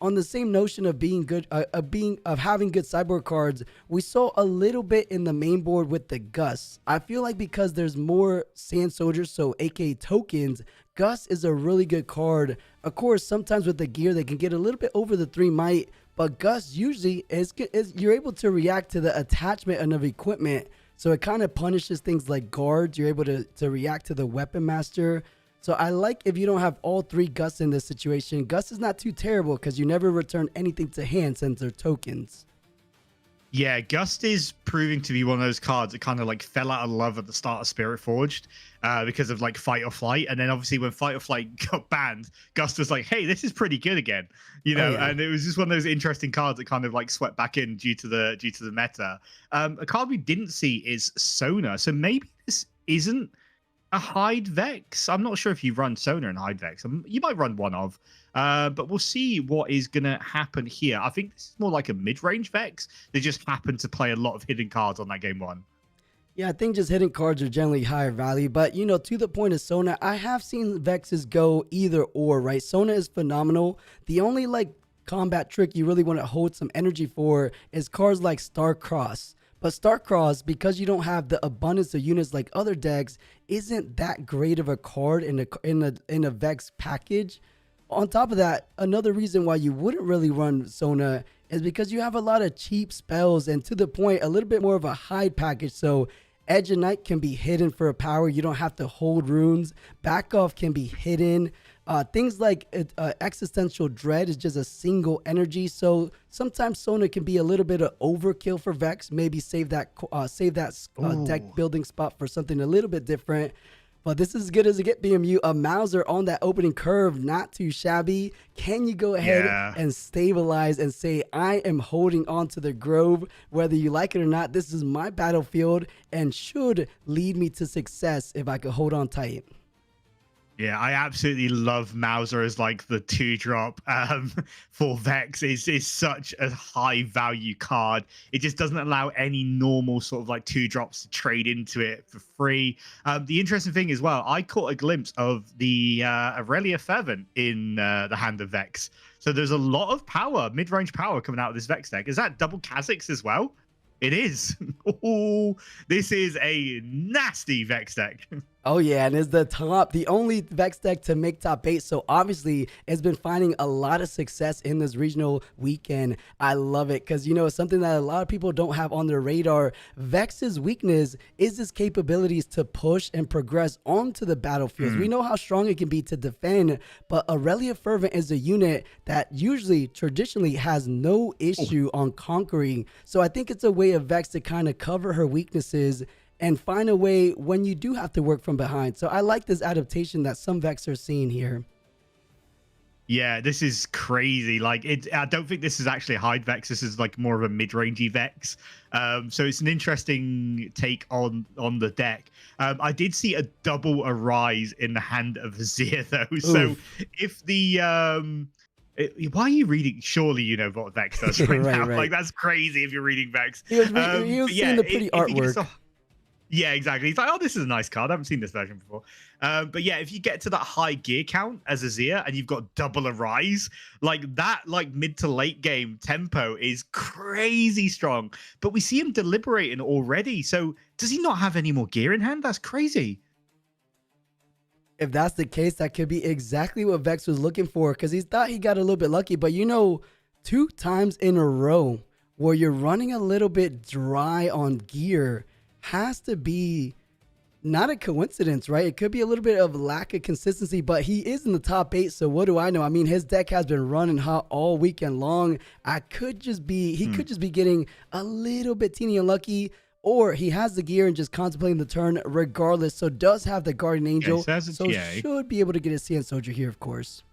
on the same notion of being good, of having good sideboard cards, we saw a little bit in the main board with the Gus. I feel like because there's more Sand Soldiers, so aka tokens, Gus is a really good card. Of course, sometimes with the gear, they can get a little bit over the 3 might, but Gus usually is you're able to react to the attachment of equipment. So it kind of punishes things like guards. You're able to react to the Weapon Master. So I like if you don't have all 3 Gus in this situation. Gus is not too terrible because you never return anything to hand since they're tokens. Yeah, Gust is proving to be one of those cards that kind of like fell out of love at the start of Spirit Forged because of like Fight or Flight. And then obviously when Fight or Flight got banned, Gust was like, hey, this is pretty good again. And it was just one of those interesting cards that kind of like swept back in due to the meta. A card we didn't see is Sona. So maybe this isn't a Hide Vex. I'm not sure if you run Sona and Hide Vex. You might run one of. But we'll see what is going to happen here. I think this is more like a mid-range Vex. They just happen to play a lot of hidden cards on that game 1. Yeah, I think just hidden cards are generally higher value. But, to the point of Sona, I have seen Vexes go either or, right? Sona is phenomenal. The only, combat trick you really want to hold some energy for is cards like Starcross. But Starcross, because you don't have the abundance of units like other decks, isn't that great of a card in a Vex package. On top of that, another reason why you wouldn't really run Sona is because you have a lot of cheap spells and, to the point, a little bit more of a hide package. So Edge of Night can be hidden for a power. You don't have to hold runes. Back off can be hidden. Things like Existential Dread is just a single energy. So sometimes Sona can be a little bit of overkill for Vex. Maybe save that deck building spot for something a little bit different. But this is as good as it gets, BMU. A Mauser on that opening curve, not too shabby. Can you go ahead and stabilize and say, I am holding on to the Grove, whether you like it or not? This is my battlefield and should lead me to success if I could hold on tight. Yeah, I absolutely love Mauser as like the 2-drop for Vex. Is such a high value card. It just doesn't allow any normal sort of like 2-drops to trade into it for free. The interesting thing as well, I caught a glimpse of the Aurelia Fervent in the hand of Vex. So there's a lot of power, mid-range power coming out of this Vex deck. Is that double Kha'Zix as well? It is. Oh, this is a nasty Vex deck. Oh yeah, and it's the only Vex deck to make top 8. So obviously it's been finding a lot of success in this regional weekend. I love it because, you know, it's something that a lot of people don't have on their radar. Vex's weakness is his capabilities to push and progress onto the battlefields. We know how strong it can be to defend, but Aurelia Fervent is a unit that usually traditionally has no issue on conquering. So I think it's a way of Vex to kind of cover her weaknesses and find a way when you do have to work from behind. So I like this adaptation that some Vex are seeing here. Yeah, this is crazy. Like, I don't think this is actually a hide Vex. This is like more of a mid-rangey Vex. So it's an interesting take on the deck. I did see a double Arise in the hand of Azir though. So if the why are you reading? Surely you know what Vex does right now. Right. Like, that's crazy if you're reading Vex. He was seeing the pretty artwork. Yeah, exactly. He's like, oh, this is a nice card. I haven't seen this version before. But yeah, if you get to that high gear count as Azir and you've got double Arise, like that, like mid to late game tempo is crazy strong. But we see him deliberating already. So does he not have any more gear in hand? That's crazy. If that's the case, that could be exactly what Vex was looking for, because he thought he got a little bit lucky. But, you know, 2 times in a row where you're running a little bit dry on gear has to be not a coincidence, right? It could be a little bit of lack of consistency, but he is in the top 8. So what do I know? I mean, his deck has been running hot all weekend long. He could just be getting a little bit teeny unlucky, or he has the gear and just contemplating the turn regardless. So does have the Guardian Angel, so should be able to get a Xi'an Soldier here, of course.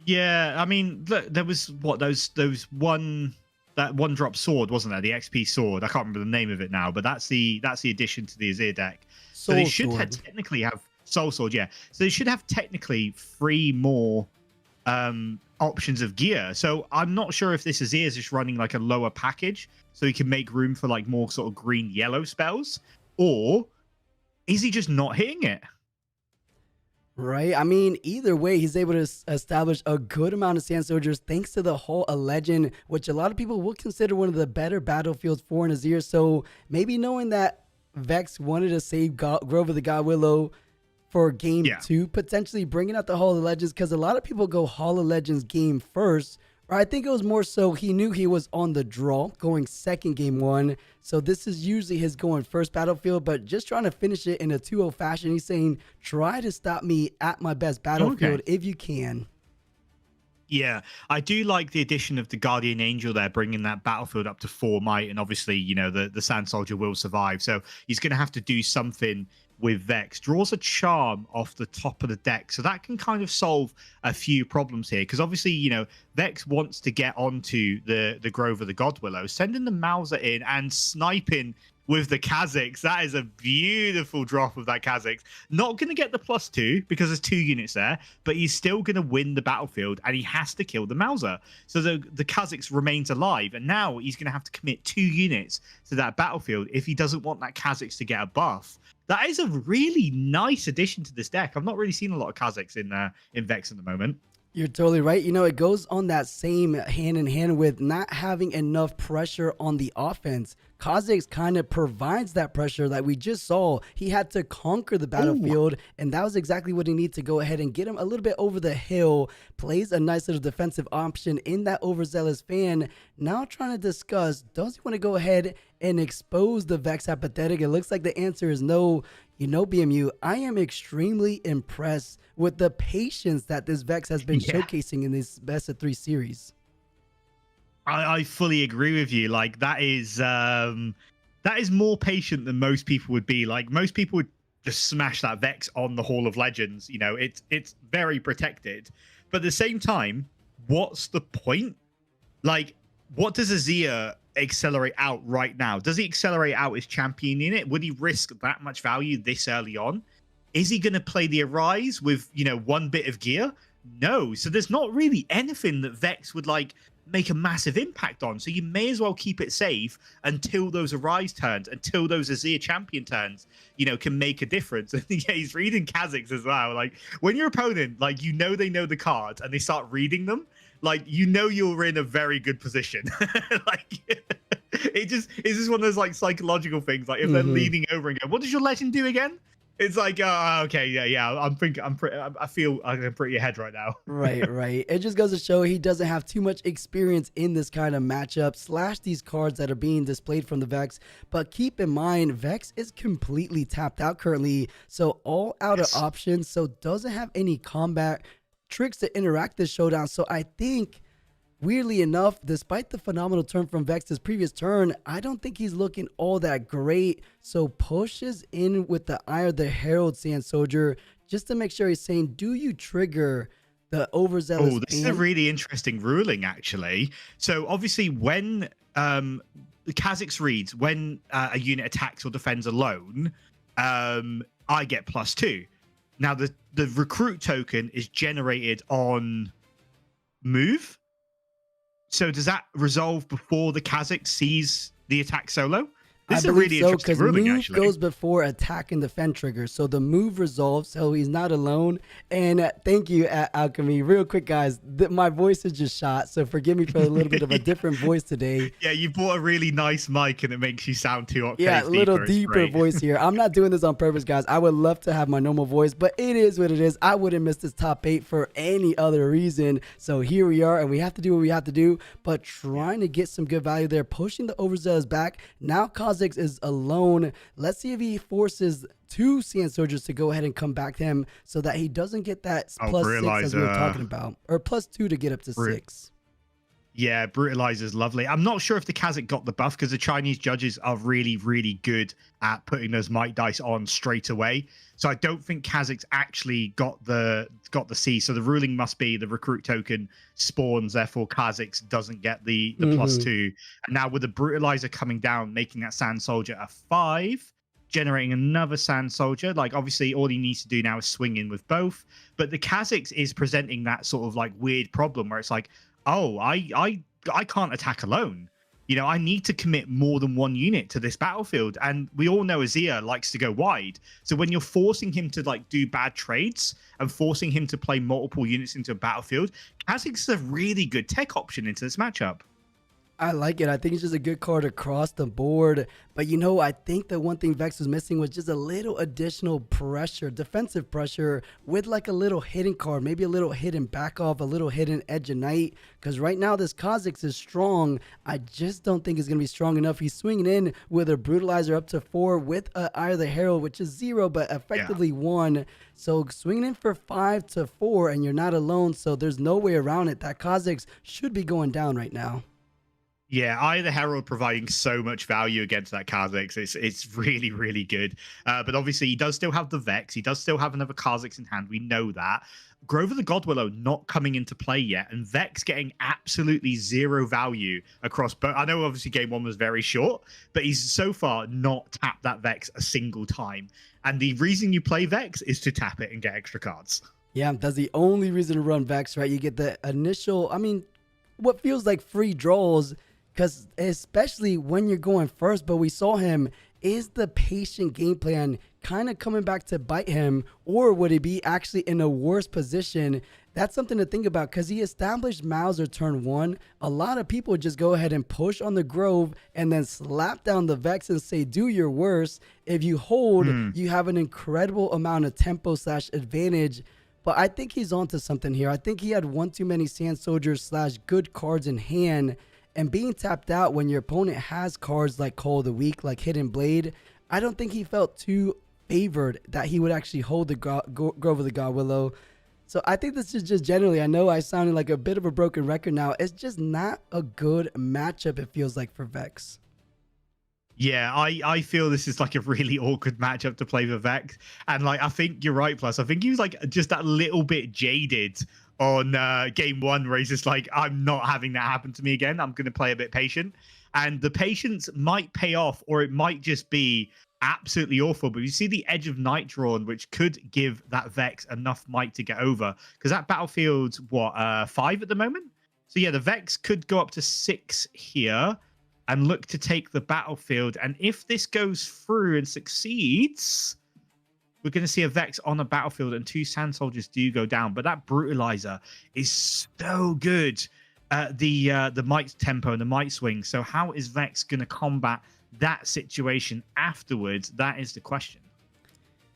Yeah, I mean, look, there was that 1-drop sword, wasn't there? The XP sword. I can't remember the name of it now, but that's the addition to the Azir deck. So they should technically have Soul Sword, yeah. So they should have technically 3 more options of gear. So I'm not sure if this Azir is just running like a lower package so he can make room for like more sort of green-yellow spells, or is he just not hitting it? Right. I mean, either way, he's able to establish a good amount of Xi'an Soldiers thanks to the whole A Legend, which a lot of people will consider one of the better battlefields for an Azir. So maybe knowing that Vex wanted to save Grove of the God Willow for game 2, potentially bringing out the Hall of Legends, because a lot of people go Hall of Legends game first. Or I think it was more so he knew he was on the draw going second game 1. So this is usually his going first battlefield, but just trying to finish it in a 2-0 fashion. He's saying, try to stop me at my best battlefield if you can. Yeah, I do like the addition of the Guardian Angel there, bringing that battlefield up to 4 might. And obviously, you know, the Sand Soldier will survive. So he's going to have to do something with Vex. Draws a charm off the top of the deck. So that can kind of solve a few problems here. Because obviously, you know, Vex wants to get onto the Grove of the God Willow. Sending the Mauser in and sniping with the Kha'Zix. That is a beautiful drop of that Kha'Zix. Not going to get the +2 because there's 2 units there, but he's still going to win the battlefield and he has to kill the Mauser. So the Kha'Zix remains alive, and now he's going to have to commit 2 units to that battlefield if he doesn't want that Kha'Zix to get a buff. That is a really nice addition to this deck. I've not really seen a lot of Kha'Zix in Vex at the moment. You're totally right. You know, it goes on that same hand in hand with not having enough pressure on the offense. Kha'Zix kind of provides that pressure that we just saw. He had to conquer the battlefield, and that was exactly what he needed to go ahead and get him a little bit over the hill. Plays a nice little defensive option in that overzealous fan. Now trying to discuss, does he want to go ahead and expose the Vex Apathetic? It looks like the answer is no. You know, BMU, I am extremely impressed with the patience that this Vex has been showcasing in this best of 3 series. I fully agree with you. Like that is more patient than most people would be. Like most people would just smash that Vex on the Hall of Legends. You know, it's very protected. But at the same time, what's the point? Like, what does Azir accelerate out right now? Does he accelerate out his champion unit? Would he risk that much value this early on? Is he going to play the Arise with, you know, 1 bit of gear? No. So there's not really anything that Vex would like make a massive impact on. So you may as well keep it safe until those Arise turns, until those Azir champion turns, you know, can make a difference. And yeah, he's reading Kha'Zix as well. Like when your opponent, like, you know, they know the cards and they start reading them, like, you know, you're in a very good position. Like it's just one of those like psychological things. Like if they're leaning over and go, what does your legend do again? It's like, okay, yeah. I feel I'm pretty ahead right now. Right. It just goes to show he doesn't have too much experience in this kind of matchup / these cards that are being displayed from the Vex. But keep in mind, Vex is completely tapped out currently, so all out of options. So doesn't have any combat tricks to interact this showdown. So I think, weirdly enough, despite the phenomenal turn from Vex's previous turn, I don't think he's looking all that great. So pushes in with the Eye of the Herald Sand Soldier just to make sure he's saying, do you trigger the overzealous? Oh, this is a really interesting ruling, actually. So obviously when the Kha'Zix reads, when a unit attacks or defends alone, I get +2. Now the recruit token is generated on move. So does that resolve before the Kha'Zix sees the attack solo? This is a really interesting ruling, move actually. Goes before attack and defend trigger, so the move resolves, so he's not alone. And thank you, Alchemy. Real quick, guys, my voice is just shot, so forgive me for a little bit of a different voice today. Yeah, you bought a really nice mic, and it makes you sound 2 octaves deeper. Yeah, a little deeper voice here. I'm not doing this on purpose, guys. I would love to have my normal voice, but it is what it is. I wouldn't miss this top 8 for any other reason. So here we are, and we have to do what we have to do, but trying to get some good value there, pushing the overzealous back. Now Kha'Zix is alone. Let's see if he forces 2 Sand Soldiers to go ahead and come back to him so that he doesn't get that +6 as we were talking about, or +2 to get up to 6. Yeah, Brutalizer's lovely. I'm not sure if the Kha'Zix got the buff because the Chinese judges are really, really good at putting those might dice on straight away. So I don't think Kha'Zix actually got the C. So the ruling must be the recruit token spawns, therefore Kha'Zix doesn't get the +2. And now with the Brutalizer coming down, making that Sand Soldier a 5, generating another Sand Soldier. Like obviously all he needs to do now is swing in with both. But the Kha'Zix is presenting that sort of like weird problem where it's like, oh, I can't attack alone. You know, I need to commit more than 1 unit to this battlefield. And we all know Azir likes to go wide. So when you're forcing him to like do bad trades and forcing him to play multiple units into a battlefield, Kha'Zix is a really good tech option into this matchup. I like it. I think it's just a good card across the board. But, you know, I think the one thing Vex was missing was just a little additional pressure, defensive pressure with like a little hidden card, maybe a little hidden back off, a little hidden Edge of Night. Because right now this Kha'Zix is strong. I just don't think it's going to be strong enough. He's swinging in with a Brutalizer up to 4 with a Eye of the Herald, which is 0, but effectively 1. So swinging in for 5 to 4 and you're not alone. So there's no way around it. That Kha'Zix should be going down right now. Yeah, Eye of the Herald providing so much value against that Kha'Zix. It's really, really good. But obviously, he does still have the Vex. He does still have another Kha'Zix in hand. We know that. Grove of the Godwillow not coming into play yet, and Vex getting absolutely 0 value across both. I know obviously game 1 was very short, but he's so far not tapped that Vex a single time. And the reason you play Vex is to tap it and get extra cards. Yeah, that's the only reason to run Vex, right? You get the initial, I mean, what feels like free draws, because especially when you're going first, but we saw him, is the patient game plan kind of coming back to bite him, or would he be actually in a worse position that's something to think about because he established Mauser turn 1. A lot of people just go ahead and push on the Grove and then slap down the Vex and say, do your worst. If you hold, you have an incredible amount of tempo / advantage. But I think he's onto something here. I think he had one too many Sand Soldiers / good cards in hand. And being tapped out when your opponent has cards like Call of the Week, like Hidden Blade, I don't think he felt too favored that he would actually hold the Grove of the God Willow. So I think this is just generally, I know I sounded like a bit of a broken record now. It's just not a good matchup, it feels like, for Vex. Yeah, I feel this is like a really awkward matchup to play for Vex. And like, I think you're right, Plus. I think he was like just that little bit jaded on game 1 where he's just like, I'm not having that happen to me again. I'm going to play a bit patient. And the patience might pay off, or it might just be absolutely awful. But you see the Edge of Night drawn, which could give that Vex enough might to get over. Because that battlefield's, 5 at the moment? So yeah, the Vex could go up to 6 here and look to take the battlefield. And if this goes through and succeeds, we're going to see a Vex on the battlefield and 2 Sand Soldiers do go down. But that Brutalizer is so good at the might tempo and the might swing. So how is Vex going to combat that situation afterwards? That is the question.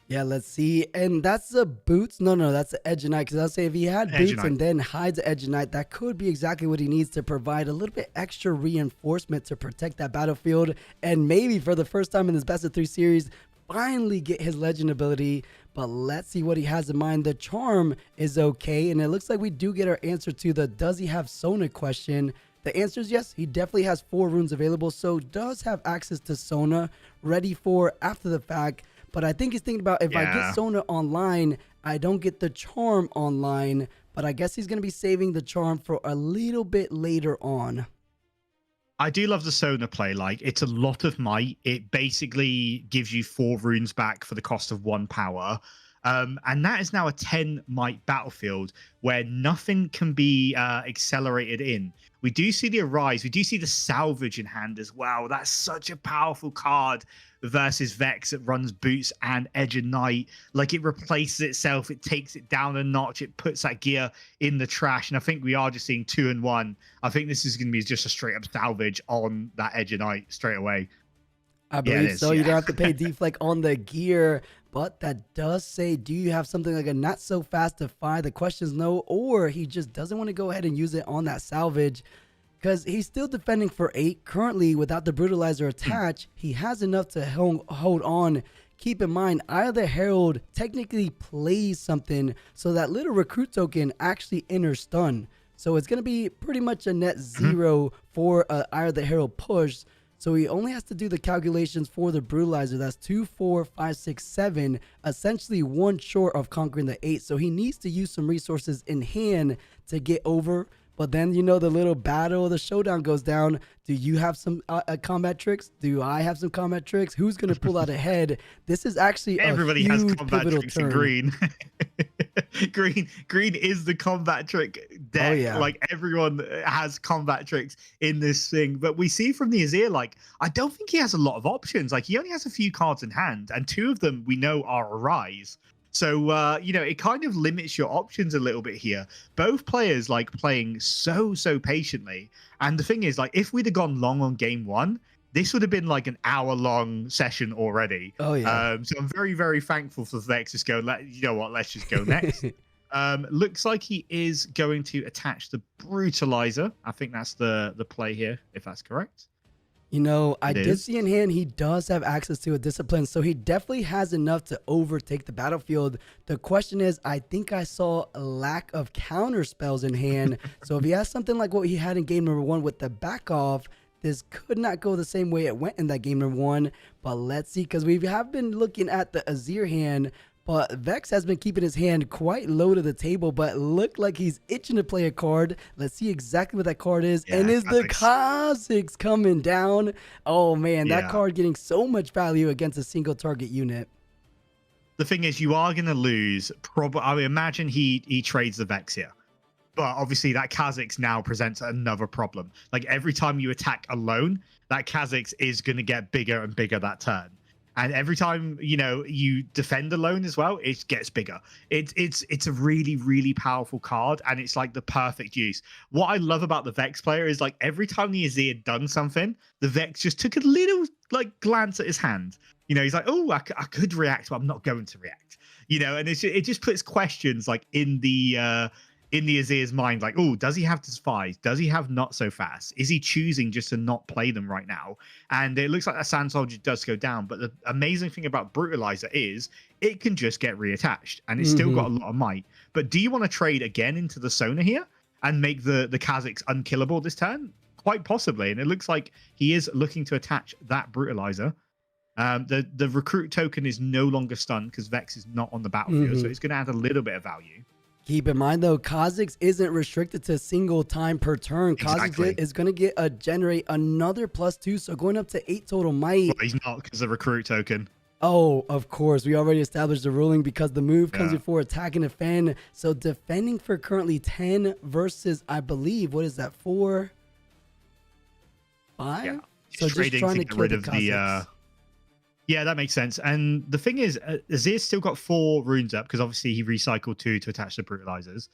Yeah, let's see. And that's the boots. No, that's the Edge of Night. Because I'll say if he had boots and then hides the Edge of Night, that could be exactly what he needs to provide a little bit extra reinforcement to protect that battlefield. And maybe for the first time in this best of 3 series, finally get his legend ability. But let's see what he has in mind. The charm is okay. And it looks like we do get our answer to the does he have Sona question. The answer is yes. He definitely has 4 runes available. So does have access to Sona ready for after the fact. But I think he's thinking about if I get Sona online, I don't get the charm online. But I guess he's going to be saving the charm for a little bit later on. I do love the Sona play. Like, it's a lot of might. It basically gives you 4 runes back for the cost of 1 power. And that is now a 10 might battlefield where nothing can be accelerated in. We do see the Arise. We do see the Salvage in hand as well. That's such a powerful card versus Vex that runs boots and Edge of Night. Like, it replaces itself. It takes it down a notch. It puts that gear in the trash. And I think we are just seeing 2 and 1. I think this is going to be just a straight up salvage on that Edge of Night straight away. I believe so. You don't have to pay deflect on the gear. But that does say, do you have something like a not so fast to fire? The question is no, or he just doesn't want to go ahead and use it on that salvage because he's still defending for 8. Currently, without the Brutalizer attached, he has enough to hold on. Keep in mind, Eye of the Herald technically plays something, so that little recruit token actually enters stun. So it's going to be pretty much a net 0 for Eye of the Herald push. So he only has to do the calculations for the Brutalizer. That's 2, 4, 5, 6, 7. Essentially 1 short of conquering the 8. So he needs to use some resources in hand to get over. But then, you know, the little battle, the showdown goes down. Do you have some combat tricks? Do I have some combat tricks? Who's going to pull out ahead? This is actually everybody a huge has combat tricks in green. green is the combat trick deck. Oh, yeah. Like, everyone has combat tricks in this thing. But we see from the Azir, like, I don't think he has a lot of options. Like, he only has a few cards in hand, and 2 of them we know are Arise. So, you know, it kind of limits your options a little bit here. Both players like playing so patiently. And the thing is, like, if we'd have gone long on game 1, this would have been like an hour-long session already. Oh, yeah. So I'm very thankful for Vex just go, you know what, let's just go next. Looks like he is going to attach the Brutalizer. I think that's the play here, if that's correct. You know, I did see in hand he does have access to a discipline, so he definitely has enough to overtake the battlefield. The question is, I think I saw a lack of counter spells in hand. So if he has something like what he had in game number 1 with the back off, this could not go the same way it went in that game number 1. But let's see, because we have been looking at the Azir hand. But Vex has been keeping his hand quite low to the table, but looked like he's itching to play a card. Let's see exactly what that card is. Yeah, and is the Kha'Zix coming down? Oh, man, that card getting so much value against a single target unit. The thing is, you are going to lose. I would imagine he trades the Vex here. But obviously, that Kha'Zix now presents another problem. Like, every time you attack alone, that Kha'Zix is going to get bigger and bigger that turn. And every time, you know, you defend alone as well, it gets bigger. It's a really, really powerful card, and it's like the perfect use. What I love about the Vex player is like every time the Azir had done something, the Vex just took a little like glance at his hand. You know, he's like, oh, I could react, but I'm not going to react. You know, and it just puts questions like in the Azir's mind, like, oh, does he have Defies? Does he have Not So Fast? Is he choosing just to not play them right now? And it looks like that Sand Soldier does go down. But the amazing thing about Brutalizer is it can just get reattached, and it's still got a lot of might. But do you want to trade again into the Sona here and make the Kha'Zix unkillable this turn? Quite possibly. And it looks like he is looking to attach that Brutalizer. The recruit token is no longer stunned because Vex is not on the battlefield, so it's going to add a little bit of value. Keep in mind, though, Kha'Zix isn't restricted to single time per turn. Exactly. Kha'Zix is going to get generate another +2, so going up to 8 total might. Well, he's not because of recruit token. Oh, of course. We already established the ruling because the move comes before attack and defend. So defending for currently 10 versus, I believe, what is that, 4? 5? Yeah. So just trying to get rid of Kha'Zix. Yeah, that makes sense. And the thing is, Azir's still got 4 runes up because obviously he recycled 2 to attach the brutalizers.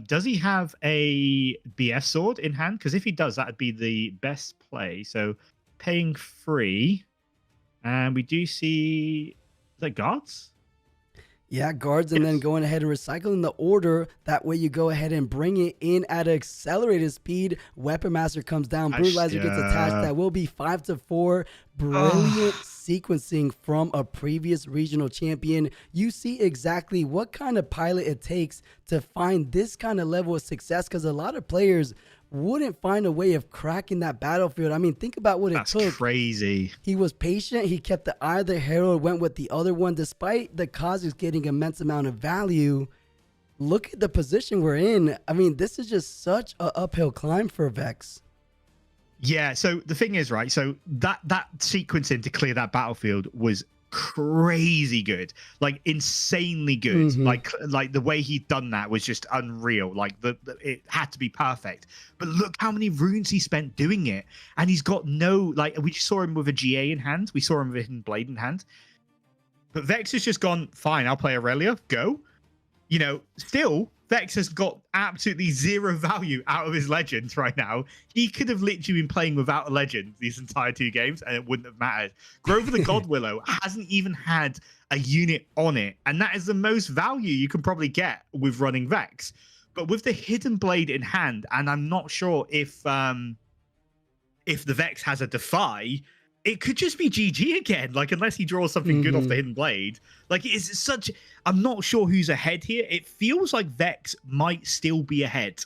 Does he have a BF sword in hand? Because if he does, that would be the best play. So paying 3. And we do see the guards. Yeah, guards, and then going ahead and recycling the order. That way you go ahead and bring it in at accelerated speed. Weapon Master comes down. Brutalizer gets attached. That will be 5-4. Brilliant sequencing from a previous regional champion. You see exactly what kind of pilot it takes to find this kind of level of success, because a lot of players wouldn't find a way of cracking that battlefield. I mean, think about what it took. That's crazy. He was patient. He kept the eye of the Herald, went with the other one, despite the Kha'Zix getting immense amount of value. Look at the position we're in. I mean, this is just such an uphill climb for Vex. Yeah, so the thing is, right, so that sequencing to clear that battlefield was crazy good, like insanely good. Like the way he'd done that was just unreal. Like it had to be perfect. But look how many runes he spent doing it, and he's got no, like, we just saw him with a GA in hand, we saw him with a hidden blade in hand, but Vex has just gone, fine, I'll play Aurelia, go. You know, still Vex has got absolutely 0 value out of his legends right now. He could have literally been playing without a legend these entire 2 games, and it wouldn't have mattered. Grover the God Willow hasn't even had a unit on it, and that is the most value you can probably get with running Vex. But with the Hidden Blade in hand, and I'm not sure if the Vex has a Defy, it could just be GG again, like, unless he draws something good off the Hidden Blade. Like, it's such... I'm not sure who's ahead here. It feels like Vex might still be ahead,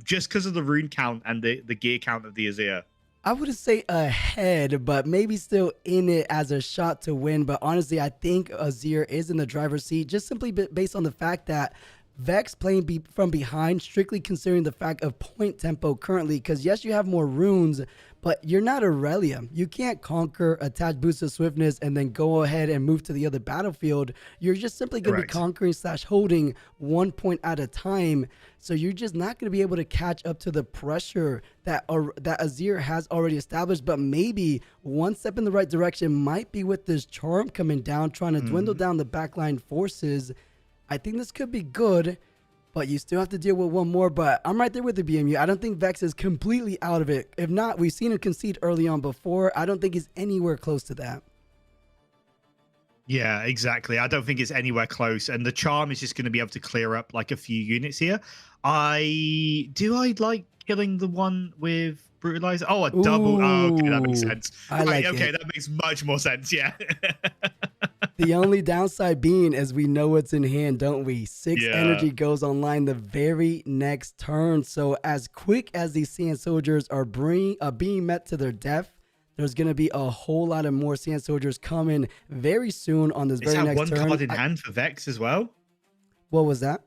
just because of the rune count and the gear count of the Azir. I wouldn't say ahead, but maybe still in it as a shot to win. But honestly, I think Azir is in the driver's seat, just simply based on the fact that Vex playing from behind, strictly considering the fact of point tempo currently, because yes, you have more runes, but you're not Aurelia. You can't conquer, attach boost of swiftness, and then go ahead and move to the other battlefield. You're just simply going to be conquering / holding 1 point at a time. So you're just not going to be able to catch up to the pressure that Azir has already established. But maybe one step in the right direction might be with this charm coming down, trying to dwindle down the backline forces. I think this could be good, but you still have to deal with one more. But I'm right there with the BMU. I don't think Vex is completely out of it. If not, we've seen him concede early on before. I don't think he's anywhere close to that. Yeah, exactly. I don't think it's anywhere close. And the charm is just going to be able to clear up like a few units here. I like killing the one with Brutalizer. Oh, a double. Oh, okay, that makes sense. Okay, that makes much more sense. Yeah. The only downside being is we know what's in hand, don't we? 6 energy goes online the very next turn. So as quick as these Sand Soldiers are being met to their death, there's going to be a whole lot of more Sand Soldiers coming very soon on this very next turn. One card in hand for Vex as well? What was that?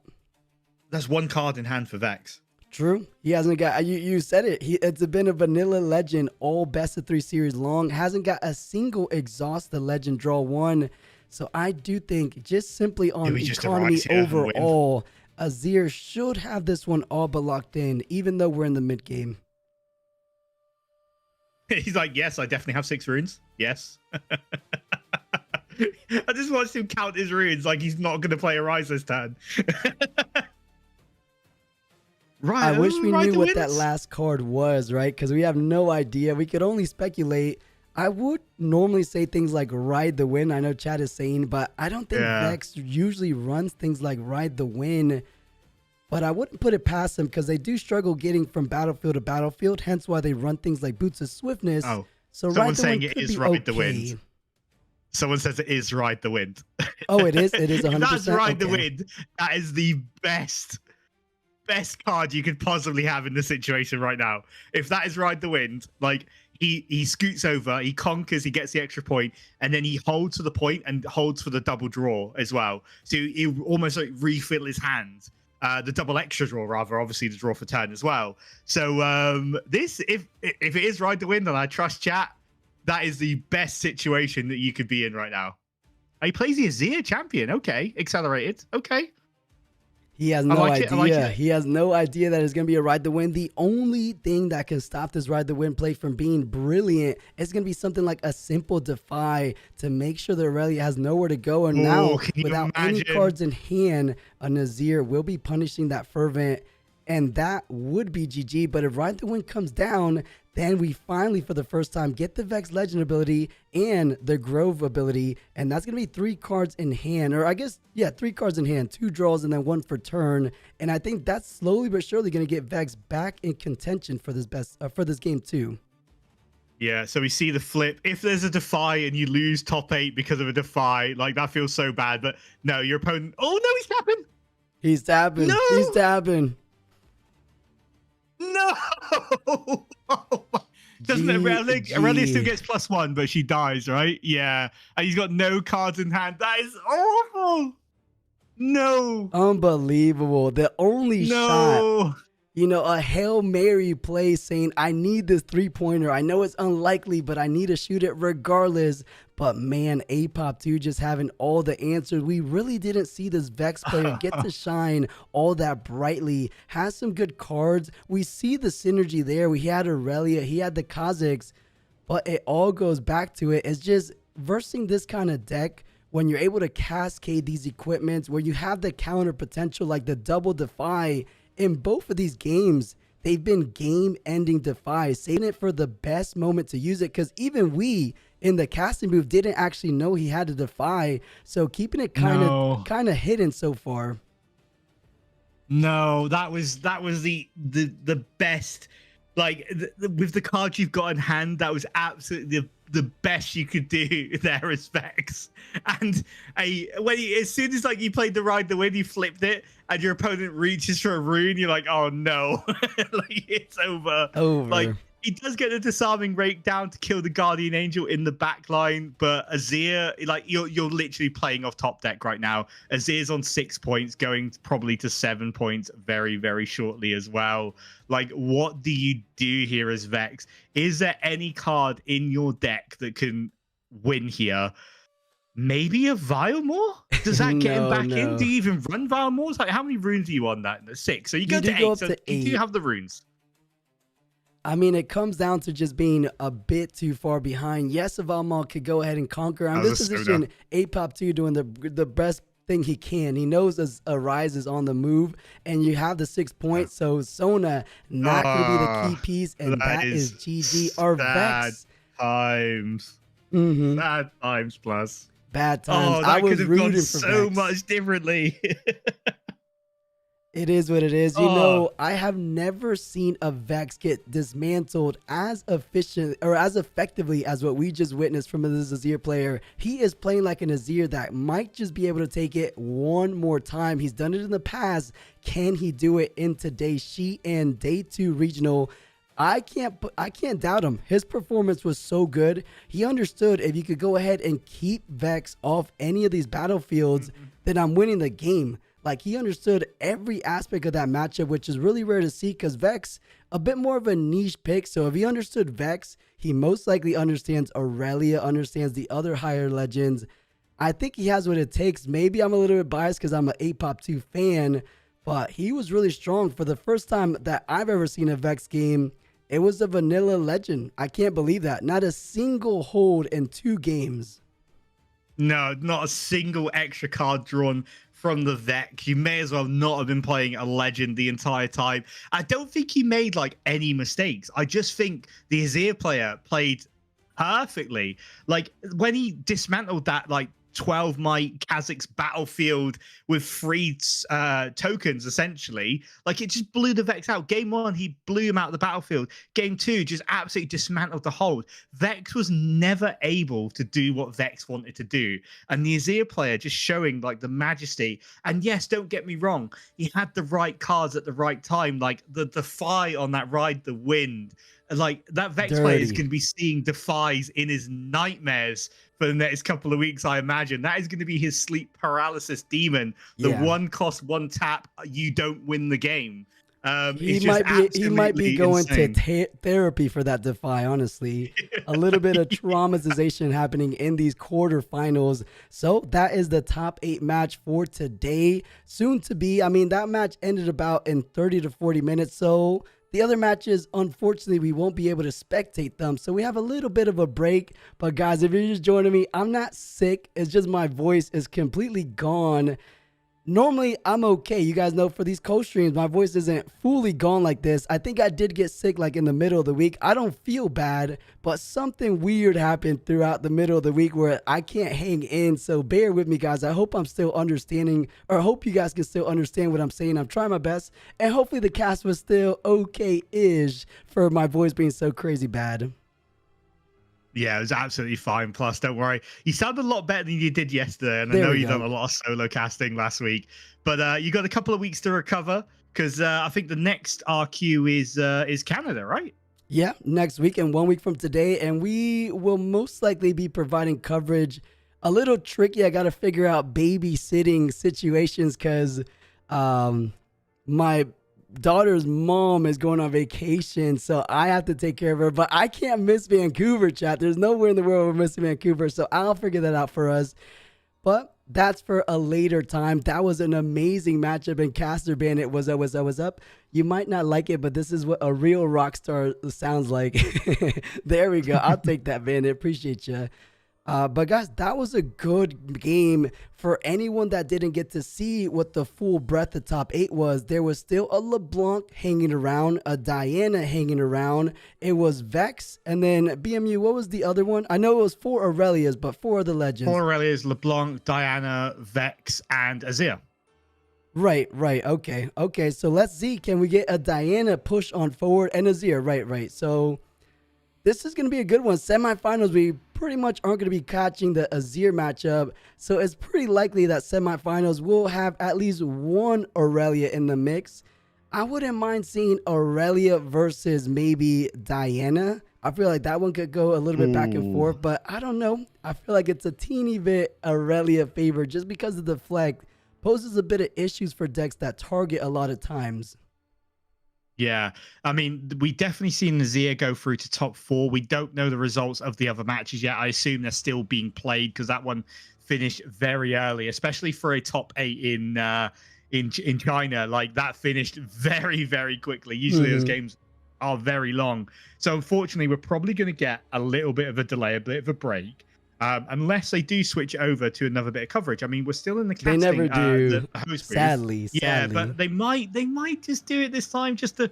That's 1 card in hand for Vex. True. He hasn't got, you said it. It's been a vanilla legend all best of 3 series long. Hasn't got a single exhaust the legend draw 1. So I do think just simply on economy overall, Azir should have this one all but locked in, even though we're in the mid game. He's like, yes, I definitely have 6 runes. Yes. I just watched him count his runes like he's not going to play a Rise this turn. Right. I wish we knew what that wins. last card was, right? Because we have no idea. We could only speculate. I would normally say things like ride the wind. I know Chad is saying, but I don't think Vex usually runs things like ride the wind. But I wouldn't put it past them because they do struggle getting from battlefield to battlefield. Hence why they run things like Boots of Swiftness. Oh, so someone's ride the saying wind it could is be ride the okay. wind. Someone says it is ride the wind. Oh, it is? It is 100%? If that's ride the Okay. wind. That is the best card you could possibly have in this situation right now. If that is ride the wind, like he scoots over, he conquers, he gets the extra point, and then he holds for the point and holds for the double draw as well. So he almost like refill his hand. The double extra draw, rather, obviously the draw for turn as well. So this, if it is ride the wind, and I trust chat, that is the best situation that you could be in right now. He plays the Azir champion. Okay, accelerated. Okay. He has no like it, I like idea. it. He has no idea that it's going to be a ride the wind. The only thing that can stop this ride the wind play from being brilliant is going to be something like a simple defy to make sure that Aurelia has nowhere to go. And now, can you without any imagine? cards in hand, a Nazir will be punishing that Fervent, and that would be GG. But if ride the wind comes down, then we finally, for the first time, get the Vex Legend ability and the Grove ability. And that's going to be 3 cards in hand. Or I guess, yeah, 3 cards in hand. 2 draws and then 1 for turn. And I think that's slowly but surely going to get Vex back in contention for this game too. Yeah, so we see the flip. If there's a defy and you lose top 8 because of a defy, like that feels so bad. But no, your opponent... Oh, no, he's tapping! He's tapping. No! He's tapping. No! Doesn't it? Aurelia still gets +1, but she dies, right? Yeah. And he's got no cards in hand. That is awful. No. Unbelievable. The only shot, No. you know, a Hail Mary play saying, I need this 3-pointer. I know it's unlikely, but I need to shoot it regardless. But man, Apop2 just having all the answers. We really didn't see this Vex player get to shine all that brightly. Has some good cards. We see the synergy there. We had Aurelia, he had the Kha'Zix, but it all goes back to it. It's just versing this kind of deck when you're able to cascade these equipments, where you have the counter potential like the double defy. In both of these games, they've been game-ending defies, saving it for the best moment to use it, because even we in the casting booth didn't actually know he had to defy, so keeping it kind of hidden so far. No, that was the best. Like with the cards you've got in hand, that was absolutely the best you could do there as Vex. And as soon as like you played the ride the wind, you flipped it, and your opponent reaches for a rune, you're like, oh no, like it's over. Like he does get the disarming rate down to kill the Guardian Angel in the back line, but Azir, like you're literally playing off top deck right now. Azir's on 6 points, going probably to 7 points very, very shortly as well. Like, what do you do here as Vex? Is there any card in your deck that can win here? Maybe a Vilemore? Does that get him back in? Do you even run Vilemores? Like, how many runes are you on that? 6. So you go to 8. So you do have the runes. I mean, it comes down to just being a bit too far behind. Yes, a Valmont could go ahead and conquer. On this position, Apop2 doing the best thing he can. He knows as Arise is on the move, and you have the 6 points, so Sona not going to be the key piece, and that is GG. Our Vex. Times. Mm-hmm. Bad times plus. Bad times. Oh, that I was could have rooting gone for so Vex. much differently. It is what it is. You know, I have never seen a Vex get dismantled as efficient or as effectively as what we just witnessed from this Azir player. He is playing like an Azir that might just be able to take it one more time. He's done it in the past. Can he do it in today's Xi'an Day 2 Regional? I can't doubt him. His performance was so good. He understood if you could go ahead and keep Vex off any of these battlefields, then I'm winning the game. Like, he understood every aspect of that matchup, which is really rare to see because Vex, a bit more of a niche pick. So if he understood Vex, he most likely understands Aurelia, understands the other higher legends. I think he has what it takes. Maybe I'm a little bit biased because I'm an Apop2 fan, but he was really strong for the first time that I've ever seen a Vex game. It was a vanilla legend. I can't believe that. Not a single hold in 2 games. No, not a single extra card drawn from the Vex. You may as well not have been playing a legend the entire time. I don't think he made like any mistakes. I just think the Azir player played perfectly. Like when he dismantled that like 12 might Kha'Zix battlefield with 3 tokens, essentially, like it just blew the Vex out. Game 1, he blew him out of the battlefield. Game 2, just absolutely dismantled the hold. Vex was never able to do what Vex wanted to do. And the Azir player just showing like the majesty. And yes, don't get me wrong, he had the right cards at the right time, like the Defy on that Ride the Wind. Like that Vex player is going to be seeing Defies in his nightmares for the next couple of weeks, I imagine. That is going to be his sleep paralysis demon. The 1 cost 1 tap, you don't win the game. He might be going to therapy for that Defy, honestly. A little bit of traumatization happening in these quarterfinals. So that is the top 8 match for today. Soon to be. I mean, that match ended about in 30 to 40 minutes. So the other matches, unfortunately, we won't be able to spectate them. So we have a little bit of a break. But guys, if you're just joining me, I'm not sick. It's just my voice is completely gone. Normally, I'm okay. You guys know for these co-streams, my voice isn't fully gone like this. I think I did get sick like in the middle of the week. I don't feel bad, but something weird happened throughout the middle of the week where I can't hang in. So bear with me, guys. I hope I'm still understanding, or I hope you guys can still understand what I'm saying. I'm trying my best, and hopefully the cast was still okay-ish for my voice being so crazy bad. Yeah, it was absolutely fine. Plus, don't worry, you sound a lot better than you did yesterday. And I know you've done a lot of solo casting last week, but you got a couple of weeks to recover because I think the next RQ is Canada, right? Yeah, next week and 1 week from today, and we will most likely be providing coverage. A little tricky. I got to figure out babysitting situations because my daughter's mom is going on vacation, so I have to take care of her, but I can't miss Vancouver, chat. There's nowhere in the world we're missing Vancouver, so I'll figure that out for us. But that's for a later time. That was an amazing matchup, and Caster Bandit was up. You might not like it, but this is what a real rock star sounds like. There we go. I'll take that, Bandit. Appreciate you. But guys, that was a good game. For anyone that didn't get to see what the full breadth of top 8 was, there was still a Leblanc hanging around, a Diana hanging around. It was Vex, and then BMU, what was the other one? I know it was 4 Aurelias, but 4 of the legends. 4 Aurelias, Leblanc, Diana, Vex, and Azir. Right. Okay, so let's see. Can we get a Diana push on forward and Azir? Right. So this is going to be a good one. Semifinals, we pretty much aren't going to be catching the Azir matchup. So it's pretty likely that semifinals will have at least 1 Aurelia in the mix. I wouldn't mind seeing Aurelia versus maybe Diana. I feel like that one could go a little bit back and forth, but I don't know. I feel like it's a teeny bit Aurelia favor just because of the deflect poses a bit of issues for decks that target a lot of times. Yeah, I mean, we definitely seen Azir go through to top 4. We don't know the results of the other matches yet. I assume they're still being played because that one finished very early, especially for a top 8 in China. Like that finished very, very quickly. Usually those games are very long. So unfortunately, we're probably going to get a little bit of a delay, a bit of a break. Unless they do switch over to another bit of coverage. I mean, we're still in the casting. They never do, the host booth. sadly. Yeah, but they might just do it this time just to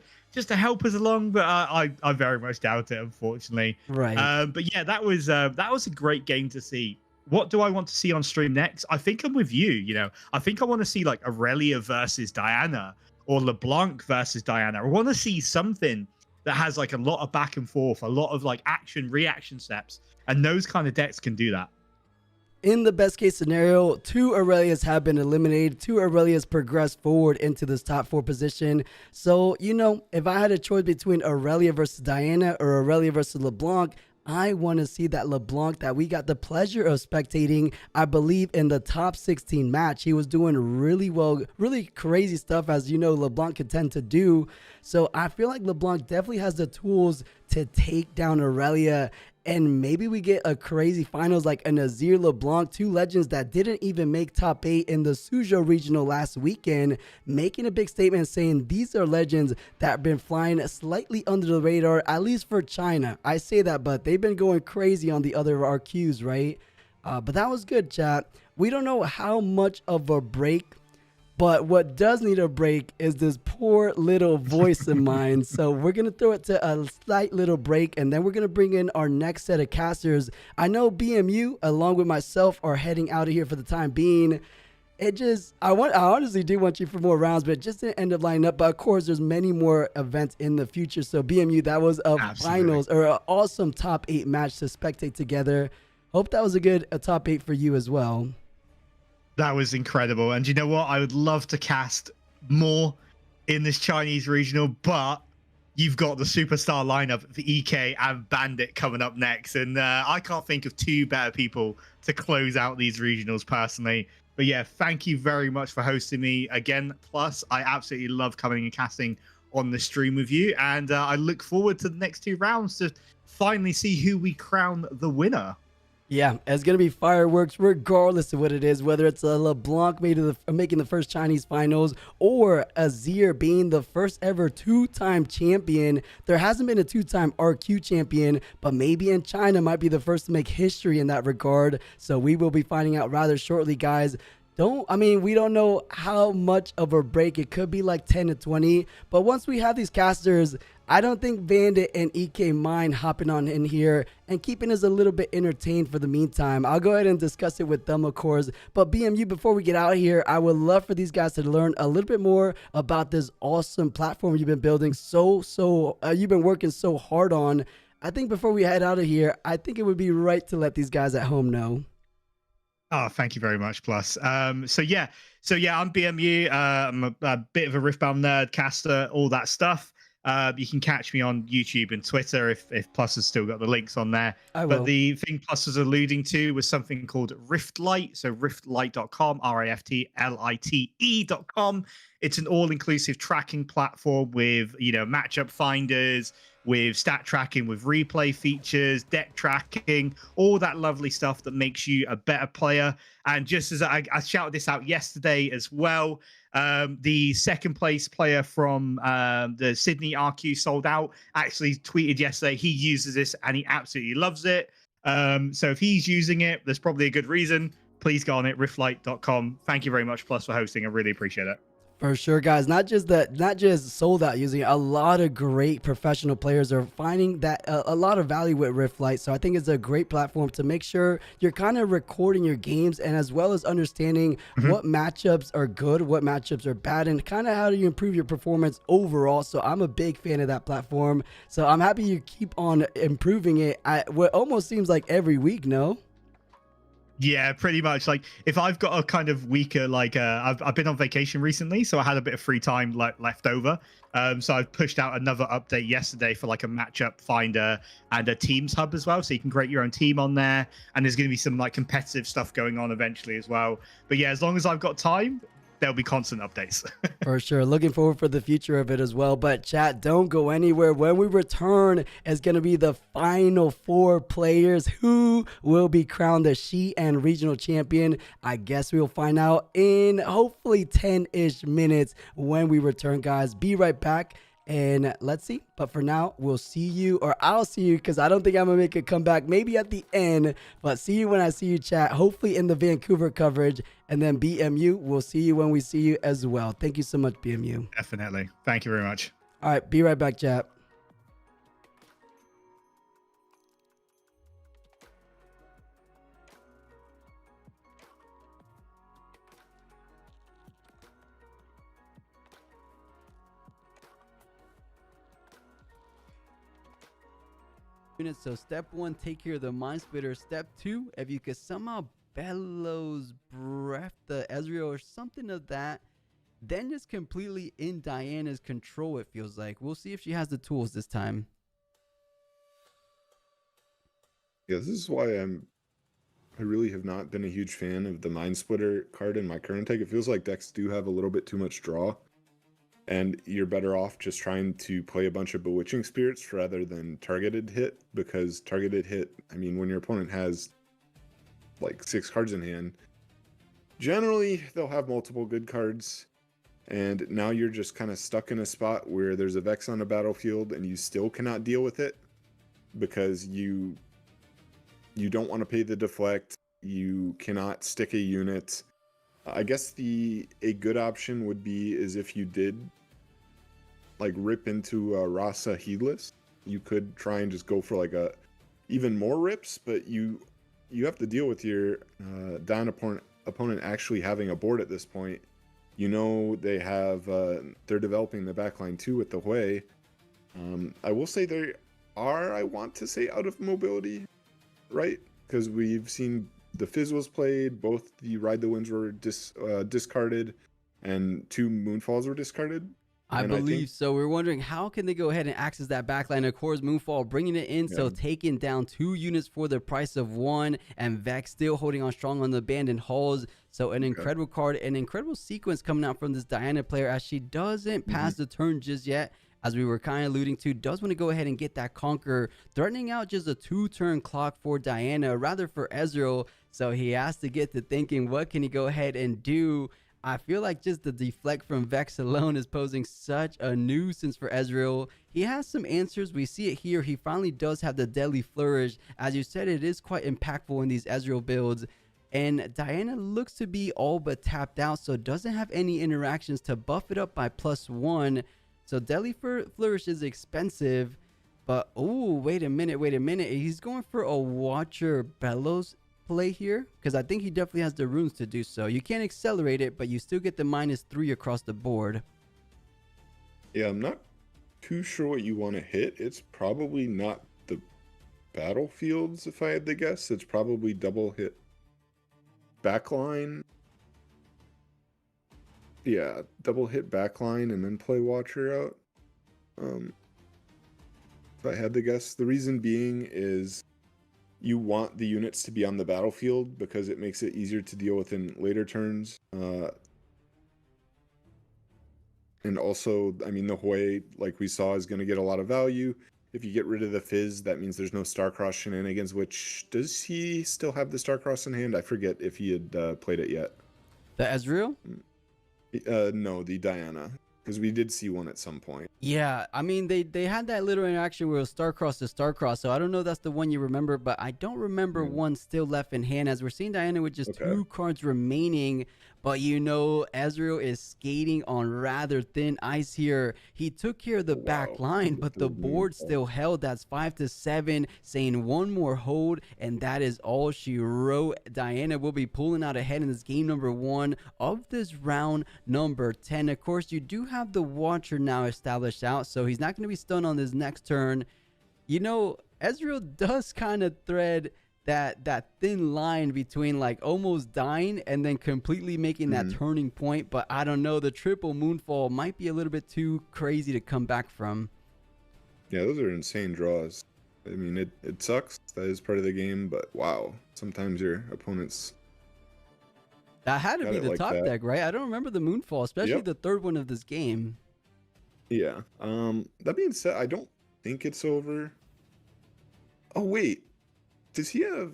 help us along. But I very much doubt it, unfortunately. Right. But yeah, that was a great game to see. What do I want to see on stream next? I think I'm with you. You know, I think I want to see like Aurelia versus Diana or LeBlanc versus Diana. I want to see something that has like a lot of back and forth, a lot of like reaction steps. And those kind of decks can do that. In the best case scenario, 2 Aurelias have been eliminated. 2 Aurelias progressed forward into this top 4 position. So, you know, if I had a choice between Aurelia versus Diana or Aurelia versus LeBlanc, I want to see that LeBlanc that we got the pleasure of spectating. I believe in the top 16 match, he was doing really well, really crazy stuff, as you know LeBlanc could tend to do. So I feel like LeBlanc definitely has the tools to take down Aurelia. And maybe we get a crazy finals like a Nazir LeBlanc, two legends that didn't even make top 8 in the Suzhou Regional last weekend, making a big statement saying these are legends that have been flying slightly under the radar, at least for China. I say that, but they've been going crazy on the other RQs, right? But that was good, chat. We don't know how much of a break, but what does need a break is this poor little voice of mine. So we're going to throw it to a slight little break, and then we're going to bring in our next set of casters. I know BMU, along with myself, are heading out of here for the time being. I honestly do want you for more rounds, but just didn't end up lining up. But of course, there's many more events in the future. So BMU, that was a finals or an awesome top 8 match to spectate together. Hope that was a top 8 for you as well. That was incredible. And you know what? I would love to cast more in this Chinese regional, but you've got the superstar lineup for EK and Bandit coming up next. And I can't think of two better people to close out these regionals personally. But yeah, thank you very much for hosting me again. Plus, I absolutely love coming and casting on the stream with you. And I look forward to the next 2 rounds to finally see who we crown the winner. Yeah, it's going to be fireworks regardless of what it is, whether it's a LeBlanc making the first Chinese finals or Azir being the first ever 2-time champion. There hasn't been a 2-time RQ champion, but maybe in China might be the first to make history in that regard. So we will be finding out rather shortly, guys. We don't know how much of a break. It could be like 10 to 20, but once we have these casters, I don't think Bandit and EK mind hopping on in here and keeping us a little bit entertained for the meantime. I'll go ahead and discuss it with them, of course. But BMU, before we get out here, I would love for these guys to learn a little bit more about this awesome platform you've been building. You've been working so hard on. I think before we head out of here, I think it would be right to let these guys at home know. Oh, thank you very much, Plus. I'm BMU. I'm a bit of a Riftbound nerd, caster, all that stuff. You can catch me on YouTube and Twitter if Plus has still got the links on there. But the thing Plus was alluding to was something called Riftlight. So riftlight.com, RIFTLITE.com. It's an all-inclusive tracking platform with, matchup finders, with stat tracking, with replay features, deck tracking, all that lovely stuff that makes you a better player. And just as I shouted this out yesterday as well, the second place player from the Sydney RQ sold out actually tweeted yesterday he uses this and he absolutely loves it. So if he's using it, there's probably a good reason. Please go on it, riftlight.com. Thank you very much, Plus, for hosting. I really appreciate it. For sure, guys. Not just sold out using it. A lot of great professional players are finding that a lot of value with Riftlight. So I think it's a great platform to make sure you're kind of recording your games and as well as understanding what matchups are good, what matchups are bad, and kind of how do you improve your performance overall. So I'm a big fan of that platform. So I'm happy you keep on improving it at what almost seems like every week, no? Yeah, pretty much. Like if I've got a kind of weaker, I've been on vacation recently, so I had a bit of free time left over. So I've pushed out another update yesterday for like a matchup finder and a teams hub as well. So you can create your own team on there, and there's going to be some like competitive stuff going on eventually as well. But yeah, as long as I've got time, there'll be constant updates. For sure. Looking forward for the future of it as well. But chat, don't go anywhere. When we return, it's going to be the final 4 players who will be crowned the Xi'an Regional Champion. I guess we'll find out in hopefully 10-ish minutes when we return, guys. Be right back. And let's see. But for now, we'll see you, or I'll see you, because I don't think I'm going to make a comeback. Maybe at the end. But see you when I see you, chat. Hopefully in the Vancouver coverage. And then BMU, we'll see you when we see you as well. Thank you so much, BMU. Definitely. Thank you very much. All right. Be right back, chat. So step 1, take care of the mind splitter. Step 2, if you could somehow bellows breath the Ezreal or something of that, then it's completely in Diana's control, it feels like. We'll see if she has the tools this time. Yeah, this is why I really have not been a huge fan of the mind splitter card in my current deck. It feels like decks do have a little bit too much draw. and you're better off just trying to play a bunch of Bewitching Spirits rather than targeted hit, because targeted hit, I mean, when your opponent has like 6 cards in hand, generally they'll have multiple good cards, and now you're just kind of stuck in a spot where there's a Vex on the battlefield and you still cannot deal with it because you don't want to pay the deflect, you cannot stick a unit. I guess a good option would be is if you did like rip into a Rasa Heedless, you could try and just go for like a even more rips, but you have to deal with your down opponent actually having a board at this point. You know, they have they're developing the backline too with the Hui. I will say they are, I want to say, out of mobility, right? Because we've seen the Fizz was played, both the Ride the Winds were discarded, and 2 Moonfalls were discarded. I believe so. We're wondering how can they go ahead and access that backline. Of course, Moonfall bringing it in, so taking down 2 units for the price of 1, and Vex still holding on strong on the Abandoned Halls. So an incredible card, an incredible sequence coming out from this Diana player, as she doesn't pass the turn just yet. As we were kind of alluding to, does want to go ahead and get that Conquer, threatening out just a 2-turn clock for Diana, rather for Ezreal. So he has to get to thinking, what can he go ahead and do? I feel like just the deflect from Vex alone is posing such a nuisance for Ezreal. He has some answers. We see it here. He finally does have the Deadly Flourish. As you said, it is quite impactful in these Ezreal builds. And Diana looks to be all but tapped out, so doesn't have any interactions to buff it up by +1. So Deadly Flourish is expensive. But, oh, wait a minute. He's going for a Watcher Bellows play here, because I think he definitely has the runes to do so. You can't accelerate it, but you still get the -3 across the board. Yeah, I'm not too sure what you want to hit. It's probably not the battlefields, if I had to guess. It's probably double hit backline. Yeah, double hit backline and then play Watcher out. If I had to guess, the reason being is you want the units to be on the battlefield because it makes it easier to deal with in later turns. And also, I mean, the Hui, like we saw, is going to get a lot of value. If you get rid of the Fizz, that means there's no Starcross shenanigans, which, does he still have the Starcross in hand? I forget if he had played it yet. The Ezreal? No, the Diana. Because we did see one at some point. Yeah, I mean, they had that little interaction where it was Starcross to Starcross, so I don't know if that's the one you remember, but I don't remember one still left in hand, as we're seeing Diana with just 2 cards remaining. But you know, Ezreal is skating on rather thin ice here. He took care of the back line, but the board still held. That's 5-7, saying one more hold, and that is all she wrote. Diana will be pulling out ahead in this game number 1 of this round number 10. Of course, you do have the Watcher now established out, so he's not going to be stunned on this next turn. You know, Ezreal does kind of thread that thin line between like almost dying and then completely making that turning point, but I don't know, the triple Moonfall might be a little bit too crazy to come back from. Yeah, those are insane draws. I mean, it sucks, that is part of the game, but wow, sometimes your opponents that had to be the like top deck, right? I don't remember the Moonfall, especially the third one of this game. Yeah. That being said, I don't think it's over. Oh wait, does he have?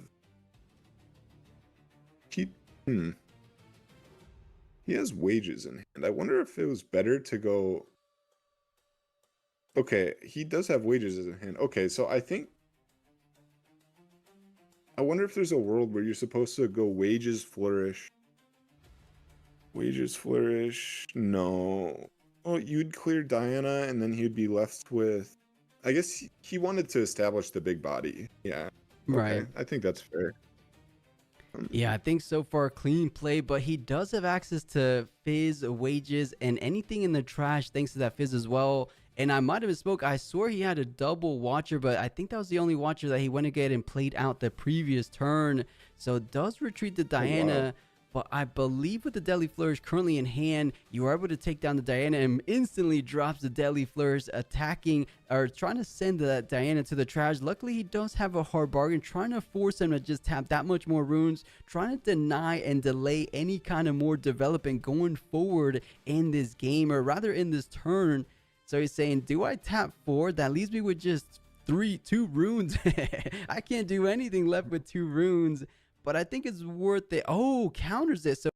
He has wages in hand. I wonder if it was better to go. Okay, he does have wages in hand. Okay, so I wonder if there's a world where you're supposed to go wages flourish. Wages flourish. No. Well, you'd clear Diana, and then he'd be left with. I guess he wanted to establish the big body. Yeah. Okay, right. I think that's fair. Yeah, I think so far clean play, but he does have access to Fizz, wages, and anything in the trash thanks to that Fizz as well. And I might have misspoke. I swore he had a double Watcher, but I think that was the only Watcher that he went again and played out the previous turn. So it does retreat to Diana. Oh, wow. But I believe with the Deadly Flourish currently in hand, you are able to take down the Diana and instantly drops the Deadly Flourish, attacking or trying to send the Diana to the trash. Luckily, he does have a hard bargain, trying to force him to just tap that much more runes, trying to deny and delay any kind of more development going forward in this game, or rather in this turn. So he's saying, do I tap 4? That leaves me with just 2 runes. I can't do anything left with 2 runes. But I think it's worth it. Oh, counters it. So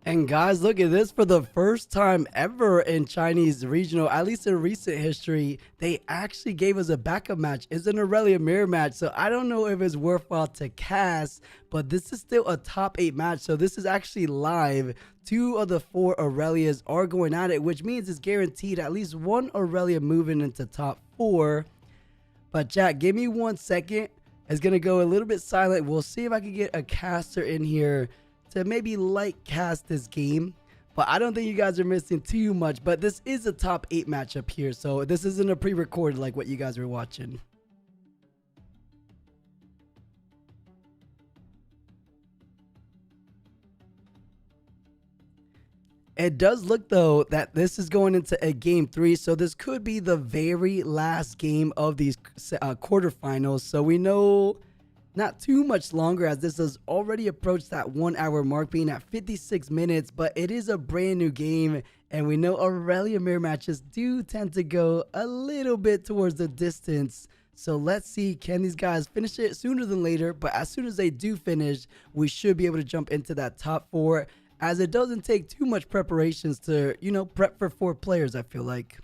and guys, look at this. For the first time ever in Chinese regional, at least in recent history, they actually gave us a backup match. It's an Aurelia mirror match, so I don't know if it's worthwhile to cast, but this is still a top 8 match, so this is actually live. 2 of the 4 Aurelias are going at it, which means it's guaranteed at least 1 Aurelia moving into top 4. But chat, give me 1 second. It's going to go a little bit silent. We'll see if I can get a caster in here to maybe light cast this game, but I don't think you guys are missing too much. But this is a top 8 matchup here, so this isn't a pre-recorded like what you guys were watching. It does look though that this is going into a game 3, so this could be the very last game of these quarterfinals. So we know not too much longer, as this has already approached that 1 hour mark, being at 56 minutes, but it is a brand new game, and we know Aurelia mirror matches do tend to go a little bit towards the distance. So let's see, can these guys finish it sooner than later? But as soon as they do finish, we should be able to jump into that top 4, as it doesn't take too much preparations to, you know, prep for 4 players, I feel like.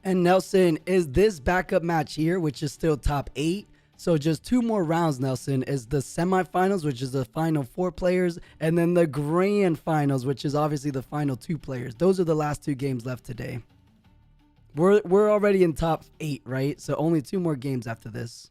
And Nelson, is this backup match here, which is still top 8? So just 2 more rounds, Nelson, is the semifinals, which is the final 4 players, and then the grand finals, which is obviously the final 2 players. Those are the last 2 games left today. We're already in top 8, right? So only 2 more games after this.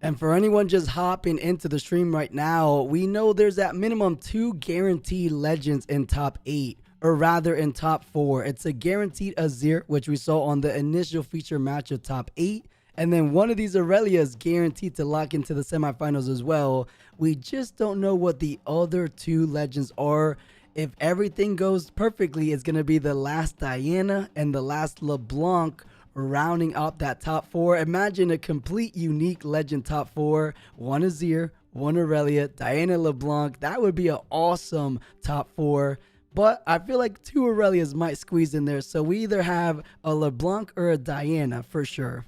And for anyone just hopping into the stream right now, we know there's at minimum 2 guaranteed legends in top 8, or rather in top 4. It's a guaranteed Azir, which we saw on the initial feature match of top 8. And then one of these Aurelias guaranteed to lock into the semifinals as well. We just don't know what the other 2 legends are. If everything goes perfectly, it's going to be the last Diana and the last Leblanc, rounding up that top 4. Imagine a complete unique legend top 4. 1 Azir, 1 Aurelia, Diana, LeBlanc. That would be an awesome top 4. But I feel like 2 Aurelias might squeeze in there. So we either have a LeBlanc or a Diana for sure.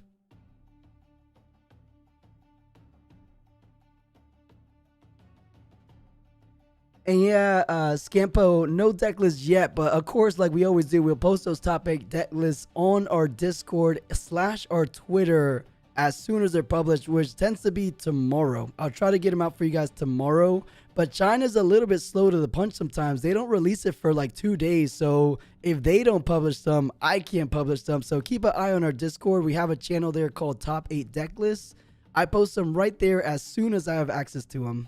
And yeah, Scampo, no deck list yet, but of course, like we always do, we'll post those top 8 deck lists on our Discord / our Twitter as soon as they're published, which tends to be tomorrow. I'll try to get them out for you guys tomorrow, but China's a little bit slow to the punch sometimes. They don't release it for like 2 days, so if they don't publish them, I can't publish them. So keep an eye on our Discord. We have a channel there called Top 8 Deck Lists. I post them right there as soon as I have access to them.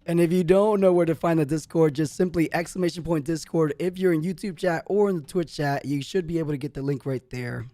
And if you don't know where to find the Discord, just simply !Discord. If you're in YouTube chat or in the Twitch chat, you should be able to get the link right there.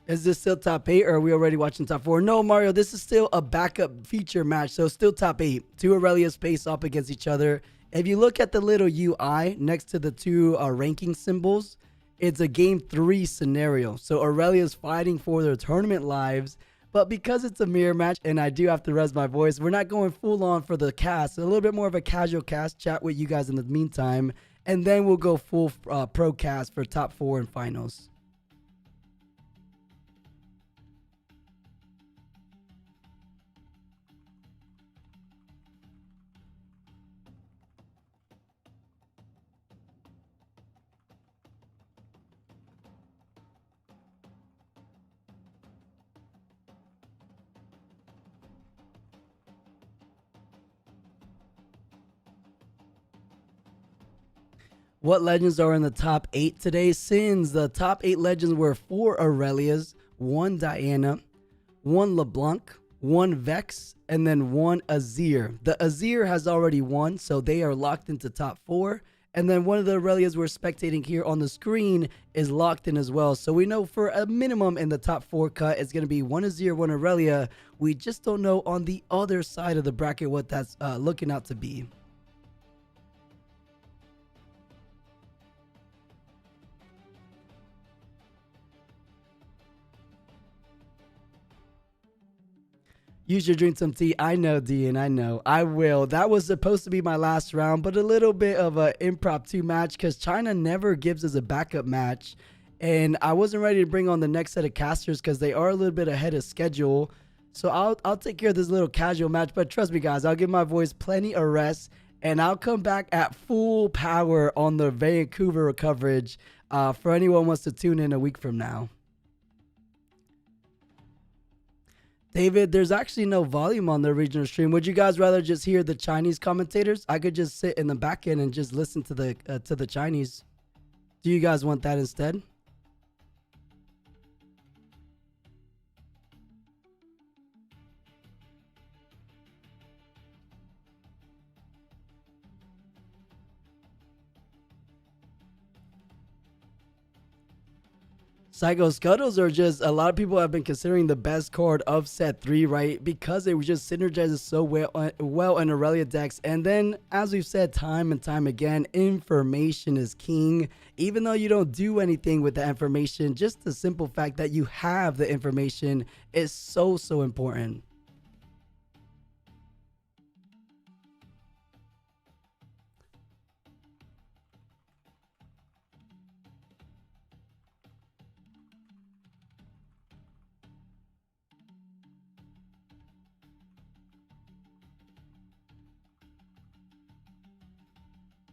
Is this still top 8 or are we already watching top 4? No, Mario, this is still a backup feature match, so still top 8. Two Aurelias face off against each other. If you look at the little UI next to the two ranking symbols, it's a game 3 scenario. So Aurelia's fighting for their tournament lives, but because it's a mirror match and I do have to res my voice, we're not going full on for the cast. A little bit more of a casual cast chat with you guys in the meantime, and then we'll go full pro cast for top 4 and finals. What legends are in the top 8 today? Since the top 8 legends were 4 Aurelias, 1 Diana, 1 Leblanc, 1 Vex, and then 1 Azir. The Azir has already won, so they are locked into top 4. And then one of the Aurelias we're spectating here on the screen is locked in as well. So we know for a minimum in the top 4 cut, it's going to be 1 Azir, 1 Aurelia. We just don't know on the other side of the bracket what that's looking out to be. You should drink some tea. I know, Dean. I know. I will. That was supposed to be my last round, but a little bit of an impromptu match because China never gives us a backup match. And I wasn't ready to bring on the next set of casters because they are a little bit ahead of schedule. So I'll take care of this little casual match. But trust me, guys, I'll give my voice plenty of rest. And I'll come back at full power on the Vancouver coverage for anyone who wants to tune in a week from now. David, there's actually no volume on the regional stream. Would you guys rather just hear the Chinese commentators? I could just sit in the back end and just listen to the Chinese. Do you guys want that instead? Psycho Scuttles are just, a lot of people have been considering the best card of set 3, right? Because it just synergizes so well in Aurelia decks. And then, as we've said time and time again, information is king. Even though you don't do anything with the information, just the simple fact that you have the information is so important.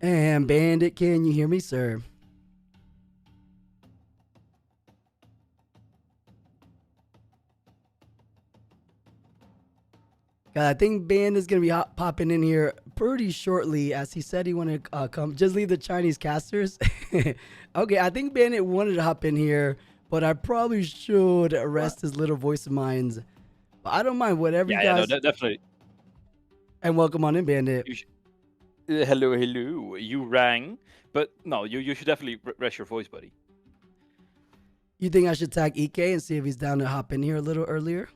And Bandit, can you hear me, sir? I think Bandit's going to be popping in here pretty shortly, as he said he wanted to come. Just leave the Chinese casters. Okay, I think Bandit wanted to hop in here, but I probably should arrest his little voice of mine. But I don't mind whatever you guys... Yeah, no, definitely. And welcome on in, Bandit. Hello. You rang, but no, you should definitely rest your voice, buddy. You think I should tag EK and see if he's down to hop in here a little earlier?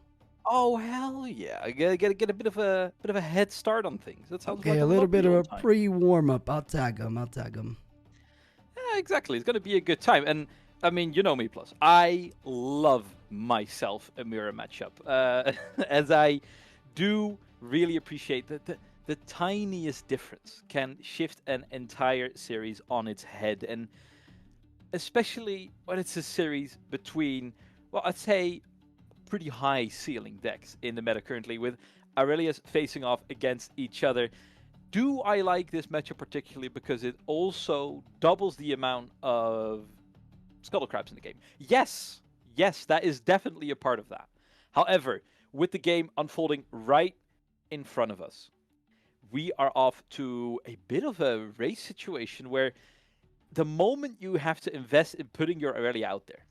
Oh hell yeah! I gotta get a bit of a head start on things. That sounds okay. Like a little bit of a time. pre-warm up. I'll tag him. Yeah, exactly. It's gonna be a good time, and I mean, you know me, plus I love myself a mirror matchup, as I do really appreciate that. The tiniest difference can shift an entire series on its head, and especially when it's a series between, well, I'd say pretty high ceiling decks in the meta currently, with Aurelias facing off against each other. Do I like this matchup particularly because it also doubles the amount of Scuttle Crabs in the game? Yes, that is definitely a part of that. However, with the game unfolding right in front of us, we are off to a bit of a race situation where the moment you have to invest in putting your Aurelia out there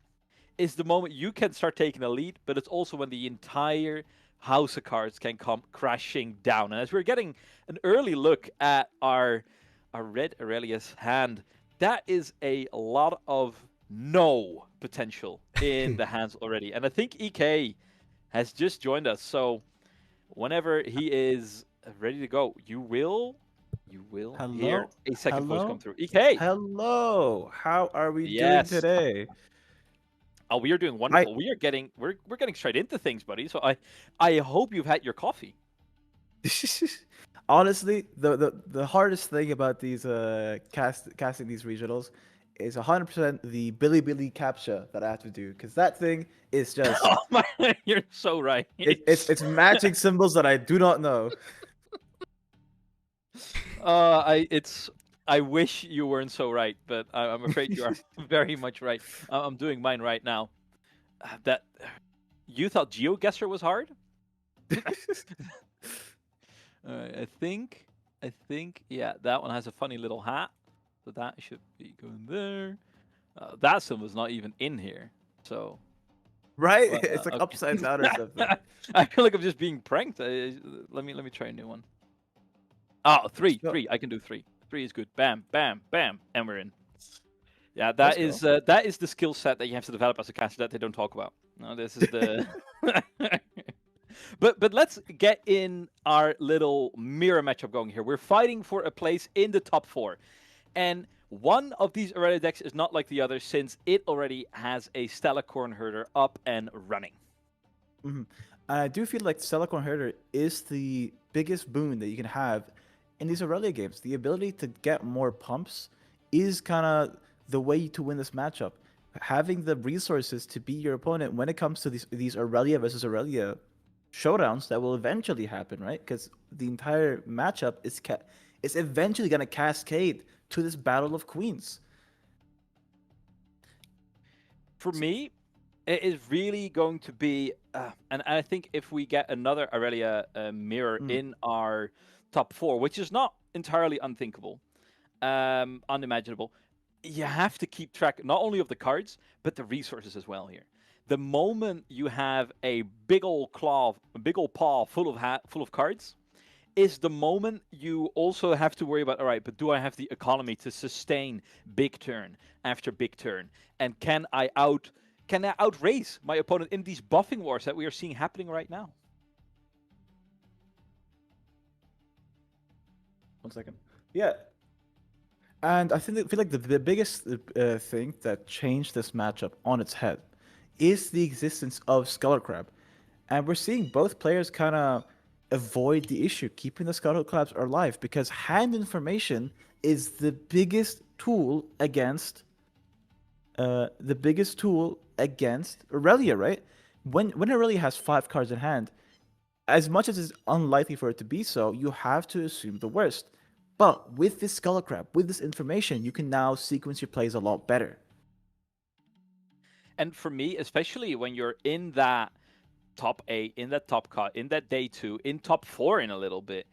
is the moment you can start taking a lead, but it's also when the entire house of cards can come crashing down. And as we're getting an early look at our red Aurelia's hand, that is a lot of no potential in the hands already. And I think EK has just joined us. So whenever he is ready to go, you will hear a second voice come through. EK. Hello. How are we doing Yes. today? Oh, we are doing wonderful. We're getting straight into things, buddy. So I hope you've had your coffee. Honestly, the hardest thing about these casting these regionals is 100% the Billy captcha that I have to do, because that thing is just Oh my, you're so right. it's matching symbols that I do not know. I wish you weren't so right, but I'm afraid you are very much right. I'm doing mine right now. That you thought GeoGuessr was hard? I think, yeah, that one has a funny little hat, so that should be going there. That symbol's not even in here, so. Right? Well, It's like okay. upside down or something. I feel like I'm just being pranked. Let me try a new one. Oh, three. I can do 3. 3 is good. Bam, bam, bam, and we're in. Yeah, that is the skill set that you have to develop as a caster that they don't talk about. No, this is the. But let's get in our little mirror matchup going here. We're fighting for a place in the top 4, and one of these Aurelia decks is not like the other since it already has a Stellacorn Herder up and running. Mm-hmm. I do feel like Stellacorn Herder is the biggest boon that you can have in these Aurelia games. The ability to get more pumps is kind of the way to win this matchup. Having the resources to beat your opponent when it comes to these Aurelia versus Aurelia showdowns that will eventually happen, right? Because the entire matchup is eventually going to cascade to this battle of queens. For me, it is really going to be, and I think if we get another Aurelia mirror in our top 4, which is not entirely unthinkable, unimaginable, you have to keep track not only of the cards, but the resources as well here. The moment you have a big old paw full of cards, is the moment you also have to worry about, all right, but do I have the economy to sustain big turn after big turn? And can I outrace my opponent in these buffing wars that we are seeing happening right now? 1 second. Yeah. And I feel like the biggest thing that changed this matchup on its head is the existence of Skull Crab. And we're seeing both players kind of avoid the issue, keeping the Skull Crabs alive, because hand information is the biggest tool against Aurelia, right? When Aurelia has 5 cards in hand, as much as it's unlikely for it to be so, you have to assume the worst. But with this Skull Crab, with this information, you can now sequence your plays a lot better. And for me, especially when you're in that top 8, in that top cut, in that day 2, in top 4 in a little bit,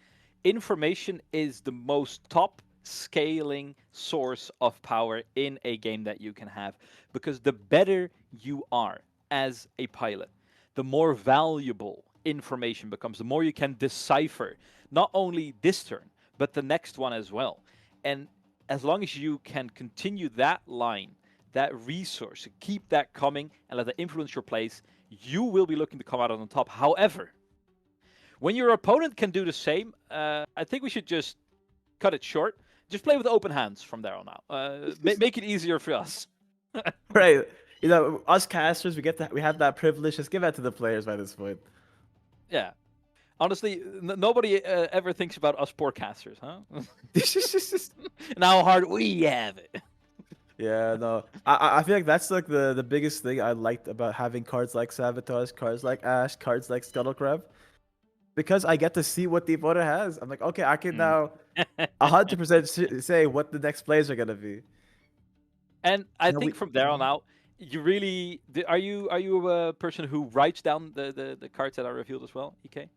information is the most top scaling source of power in a game that you can have. Because the better you are as a pilot, the more valuable information becomes, the more you can decipher not only this turn, but the next one as well. And as long as you can continue that line, that resource, keep that coming and let that influence your plays, you will be looking to come out on top. However, when your opponent can do the same, I think we should just cut it short. Just play with open hands from there on out. Make it easier for us. Right. You know, us casters, we have that privilege. Just give that to the players by this point. Yeah. Honestly, nobody ever thinks about us poor casters, huh? And how hard we have it. Yeah, no. I feel like that's like the biggest thing I liked about having cards like Sabotage, cards like Ash, cards like Scuttle Crab. Because I get to see what the opponent has. I'm like, okay, I can now 100% say what the next plays are going to be. And I think from there on out, you really... Are you a person who writes down the cards that are revealed as well, EK?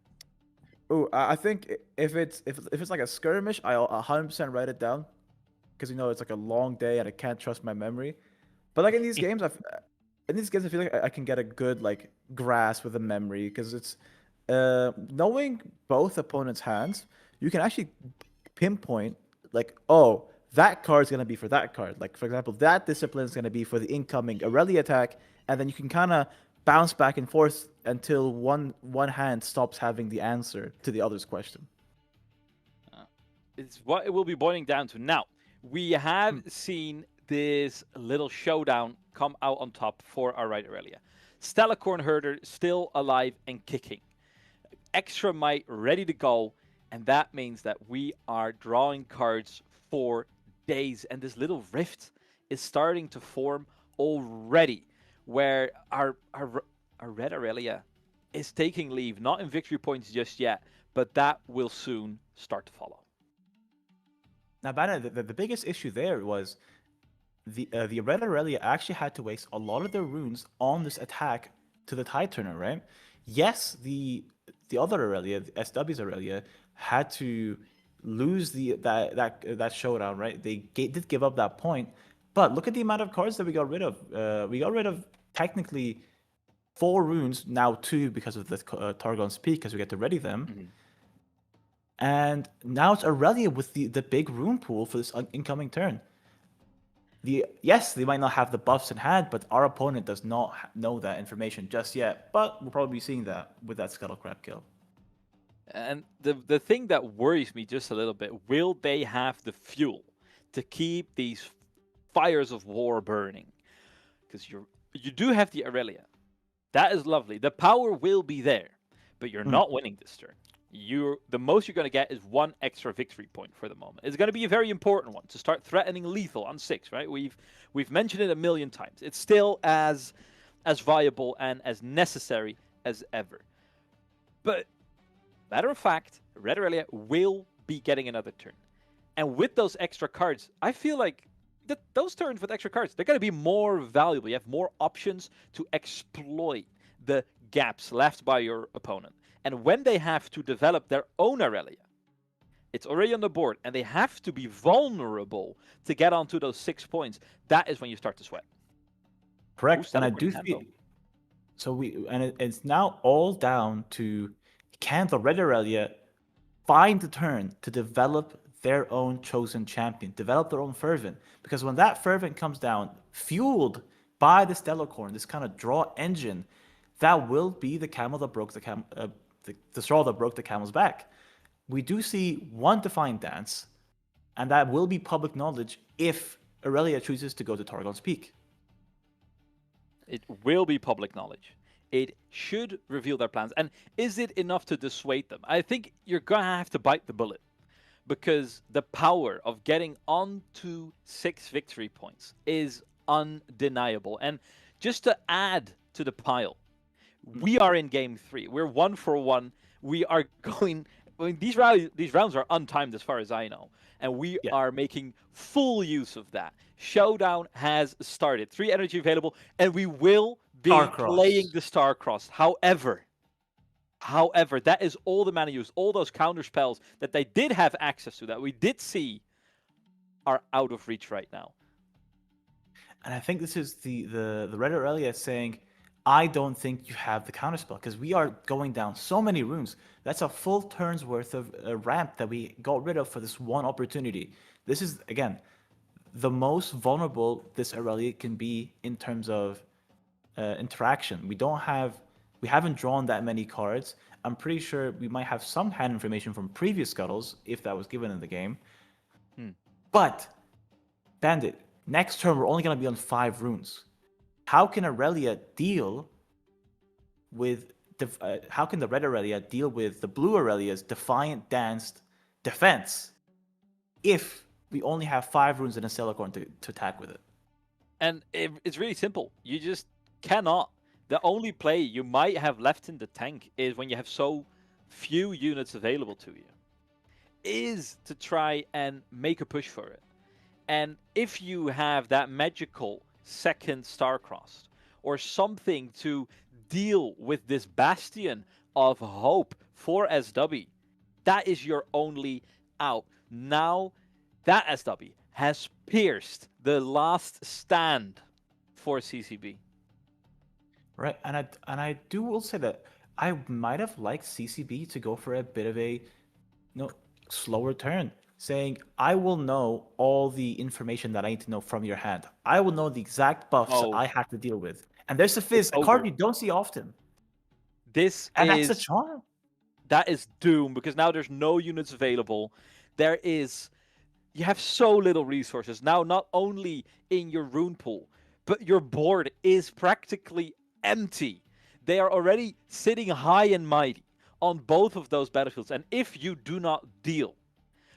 Oh, I think if it's like a skirmish, I'll 100% write it down. Because, you know, it's like a long day and I can't trust my memory. But like in these games, I feel like I can get a good like grasp with the memory, because it's knowing both opponents' hands, you can actually pinpoint like, oh, that card's going to be for that card. Like, for example, that discipline is going to be for the incoming Aurelia attack, and then you can kind of bounce back and forth until one hand stops having the answer to the other's question. It's what it will be boiling down to. Now, we have seen this little showdown come out on top for our right Aurelia. Stellacorn Herder still alive and kicking. Extra might ready to go, and that means that we are drawing cards for days. And this little rift is starting to form already, where our red Aurelia is taking leave, not in victory points just yet, but that will soon start to follow. Now, Banner, the biggest issue there was the Red Aurelia actually had to waste a lot of their runes on this attack to the Tide Turner, right? Yes, the other Aurelia, the SW's Aurelia, had to lose that showdown, right? They did give up that point, but look at the amount of cards that we got rid of. We got rid of technically 4 runes, now 2 because of the Targon's Peak, because we get to ready them. Mm-hmm. And now it's Aurelia with the big rune pool for this incoming turn. Yes, they might not have the buffs in hand, but our opponent does not know that information just yet. But we'll probably be seeing that with that Scuttle Crab kill. And the thing that worries me just a little bit, will they have the fuel to keep these fires of war burning? Because you do have the Aurelia. That is lovely. The power will be there, but you're not winning this turn. The most you're going to get is 1 extra victory point for the moment. It's going to be a very important one to start threatening lethal on 6, right? We've mentioned it a million times. It's still as viable and as necessary as ever. But matter of fact, Red Aurelia will be getting another turn. And with those extra cards, I feel like those turns with extra cards, they're going to be more valuable. You have more options to exploit the gaps left by your opponent. And when they have to develop their own Aurelia, it's already on the board, and they have to be vulnerable to get onto those 6 points. That is when you start to sweat. Correct, and I do feel so. It's now all down to, can the Red Aurelia find the turn to develop their own chosen champion, develop their own fervent? Because when that fervent comes down, fueled by the Stellacorn, this kind of draw engine, that will be the camel that broke the straw that broke the camel's back. We do see one defined dance, and that will be public knowledge if Aurelia chooses to go to Targon's Peak. It will be public knowledge. It should reveal their plans. And is it enough to dissuade them? I think you're going to have to bite the bullet, because the power of getting onto 6 victory points is undeniable. And just to add to the pile, we are in game 3. We're 1 for 1. We are going. I mean, these rounds are untimed as far as I know, and we are making full use of that. Showdown has started. 3 energy available, and we will be playing the Starcross. However, that is all the mana used. All those counter spells that they did have access to, that we did see, are out of reach right now. And I think this is the Red Aurelia saying, I don't think you have the counterspell, because we are going down so many runes. That's a full turn's worth of ramp that we got rid of for this one opportunity. This is, again, the most vulnerable this Aurelia can be in terms of interaction. We haven't drawn that many cards. I'm pretty sure we might have some hand information from previous scuttles, if that was given in the game. But, Bandit, next turn we're only going to be on 5 runes. How can Aurelia deal with how can the Red Aurelia deal with the Blue Aurelia's Defiant Danced defense if we only have 5 runes and a Stellacorn to attack with it? And it's really simple. You just cannot. The only play you might have left in the tank is when you have so few units available to you, is to try and make a push for it. And if you have that magical second Starcrossed or something to deal with this bastion of hope for SW, that is your only out. Now that SW has pierced the last stand for CCB. Right, and I will say that I might have liked CCB to go for a bit of a slower turn. saying, I will know all the information that I need to know from your hand. I will know the exact buffs that Oh, I have to deal with. And there's a it's Fizz, a card over. you don't see often. This And that's a is charm. that is doom because now there's no units available. You have so little resources now, not only in your rune pool, but your board is practically empty. They are already sitting high and mighty on both of those battlefields, and if you do not deal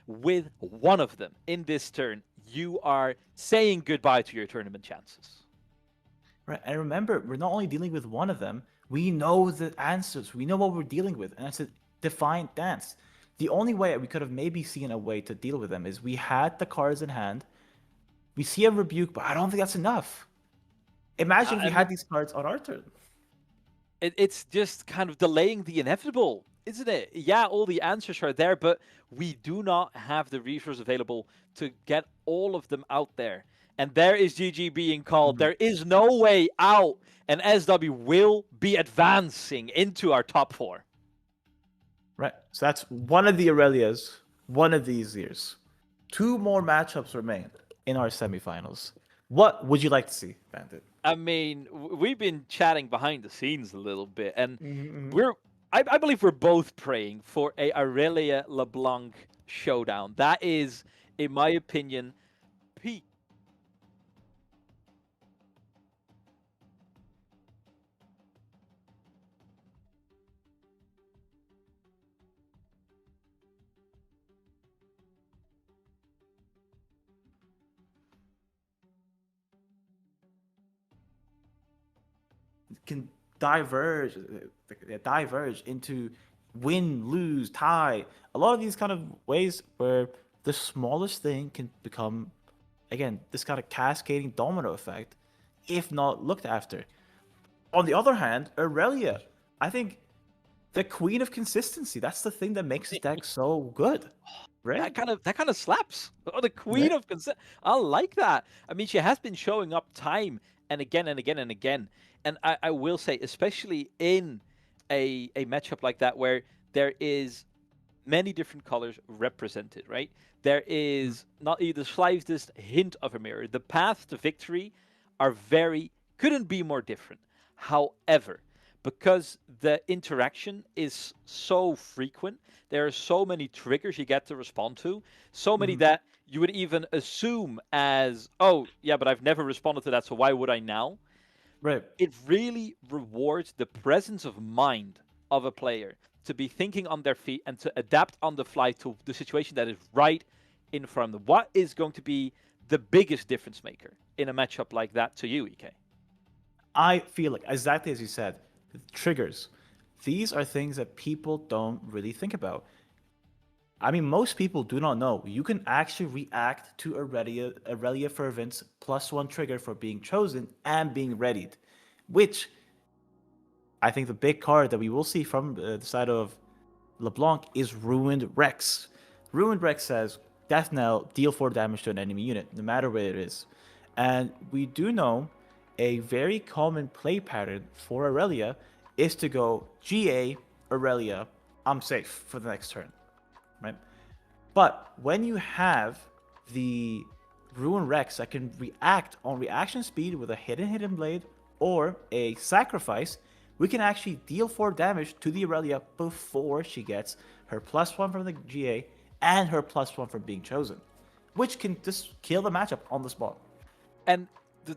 with one of them in this turn, you are saying goodbye to your tournament chances. Right. And remember, we're not only dealing with one of them, we know the answers. We know what we're dealing with. And it's a defiant dance. The only way we could have maybe seen a way to deal with them is we had the cards in hand. We see a rebuke, but I don't think that's enough. Imagine if we had these cards on our turn. It's just kind of delaying the inevitable, isn't it? Yeah, all the answers are there, but we do not have the resources available to get all of them out there. And there is GG being called. There is no way out, and SW will be advancing into our top 4. Right. So that's one of the Aurelias, one of these years. 2 more matchups remain in our semifinals. What would you like to see, Bandit? I mean, we've been chatting behind the scenes a little bit, and I believe we're both praying for a Aurelia LeBlanc showdown. That is, in my opinion, peak. Can diverge into win, lose, tie. A lot of these kind of ways where the smallest thing can become, again, this kind of cascading domino effect if not looked after. On the other hand, Aurelia, I think the queen of consistency. That's the thing that makes this deck so good. Right? That kind of slaps. Oh, the queen of consent. I like that. I mean, she has been showing up time and again and again and again. And I will say, especially in a matchup like that where there is many different colors represented, right? There is not the slightest hint of a mirror. The paths to victory are couldn't be more different. However, because the interaction is so frequent, there are so many triggers you get to respond to, so many that you would even assume as, oh, yeah, but I've never responded to that, so why would I now? Right. It really rewards the presence of mind of a player to be thinking on their feet and to adapt on the fly to the situation that is right in front of them. What is going to be the biggest difference maker in a matchup like that to you, EK? I feel like, exactly as you said, the triggers. These are things that people don't really think about. I mean, most people do not know. You can actually react to Aurelia Fervent's +1 trigger for being chosen and being readied, which I think the big card that we will see from the side of LeBlanc is Ruined Rex. Ruined Rex says, Death Knell, deal 4 damage to an enemy unit, no matter where it is. And we do know a very common play pattern for Aurelia is to go GA, Aurelia, I'm safe for the next turn. Right? But when you have the Ruin Rex that can react on reaction speed with a hidden blade or a sacrifice, we can actually deal 4 damage to the Aurelia before she gets her +1 from the GA and her +1 from being chosen, which can just kill the matchup on the spot. And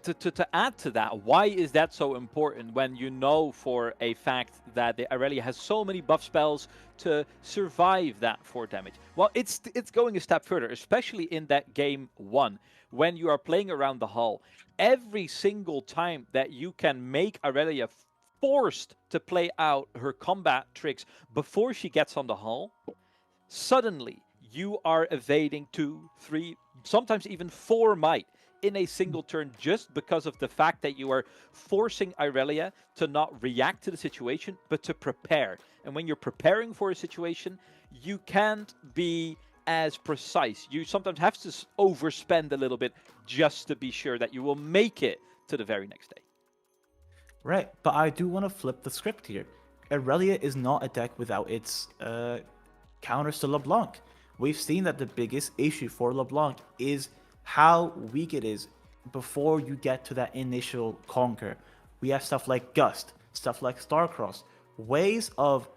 to add to that, why is that so important when you know for a fact that the Aurelia has so many buff spells to survive that 4 damage? Well, it's going a step further, especially in that game 1, when you are playing around the hull. Every single time that you can make Aurelia forced to play out her combat tricks before she gets on the hull, suddenly you are evading 2, 3, sometimes even 4 might in a single turn just because of the fact that you are forcing Aurelia to not react to the situation, but to prepare. And when you're preparing for a situation, you can't be as precise. You sometimes have to overspend a little bit just to be sure that you will make it to the very next day. Right, but I do want to flip the script here. Aurelia is not a deck without its counters to LeBlanc. we've seen that the biggest issue for Leblanc is how weak it is before you get to that initial conquer. We have stuff like Gust, stuff like Starcross, ways of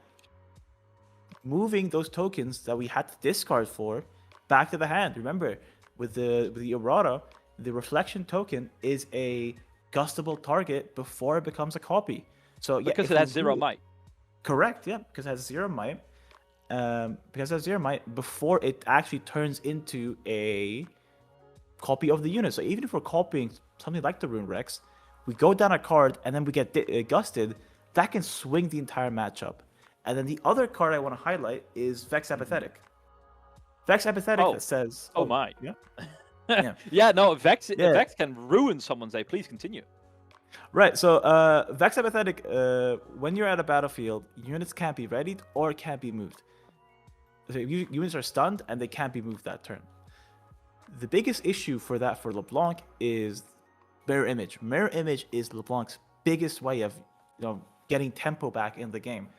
moving those tokens that we had to discard for back to the hand. Remember, with the errata, the reflection token is a gustable target before it becomes a copy. So yeah, Because it has 0 might. Correct, yeah, because it has 0 might. Because it has 0 might before it actually turns into a copy of the unit. So even if we're copying something like the Rune Rex, we go down a card and then we get gusted, that can swing the entire matchup. And then the other card I want to highlight is Vex Apathetic. Vex Apathetic that says... Oh my. Yeah. Yeah. Yeah, no, Vex can ruin someone's day. Please continue. Right, so Vex Apathetic, when you're at a battlefield, units can't be readied or can't be moved. So units are stunned and they can't be moved that turn. The biggest issue for that for LeBlanc is Mirror Image. Mirror Image is LeBlanc's biggest way of getting tempo back in the game.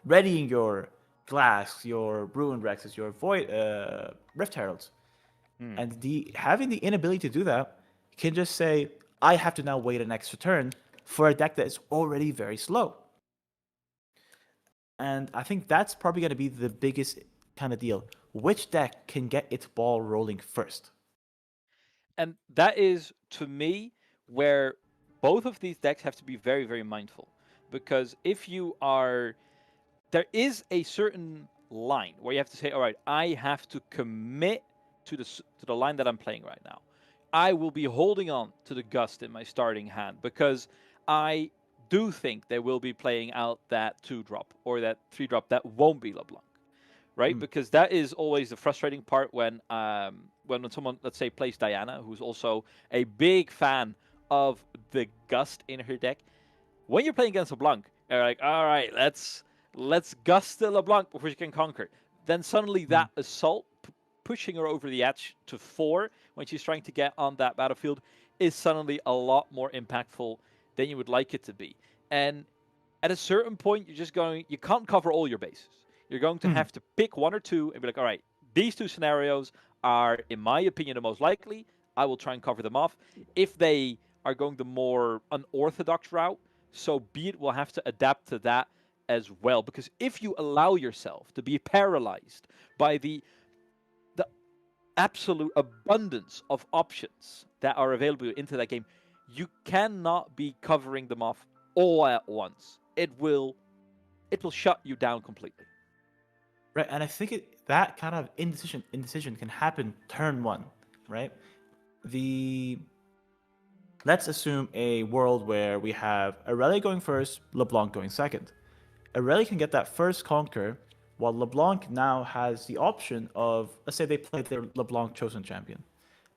Readying your Glass, your Ruin Rexes, your Void Rift Heralds. And having the inability to do that can just say, I have to now wait an extra turn for a deck that is already very slow. And I think that's probably going to be the biggest kind of deal. Which deck can get its ball rolling first? And that is, to me, where both of these decks have to be very, very mindful. Because if you are... There is a certain line where you have to say, all right, I have to commit to the line that I'm playing right now. I will be holding on to the Gust in my starting hand because I do think they will be playing out that 2-drop or that 3-drop that won't be LeBlanc, right? Because that is always the frustrating part when someone, let's say, plays Diana, who's also a big fan of the Gust in her deck. When you're playing against LeBlanc, you're like, all right, let's Gust the LeBlanc before she can conquer. Then suddenly that assault pushing her over the edge to 4 when she's trying to get on that battlefield is suddenly a lot more impactful than you would like it to be. And at a certain point, you can't cover all your bases. You're going to have to pick 1 or 2 and be like, all right, these 2 scenarios are, in my opinion, the most likely. I will try and cover them off. If they are going the more unorthodox route, so be it, we'll have to adapt to that as well. Because if you allow yourself to be paralyzed by the absolute abundance of options that are available into that game, you cannot be covering them off all at once. It will shut you down completely. Right, and I think that kind of indecision can happen turn 1, right? Let's assume a world where we have Aurelia going first, LeBlanc going second. Aurelia can get that first conquer, while LeBlanc now has the option of, let's say they play their LeBlanc chosen champion.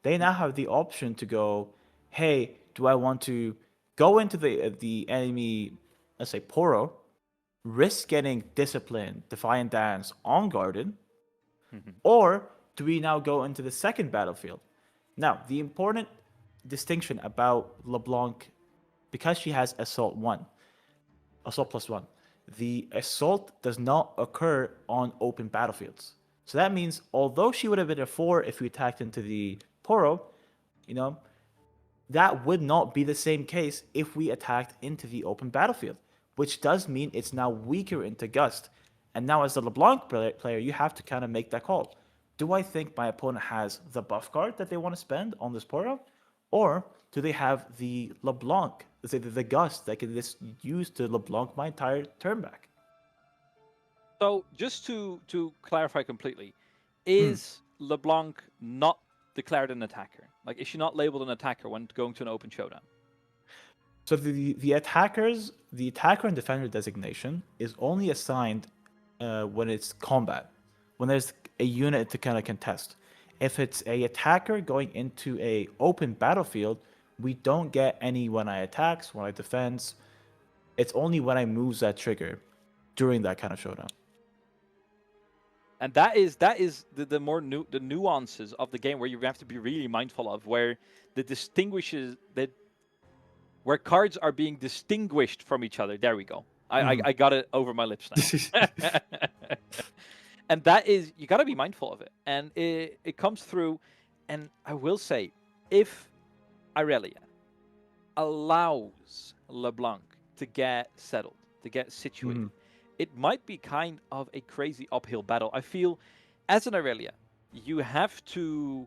They now have the option to go, hey, do I want to go into the enemy, let's say Poro, risk getting Discipline, Defiant Dance, On Guarded, or do we now go into the second battlefield? Now, the important distinction about LeBlanc, because she has Assault +1, the assault does not occur on open battlefields. So that means, although she would have been a 4 if we attacked into the Poro, that would not be the same case if we attacked into the open battlefield, which does mean it's now weaker into Gust. And now as the LeBlanc player, you have to kind of make that call. Do I think my opponent has the buff card that they want to spend on this Poro? Or do they have the LeBlanc, the Gust that can just use to LeBlanc my entire turn back? So just to clarify completely, is LeBlanc not declared an attacker? Like, is she not labeled an attacker when going to an open showdown? So the attacker and defender designation is only assigned when it's combat, when there's a unit to kind of contest. If it's a attacker going into a open battlefield, we don't get any when I attacks, when I defends. It's only when I moves that trigger during that kind of showdown. And that is the more the nuances of the game where you have to be really mindful of, where where cards are being distinguished from each other. There we go. I got it over my lips now. And that is, you got to be mindful of it. And it comes through. And I will say, if Irelia allows Leblanc to get settled, to get situated, it might be kind of a crazy uphill battle. I feel as an Irelia, you have to,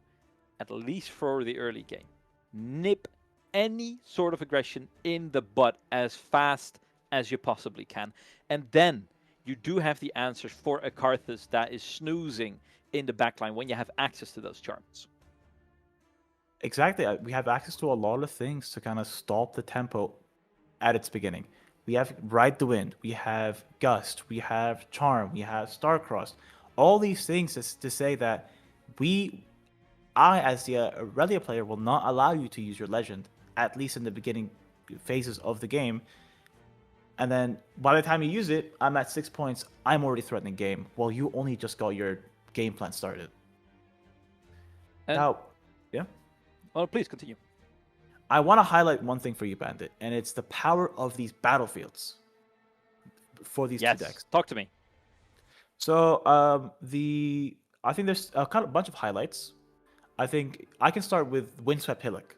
at least for the early game, nip any sort of aggression in the butt as fast as you possibly can. And then you do have the answers for a Kha'Zix that is snoozing in the backline when you have access to those charms. Exactly. We have access to a lot of things to kind of stop the tempo at its beginning. We have Ride the Wind, we have Gust, we have Charm, we have Starcrossed. All these things is to say that I, as the Aurelia player, will not allow you to use your Legend, at least in the beginning phases of the game. And then by the time you use it, I'm at 6 points. I'm already threatening game, while you only just got your game plan started. And, now, yeah? Well, please continue. I want to highlight one thing for you, Bandit, and it's the power of these battlefields for these two decks. Talk to me. So I think there's a kind of bunch of highlights. I think I can start with Windswept Hillock.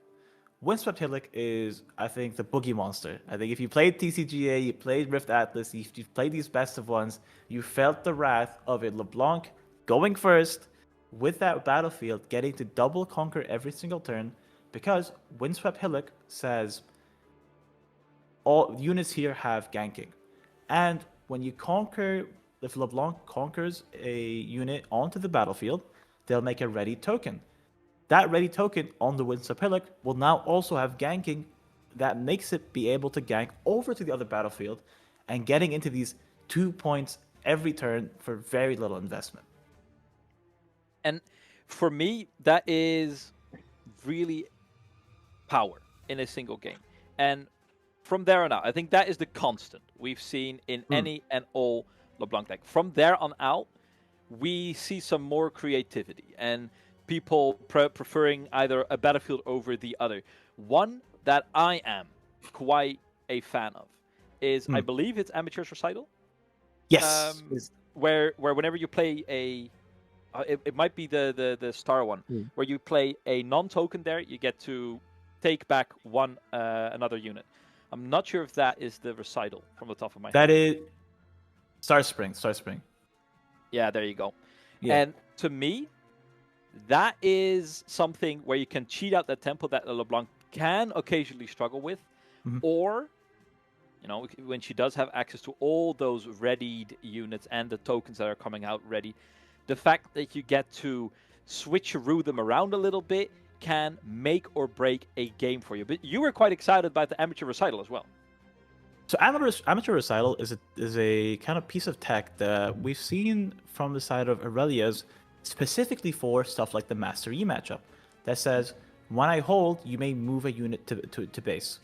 Windswept Hillock is, I think, the boogie monster. I think if you played TCGA, you played Rift Atlas, you've played these best of ones, you felt the wrath of a LeBlanc going first with that battlefield, getting to double conquer every single turn, because Windswept Hillock says all units here have ganking. And when you conquer, if LeBlanc conquers a unit onto the battlefield, they'll make a ready token. That ready token on the Windswept Hillock will now also have ganking that makes it be able to gank over to the other battlefield and getting into these 2 points every turn for very little investment. And for me, that is really power in a single game. And from there on out, I think that is the constant we've seen in any and all LeBlanc deck. From there on out, we see some more creativity and people preferring either a battlefield over the other. One that I am quite a fan of is, I believe it's Amateur's Recital. Yes. Where whenever you play a it might be the star one, where you play a non-token there, you get to take back one another unit. I'm not sure if that is the recital from the top of my head. That is Star Spring. Yeah, there you go. Yeah. And to me, that is something where you can cheat out that tempo that LeBlanc can occasionally struggle with, or, you know, when she does have access to all those readied units and the tokens that are coming out ready, the fact that you get to switcheroo them around a little bit can make or break a game for you. But you were quite excited about the Amateur Recital as well. So Amateur Recital is a kind of piece of tech that we've seen from the side of Aurelia's specifically for stuff like the Master Yi matchup that says, when I hold, you may move a unit to base.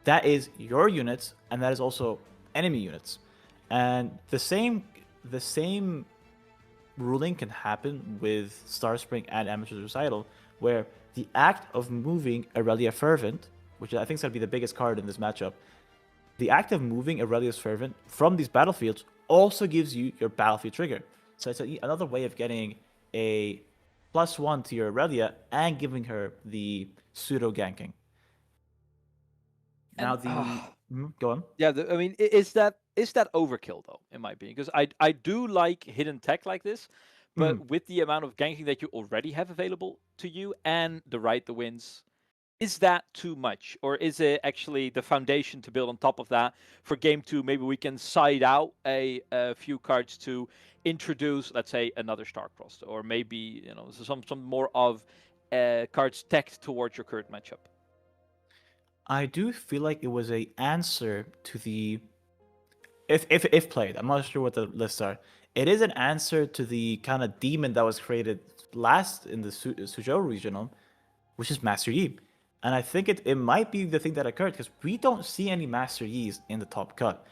That is your units, and that is also enemy units. And the same ruling can happen with Starspring and Amateur's Recital, where the act of moving Aurelia Fervent, which I think is going to be the biggest card in this matchup, the act of moving Aurelia's Fervent from these battlefields also gives you your battlefield trigger. So it's another way of getting a +1 to your Aurelia and giving her the pseudo ganking. Now go on. Yeah, I mean, is that overkill though, in my opinion? Because I do like hidden tech like this, but with the amount of ganking that you already have available to you and the Ride the Winds, is that too much? Or is it actually the foundation to build on top of that for game 2? Maybe we can side out a few cards to introduce, let's say, another Starcrossed, or maybe, you know, some more of cards teched towards your current matchup. I do feel like it was a answer to the if played. I'm not sure what the lists are. It is an answer to the kind of demon that was created last in the Suzhou Regional, which is Master Yi. And I think it might be the thing that occurred because we don't see any Master Yis in the top cut.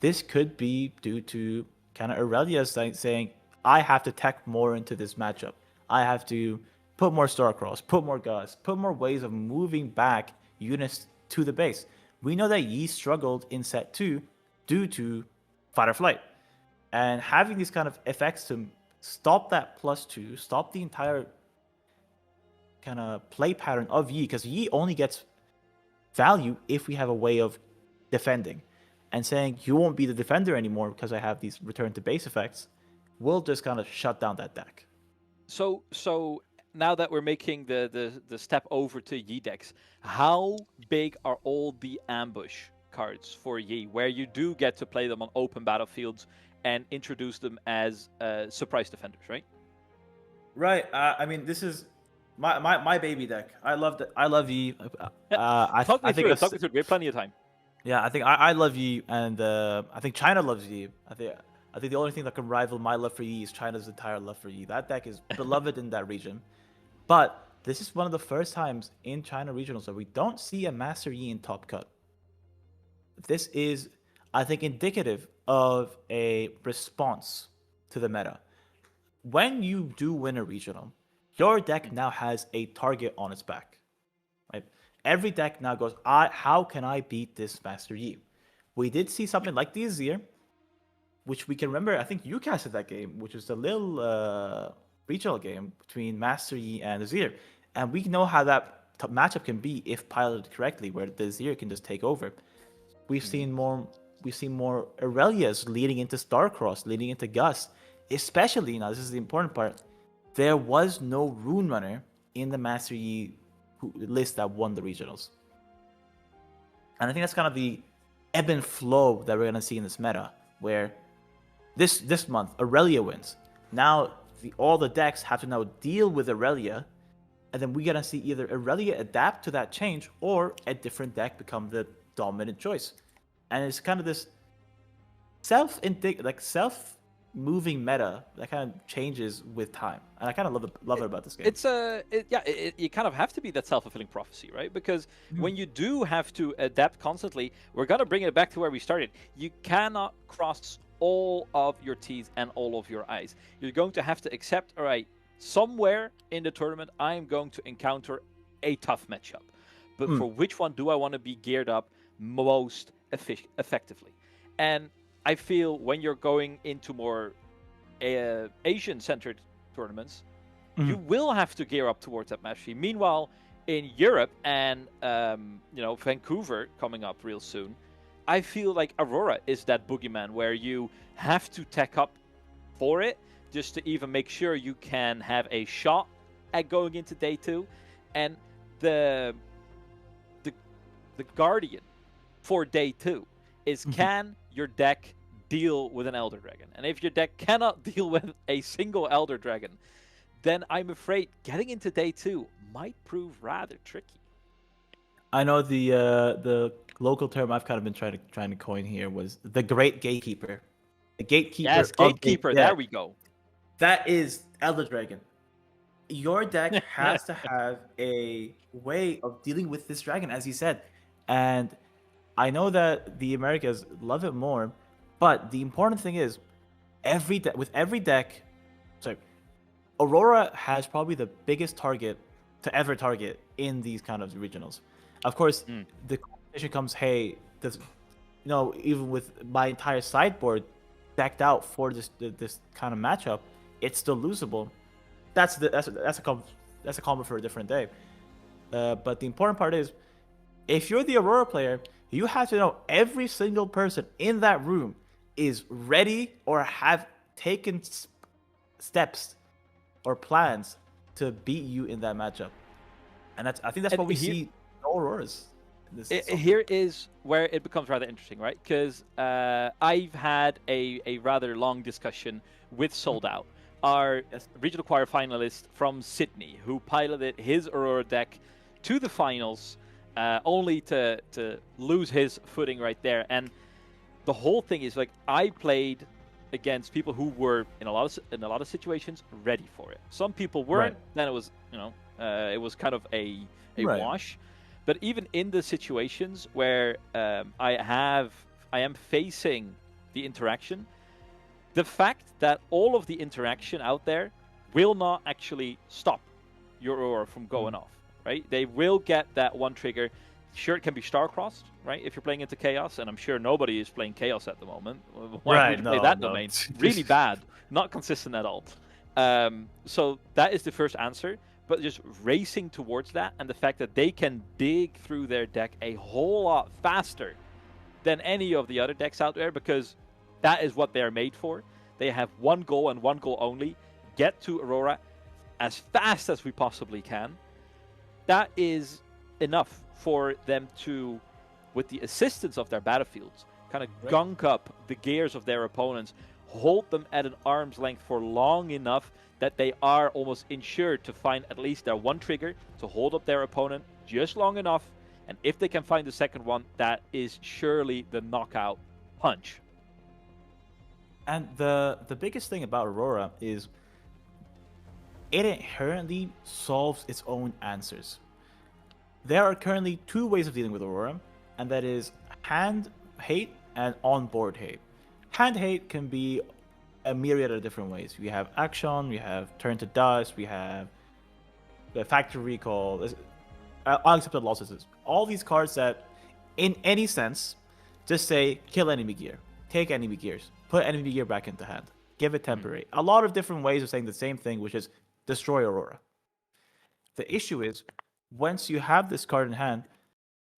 This could be due to kind of Aurelia saying, I have to tech more into this matchup. I have to put more Starcross, put more Gust, put more ways of moving back units to the base. We know that Yi struggled in set 2 due to fight or flight. And having these kind of effects to stop that +2, stop the entire kind of play pattern of Yi, because Yi only gets value if we have a way of defending. And saying you won't be the defender anymore because I have these return to base effects will just kind of shut down that deck. So now that we're making the step over to Yi decks, how big are all the ambush cards for Yi, where you do get to play them on open battlefields and introduce them as surprise defenders, right? Right. I mean, this is my baby deck. I love Yi. Talk me through it. We have plenty of time. Yeah, I think I love Yi, and I think China loves Yi. I think the only thing that can rival my love for Yi is China's entire love for Yi. That deck is beloved in that region. But this is one of the first times in China regionals that we don't see a Master Yi in top cut. This is, I think, indicative of a response to the meta. When you do win a regional, your deck now has a target on its back. Right? Every deck now goes, how can I beat this Master Yi? We did see something like the Azir, which we can remember, I think you casted that game, which was the little regional game between Master Yi and Azir. And we know how that matchup can be if piloted correctly, where the Azir can just take over. We've seen more Aurelias leading into Starcross, leading into Gus. Especially, now this is the important part, there was no Rune Runner in the Master Yi list that won the regionals. And I think that's kind of the ebb and flow that we're going to see in this meta, where this month, Aurelia wins. Now, all the decks have to now deal with Aurelia, and then we're going to see either Aurelia adapt to that change, or a different deck become the dominant choice. And it's kind of this self-moving meta that kind of changes with time, and I kind of love it about this game. It's you kind of have to be that self-fulfilling prophecy, right? Because when you do have to adapt constantly, we're gonna bring it back to where we started. You cannot cross all of your T's and all of your I's. You're going to have to accept, all right, somewhere in the tournament, I am going to encounter a tough matchup, but for which one do I want to be geared up most effectively? And I feel when you're going into more Asian-centered tournaments, you will have to gear up towards that match. Meanwhile, in Europe and Vancouver coming up real soon, I feel like Aurora is that boogeyman where you have to tech up for it just to even make sure you can have a shot at going into day 2. And the Guardian for day 2 is can your deck deal with an Elder Dragon? And if your deck cannot deal with a single Elder Dragon, then I'm afraid getting into day 2 might prove rather tricky. I know the local term I've kind of been trying to coin here was the Great Gatekeeper. The Gatekeeper. Yes, Gatekeeper. There we go. That is Elder Dragon. Your deck has to have a way of dealing with this dragon, as you said. And I know that the Americas love it more, but the important thing is, with every deck, Aurora has probably the biggest target to ever target in these kind of regionals. Of course, the competition comes, hey, even with my entire sideboard decked out for this kind of matchup, it's still losable. That's a comment for a different day. But the important part is, if you're the Aurora player, you have to know every single person in that room is ready or have taken steps or plans to beat you in that matchup. And I think that's what we see Auroras. Here is where it becomes rather interesting, right? Because I've had a rather long discussion with Sold Out, our regional choir finalist from Sydney, who piloted his Aurora deck to the finals, only to lose his footing right there. And the whole thing is, like, I played against people who were in a lot of situations ready for it. Some people weren't. Right. Then it was it was kind of a wash. But even in the situations where I am facing the interaction, the fact that all of the interaction out there will not actually stop your Aurora from going off, right? They will get that one trigger. Sure, it can be star-crossed, right? If you're playing into Chaos, and I'm sure nobody is playing Chaos at the moment. Why Right, would you play no, that no. domain? Really bad, not consistent at all. So that is the first answer, but just racing towards that, and the fact that they can dig through their deck a whole lot faster than any of the other decks out there, because that is what they're made for. They have one goal and one goal only: get to Aurora as fast as we possibly can. That is enough for them to, with the assistance of their battlefields, kind of gunk up the gears of their opponents, hold them at an arm's length for long enough that they are almost insured to find at least their one trigger to hold up their opponent just long enough. And if they can find the second one, that is surely the knockout punch. And the biggest thing about Aurora is it inherently solves its own answers. There are currently two ways of dealing with Aurora, and that is hand hate and on-board hate. Hand hate can be a myriad of different ways. We have action, we have turn to dust, we have the factory recall, unaccepted losses. All these cards that, in any sense, just say kill enemy gear, take enemy gears, put enemy gear back into hand, give it temporary. A lot of different ways of saying the same thing, which is destroy Aurora. The issue is, once you have this card in hand,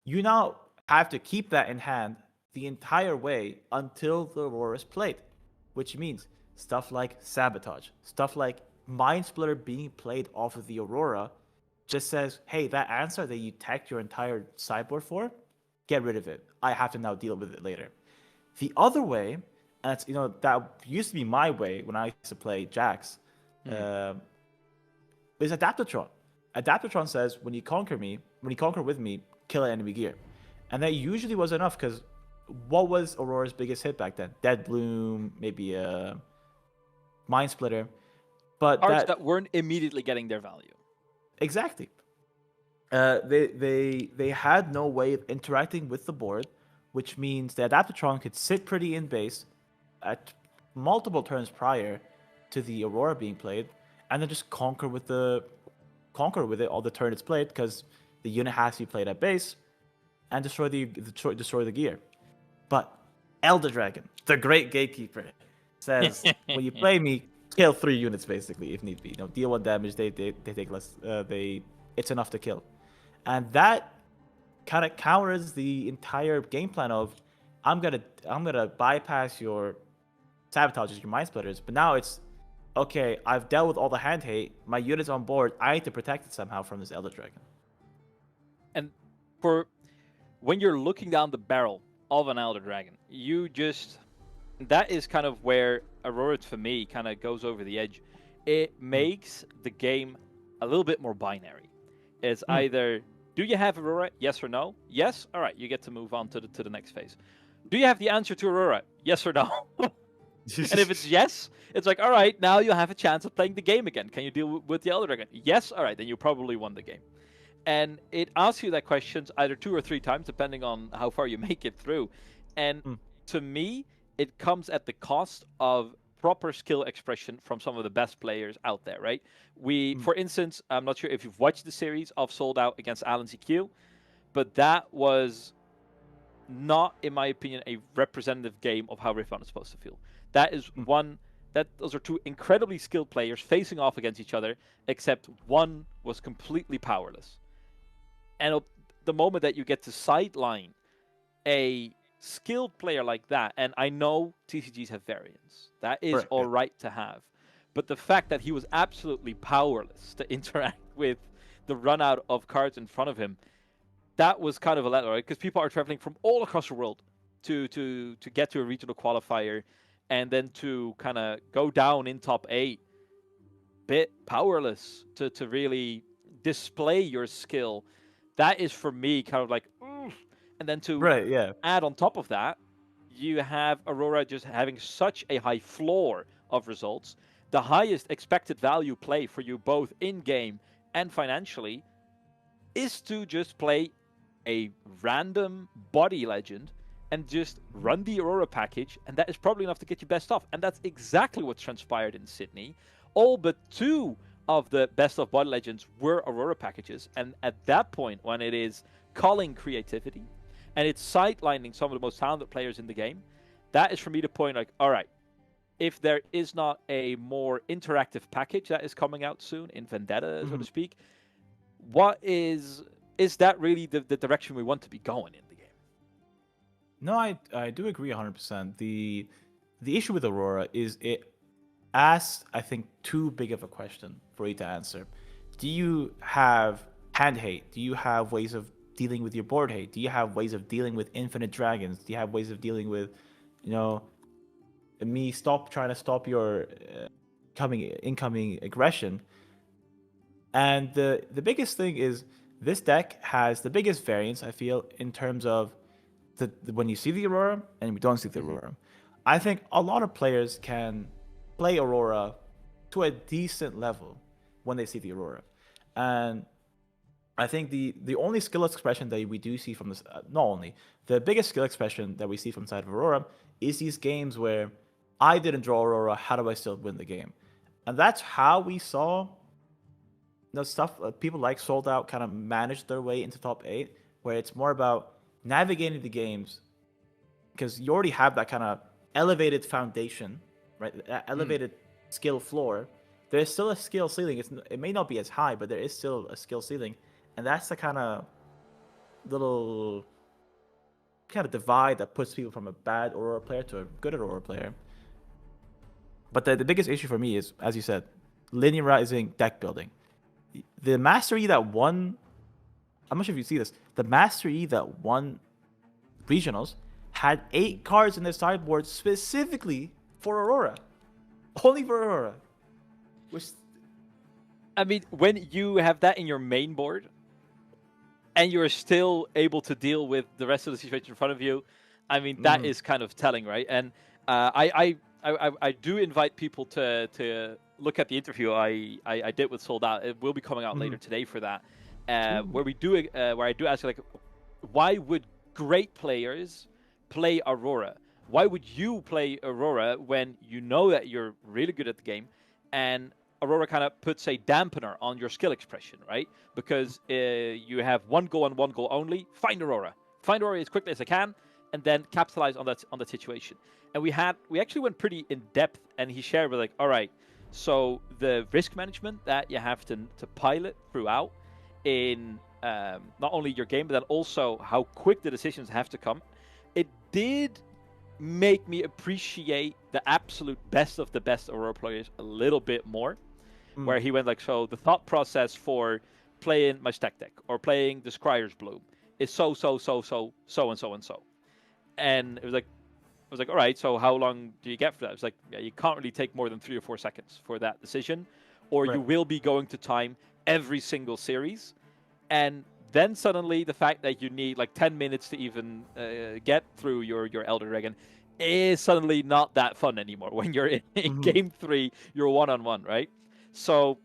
you now have to keep that in hand the entire way until the Aurora is played, which means stuff like Sabotage, stuff like Mind Splitter being played off of the Aurora just says, hey, that answer that you teched your entire sideboard for, get rid of it. I have to now deal with it later. The other way, and it's, that used to be my way when I used to play Jax, is Adaptatron. Adaptatron says, when you conquer with me, kill an enemy gear. And that usually was enough, because what was Aurora's biggest hit back then? Dead Bloom, maybe a Mind Splitter. But Cards that weren't immediately getting their value. Exactly. They had no way of interacting with the board, which means the Adaptatron could sit pretty in base at multiple turns prior to the Aurora being played, and then just conquer with it all the turn it's played, because the unit has to be played at base and destroy the gear. But Elder Dragon, the great gatekeeper, says when you play me, kill 3 units basically if need be. Deal 1 damage. They take less. It's enough to kill, and that kind of counters the entire game plan of I'm gonna bypass your sabotages, your mind splitters. But now it's okay. I've dealt with all the hand hate. My unit's on board. I need to protect it somehow from this Elder Dragon. And for when you're looking down the barrel of an Elder Dragon, that is kind of where Aurora, for me, kind of goes over the edge. It makes the game a little bit more binary. It's either, do you have Aurora? Yes or no? Yes? All right, you get to move on to the next phase. Do you have the answer to Aurora? Yes or no? And if it's yes, it's like, all right, now you have a chance of playing the game again. Can you deal with the Elder Dragon? Yes? All right, then you probably won the game. And it asks you that questions either 2 or 3 times, depending on how far you make it through. And to me, it comes at the cost of proper skill expression from some of the best players out there, right? For instance, I'm not sure if you've watched the series of Sold Out against Alan CQ, but that was not, in my opinion, a representative game of how Riftbound is supposed to feel. Those are 2 incredibly skilled players facing off against each other, except one was completely powerless. And the moment that you get to sideline a skilled player like that, and I know TCGs have variants, that is all right to have, but the fact that he was absolutely powerless to interact with the run out of cards in front of him, that was kind of a letdown, right? Because people are traveling from all across the world to get to a regional qualifier, and then to kind of go down in top 8, bit powerless to really display your skill. That is, for me, kind of like, and then to add on top of that, you have Aurora just having such a high floor of results. The highest expected value play for you both in-game and financially is to just play a random body legend and just run the Aurora package, and that is probably enough to get you best off. And that's exactly what transpired in Sydney. All but 2 of the best of body legends were Aurora packages. And at that point, when it is culling creativity, and it's sidelining some of the most talented players in the game, that is for me the point, like, all right, if there is not a more interactive package that is coming out soon in Vendetta, so to speak, what is that really the direction we want to be going in the game? No, I do agree 100%. The issue with Aurora is it asks, I think, too big of a question for you to answer. Do you have hand hate? Do you have ways of dealing with your board hate? Do you have ways of dealing with infinite dragons? Do you have ways of dealing with, me trying to stop your incoming aggression? And the biggest thing is this deck has the biggest variance, I feel, in terms of when you see the Aurora and we don't see the Aurora. I think a lot of players can play Aurora to a decent level when they see the Aurora. And I think the only skill expression that we do see from this, the biggest skill expression that we see from the side of Aurora is these games where I didn't draw Aurora, how do I still win the game? And that's how we saw stuff people like Sold Out kind of manage their way into top 8, where it's more about navigating the games because you already have that kind of elevated foundation, right? That elevated skill floor. There's still a skill ceiling. It may not be as high, but there is still a skill ceiling. And that's the kind of little kind of divide that puts people from a bad Aurora player to a good Aurora player. But the biggest issue for me is, as you said, linearizing deck building. The Master E that won, I'm not sure if you see this, the Master E that won Regionals had 8 cards in their sideboard specifically for Aurora. Only for Aurora. Which, I mean, when you have that in your main board, and you're still able to deal with the rest of the situation in front of you, I mean, that is kind of telling, right? And I do invite people to look at the interview I did with Sold Out. It will be coming out later today for that, where I do ask, like, why would great players play Aurora? Why would you play Aurora when you know that you're really good at the game, and Aurora kind of puts a dampener on your skill expression, right? Because you have one goal and one goal only. Find Aurora as quickly as I can, and then capitalize on that situation. And we actually went pretty in depth, and he shared with, like, all right, so the risk management that you have to pilot throughout in not only your game, but then also how quick the decisions have to come. It did make me appreciate the absolute best of the best Aurora players a little bit more. Where he went, like, so the thought process for playing my stack deck or playing the Scryer's Bloom is so and so. And it was like, I was like, all right, so how long do you get for that? It's like, yeah, you can't really take more than 3 or 4 seconds for that decision, or you will be going to time every single series. And then suddenly the fact that you need like 10 minutes to even get through your Elder Dragon is suddenly not that fun anymore. When you're in game 3, you're one-on-one, right? So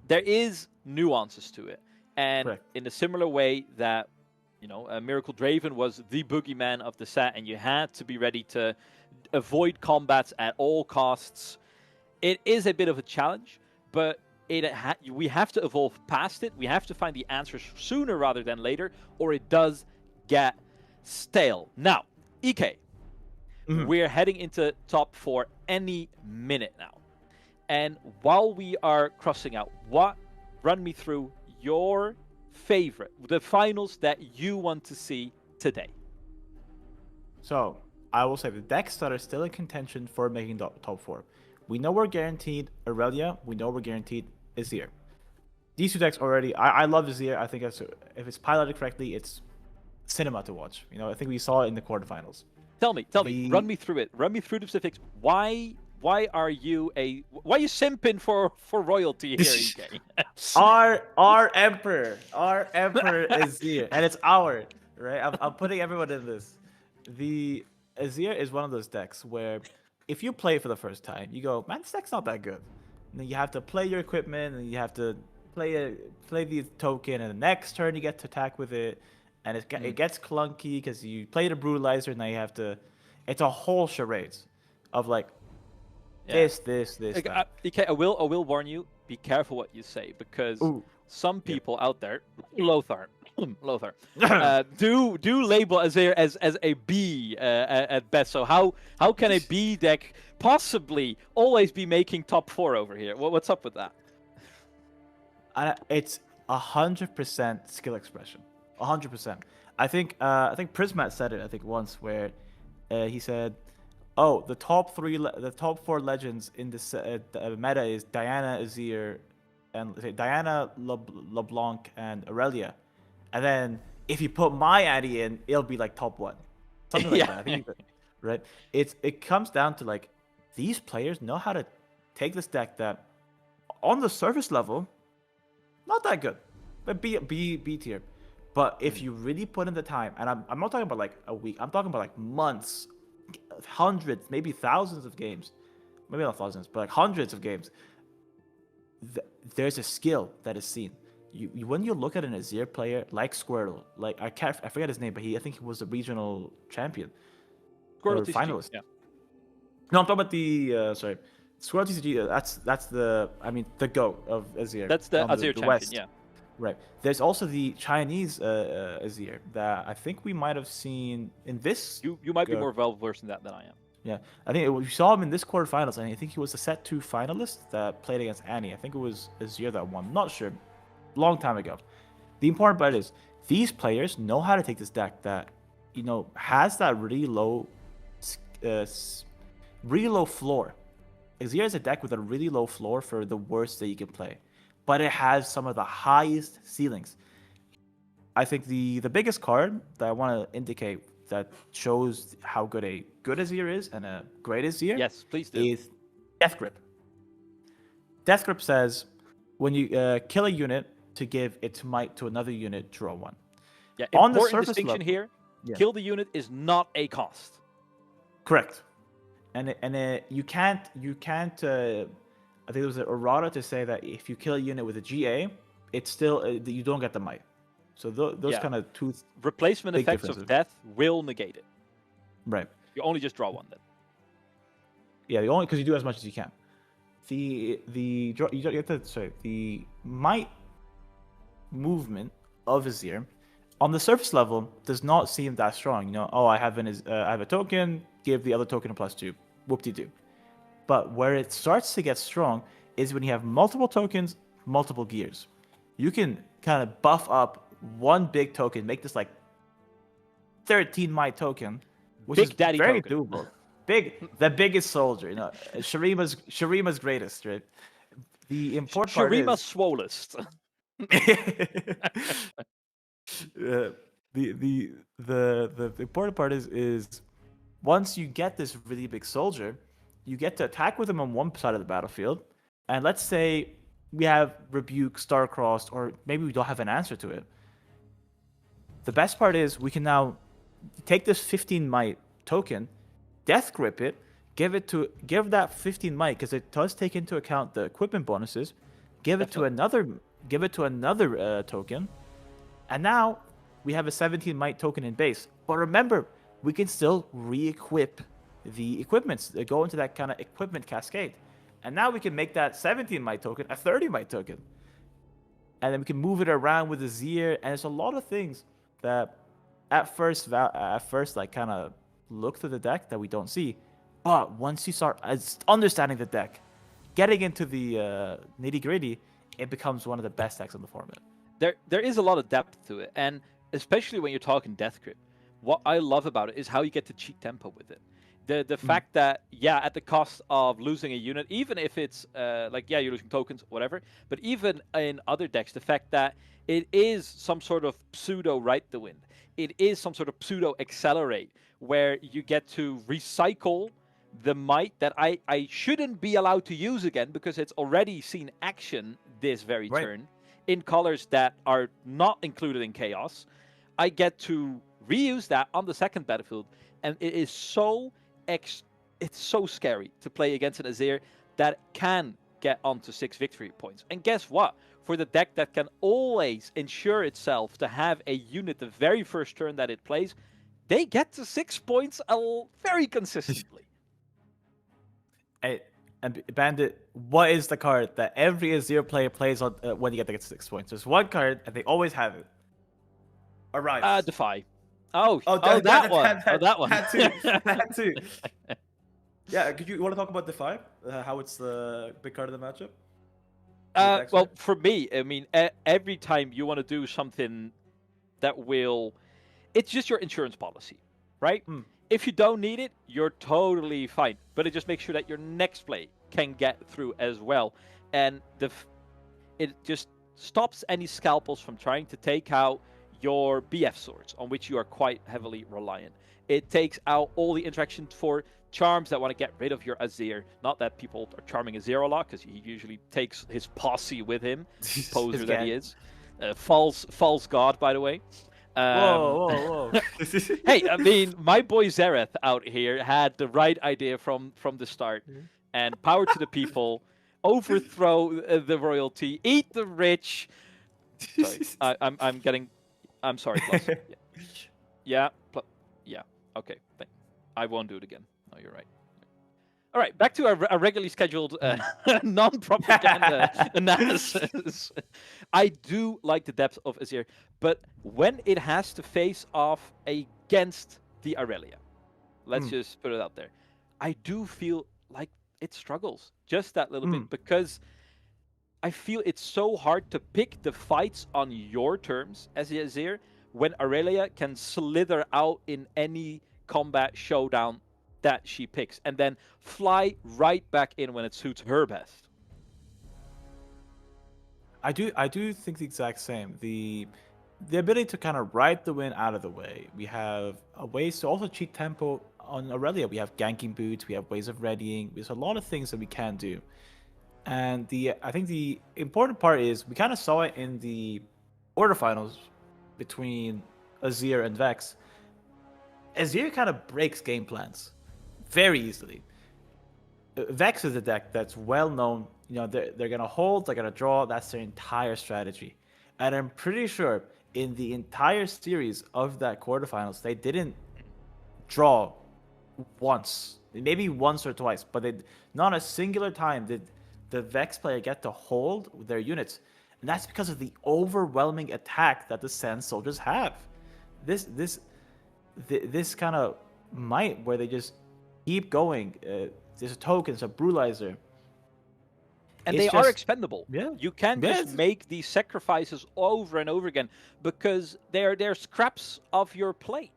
there is nuances to it. And in a similar way that, Miracle Draven was the boogeyman of the set, and you had to be ready to avoid combats at all costs. It is a bit of a challenge, but we have to evolve past it. We have to find the answers sooner rather than later, or it does get stale. Now, EK, we're heading into top 4 any minute now. And while we are crossing out, run me through your favorite, the finals that you want to see today. So, I will say the decks that are still in contention for making the top 4. We know we're guaranteed Aurelia. We know we're guaranteed Azir. These 2 decks already, I love Azir. I think if it's piloted correctly, it's cinema to watch. I think we saw it in the quarterfinals. Tell me, run me through it. Run me through the specifics. Why are you simping for royalty here, EK? our emperor is here, and it's our right. I'm putting everyone in this. The Azir is one of those decks where if you play for the first time, you go, man, this deck's not that good. And then you have to play your equipment, and you have to play the token, and the next turn you get to attack with it, and it gets clunky because you play the brutalizer, and now you have to. It's a whole charade of like. This. EK, I will warn you. Be careful what you say, because some people out there, Lothar, Lothar, do label Azir as a B at best. So how can a B deck possibly always be making top 4 over here? What's up with that? It's 100% skill expression. 100%. I think Prismat said it. I think once where he said, "Oh, the top 4 legends in this meta is Diana, Azir, and Diana, LeBlanc, and Aurelia." And then if you put my Addy in, it'll be like top 1, something like that. I think, right? It comes down to like these players know how to take this deck that, on the surface level, not that good, but B tier. But if you really put in the time, and I'm not talking about like a week, I'm talking about like months, hundreds, maybe thousands of games, maybe not thousands, but like hundreds of games. There's a skill that is seen. When you look at an Azir player like Squirtle, like I forget his name, but I think he was a regional champion, Squirtle or TCG, finalist. yeah. No, I'm talking about the Squirtle TCG. That's the GOAT of Azir. That's the Azir champion, West. yeah. Right. There's also the Chinese Azir that I think we might have seen in this. You might be more well versed in that than I am. Yeah, I think we saw him in this quarterfinals, and I think he was the set 2 finalist that played against Annie. I think it was Azir that won. Not sure. Long time ago. The important part is these players know how to take this deck that, has that really low floor. Azir is a deck with a really low floor for the worst that you can play, but it has some of the highest ceilings. I think the biggest card that I want to indicate that shows how good a good Azir is and a great Azir, yes, please do, is Death Grip. Death Grip says when you kill a unit to give its might to another unit, draw 1. Yeah, On the important surface distinction level, here. yeah. Kill the unit is not a cost. Correct. And you can't. I think there was an errata to say that if you kill a unit with a GA, it's still you don't get the might. So those kind of two replacement big effects of death will negate it. Right. You only just draw 1 then. Yeah, you only because you do as much as you can. The might movement of Azir on the surface level does not seem that strong. I have a token, give the other token a +2, whoop-de-doo. But where it starts to get strong is when you have multiple tokens, multiple gears. You can kind of buff up one big token, make this like 13 might token, which Big is Daddy very token. doable. The biggest soldier, Shurima's greatest, right? The important part is Shurima's swollest. The important part is once you get this really big soldier, you get to attack with him on one side of the battlefield, and let's say we have Rebuke, Star-Crossed, or maybe we don't have an answer to it. The best part is we can now take this 15 might token, Death Grip it, give that 15 might, because it does take into account the equipment bonuses, give it to another token, and now we have a 17 might token in base. But remember, we can still re-equip the equipments that go into that kind of equipment cascade. And now we can make that 17 might token a 30 might token. And then we can move it around with the Azir, and there's a lot of things that at first like kind of look through the deck that we don't see. But once you start understanding the deck, getting into the nitty-gritty, it becomes one of the best decks on the format. There is a lot of depth to it, and especially when you're talking Death Grip, what I love about it is how you get to cheat tempo with it. The fact that, at the cost of losing a unit, even if it's you're losing tokens, whatever, but even in other decks, the fact that it is some sort of pseudo Ride the Wind, it is some sort of pseudo Accelerate, where you get to recycle the might that I shouldn't be allowed to use again because it's already seen action this very turn in colors that are not included in Chaos. I get to reuse that on the second battlefield, and it is it's so scary to play against an Azir that can get onto 6 victory points. And guess what? For the deck that can always ensure itself to have a unit the very first turn that it plays, they get to 6 points very consistently. And Bandit, what is the card that every Azir player plays on when you get to 6 points? There's one card, and they always have it. Arrives. Defy. Oh, Oh, that one. that, That one. that too. That too. Yeah, you want to talk about Defy? How it's the big card of the matchup? Well, for me, I mean, every time you want to do something that will, it's just your insurance policy, right? If you don't need it, you're totally fine. But it just makes sure that your next play can get through as well, and it just stops any scalpels from trying to take out your BF swords, on which you are quite heavily reliant. It takes out all the interactions for charms that want to get rid of your Azir. Not that people are charming Azir a lot, because he usually takes his posse with him, poser that he is. False god, by the way. Whoa. Hey, I mean, my boy Zareth out here had the right idea from the start. And power to the people, overthrow the royalty, eat the rich. Sorry, I'm sorry, Plus. Yeah. Okay, I won't do it again. No, you're right. All right, back to our regularly scheduled non-propaganda analysis. I do like the depth of Azir, but when it has to face off against the Aurelia, let's just put it out there, I do feel like it struggles just that little bit, because I feel it's so hard to pick the fights on your terms as the Azir when Aurelia can slither out in any combat showdown that she picks and then fly right back in when it suits her best. I do think the exact same. The ability to kind of ride the wind out of the way. We have ways to also cheat tempo on Aurelia. We have ganking boots. We have ways of readying. There's a lot of things that we can do. And I think the important part is we kind of saw it in the quarterfinals between Azir and Vex. Azir kind of breaks game plans very easily. Vex is a deck that's well known. You know, they're gonna hold, they're gonna draw. That's their entire strategy. And I'm pretty sure in the entire series of that quarterfinals, they didn't draw once, maybe once or twice, but not a singular time did the Vex player get to hold their units. And that's because of the overwhelming attack that the Sand Soldiers have. This kind of might where they just keep going. There's a token, it's a brutalizer. And they are expendable. Yeah. You can just make these sacrifices over and over again because they're scraps of your plate.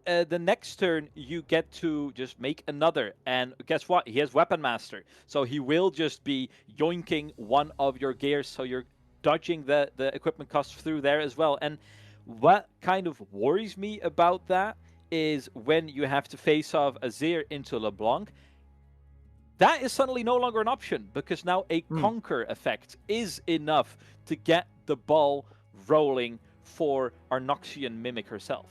The next turn, you get to just make another. And guess what? He has Weapon Master. So he will just be yoinking one of your gears. So you're dodging the equipment costs through there as well. And what kind of worries me about that is when you have to face off Azir into Leblanc, that is suddenly no longer an option because now a conquer effect is enough to get the ball rolling for our Noxian Mimic herself.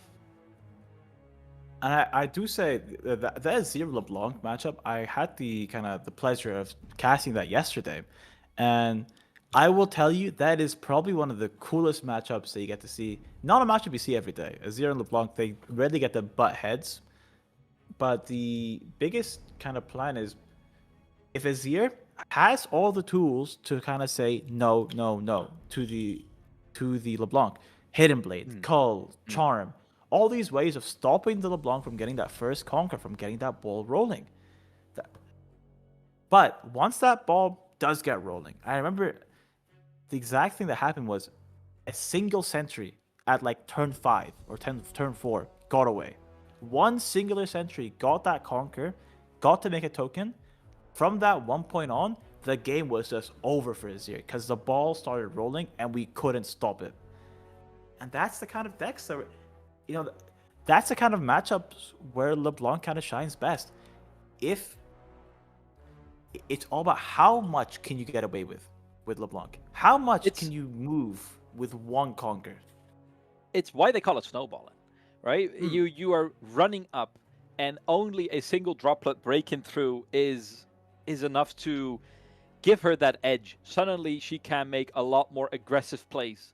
And I do say that Azir LeBlanc matchup, I had the pleasure of casting that yesterday. And I will tell you, that is probably one of the coolest matchups that you get to see. Not a matchup you see every day. Azir and LeBlanc, they rarely get to butt heads. But the biggest kind of plan is, if Azir has all the tools to kind of say no to the LeBlanc, Hidden Blade, Cull, Charm, all these ways of stopping the LeBlanc from getting that first conquer, from getting that ball rolling. But once that ball does get rolling, I remember the exact thing that happened was a single sentry at like turn 5 or turn 4 got away. One singular sentry got that conquer, got to make a token. From that one point on, the game was just over for Azir because the ball started rolling and we couldn't stop it. And that's the kind of decks that, that's the kind of matchups where LeBlanc kind of shines best. If it's all about how much can you get away with LeBlanc, how much can you move with one conquer. It's why they call it snowballing, right? You are running up, and only a single droplet breaking through is enough to give her that edge. Suddenly she can make a lot more aggressive plays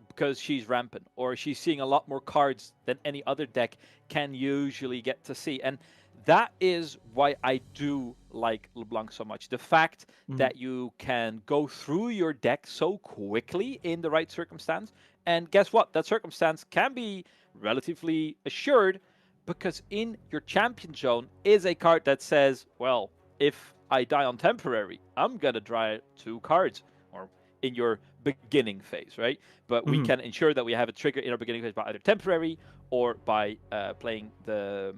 because she's rampant, or she's seeing a lot more cards than any other deck can usually get to see. And that is why I do like LeBlanc so much. The fact that you can go through your deck so quickly in the right circumstance. And guess what? That circumstance can be relatively assured because in your champion zone is a card that says, well, if I die on temporary, I'm going to draw 2 cards. Or in your beginning phase, right? But we can ensure that we have a trigger in our beginning phase by either temporary or by playing the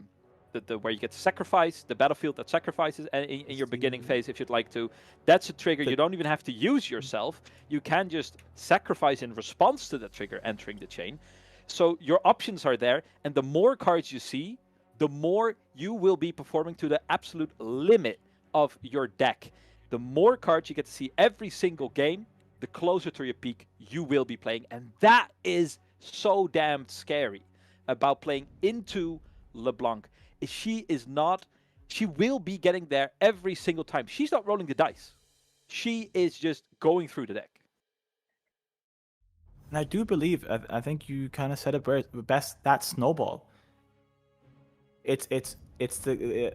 where you get to sacrifice the battlefield that sacrifices in your beginning phase if you'd like to. That's a trigger you don't even have to use yourself. You can just sacrifice in response to that trigger entering the chain. So your options are there, and the more cards you see, the more you will be performing to the absolute limit of your deck. The more cards you get to see every single game, the closer to your peak you will be playing. And that is so damn scary about playing into LeBlanc. She will be getting there every single time. She's not rolling the dice. She is just going through the deck. And I do believe, I think you kind of said it best, that snowball. It's the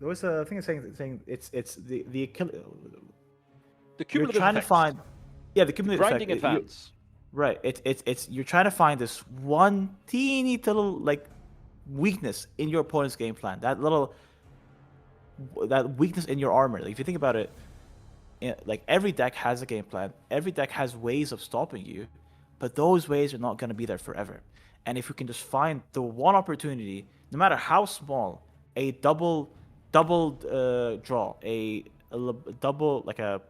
there was a thing saying it's the The you're cumulative trying to effects. find the cumulative Grinding effect. advance. Right. It's you're trying to find this one teeny little like weakness in your opponent's game plan. That weakness in your armor. Like, if you think about it, like every deck has a game plan. Every deck has ways of stopping you, but those ways are not going to be there forever. And if you can just find the one opportunity, no matter how small, a double draw, a double like a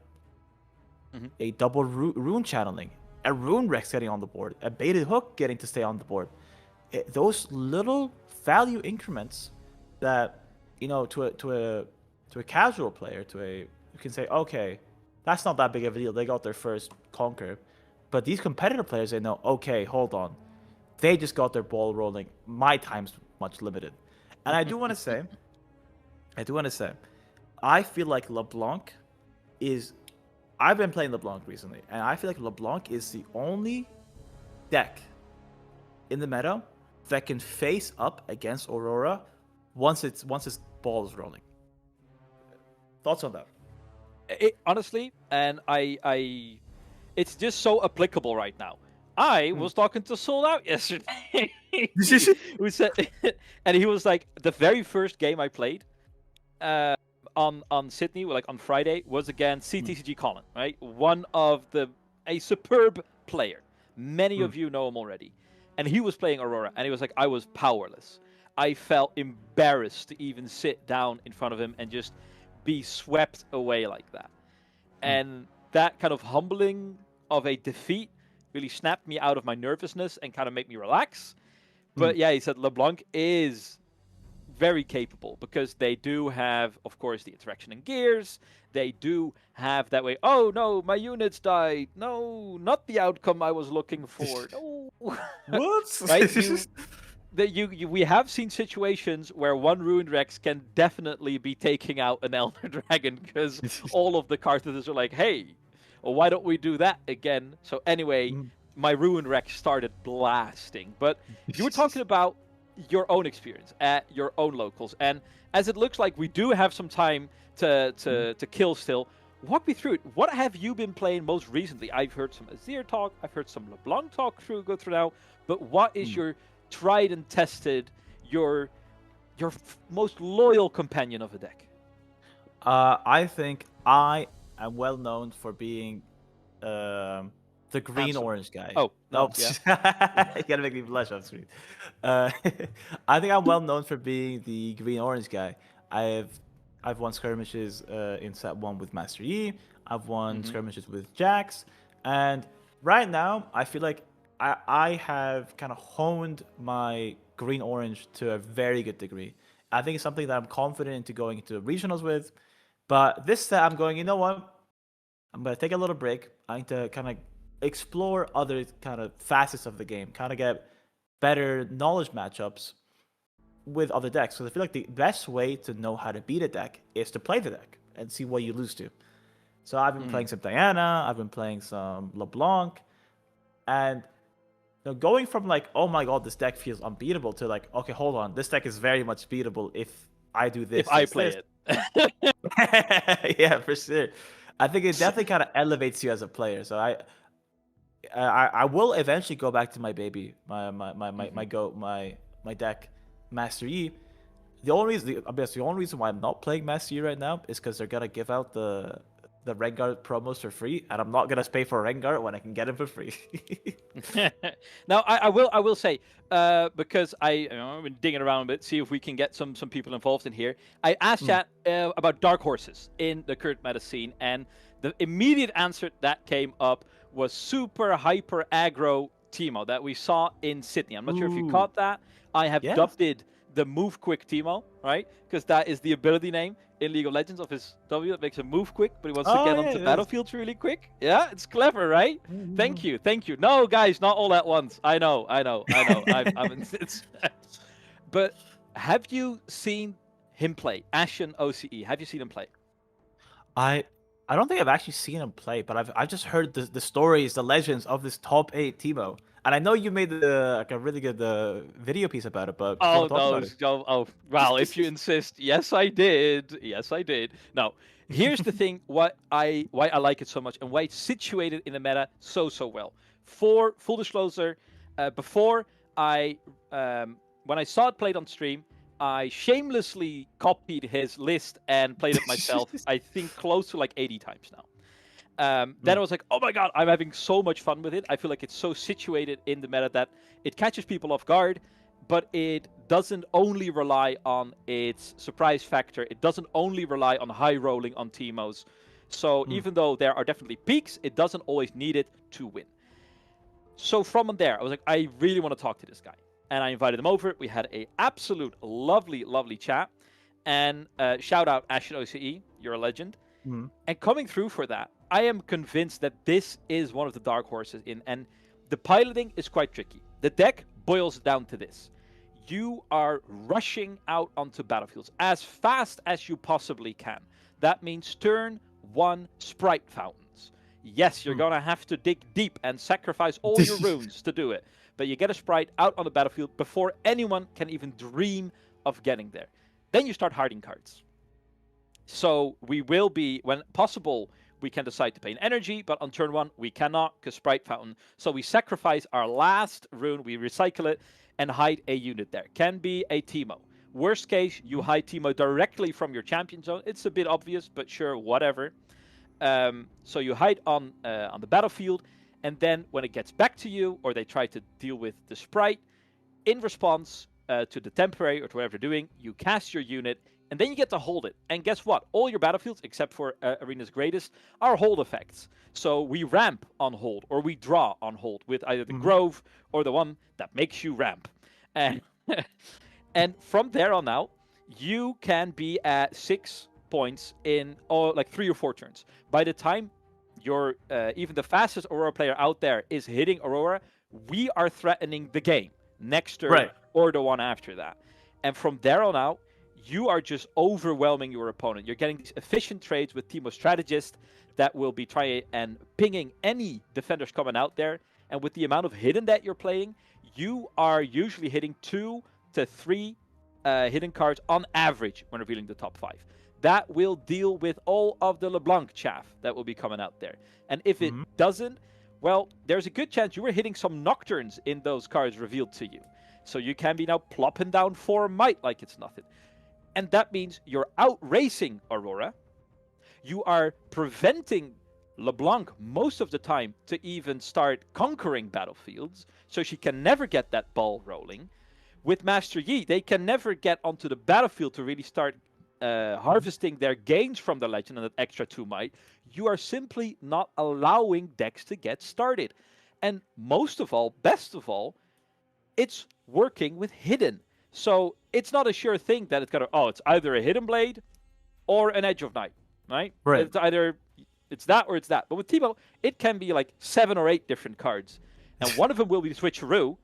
double rune channeling, a rune Rex getting on the board, a baited hook getting to stay on the board. Those little value increments that, you know, to a casual player, you can say, okay, that's not that big of a deal. They got their first conquer. But these competitive players, they know, okay, hold on. They just got their ball rolling. My time's much limited. And I do want to say, I feel like LeBlanc is... I've been playing LeBlanc recently, and I feel like LeBlanc is the only deck in the meta that can face up against Aurora once its ball is rolling. Thoughts on that? Honestly, and I it's just so applicable right now. I was talking to Sold Out yesterday. We said, and he was like, the very first game I played on Sydney, like on Friday, was against CTCG Colin, right? A superb player. Many of you know him already. And he was playing Aurora, and he was like, I was powerless. I felt embarrassed to even sit down in front of him and just be swept away like that. And that kind of humbling of a defeat really snapped me out of my nervousness and kind of made me relax. But yeah, he said LeBlanc is very capable because they do have, of course, the interaction and gears. They do have that way. Oh no, my units died. No, not the outcome I was looking for. No. What? Right? We have seen situations where one Ruined Rex can definitely be taking out an Elder Dragon because all of the cartridges are like, hey, well, why don't we do that again? So anyway, my Ruined Rex started blasting. But you were talking about your own experience at your own locals. And as it looks like we do have some time to kill still, walk me through it. What have you been playing most recently? I've heard some Azir talk. I've heard some LeBlanc talk go through now. But what is your tried and tested, your most loyal companion of a deck? I think I am well known for being the green-orange guy. Oh, no, yeah. You gotta make me blush on screen. I think I'm well known for being the green-orange guy. I've won skirmishes in set 1 with Master Yi. I've won skirmishes with Jax. And right now, I feel like I have kind of honed my green-orange to a very good degree. I think it's something that I'm confident into going into regionals with. But this set, I'm going, you know what? I'm going to take a little break. I need to kind of explore other kind of facets of the game, kind of get better knowledge matchups with other decks. So I feel like the best way to know how to beat a deck is to play the deck and see what you lose to. So I've been playing some Diana, I've been playing some LeBlanc, and going from like, oh my god, this deck feels unbeatable, to like, okay, hold on, this deck is very much beatable if I do this. If I this, play this. it. Yeah, for sure. I think it definitely kind of elevates you as a player. So I will eventually go back to my baby, my deck, Master Yi. The only reason why I'm not playing Master Yi right now is because they're gonna give out the Rengar promos for free, and I'm not gonna pay for Rengar when I can get him for free. Now I will say because I've been digging around a bit, see if we can get some people involved in here. I asked chat about dark horses in the current meta scene, and the immediate answer that came up was super hyper aggro Teemo that we saw in Sydney. I'm not sure if you caught that. I have dubbed it the Move Quick Teemo, right? Because that is the ability name in League of Legends of his W that makes him move quick, but he wants to get onto battlefields really quick. Yeah, it's clever, right? Thank you. No, guys, not all at once. I know. But have you seen him play? Ashen OCE, have you seen him play? I don't think I've actually seen him play, but I've just heard the stories, the legends of this top 8 Teemo. And I know you made a really good video piece about it, but well, if you insist, yes, I did. Now, here's the thing: why I like it so much, and why it's situated in the meta so well. For full disclosure, before when I saw it played on stream, I shamelessly copied his list and played it myself. I think close to like 80 times now. Then I was like, oh my god, I'm having so much fun with it. I feel like it's so situated in the meta that it catches people off guard, but it doesn't only rely on its surprise factor. It doesn't only rely on high rolling on Teemos. So even though there are definitely peaks, it doesn't always need it to win. So from there, I was like, I really want to talk to this guy. And I invited him over. We had a absolute lovely chat. And shout out Ashen OCE, you're a legend. And coming through for that, I am convinced that this is one of the dark horses and the piloting is quite tricky. The deck boils down to this. You are rushing out onto battlefields as fast as you possibly can. That means turn 1 sprite fountains. Yes, you're going to have to dig deep and sacrifice all your runes to do it. But you get a sprite out on the battlefield before anyone can even dream of getting there. Then you start hiding cards. So we will be, when possible, we can decide to pay an energy, but on turn 1, we cannot because Sprite Fountain. So we sacrifice our last rune, we recycle it, and hide a unit there. Can be a Teemo. Worst case, you hide Teemo directly from your champion zone. It's a bit obvious, but sure, whatever. So you hide on the battlefield, and then when it gets back to you, or they try to deal with the Sprite, in response to the temporary or to whatever you're doing, you cast your unit, and then you get to hold it. And guess what? All your battlefields, except for Arena's Greatest, are hold effects. So we ramp on hold, or we draw on hold with either the Grove or the one that makes you ramp. And and from there on out, you can be at 6 points in like 3 or 4 turns. By the time you're even the fastest Aurora player out there is hitting Aurora, we are threatening the game next turn or the one after that. And from there on out, you are just overwhelming your opponent. You're getting these efficient trades with Teemo Strategist that will be trying and pinging any defenders coming out there. And with the amount of hidden that you're playing, you are usually hitting 2 to 3 hidden cards on average when revealing the top 5. That will deal with all of the Leblanc chaff that will be coming out there. And if it doesn't, well, there's a good chance you were hitting some Nocturnes in those cards revealed to you. So you can be now plopping down 4 Might like it's nothing. And that means you're out-racing Aurora. You are preventing Leblanc most of the time to even start conquering battlefields, so she can never get that ball rolling. With Master Yi, they can never get onto the battlefield to really start harvesting their gains from the legend and that extra 2 might. You are simply not allowing decks to get started. And most of all, best of all, it's working with hidden. So it's not a sure thing that it's gonna, it's either a Hidden Blade or an Edge of Night, right? It's either it's that or it's that. But with Teemo, it can be like 7 or 8 different cards. And one of them will be the Switcheroo.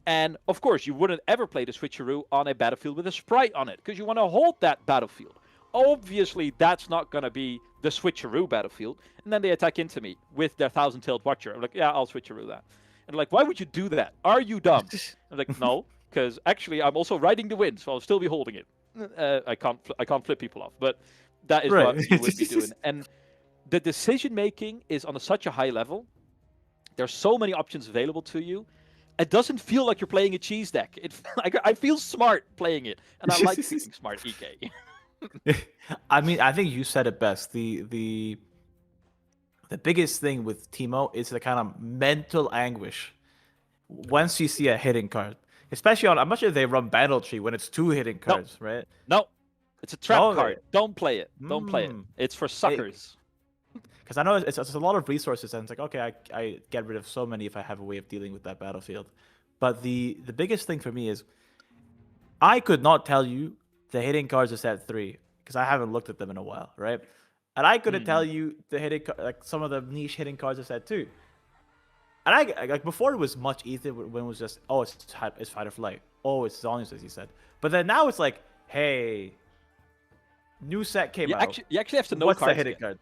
And of course, you wouldn't ever play the Switcheroo on a battlefield with a Sprite on it because you want to hold that battlefield. Obviously, that's not going to be the Switcheroo battlefield. And then they attack into me with their 1,000-tailed Watcher. I'm like, yeah, I'll Switcheroo that. And like, why would you do that? Are you dumb? I'm like, no. Because actually, I'm also riding the wind, so I'll still be holding it. I can't flip people off, but that is Right. what you would be doing. And the decision making is on such a high level. There's so many options available to you. It doesn't feel like you're playing a cheese deck. I feel smart playing it, and I like feeling smart, EK. I mean, I think you said it best. The biggest thing with Teemo is the kind of mental anguish once you see a hidden card, especially on. I'm not sure if they run Battle Tree when it's 2 hidden cards, right? No, it's a trap No, card. Don't play it. Don't play it. It's for suckers. Because I know it's a lot of resources, and it's like, okay, I get rid of so many if I have a way of dealing with that battlefield. But the biggest thing for me is I could not tell you the hidden cards are set 3 because I haven't looked at them in a while, right? And I couldn't tell you the hidden like some of the niche hidden cards are set 2. And I like before it was much easier when it was just it's fight or flight, it's zonies as you said. But then now it's like, hey, new set came out. You actually have to know What's cards the hidden again. card?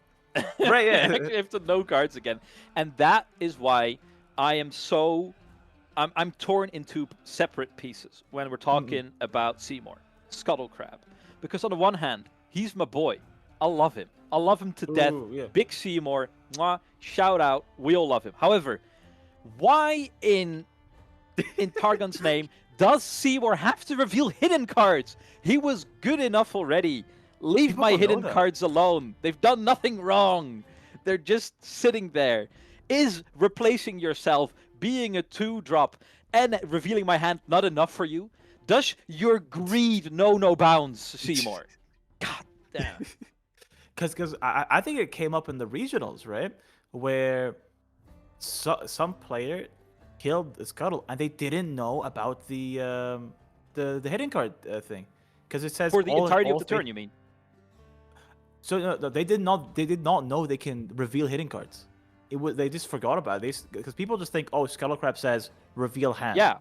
Right, yeah. You actually have to know cards again, and that is why I am so. I'm torn into separate pieces when we're talking about Seymour, Scuttle Crab, because on the one hand, he's my boy. I love him. I love him to death. Yeah. Big Seymour, mwah, shout out. We all love him. However, why in Targon's name does Seymour have to reveal hidden cards? He was good enough already. Leave People my don't know hidden that. cards alone. They've done nothing wrong. They're just sitting there. Is replacing yourself, being a 2-drop, and revealing my hand not enough for you? Does your greed know no bounds, Seymour? God damn. Because I think it came up in the regionals, right? Where some player killed the Scuttle and they didn't know about the hidden card thing. Because it says For the all- entirety all of the three- turn, you mean? So no, they did not know they can reveal hidden cards. They just forgot about it. Because people just think, Scuttle Crab says reveal hand. Yeah.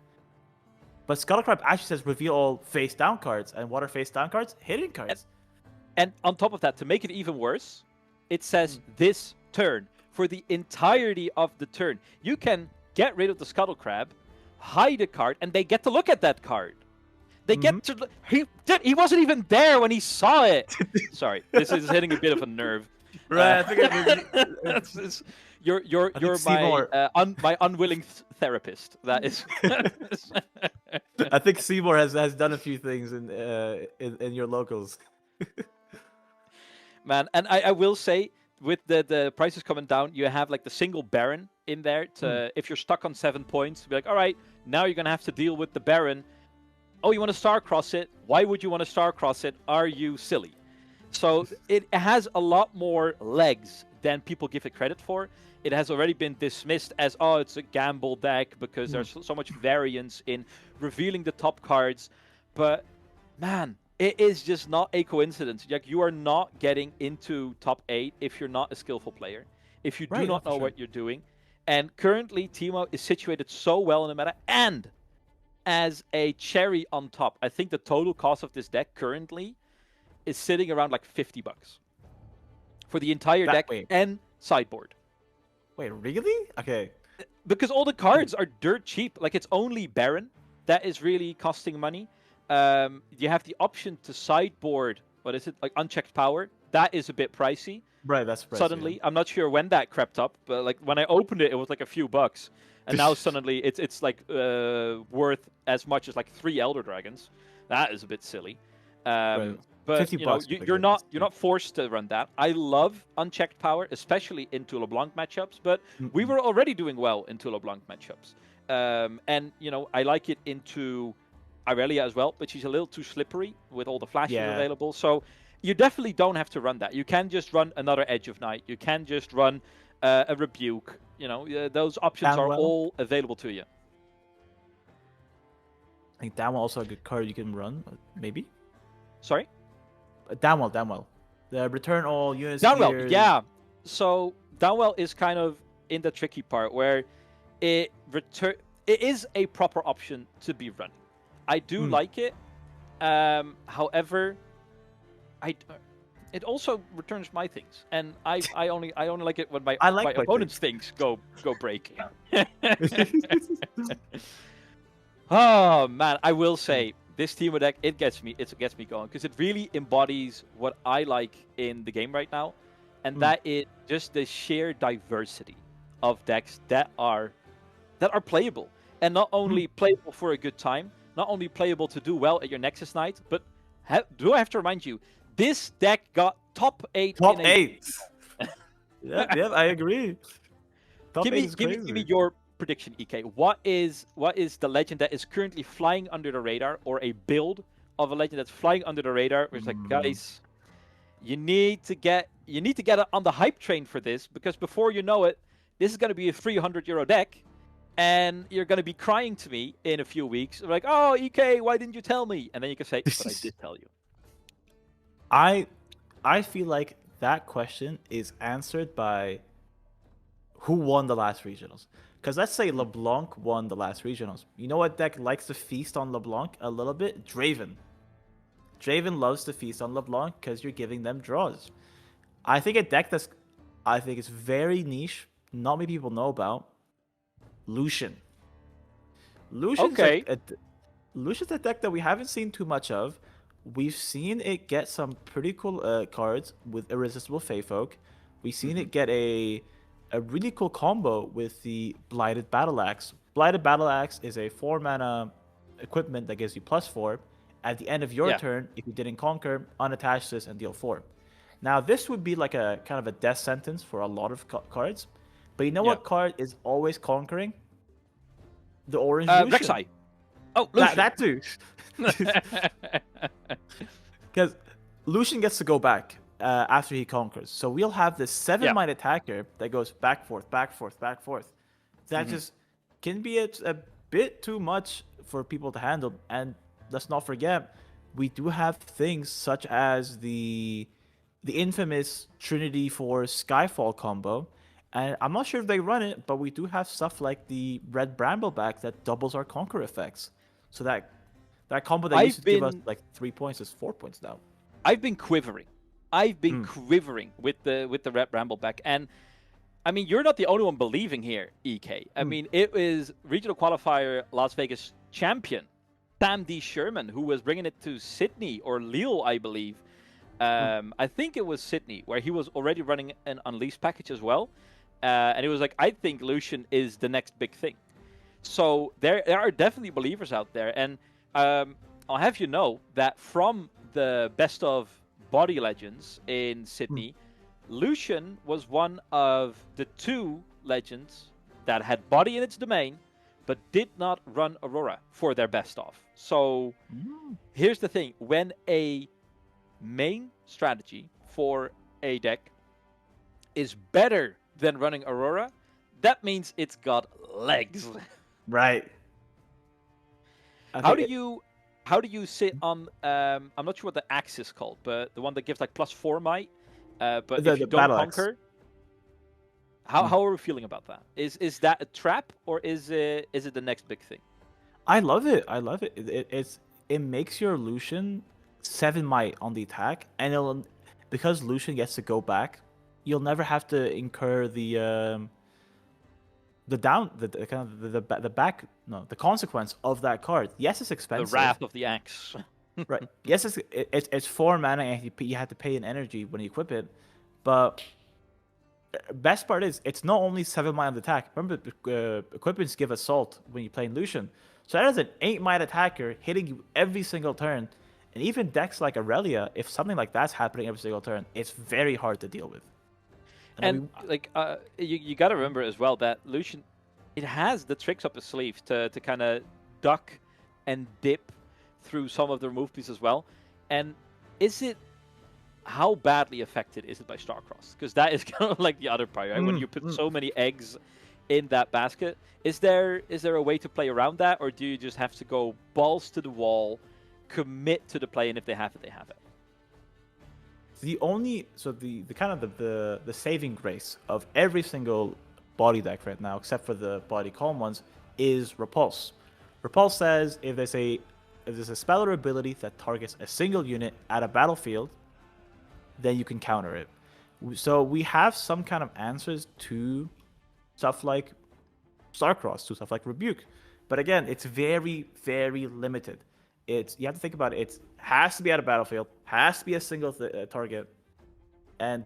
But Scuttle Crab actually says reveal all face down cards. And what are face down cards? Hidden cards. And on top of that, to make it even worse, it says this turn. For the entirety of the turn, you can get rid of the Scuttle Crab, hide a card, and they get to look at that card. They get to. He wasn't even there when he saw it. Sorry, this is hitting a bit of a nerve. Right, I think you're my unwilling therapist. That is. I think Seymour has done a few things in your locals. Man, and I will say, with the prices coming down, you have like the single Baron in there to if you're stuck on 7 points, be like, all right, now you're gonna have to deal with the Baron. Oh, you want to star cross it? Why would you want to star cross it? Are you silly? So it has a lot more legs than people give it credit for. It has already been dismissed as, it's a gamble deck because there's so much variance in revealing the top cards. But man, it is just not a coincidence. Like, you are not getting into top 8 if you're not a skillful player, if you do not know what you're doing. And currently, Teemo is situated so well in the meta, and as a cherry on top, I think the total cost of this deck currently is sitting around like $50 for the entire deck and sideboard. Wait, really? Okay. Because all the cards are dirt cheap. Like, it's only Baron that is really costing money. You have the option to sideboard, what is it, like unchecked power. That is a bit pricey. Right, that's pricey. Suddenly, I'm not sure when that crept up, but like when I opened it, it was like a few bucks. And now suddenly it's like worth as much as like 3 Elder Dragons. That is a bit silly. Right. But you're not forced to run that. I love unchecked power, especially into LeBlanc matchups. But we were already doing well into LeBlanc matchups, and I like it into Irelia as well. But she's a little too slippery with all the flashes available. So you definitely don't have to run that. You can just run another Edge of Night. You can just run a Rebuke. Those options are all available to you. I think Downwell also a good card you can run, maybe. Sorry? Downwell. The return all units. Downwell, yeah. So Downwell is kind of in the tricky part where it is a proper option to be running. I do like it. However, it also returns my things, and I only like it when my opponent's things go breaking. Oh man, I will say this Teemo deck, it gets me going because it really embodies what I like in the game right now, and that is just the sheer diversity of decks that are playable, and not only playable for a good time, not only playable to do well at your Nexus night, but do I have to remind you, this deck got top 8. Top 8. yeah, I agree. Top 8 is crazy. Give me your prediction, EK. What is the legend that is currently flying under the radar, or a build of a legend that's flying under the radar? Where it's like, guys, you need to get on the hype train for this, because before you know it, this is going to be a €300 deck, and you're going to be crying to me in a few weeks, like, oh, EK, why didn't you tell me? And then you can say, but I did tell you. I feel like that question is answered by who won the last regionals. Because let's say Leblanc won the last regionals. You know what deck likes to feast on Leblanc a little bit? Draven. Draven loves to feast on Leblanc because you're giving them draws. I think a deck is very niche, not many people know about, Lucian. Lucian's a deck that we haven't seen too much of. We've seen it get some pretty cool cards with Irresistible Feyfolk. We've seen it get a really cool combo with the Blighted Battle Axe. Blighted Battle Axe is a 4-mana equipment that gives you +4. At the end of your turn, if you didn't conquer, unattach this and deal 4. Now, this would be like a kind of a death sentence for a lot of cards. But you know what card is always conquering? The orange Lucian. Rek'Sai. Oh, Lucian. That too. Because Lucian gets to go back after he conquers. So we'll have this 7-mind attacker that goes back, forth, back, forth, back, forth. That just can be a bit too much for people to handle. And let's not forget, we do have things such as the infamous Trinity for Skyfall combo. And I'm not sure if they run it, but we do have stuff like the Red Brambleback that doubles our conquer effects. So that combo that used to give us like 3 points is 4 points now. I've been quivering. Quivering with the Red Brambleback. And I mean, you're not the only one believing here, EK. I mean, it was regional qualifier Las Vegas champion Sam D. Sherman who was bringing it to Sydney or Lille, I believe. I think it was Sydney, where he was already running an Unleashed package as well. And he was like, I think Lucian is the next big thing. So there are definitely believers out there. And I'll have you know that from the best of body legends in Sydney, Lucian was one of the 2 legends that had body in its domain, but did not run Aurora for their best of. So here's the thing. When a main strategy for a deck is better than running Aurora, that means it's got legs. Right. How do you sit on I'm not sure what the axe is called, but the one that gives like +4 might, but if you don't conquer, how are we feeling about that? Is that a trap, or is it the next big thing? I love it. It makes your Lucian 7 might on the attack, and because Lucian gets to go back, you'll never have to incur the consequence of that card. Yes, it's expensive. The Wrath of the Axe. Right. Yes, it's 4 mana, and you have to pay an energy when you equip it. But best part is it's not only 7 might on the attack. Remember, equipments give assault when you play Lucian. So that is an 8 might attacker hitting you every single turn. And even decks like Aurelia, if something like that's happening every single turn, it's very hard to deal with. And you got to remember as well that Lucian, it has the tricks up its sleeve to kind of duck and dip through some of the remove pieces as well. And how badly affected is it by Starcross? Because that is kind of like the other part, right? When you put so many eggs in that basket, is there a way to play around that, or do you just have to go balls to the wall, commit to the play, and if they have it, they have it? The saving grace of every single body deck right now, except for the body calm ones, is Repulse. Repulse says if there's a spell or ability that targets a single unit at a battlefield, then you can counter it. So we have some kind of answers to stuff like Starcross, to stuff like Rebuke. But again, it's very, very limited. you have to think about it. It has to be at a battlefield, has to be a single target, and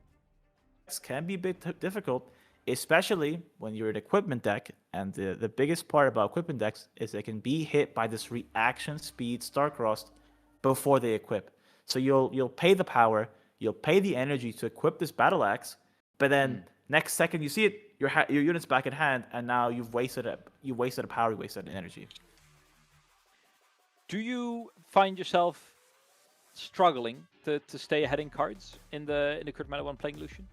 can be a bit difficult, especially when you're an equipment deck. And the biggest part about equipment decks is they can be hit by this reaction speed Starcrossed before they equip. So you'll pay the power, you'll pay the energy to equip this battle axe, but then next second you see it, your unit's back in hand, and now you've wasted a power, you wasted an energy. Do you find yourself struggling to stay ahead in cards in the current meta when playing Lucian?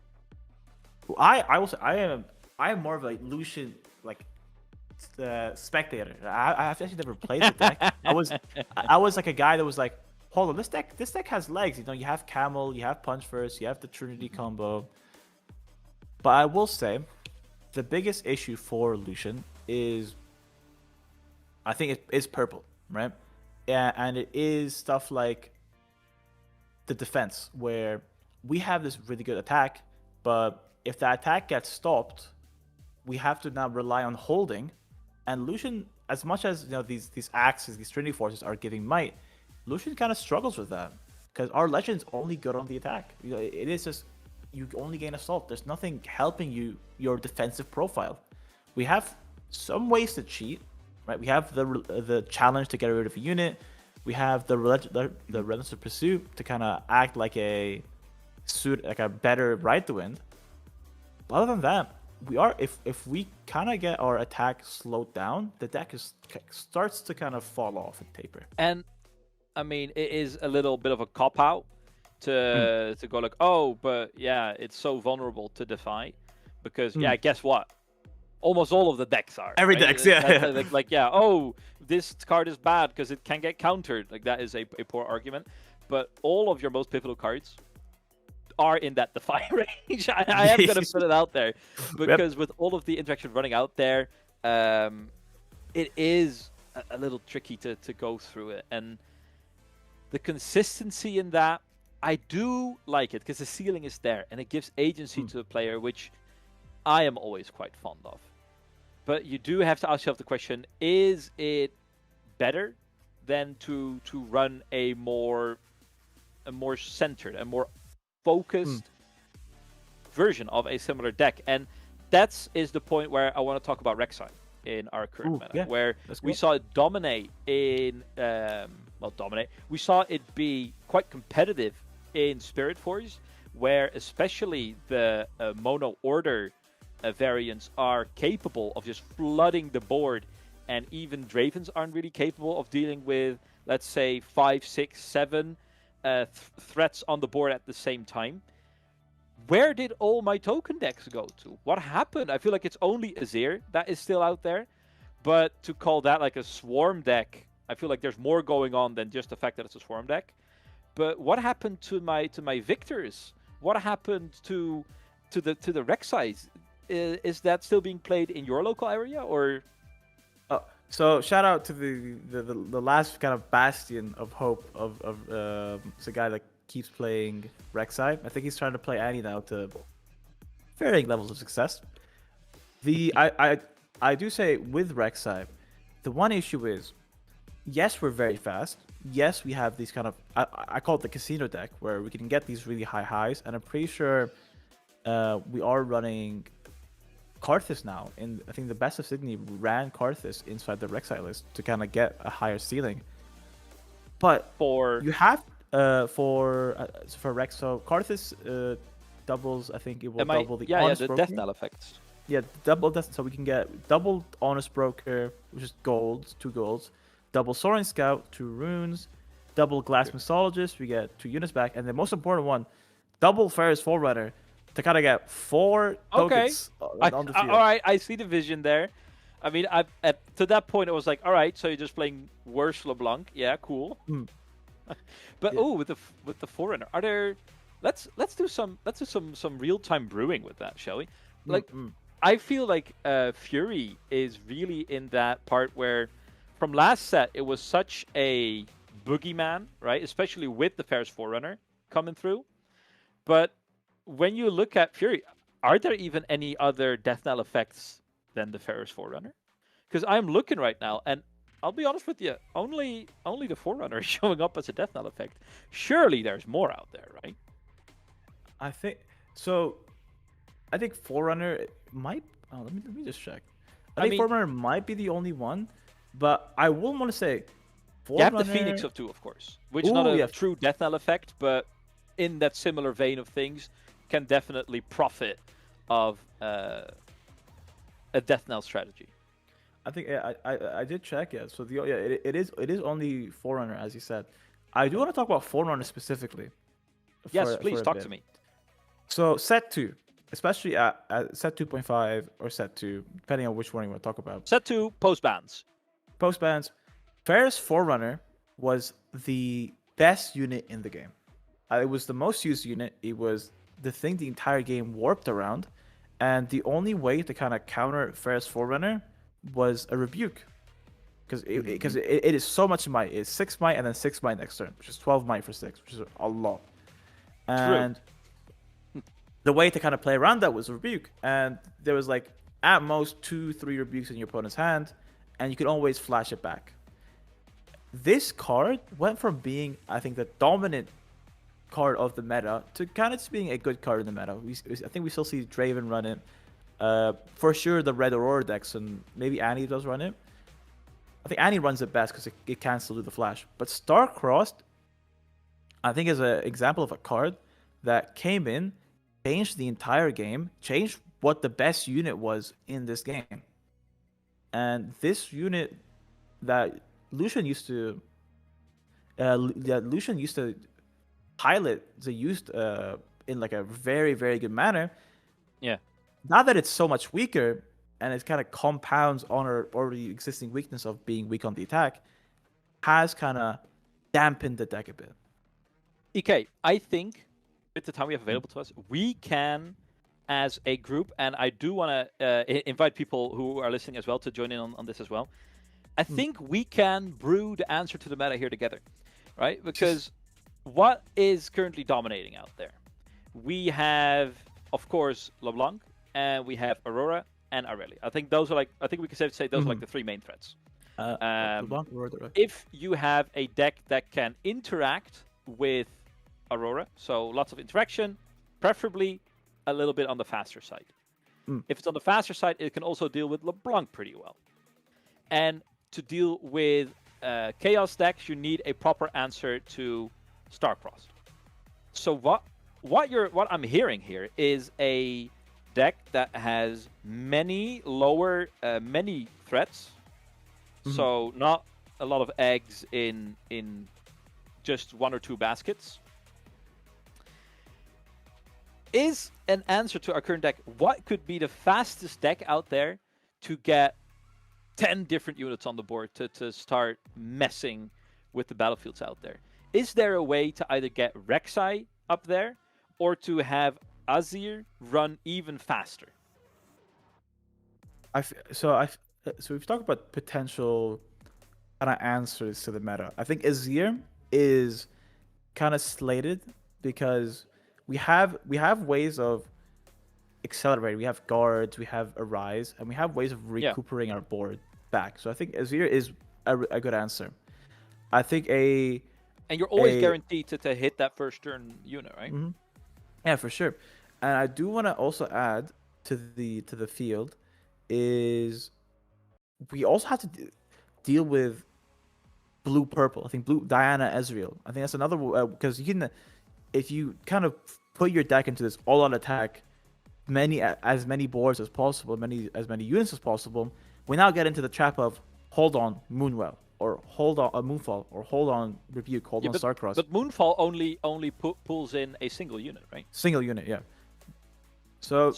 I will say I am more of a Lucian spectator. I've actually never played the deck. I was like a guy that was like, hold on, this deck has legs. You know, you have Camel, you have Punch First, you have the Trinity combo. But I will say, the biggest issue for Lucian is, I think it is purple, right? Yeah, and it is stuff like the defense, where we have this really good attack, but if the attack gets stopped, we have to now rely on holding. And Lucian, as much as these axes, these Trinity forces are giving might, Lucian kind of struggles with that because our legend's only good on the attack. It is just you only gain assault. There's nothing helping your defensive profile. We have some ways to cheat, right? We have the challenge to get rid of a unit. We have the Relentless Pursuit to kind of act like a better Ride the Wind. But other than that, if we kind of get our attack slowed down, the deck starts to kind of fall off and taper. And I mean, it is a little bit of a cop out to go like, oh, but yeah, it's so vulnerable to Defy, because yeah, guess what? Almost all of the decks are. Every right? deck's, yeah. Like, yeah, oh, this card is bad because it can get countered. Like, that is a poor argument. But all of your most pivotal cards are in that Defy range. I am going to put it out there. Because with all of the interaction running out there, it is a little tricky to go through it. And the consistency in that, I do like it because the ceiling is there and it gives agency to a player, which I am always quite fond of. But you do have to ask yourself the question, is it better than to run a more centered, a more focused version of a similar deck? And that is the point where I want to talk about Rek'Sai in our current meta, where we saw it dominate in, dominate. We saw it be quite competitive in Spirit Force, where especially the mono order variants are capable of just flooding the board, and even Dravens aren't really capable of dealing with, let's say, 5, 6, 7 threats on the board at the same time. Where did all my token decks go to? What happened? I feel like it's only Azir that is still out there, but to call that like a swarm deck, I feel like there's more going on than just the fact that it's a swarm deck. But what happened to my Victors? What happened to the Rek'Sais? Is that still being played in your local area, or? So shout out to the last kind of bastion of hope of it's a guy that keeps playing Rek'Sai. I think he's trying to play Annie now to varying levels of success. I do say with Rek'Sai, the one issue is, yes, we're very fast. Yes, we have these kind of I call it the casino deck, where we can get these really high highs, and I'm pretty sure we are running Karthus now. And I think the best of Sydney ran Karthus inside the Rek'Sai list to kind of get a higher ceiling. But you have for Rex, so Karthus doubles. I think it will double the honest the broker. death knell effects. Yeah, double death. So we can get double honest broker, which is gold, 2 golds. Double Soaring Scout, 2 runes. Double Glass Mythologist, we get 2 units back, and the most important one, double Ferris Forerunner to kind of get 4 tokens on the field. All right, I see the vision there. I mean, to that point, I was like, all right, so you're just playing worse LeBlanc. Yeah, cool. But with the Forerunner, are there? Let's do some real time brewing with that, shall we? Like, I feel like Fury is really in that part where, from last set, it was such a boogeyman, right? Especially with the Ferris Forerunner coming through. But when you look at Fury, are there even any other death knell effects than the Ferris Forerunner? Because I'm looking right now, and I'll be honest with you. Only the Forerunner is showing up as a death knell effect. Surely there's more out there, right? I think so. I think Forerunner might. Oh, let me just check. I think Forerunner might be the only one, but I will want to say, You have Forerunner. the Phoenix of 2, of course, which is not a yeah. true death knell effect, but in that similar vein of things, can definitely profit of a death knell strategy. I think I did check, yeah. So it is only Forerunner, as you said. I do want to talk about Forerunner specifically. Yes, for please a talk bit. to me. So set 2, especially at set 2.5 or set 2, depending on which one you want to talk about. Set 2, post bans. Post bans, Ferris Forerunner was the best unit in the game. It was the most used unit. It was the thing the entire game warped around, and the only way to kind of counter Ferris Forerunner was a rebuke, because it is so much might. It's 6 might and then 6 might next turn, which is 12 might for 6, which is a lot. And the way to kind of play around that was a rebuke, and there was like at most 2-3 rebukes in your opponent's hand, and you could always flash it back. This card went from being, I think, the dominant card of the meta to kind of just being a good card in the meta. I think we still see Draven run it. For sure, the Red Aurora decks, and maybe Annie does run it. I think Annie runs it best because it can still do the flash. But Star-Crossed, I think, is an example of a card that came in, changed the entire game, changed what the best unit was in this game. And this unit that Lucian used to pilot the used in like a very, very good manner. Yeah. Now that it's so much weaker and it kind of compounds on our already existing weakness of being weak on the attack, has kind of dampened the deck a bit. EK, I think with the time we have available to us, we can, as a group, and I do want to invite people who are listening as well to join in on this as well. I think we can brew the answer to the meta here together, right? Because what is currently dominating out there? We have, of course, Leblanc, and we have Aurora and Aurelia. I think those are like, I think we can say those are like the 3 main threats. LeBlanc, Aurora. If you have a deck that can interact with Aurora, so lots of interaction, preferably a little bit on the faster side. If it's on the faster side, it can also deal with LeBlanc pretty well. And to deal with Chaos decks, you need a proper answer to Star-Crossed. So what I'm hearing here is a deck that has many many threats. So not a lot of eggs in just 1 or 2 baskets. Is an answer to our current deck, what could be the fastest deck out there to get 10 different units on the board to start messing with the battlefields out there? Is there a way to either get Rek'Sai up there or to have Azir run even faster? So we've talked about potential kind of answers to the meta. I think Azir is kind of slated because we have ways of accelerating. We have guards, we have Arise, and we have ways of recuperating our board back. So I think Azir is a good answer. I think and you're always guaranteed to hit that first turn unit, right? Yeah, for sure. And I do want to also add to the field is we also have to deal with blue purple. I think blue Diana Ezreal. I think that's another because you can, if you kind of put your deck into this all-out attack, as many boards as possible, as many units as possible, we now get into the trap of hold on Moonwell, or hold on Moonfall, or hold on Rebuke, hold on Starcross. But Moonfall only pulls in a single unit, right? Single unit, yeah. So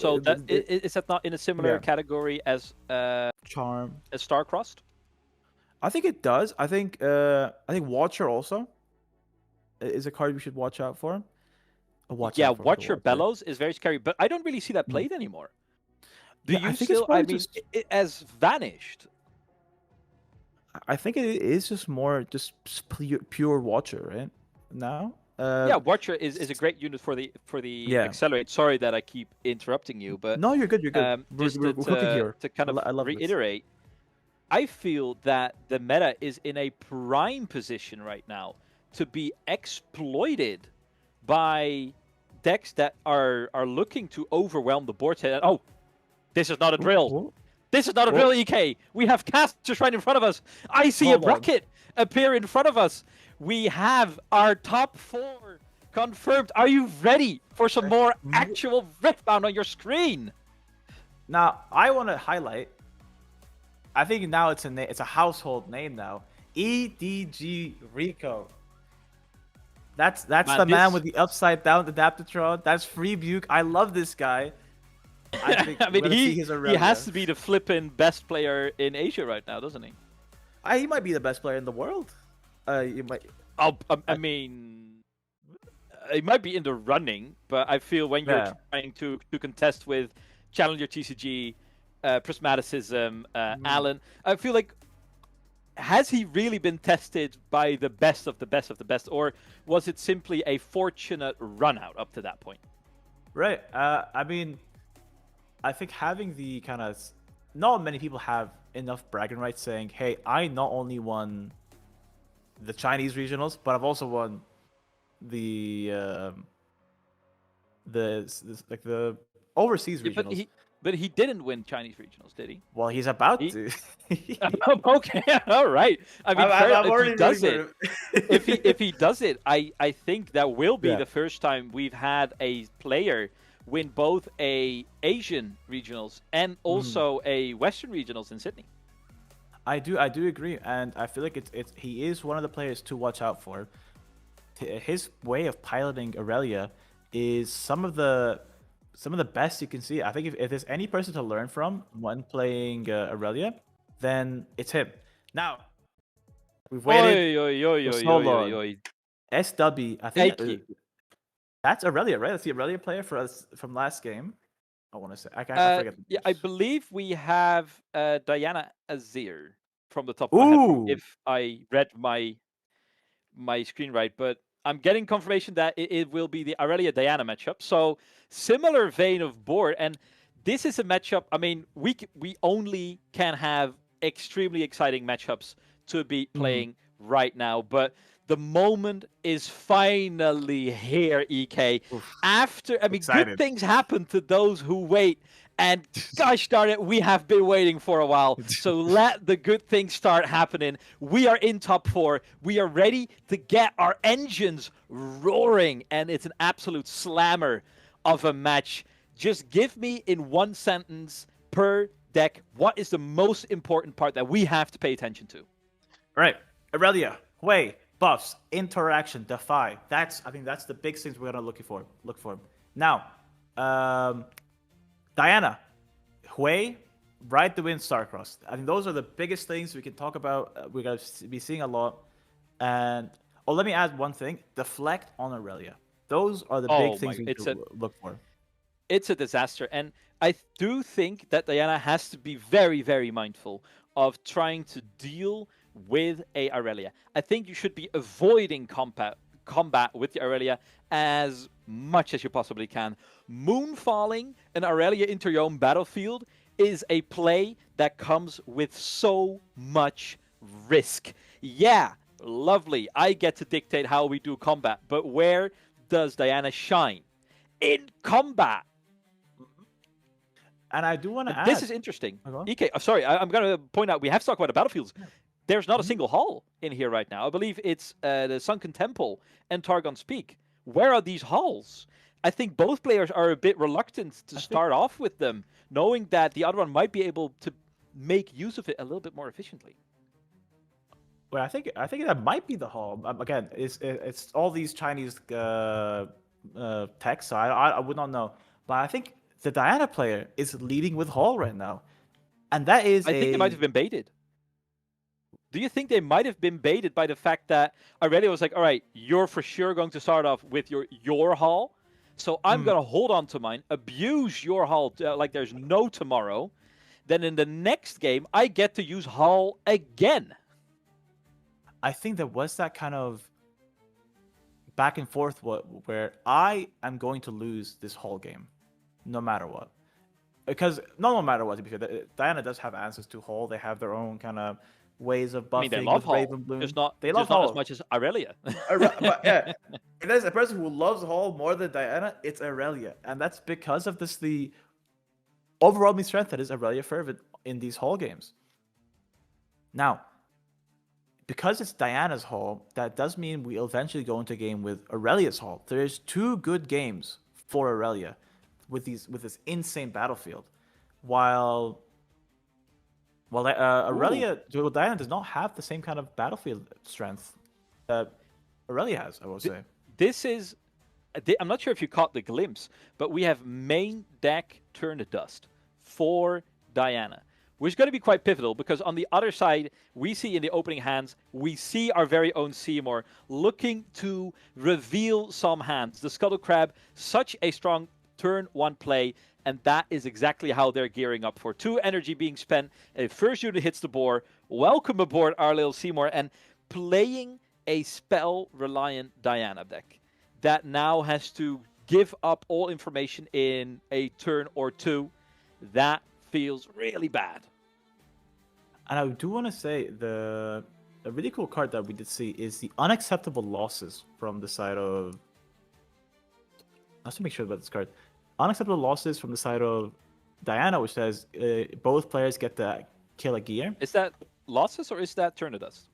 is that not in a similar category as Charm, as Star-Crossed? I think it does. I think Watcher also is a card we should watch out for. Watcher Bellows is very scary, but I don't really see that played anymore. I think it has vanished. I think it is just more pure Watcher right now. Watcher is a great unit for the Accelerate. Sorry that I keep interrupting you, but no, you're good. You're good. We're cooking here. To kind of reiterate, I feel that the meta is in a prime position right now to be exploited by decks that are looking to overwhelm the board. Oh, this is not a drill. This is not a drill, EK. We have casters right in front of us. I see a bracket appear in front of us. We have our top 4 confirmed. Are you ready for some more actual Riftbound on your screen? Now, I want to highlight. I think now it's a household name now. EDG Rico. That's the man with the upside down adaptatron. That's Free Buke. I love this guy. I mean, he has to be the flippin' best player in Asia right now, doesn't he? He might be the best player in the world. You might. I mean, it might be in the running, but I feel when you're trying to contest with Challenger TCG, Prismaticism, Alan, I feel like, has he really been tested by the best of the best of the best, or was it simply a fortunate run out up to that point? Right. I mean, I think having the kind of, not many people have enough bragging rights saying, hey, I not only won the Chinese regionals, but I've also won the overseas regionals. But he didn't win Chinese regionals, did he? Well, he's about to. Okay, all right. I mean, if he does it, if he does it, I think that will be the first time we've had a player win both a Asian regionals and also a Western regionals in Sydney. I do agree, and I feel like he is one of the players to watch out for. His way of piloting Aurelia is some of the best you can see. I think if there's any person to learn from when playing Aurelia, then it's him. Now, we've waited for so long. SW, I think that's Aurelia, right? That's the Aurelia player for us from last game. I want to say. I forget. Yeah, I believe we have Diana Azir from the top of my head, if I read my screen right, but I'm getting confirmation that it will be the Aurelia Diana matchup. So similar vein of board, and this is a matchup. I mean, we only can have extremely exciting matchups to be playing right now, but the moment is finally here, EK. Good things happen to those who wait. And gosh darn it, we have been waiting for a while. So let the good things start happening. We are in top 4. We are ready to get our engines roaring. And it's an absolute slammer of a match. Just give me in one sentence per deck, what is the most important part that we have to pay attention to? All right. Aurelia, Hui, buffs, interaction, defy. I think that's the big things we're gonna look for. Now, Diana, Hui, Ride the Wind, Starcross. I think those are the biggest things we can talk about. We're going to be seeing a lot. And let me add one thing. Deflect on Aurelia. Those are the big things we need to look for. It's a disaster. And I do think that Diana has to be very, very mindful of trying to deal with a Aurelia. I think you should be avoiding combat with the Aurelia as much as you possibly can. Moonfalling an Aurelia into your own battlefield is a play that comes with so much risk. Yeah, lovely. I get to dictate how we do combat, but where does Diana shine? In combat. And I do want to add... This is interesting. EK, sorry, I'm going to point out, we have to talk about the battlefields. There's not a single hall in here right now. I believe it's the Sunken Temple and Targon's Peak. Where are these halls? I think both players are a bit reluctant to start off with them, knowing that the other one might be able to make use of it a little bit more efficiently. Well, I think that might be the hall. Again, it's all these Chinese texts, so I would not know. But I think the Diana player is leading with hall right now, and that is. I think they might have been baited. Do you think they might have been baited by the fact that Aurelia was like, all right, you're for sure going to start off with your hall, so I'm going to hold on to mine, abuse your hall like there's no tomorrow. Then in the next game, I get to use hall again. I think there was that kind of back and forth where I am going to lose this hall game, no matter what. because no matter what, to be fair, Diana does have answers to Hall. They have their own kind of ways of buffing I mean, they love with Hall. Raven Bloom. Just not, they love just not Hall as much as Aurelia. But yeah, if there's a person who loves Hall more than Diana, it's Aurelia, and that's because of the overwhelming strength that is Aurelia Fervent in these Hall games. Now, because it's Diana's Hall, that does mean we'll eventually go into a game with Aurelia's Hall. There's 2 good games for Aurelia with this insane battlefield, while Aurelia, Diana does not have the same kind of battlefield strength that Aurelia has, I will say. This is, I'm not sure if you caught the glimpse, but we have main deck Turn to Dust for Diana, which is going to be quite pivotal because on the other side, we see in the opening hands, we see our very own Seymour looking to reveal some hands. The Scuttle Crab, such a strong turn 1 play, and that is exactly how they're gearing up for. 2 energy being spent, a first unit hits the board. Welcome aboard our little Seymour, and playing a spell-reliant Diana deck that now has to give up all information in a turn or 2. That feels really bad. And I do want to say a really cool card that we did see is the unacceptable losses from the side of. Let's make sure about this card. Unacceptable losses from the side of Diana, which says both players get to kill a gear. Is that losses or is that Turn to Dust?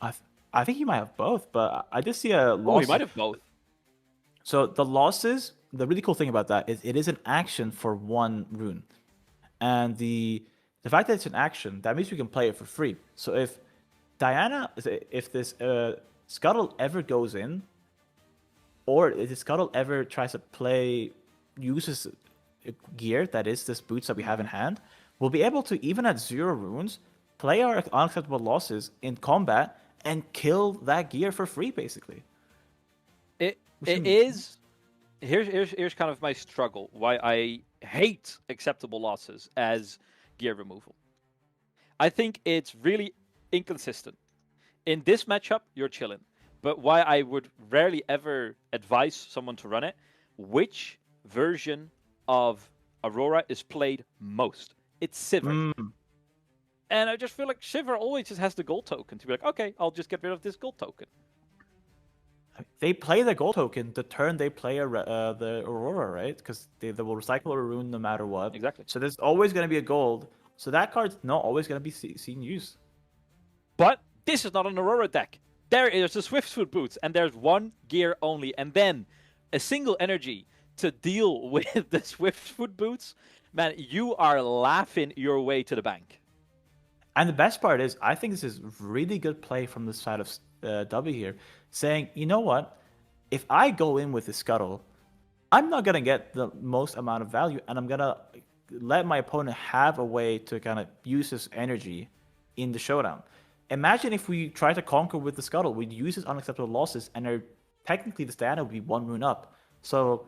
I think he might have both, but I just see a loss. Oh, he might have both. So the losses, the really cool thing about that is it is an action for 1 rune. And the fact that it's an action, that means we can play it for free. So if this Scuttle ever goes in, or if the Scuttle ever tries to uses gear, that is this boots that we have in hand, we'll be able to, even at 0 runes, play our unacceptable losses in combat and kill that gear for free, basically. It is. Here's kind of my struggle. Why I hate acceptable losses as gear removal. I think it's really inconsistent. In this matchup, you're chilling. But why I would rarely ever advise someone to run it, which version of Aurora is played most? It's Sivir. And I just feel like Sivir always just has the gold token to be like, okay, I'll just get rid of this gold token. They play the gold token the turn they play the Aurora, right? Because they will recycle a rune no matter what. Exactly. So there's always going to be a gold. So that card's not always going to be seen use. But this is not an Aurora deck. There is the Swiftfoot boots, and there's 1 gear only, and then a single energy to deal with the Swiftfoot boots. Man, you are laughing your way to the bank. And the best part is, I think this is really good play from the side of W here, saying, you know what? If I go in with the Scuttle, I'm not going to get the most amount of value, and I'm going to let my opponent have a way to kind of use his energy in the showdown. Imagine if we try to conquer with the Scuttle, we'd use his unacceptable losses, and technically the Diana would be 1 rune up. So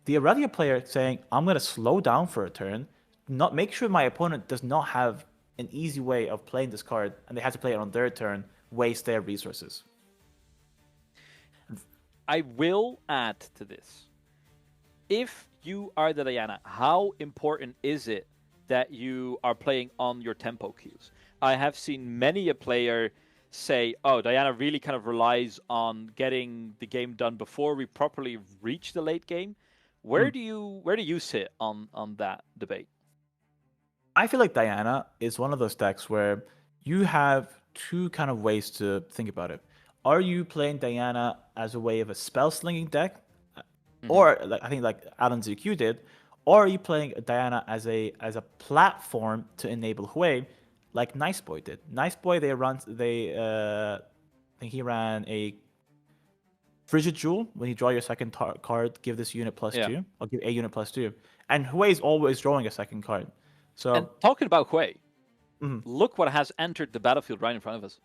the Aurelia player saying, I'm going to slow down for a turn, not make sure my opponent does not have an easy way of playing this card, and they have to play it on their turn, waste their resources. I will add to this. If you are the Diana, how important is it that you are playing on your tempo cues? I have seen many a player say, oh, Diana really kind of relies on getting the game done before we properly reach the late game. Where do you sit on that debate? I feel like Diana is one of those decks where you have 2 kind of ways to think about it. Are you playing Diana as a way of a spell slinging deck, or I think like Alan ZQ did, or are you playing Diana as a platform to enable Hui, like Nice Boy did? Nice Boy, I think he ran a Frigid Jewel. When you draw your second card, give this unit +2, or give a unit +2, and Hui is always drawing a second card. So, and talking about Hui, look what has entered the battlefield right in front of us.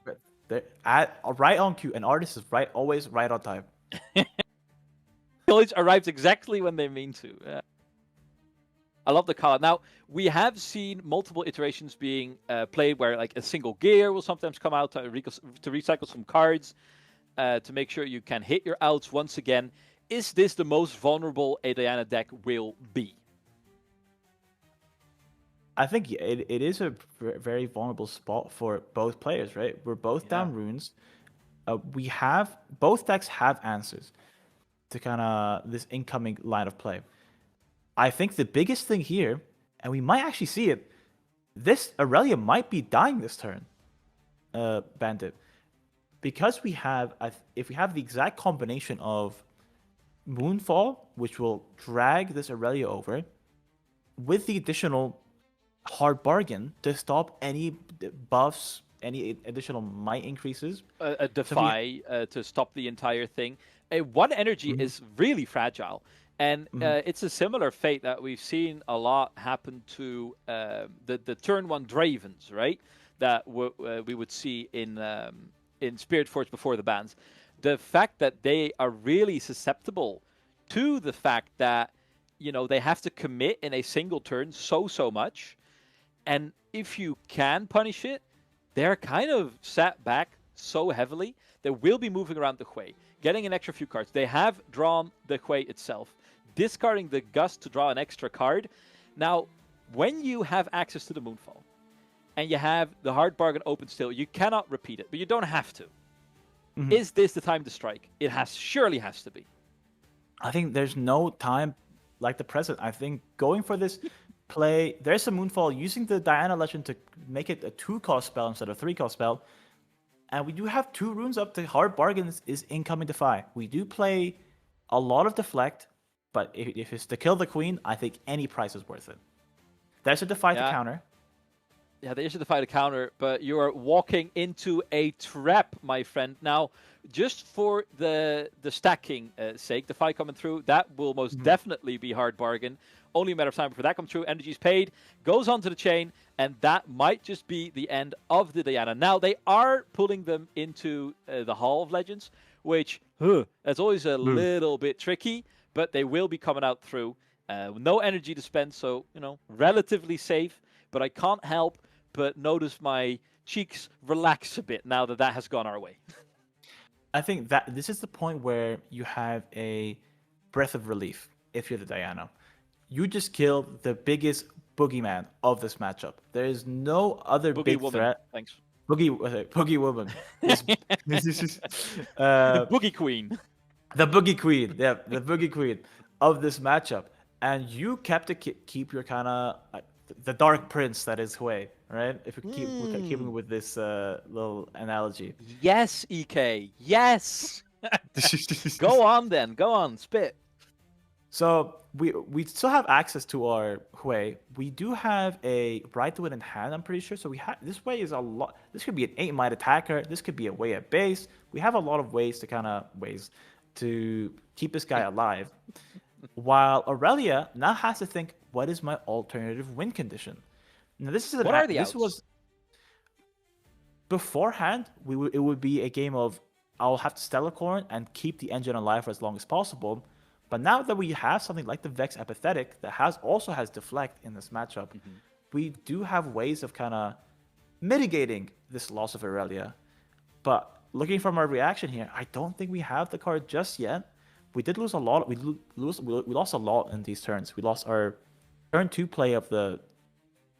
Right on cue, and artist is always right on time. Village arrives exactly when they mean to. I love the call. Now, we have seen multiple iterations being played where like a single gear will sometimes come out to recycle some cards to make sure you can hit your outs once again. Is this the most vulnerable a Diana deck will be? I think it is a very vulnerable spot for both players, right? We're both down runes. We have both decks have answers to kind of this incoming line of play. I think the biggest thing here, and we might actually see it, this Aurelia might be dying this turn, Bandit, because we have if we have the exact combination of Moonfall, which will drag this Aurelia over, with the additional hard bargain to stop any buffs, any additional might increases. A defy to stop the entire thing. One energy is really fragile, and it's a similar fate that we've seen a lot happen to the turn 1 Dravens, right? That we would see in Spirit Forge before the bans. The fact that they are really susceptible to the fact that they have to commit in a single turn so much, and if you can punish it, they're kind of sat back so heavily. They will be moving around the Hui, getting an extra few cards. They have drawn the Hui itself, discarding the Gust to draw an extra card. Now, when you have access to the Moonfall, and you have the hard bargain open still, you cannot repeat it, but you don't have to. Is this the time to strike? It surely has to be. I think there's no time like the present. I think going for this play, there's a Moonfall, using the Diana Legend to make it a 2-cost spell instead of a 3-cost spell. And we do have 2 runes up. The hard bargains is incoming Defy. We do play a lot of Deflect, but if it's to kill the Queen, I think any price is worth it. There's a Defy to counter. Yeah, there is a Defy to counter, but you are walking into a trap, my friend. Now, just for the stacking sake, Defy coming through, that will most definitely be hard bargain. Only a matter of time before that comes through. Energy's paid, goes onto the chain, and that might just be the end of the Diana. Now, they are pulling them into the Hall of Legends, which, that's always a little bit tricky, but they will be coming out through. No energy to spend, so, relatively safe, but I can't help but notice my cheeks relax a bit now that has gone our way. I think that this is the point where you have a breath of relief if you're the Diana. You just killed the biggest boogeyman of this matchup. There is no other big threat. Thanks. Boogie woman. The Boogie Queen. The Boogie Queen. Yeah, the Boogie Queen of this matchup. And you kept to keep your kind of the Dark Prince that is Hui, right? If we keep keeping with this little analogy. Yes, EK. Yes. Go on then. Go on. Spit. So we still have access to our Hui. We do have a Right to Win in hand, I'm pretty sure. So we have this way is a lot. This could be an 8-might attacker. This could be a way at base. We have a lot of ways to keep this guy alive. While Aurelia now has to think, what is my alternative win condition? Now this is what are the outs? This was beforehand. It would be a game of I'll have to Stellarcorn and keep the engine alive for as long as possible. But now that we have something like the Vex Apathetic that also has Deflect in this matchup, we do have ways of kind of mitigating this loss of Aurelia. But looking from our reaction here, I don't think we have the card just yet. We did lose a lot. We lost a lot in these turns. We lost our turn 2 play of the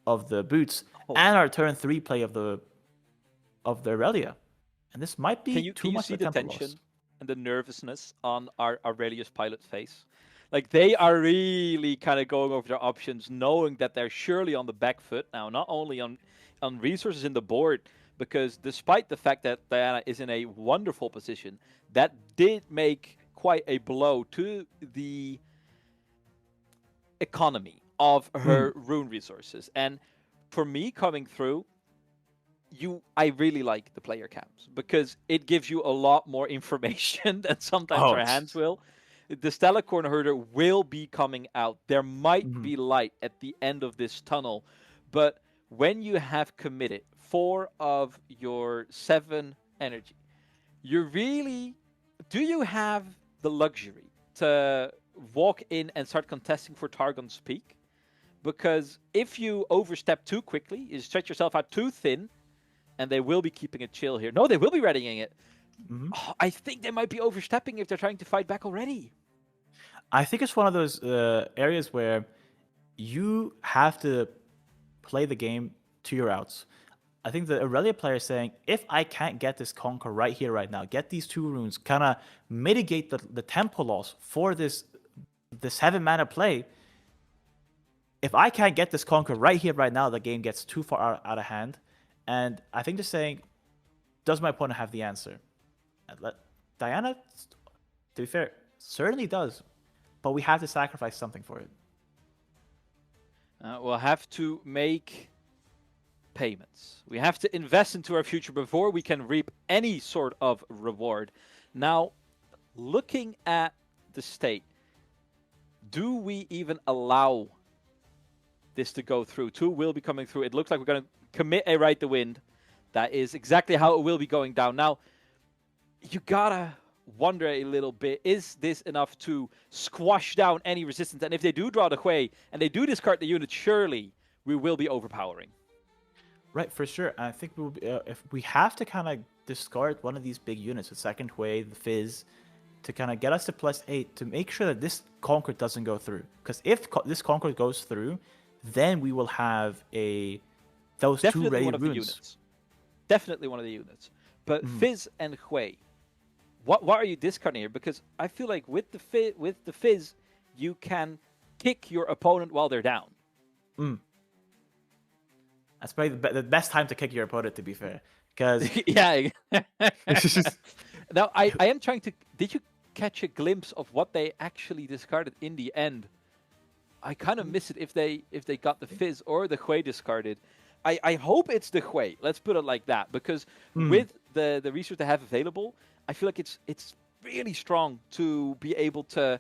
boots and our turn 3 play of the Aurelia. And this might be too much see of the a tempo tension loss. and the nervousness on our Aurelius pilot's face? Like, they are really kind of going over their options, knowing that they're surely on the back foot now, not only on resources in the board, because despite the fact that Diana is in a wonderful position, that did make quite a blow to the economy of her rune resources. And for me, coming through, I really like the player camps because it gives you a lot more information than sometimes our hands will. The Stellarcorn Herder will be coming out. There might be light at the end of this tunnel, but when you have committed 4 of your 7 energy, do you have the luxury to walk in and start contesting for Targon's Peak? Because if you overstep too quickly, you stretch yourself out too thin, and they will be keeping it chill here. No, they will be readying it. I think they might be overstepping if they're trying to fight back already. I think it's one of those areas where you have to play the game to your outs. I think the Aurelia player is saying, if I can't get this Conquer right here, right now, get these 2 runes, kind of mitigate the tempo loss for this 7-mana play. If I can't get this Conquer right here, right now, the game gets too far out of hand. And I think they're saying, does my opponent have the answer? Diana, to be fair, certainly does. But we have to sacrifice something for it. We'll have to make payments. We have to invest into our future before we can reap any sort of reward. Now, looking at the state, do we even allow this to go through? 2 will be coming through. It looks like we're going to commit a Ride the Wind. That is exactly how it will be going down. Now, you gotta wonder a little bit, is this enough to squash down any resistance? And if they do draw the Hui and they do discard the unit, surely we will be overpowering. Right, for sure. I think we'll be, if we have to kind of discard one of these big units, the second Hui, the Fizz, to kind of get us to +8, to make sure that this Conquer doesn't go through. Because if this Conquer goes through, then we will have those Definitely 2 ready one of the runes. units. Definitely one of the units. But Fizz and Hui, what are you discarding here? Because I feel like with the Fizz, you can kick your opponent while they're down. That's probably the best time to kick your opponent, to be fair. Because yeah. Now, I am trying to... Did you catch a glimpse of what they actually discarded in the end? I kind of miss it if they got the Fizz or the Hui discarded. I hope it's the Hui. Let's put it like that. Because with the resource they have available, I feel like it's really strong to be able to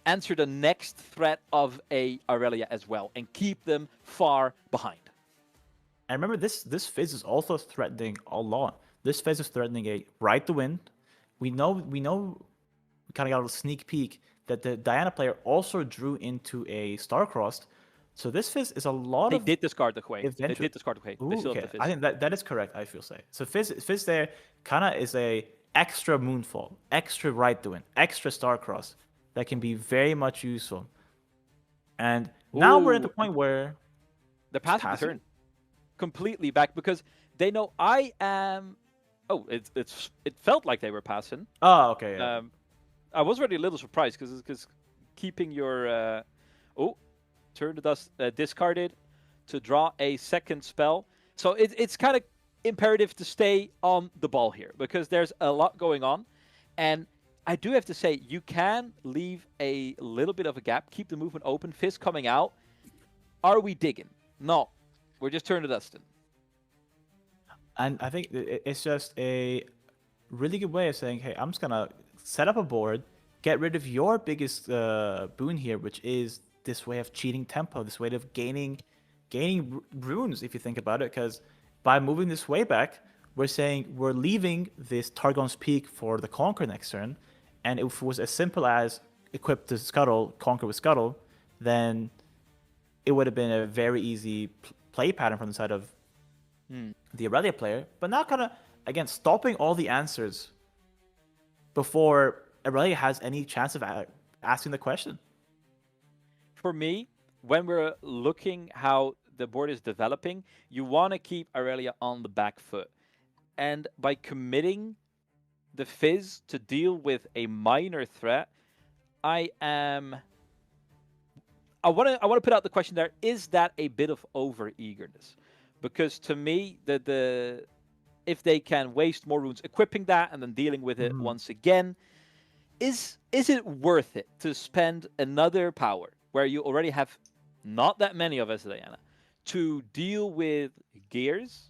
answer the next threat of a Aurelia as well and keep them far behind. And remember, this Fizz is also threatening a lot. This Fizz is threatening a Ride the Wind. We kind of got a sneak peek that the Diana player also drew into a Star-Crossed. So this Fizz is a lot They did discard the Hui. They did discard the Hui. Ooh, They still okay. have the Fizz. I think that is correct, I feel say. So Fizz there kind of is a extra Moonfall, extra Ride the Wind, extra Star-Crossed that can be very much useful. And now we're at the point where they're passing the turn completely back because they know I am. Oh, it felt like they were passing. Oh, okay. Yeah. I was already a little surprised because keeping your turn the dust discarded to draw a second spell. So it's kind of imperative to stay on the ball here because there's a lot going on, and I do have to say you can leave a little bit of a gap, keep the movement open. Fizz coming out. Are we digging? No, we're just turning the dust in. And I think it's just a really good way of saying, hey, I'm just going to set up a board, get rid of your biggest boon here, which is this way of cheating tempo, this way of gaining runes, if you think about it. Because by moving this way back, we're saying we're leaving this Targon's Peak for the Conquer next turn. And if it was as simple as equip the Scuttle, Conquer with Scuttle, then it would have been a very easy play pattern from the side of the Aurelia player. But now kind of, again, stopping all the answers before Aurelia has any chance of asking the question. For me, when we're looking how the board is developing, you want to keep Aurelia on the back foot. And by committing the Fizz to deal with a minor threat, I want to put out the question there, is that a bit of over-eagerness? Because to me, if they can waste more runes equipping that and then dealing with it once again, is it worth it to spend another power where you already have not that many of us, Diana, to deal with gears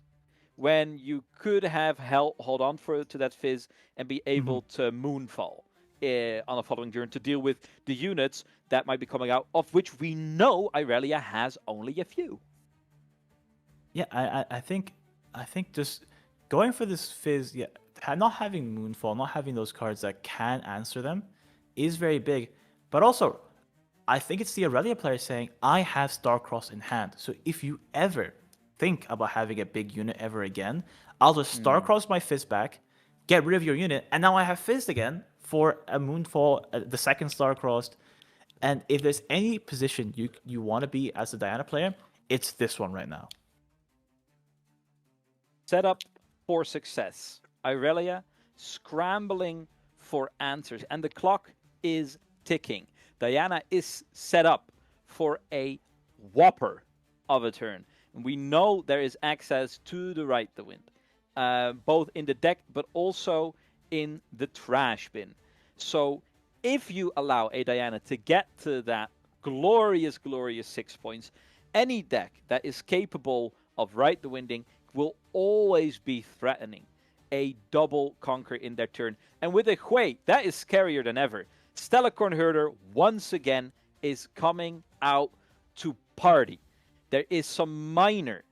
when you could have hold on to that Fizz and be able to Moonfall on a following turn to deal with the units that might be coming out, of which we know Aurelia has only a few. Yeah, I think just going for this Fizz, not having Moonfall, not having those cards that can answer them is very big. But also, I think it's the Aurelia player saying, I have Star-Crossed in hand. So if you ever think about having a big unit ever again, I'll just Star-Cross my Fizz back, get rid of your unit, and now I have Fizz again for a Moonfall, the second Star-Crossed. And if there's any position you want to be as a Diana player, it's this one right now. Set up for success. Irelia scrambling for answers, and the clock is ticking. Diana is set up for a whopper of a turn. And we know there is access to the right the wind, both in the deck but also in the trash bin. So if you allow a Diana to get to that glorious, glorious 6 points, any deck that is capable of right the winding will always be threatening a double conquer in their turn. And with a Hui, that is scarier than ever. Stellacorn Herder, once again, is coming out to party. There is some minor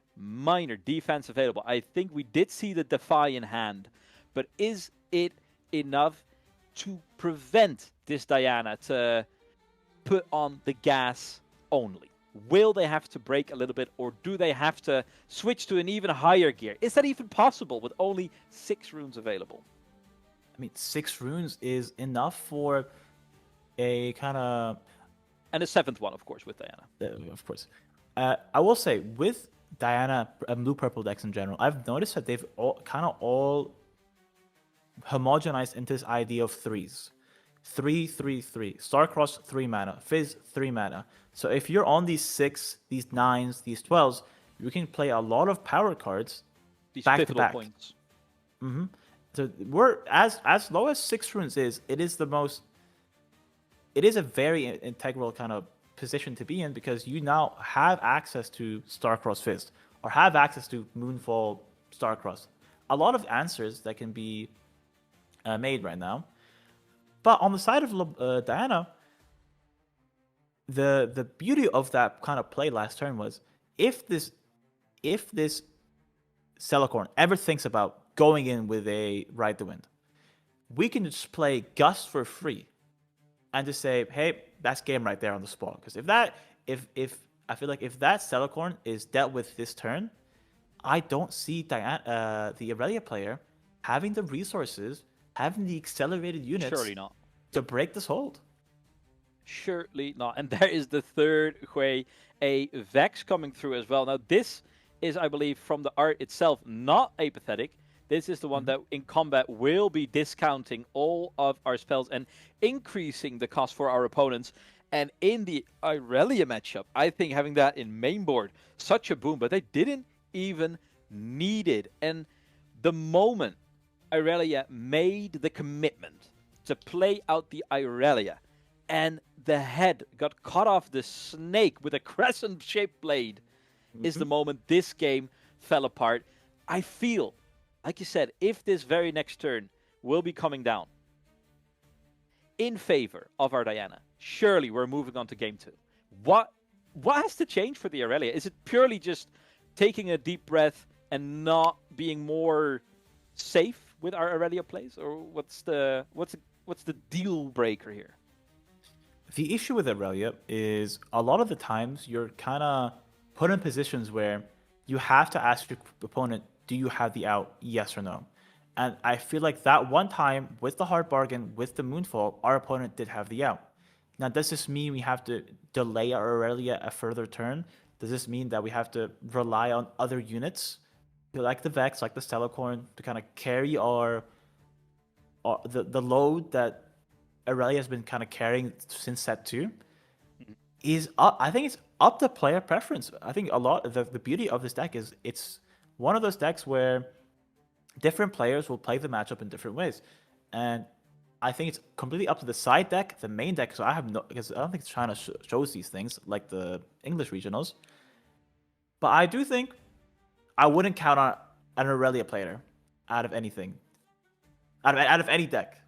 defense available. I think we did see the Defy in hand, but is it enough to prevent this Diana to put on the gas only? Will they have to break a little bit, or do they have to switch to an even higher gear? Is that even possible with only 6 runes available? I mean, 6 runes is enough for a kind of... And a 7th one, of course, with Diana. Of course. I will say, with Diana and blue-purple decks in general, I've noticed that they've all homogenized into this idea of 3s. 3, 3, 3. Starcross, 3 mana. Fizz, 3 mana. So if you're on these 6, these 9s, these 12s, you can play a lot of power cards These back to pivotal back. points. Mm-hmm. So we're as low as 6 runes is. It is a very integral kind of position to be in, because you now have access to Starcross Fist or have access to Moonfall Starcross. A lot of answers that can be made right now. But on the side of Diana, the beauty of that kind of play last turn was, if this Stellacorn ever thinks about going in with a Ride the Wind, we can just play Gust for free and just say, hey, that's game right there on the spot. Because if I feel like if that Stellacorn is dealt with this turn, I don't see Diana, the Irelia player, having the resources, having the accelerated units Surely not. to break this hold. Surely not. And there is the third way, a Vex coming through as well. Now, this is, I believe, from the art itself, not apathetic. This is the one that in combat will be discounting all of our spells and increasing the cost for our opponents. And in the Irelia matchup, I think having that in main board, such a boom, but they didn't even need it. And the moment Irelia made the commitment to play out the Irelia, and the head got cut off the snake with a crescent-shaped blade, is the moment this game fell apart. I feel, like you said, if this very next turn will be coming down in favor of our Diana, surely we're moving on to game 2. What has to change for the Irelia? Is it purely just taking a deep breath and not being more safe with our Irelia plays, or what's the deal breaker here? The issue with Irelia is a lot of the times you're kind of put in positions where you have to ask your opponent, do you have the out, yes or no? And I feel like that one time with the hard bargain, with the Moonfall, our opponent did have the out. Now, does this mean we have to delay our Irelia a further turn? Does this mean that we have to rely on other units, like the Vex, like the Stellacorn, to kind of carry the load that Irelia has been kind of carrying since set 2? Is up, I think it's up to player preference. I think a lot of the beauty of this deck is it's one of those decks where different players will play the matchup in different ways. And I think it's completely up to the side deck, the main deck, because I don't think China shows these things like the English regionals. But I do think I wouldn't count on an Irelia player out of anything. Out of any deck.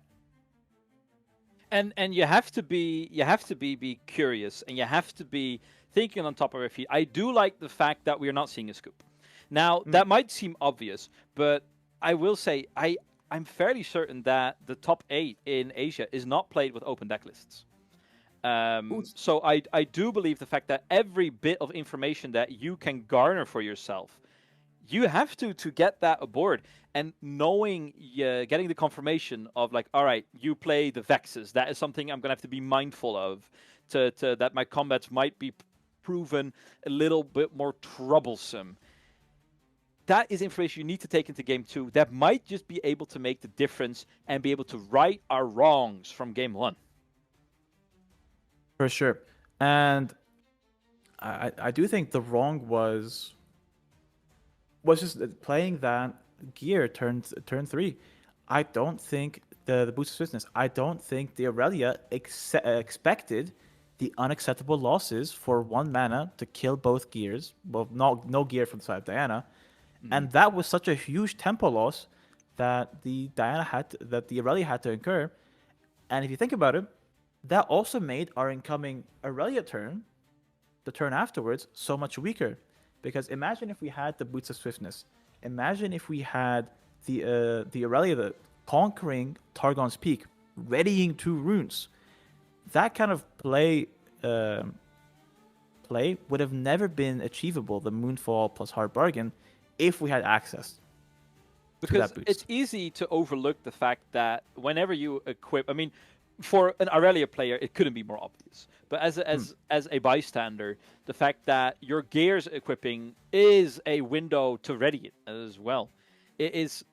And you have to be curious, and you have to be thinking on top of your feet. I do like the fact that we are not seeing a scoop. Now, that might seem obvious, but I will say I'm fairly certain that the top 8 in Asia is not played with open deck lists. So I do believe the fact that every bit of information that you can garner for yourself, you have to get that aboard. And knowing, getting the confirmation of like, all right, you play the Vexes. That is something I'm going to have to be mindful of, to that my combats might be proven a little bit more troublesome. That is information you need to take into game 2 that might just be able to make the difference and be able to right our wrongs from game 1. For sure. And I do think the wrong was just playing that gear turn 3. I don't think the boost of swiftness. I don't think the Aurelia expected the unacceptable losses for 1 mana to kill both gears. Well, no gear from the side of Diana, and that was such a huge tempo loss that the Aurelia had to incur. And if you think about it, that also made our incoming Aurelia turn, the turn afterwards, so much weaker. Because imagine if we had the boots of swiftness. Imagine if we had the Aurelia conquering Targon's Peak, readying 2 runes. That kind of play would have never been achievable, the Moonfall plus Hard Bargain, if we had access to Because that boost. it's easy to overlook the fact that whenever you equip, I mean, for an Aurelia player, it couldn't be more obvious. But as a bystander, the fact that your gears equipping is a window to ready it as well. It's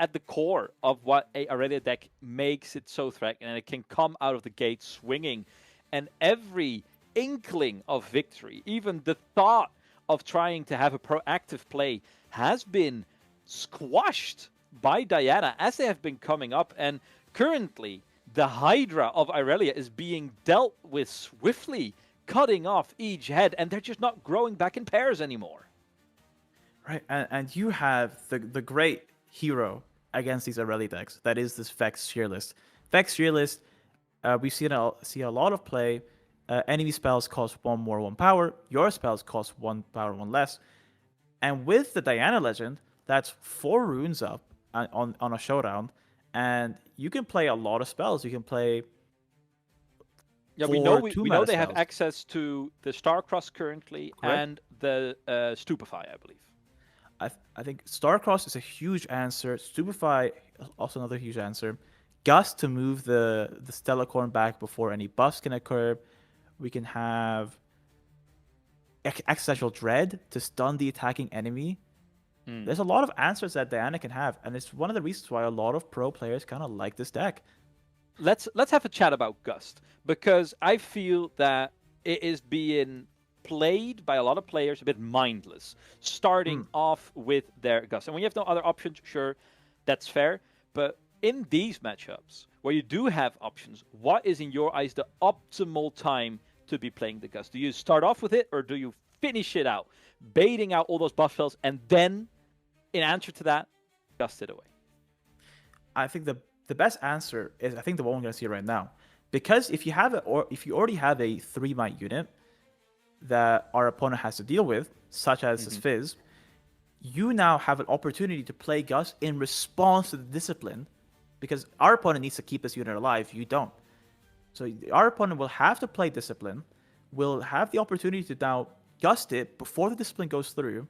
at the core of what a Aurelia deck makes it so threatening, and it can come out of the gate swinging. And every inkling of victory, even the thought of trying to have a proactive play, has been squashed by Diana as they have been coming up. And currently, the Hydra of Aurelia is being dealt with swiftly, cutting off each head, and they're just not growing back in pairs anymore. Right, and you have the great hero against these Aurelia decks. That is this Vex Shearlist. Vex Shearlist, we see a lot of play. Enemy spells cost 1 more, 1 power. Your spells cost 1 power, 1 less. And with the Diana Legend, that's 4 runes up on a showdown, and you can play a lot of spells. You can play. Yeah, we know they have spells. access to the Starcross currently. Correct. And the Stupefy, I believe. I think Starcross is a huge answer. Stupefy, also another huge answer. Gust to move the Stellacorn back before any buffs can occur. We can have Existential Dread to stun the attacking enemy. There's a lot of answers that Diana can have, and it's one of the reasons why a lot of pro players kind of like this deck. Let's have a chat about Gust, because I feel that it is being played by a lot of players a bit mindless, starting off with their Gust. And when you have no other options, sure, that's fair. But in these matchups, where you do have options, what is in your eyes the optimal time to be playing the Gust? Do you start off with it, or do you finish it out, baiting out all those buff spells, and then, in answer to that, Gust it away? I think the best answer is, I think, the one we're going to see right now. Because if you already have a 3-might unit that our opponent has to deal with, such as this Fizz, you now have an opportunity to play Gust in response to the discipline, because our opponent needs to keep this unit alive. You don't. So our opponent will have to play discipline, will have the opportunity to now Gust it before the discipline goes through,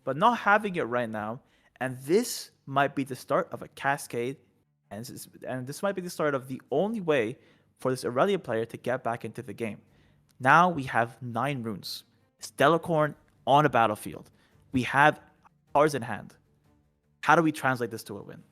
but not having it right now. And this might be the start of a cascade, and this might be the start of the only way for this Aurelia player to get back into the game. Now we have 9 runes. Stellacorn on a battlefield. We have cards in hand. How do we translate this to a win?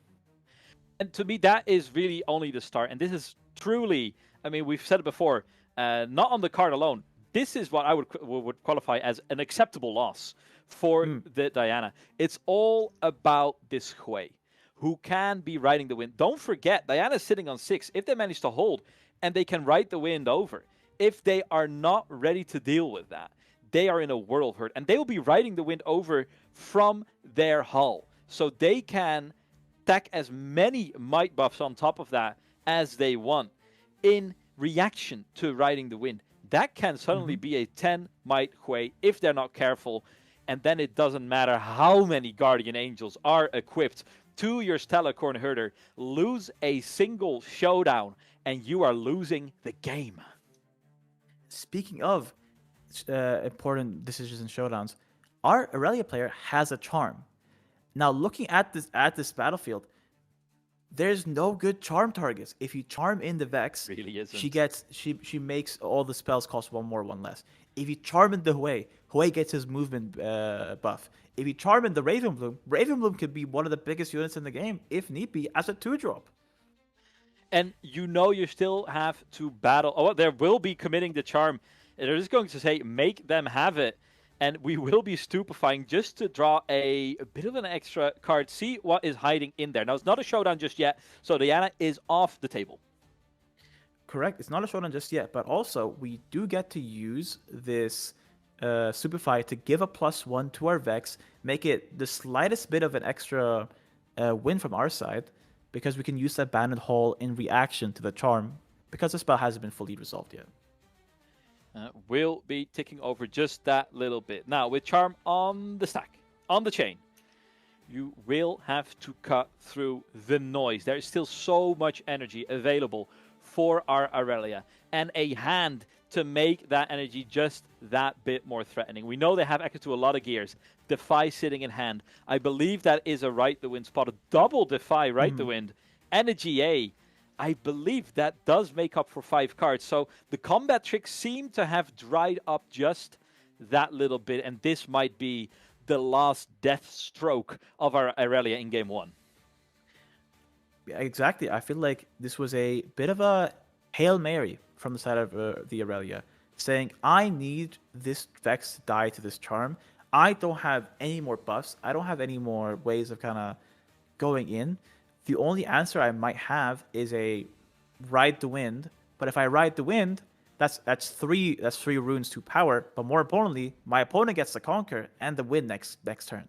And to me, that is really only the start. And this is truly, I mean, we've said it before, not on the card alone. This is what I would qualify as an acceptable loss for the Diana. It's all about this Hui, who can be riding the wind. Don't forget, Diana's sitting on 6. If they manage to hold, and they can ride the wind over, if they are not ready to deal with that, they are in a world of hurt. And they will be riding the wind over from their hull. So they can stack as many might buffs on top of that as they want in reaction to riding the wind. That can suddenly be a 10 might Hui if they're not careful. And then it doesn't matter how many Guardian Angels are equipped to your Stellacorn Herder. Lose a single showdown and you are losing the game. Speaking of important decisions and showdowns, our Aurelia player has a charm. Now, looking at this battlefield, there's no good charm targets. If you charm in the Vex, Really isn't. she makes all the spells cost 1 more, 1 less. If you charm in the Hue gets his movement buff. If you charm in the Ravenbloom could be one of the biggest units in the game, if need be, as a 2-drop. And you still have to battle. Oh, there will be committing the charm. They're just going to say, make them have it. And we will be stupefying just to draw a bit of an extra card. See what is hiding in there. Now, it's not a showdown just yet, so Diana is off the table. Correct. It's not a showdown just yet, but also we do get to use this Superfly to give a +1 to our Vex, make it the slightest bit of an extra win from our side, because we can use that Abandoned Hall in reaction to the charm, because the spell hasn't been fully resolved yet. We'll be ticking over just that little bit. Now, with charm on the stack, on the chain, you will have to cut through the noise. There is still so much energy available for our Aurelia, and a hand to make that energy just that bit more threatening. We know they have access to a lot of gears. Defy sitting in hand. I believe that is a Right the Wind spot. A double Defy Right the Wind. And a GA. I believe that does make up for 5 cards. So the combat tricks seem to have dried up just that little bit. And this might be the last death stroke of our Aurelia in game 1. Yeah, exactly. I feel like this was a bit of a Hail Mary from the side of the Aurelia, saying, I need this Vex to die to this charm. I don't have any more buffs. I don't have any more ways of kind of going in. The only answer I might have is a Ride the Wind. But if I Ride the Wind, that's three runes to power. But more importantly, my opponent gets to conquer and the win next turn.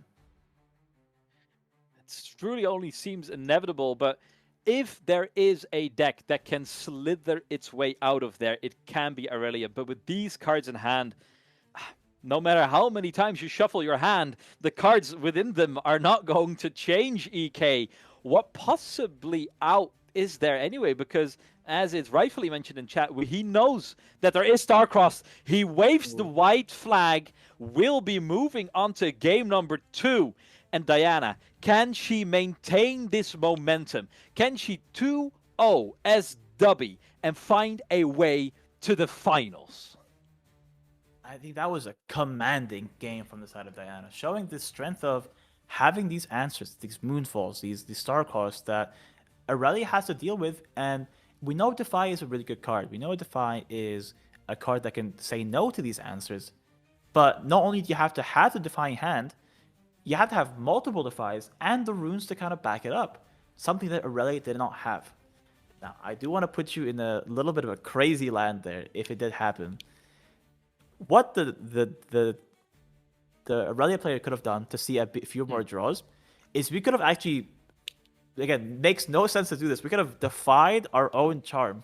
It truly only seems inevitable, but if there is a deck that can slither its way out of there, it can be Aurelia. But with these cards in hand, no matter how many times you shuffle your hand, the cards within them are not going to change, EK. What possibly out is there anyway? Because as it's rightfully mentioned in chat, he knows that there is Starcross. He waves the white flag, will be moving on to game number 2. And Diana, can she maintain this momentum? Can she 2-0 as Dubby and find a way to the finals? I think that was a commanding game from the side of Diana, showing the strength of having these answers, these moonfalls, these Starcross that Aurelia has to deal with. And we know Defy is a really good card. We know Defy is a card that can say no to these answers. But not only do you have to have the Defying hand, you have to have multiple Defies and the runes to kind of back it up. Something that Aurelia did not have. Now, I do want to put you in a little bit of a crazy land there, if it did happen. What the Aurelia player could have done to see a few more draws is we could have actually, again, makes no sense to do this. We could have defied our own charm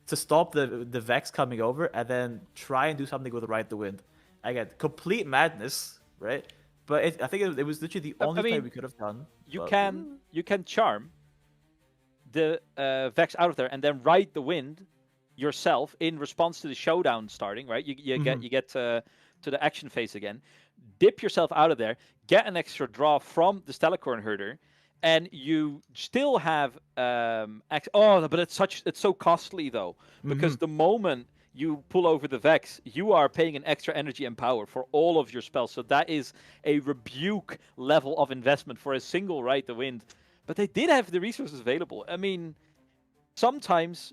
to stop the Vex coming over and then try and do something with Ride the Wind. Again, complete madness, right? But I think it was literally the only play we could have done. You can charm the Vex out of there and then Ride the Wind yourself in response to the showdown starting, right? You get to the action phase again, dip yourself out of there, get an extra draw from the Stellacorn Herder, and you still have but it's so costly though, because the moment you pull over the Vex, you are paying an extra energy and power for all of your spells. So that is a rebuke level of investment for a single Ride the Wind. But they did have the resources available. I mean, sometimes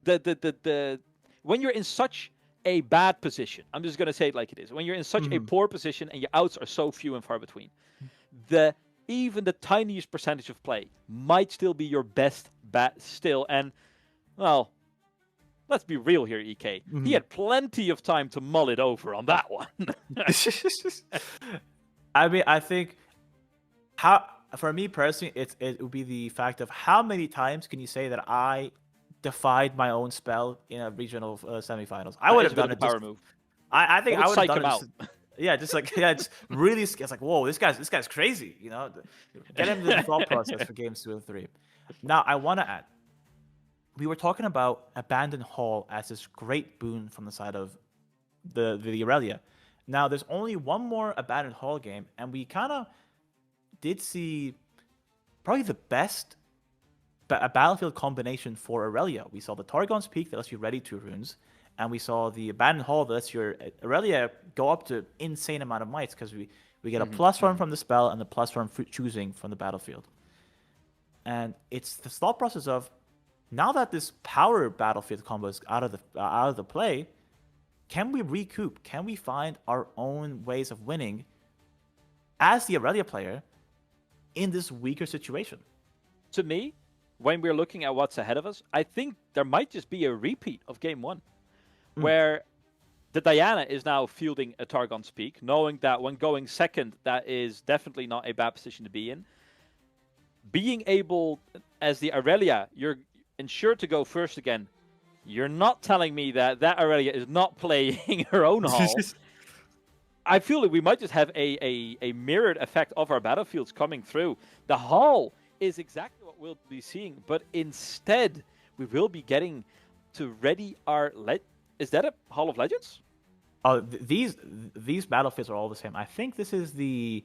when you're in such a bad position, I'm just going to say it like it is. When you're in such a poor position and your outs are so few and far between, even the tiniest percentage of play might still be your best bet still. And, well, let's be real here, EK. He had plenty of time to mull it over on that one. I mean, I think for me personally, it would be the fact of how many times can you say that I defied my own spell in a regional semifinals. I would have done it. Power move. I think I would have done it. Yeah, just like it's really. It's like, whoa, this guy's crazy. You know, get him the thought process for games 2 and 3. Now I want to add. We were talking about Abandoned Hall as this great boon from the side of the Aurelia. Now there's only one more Abandoned Hall game, and we kind of did see probably the best a battlefield combination for Aurelia. We saw the Targon's Peak that lets you ready 2 runes, and we saw the abandoned hall that lets your Aurelia go up to insane amount of mites because we get a +1 from the spell and a +1 for choosing from the battlefield. And it's the thought process of, now that this power battlefield combo is out of the play, can we recoup? Can we find our own ways of winning as the Aurelia player in this weaker situation? To me, when we're looking at what's ahead of us, I think there might just be a repeat of game 1, where the Diana is now fielding a Targon's Peak, knowing that when going second, that is definitely not a bad position to be in. Being able, as the Aurelia, you're ensured to go first again. You're not telling me that Aurelia is not playing her own hall. I feel like we might just have a mirrored effect of our battlefields coming through. The hall is exactly what we'll be seeing, but instead we will be getting to ready our... Is that a Hall of Legends? Oh, these battlefields are all the same. I think this is the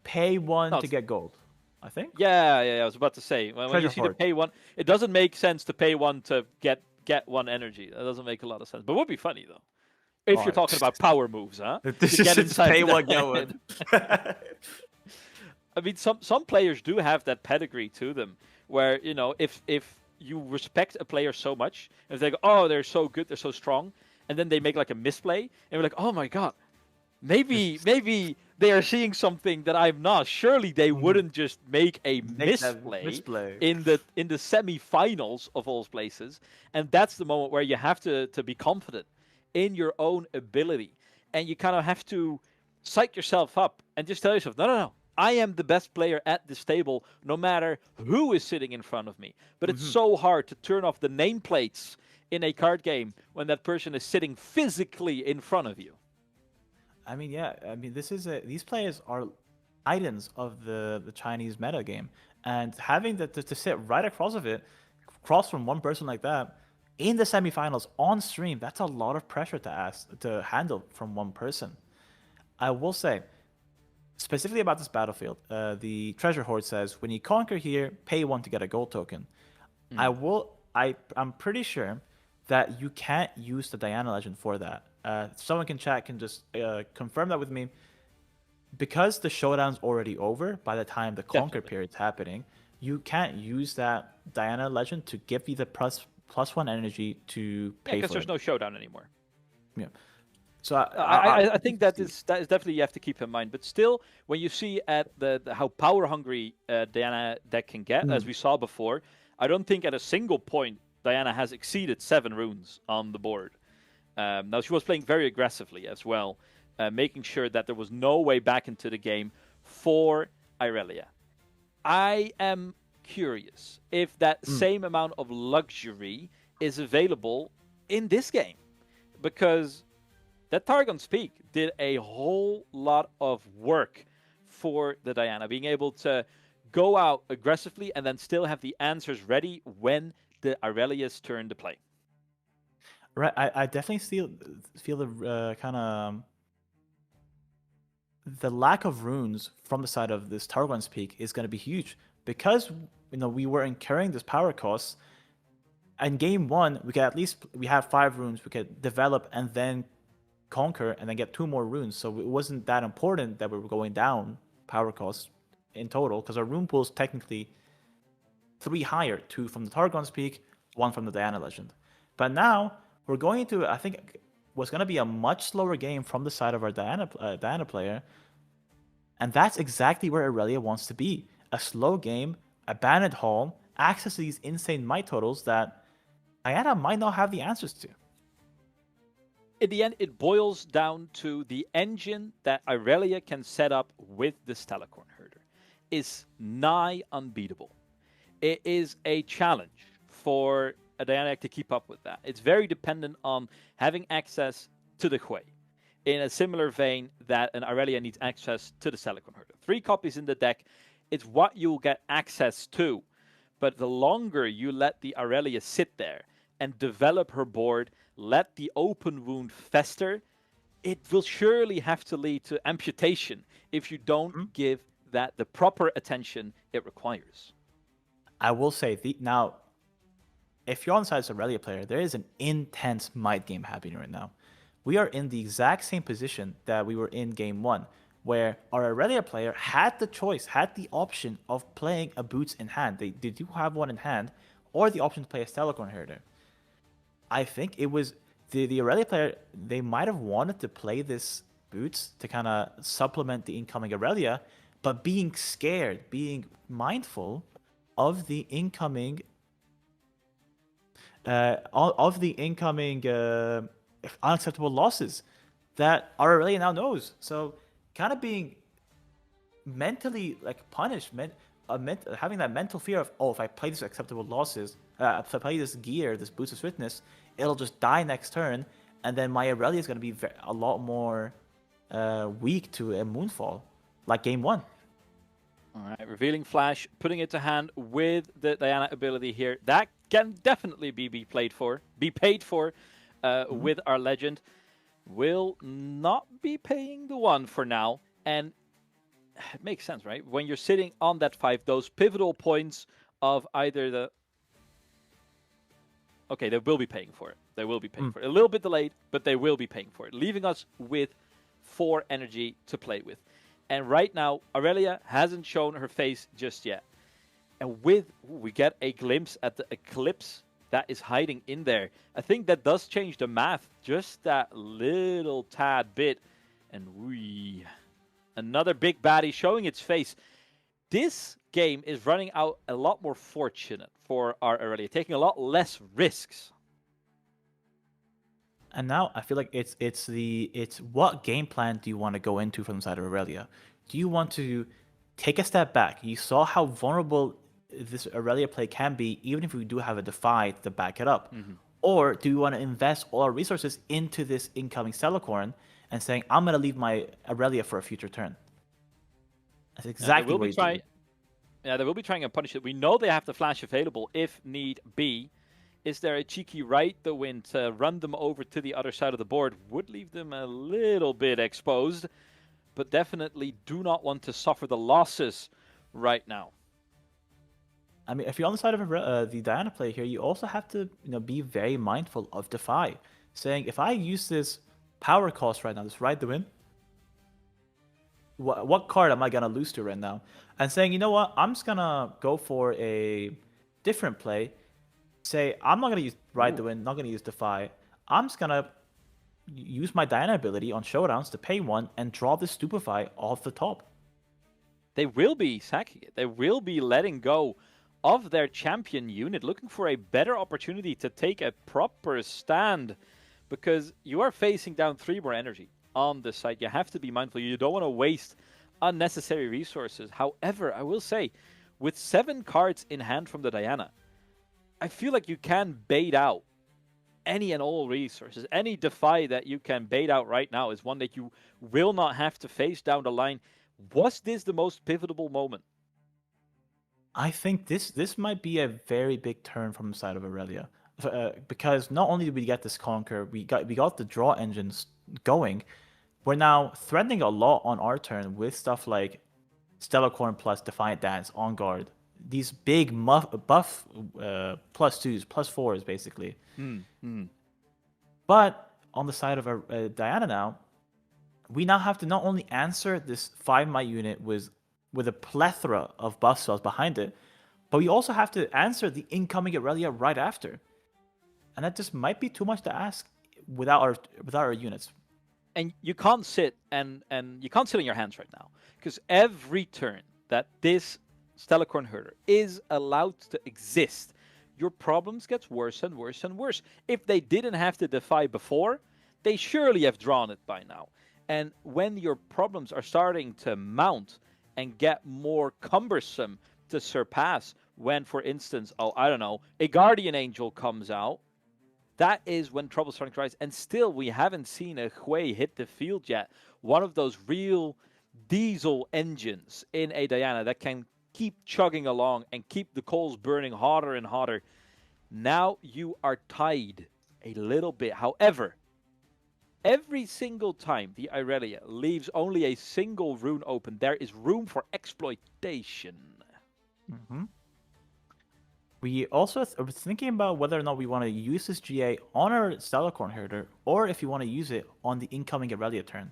pay 1 to get gold. I think. Yeah. I was about to say, when you see the pay 1, it doesn't make sense to pay 1 to get 1 energy. That doesn't make a lot of sense. But it would be funny though, if you're talking about power moves, huh? This to get is inside pay 1 get 1. I mean, some players do have that pedigree to them, where if you respect a player so much, if they go, oh, they're so good, they're so strong, and then they make like a misplay, and we're like, oh my god, maybe they are seeing something that I'm not. Surely they wouldn't just make a misplay in the semifinals of all places. And that's the moment where you have to be confident in your own ability, and you kind of have to psych yourself up and just tell yourself, no, I am the best player at this table, no matter who is sitting in front of me. But it's so hard to turn off the nameplates in a card game when that person is sitting physically in front of you. I mean, yeah. I mean, these players are items of the Chinese meta game, and having to sit right across from one person like that in the semifinals on stream, that's a lot of pressure to handle from one person. I will say, specifically about this battlefield, the Treasure Hoard says when you conquer here, pay 1 to get a gold token. I'm pretty sure that you can't use the Diana Legend for that. Someone can just confirm that with me. Because the showdown's already over by the time the conquer period's happening, you can't use that Diana Legend to give you the +1 energy to pay for it. Because there's no showdown anymore. Yeah. So I think that is definitely you have to keep in mind. But still, when you see at the how power hungry Diana deck can get, as we saw before, I don't think at a single point Diana has exceeded 7 runes on the board. Now, she was playing very aggressively as well, making sure that there was no way back into the game for Irelia. I am curious if that same amount of luxury is available in this game, because that Targon's Peak did a whole lot of work for the Diana, being able to go out aggressively and then still have the answers ready when the Aurelia's turn to play. Right, I definitely feel the kind of the lack of runes from the side of this Targon's Peak is going to be huge, because we were incurring this power cost. In game 1, we have 5 runes, we could develop and then conquer and then get 2 more runes. So it wasn't that important that we were going down power costs in total, because our rune pool is technically 3 higher, 2 from the Targon's Peak, 1 from the Diana Legend. But now we're going to, I think, what's going to be a much slower game from the side of our Diana player, and that's exactly where Aurelia wants to be. A slow game, abandoned hall, access to these insane might totals that Diana might not have the answers to. In the end, it boils down to the engine that Aurelia can set up with the Stalacorn Herder is nigh unbeatable. It is a challenge for a Diana to keep up with that. It's very dependent on having access to the Hui, in a similar vein that an Aurelia needs access to the Stalacorn Herder. 3 copies in the deck, it's what you'll get access to. But the longer you let the Aurelia sit there and develop her board, let the open wound fester, it will surely have to lead to amputation if you don't give that the proper attention it requires. I will say, now, if you're on the side as a Aurelia player, there is an intense might game happening right now. We are in the exact same position that we were in game 1, where our Aurelia player had the choice, had the option of playing a Boots in hand. They do have one in hand, or the option to play a Stellacorn Herder. I think it was the Aurelia player, they might have wanted to play this Boots to kind of supplement the incoming Aurelia, but being scared, being mindful of the incoming unacceptable losses that our Aurelia now knows. So kind of being mentally like punished, having that mental fear of, oh, if I play these acceptable losses, if I play this gear, this Boost of Swiftness, it'll just die next turn, and then my Aurelia is going to be a lot more weak to a Moonfall, like game 1. All right, revealing Flash, putting it to hand with the Diana ability here. That can definitely be paid for with our legend. Will not be paying the 1 for now, and it makes sense, right? When you're sitting on that 5, those pivotal points of either the... Okay, they will be paying for it. They will be paying for it. A little bit delayed, but they will be paying for it, leaving us with 4 energy to play with. And right now, Aurelia hasn't shown her face just yet. And we get a glimpse at the Eclipse that is hiding in there. I think that does change the math just that little tad bit. And another big baddie showing its face. This game is running out a lot more fortunate for our Aurelia, taking a lot less risks. And now I feel like it's what game plan do you want to go into from the side of Aurelia? Do you want to take a step back? You saw how vulnerable this Aurelia play can be, even if we do have a Defy to back it up. Or do you want to invest all our resources into this incoming Stellacorn and saying, I'm going to leave my Aurelia for a future turn? That's exactly what you do. Yeah, they will be trying to punish it. We know they have the Flash available if need be. Is there a cheeky right the win to run them over to the other side of the board? Would leave them a little bit exposed, but definitely do not want to suffer the losses right now. I mean, if you're on the side of the Diana play here, you also have to be very mindful of Defy. Saying, if I use this power cost right now, this ride the win, what card am I going to lose to right now? And saying, you know what, I'm just going to go for a different play. Say, I'm not going to use Ride the Wind, not going to use Defy. I'm just going to use my Diana ability on showdowns to pay 1 and draw the Stupefy off the top. They will be sacking it. They will be letting go of their champion unit, looking for a better opportunity to take a proper stand, because you are facing down 3 more energy on this side. You have to be mindful. You don't want to waste unnecessary resources. However, I will say, with 7 cards in hand from the Diana, I feel like you can bait out any and all resources. Any Defy that you can bait out right now is one that you will not have to face down the line. Was this the most pivotal moment? I think this might be a very big turn from the side of Aurelia, because not only did we get this conquer, we got the draw engines going. We're now threatening a lot on our turn with stuff like Stellacorn plus Defiant Dance on guard. These big buff +2s, +4s basically. But on the side of Diana now, we now have to not only answer this 5 might unit with a plethora of buff spells behind it, but we also have to answer the incoming Aurelia right after. And that just might be too much to ask without our units. And you can't sit and you can't sit on your hands right now, because every turn that this Stellacorn Herder is allowed to exist, your problems gets worse and worse and worse. If they didn't have to Defy before, they surely have drawn it by now. And when your problems are starting to mount and get more cumbersome to surpass, when, for instance, a Guardian Angel comes out, that is when trouble's starting to rise. And still, we haven't seen a Hui hit the field yet. One of those real diesel engines in a Diana that can keep chugging along and keep the coals burning hotter and hotter. Now you are tied a little bit. However, every single time the Aurelia leaves only a single rune open, there is room for exploitation. We also are thinking about whether or not we want to use this GA on our Stalacorn Herder, or if you want to use it on the incoming Aurelia turn.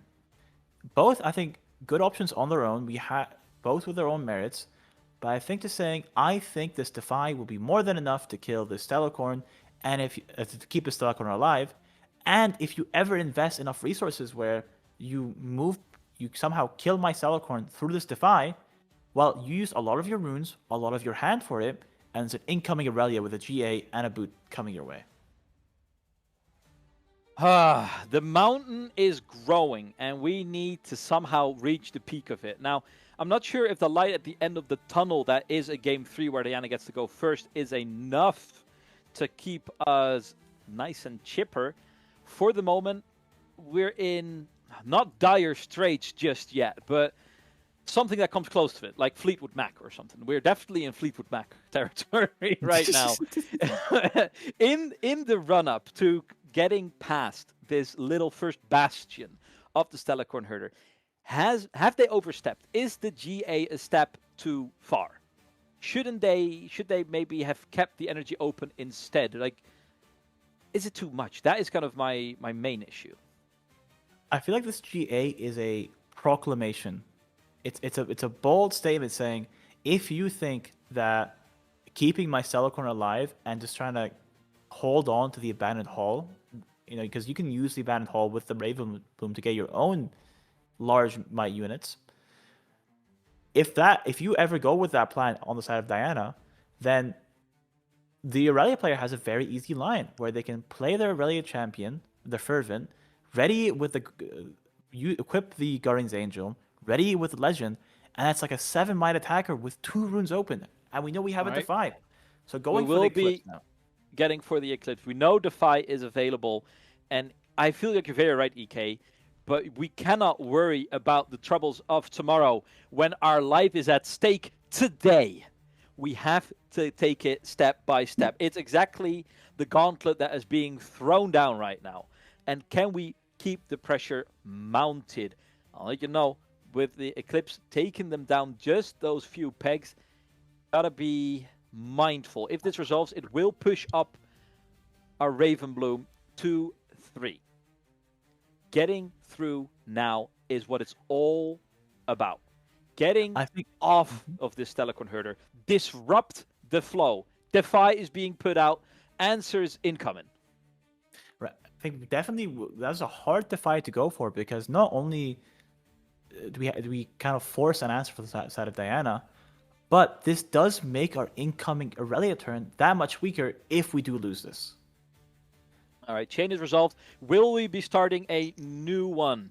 Both, I think, good options on their own. We have both with their own merits. But I think I think this Defy will be more than enough to kill the Stalacorn, and if to keep the Stalacorn alive. And if you ever invest enough resources where you somehow kill my Stalacorn through this Defy, well, you use a lot of your runes, a lot of your hand for it, and it's an incoming Aurelia with a GA and a boot coming your way. The mountain is growing, and we need to somehow reach the peak of it. Now, I'm not sure if the light at the end of the tunnel that is a Game 3 where Diana gets to go first is enough to keep us nice and chipper. For the moment, we're in not dire straits just yet, but something that comes close to it, like Fleetwood Mac or something. We're definitely in Fleetwood Mac territory right now. in the run-up to getting past this little first bastion of the Stalacorn Herder, have they overstepped? Is the GA a step too far? Should they maybe have kept the energy open instead? Like, is it too much? That is kind of my main issue. I feel like this GA is a proclamation. It's a bold statement saying, if you think that keeping my Stalacorn alive and just trying to hold on to the abandoned hall, because you can use the abandoned hall with the Raven Bloom to get your own large might units. If you ever go with that plan on the side of Diana, then the Aurelia player has a very easy line where they can play their Aurelia champion, the Fervent, ready with you equip the Guardian's Angel, ready with Legend, and that's like a 7-might attacker with 2 runes open, and we know we have a Defy. So going for the Eclipse now. Getting for the Eclipse. We know Defy is available, and I feel like you're very right, EK, but we cannot worry about the troubles of tomorrow when our life is at stake today. We have to take it step by step. It's exactly the gauntlet that is being thrown down right now. And can we keep the pressure mounted? I'll let you know, with the Eclipse taking them down just those few pegs, gotta be mindful. If this resolves, it will push up our Raven Bloom to 3. Getting through now is what it's all about. Getting off of this Stalacorn Herder. Disrupt the flow. Defy is being put out. Answers incoming. Right. I think definitely that's a hard Defy to go for, because not only do we kind of force an answer for the side of Diana, but this does make our incoming Aurelia turn that much weaker if we do lose this. All right, chain is resolved. Will we be starting a new one?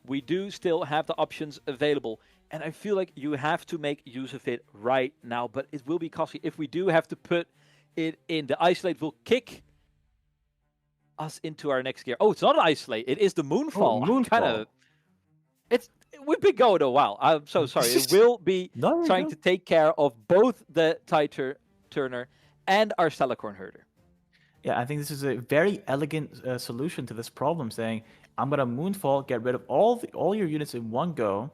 We do still have the options available, and I feel like you have to make use of it right now, but it will be costly if we do have to put it in. The Isolate will kick us into our next gear. Oh, it's not an Isolate. It is the Moonfall. Moonfall. We've been going a while. I'm so sorry. It will be trying to take care of both the Tighter Turner and our Stalacorn Herder. Yeah, I think this is a very elegant solution to this problem, saying, I'm going to Moonfall, get rid of all your units in one go,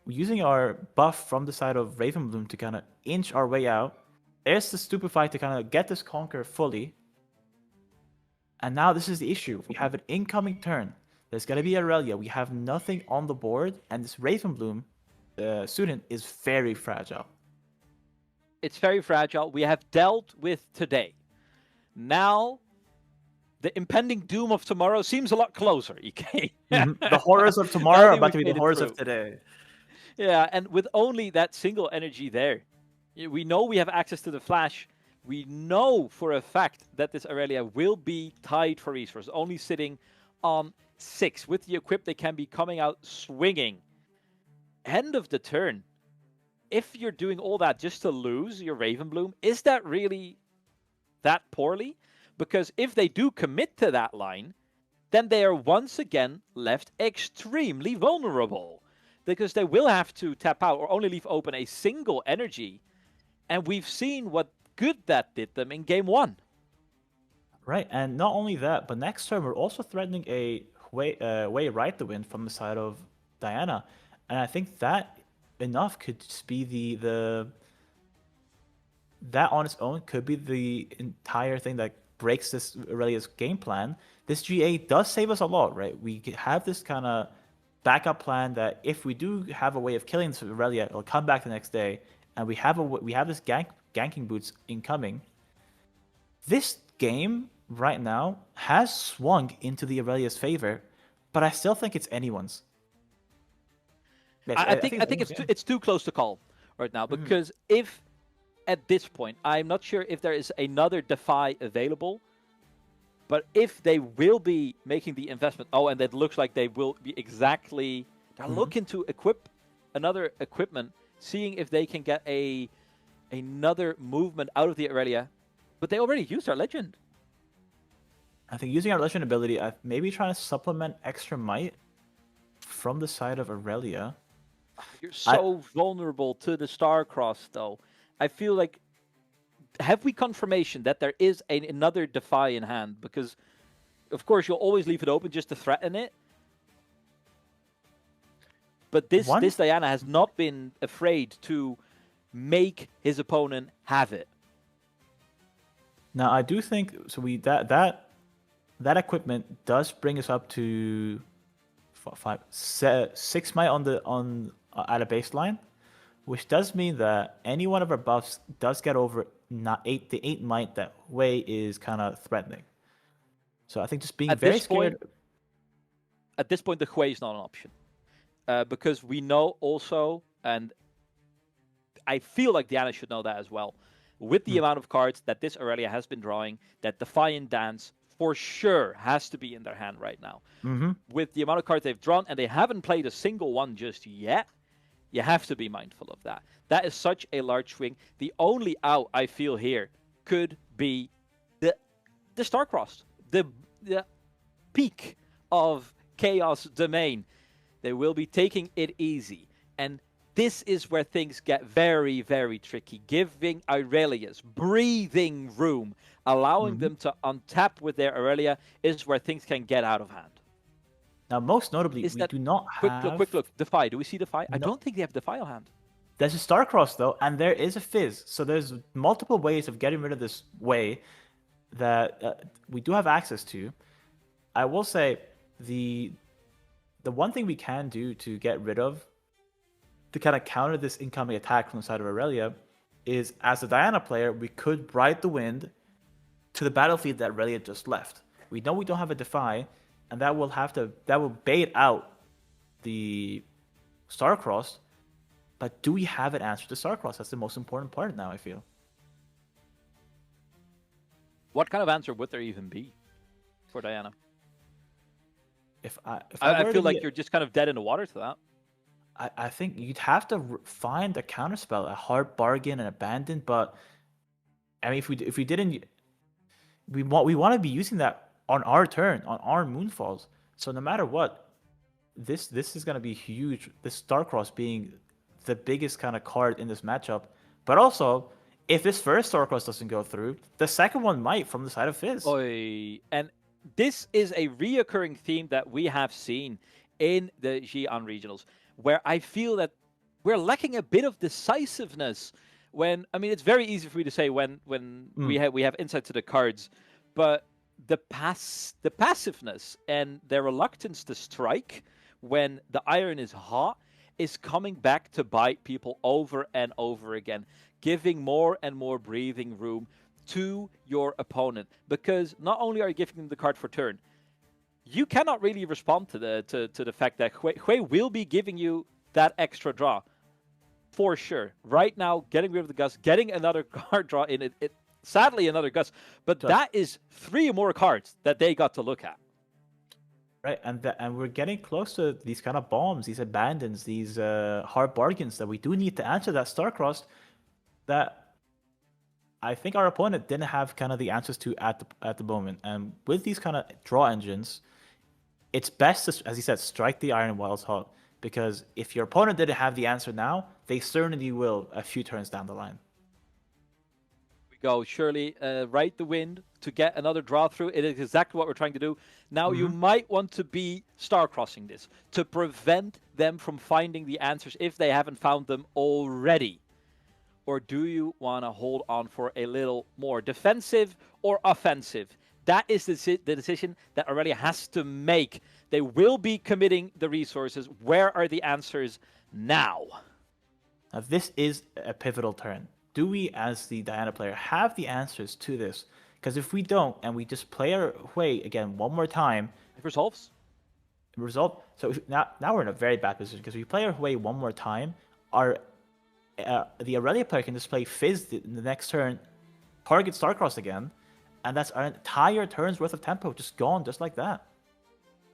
using our buff from the side of Ravenbloom to kind of inch our way out. There's the Stupefy to kind of get this Conquer fully. And now this is the issue. We have an incoming turn. There's going to be Aurelia. We have nothing on the board, and this Ravenbloom student is very fragile. It's very fragile. We have dealt with today. Now, the impending doom of tomorrow seems a lot closer, EK. The horrors of tomorrow are about to be the horrors of today. Yeah, and with only that single energy there, we know we have access to the Flash. We know for a fact that this Aurelia will be tied for resources, only sitting on 6. With the equip, they can be coming out swinging. End of the turn. If you're doing all that just to lose your Ravenbloom, is that really that poorly? Because if they do commit to that line, then they are once again left extremely vulnerable. Because they will have to tap out or only leave open a single energy. And we've seen what good that did them in game 1. Right, and not only that, but next turn we're also threatening a way right to win from the side of Diana. And I think that enough could just be that on its own could be the entire thing that breaks this Aurelia's game plan. This GA does save us a lot, right? We have this kind of backup plan that if we do have a way of killing this Aurelia, it'll come back the next day, and we have this ganking boots incoming. This game right now has swung into the Aurelia's favor, but I still think it's anyone's. I think it's too close to call right now, because if at this point I'm not sure if there is another Defy available, but if they will be making the investment, and it looks like they will be they're looking to equip another equipment, seeing if they can get another movement out of the Aurelia, but they already used our legend. I think using our legend ability, maybe trying to supplement extra might from the side of Aurelia. You're so vulnerable to the Starcross, though. I feel like, have we confirmation that there is another Defy in hand? Because, of course, you'll always leave it open just to threaten it. But this Diana has not been afraid to make his opponent have it. Now, I do think that equipment does bring us up to 6 might at a baseline, which does mean that any one of our buffs does get over the 8 might. That way is kind of threatening. So I think just being very scared. At this point, the Hui is not an option, because we know also, and I feel like Diana should know that as well, with the amount of cards that this Aurelia has been drawing, that Defiant Dance for sure has to be in their hand right now. With the amount of cards they've drawn, and they haven't played a single one just yet, you have to be mindful of that. That is such a large swing. The only out I feel here could be the Starcrossed, the peak of Chaos Domain. They will be taking it easy, and this is where things get very, very tricky. Giving Aurelias breathing room, allowing them to untap with their Aurelia, is where things can get out of hand. Now, most notably, we do not have... Quick look. Defy. Do we see Defy? No. I don't think they have Defy on hand. There's a Starcross, though, and there is a Fizz. So there's multiple ways of getting rid of this way that we do have access to. I will say the one thing we can do to get rid of, to kind of counter this incoming attack from the side of Aurelia, is as a Diana player, we could ride the wind to the battlefield that Aurelia just left. We know we don't have a Defy, and that will bait out the Starcross. But do we have an answer to Starcross? That's the most important part now, I feel. What kind of answer would there even be for Diana? I feel like you're just kind of dead in the water to that. I think you'd have to find a counterspell, a hard bargain, and abandon. But I mean, if we didn't, we want to be using that on our turn, on our moonfalls. So no matter what, this is going to be huge. This Starcross being the biggest kind of card in this matchup. But also, if this first Starcross doesn't go through, the second one might from the side of Fizz. And this is a reoccurring theme that we have seen in the Xi'an Regionals, where I feel that we're lacking a bit of decisiveness. It's very easy for me to say when we have insight to the cards, but the passiveness and their reluctance to strike when the iron is hot is coming back to bite people over and over again, giving more and more breathing room to your opponent. Because not only are you giving them the card for turn, you cannot really respond to the fact that Hui will be giving you that extra draw for sure. Right now, getting rid of the Gus, getting another card draw in it sadly another Gus, but that is 3 more cards that they got to look at. Right, and we're getting close to these kind of bombs, these abandons, these hard bargains that we do need to answer that Starcross that I think our opponent didn't have kind of the answers to at the moment. And with these kind of draw engines, it's best to, as you said, strike the iron while it's hot. Because if your opponent didn't have the answer now, they certainly will a few turns down the line. Go Shirley, ride the wind to get another draw through. It is exactly what we're trying to do. Now you might want to be star-crossing this to prevent them from finding the answers if they haven't found them already. or do you want to hold on for a little more defensive or offensive? That is the decision that Aurelia has to make. They will be committing the resources. Where are the answers now? Now, this is a pivotal turn. Do we, as the Diana player, have the answers to this? Because if we don't, and we just play our way again one more time, It resolves. So now we're in a very bad position, because if we play our way one more time, the Aurelia player can just play Fizz in the next turn, target Starcross again, and that's our entire turn's worth of tempo just gone just like that.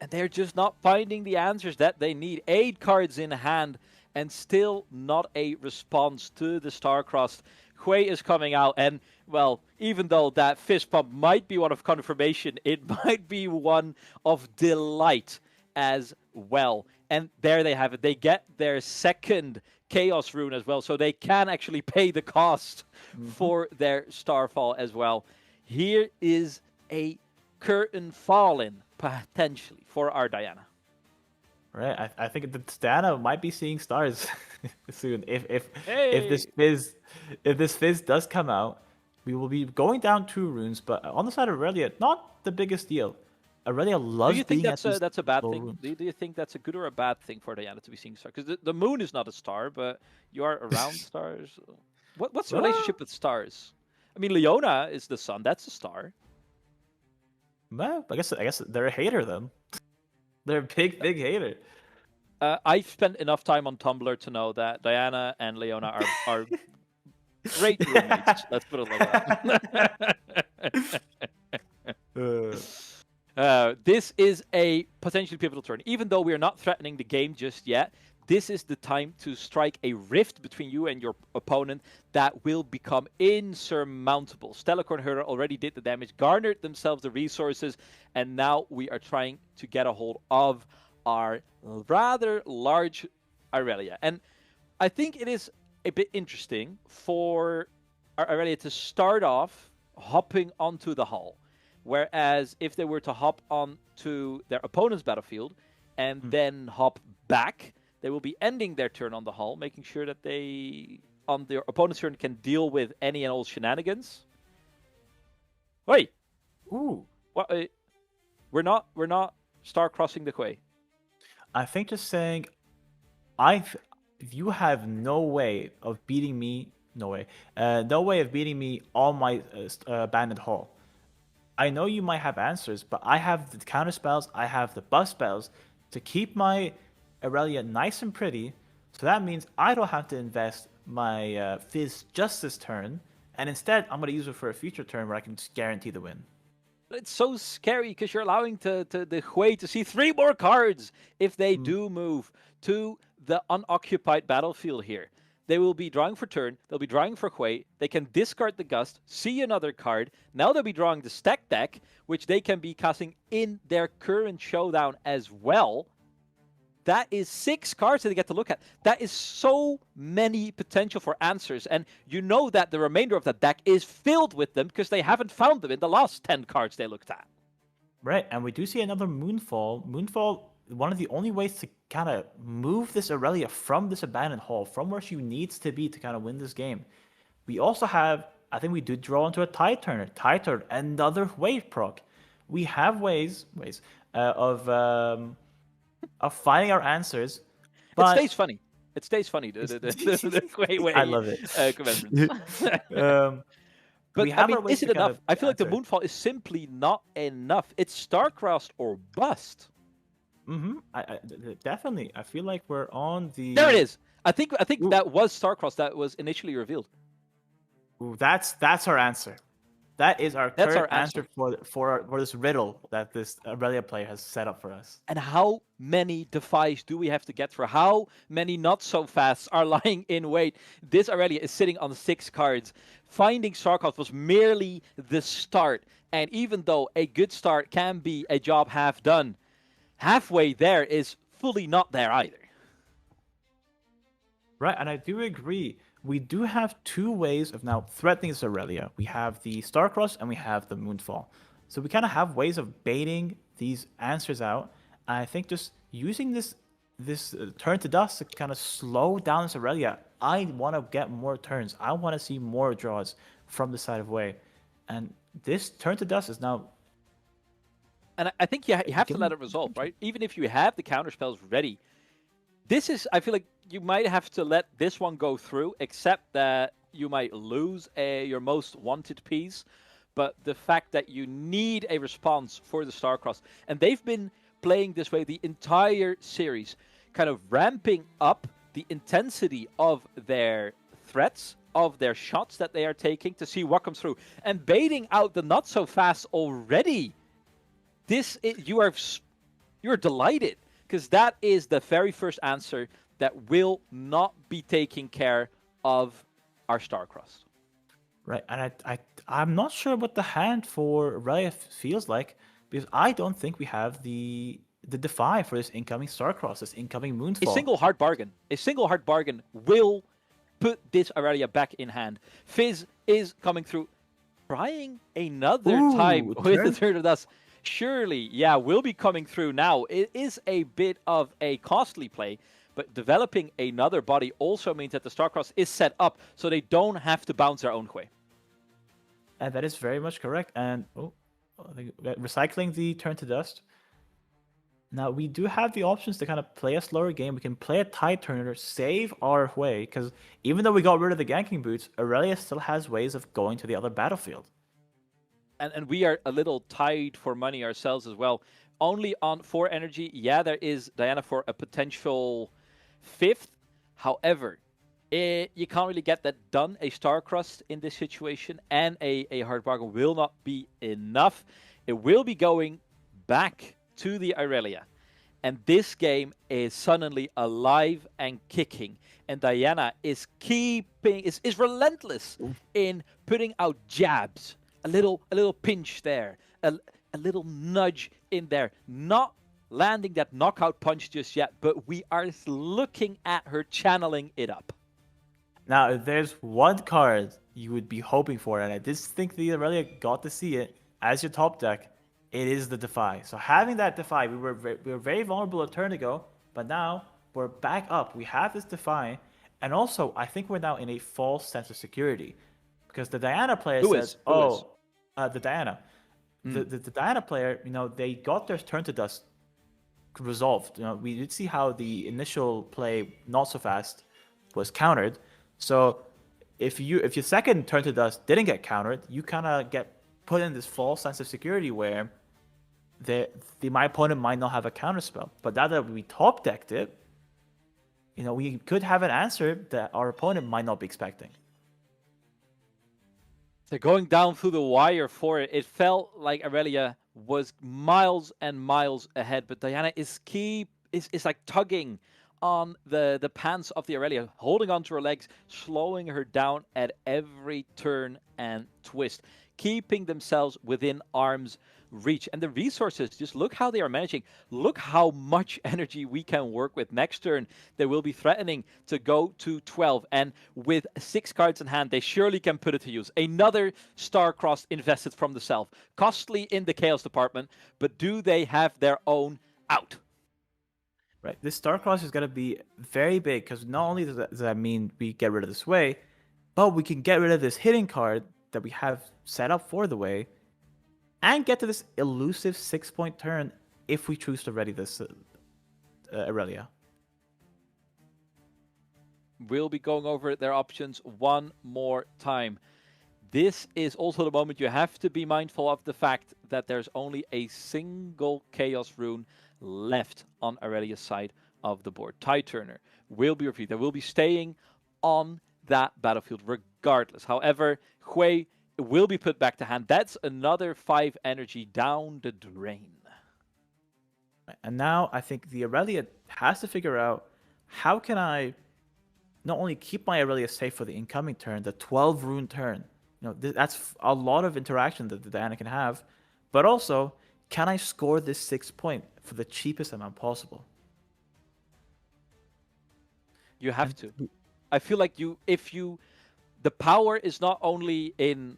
And they're just not finding the answers that they need. 8 cards in hand and still not a response to the Starcross. Hui is coming out, and, well, even though that fist pump might be one of confirmation, it might be one of delight as well. And there they have it. They get their second Chaos Rune as well, so they can actually pay the cost for their Starfall as well. Here is a curtain falling, potentially, for our Diana. Right, I think the Diana might be seeing stars soon. If Hey! this Fizz does come out, we will be going down 2 runes. But on the side of Aurelia, not the biggest deal. Aurelia loves Do you think being that's a bad low thing? runes. Do you think that's a good or a bad thing for Diana to be seeing stars? Because the moon is not a star, but you are around stars. What's the relationship with stars? I mean, Leona is the sun. That's a star. Well, I guess they're a hater then. They're a big hater. I've spent enough time on Tumblr to know that Diana and Leona are great roommates. Let's put it like that. This is a potentially pivotal turn. Even though we are not threatening the game just yet, this is the time to strike a rift between you and your opponent that will become insurmountable. Stellacorn Hera already did the damage, garnered themselves the resources, and now we are trying to get a hold of our rather large Aurelia. And I think it is a bit interesting for our Aurelia to start off hopping onto the hull. Whereas if they were to hop onto their opponent's battlefield and then hop back, they will be ending their turn on the hull, making sure that they, on their opponent's turn, can deal with any and all shenanigans. Wait, Ooh, what? We're not star crossing the quay. I think just saying, you have no way of beating me. No way of beating me on my abandoned hull. I know you might have answers, but I have the counter spells, I have the buff spells to keep my Aurelia nice and pretty. So that means I don't have to invest my Fizz just this turn, and instead I'm going to use it for a future turn where I can just guarantee the win. It's so scary because you're allowing the Hui to see 3 more cards if they do move to the unoccupied battlefield here. They will be drawing for turn, they'll be drawing for Hui, they can discard the Gust, see another card, now they'll be drawing the stack deck, which they can be casting in their current showdown as well. That is 6 cards that they get to look at. That is so many potential for answers, and you know that the remainder of that deck is filled with them because they haven't found them in the last 10 cards they looked at. Right, and we do see another Moonfall. Moonfall, one of the only ways to kind of move this Aurelia from this abandoned hall, from where she needs to be to kind of win this game. We also have, I think we do draw into a Tide Turner. Tide Turn, another wave proc. We have ways of finding our answers. But It stays funny. It stays funny. Wait, I love it. But we have I mean, our ways is it to kind enough? of I feel like the answer. Moonfall is simply not enough. It's Starcrossed or bust. I definitely. I feel like we're on the. There it is. I think Ooh. that was Starcrossed that was initially revealed. Ooh, that's our answer. That is our That's current our answer. for this riddle that this Aurelia player has set up for us. And how many defies do we have to get for? How many not so fast are lying in wait? This Aurelia is sitting on 6 cards. Finding Starcrossed was merely the start. And even though a good start can be a job half done, halfway there is fully not there either. Right, and I do agree. We do have 2 ways of now threatening this Aurelia. We have the Starcross and we have the Moonfall. So we kind of have ways of baiting these answers out. And I think just using this turn to dust to kind of slow down this Aurelia, I want to get more turns. I want to see more draws from the side of Wei. And this turn to dust is now. And I think you have to let it resolve, right? Even if you have the counter spells ready, this is, I feel like you might have to let this one go through, except that you might lose your most wanted piece. But the fact that you need a response for the Starcross, and they've been playing this way the entire series, kind of ramping up the intensity of their threats, of their shots that they are taking to see what comes through, and baiting out the not so fast already. You're delighted, because that is the very first answer that will not be taking care of our Starcross. Right, and I'm not sure what the hand for Aurelia feels like, because I don't think we have the defy for this incoming Starcross, this incoming Moonfall. A single hard bargain will put this Aurelia back in hand. Fizz is coming through, trying another time with the Turn to Dust. Surely, yeah, will be coming through now. It is a bit of a costly play, but developing another body also means that the Starcross is set up so they don't have to bounce their own way. And that is very much correct. And recycling the Turn to Dust. Now, we do have the options to kind of play a slower game. We can play a Tide Turner, save our way, because even though we got rid of the ganking boots, Aurelia still has ways of going to the other battlefield. And we are a little tied for money ourselves as well. Only on 4 energy. Yeah, there is Diana for a potential 5th. However, you can't really get that done. A Starcross in this situation and a hard bargain will not be enough. It will be going back to the Aurelia. And this game is suddenly alive and kicking. And Diana is is relentless in putting out jabs. A little pinch there. A little nudge in there. Not landing that knockout punch just yet, but we are looking at her channeling it up. Now, if there's one card you would be hoping for, and I just think the Aurelia got to see it as your top deck, it is the Defy. So having that Defy, we were very vulnerable a turn ago, but now we're back up. We have this Defy, and also I think we're now in a false sense of security, because the Diana player says, the Diana. The Diana player, they got their Turn to Dust resolved. We did see how the initial play, not so fast, was countered. So if your second Turn to Dust didn't get countered, you kind of get put in this false sense of security where my opponent might not have a counter spell. But now that we top decked it, we could have an answer that our opponent might not be expecting. They're going down through the wire for it. It felt like Aurelia was miles and miles ahead, but Diana is like tugging on the pants of the Aurelia, holding onto her legs, slowing her down at every turn and twist, keeping themselves within arm's reach. And the resources, just look how they are managing. Look how much energy we can work with. Next turn, they will be threatening to go to 12. And with 6 cards in hand, they surely can put it to use. Another Starcross invested from the south. Costly in the Chaos department, but do they have their own out? Right. This Starcross is going to be very big, because not only does that mean we get rid of this way, but we can get rid of this hitting card that we have set up for the way, and get to this elusive 6-point turn if we choose to ready this Aurelia. We'll be going over their options one more time. This is also the moment you have to be mindful of the fact that there's only a single Chaos rune left on Aurelia's side of the board. Tide Turner will be repeated. They will be staying on that battlefield regardless. However, Hui will be put back to hand. That's another 5 energy down the drain. And now I think the Aurelia has to figure out, how can I not only keep my Aurelia safe for the incoming turn, the 12 rune turn. That's a lot of interaction that the Diana can have, but also, can I score this 6-point for the cheapest amount possible? You have to. I feel like the power is not only in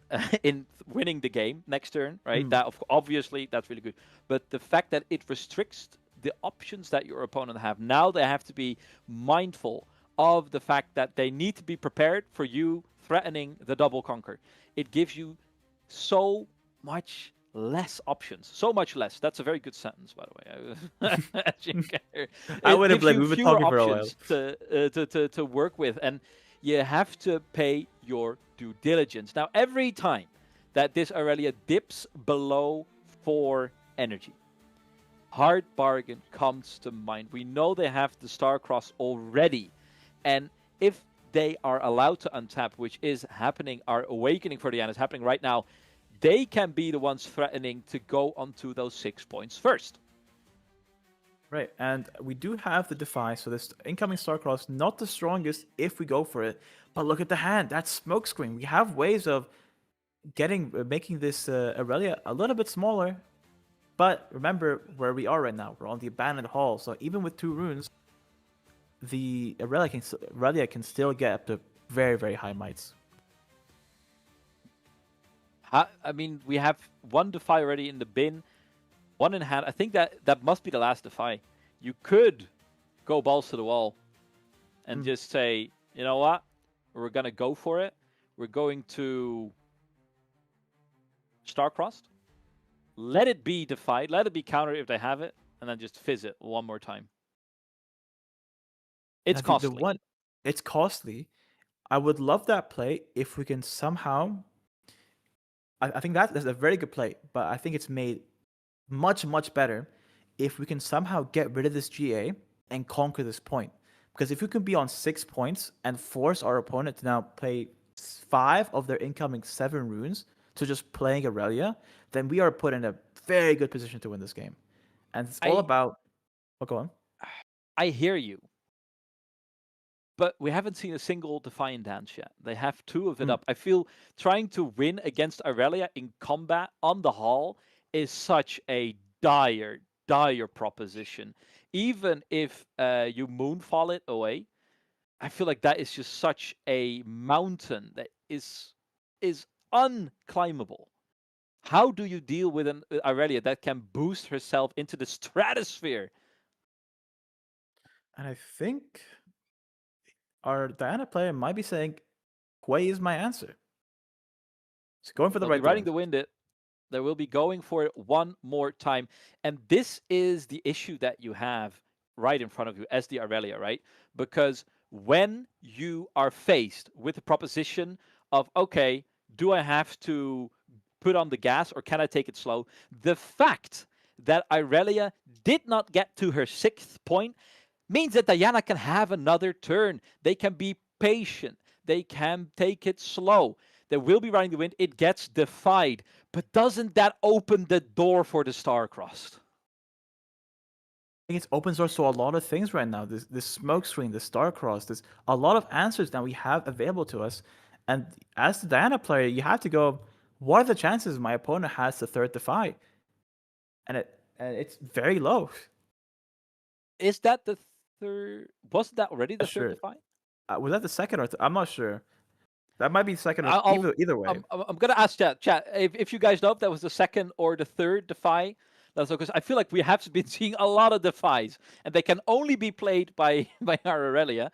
winning the game next turn, right? That obviously that's really good, but the fact that it restricts the options that your opponent have. Now they have to be mindful of the fact that they need to be prepared for you threatening the double conquer. It gives you so much less options. So much less. That's a very good sentence, by the way. As you can hear. I It wouldn't gives blame you you. We've been fewer talking for a while. options to work with, and you have to pay your due diligence. Now, every time that this Aurelia dips below 4 energy, Hard Bargain comes to mind. We know they have the Star-Cross already, and if they are allowed to untap, which is happening, our Awakening for Diana is happening right now, they can be the ones threatening to go onto those 6 points first. Right, and we do have the Defy, so this incoming Starcross, not the strongest if we go for it, but look at the hand, that's Smokescreen. We have ways of making this Aurelia a little bit smaller, but remember where we are right now. We're on the Abandoned Hall, so even with 2 runes, the Aurelia can still get up to very, very high mites. I mean, we have 1 Defy already in the bin, 1 in hand. I think that must be the last Defy. You could go balls to the wall and just say, you know what? We're going to go for it. We're going to Star-Crossed. Let it be Defied. Let it be countered if they have it. And then just fizz it 1 more time. It's costly. It's costly. I would love that play if we can somehow... I think that's a very good play, but I think it's made much, much better if we can somehow get rid of this GA and conquer this point. Because if we can be on 6 points and force our opponent to now play 5 of their incoming 7 runes to just playing Aurelia, then we are put in a very good position to win this game. And it's all about... Oh, go on. I hear you. But we haven't seen a single Defiant Dance yet. They have 2 of it up. I feel trying to win against Aurelia in combat on the hall is such a dire proposition. Even if you moonfall it away, I feel like that is just such a mountain that is unclimbable. How do you deal with an Aurelia that can boost herself into the stratosphere? And I think our Diana player might be saying, Quay is my answer. It's going for the right riding the wind. They will be going for it 1 more time. And this is the issue that you have right in front of you as the Aurelia, right? Because when you are faced with the proposition of, okay, do I have to put on the gas or can I take it slow? The fact that Aurelia did not get to her 6th point means that Diana can have another turn. They can be patient. They can take it slow. They will be riding the wind. It gets defied. But doesn't that open the door for the Star-Crossed? I think it opens doors to a lot of things right now. This smoke screen, the Star-Crossed, there's a lot of answers that we have available to us. And as the Diana player, you have to go, what are the chances my opponent has the 3rd Defy? And it's very low. Is that the 3rd? Wasn't that already the 3rd Defy? Was that the 2nd or I'm not sure. That might be 2nd or either way. I'm going to ask chat if you guys know if that was the 2nd or the 3rd Defy. That's because I feel like we have been seeing a lot of Defies, and they can only be played by our Aurelia.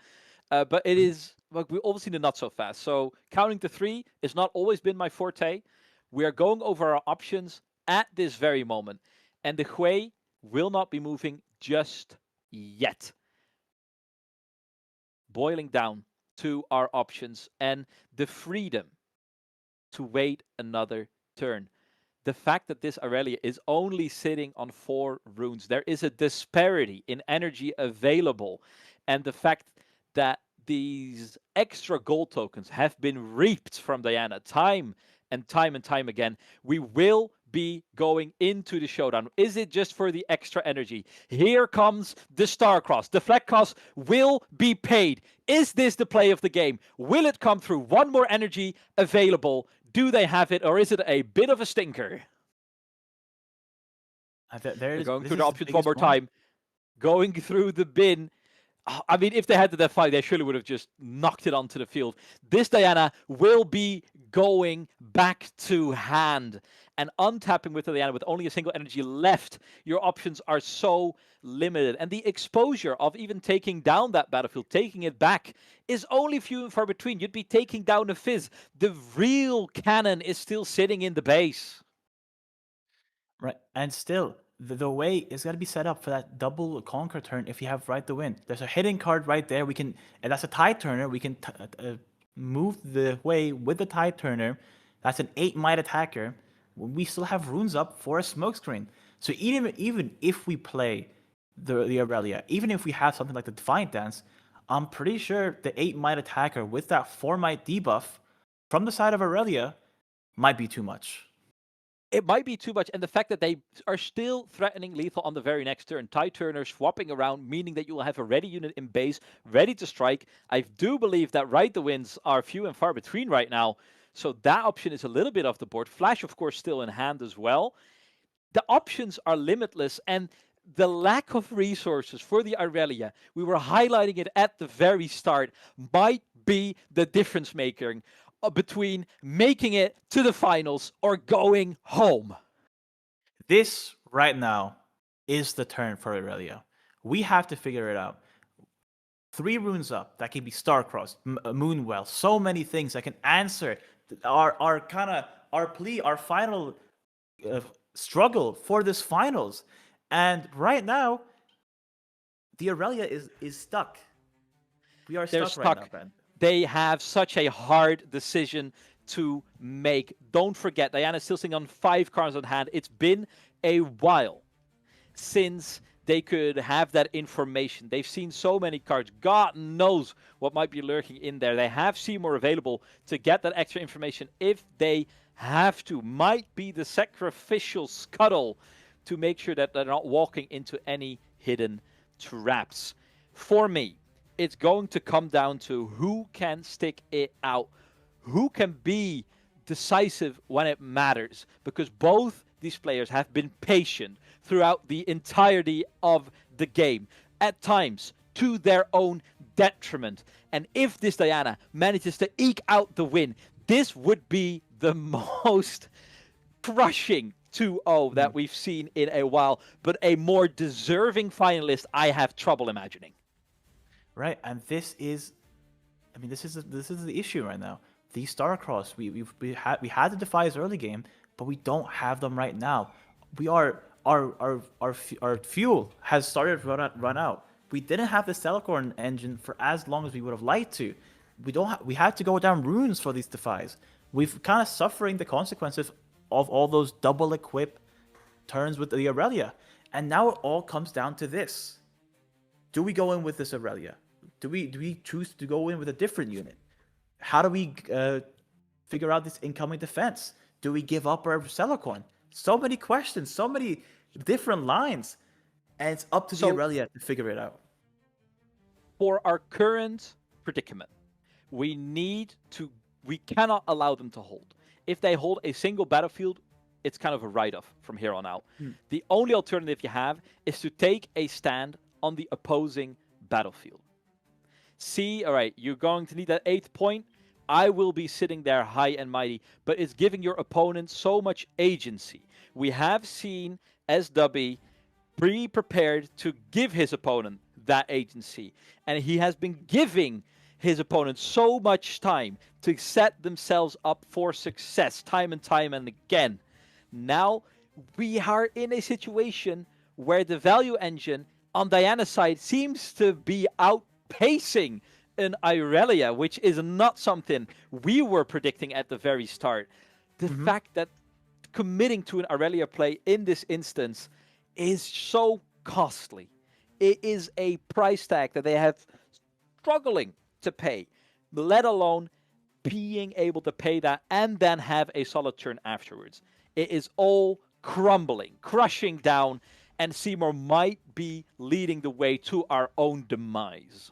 But it is, like, we've all seen it not so fast. So counting to 3 has not always been my forte. We are going over our options at this very moment. And the Hui will not be moving just yet. Boiling down to our options and the freedom to wait another turn. The fact that this Aurelia is only sitting on 4 runes, there is a disparity in energy available. And the fact that these extra gold tokens have been reaped from Diana time and time again, we will be going into the showdown. Is it just for the extra energy? Here comes the Star-Cross. The flag cost will be paid. Is this the play of the game? Will it come through? 1 more energy available. Do they have it, or is it a bit of a stinker? They're going through the options 1 more time. Going through the bin. I mean, if they had the Defy, they surely would have just knocked it onto the field. This Diana will be going back to hand. and untapping with the Diana with only a single energy left, your options are so limited. And the exposure of even taking down that battlefield, taking it back, is only few and far between. You'd be taking down a Fizz. The real cannon is still sitting in the base. Right, and still, the way is going to be set up for that double conquer turn if you have Right the Wind. There's a hidden card right there. And that's a tide turner. We can move the way with the tide turner. That's an 8 might attacker. We still have runes up for a smokescreen. So even if we play the Aurelia, even if we have something like the Defiant Dance, I'm pretty sure the 8 might attacker with that 4 might debuff from the side of Aurelia might be too much. It might be too much, and the fact that they are still threatening lethal on the very next turn, Tide Turner swapping around, meaning that you will have a ready unit in base, ready to strike. I do believe that Ride the Winds are few and far between right now, so that option is a little bit off the board. Flash, of course, still in hand as well. The options are limitless, and the lack of resources for the Aurelia, we were highlighting it at the very start, might be the difference maker between making it to the finals or going home. This right now is the turn for Aurelia. We have to figure it out. 3 runes up that can be Starcrossed, Moonwell, so many things that can answer our plea, our final struggle for this finals. And right now, the Aurelia is stuck. We are stuck right now, Ben. They have such a hard decision to make. Don't forget, Diana's still sitting on 5 cards on hand. It's been a while since they could have that information. They've seen so many cards. God knows what might be lurking in there. They have Seymour available to get that extra information if they have to. Might be the sacrificial scuttle to make sure that they're not walking into any hidden traps. For me, it's going to come down to who can stick it out, who can be decisive when it matters, because both these players have been patient throughout the entirety of the game, at times to their own detriment. And if this Diana manages to eke out the win, this would be the most crushing 2-0 that we've seen in a while, but a more deserving finalist I have trouble imagining. Right, and this is the issue right now. The Starcross, we had the Defies early game, but we don't have them right now. Our fuel has started to run out. We didn't have the Celicorn engine for as long as we would have liked to. We had to go down runes for these Defies. We've kind of suffering the consequences of all those double equip turns with the Aurelia, and now it all comes down to this. Do we go in with this Aurelia? Do we choose to go in with a different unit? How do we figure out this incoming defense? Do we give up our Celicorn? So many questions, so many different lines, and it's up to the Aurelia to figure it out. For our current predicament, we cannot allow them to hold. If they hold a single battlefield, it's kind of a write-off from here on out. The only alternative you have is to take a stand on the opposing battlefield. See, all right, you're going to need that 8th point. I will be sitting there high and mighty, but it's giving your opponent so much agency. We have seen SW be prepared to give his opponent that agency, and he has been giving his opponent so much time to set themselves up for success time and time and again. Now we are in a situation where the value engine on Diana's side seems to be outpacing an Aurelia, which is not something we were predicting at the very start. The fact that committing to an Aurelia play in this instance is so costly. It is a price tag that they have struggling to pay, let alone being able to pay that and then have a solid turn afterwards. It is all crumbling, crushing down, and Seymour might be leading the way to our own demise.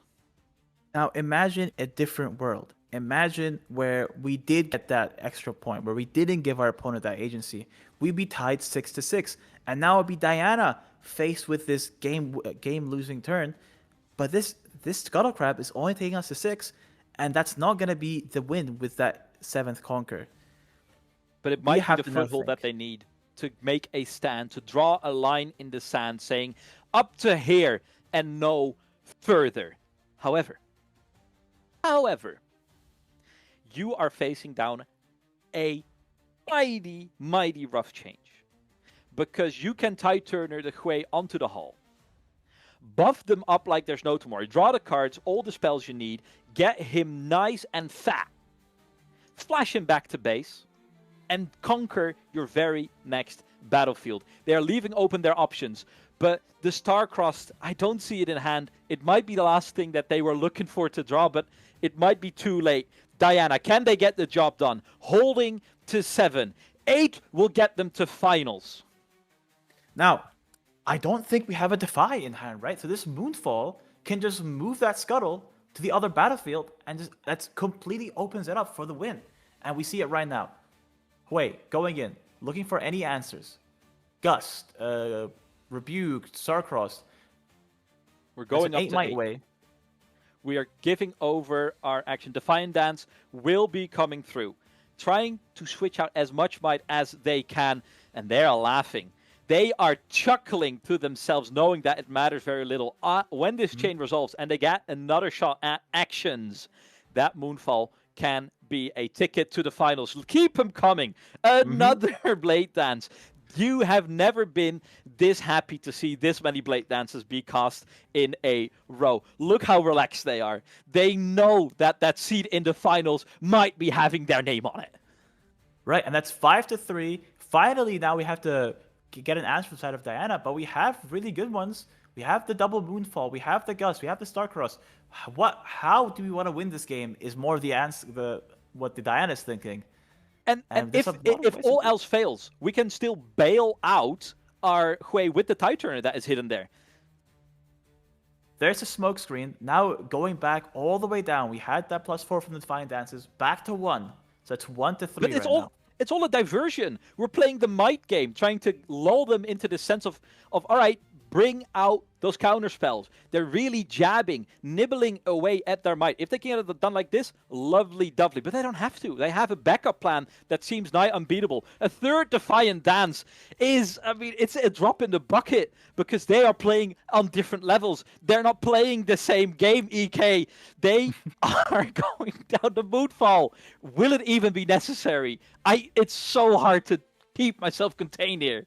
Now imagine a different world. Imagine where we did get that extra point, where we didn't give our opponent that agency. We'd be tied 6-6, and now it'd be Diana faced with this game losing turn. But this Scuttle Crab is only taking us to 6, and that's not going to be the win with that 7th conquer. but it We might be have the to now foothold that think. they need to make a stand, to draw a line in the sand saying up to here and no further. However, you are facing down a mighty, mighty rough change. Because you can tie Turner the Hui onto the hall, buff them up like there's no tomorrow, draw the cards, all the spells you need, get him nice and fat, flash him back to base, and conquer your very next battlefield. They are leaving open their options, but the Star-Crossed, I don't see it in hand. It might be the last thing that they were looking for to draw, but it might be too late. Diana, can they get the job done? Holding to 7. 8 will get them to finals. Now, I don't think we have a Defy in hand, right? So this Moonfall can just move that Scuttle to the other battlefield and just that completely opens it up for the win. And we see it right now. Hui going in, looking for any answers. Gust, Rebuke, Starcross. We're going up 8 to might 8. way. We are giving over our action. Defiant Dance will be coming through, trying to switch out as much might as they can, and they are laughing. They are chuckling to themselves, knowing that it matters very little. When this chain resolves and they get another shot at actions, that Moonfall can be a ticket to the finals. Keep them coming. Another Blade Dance. You have never been this happy to see this many Blade Dances be cast in a row. Look how relaxed they are. They know that that seed in the finals might be having their name on it. Right, and that's 5-3. Finally, now we have to get an answer from the side of Diana, but we have really good ones. We have the double Moonfall, we have the Gust, we have the Starcross. How do we want to win this game is more of the answer, what the Diana's thinking. And if all else fails, we can still bail out our Hui with the tie turner that is hidden there. There's a smoke screen. Now going back all the way down, we had that +4 from the Defiant Dances, back to 1. So it's 1-3 But it's right now. It's all a diversion. We're playing the might game, trying to lull them into the sense of all right, bring out those counter spells. They're really jabbing, nibbling away at their might. If they can get it done like this, lovely, dovely. But they don't have to. They have a backup plan that seems nigh unbeatable. A third Defiant Dance is, it's a drop in the bucket because they are playing on different levels. They're not playing the same game, EK. They are going down the Moonfall. Will it even be necessary? It's so hard to keep myself contained here.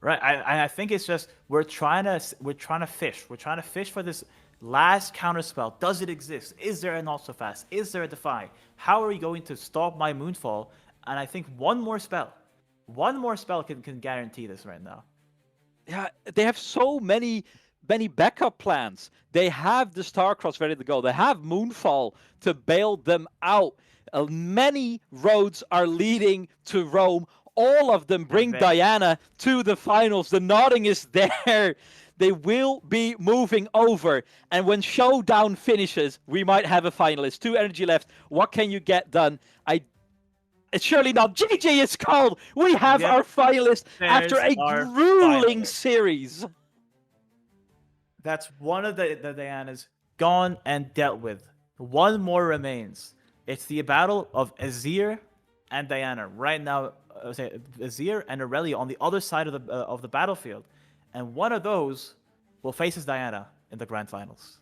Right, I think it's just we're trying to fish. We're trying to fish for this last counter spell. Does it exist? Is there an also fast? Is there a Defy? How are we going to stop my Moonfall? And I think one more spell can guarantee this right now. Yeah, they have so many backup plans. They have the Starcross ready to go. They have Moonfall to bail them out. Many roads are leading to Rome. All of them bring Diana to the finals. The nodding is there. They will be moving over. And when Showdown finishes, we might have a finalist. 2 energy left. What can you get done? It's surely not. GG is called. We have our finalist after a grueling series. That's one of the Dianas gone and dealt with. One more remains. It's the battle of Azir and Diana. Right now, Azir and Aurelia on the other side of the battlefield, and one of those will face his Diana in the grand finals.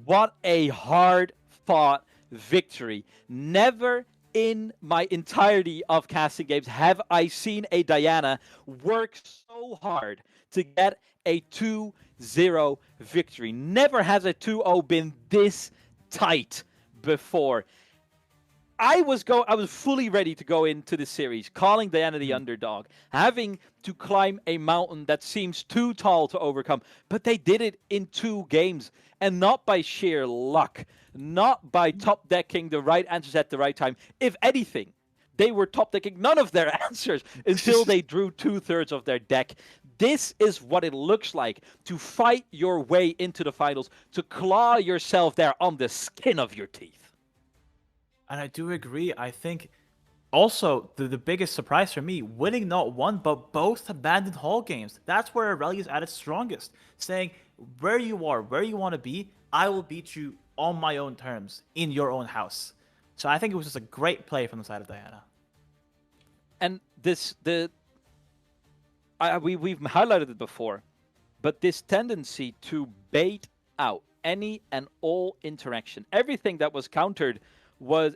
What a hard-fought victory! Never in my entirety of casting games have I seen a Diana work so hard to get a 2-0 victory. Never has a 2-0 been this tight before. I was fully ready to go into the series, calling Diana the underdog, having to climb a mountain that seems too tall to overcome. But they did it in 2 games, and not by sheer luck, not by top decking the right answers at the right time. If anything, they were top decking none of their answers until they drew 2/3 of their deck. This is what it looks like to fight your way into the finals, to claw yourself there on the skin of your teeth. And I do agree. I think also the biggest surprise for me, winning not one, but both abandoned hall games. That's where Aurelia is at its strongest, saying where you are, where you want to be, I will beat you on my own terms, in your own house. So I think it was just a great play from the side of Diana. And we've highlighted it before, but this tendency to bait out any and all interaction, everything that was countered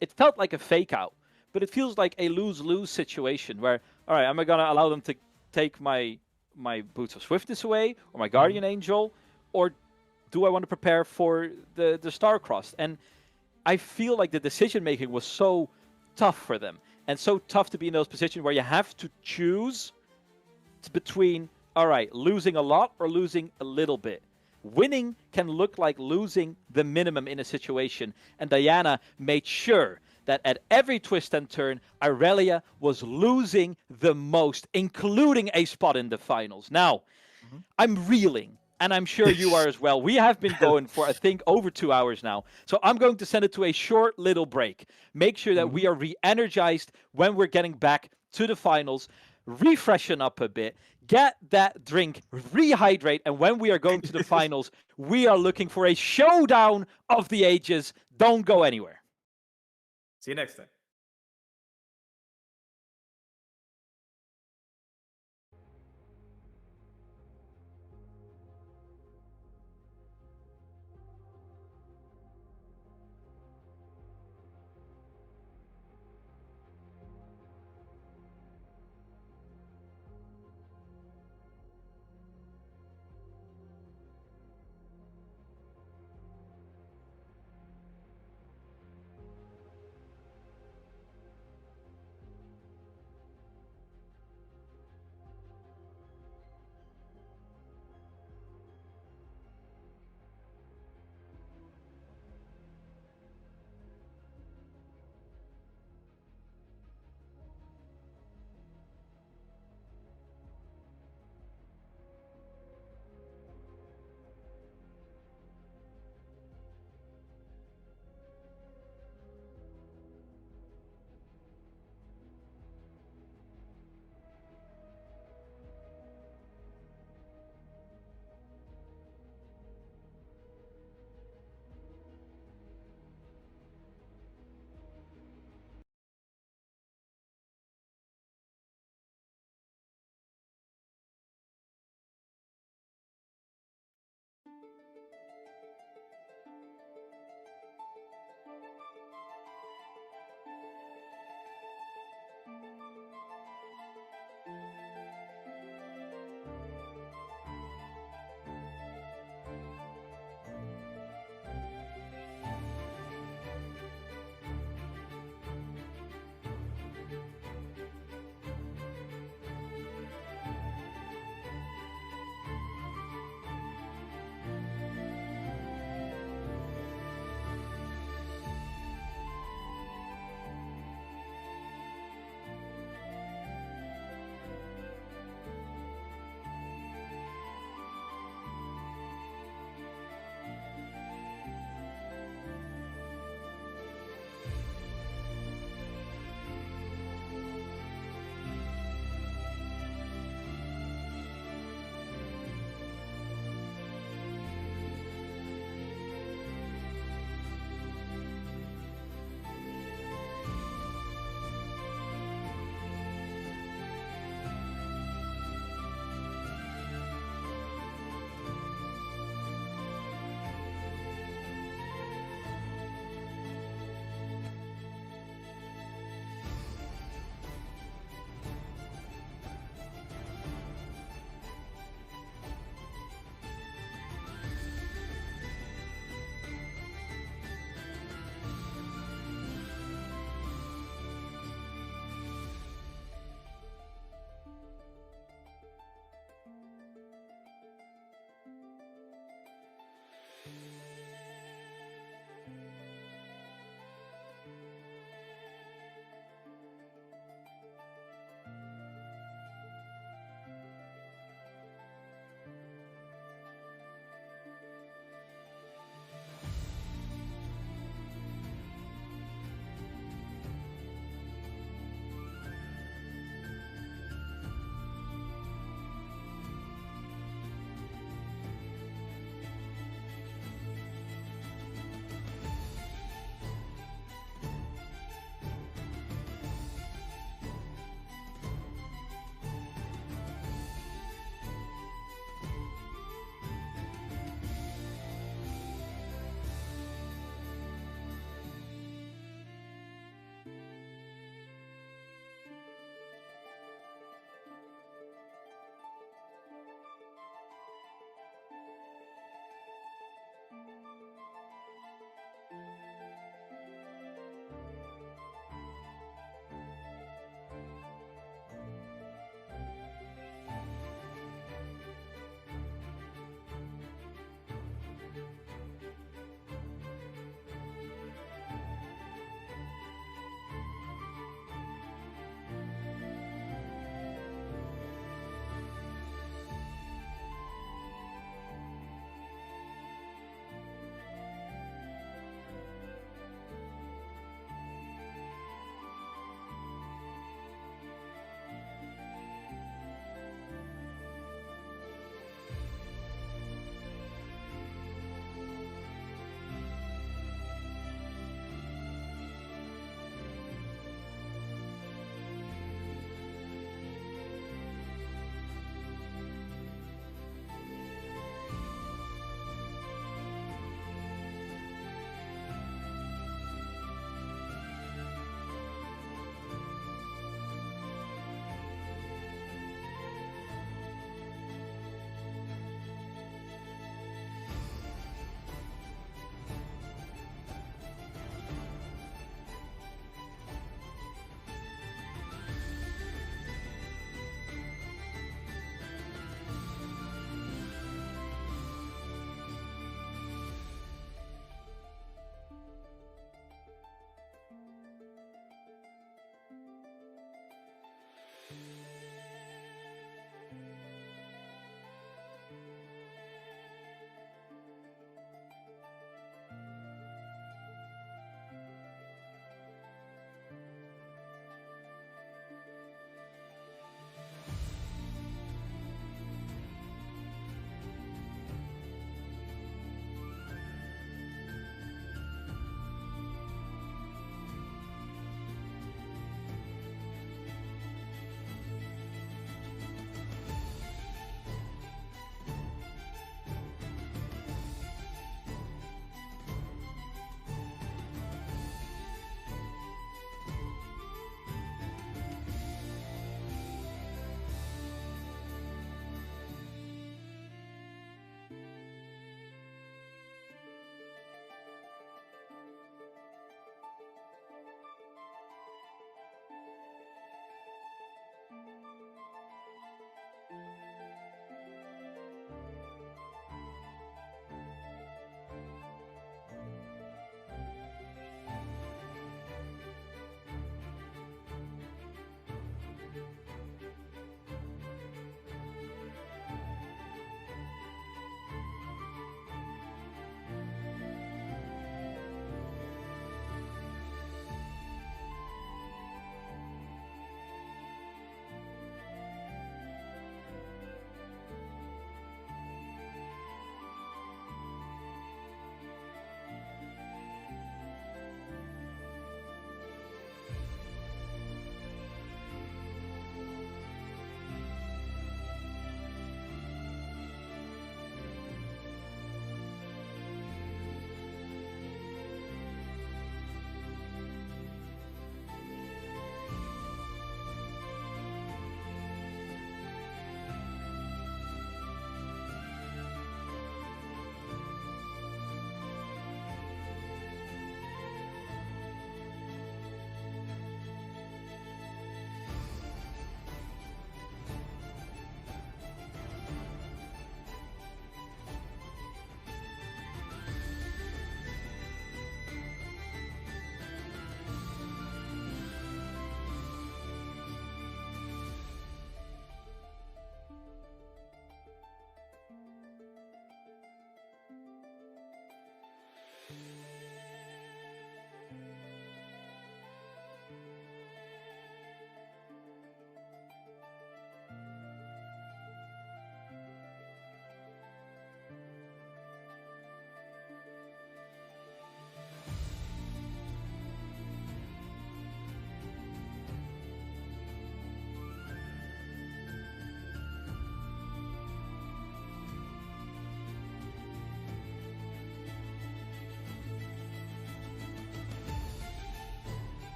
it felt like a fake out, but it feels like a lose-lose situation where, all right, am I going to allow them to take my Boots of Swiftness away or my Guardian Angel, or do I want to prepare for the Star-Crossed? And I feel like the decision-making was so tough for them, and so tough to be in those positions where you have to choose between, all right, losing a lot or losing a little bit. Winning can look like losing the minimum in a situation, and Diana made sure that at every twist and turn, Irelia was losing the most, including a spot in the finals. Now, I'm reeling, and I'm sure you are as well. We have been going for, I think, over 2 hours now. So I'm going to send it to a short little break. Make sure that we are re-energized when we're getting back to the finals, refreshen up a bit, get that drink, rehydrate, and when we are going to the finals, we are looking for a showdown of the ages. Don't go anywhere. See you next time.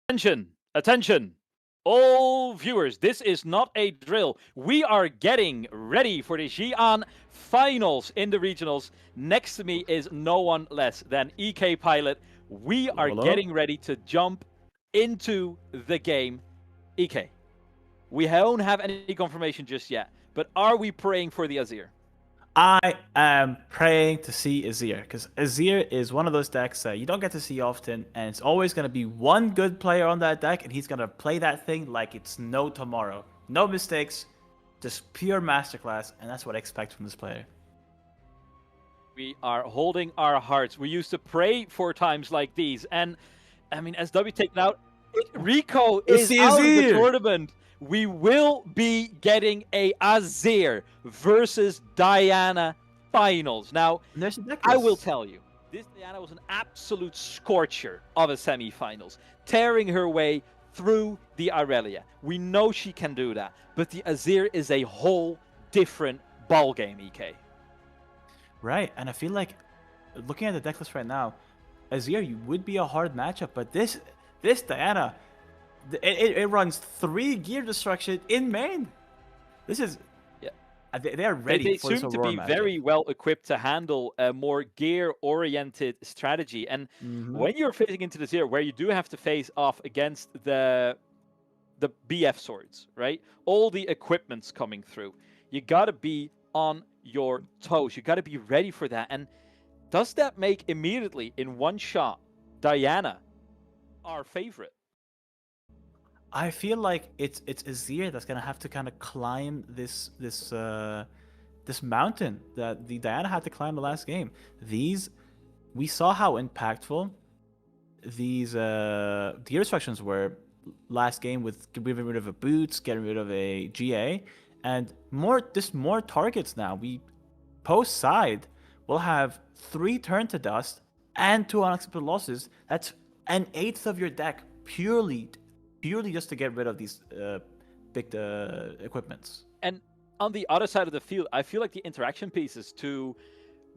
Attention, attention. All viewers, this is not a drill. We are getting ready for the Xi'an finals in the regionals. Next to me is no one less than EK Pilot. We are Hello? getting ready to jump into the game. EK, we don't have any confirmation just yet, but are we praying for the Azir? I am praying to see Azir, because Azir is one of those decks that you don't get to see often, and it's always going to be one good player on that deck, and he's going to play that thing like it's no tomorrow. No mistakes, just pure masterclass, and that's what I expect from this player. We are holding our hearts. We used to pray for times like these, and I mean, as W taken out, Rico is the out of the Azir. tournament. We will be getting a Azir versus Diana finals. Now, And there's a deck I will list. tell you, this Diana was an absolute scorcher of a semifinals, tearing her way through the Irelia. We know she can do that, but the Azir is a whole different ballgame, EK. Right, and I feel like, looking at the deck list right now, Azir would be a hard matchup, but this Diana, it runs 3 gear destruction in main. This is... Yeah. They are ready They for this seem to Aurora be matchup. very well equipped to handle a more gear-oriented strategy. And when you're facing into the Zero, where you do have to face off against the BF swords, right? All the equipment's coming through. You gotta be on your toes. You gotta be ready for that. And does that make immediately in one shot Diana our favorite? I feel like it's Azir that's gonna have to kind of climb this mountain that the Diana had to climb the last game. We saw how impactful these gear destructions were last game, with getting rid of a boots, getting rid of a GA, and more targets now. We post side will have 3 turn to dust and 2 unaccepted losses. That's an eighth of your deck purely just to get rid of these big equipments. And on the other side of the field, I feel like the interaction pieces to,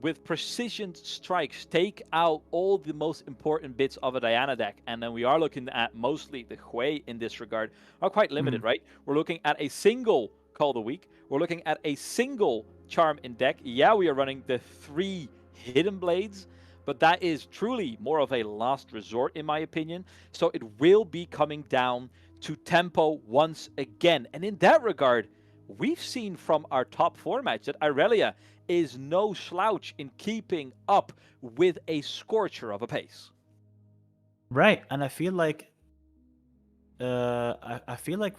with precision strikes, take out all the most important bits of a Diana deck. And then we are looking at mostly the Hui in this regard are quite limited, right? We're looking at a single Call the Week. We're looking at a single Charm in deck. Yeah, we are running the 3 Hidden Blades, but that is truly more of a last resort, in my opinion. So it will be coming down to tempo once again. And in that regard, we've seen from our top 4 match that Irelia is no slouch in keeping up with a scorcher of a pace. Right, and I feel like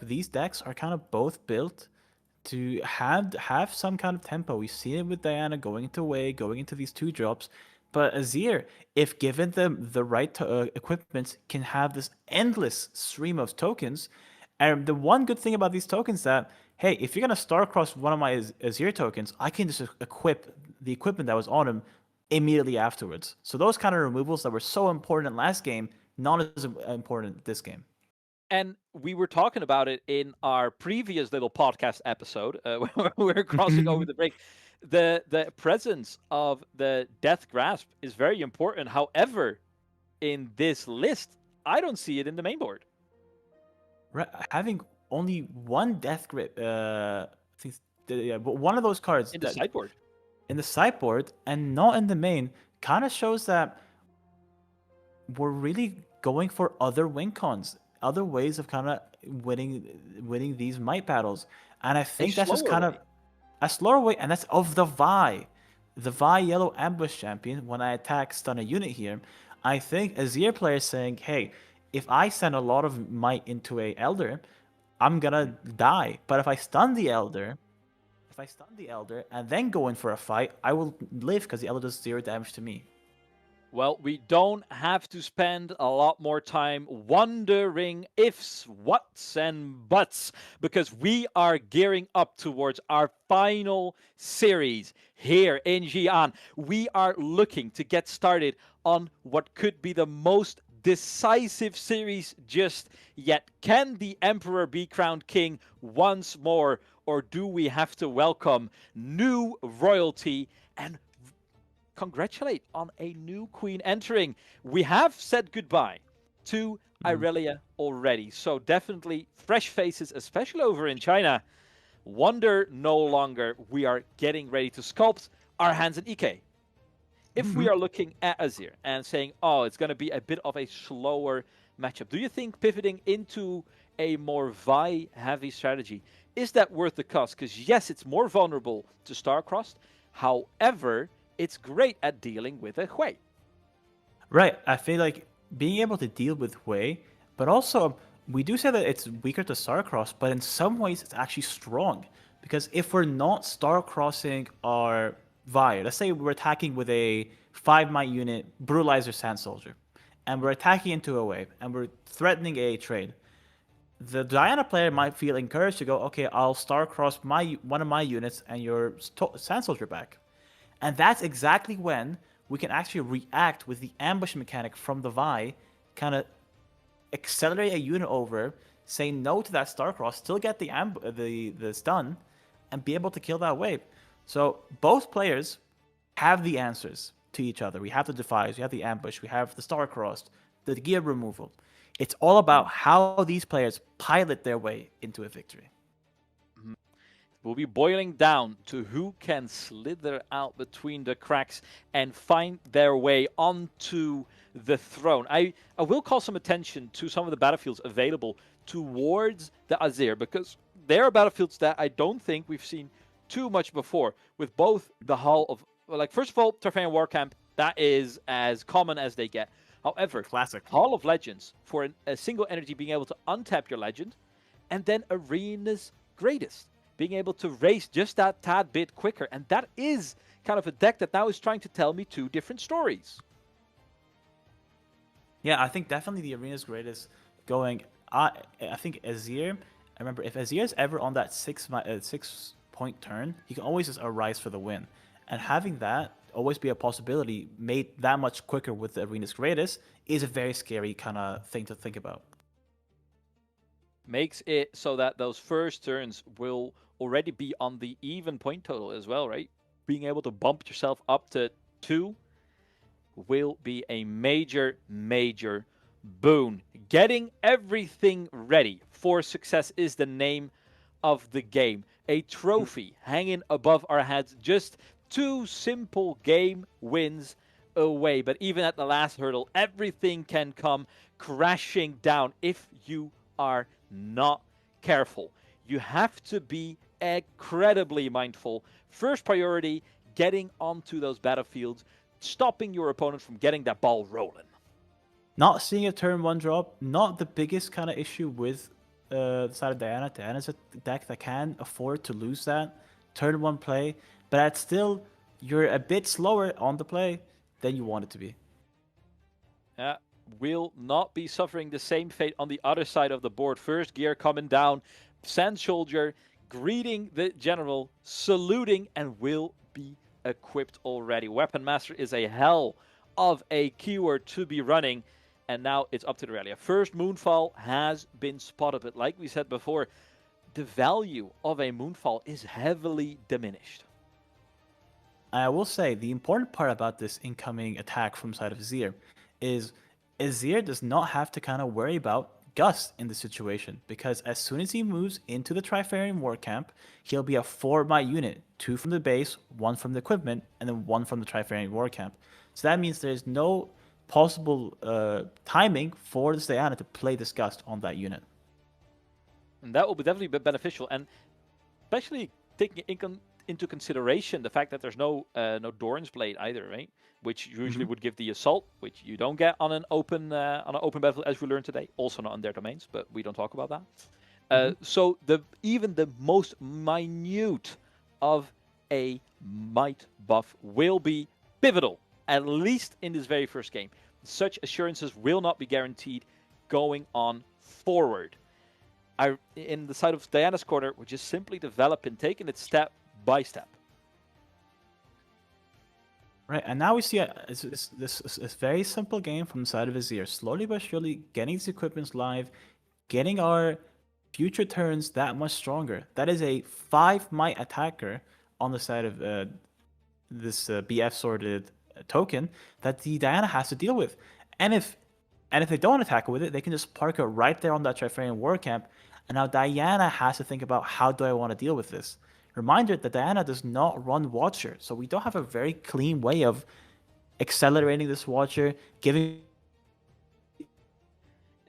these decks are kind of both built to have some kind of tempo. We've seen it with Diana going into Wei, going into these 2 drops. But Azir, if given the right equipment, can have this endless stream of tokens. And the one good thing about these tokens that, hey, if you're going to star across one of my Azir tokens, I can just equip the equipment that was on him immediately afterwards. So those kind of removals that were so important last game, not as important this game. And we were talking about it in our previous little podcast episode. We're crossing over the break. The presence of the Death Grasp is very important. However, in this list, I don't see it in the main board. Right, having only one Death Grip, one of those cards In the sideboard. In the sideboard and not in the main, kind of shows that we're really going for other win cons, other ways of kind of winning these might battles. And I think that's just kind of a slower way, and that's of the Vi Yellow Ambush Champion. When I attack, stun a unit here, I think Azir players saying, hey, if I send a lot of might into a Elder, I'm gonna die. But if I stun the Elder and then go in for a fight, I will live because the Elder does 0 damage to me. Well, we don't have to spend a lot more time wondering ifs, whats, and buts, because we are gearing up towards our final series here in Xi'an. We are looking to get started on what could be the most decisive series just yet. Can the Emperor be crowned king once more, or do we have to welcome new royalty and congratulate on a new queen entering? We have said goodbye to Irelia already. So definitely fresh faces, especially over in China. Wonder no longer. We are getting ready to sculpt our hands in EK. If we are looking at Azir and saying, oh, it's going to be a bit of a slower matchup, do you think pivoting into a more Vi-heavy strategy, is that worth the cost? Because yes, it's more vulnerable to Star-Crossed. However, it's great at dealing with a Hui. Right. I feel like being able to deal with Hui, but also we do say that it's weaker to Star-Cross, but in some ways it's actually strong. Because if we're not Star-Crossing our Vi, let's say we're attacking with a 5 might unit Brutalizer Sand Soldier, and we're attacking into a wave, and we're threatening a trade, the Diana player might feel encouraged to go, okay, I'll Star-Cross one of my units and your Sand Soldier back. And that's exactly when we can actually react with the ambush mechanic from the Vi, kind of accelerate a unit over, say no to that Starcross, still get the stun, and be able to kill that wave. So both players have the answers to each other. We have the Defies, we have the ambush, we have the Starcross, the gear removal. It's all about how these players pilot their way into a victory. Will be boiling down to who can slither out between the cracks and find their way onto the throne. I will call some attention to some of the battlefields available towards the Azir, because there are battlefields that I don't think we've seen too much before, with both the Hall of, like, first of all, Tarfanian War Camp, that is as common as they get. However, Classic. Hall of Legends, for a single energy being able to untap your legend, and then Arena's Greatest, being able to race just that tad bit quicker. And that is kind of a deck that now is trying to tell me two different stories. Yeah, I think definitely the Arena's Greatest going. I think Azir, I remember if Azir is ever on that 6-point turn, he can always just arise for the win. And having that always be a possibility made that much quicker with the Arena's Greatest is a very scary kind of thing to think about. Makes it so that those first turns will already be on the even point total as well, right? Being able to bump yourself up to 2 will be a major, major boon. Getting everything ready for success is the name of the game. A trophy hanging above our heads, just 2 simple game wins away. But even at the last hurdle, everything can come crashing down if you are not careful. You have to be incredibly mindful. First priority, getting onto those battlefields, stopping your opponent from getting that ball rolling. Not seeing a turn 1 drop, not the biggest kind of issue with the side of Diana. Diana's a deck that can afford to lose that turn 1 play, but that's still, you're a bit slower on the play than you want it to be. Yeah, will not be suffering the same fate on the other side of the board. First gear coming down, Sand Soldier greeting the general, saluting, and will be equipped already. Weapon Master is a hell of a keyword to be running, and now it's up to the Irelia. First Moonfall has been spotted, but like we said before, the value of a Moonfall is heavily diminished. I will say the important part about this incoming attack from side of Azir is Azir does not have to kind of worry about Gust in the situation, because as soon as he moves into the Trifarian War Camp, he'll be a 4-might unit, 2 from the base, 1 from the equipment, and then 1 from the Trifarian War Camp. So that means there's no possible timing for the Diana to play this Gust on that unit. And that will be definitely be beneficial, and especially taking into consideration the fact that there's no Doran's Blade either, right? Which usually would give the assault, which you don't get on an open battlefield, as we learned today. Also not on their domains, but we don't talk about that. So even the most minute of a might buff will be pivotal, at least in this very first game. Such assurances will not be guaranteed going on forward. In the side of Diana's corner, we're just simply developing, taking it step by step. Right, and now we see this very simple game from the side of Azir, slowly but surely getting these equipments live, getting our future turns that much stronger. That is a 5-might attacker on the side of this BF sorted token that the Diana has to deal with. And if And if they don't attack with it, they can just park it right there on that Trifarian War Camp. And now Diana has to think about, how do I want to deal with this? Reminder that Diana does not run Watcher, so we don't have a very clean way of accelerating this Watcher, giving...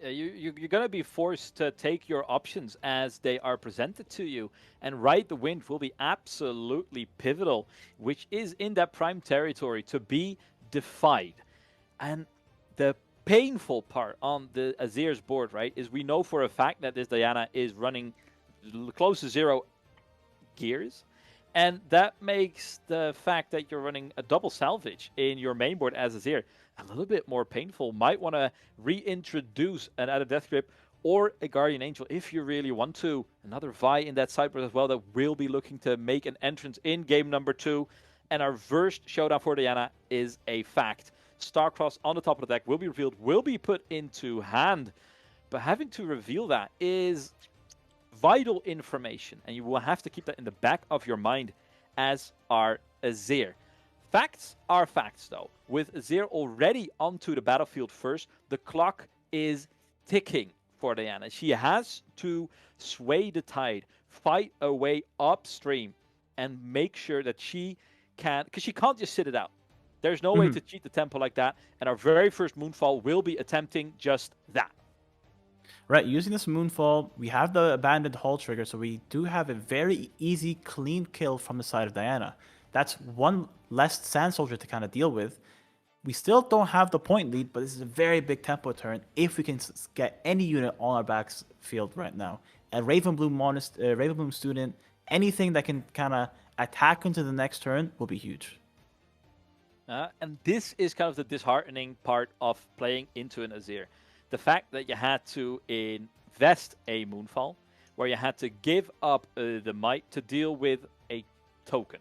You're going to be forced to take your options as they are presented to you. And Ride the Wind will be absolutely pivotal, which is in that prime territory to be defied. And the painful part on the Azir's board, right, is we know for a fact that this Diana is running close to 0 gears. And that makes the fact that you're running a double salvage in your main board as Azir a little bit more painful. Might want to reintroduce an Added Death Grip or a Guardian Angel if you really want to. Another Vi in that sideboard as well that will be looking to make an entrance in game number 2. And our first showdown for Diana is a fact. Starcross on the top of the deck will be revealed, will be put into hand. But having to reveal that is vital information, and you will have to keep that in the back of your mind as our Azir. Facts are facts, though. With Azir already onto the battlefield first, the clock is ticking for Diana. She has to sway the tide, fight a way upstream, and make sure that she can, because she can't just sit it out. There's no way to cheat the tempo like that, and our very first Moonfall will be attempting just that. Right, using this Moonfall, we have the Abandoned Hall trigger, so we do have a very easy, clean kill from the side of Diana. That's one less Sand Soldier to kind of deal with. We still don't have the point lead, but this is a very big tempo turn if we can get any unit on our backfield right now. A Ravenbloom student, anything that can kind of attack into the next turn will be huge. And this is kind of the disheartening part of playing into an Azir. The fact that you had to invest a Moonfall, where you had to give up the might to deal with a token,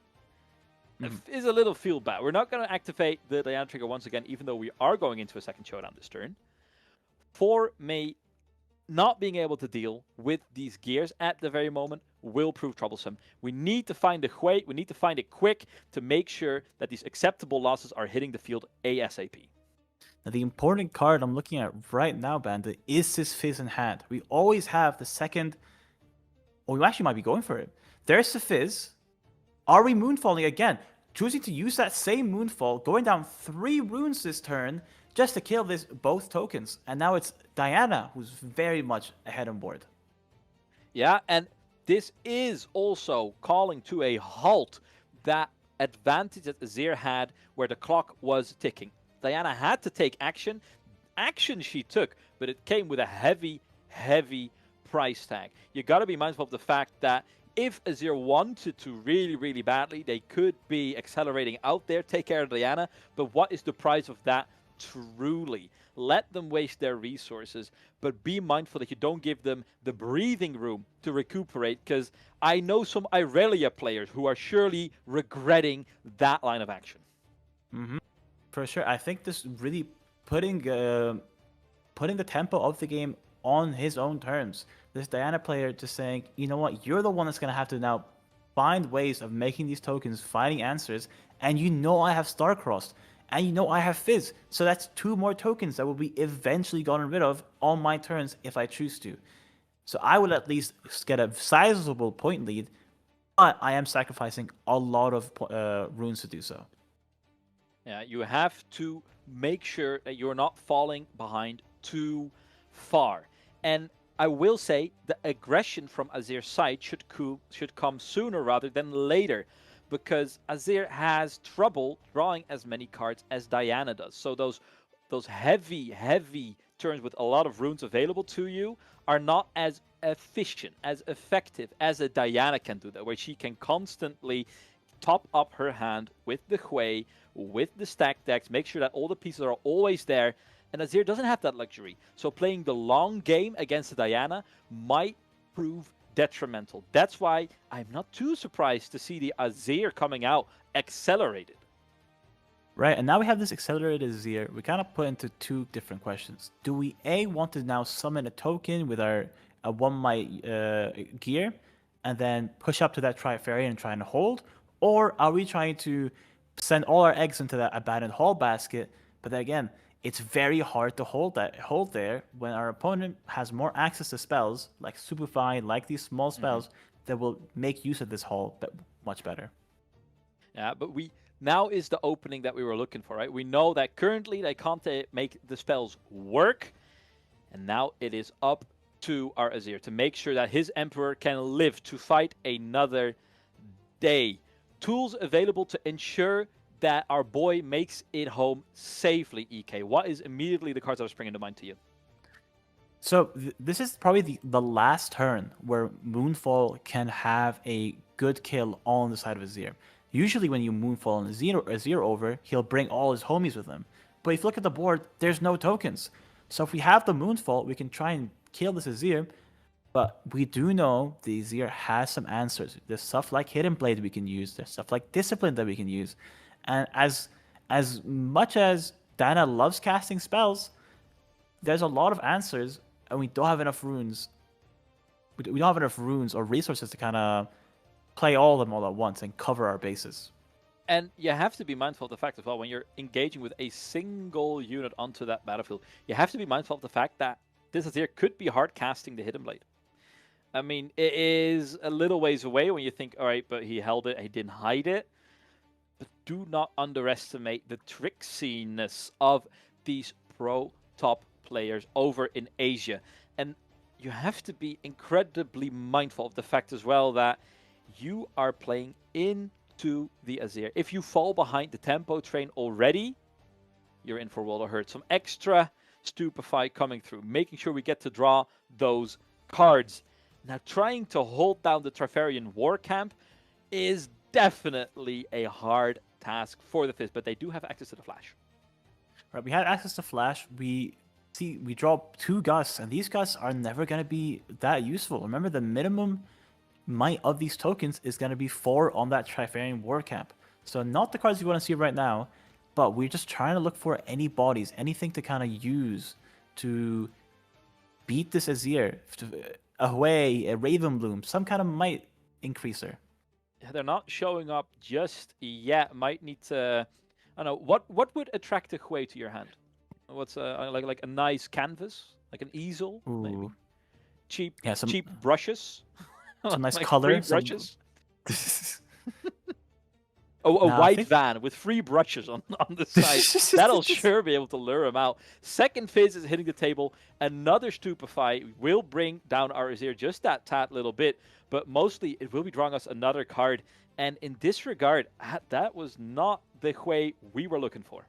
is a little feel bad. We're not going to activate the Diana trigger once again, even though we are going into a second showdown this turn. For me, not being able to deal with these gears at the very moment will prove troublesome. We need to find the way, we need to find it quick to make sure that these acceptable losses are hitting the field ASAP. Now, the important card I'm looking at right now, Bandit, is this Fizz in hand. We always have the second... Well, we actually might be going for it. There's the Fizz. Are we Moonfalling again? Choosing to use that same Moonfall, going down 3 runes this turn, just to kill both tokens. And now it's Diana who's very much ahead on board. Yeah, and this is also calling to a halt that advantage that Azir had where the clock was ticking. Diana had to take action. Action she took, but it came with a heavy, heavy price tag. You got to be mindful of the fact that if Azir wanted to really, really badly, they could be accelerating out there, take care of Diana, but what is the price of that? Truly. Let them waste their resources, but be mindful that you don't give them the breathing room to recuperate, because I know some Irelia players who are surely regretting that line of action. For sure. I think this really putting the tempo of the game on his own terms. This Diana player just saying, you know what, you're the one that's going to have to now find ways of making these tokens, finding answers, and you know I have Starcrossed, and you know I have Fizz, so that's 2 more tokens that will be eventually gotten rid of on my turns if I choose to. So I will at least get a sizable point lead, but I am sacrificing a lot of runes to do so. Yeah, you have to make sure that you're not falling behind too far. And I will say the aggression from Azir's side should come sooner rather than later, because Azir has trouble drawing as many cards as Diana does. So those heavy, heavy turns with a lot of runes available to you are not as efficient, as effective as a Diana can do that, where she can constantly top up her hand with the Hui, with the stack decks, make sure that all the pieces are always there. And Azir doesn't have that luxury. So playing the long game against Diana might prove detrimental. That's why I'm not too surprised to see the Azir coming out accelerated. Right, and now we have this accelerated Azir. We kind of put into 2 different questions. Do we A, want to now summon a token with our 1 might gear, and then push up to that Trifarian and try and hold? Or are we trying to send all our eggs into that Abandoned Hall basket, but then again, it's very hard to hold there when our opponent has more access to spells like Superfy, like these small spells that will make use of this hold much better. Yeah, but now is the opening that we were looking for, right? We know that currently they can't make the spells work, and now it is up to our Azir to make sure that his Emperor can live to fight another day. Tools available to ensure that our boy makes it home safely, EK. What is immediately the cards that are springing to mind to you? So this is probably the last turn where Moonfall can have a good kill on the side of Azir. Usually when you Moonfall on Azir over, he'll bring all his homies with him. But if you look at the board, there's no tokens. So if we have the Moonfall, we can try and kill this Azir. But we do know the Azir has some answers. There's stuff like Hidden Blade we can use. There's stuff like Discipline that we can use. And as much as Dana loves casting spells, there's a lot of answers, and we don't have enough runes. We don't have enough runes or resources to kind of play all of them all at once and cover our bases. And you have to be mindful of the fact as well, when you're engaging with a single unit onto that battlefield, you have to be mindful of the fact that this Azir could be hard casting the Hidden Blade. I mean, it is a little ways away when you think, all right, but he held it, he didn't hide it. But do not underestimate the tricksiness of these pro top players over in Asia. And you have to be incredibly mindful of the fact as well that you are playing into the Azir. If you fall behind the tempo train already, you're in for a world of hurt. Some extra Stupefy coming through, making sure we get to draw those cards. Now, trying to hold down the Trifarian war camp is definitely a hard task for the Fizz, but they do have access to the Flash. Right, we had access to Flash. We draw 2 Gusts, and these Gusts are never going to be that useful. Remember, the minimum might of these tokens is going to be 4 on that Trifarian war camp. So not the cards you want to see right now, but we're just trying to look for any bodies, anything to kind of use to beat this Azir. Away, a Ravenbloom, some kind of might increaser. They're not showing up just yet. Might need to. I don't know what would attract a Hwei to your hand. What's like a nice canvas, like an easel, Ooh. maybe cheap some, cheap brushes. Some nice like color. Free brushes. A white van with 3 brushes on the side. That'll sure be able to lure him out. Second Fizz is hitting the table. Another Stupefy will bring down our Azir just that tad little bit, but mostly it will be drawing us another card. And in this regard, that was not the way we were looking for.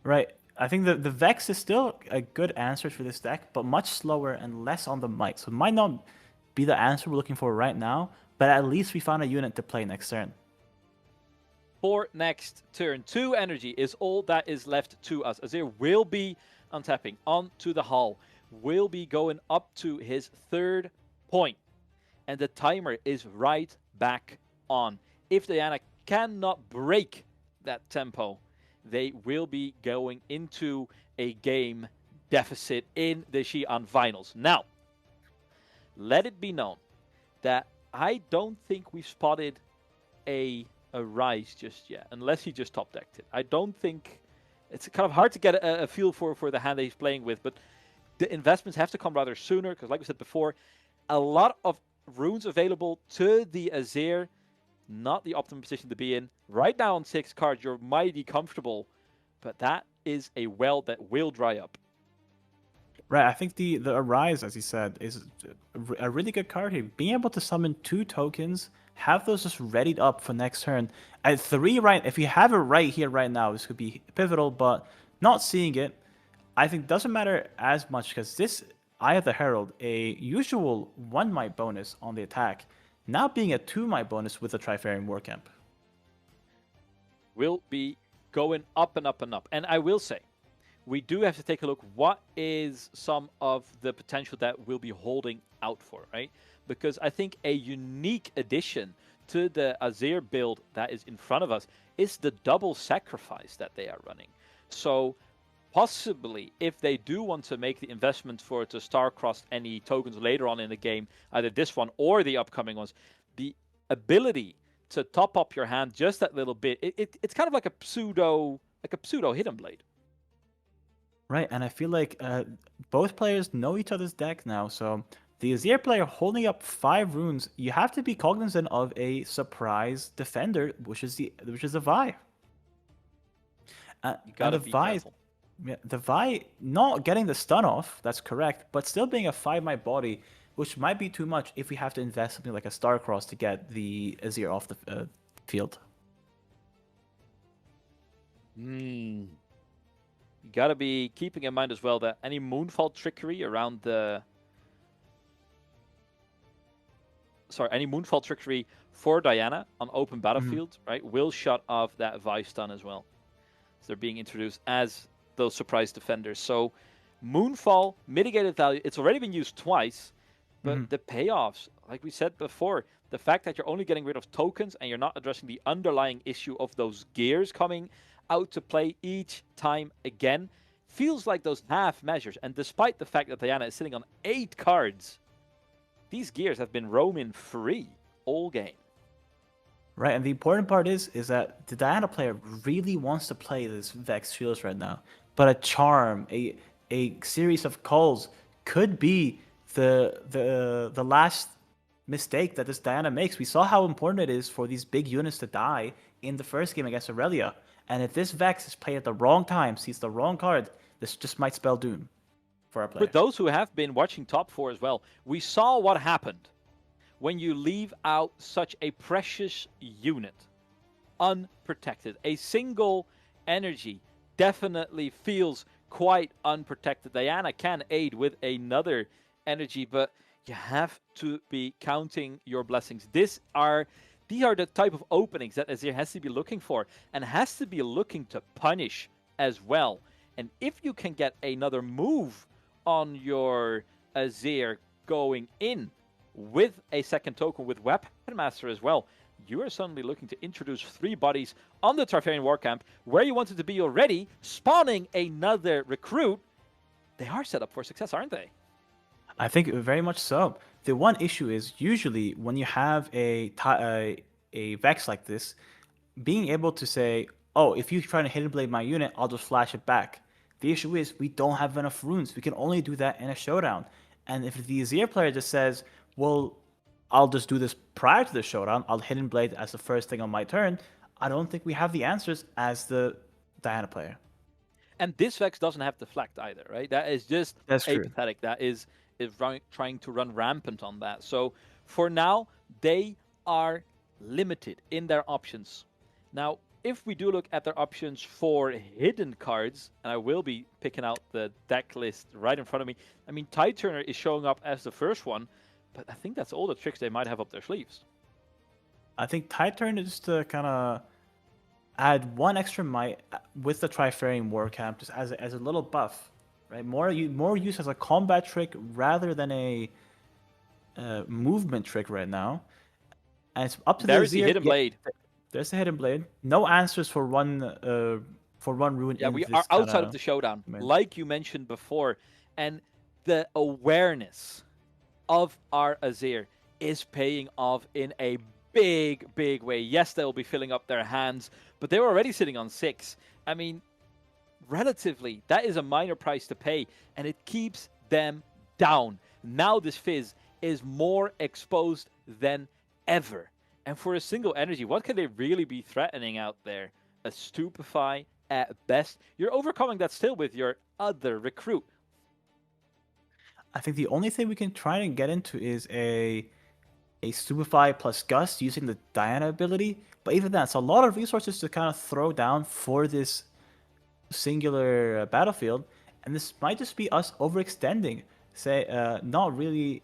Right. I think the Vex is still a good answer for this deck, but much slower and less on the mic. So it might not be the answer we're looking for right now, but at least we found a unit to play next turn. For next turn, 2 energy is all that is left to us. Azir will be untapping onto the Hall, will be going up to his 3rd point, and the timer is right back on. If Diana cannot break that tempo, they will be going into a game deficit in the Xi'an finals. Now, let it be known that I don't think we've spotted a Rise just yet, unless he just top decked it. I don't think it's kind of hard to get a feel for the hand that he's playing with, but the investments have to come rather sooner, because like we said before, a lot of runes available to the Azir, not the optimum position to be in. Right now on 6 cards, you're mighty comfortable, but that is a well that will dry up. Right, I think the Arise, as you said, is a really good card here. Being able to summon 2 tokens, have those just readied up for next turn. At 3, right, if you have it right here, right now, this could be pivotal, but not seeing it, I think doesn't matter as much, because this Eye of the Herald, a usual 1 might bonus on the attack, now being a 2 might bonus with the Trifarian War Camp. Will be going up and up and up. And I will say, we do have to take a look what is some of the potential that we'll be holding out for, right? Because I think a unique addition to the Azir build that is in front of us is the double sacrifice that they are running. So possibly, if they do want to make the investment for it to star-cross any tokens later on in the game, either this one or the upcoming ones, the ability to top up your hand just that little bit, it's kind of like a pseudo Hidden Blade. Right, and I feel like both players know each other's deck now. So the Azir player holding up 5 runes, you have to be cognizant of a surprise defender, which is the Vi. You And gotta the be Vi, careful. yeah, the Vi not getting the stun off, that's correct, but still being a 5 my body, which might be too much if we have to invest something like a Starcross to get the Azir off the field. You gotta be keeping in mind as well that any Moonfall trickery around the... any Moonfall trickery for Diana on open battlefield, right, will shut off that Vi stun as well. So they're being introduced as those surprise defenders. So Moonfall, mitigated value, it's already been used twice, but the payoffs, like we said before, the fact that you're only getting rid of tokens and you're not addressing the underlying issue of those gears coming out to play each time again, feels like those half measures. And despite the fact that Diana is sitting on 8 cards, these gears have been roaming free all game. Right, and the important part is that the Diana player really wants to play this Vex Shields right now. But a charm, a series of calls could be the last mistake that this Diana makes. We saw how important it is for these big units to die in the first game against Aurelia. And if this Vex is played at the wrong time, sees the wrong card, this just might spell doom for our player. But those who have been watching top 4 as well, we saw what happened when you leave out such a precious unit unprotected. A single energy definitely feels quite unprotected. Diana can aid with another energy, but you have to be counting your blessings. These are the type of openings that Azir has to be looking for and has to be looking to punish as well. And if you can get another move on your Azir going in with a second token with Weapon Master as well, you are suddenly looking to introduce 3 bodies on the Tarfarian War Camp where you wanted to be already, spawning another recruit. They are set up for success, aren't they? I think very much so. The one issue is usually when you have a Vex like this, being able to say, oh, if you try to hidden blade my unit, I'll just flash it back. The issue is we don't have enough runes. We can only do that in a showdown. And if the Azir player just says, well, I'll just do this prior to the showdown, I'll hidden blade as the first thing on my turn, I don't think we have the answers as the Diana player. And this Vex doesn't have deflect either, right? That is just pathetic. That is trying to run rampant on that. So for now, they are limited in their options. Now, if we do look at their options for hidden cards, and I will be picking out the deck list right in front of me, I mean, Tide Turner is showing up as the first one, but I think that's all the tricks they might have up their sleeves. I think Tide Turner is to kind of add 1 extra might with the Trifarian War Camp, just as a little buff, right? More use as a combat trick rather than a movement trick right now. And it's up to the hidden blade. There's the hidden blade. No answers for one rune. Yeah, we are outside of the showdown, like you mentioned before, and the awareness of our Azir is paying off in a big, big way. Yes, they'll be filling up their hands, but they were already sitting on 6. I mean, relatively, that is a minor price to pay, and it keeps them down. Now this Fizz is more exposed than ever. And for a single energy, what can they really be threatening out there? A Stupefy at best. You're overcoming that still with your other recruit. I think the only thing we can try and get into is a Stupefy plus Gust using the Diana ability. But even that's a lot of resources to kind of throw down for this singular battlefield. And this might just be us overextending. Not really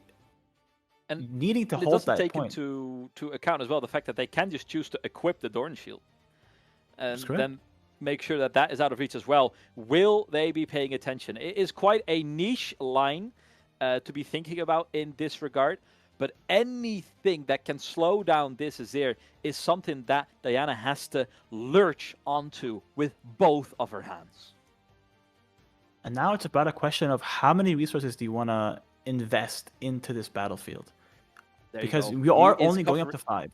needing to hold that point. It doesn't take into account as well the fact that they can just choose to equip the Dorn Shield. And then make sure that that is out of reach as well. Will they be paying attention? It is quite a niche line to be thinking about in this regard. But anything that can slow down this Azir is something that Diana has to lurch onto with both of her hands. And now it's about a question of how many resources do you want to invest into this battlefield? Because we are only going up to 5.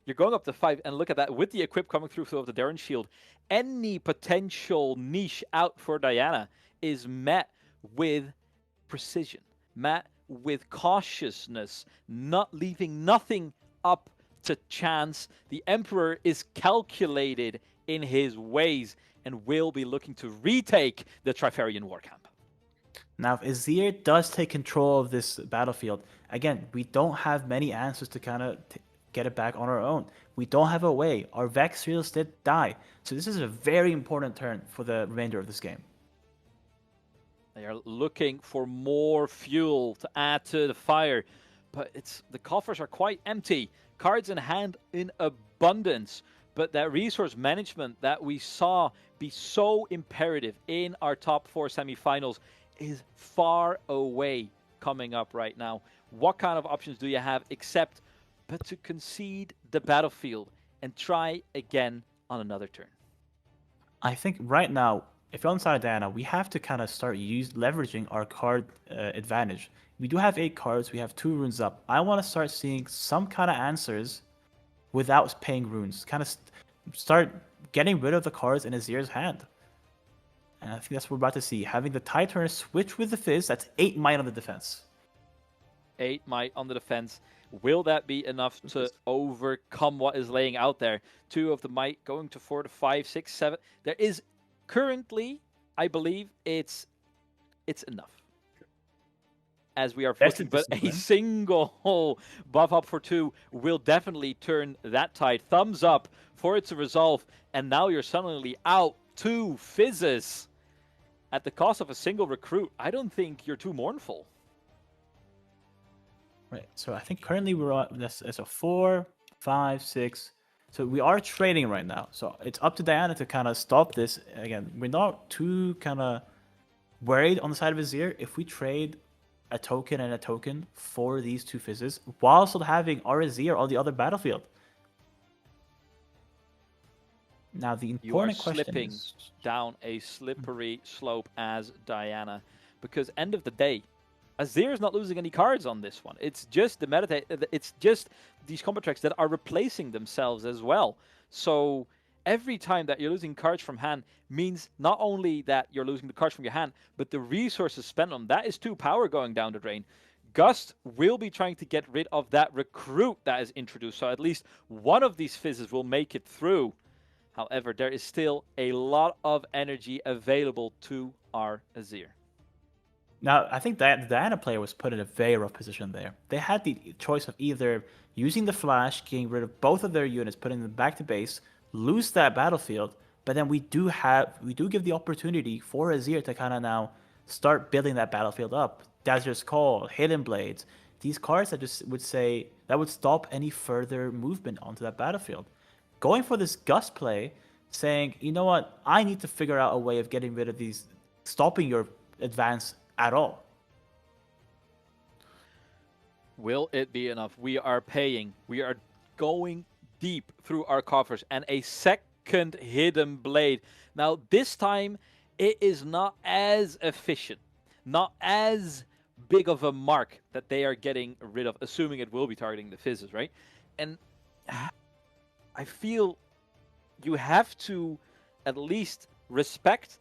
You're going up to 5, and look at that. With the equip coming through of the Darren Shield, any potential niche out for Diana is met with precision, met with cautiousness, not leaving nothing up to chance. The Emperor is calculated in his ways and will be looking to retake the Trifarian war camp. Now, if Azir does take control of this battlefield, again, we don't have many answers to kind of get it back on our own. We don't have a way. Our Vex Shields did die. So this is a very important turn for the remainder of this game. They are looking for more fuel to add to the fire, but the coffers are quite empty. Cards in hand in abundance, but that resource management that we saw be so imperative in our top 4 semifinals is far away coming up right now. What kind of options do you have except but to concede the battlefield and try again on another turn? I think right now, if you're on the side of Diana, we have to kind of start leveraging our card advantage. We do have 8 cards. We have 2 runes up. I want to start seeing some kind of answers without paying runes. Kind of start getting rid of the cards in Azir's hand. And I think that's what we're about to see. Having the Tide Turner switch with the Fizz, that's 8 might on the defense. 8 might on the defense. Will that be enough to overcome what is laying out there? 2 of the might going to 4 to 5, 6, 7. There is currently, I believe, it's enough. As we are flicking, but a single buff up for 2 will definitely turn that tide. Thumbs up for it to resolve, and now you're suddenly out 2 fizzes at the cost of a single recruit. I don't think you're too mournful. Right, so I think currently we're on as a 4, 5, 6. So we are trading right now. So it's up to Diana to kind of stop this. Again, we're not too kind of worried on the side of Azir if we trade a token and a token for these 2 fizzes while still having our Azir on the other battlefield. Now the important question slipping is down a slippery slope as Diana, because end of the day, Azir is not losing any cards on this one. It's just the meditate. It's just these combo tracks that are replacing themselves as well. So every time that you're losing cards from hand means not only that you're losing the cards from your hand, but the resources spent on that is 2 power going down the drain. Gust will be trying to get rid of that recruit that is introduced. So at least one of these fizzes will make it through. However, there is still a lot of energy available to our Azir. Now, I think that the Diana player was put in a very rough position there. They had the choice of either using the flash, getting rid of both of their units, putting them back to base, lose that battlefield, but then we do give the opportunity for Azir to kind of now start building that battlefield up. Dazzler's Call, Hidden Blades, these cards that just would say that would stop any further movement onto that battlefield. Going for this Gust play, saying, you know what, I need to figure out a way of getting rid of these, stopping your advance at all. Will it be enough? We are paying. We are going deep through our coffers, and a second Hidden Blade. Now, this time, it is not as efficient, not as big of a mark that they are getting rid of, assuming it will be targeting the fizzes, right? And I feel you have to at least respect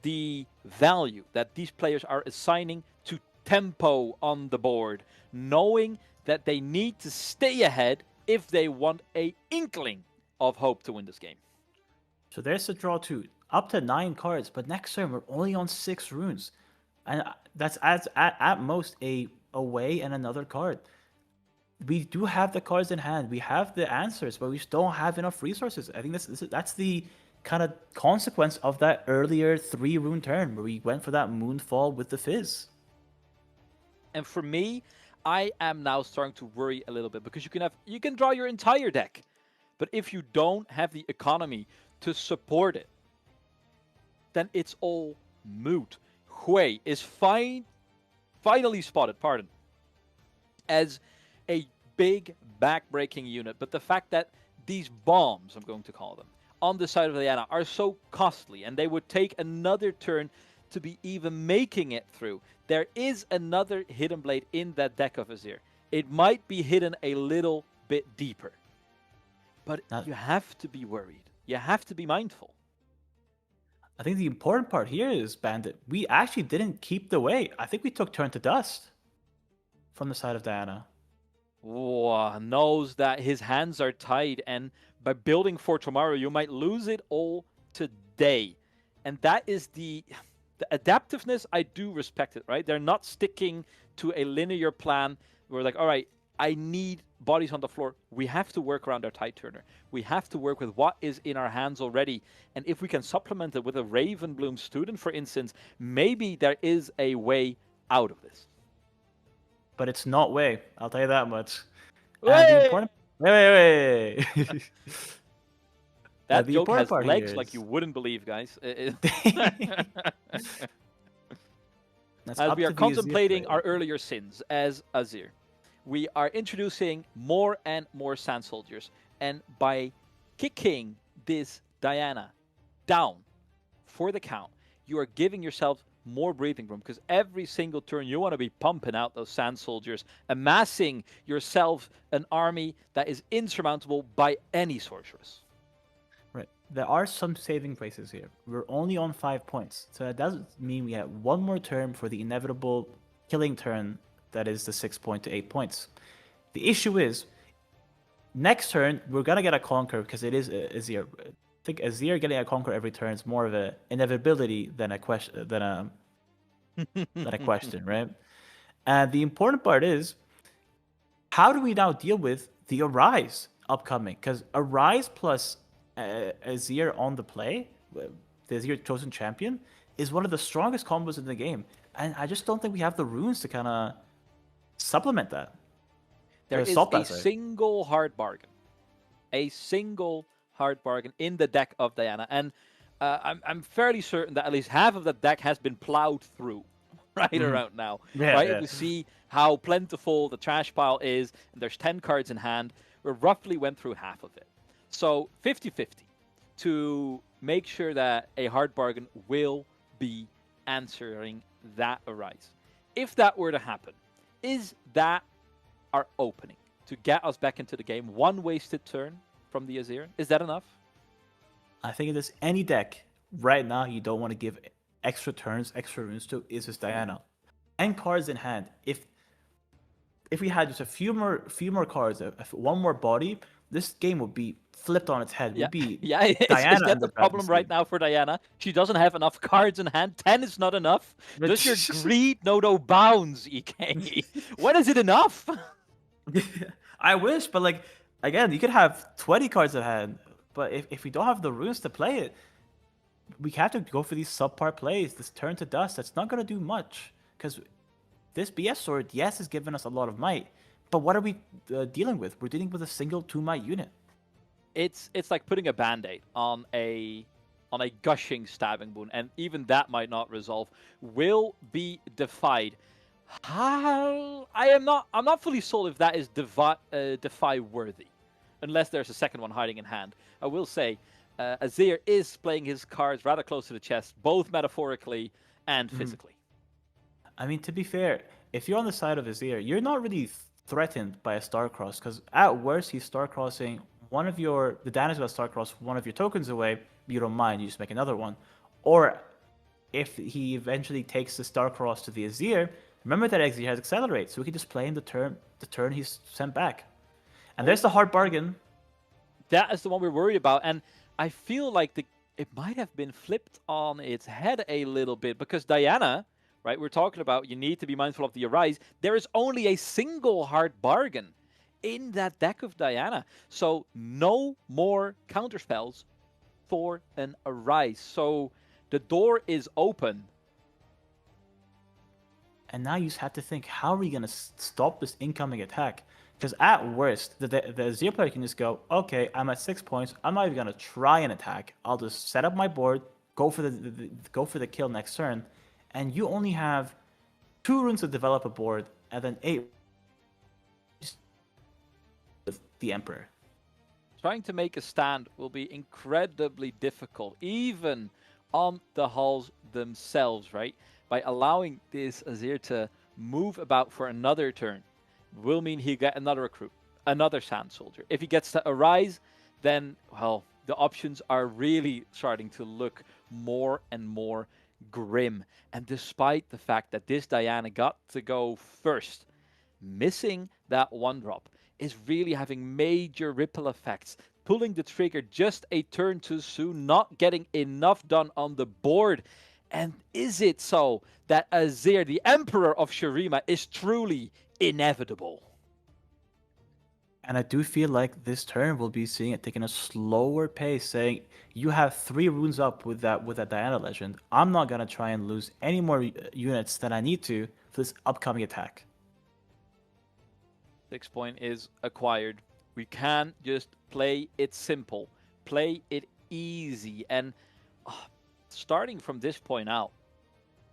the value that these players are assigning to tempo on the board, knowing that they need to stay ahead if they want a inkling of hope to win this game. So there's a draw too, up to 9 cards, but next turn we're only on 6 runes, and that's at most a away and another card. We do have the cards in hand, we have the answers, but we just don't have enough resources. I think that's the kind of consequence of that earlier 3 rune turn where we went for that Moonfall with the Fizz. And for me, I am now starting to worry a little bit, because you can draw your entire deck, but if you don't have the economy to support it, then it's all moot. Hui is finally spotted, as a big back-breaking unit, but the fact that these bombs, I'm going to call them, on the side of Diana are so costly, and they would take another turn to be even making it through. There is another Hidden Blade in that deck of Azir. It might be hidden a little bit deeper. But Not- you have to be worried. You have to be mindful. I think the important part here is, Bandit, we actually didn't keep the way. I think we took turn to dust from the side of Diana. Knows that his hands are tied, and by building for tomorrow, you might lose it all today. And that is the adaptiveness. I do respect it, right? They're not sticking to a linear plan. We're like, all right, I need bodies on the floor. We have to work around our tide turner. We have to work with what is in our hands already. And if we can supplement it with a Ravenbloom student, for instance, maybe there is a way out of this. But it's not way. I'll tell you that much. And Way! the important... Wait. That the joke important has part legs here like is- you wouldn't believe, guys. That's As up we to are the Azir contemplating player. our earlier sins as Azir, we are introducing more and more Sand Soldiers. And by kicking this Diana down for the count, you are giving yourself more breathing room, because every single turn you want to be pumping out those Sand Soldiers, amassing yourself an army that is insurmountable by any sorceress. Right. There are some saving graces here. We're only on 5 points. So that doesn't mean we have one more turn for the inevitable killing turn that is the 6 point to 8 points. The issue is, next turn, we're going to get a conquer because it is Azir. I think Azir getting a conquer every turn is more of an inevitability than a question, than a question, right? And the important part is, how do we now deal with the Arise upcoming? Because Arise plus Azir on the play, the Azir chosen champion, is one of the strongest combos in the game. And I just don't think we have the runes to kind of supplement that. There is stop a that, sorry. single hard bargain. A single hard bargain in the deck of Diana. And I'm fairly certain that at least half of the deck has been plowed through right around now. Yeah, right? yeah. We see how plentiful the trash pile is. And there's 10 cards in hand. We roughly went through half of it. So 50-50 to make sure that a hard bargain will be answering that Arise. If that were to happen, is that our opening to get us back into the game? One wasted turn from the Azir. Is that enough? I think if there's any deck right now you don't want to give extra turns, extra runes to, is this Diana. And cards in hand. If we had just a few more cards, one more body, this game would be flipped on its head. Would be yeah. Is Diana that and the the problem Dragon's right Team. now for Diana? She doesn't have enough cards in hand. 10 is not enough. But- Does your greed know no bounds, EK? When is it enough? I wish, but like again, you could have 20 cards in hand, but if we don't have the runes to play it, we have to go for these subpar plays. This turn to dust, that's not gonna do much because this BS sword, yes, has given us a lot of might, but what are we dealing with? We're dealing with a single 2 might unit. It's like putting a band-aid on a gushing stabbing wound, and even that might not resolve. Will be defied. I'm not fully sold if that is defy worthy, unless there's a second one hiding in hand. I will say, Azir is playing his cards rather close to the chest, both metaphorically and physically. I mean, to be fair, if you're on the side of Azir, you're not really threatened by a Starcross, because at worst, he's Starcrossing the damage of a Starcross one of your tokens away, you don't mind, you just make another one. Or if he eventually takes the Starcross to the Azir, remember that Azir has Accelerate, so we can just play him the turn he's sent back. And there's the hard bargain. That is the one we're worried about, and I feel like it might have been flipped on its head a little bit, because Diana, right, we're talking about you need to be mindful of the Arise. There is only a single hard bargain in that deck of Diana, so no more counterspells for an Arise. So the door is open. And now you just have to think, how are we going to stop this incoming attack? Because at worst, the Azir player can just go, okay, I'm at 6 points. I'm not even going to try an attack. I'll just set up my board, go for the kill next turn, and you only have 2 runes to develop a board, and then 8 with the Emperor. Trying to make a stand will be incredibly difficult, even on the halls themselves, right? By allowing this Azir to move about for another turn will mean he get another recruit, another Sand Soldier. If he gets to Arise, then, well, the options are really starting to look more and more grim. And despite the fact that this Diana got to go first, missing that 1-drop is really having major ripple effects. Pulling the trigger just a turn too soon, not getting enough done on the board. And is it so that Azir, the Emperor of Shurima, is truly inevitable? And I do feel like this turn we'll be seeing it taking a slower pace, saying you have 3 runes up with that Diana Legend. I'm not gonna try and lose any more units than I need to for this upcoming attack. 6 point is acquired. We can just play it simple, play it easy, and starting from this point out,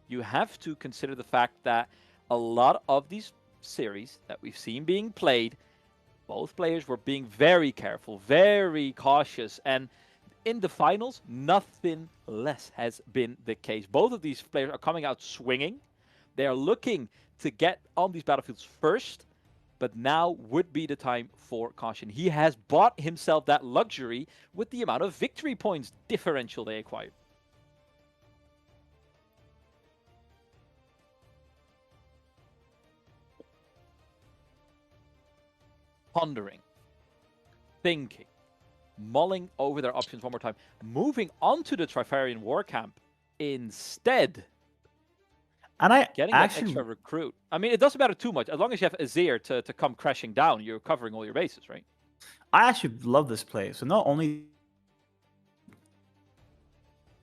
you have to consider the fact that a lot of these series that we've seen being played, both players were being very careful, very cautious, and in the finals, nothing less has been the case. Both of these players are coming out swinging. They are looking to get on these battlefields first, but now would be the time for caution. He has bought himself that luxury with the amount of victory points differential they acquired. Pondering, thinking, mulling over their options one more time, moving on to the Trifarian War Camp instead. And I Getting that extra recruit. I mean, it doesn't matter too much. As long as you have Azir to come crashing down, you're covering all your bases, right? I actually love this play. So not only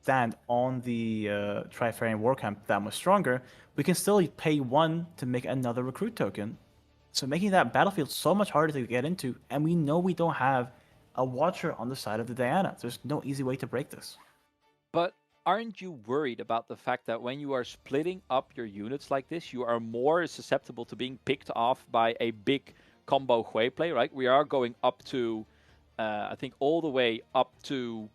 stand on the Trifarian War Camp that much stronger, we can still pay 1 to make another recruit token. So making that battlefield so much harder to get into, and we know we don't have a Watcher on the side of the Diana. There's no easy way to break this. But aren't you worried about the fact that when you are splitting up your units like this, you are more susceptible to being picked off by a big combo Hui play, right? We are going up to, I think, all the way up to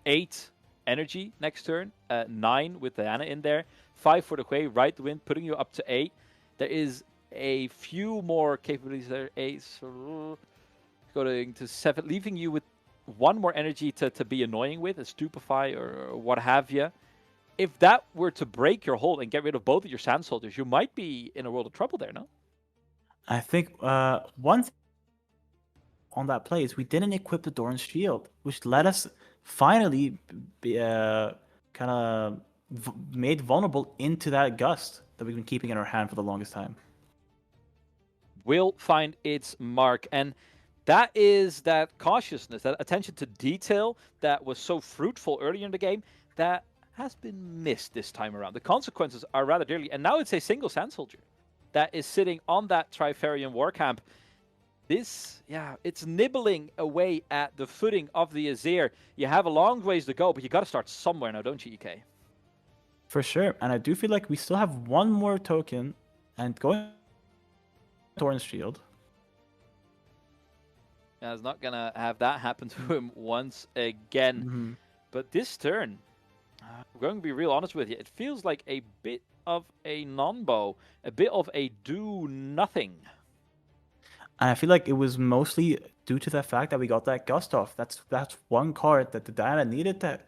8 energy next turn, 9 with Diana in there, 5 for the Hui, right the wind, putting you up to 8. There is a few more capabilities there, 8, going to 7, leaving you with 1 more energy to be annoying with, a Stupefy or what have you. If that were to break your hold and get rid of both of your Sand Soldiers, you might be in a world of trouble there, no? I think one thing on that play is we didn't equip the Doran's Shield, which let us finally be kind of made vulnerable into that Gust that we've been keeping in our hand for the longest time. Will find its mark, and that is that cautiousness, that attention to detail that was so fruitful earlier in the game that has been missed this time around. The consequences are rather dearly, and now it's a single Sand Soldier that is sitting on that Trifarian War Camp. This, yeah, it's nibbling away at the footing of the Azir. You have a long ways to go, but you got to start somewhere now, don't you, EK? For sure, and I do feel like we still have 1 more token, and going Doran's Shield. Yeah, it's not gonna have that happen to him once again. Mm-hmm. But this turn, I'm going to be real honest with you, it feels like a bit of a non-bow, a bit of a do-nothing. And I feel like it was mostly due to the fact that we got that Gust off. That's 1 card that the Diana needed to...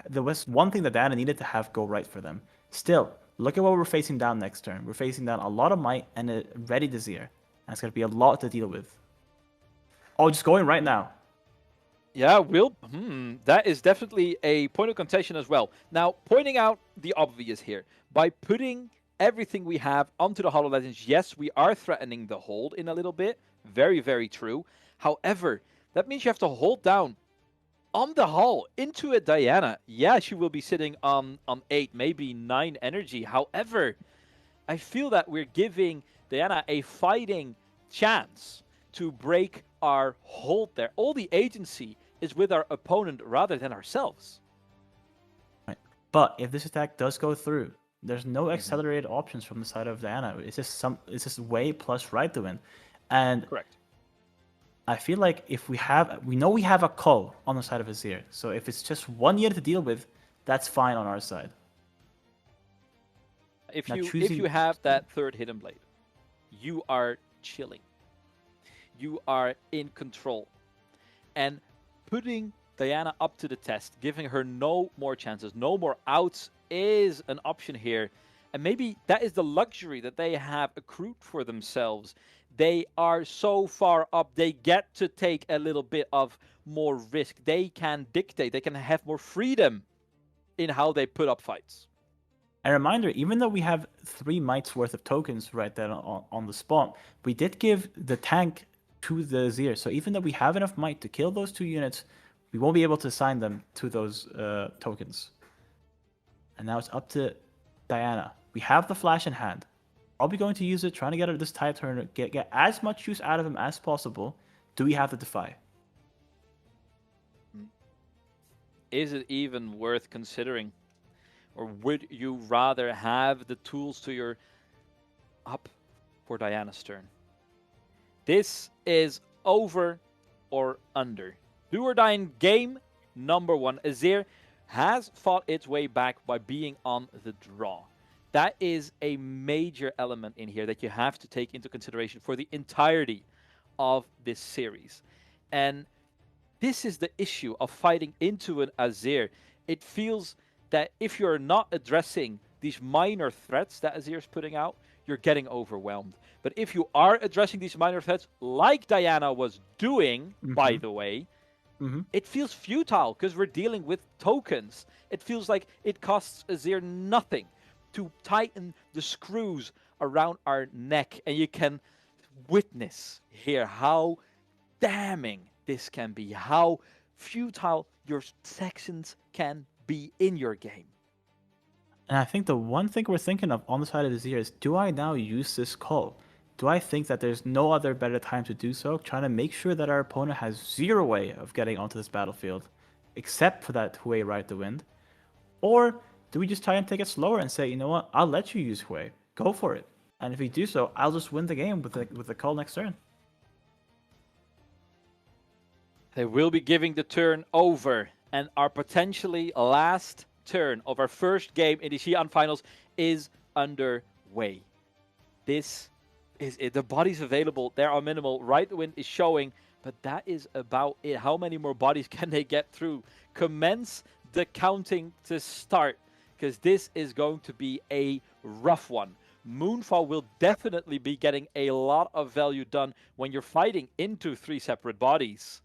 There was 1 thing that Diana needed to have go right for them. Still, look at what we're facing down next turn. We're facing down a lot of Might and a ready Desir. And it's going to be a lot to deal with. Oh, just going right now. Yeah, Will, that is definitely a point of contention as well. Now, pointing out the obvious here. By putting everything we have onto the Hollow Legends, yes, we are threatening the hold in a little bit. Very, very true. However, that means you have to hold down on the hull into a Diana. Yeah, she will be sitting on 8, maybe 9 energy. However, I feel that we're giving Diana a fighting chance to break our hold there. All the agency is with our opponent rather than ourselves. Right. But if this attack does go through, there's no accelerated options from the side of Diana. It's just way plus right to win. And correct. I feel like if we know we have a call on the side of Azir. So if it's just 1 year to deal with, that's fine on our side. If you have that 3rd Hidden Blade, you are chilling. You are in control. And putting Diana up to the test, giving her no more chances, no more outs is an option here. And maybe that is the luxury that they have accrued for themselves. They are so far up, they get to take a little bit of more risk. They can dictate, they can have more freedom in how they put up fights. A reminder, even though we have 3 mites worth of tokens right there on the spot, we did give the tank to the Azir. So even though we have enough might to kill those 2 units, we won't be able to assign them to those tokens. And now it's up to Diana. We have the flash in hand. Probably going to use it, trying to get this tide turner, get as much use out of him as possible. Do we have the Defy? Is it even worth considering? Or would you rather have the tools to your up for Diana's turn? This is over or under. Do or die in game number 1. Azir has fought its way back by being on the draw. That is a major element in here that you have to take into consideration for the entirety of this series. And this is the issue of fighting into an Azir. It feels that if you're not addressing these minor threats that Azir is putting out, you're getting overwhelmed. But if you are addressing these minor threats, like Diana was doing, by the way, it feels futile because we're dealing with tokens. It feels like it costs Azir nothing to tighten the screws around our neck. And you can witness here how damning this can be, how futile your sections can be in your game. And I think the one thing we're thinking of on the side of Azir is, do I now use this call? Do I think that there's no other better time to do so? Trying to make sure that our opponent has 0 way of getting onto this battlefield, except for that Hui Ride the Wind? Or do we just try and take it slower and say, you know what, I'll let you use Hui. Go for it. And if we do so, I'll just win the game with the call next turn. They will be giving the turn over, and our potentially last turn of our first game in the Xi'an finals is underway. This is it. The bodies available, there are minimal. Right the Wind is showing, but that is about it. How many more bodies can they get through? Commence the counting to start, because this is going to be a rough one. Moonfall will definitely be getting a lot of value done when you're fighting into 3 separate bodies.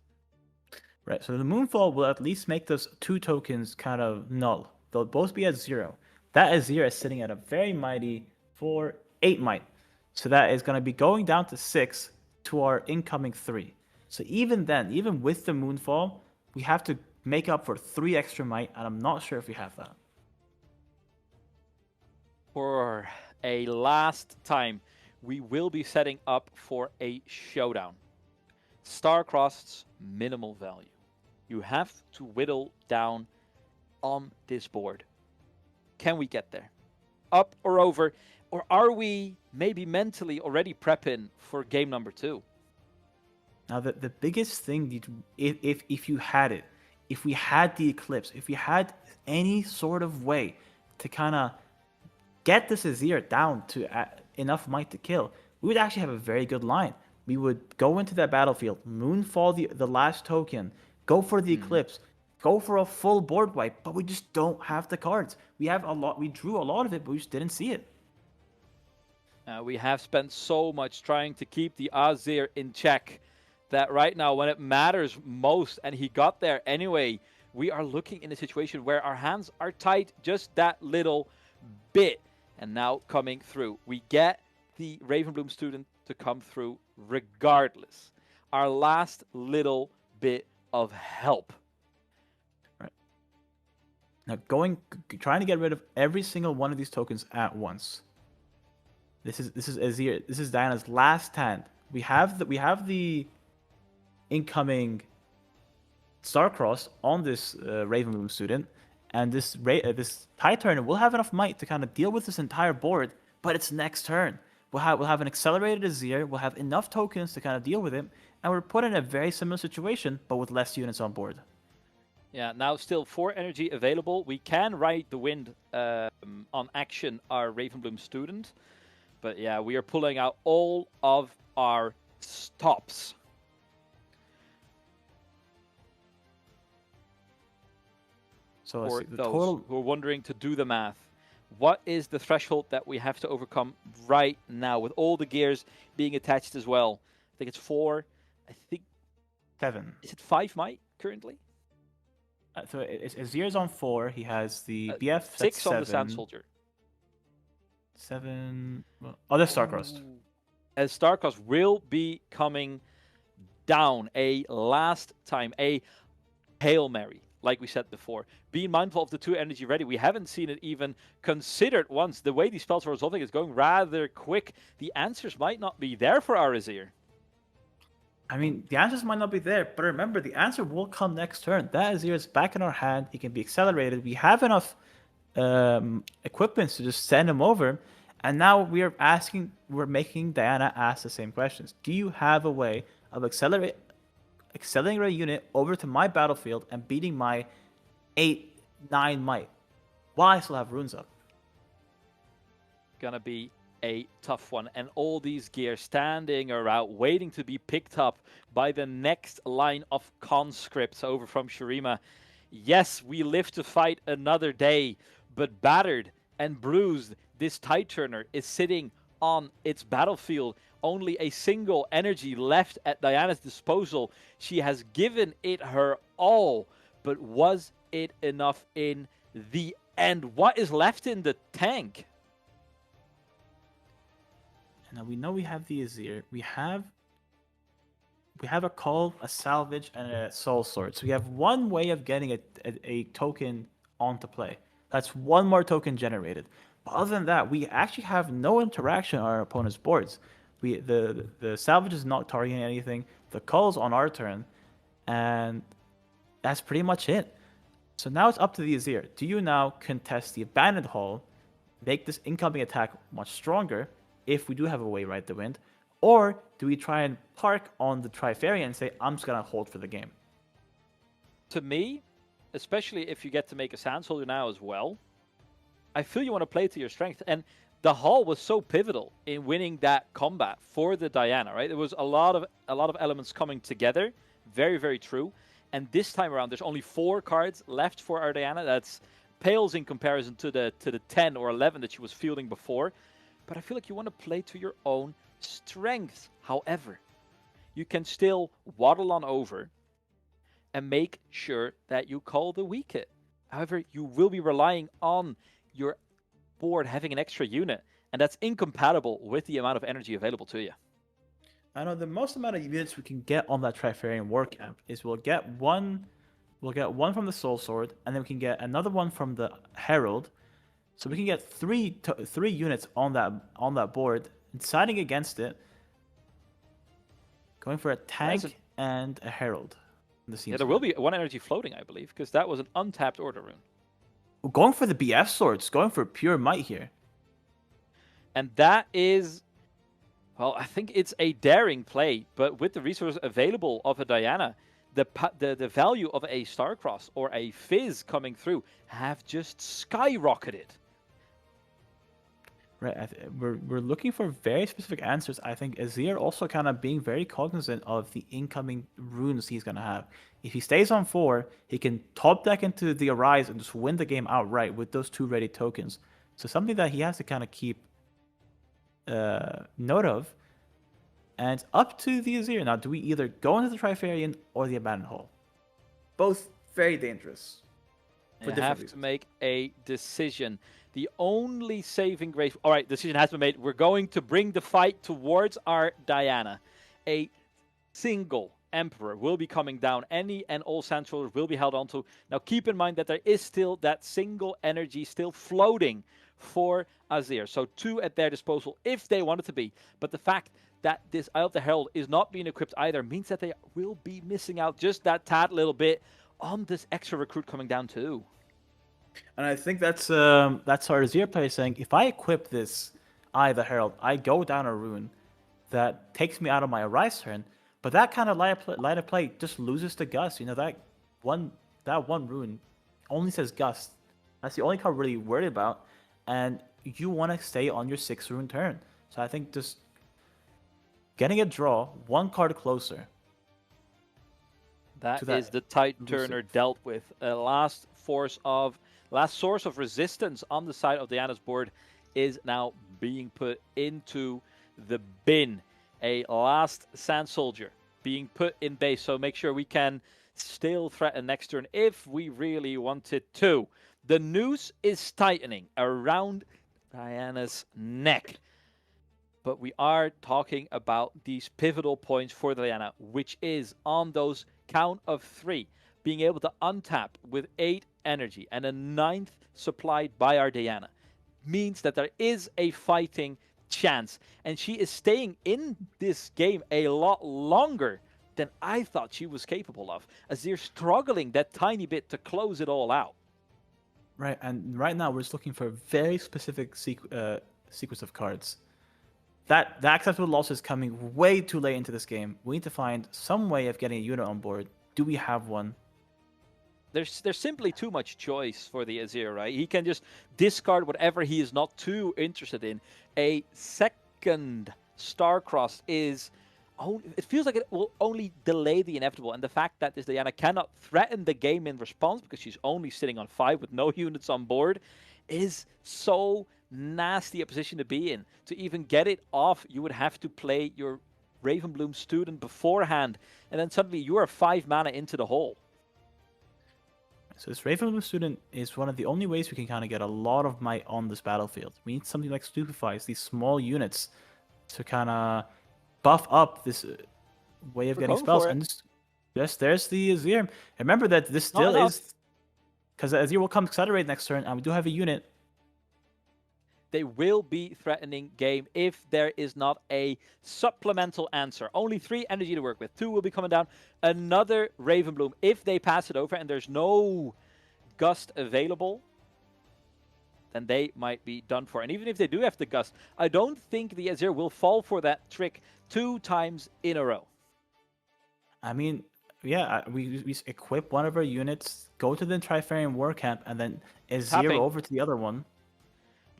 Right, so the Moonfall will at least make those 2 tokens kind of null. They'll both be at 0. That Azir is sitting at a very mighty 8 might. So that is going to be going down to 6 to our incoming 3. So even then, even with the Moonfall, we have to make up for 3 extra might, and I'm not sure if we have that. For a last time, we will be setting up for a showdown. Star-crossed, minimal value. You have to whittle down on this board. Can we get there? Up or over? Or are we maybe mentally already prepping for game number 2? Now, the biggest thing, if you had it, if we had the Eclipse, if we had any sort of way to kind of get this Azir down to enough might to kill, we would actually have a very good line. We would go into that battlefield, Moonfall the last token, go for the Eclipse, go for a full board wipe, but we just don't have the cards. We drew a lot of it, but we just didn't see it. We have spent so much trying to keep the Azir in check that right now, when it matters most, and he got there anyway, we are looking in a situation where our hands are tight just that little bit. And now coming through, we get the Ravenbloom student to come through regardless. Our last little bit of help. Right. Now trying to get rid of every single one of these tokens at once. This is Azir. This is Diana's last hand. We have the incoming Starcross on this Ravenbloom student, and this Tide Turner will have enough might to kind of deal with this entire board, but it's next turn. We'll have an accelerated Azir, we'll have enough tokens to kind of deal with it, and we're put in a very similar situation, but with less units on board. Yeah, now still 4 energy available. We can ride the wind on action, our Ravenbloom student. But yeah, we are pulling out all of our stops. So let's For see. The those total. who are wondering to do the math, what is the threshold that we have to overcome right now with all the gears being attached as well? I think it's 4. I think 7. is it 5 might currently? So Azir's on 4. He has the BF that's 6 on the 7. Sand Soldier. 7. Well, other Starcrossed. As Starcross will be coming down a last time, a Hail Mary, like we said before. Being mindful of the 2 energy ready. We haven't seen it even considered once. The way these spells are resolving is going rather quick. The answers might not be there for our Azir. I mean, the answers might not be there, but remember, the answer will come next turn. That Azir is back in our hand. He can be accelerated. We have enough equipments to just send him over. And now we're making Diana ask the same questions. Do you have a way of accelerating a unit over to my battlefield and beating my 8, 9 might while I still have runes up? Gonna be a tough one, and all these gears standing around waiting to be picked up by the next line of conscripts over from Shurima. Yes, we live to fight another day, but battered and bruised, this Tide Turner is sitting on its battlefield. Only a single energy left at Diana's disposal. She has given it her all, but was it enough in the end? What is left in the tank? Now we know we have the Azir. We have a call, a salvage, and a soul sword. So we have one way of getting a token onto play. That's one more token generated. But other than that, we actually have no interaction on our opponent's boards. The salvage is not targeting anything. The call's on our turn, and that's pretty much it. So now it's up to the Azir. Do you now contest the abandoned hall, make this incoming attack much stronger, if we do have a way right to win, or do we try and park on the Trifarian and say, I'm just going to hold for the game? To me, especially if you get to make a Sand Soldier now as well, I feel you want to play to your strength. And the Hall was so pivotal in winning that combat for the Diana, right? There was a lot of elements coming together. Very, very true. And this time around, there's only 4 cards left for our Diana. That's pales in comparison to the 10 or 11 that she was fielding before. But I feel like you want to play to your own strength. However, you can still waddle on over and make sure that you call the weak hit. However, you will be relying on your board having an extra unit, and that's incompatible with the amount of energy available to you. I know the most amount of units we can get on that Trifarian war camp is we'll get one from the Soul Sword, and then we can get another one from the Herald. So we can get three units on that board, deciding against it, going for a tank and a Herald. Yeah, there will be 1 energy floating, I believe, because that was an untapped order rune. We're going for the BF swords, going for pure might here. And that is, well, I think it's a daring play, but with the resources available of a Diana, the value of a Starcross or a Fizz coming through have just skyrocketed. Right, we're looking for very specific answers. I think Azir also kind of being very cognizant of the incoming runes he's going to have. If he stays on 4, he can top deck into the Arise and just win the game outright with those 2 ready tokens. So something that he has to kind of keep note of. And it's up to the Azir. Now, do we either go into the Trifarian or the Abandoned Hall? Both very dangerous. You have to make a decision. The only saving grace... All right, decision has been made. We're going to bring the fight towards our Diana. A single Emperor will be coming down. Any and all Sand Soldiers will be held onto. Now, keep in mind that there is still that single energy still floating for Azir. So 2 at their disposal if they want it to be. But the fact that this Eye of the Herald is not being equipped either means that they will be missing out just that tad little bit on this extra recruit coming down too. And I think that's our Azir player saying, if I equip this Eye of the Herald, I go down a rune that takes me out of my Arise turn, but that kind of light of play just loses to Gust. You know, that one rune only says Gust. That's the only card we're really worried about, and you want to stay on your 6 rune turn. So I think just getting a draw 1 card closer. That is the Tide Turner dealt with. A last source of resistance on the side of Diana's board is now being put into the bin. A last Sand Soldier being put in base, so make sure we can still threaten next turn if we really wanted to. The noose is tightening around Diana's neck. But we are talking about these pivotal points for Diana, which is on those count of 3, being able to untap with 8 energy and a 9th supplied by our Diana. Means that there is a fighting chance. And she is staying in this game a lot longer than I thought she was capable of, as they're struggling that tiny bit to close it all out. Right, and right now we're just looking for a very specific sequence of cards. The acceptable loss is coming way too late into this game. We need to find some way of getting a unit on board. Do we have one? There's simply too much choice for the Azir, right? He can just discard whatever he is not too interested in. A second Starcrossed is... it feels like it will only delay the inevitable, and the fact that this Diana cannot threaten the game in response because she's only sitting on 5 with no units on board is so nasty a position to be in. To even get it off, you would have to play your Ravenbloom student beforehand, and then suddenly you are 5 mana into the hole. So this Ravenbloom student is one of the only ways we can kind of get a lot of might on this battlefield. We need something like Stupefies, these small units, to kind of buff up this way of getting spells. And yes, there's the Azir. And remember that this still is... Because the Azir will come accelerate next turn, and we do have a unit. They will be threatening game if there is not a supplemental answer. Only 3 energy to work with. 2 will be coming down. Another Ravenbloom. If they pass it over and there's no Gust available, then they might be done for. And even if they do have the Gust, I don't think the Azir will fall for that trick 2 times in a row. I mean, yeah, we equip one of our units, go to the Trifarian War Camp, and then Azir over to the other one.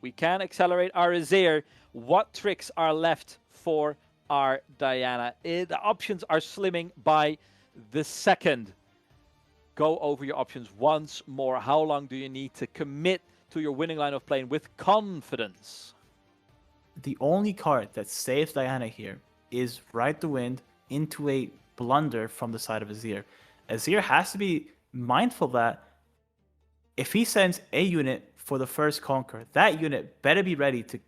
We can accelerate our Azir. What tricks are left for our Diana? The options are slimming by the second. Go over your options once more. How long do you need to commit to your winning line of playing with confidence? The only card that saves Diana here is Ride the Wind into a blunder from the side of Azir. Azir has to be mindful that if he sends a unit for the first Conquer, that unit better be ready to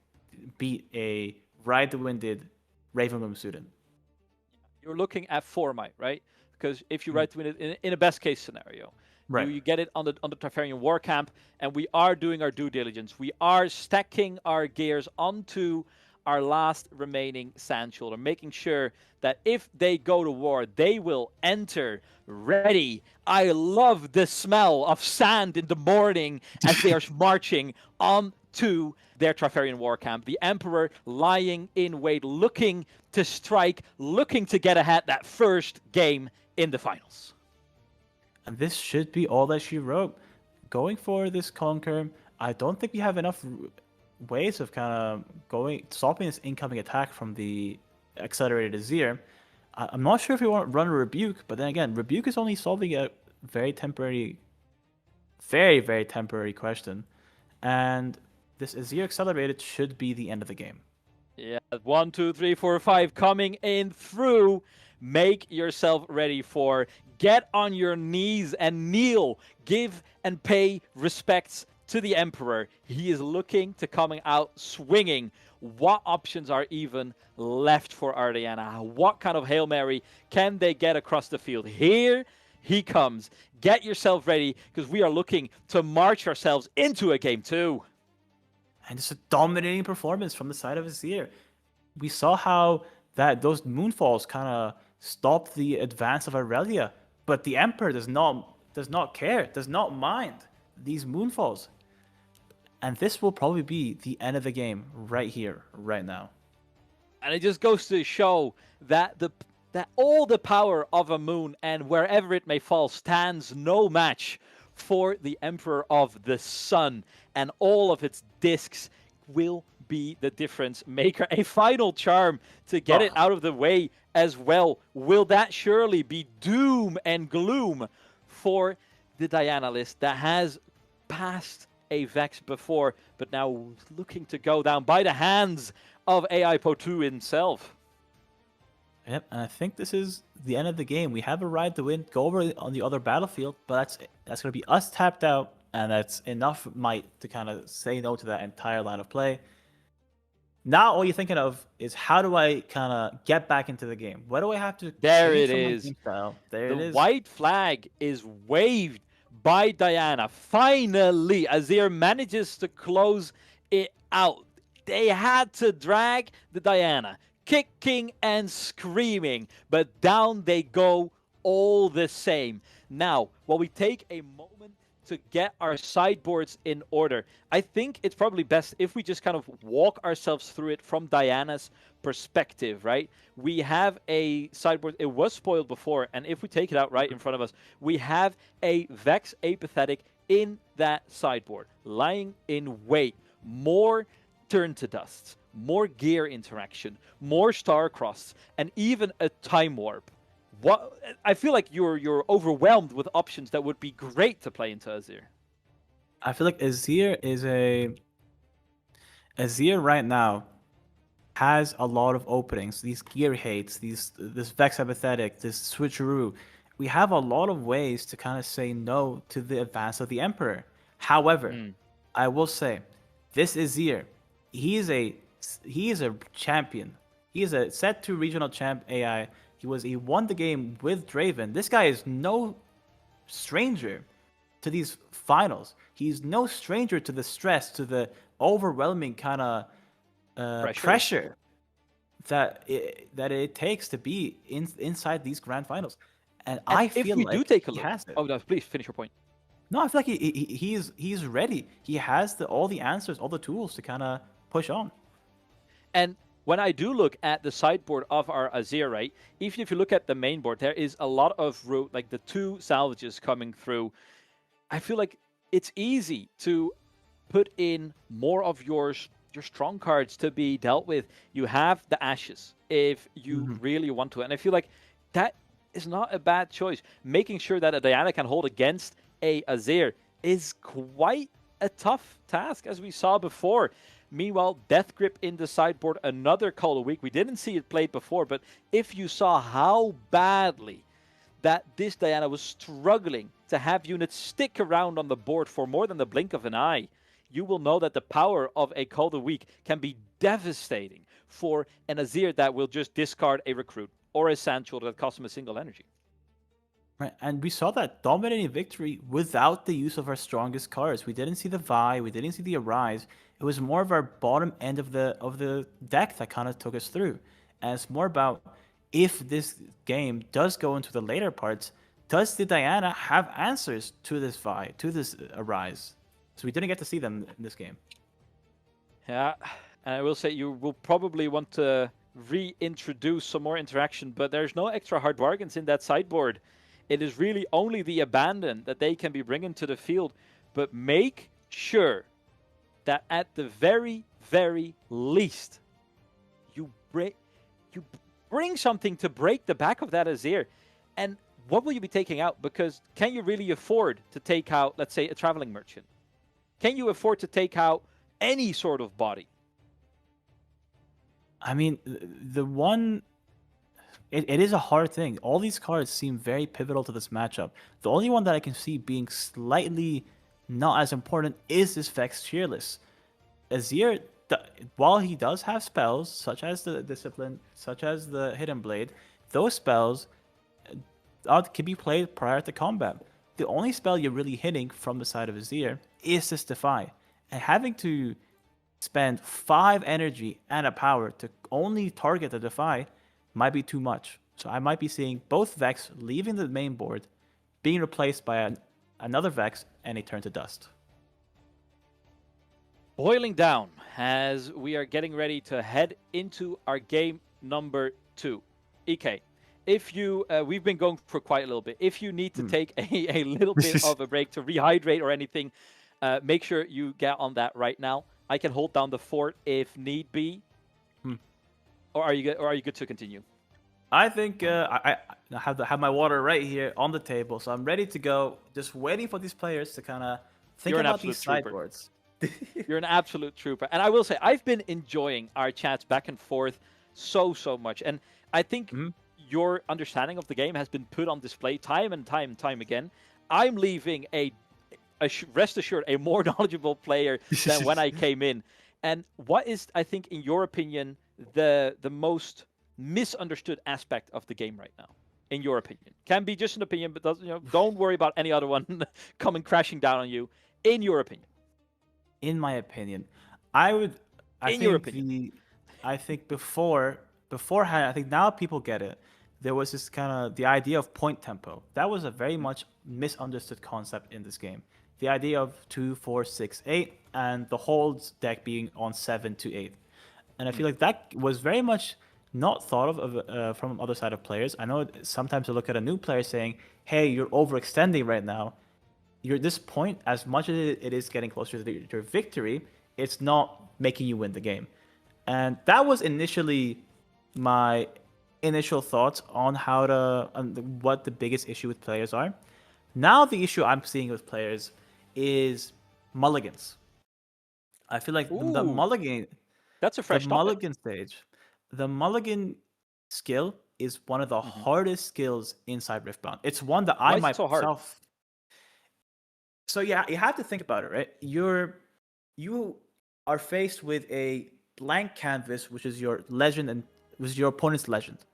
beat a Ride the Winded Ravenbloom student. You're looking at 4 might, right? Because if you Ride the Winded in a best case scenario, right, you get it on the Trifarian War Camp, and we are doing our due diligence. We are stacking our gears onto our last remaining Sand Shoulder, making sure that if they go to war, they will enter ready. I love the smell of sand in the morning as they are marching on to their Trifarian War Camp. The Emperor lying in wait, looking to strike, looking to get ahead that first game in the finals. And this should be all that she wrote. Going for this Conquer, I don't think we have enough ways of kind of stopping this incoming attack from the accelerated Azir. I'm not sure if we want to run a Rebuke, but then again, Rebuke is only solving a very temporary, very, very temporary question. And this Azir accelerated should be the end of the game. Yeah, 1, 2, 3, 4, 5 coming in through. Make yourself ready for get on your knees and kneel. Give and pay respects to the Emperor. He is looking to coming out swinging. What options are even left for Ardiana? What kind of Hail Mary can they get across the field? Here he comes. Get yourself ready, because we are looking to march ourselves into a game 2. And it's a dominating performance from the side of Azir. We saw how those Moonfalls kind of stopped the advance of Aurelia, but the Emperor does not care, does not mind these Moonfalls. And this will probably be the end of the game right here, right now. And it just goes to show that all the power of a moon and wherever it may fall stands no match for the Emperor of the Sun. And all of its discs will be the difference maker. A final charm to get it out of the way as well. Will that surely be doom and gloom for the Diana list that has passed a Vex before, but now looking to go down by the hands of AI Potu himself. Yep, and I think this is the end of the game. We have a ride to win, go over on the other battlefield, but that's going to be us tapped out, and that's enough might to kind of say no to that entire line of play. Now all you're thinking of is how do I kind of get back into the game? What do I have to There change it from my is. game style? There it The is. white flag is waved by Diana. Finally, Azir manages to close it out. They had to drag the Diana, kicking and screaming, but down they go all the same. Now, while we take a moment to get our sideboards in order, I think it's probably best if we just kind of walk ourselves through it from Diana's perspective, right? We have a sideboard, it was spoiled before, and if we take it out right in front of us, we have a Vex Apathetic in that sideboard, lying in wait. More turn to dusts, more gear interaction, more star-crossed, and even a time warp. What I feel like you're overwhelmed with options that would be great to play into Azir. I feel like Azir right now has a lot of openings. These gear hates, this Vex Apathetic, this switcheroo. We have a lot of ways to kind of say no to the advance of the Emperor. However, I will say, this Azir, he is a champion. He is a set 2 regional champ AI. He won the game with Draven. This guy is no stranger to these finals. He's no stranger to the stress, to the overwhelming kind of pressure that it takes to be inside these grand finals. And I feel like do take a look, he has it. oh no, please finish your point. No, I feel like he's ready. He has all the answers, all the tools to kind of push on. And when I do look at the sideboard of our Azir, right, even if you look at the main board, there is a lot of route, like the 2 salvages coming through. I feel like it's easy to put in more of your strong cards to be dealt with. You have the Ashes if you really want to. And I feel like that is not a bad choice. Making sure that a Diana can hold against a Azir is quite a tough task, as we saw before. Meanwhile, Death Grip in the sideboard, another Call of Week. We didn't see it played before, but if you saw how badly that this Diana was struggling to have units stick around on the board for more than the blink of an eye, you will know that the power of a Call of Week can be devastating for an Azir that will just discard a Recruit or a Sandshot that costs him a single energy. Right, and we saw that dominating victory without the use of our strongest cards. We didn't see the Vi, we didn't see the Arise. It was more of our bottom end of the deck that kind of took us through. And it's more about, if this game does go into the later parts, does the Diana have answers to this Vi, to this Arise? So we didn't get to see them in this game. Yeah, and I will say you will probably want to reintroduce some more interaction, but there's no extra hard bargains in that sideboard. It is really only the Abandon that they can be bringing to the field, but make sure that at the very, very least, you bring something to break the back of that Azir. And what will you be taking out? Because can you really afford to take out, let's say, a Traveling Merchant? Can you afford to take out any sort of body? I mean, it is a hard thing. All these cards seem very pivotal to this matchup. The only one that I can see being slightly not as important is this Vex Cheerless. Azir, while he does have spells, such as the Discipline, such as the Hidden Blade, those spells can be played prior to combat. The only spell you're really hitting from the side of Azir is this Defy. And having to spend 5 energy and a power to only target the Defy might be too much. So I might be seeing both Vex leaving the main board, being replaced by another Vex, and a turn to dust. Boiling down as we are getting ready to head into our game number 2. EK, if you, we've been going for quite a little bit. If you need to take a little bit of a break to rehydrate or anything, make sure you get on that right now. I can hold down the fort if need be. Or are you good to continue? I think I have my water right here on the table, so I'm ready to go. Just waiting for these players to kind of think You're an about these absolute trooper. sideboards. You're an absolute trooper. And I will say, I've been enjoying our chats back and forth so much. And I think your understanding of the game has been put on display time and time again. I'm leaving rest assured, a more knowledgeable player than when I came in. And what is, I think, in your opinion, the most misunderstood aspect of the game right now? In your opinion, can be just an opinion, but don't worry about any other one coming crashing down on you. In your opinion. In my opinion, I think beforehand, I think now people get it. There was this kind of the idea of point tempo. That was a very much misunderstood concept in this game. The idea of 2, 4, 6, 8, and the whole deck being on 7 to 8. And I feel like that was very much not thought of from other side of players. I know sometimes I look at a new player saying, "Hey, you're overextending right now. You're at this point, as much as it is getting closer to your victory, it's not making you win the game." And that was initially my initial thoughts on what the biggest issue with players are. Now the issue I'm seeing with players is mulligans. I feel like the mulligan. That's a fresh the topic. mulligan stage. The mulligan skill is one of the hardest skills inside Riftbound. It's one that Why I is it so hard? myself. So yeah, you have to think about it, right? You are faced with a blank canvas, which is your legend and which is your opponent's legend,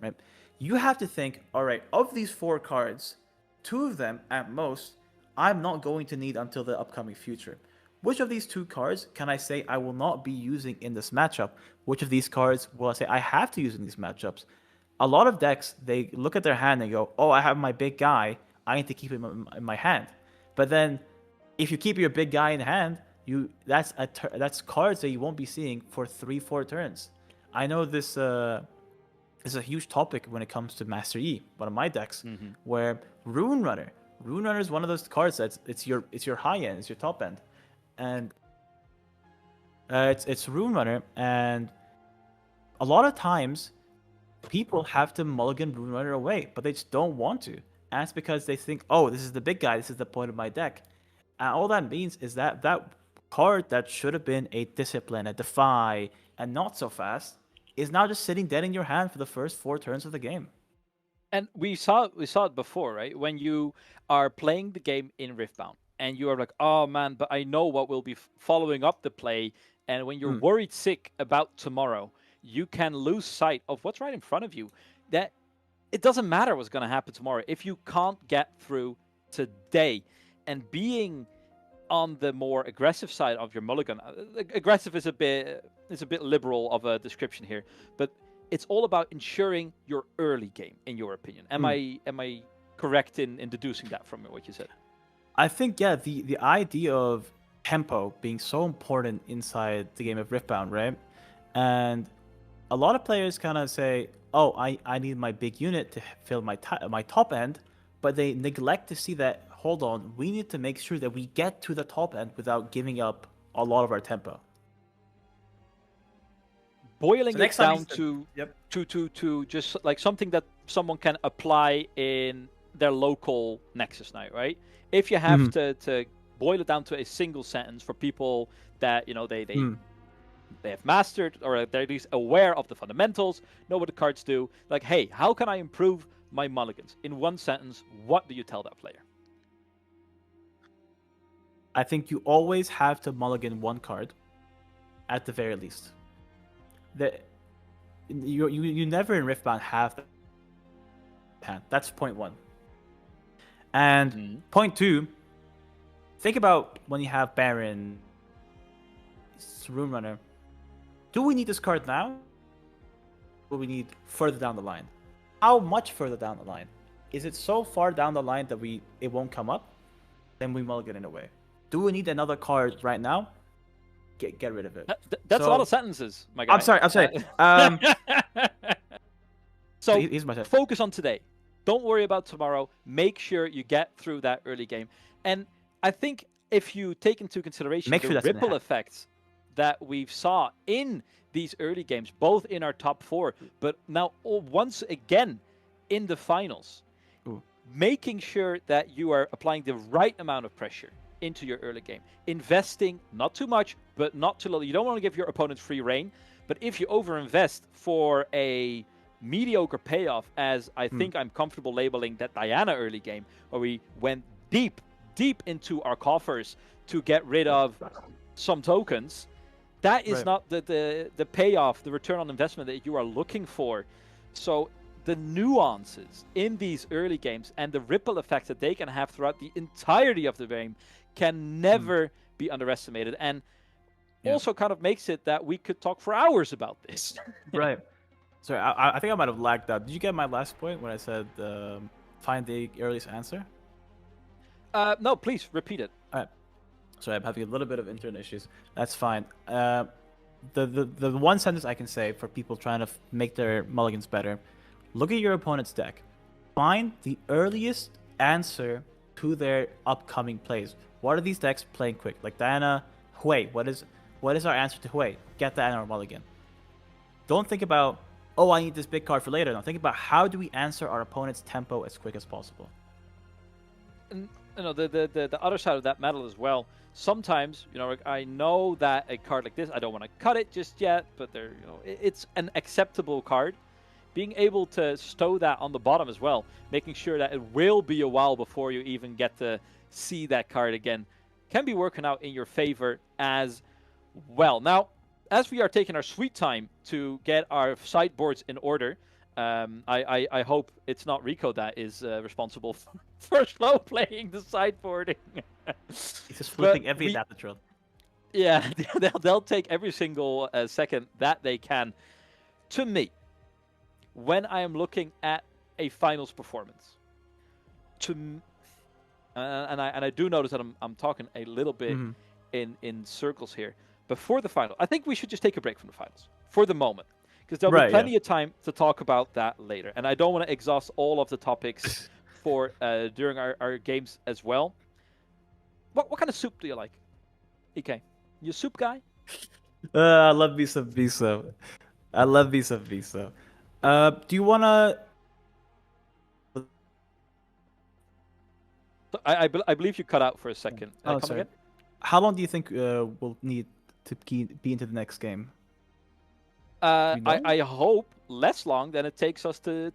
right? You have to think, all right, of these 4 cards, 2 of them at most, I'm not going to need until the upcoming future. Which of these 2 cards can I say I will not be using in this matchup? Which of these cards will I say I have to use in these matchups? A lot of decks, they look at their hand and go, "Oh, I have my big guy. I need to keep him in my hand." But then, if you keep your big guy in hand, that's cards that you won't be seeing for 3-4 turns. I know this is a huge topic when it comes to Master Yi, one of my decks, where Rune Runner is one of those cards that's it's your high end, it's your top end, and it's Rune Runner, and a lot of times people have to mulligan Rune Runner away, but they just don't want to. And it's because they think, "Oh, this is the big guy, this is the point of my deck." And all that means is that card that should have been a discipline, a defy, and not so fast, is now just sitting dead in your hand for the first 4 turns of the game. And we saw it before, right? When you are playing the game in Riftbound and you are like, "Oh man, but I know what will be following up the play." And when you're worried sick about tomorrow, you can lose sight of what's right in front of you. That it doesn't matter what's going to happen tomorrow if you can't get through today. And being on the more aggressive side of your mulligan, aggressive is a bit liberal of a description here, but it's all about ensuring your early game, in your opinion. Am I correct in deducing that from what you said? I think, yeah, the idea of tempo being so important inside the game of Riftbound, right? And a lot of players kind of say, "Oh, I need my big unit to fill my top end," but they neglect to see that, hold on, we need to make sure that we get to the top end without giving up a lot of our tempo. Boiling it down to yep. to just like something that someone can apply in their local Nexus night, right? If you have to boil it down to a single sentence for people that they have mastered, or they're at least aware of the fundamentals, know what the cards do. Like, hey, how can I improve my mulligans? In one sentence, what do you tell that player? I think you always have to mulligan 1 card, at the very least. You never in Riftbound have hand. That's point 1. And point 2, think about when you have Baron, Rune Runner. Do we need this card now? Or we need further down the line? How much further down the line? Is it so far down the line that it won't come up? Then we mulligan it away. Do we need another card right now? Get rid of it. That's a lot of sentences, my guy. I'm sorry. So here's my focus on today. Don't worry about tomorrow. Make sure you get through that early game. And I think if you take into consideration the ripple effects that we've saw in these early games, both in our top 4, but now once again in the finals. Ooh. Making sure that you are applying the right amount of pressure into your early game. Investing, not too much, but not too little. You don't want to give your opponents free reign, but if you overinvest for a mediocre payoff, as I think I'm comfortable labeling that Diana early game, where we went deep into our coffers to get rid of some tokens, that is not the payoff, the return on investment that you are looking for. So the nuances in these early games and the ripple effects that they can have throughout the entirety of the game can never be underestimated, and also kind of makes it that we could talk for hours about this. Right. Sorry, I think I might have lagged out. Did you get my last point when I said find the earliest answer? No, please repeat it. Sorry, I'm having a little bit of internet issues. That's fine. The one sentence I can say for people trying to make their mulligans better: look at your opponent's deck, find the earliest answer to their upcoming plays. What are these decks playing quick? Like Diana, Hui. What is our answer to Hui? Get Diana or mulligan. Don't think about, oh, I need this big card for later. No, think about how do we answer our opponent's tempo as quick as possible. And, the other side of that medal as well. Sometimes, I know that a card like this, I don't want to cut it just yet, but it's an acceptable card. Being able to stow that on the bottom as well, making sure that it will be a while before you even get to see that card again, can be working out in your favor as well. Now, as we are taking our sweet time to get our sideboards in order, I hope it's not Rico that is responsible for slow playing the sideboarding. He's just flipping every adaptatron. Yeah, they'll take every single second that they can. To me, when I am looking at a finals performance, and I do notice that I'm talking a little bit in circles here. Before the final, I think we should just take a break from the finals for the moment, because there'll be plenty of time to talk about that later. And I don't want to exhaust all of the topics for during our games as well. What kind of soup do you like, EK? You a soup guy? I love me some miso. Do you want to... I believe you cut out for a second. Sorry. Again? How long do you think we'll need to be into the next game? I hope less long than it takes us to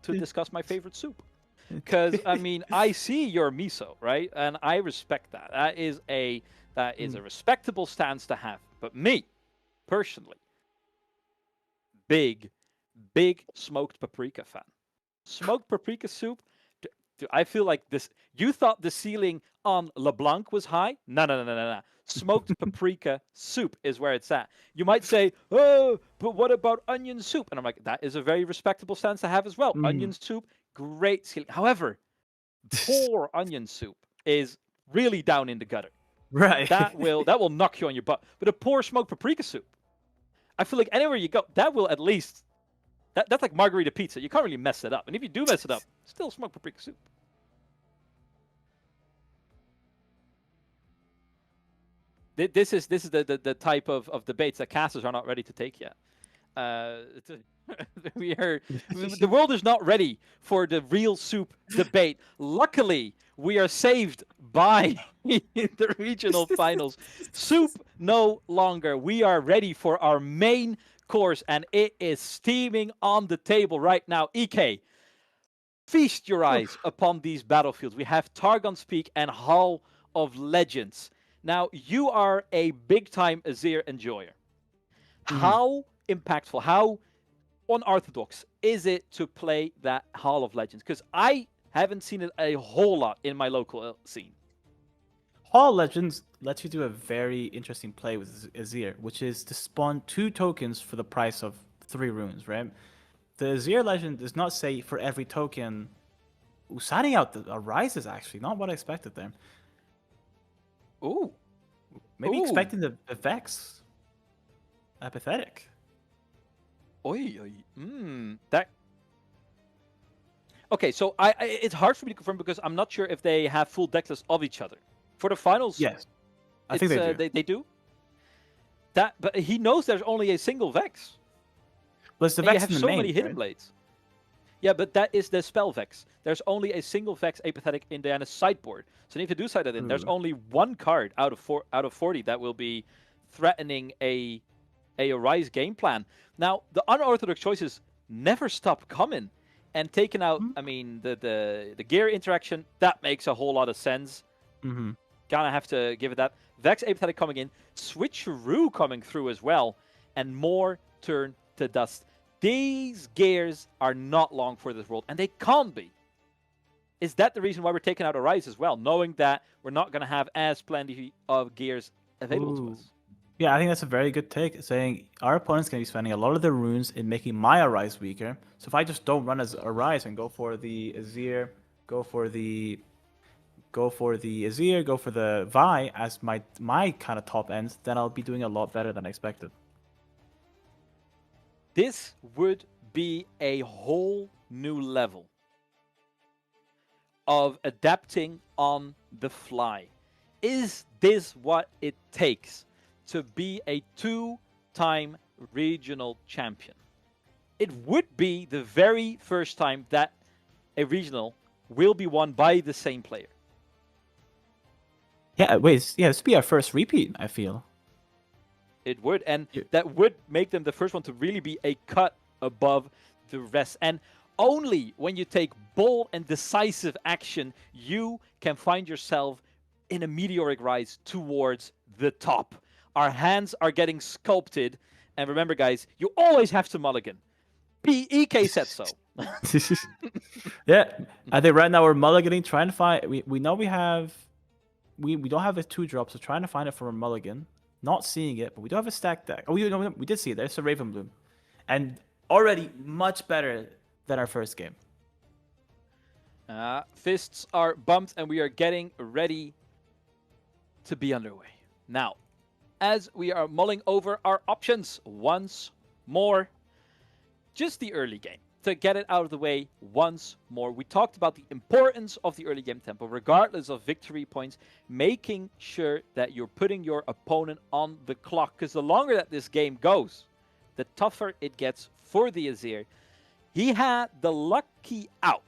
discuss my favorite soup. Because I see your miso, right, and I respect that. That is a respectable stance to have. But me, personally, big smoked paprika fan. Smoked paprika soup. I feel like this. You thought the ceiling on Leblanc was high? No. Smoked paprika soup is where it's at. You might say, oh, but what about onion soup? And I'm like, that is a very respectable stance to have as well. Onion soup, great ceiling. However, poor onion soup is really down in the gutter. Right. That will knock you on your butt. But a poor smoked paprika soup, I feel like anywhere you go, that will at least... That's like margarita pizza. You can't really mess it up. And if you do mess it up, still smoked paprika soup. This is the type of debates that casters are not ready to take yet. The world is not ready for the real soup debate. Luckily, we are saved by the regional finals. Soup no longer. We are ready for our main course, and it is steaming on the table right now. EK, feast your eyes upon these battlefields. We have Targon's Peak and Hall of Legends. Now, you are a big-time Azir enjoyer. How impactful, how unorthodox is it to play that Hall of Legends? Because I haven't seen it a whole lot in my local scene. Hall of Legends lets you do a very interesting play with Azir, which is to spawn 2 tokens for the price of 3 runes, right? The Azir Legend does not say for every token. Signing out the Rise is actually not what I expected there. Ooh. Maybe expecting the Vex. Apathetic. That. Okay, so it's hard for me to confirm because I'm not sure if they have full deck lists of each other. For the finals, yes, I think they do. They do. But he knows there's only a single Vex. Well, it's the And you Vex have in the so main, many hidden right? blades. Yeah, but that is the spell Vex. There's only a single Vex apathetic in Diana's sideboard. So if you do side that in, there's only one card out of 40 that will be threatening a Arise game plan. Now, the unorthodox choices never stop coming. And taking out, I mean, the gear interaction, that makes a whole lot of sense. Mm-hmm. Gonna have to give it that. Vex apathetic coming in, Switcheroo coming through as well, and more turn to dust. These gears are not long for this world, and they can't be. Is that the reason why we're taking out Arise as well, knowing that we're not going to have as plenty of gears available to us? Yeah, I think that's a very good take, saying our opponent's going to be spending a lot of their runes in making my Arise weaker. So if I just don't run as Arise and go for the Azir, go for the Azir, go for the Vi as my kind of top ends, then I'll be doing a lot better than expected. This would be a whole new level of adapting on the fly. Is this what it takes to be a 2-time regional champion? It would be the very first time that a regional will be won by the same player. Yeah, wait, yeah, this would be our first repeat, I feel. It would, and that would make them the first one to really be a cut above the rest. And only when you take bold and decisive action, you can find yourself in a meteoric rise towards the top. Our hands are getting sculpted. And remember, guys, you always have to mulligan. EK said so. Yeah, I think right now we're mulliganing, trying to find... We know we have... We don't have a 2-drop, so trying to find it for a mulligan. Not seeing it, but we do have a stack deck. Oh, we did see it. There's a Ravenbloom. And already much better than our first game. Fists are bumped, and we are getting ready to be underway. Now, as we are mulling over our options once more, just the early game. To get it out of the way once more, we talked about the importance of the early game tempo, regardless of victory points, making sure that you're putting your opponent on the clock, because the longer that this game goes, the tougher it gets for the Azir. He had the lucky out,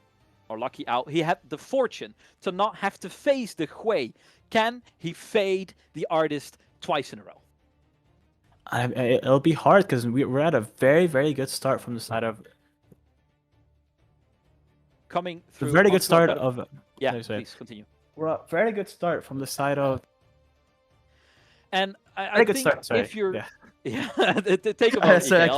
he had the fortune to not have to face the Hui. Can he fade the artist twice in a row? It'll be hard, because we're at a very, very good start from the side of... Coming through. A very good start of... Yeah, sorry. please continue. We're a very good start from the side of... And I think start, sorry. if you're... Yeah. Take a moment. Sorry,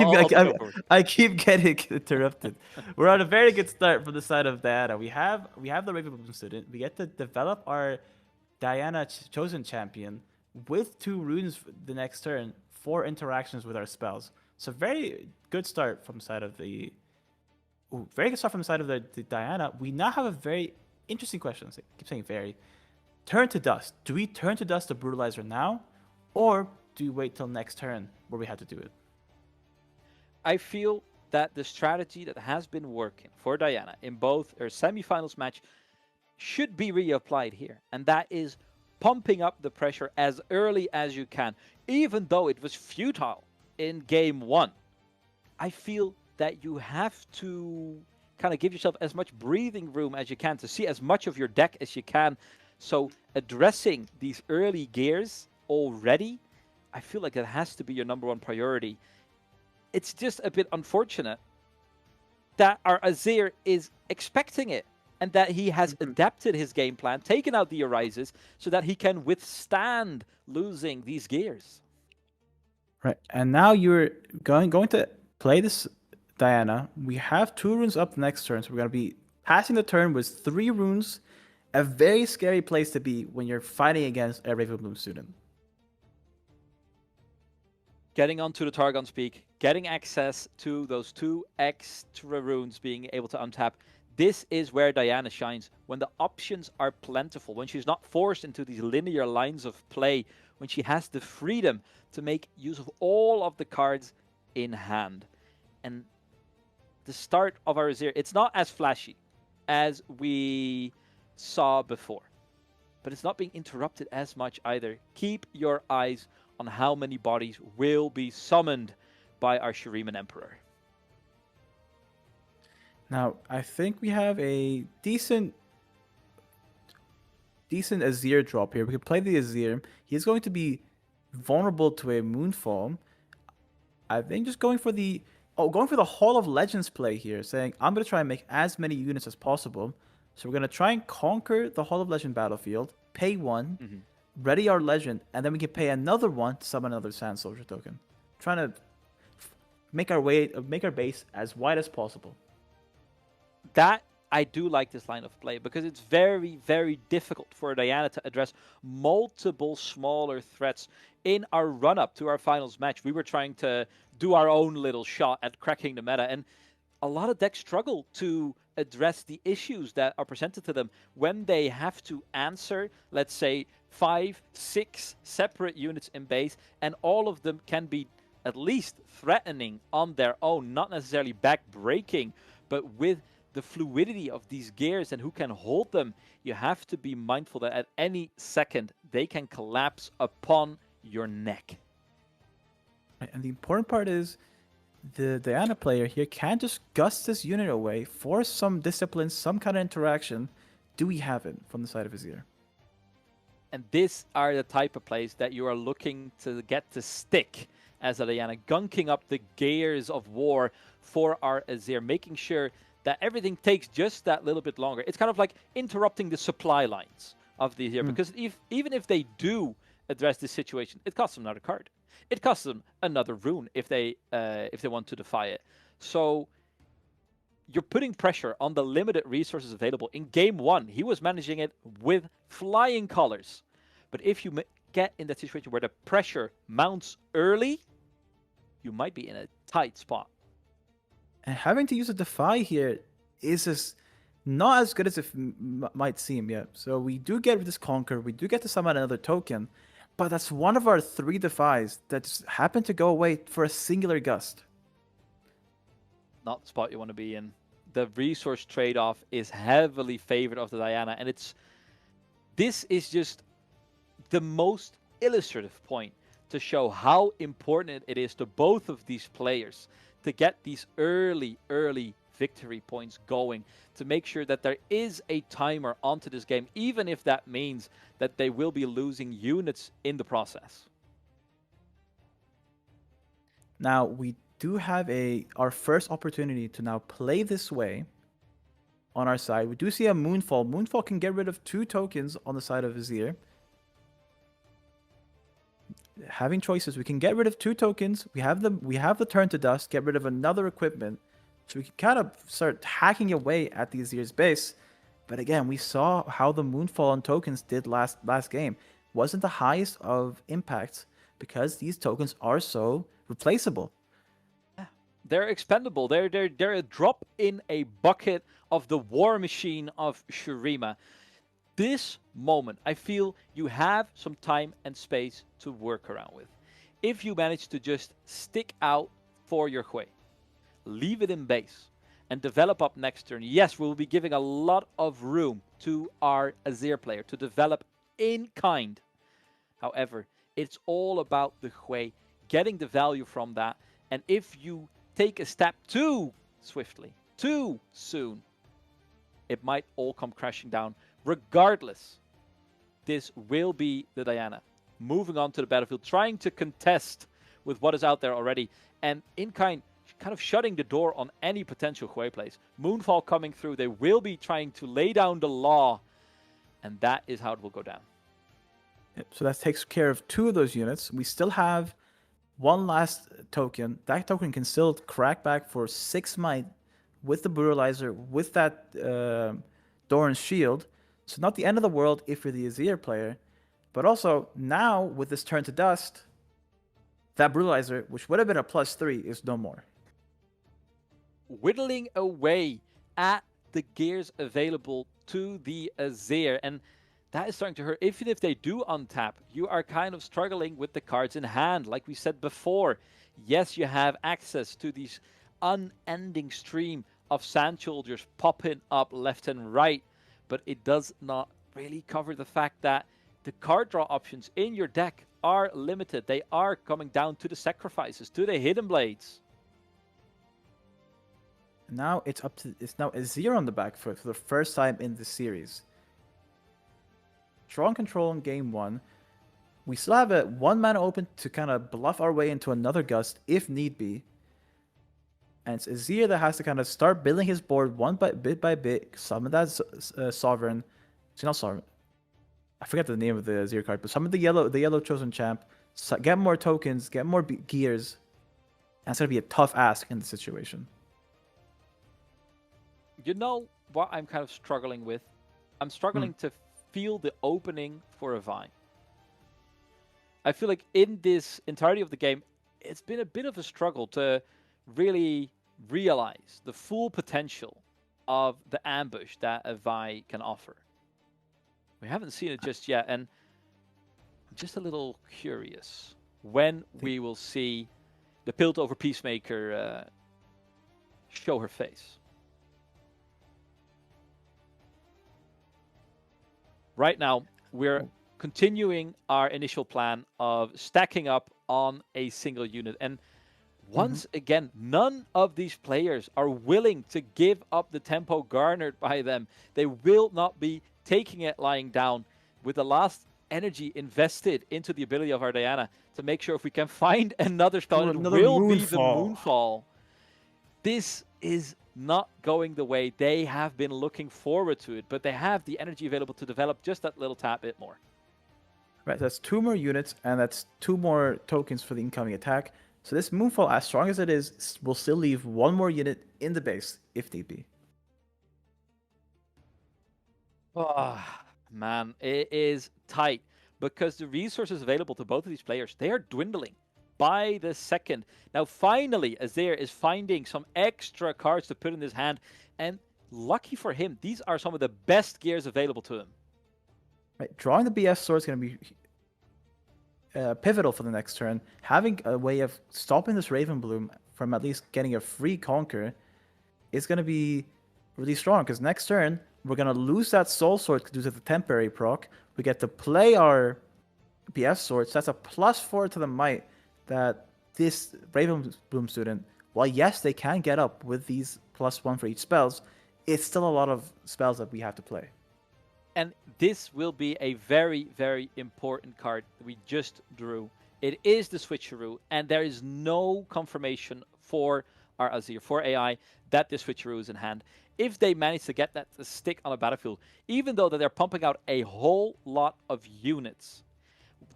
I keep getting interrupted. We're on a very good start from the side of Diana. We have the Ravenbloom student. We get to develop our Diana chosen champion with 2 runes the next turn, 4 interactions with our spells. So very good start from the side of the... Ooh, very good start from the side of the Diana. We now have a very interesting question. I keep saying very. Turn to dust. Do we turn to dust the brutalizer now? Or do we wait till next turn where we have to do it? I feel that the strategy that has been working for Diana in both her semifinals match should be reapplied here. And that is pumping up the pressure as early as you can. Even though it was futile in game 1, I feel that you have to kind of give yourself as much breathing room as you can to see as much of your deck as you can. So addressing these early gears already, I feel like that has to be your number 1 priority. It's just a bit unfortunate that our Azir is expecting it and that he has adapted his game plan, taken out the Arises, so that he can withstand losing these gears. Right, and now you're going to play this Diana. We have 2 runes up next turn, so we're going to be passing the turn with 3 runes. A very scary place to be when you're fighting against a Ravenbloom student. Getting onto the Targon's Peak, getting access to those 2 extra runes, being able to untap. This is where Diana shines, when the options are plentiful, when she's not forced into these linear lines of play, when she has the freedom to make use of all of the cards in hand. And the start of our Azir, it's not as flashy as we saw before, but it's not being interrupted as much either. Keep your eyes on how many bodies will be summoned by our Shuriman Emperor. Now, I think we have a decent Azir drop here. We can play the Azir. He's going to be vulnerable to a Moonfall. I think just going for the Hall of Legends play here, saying I'm going to try and make as many units as possible. So we're going to try and conquer the Hall of Legend battlefield, pay one, ready our legend, and then we can pay another one to summon another Sand Soldier token. Trying to make our base as wide as possible. That I do like this line of play because it's very, very difficult for Diana to address multiple smaller threats. In our run-up to our finals match, we were trying to do our own little shot at cracking the meta, and a lot of decks struggle to address the issues that are presented to them when they have to answer, let's say, 5, 6 separate units in base, and all of them can be at least threatening on their own, not necessarily back-breaking, but with the fluidity of these gears and who can hold them, you have to be mindful that at any second they can collapse upon your neck. And the important part is the Diana player here can just gust this unit away, force some discipline, some kind of interaction. Do we have it from the side of Azir? And these are the type of plays that you are looking to get to stick as a Diana, gunking up the gears of war for our Azir, making sure that everything takes just that little bit longer. It's kind of like interrupting the supply lines of the Azir, because even if they do address this situation, it costs them another card. It costs them another rune if they want to defy it. So you're putting pressure on the limited resources available. In game one, he was managing it with flying colors. But if you get in that situation where the pressure mounts early, you might be in a tight spot. And having to use a defy here is not as good as it might seem yet. So we do get this conquer, we do get to summon another token, but that's one of our 3 defies that just happen to go away for a singular gust. Not the spot you want to be in. The resource trade-off is heavily favored of the Diana, and this is just the most illustrative point to show how important it is to both of these players to get these early victory points going, to make sure that there is a timer onto this game, even if that means that they will be losing units in the process. Now, we do have our first opportunity to now play this way on our side. We do see a Moonfall. Moonfall can get rid of 2 tokens on the side of Azir. Having choices, we can get rid of 2 tokens. We have the turn to dust, get rid of another equipment. So we can kind of start hacking away at the Azir's base. But again, we saw how the Moonfall on tokens did last game. Wasn't the highest of impacts because these tokens are so replaceable. They're expendable. They're a drop in a bucket of the war machine of Shurima. This moment, I feel you have some time and space to work around with. If you manage to just stick out for your Hui, leave it in base, and develop up next turn, yes, we'll be giving a lot of room to our Azir player to develop in kind. However, it's all about the Hui, getting the value from that, and if you take a step too swiftly, too soon, it might all come crashing down. Regardless, this will be the Diana moving on to the battlefield, trying to contest with what is out there already, and in kind of shutting the door on any potential Hui plays. Moonfall coming through, they will be trying to lay down the law, and that is how it will go down. Yep, so that takes care of 2 of those units. We still have one last token. That token can still crack back for 6 might with the Brutalizer, with that Doran's Shield. So not the end of the world if you're the Azir player, but also now with this turn to dust, that Brutalizer, which would have been a +3, is no more. Whittling away at the gears available to the Azir, and that is starting to hurt. Even if they do untap, you are kind of struggling with the cards in hand. Like we said before, yes, you have access to these unending stream of Sand Soldiers popping up left and right, but it does not really cover the fact that the card draw options in your deck are limited. They are coming down to the sacrifices, to the hidden blades. Now it's now Azir on the back foot for the first time in the series. Strong control in game 1. We still have a 1-mana open to kind of bluff our way into another gust if need be. And it's Azir that has to kind of start building his board bit by bit, summon that Sovereign. It's not Sovereign. I forget the name of the Azir card, but summon the yellow chosen champ, get more tokens, get more gears. And it's going to be a tough ask in the situation. You know what I'm kind of struggling with? I'm struggling to feel the opening for a Vine. I feel like in this entirety of the game, it's been a bit of a struggle to really realize the full potential of the ambush that a Vi can offer. We haven't seen it just yet, and I'm just a little curious when we will see the Piltover Peacemaker show her face. Right now, we're continuing our initial plan of stacking up on a single unit. And once again, none of these players are willing to give up the tempo garnered by them. They will not be taking it lying down with the last energy invested into the ability of our Diana to make sure if we can find another spell, it will be the Moonfall. This is not going the way they have been looking forward to it, but they have the energy available to develop just that little tad bit more. Right, that's 2 more units, and that's 2 more tokens for the incoming attack. So this Moonfall, as strong as it is, will still leave 1 more unit in the base, if need be. Oh, man, it is tight, because the resources available to both of these players, they are dwindling by the second. Now, finally, Azir is finding some extra cards to put in his hand, and lucky for him, these are some of the best gears available to him. Right, drawing the BS sword is going to be pivotal for the next turn. Having a way of stopping this Raven Bloom from at least getting a free conquer is going to be really strong, because next turn, we're going to lose that Soul Sword due to the temporary proc. We get to play our BS sword, so that's a +4 to the might that this Raven Bloom student, while yes, they can get up with these +1 for each spells, it's still a lot of spells that we have to play. And this will be a very, very important card that we just drew. It is the switcheroo, and there is no confirmation for our Azir, for AI, that the switcheroo is in hand. If they manage to get that to stick on a battlefield, even though that they're pumping out a whole lot of units,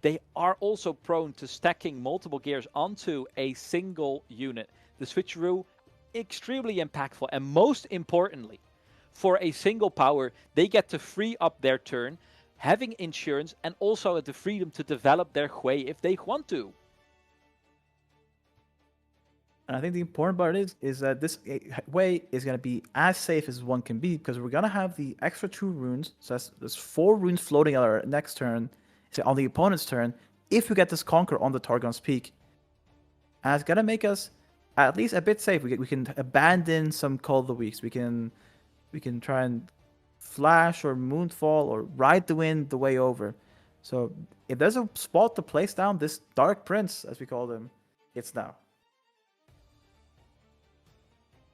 they are also prone to stacking multiple gears onto a single unit. The switcheroo, extremely impactful, and most importantly, for a single power, they get to free up their turn, having insurance, and also the freedom to develop their Hui if they want to. And I think the important part is that this way is going to be as safe as one can be, because we're going to have the extra 2 runes. So there's 4 runes floating at our next turn, so on the opponent's turn, if we get this Conquer on the Targon's Peak. And it's going to make us at least a bit safe. We can abandon some Call of the Weeks. We can try and flash or Moonfall or ride the wind the way over. So if there's a spot to place down this Dark Prince, as we call him, it's now.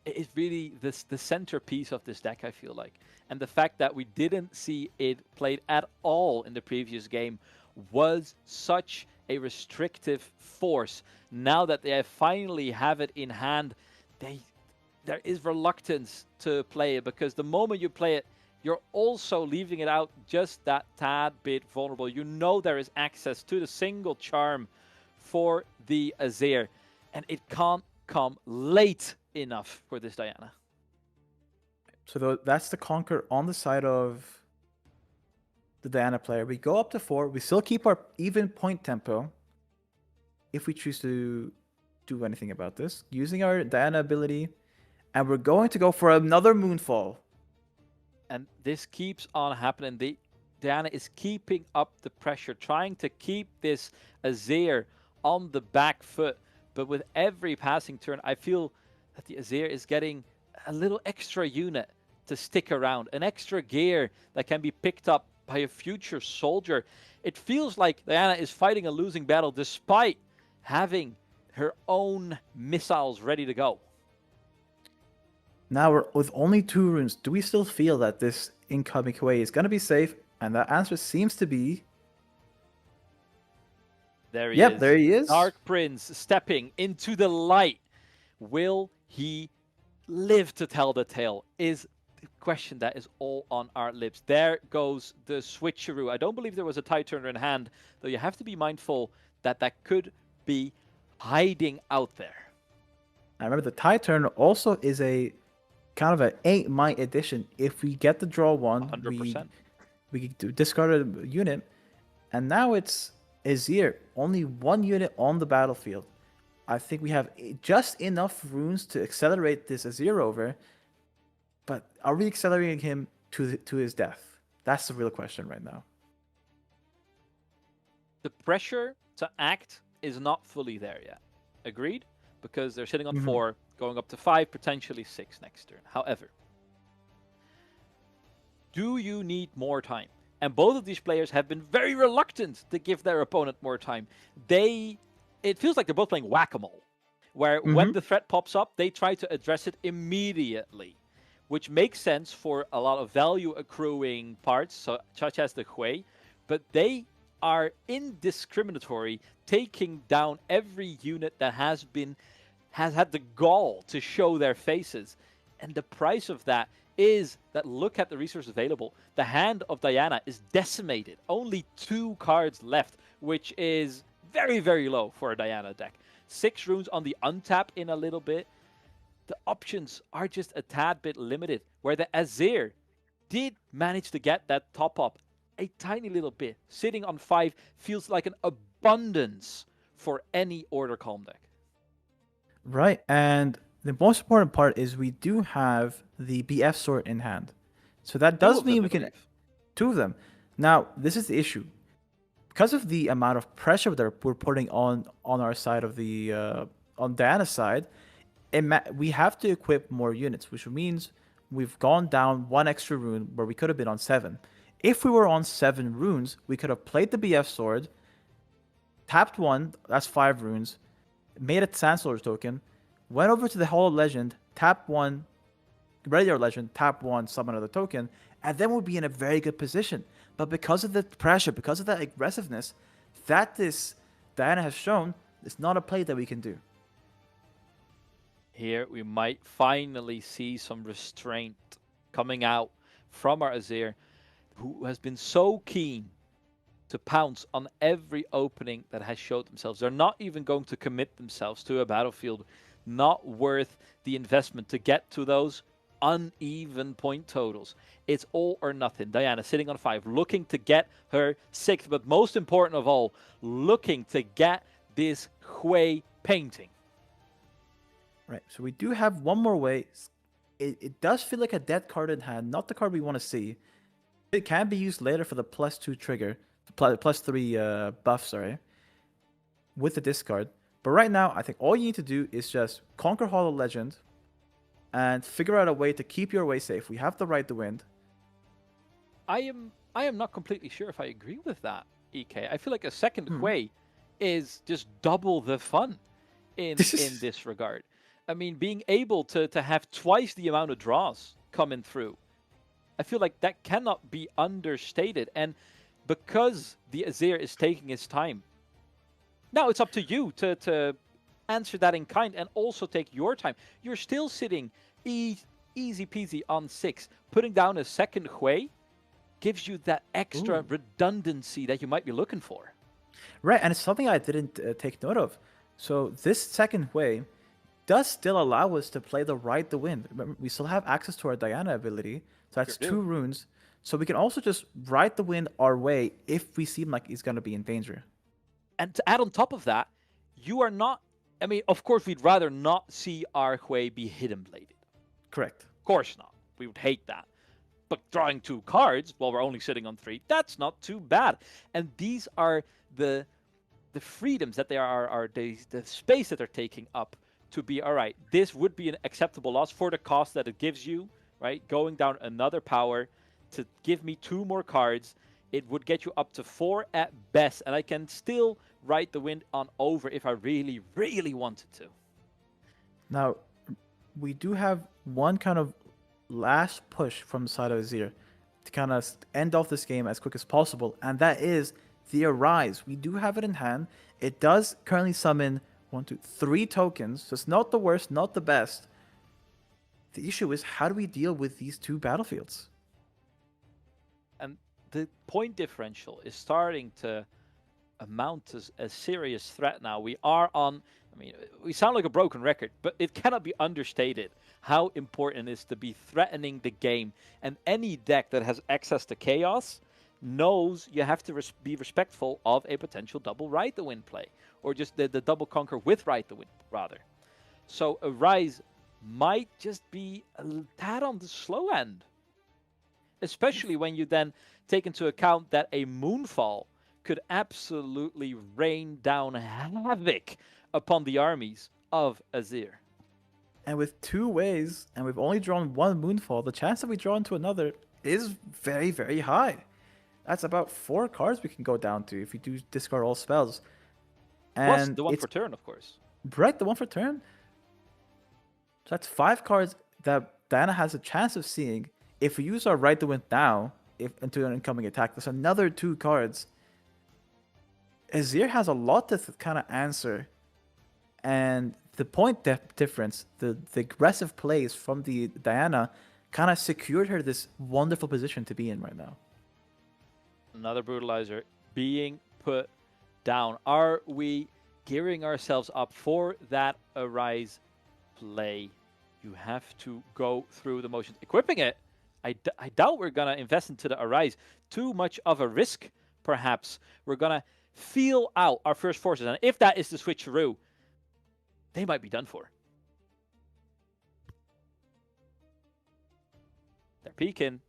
It's really the centerpiece of this deck, I feel like. And the fact that we didn't see it played at all in the previous game was such a restrictive force. Now that they finally have it in hand, there is reluctance to play it, because the moment you play it, you're also leaving it out just that tad bit vulnerable. You know there is access to the single charm for the Azir, and it can't come late enough for this Diana. So that's the Conquer on the side of the Diana player. We go up to 4. We still keep our even point tempo if we choose to do anything about this, using our Diana ability. And we're going to go for another Moonfall. And this keeps on happening. Diana is keeping up the pressure, trying to keep this Azir on the back foot. But with every passing turn, I feel that the Azir is getting a little extra unit to stick around, an extra gear that can be picked up by a future soldier. It feels like Diana is fighting a losing battle despite having her own missiles ready to go. Now, with only 2 runes, do we still feel that this incoming Kuei is going to be safe? And the answer seems to be... There he is. There he is. Dark Prince stepping into the light. Will he live to tell the tale? Is the question that is all on our lips. There goes the switcheroo. I don't believe there was a tie turner in hand, though you have to be mindful that that could be hiding out there. I remember the tie turner also is a kind of an 8-might addition. If we get the draw 1, 100%. we discard a unit, and now it's Azir, only 1 unit on the battlefield. I think we have just enough runes to accelerate this Azir over, but are we accelerating him to his death? That's the real question right now. The pressure to act is not fully there yet. Agreed? Because they're sitting on 4, going up to 5, potentially 6 next turn. However, do you need more time? And both of these players have been very reluctant to give their opponent more time. It feels like they're both playing whack-a-mole, where when the threat pops up, they try to address it immediately, which makes sense for a lot of value accruing parts, such as the Hui, but they are indiscriminatory, taking down every unit that has had the gall to show their faces. And the price of that is that, look at the resources available. The hand of Diana is decimated. Only 2 cards left, which is very, very low for a Diana deck. 6 runes on the untap in a little bit. The options are just a tad bit limited, where the Azir did manage to get that top up a tiny little bit. Sitting on 5 feels like an abundance for any Order Calm deck. Right, and the most important part is we do have the BF sword in hand. So that does mean we can... 2 of them. Now, this is the issue. Because of the amount of pressure that we're putting on our side of the... on Diana's side, we have to equip more units, which means we've gone down 1 extra rune where we could have been on 7. If we were on 7 runes, we could have played the BF sword, tapped 1, that's 5 runes, made a Sandsolar's token, went over to the Hall of Legend, tapped 1, ready our Legend, tap 1, summon another token, and then we'll be in a very good position. But because of the pressure, because of that aggressiveness, that this Diana has shown, it's not a play that we can do. Here we might finally see some restraint coming out from our Azir, who has been so keen to pounce on every opening that has showed themselves. They're not even going to commit themselves to a battlefield not worth the investment to get to those uneven point totals. It's all or nothing. Diana sitting on 5, looking to get her 6th, but most important of all, looking to get this Hui painting. Right, so we do have one more way. It does feel like a dead card in hand, not the card we want to see. It can be used later for the +2 trigger, +3 buff, sorry, with the discard. But right now, I think all you need to do is just conquer Hall of Legend and figure out a way to keep your way safe. We have the right to win. I am not completely sure if I agree with that, EK. I feel like a second way is just double the fun in this regard. I mean, being able to have twice the amount of draws coming through, I feel like that cannot be understated. And because the Azir is taking his time, now it's up to you to answer that in kind and also take your time. You're still sitting easy peasy on 6. Putting down a second Hui gives you that extra redundancy that you might be looking for. Right, and it's something I didn't take note of. So this second Hui does still allow us to play the right to win. Remember, we still have access to our Diana ability, so that's 2 runes. So we can also just ride the wind our way if we seem like he's going to be in danger. And to add on top of that, you are not... I mean, of course, we'd rather not see our Hui be hidden bladed. Correct. Of course not. We would hate that. But drawing 2 cards while we're only sitting on 3, that's not too bad. And these are the freedoms that they are the space that they're taking up to be, all right, this would be an acceptable loss for the cost that it gives you, right? Going down another power to give me 2 more cards it would get you up to 4 at best, and I can still ride the wind on over if I really, really wanted to. Now, we do have one kind of last push from the side of Azir to kind of end off this game as quick as possible, and that is the Arise. We do have it in hand. It does currently summon 1, 2, 3 tokens, so it's not the worst, not the best. The issue is, how do we deal with these 2 battlefields? And the point differential is starting to amount to a serious threat now. We are on, I mean, we sound like a broken record, but it cannot be understated how important it is to be threatening the game. And any deck that has access to chaos knows you have to be respectful of a potential double Ride the Wind play, or just the double conquer with Ride the Wind, rather. So Arise might just be a tad on the slow end, especially when you then take into account that a Moonfall could absolutely rain down havoc upon the armies of Azir. And with 2 ways, and we've only drawn 1 Moonfall, the chance that we draw into another is very, very high. That's about 4 cards we can go down to if we do discard all spells. Plus And the one for turn, of course. Right, the one for turn. So that's 5 cards that Diana has a chance of seeing. If we use our Ride the Wind now into an incoming attack, there's another 2 cards. Azir has a lot to kind of answer. And the point difference, the aggressive plays from the Diana kind of secured her this wonderful position to be in right now. Another Brutalizer being put down. Are we gearing ourselves up for that Arise play? You have to go through the motions. Equipping it, I doubt we're going to invest into the Arise. Too much of a risk, perhaps. We're going to feel out our first forces. And if that is the switcheroo, they might be done for. They're peeking.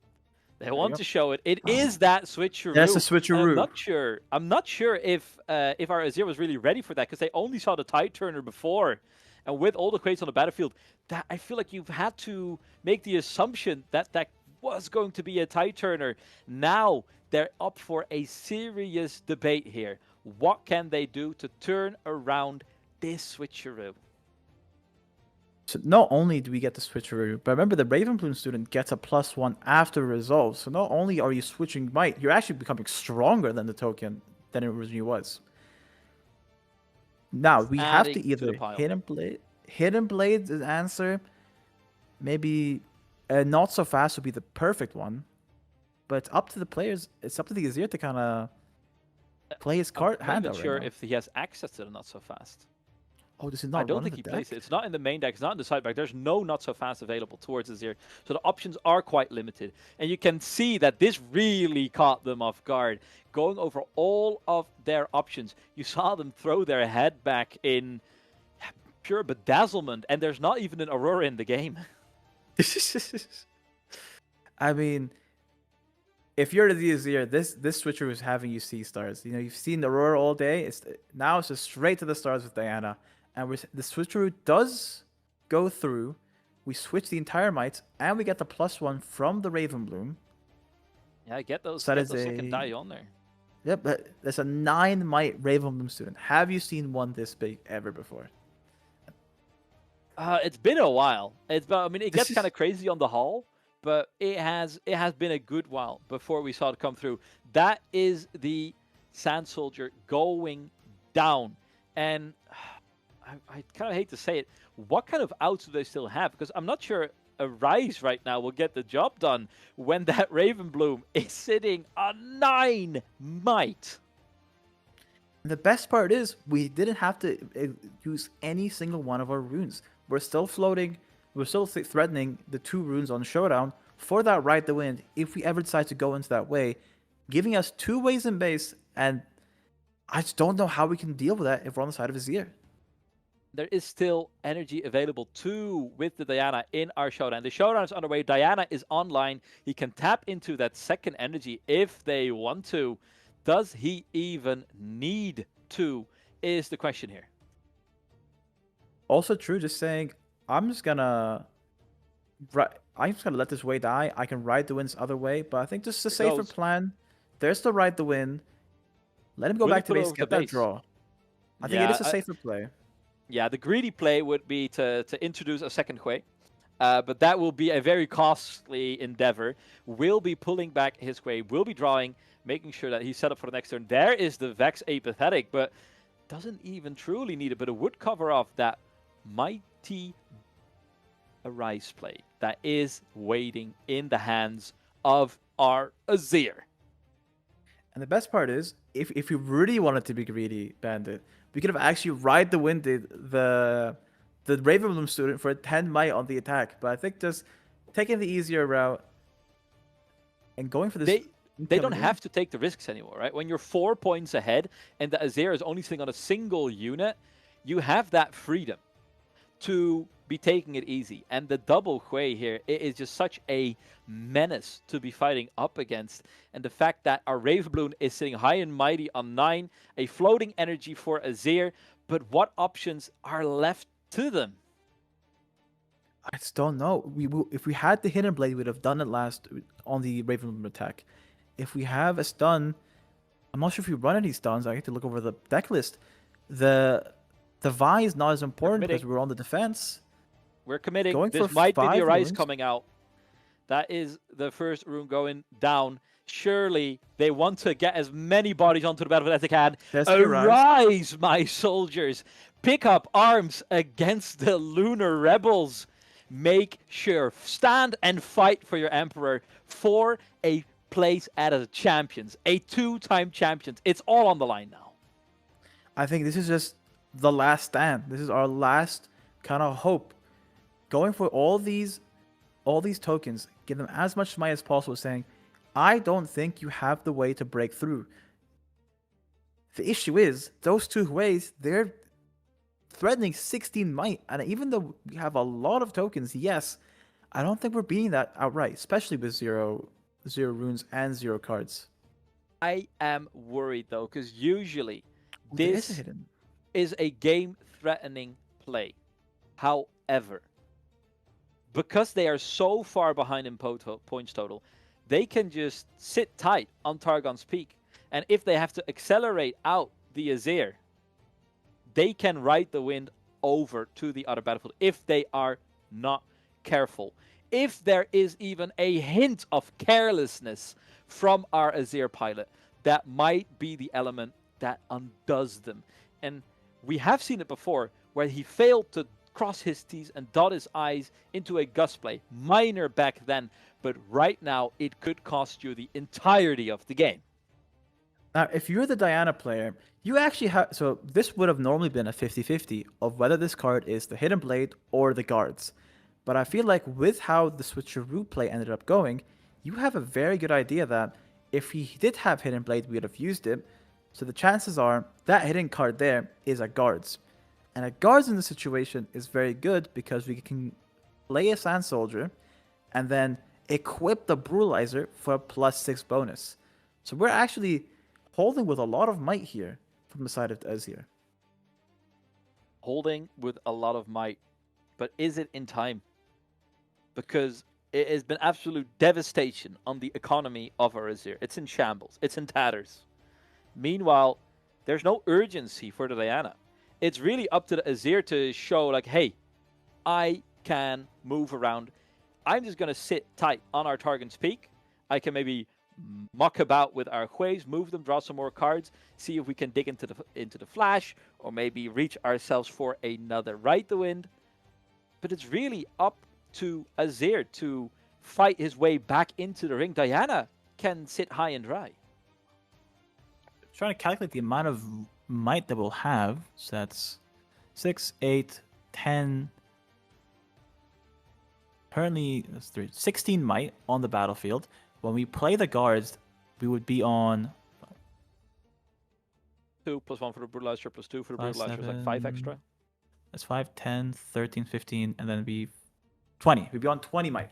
They want to show it. It is that switcheroo. That's a switcheroo. I'm not sure if our Azir was really ready for that, because they only saw the Tide Turner before. And with all the crates on the battlefield, that I feel like you've had to make the assumption that that was going to be a Tide Turner. Now they're up for a serious debate here. What can they do to turn around this switcheroo? So not only do we get the switcheroo, but remember the Ravenbloom student gets a +1 after resolve. So not only are you switching might, you're actually becoming stronger than the token than it originally was. Now we have to either Hidden Blade is the answer. Maybe not so fast would be the perfect one, but it's up to the players. It's up to the Azir to kind of play his card hand out. I'm not sure if he has access to the not so fast. Oh, this is not. I don't think he plays it. It's not in the main deck. It's not in the side deck. There's no not so fast available towards Azir, so the options are quite limited. And you can see that this really caught them off guard. Going over all of their options, you saw them throw their head back in pure bedazzlement, and there's not even an Aurora in the game. I mean, if you're the Azir, this switcher is having you see stars. You know, you've seen Aurora all day. Now it's just straight to the stars with Diana. And the switcheroo does go through. We switch the entire might, and we get the +1 from the Ravenbloom. Yeah, get those. So get those second die on there. Yep, but there's a 9 might Ravenbloom student. Have you seen one this big ever before? It's been a while. I mean, it gets kind of crazy on the haul, but it has been a good while before we saw it come through. That is the Sand Soldier going down, and I kind of hate to say it. What kind of outs do they still have? Because I'm not sure a Rise right now will get the job done when that Ravenbloom is sitting on 9 might. The best part is we didn't have to use any single one of our runes. We're still floating. We're still threatening the 2 runes on Showdown for that Ride the Wind if we ever decide to go into that way, giving us 2 ways in base, and I just don't know how we can deal with that if we're on the side of Azir. There is still energy available too with the Diana in our Showdown. The Showdown is underway. Diana is online. He can tap into that second energy if they want to. Does he even need to, is the question here. Also true, just saying, I'm just gonna let this way die. I can ride the winds other way, but I think just a safer plan There's the Ride the Wind. Let him go Will he back to put it base, over get the that base? draw. I think Yeah, it is a safer play. Yeah, the greedy play would be to introduce a second Hui. But that will be a very costly endeavor. Will be pulling back his Hui, will be drawing, making sure that he's set up for the next turn. There is the Vex Apathetic, but doesn't even truly need it, but it would cover off that mighty Arise play that is waiting in the hands of our Azir. And the best part is, if we really wanted to be greedy, Bandit, we could have actually Ride the Wind the Ravenbloom student for a 10 might on the attack. But I think just taking the easier route and going for this. They don't have to take the risks anymore, right? When you're 4 points ahead and the Azir is only sitting on a single unit, you have that freedom to be taking it easy. And the double Hui here, it is just such a menace to be fighting up against. And the fact that our Ravenbloom is sitting high and mighty on 9, a floating energy for Azir, but what options are left to them? I just don't know. If we had the Hidden Blade, we would have done it last on the Ravenbloom attack. If we have a stun, I'm not sure if we run any stuns. I have to look over the deck list. The Vi is not as important because we're on the defense. We're committing. Going This for might be the 5 Arise runes. coming out. That is the first rune going down. Surely they want to get as many bodies onto the battlefield as they can. There's the Arise. Arise, my soldiers. Pick up arms against the Lunar Rebels. Make sure. Stand and fight for your Emperor for a place as champions. A 2-time champions. It's all on the line now. I think this is just the last stand. This is our last kind of hope. Going for all these tokens, give them as much might as possible, saying, I don't think you have the way to break through. The issue is, those 2 ways, they're threatening 16 might. And even though we have a lot of tokens, yes, I don't think we're beating that outright, especially with zero runes and 0 cards. I am worried, though, because usually There is a this hidden. is a game-threatening play. However, because they are so far behind in points total, they can just sit tight on Targon's Peak. And if they have to accelerate out the Azir, they can ride the wind over to the other battlefield if they are not careful. If there is even a hint of carelessness from our Azir pilot, that might be the element that undoes them. And we have seen it before, where he failed to cross his T's and dot his I's into a gust play. Minor back then, but right now it could cost you the entirety of the game. Now, if you're the Diana player, you actually have... So this would have normally been a 50-50 of whether this card is the Hidden Blade or the Guards. But I feel like with how the switcheroo play ended up going, you have a very good idea that if he did have Hidden Blade, we would have used it. So the chances are that hidden card there is a Guards. And a Guards in this situation is very good because we can play a Sand Soldier and then equip the Brutalizer for a +6 bonus. So we're actually holding with a lot of might here from the side of Azir. Holding with a lot of might, but is it in time? Because it has been absolute devastation on the economy of our Azir. It's in shambles. It's in tatters. Meanwhile, there's no urgency for the Diana. It's really up to the Azir to show, like, hey, I can move around. I'm just going to sit tight on our Targon's Peak. I can maybe muck about with our Huis, move them, draw some more cards, see if we can dig into the flash, or maybe reach ourselves for another Ride the Wind. But it's really up to Azir to fight his way back into the ring. Diana can sit high and dry. Trying to calculate the amount of might that we'll have. So that's 6, 8, 10. Currently, that's 16 might on the battlefield. When we play the Guards, we would be on 2 + 1 for the Brutalizer, +2 for the 5, Brutalizer, is like 5 extra. That's 5, 10, 13, 15, and then be 20. We'd be on 20 might.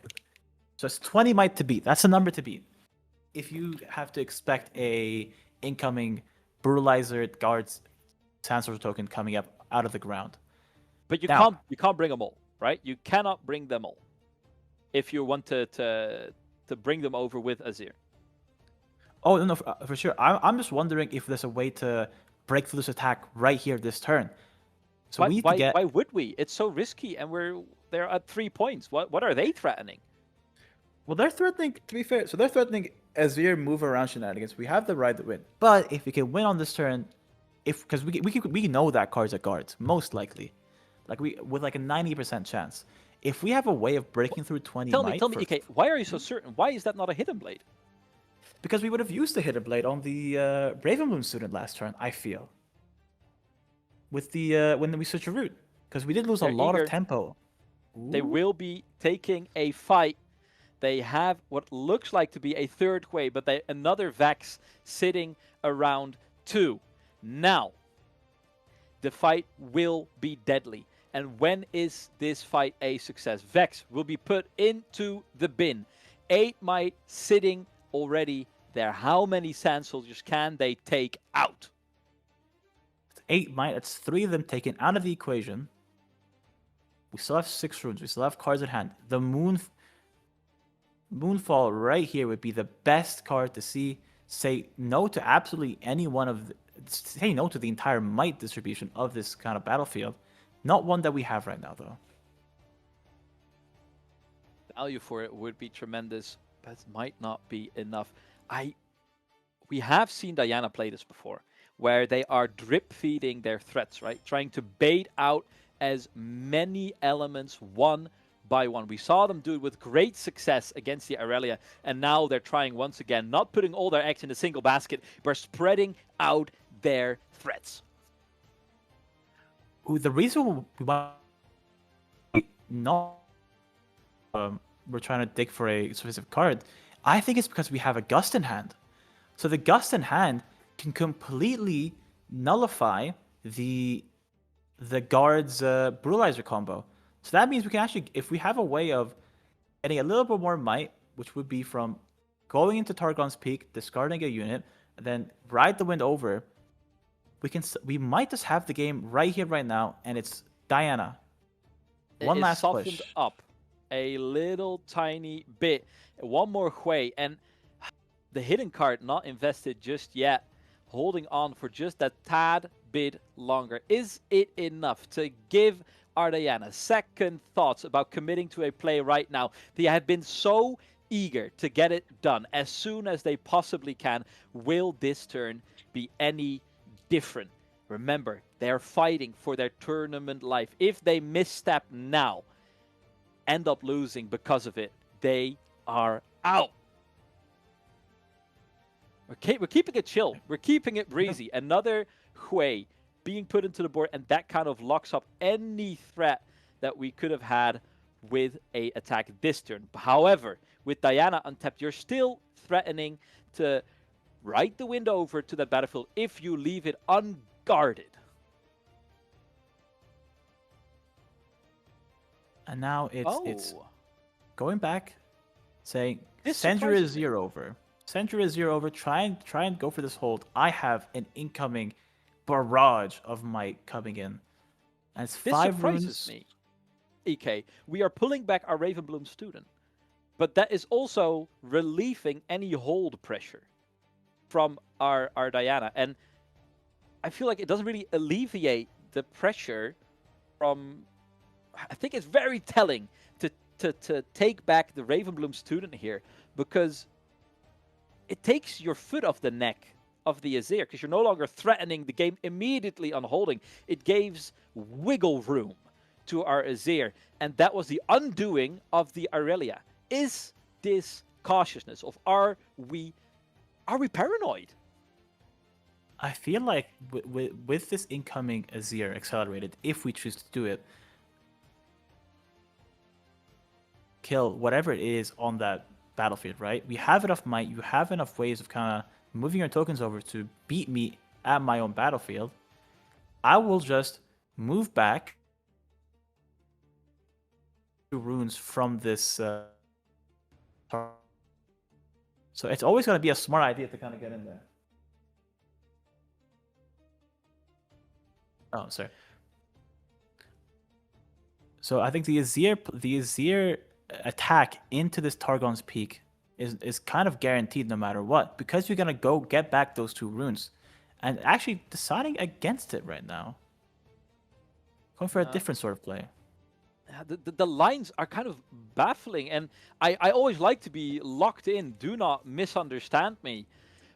So it's 20 might to beat. That's a number to beat. If you have to expect a incoming Brutalizer Guards Sand Soldier token coming up out of the ground. But you Now- can't bring them all, right? You cannot bring them all if you want to bring them over with Azir. Oh no, for sure. I'm just wondering if there's a way to break through this attack right here this turn. So we need to get. Why would we? It's so risky, and they're at 3 points. What are they threatening? Well, they're threatening. To be fair, so they're threatening Azir move around shenanigans. We have the right to win, but if we can win on this turn, because we know that cards are guards most likely, like with like a 90% chance. If we have a way of breaking through 20, Tell me, EK, why are you so certain? Why is that not a hidden blade? Because we would have used the hidden blade on the Ravenbloom student last turn. I feel. With the when we switch a route, because we did lose a lot of tempo. They will be taking a fight. They have what looks like to be a third way, but another Vex sitting around 2. Now, the fight will be deadly. And when is this fight a success? Vex will be put into the bin. 8 might sitting already there. How many Sand Soldiers can they take out? 8 might. That's 3 of them taken out of the equation. We still have 6 runes. We still have cards at hand. The Moonfall right here would be the best card to see. Say no to absolutely any one of say no to the entire might distribution of this kind of battlefield. Not one that we have right now, though. Value for it would be tremendous, but it might not be enough. We have seen Diana play this before, where they are drip feeding their threats, right? Trying to bait out as many elements one by one. We saw them do it with great success against the Aurelia, and now they're trying once again, not putting all their eggs in a single basket, but spreading out their threats. The reason we want not we're trying to dig for a specific card, I think it's because we have a Gust in hand. So the Gust in hand can completely nullify the guard's Brutalizer combo. So that means we can actually, if we have a way of getting a little bit more might, which would be from going into Targon's Peak, discarding a unit, and then ride the wind over, we might just have the game right here, right now, and it's Diana. One last push. Softened up a little tiny bit. One more way, and the hidden card not invested just yet. Holding on for just a tad bit longer. Is it enough to give our Diana second thoughts about committing to a play right now? They have been so eager to get it done as soon as they possibly can. Will this turn be any different? Remember, they're fighting for their tournament life. If they misstep now, end up losing because of it, they are out. We're keeping it chill. We're keeping it breezy. Another Hui being put into the board, and that kind of locks up any threat that we could have had with a attack this turn. However, with Diana untapped, you're still threatening to ride the wind over to that battlefield if you leave it unguarded. And now it's going back, saying send your Azir over. Send your Azir over. Try and go for this hold. I have an incoming barrage of might coming in. And it's 5 runes. This surprises me. EK, we are pulling back our Ravenbloom student, but that is also relieving any hold pressure from our Diana. And I feel like it doesn't really alleviate the pressure from... I think it's very telling to take back the Ravenbloom student here, because it takes your foot off the neck of the Azir, because you're no longer threatening the game immediately on holding. It gives wiggle room to our Azir, and that was the undoing of the Aurelia. Is this cautiousness of are we paranoid? I feel like with this incoming Azir accelerated, if we choose to do it, kill whatever it is on that battlefield, right? We have enough might, you have enough ways of kind of moving your tokens over to beat me at my own battlefield. I will just move back 2 runes from this. So it's always going to be a smart idea to kind of get in there. Oh, sorry. So I think the Azir attack into this Targon's Peak is kind of guaranteed no matter what, because you're gonna go get back those 2 runes, and actually deciding against it right now, going for a different sort of play. The lines are kind of baffling, and I always like to be locked in. Do not misunderstand me,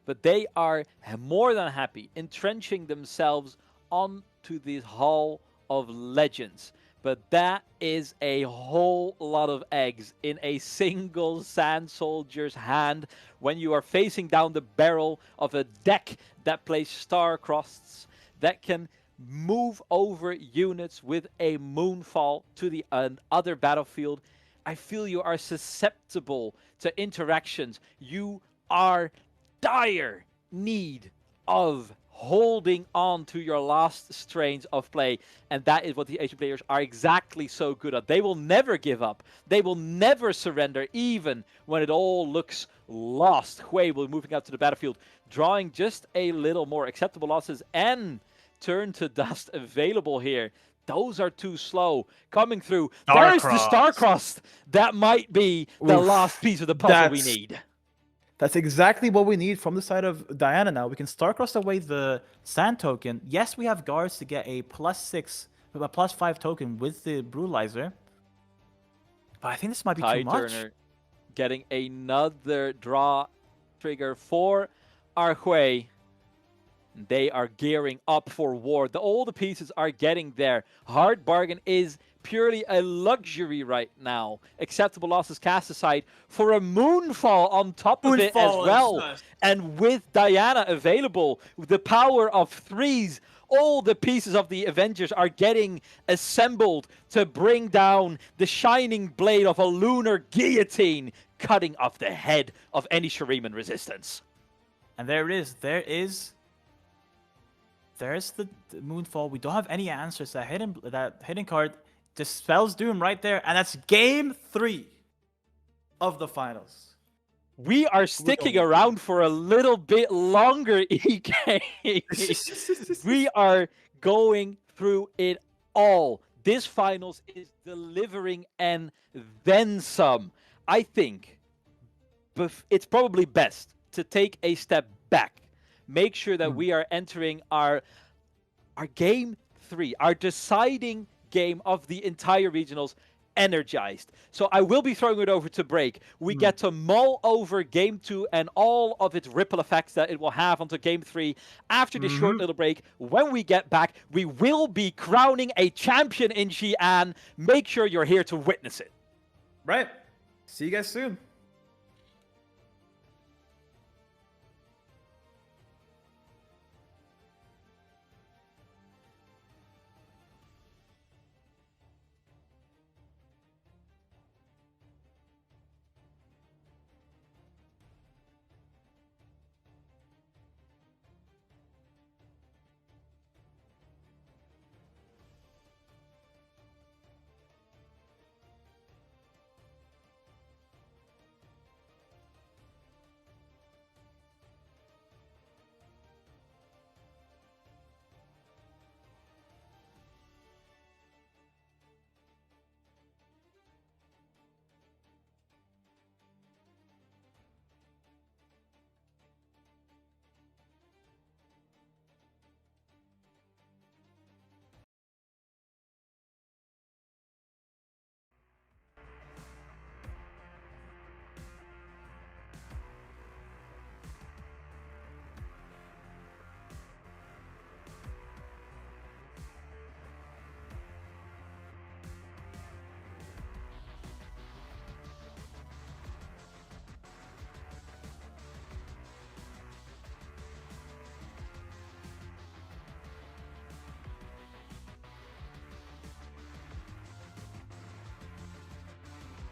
but they are more than happy entrenching themselves onto this Hall of Legends. But that is a whole lot of eggs in a single Sand Soldier's hand when you are facing down the barrel of a deck that plays Star-Crossed, that can move over units with a Moonfall to the other battlefield. I feel you are susceptible to interactions. You are dire need of holding on to your last strains of play, and that is what the Asian players are exactly so good at. They will never give up. They will never surrender, even when it all looks lost. Hui will moving out to the battlefield, drawing just a little more acceptable losses, and turn to dust available here. Those are too slow. Coming through. There's the Star-Crossed. That might be the last piece of the puzzle we need. That's exactly what we need from the side of Diana now. We can Star-Cross away the Sand token. Yes, we have guards to get a +6, a +5 token with the Brutalizer. But I think this might be too much. Turner getting another draw trigger for our Hui. They are gearing up for war. All the pieces are getting there. Hard Bargain is purely a luxury right now. Acceptable losses cast aside for a Moonfall on top of it as well. Nice. And with Diana available, with the power of 3s, all the pieces of the Avengers are getting assembled to bring down the shining blade of a lunar guillotine, cutting off the head of any Shuriman resistance. And there it is. There's the Moonfall. We don't have any answers. That hidden card just spells doom right there, and that's game 3 of the finals. We are sticking around for a little bit longer, EK. We are going through it all. This finals is delivering and then some. I think it's probably best to take a step back. Make sure that we are entering our game 3, our deciding game of the entire regionals, energized. So I will be throwing it over to break. We get to mull over game 2 and all of its ripple effects that it will have onto game 3 after this short little break. When we get back, we will be crowning a champion in Xi'an. Make sure you're here to witness it. Right. See you guys soon.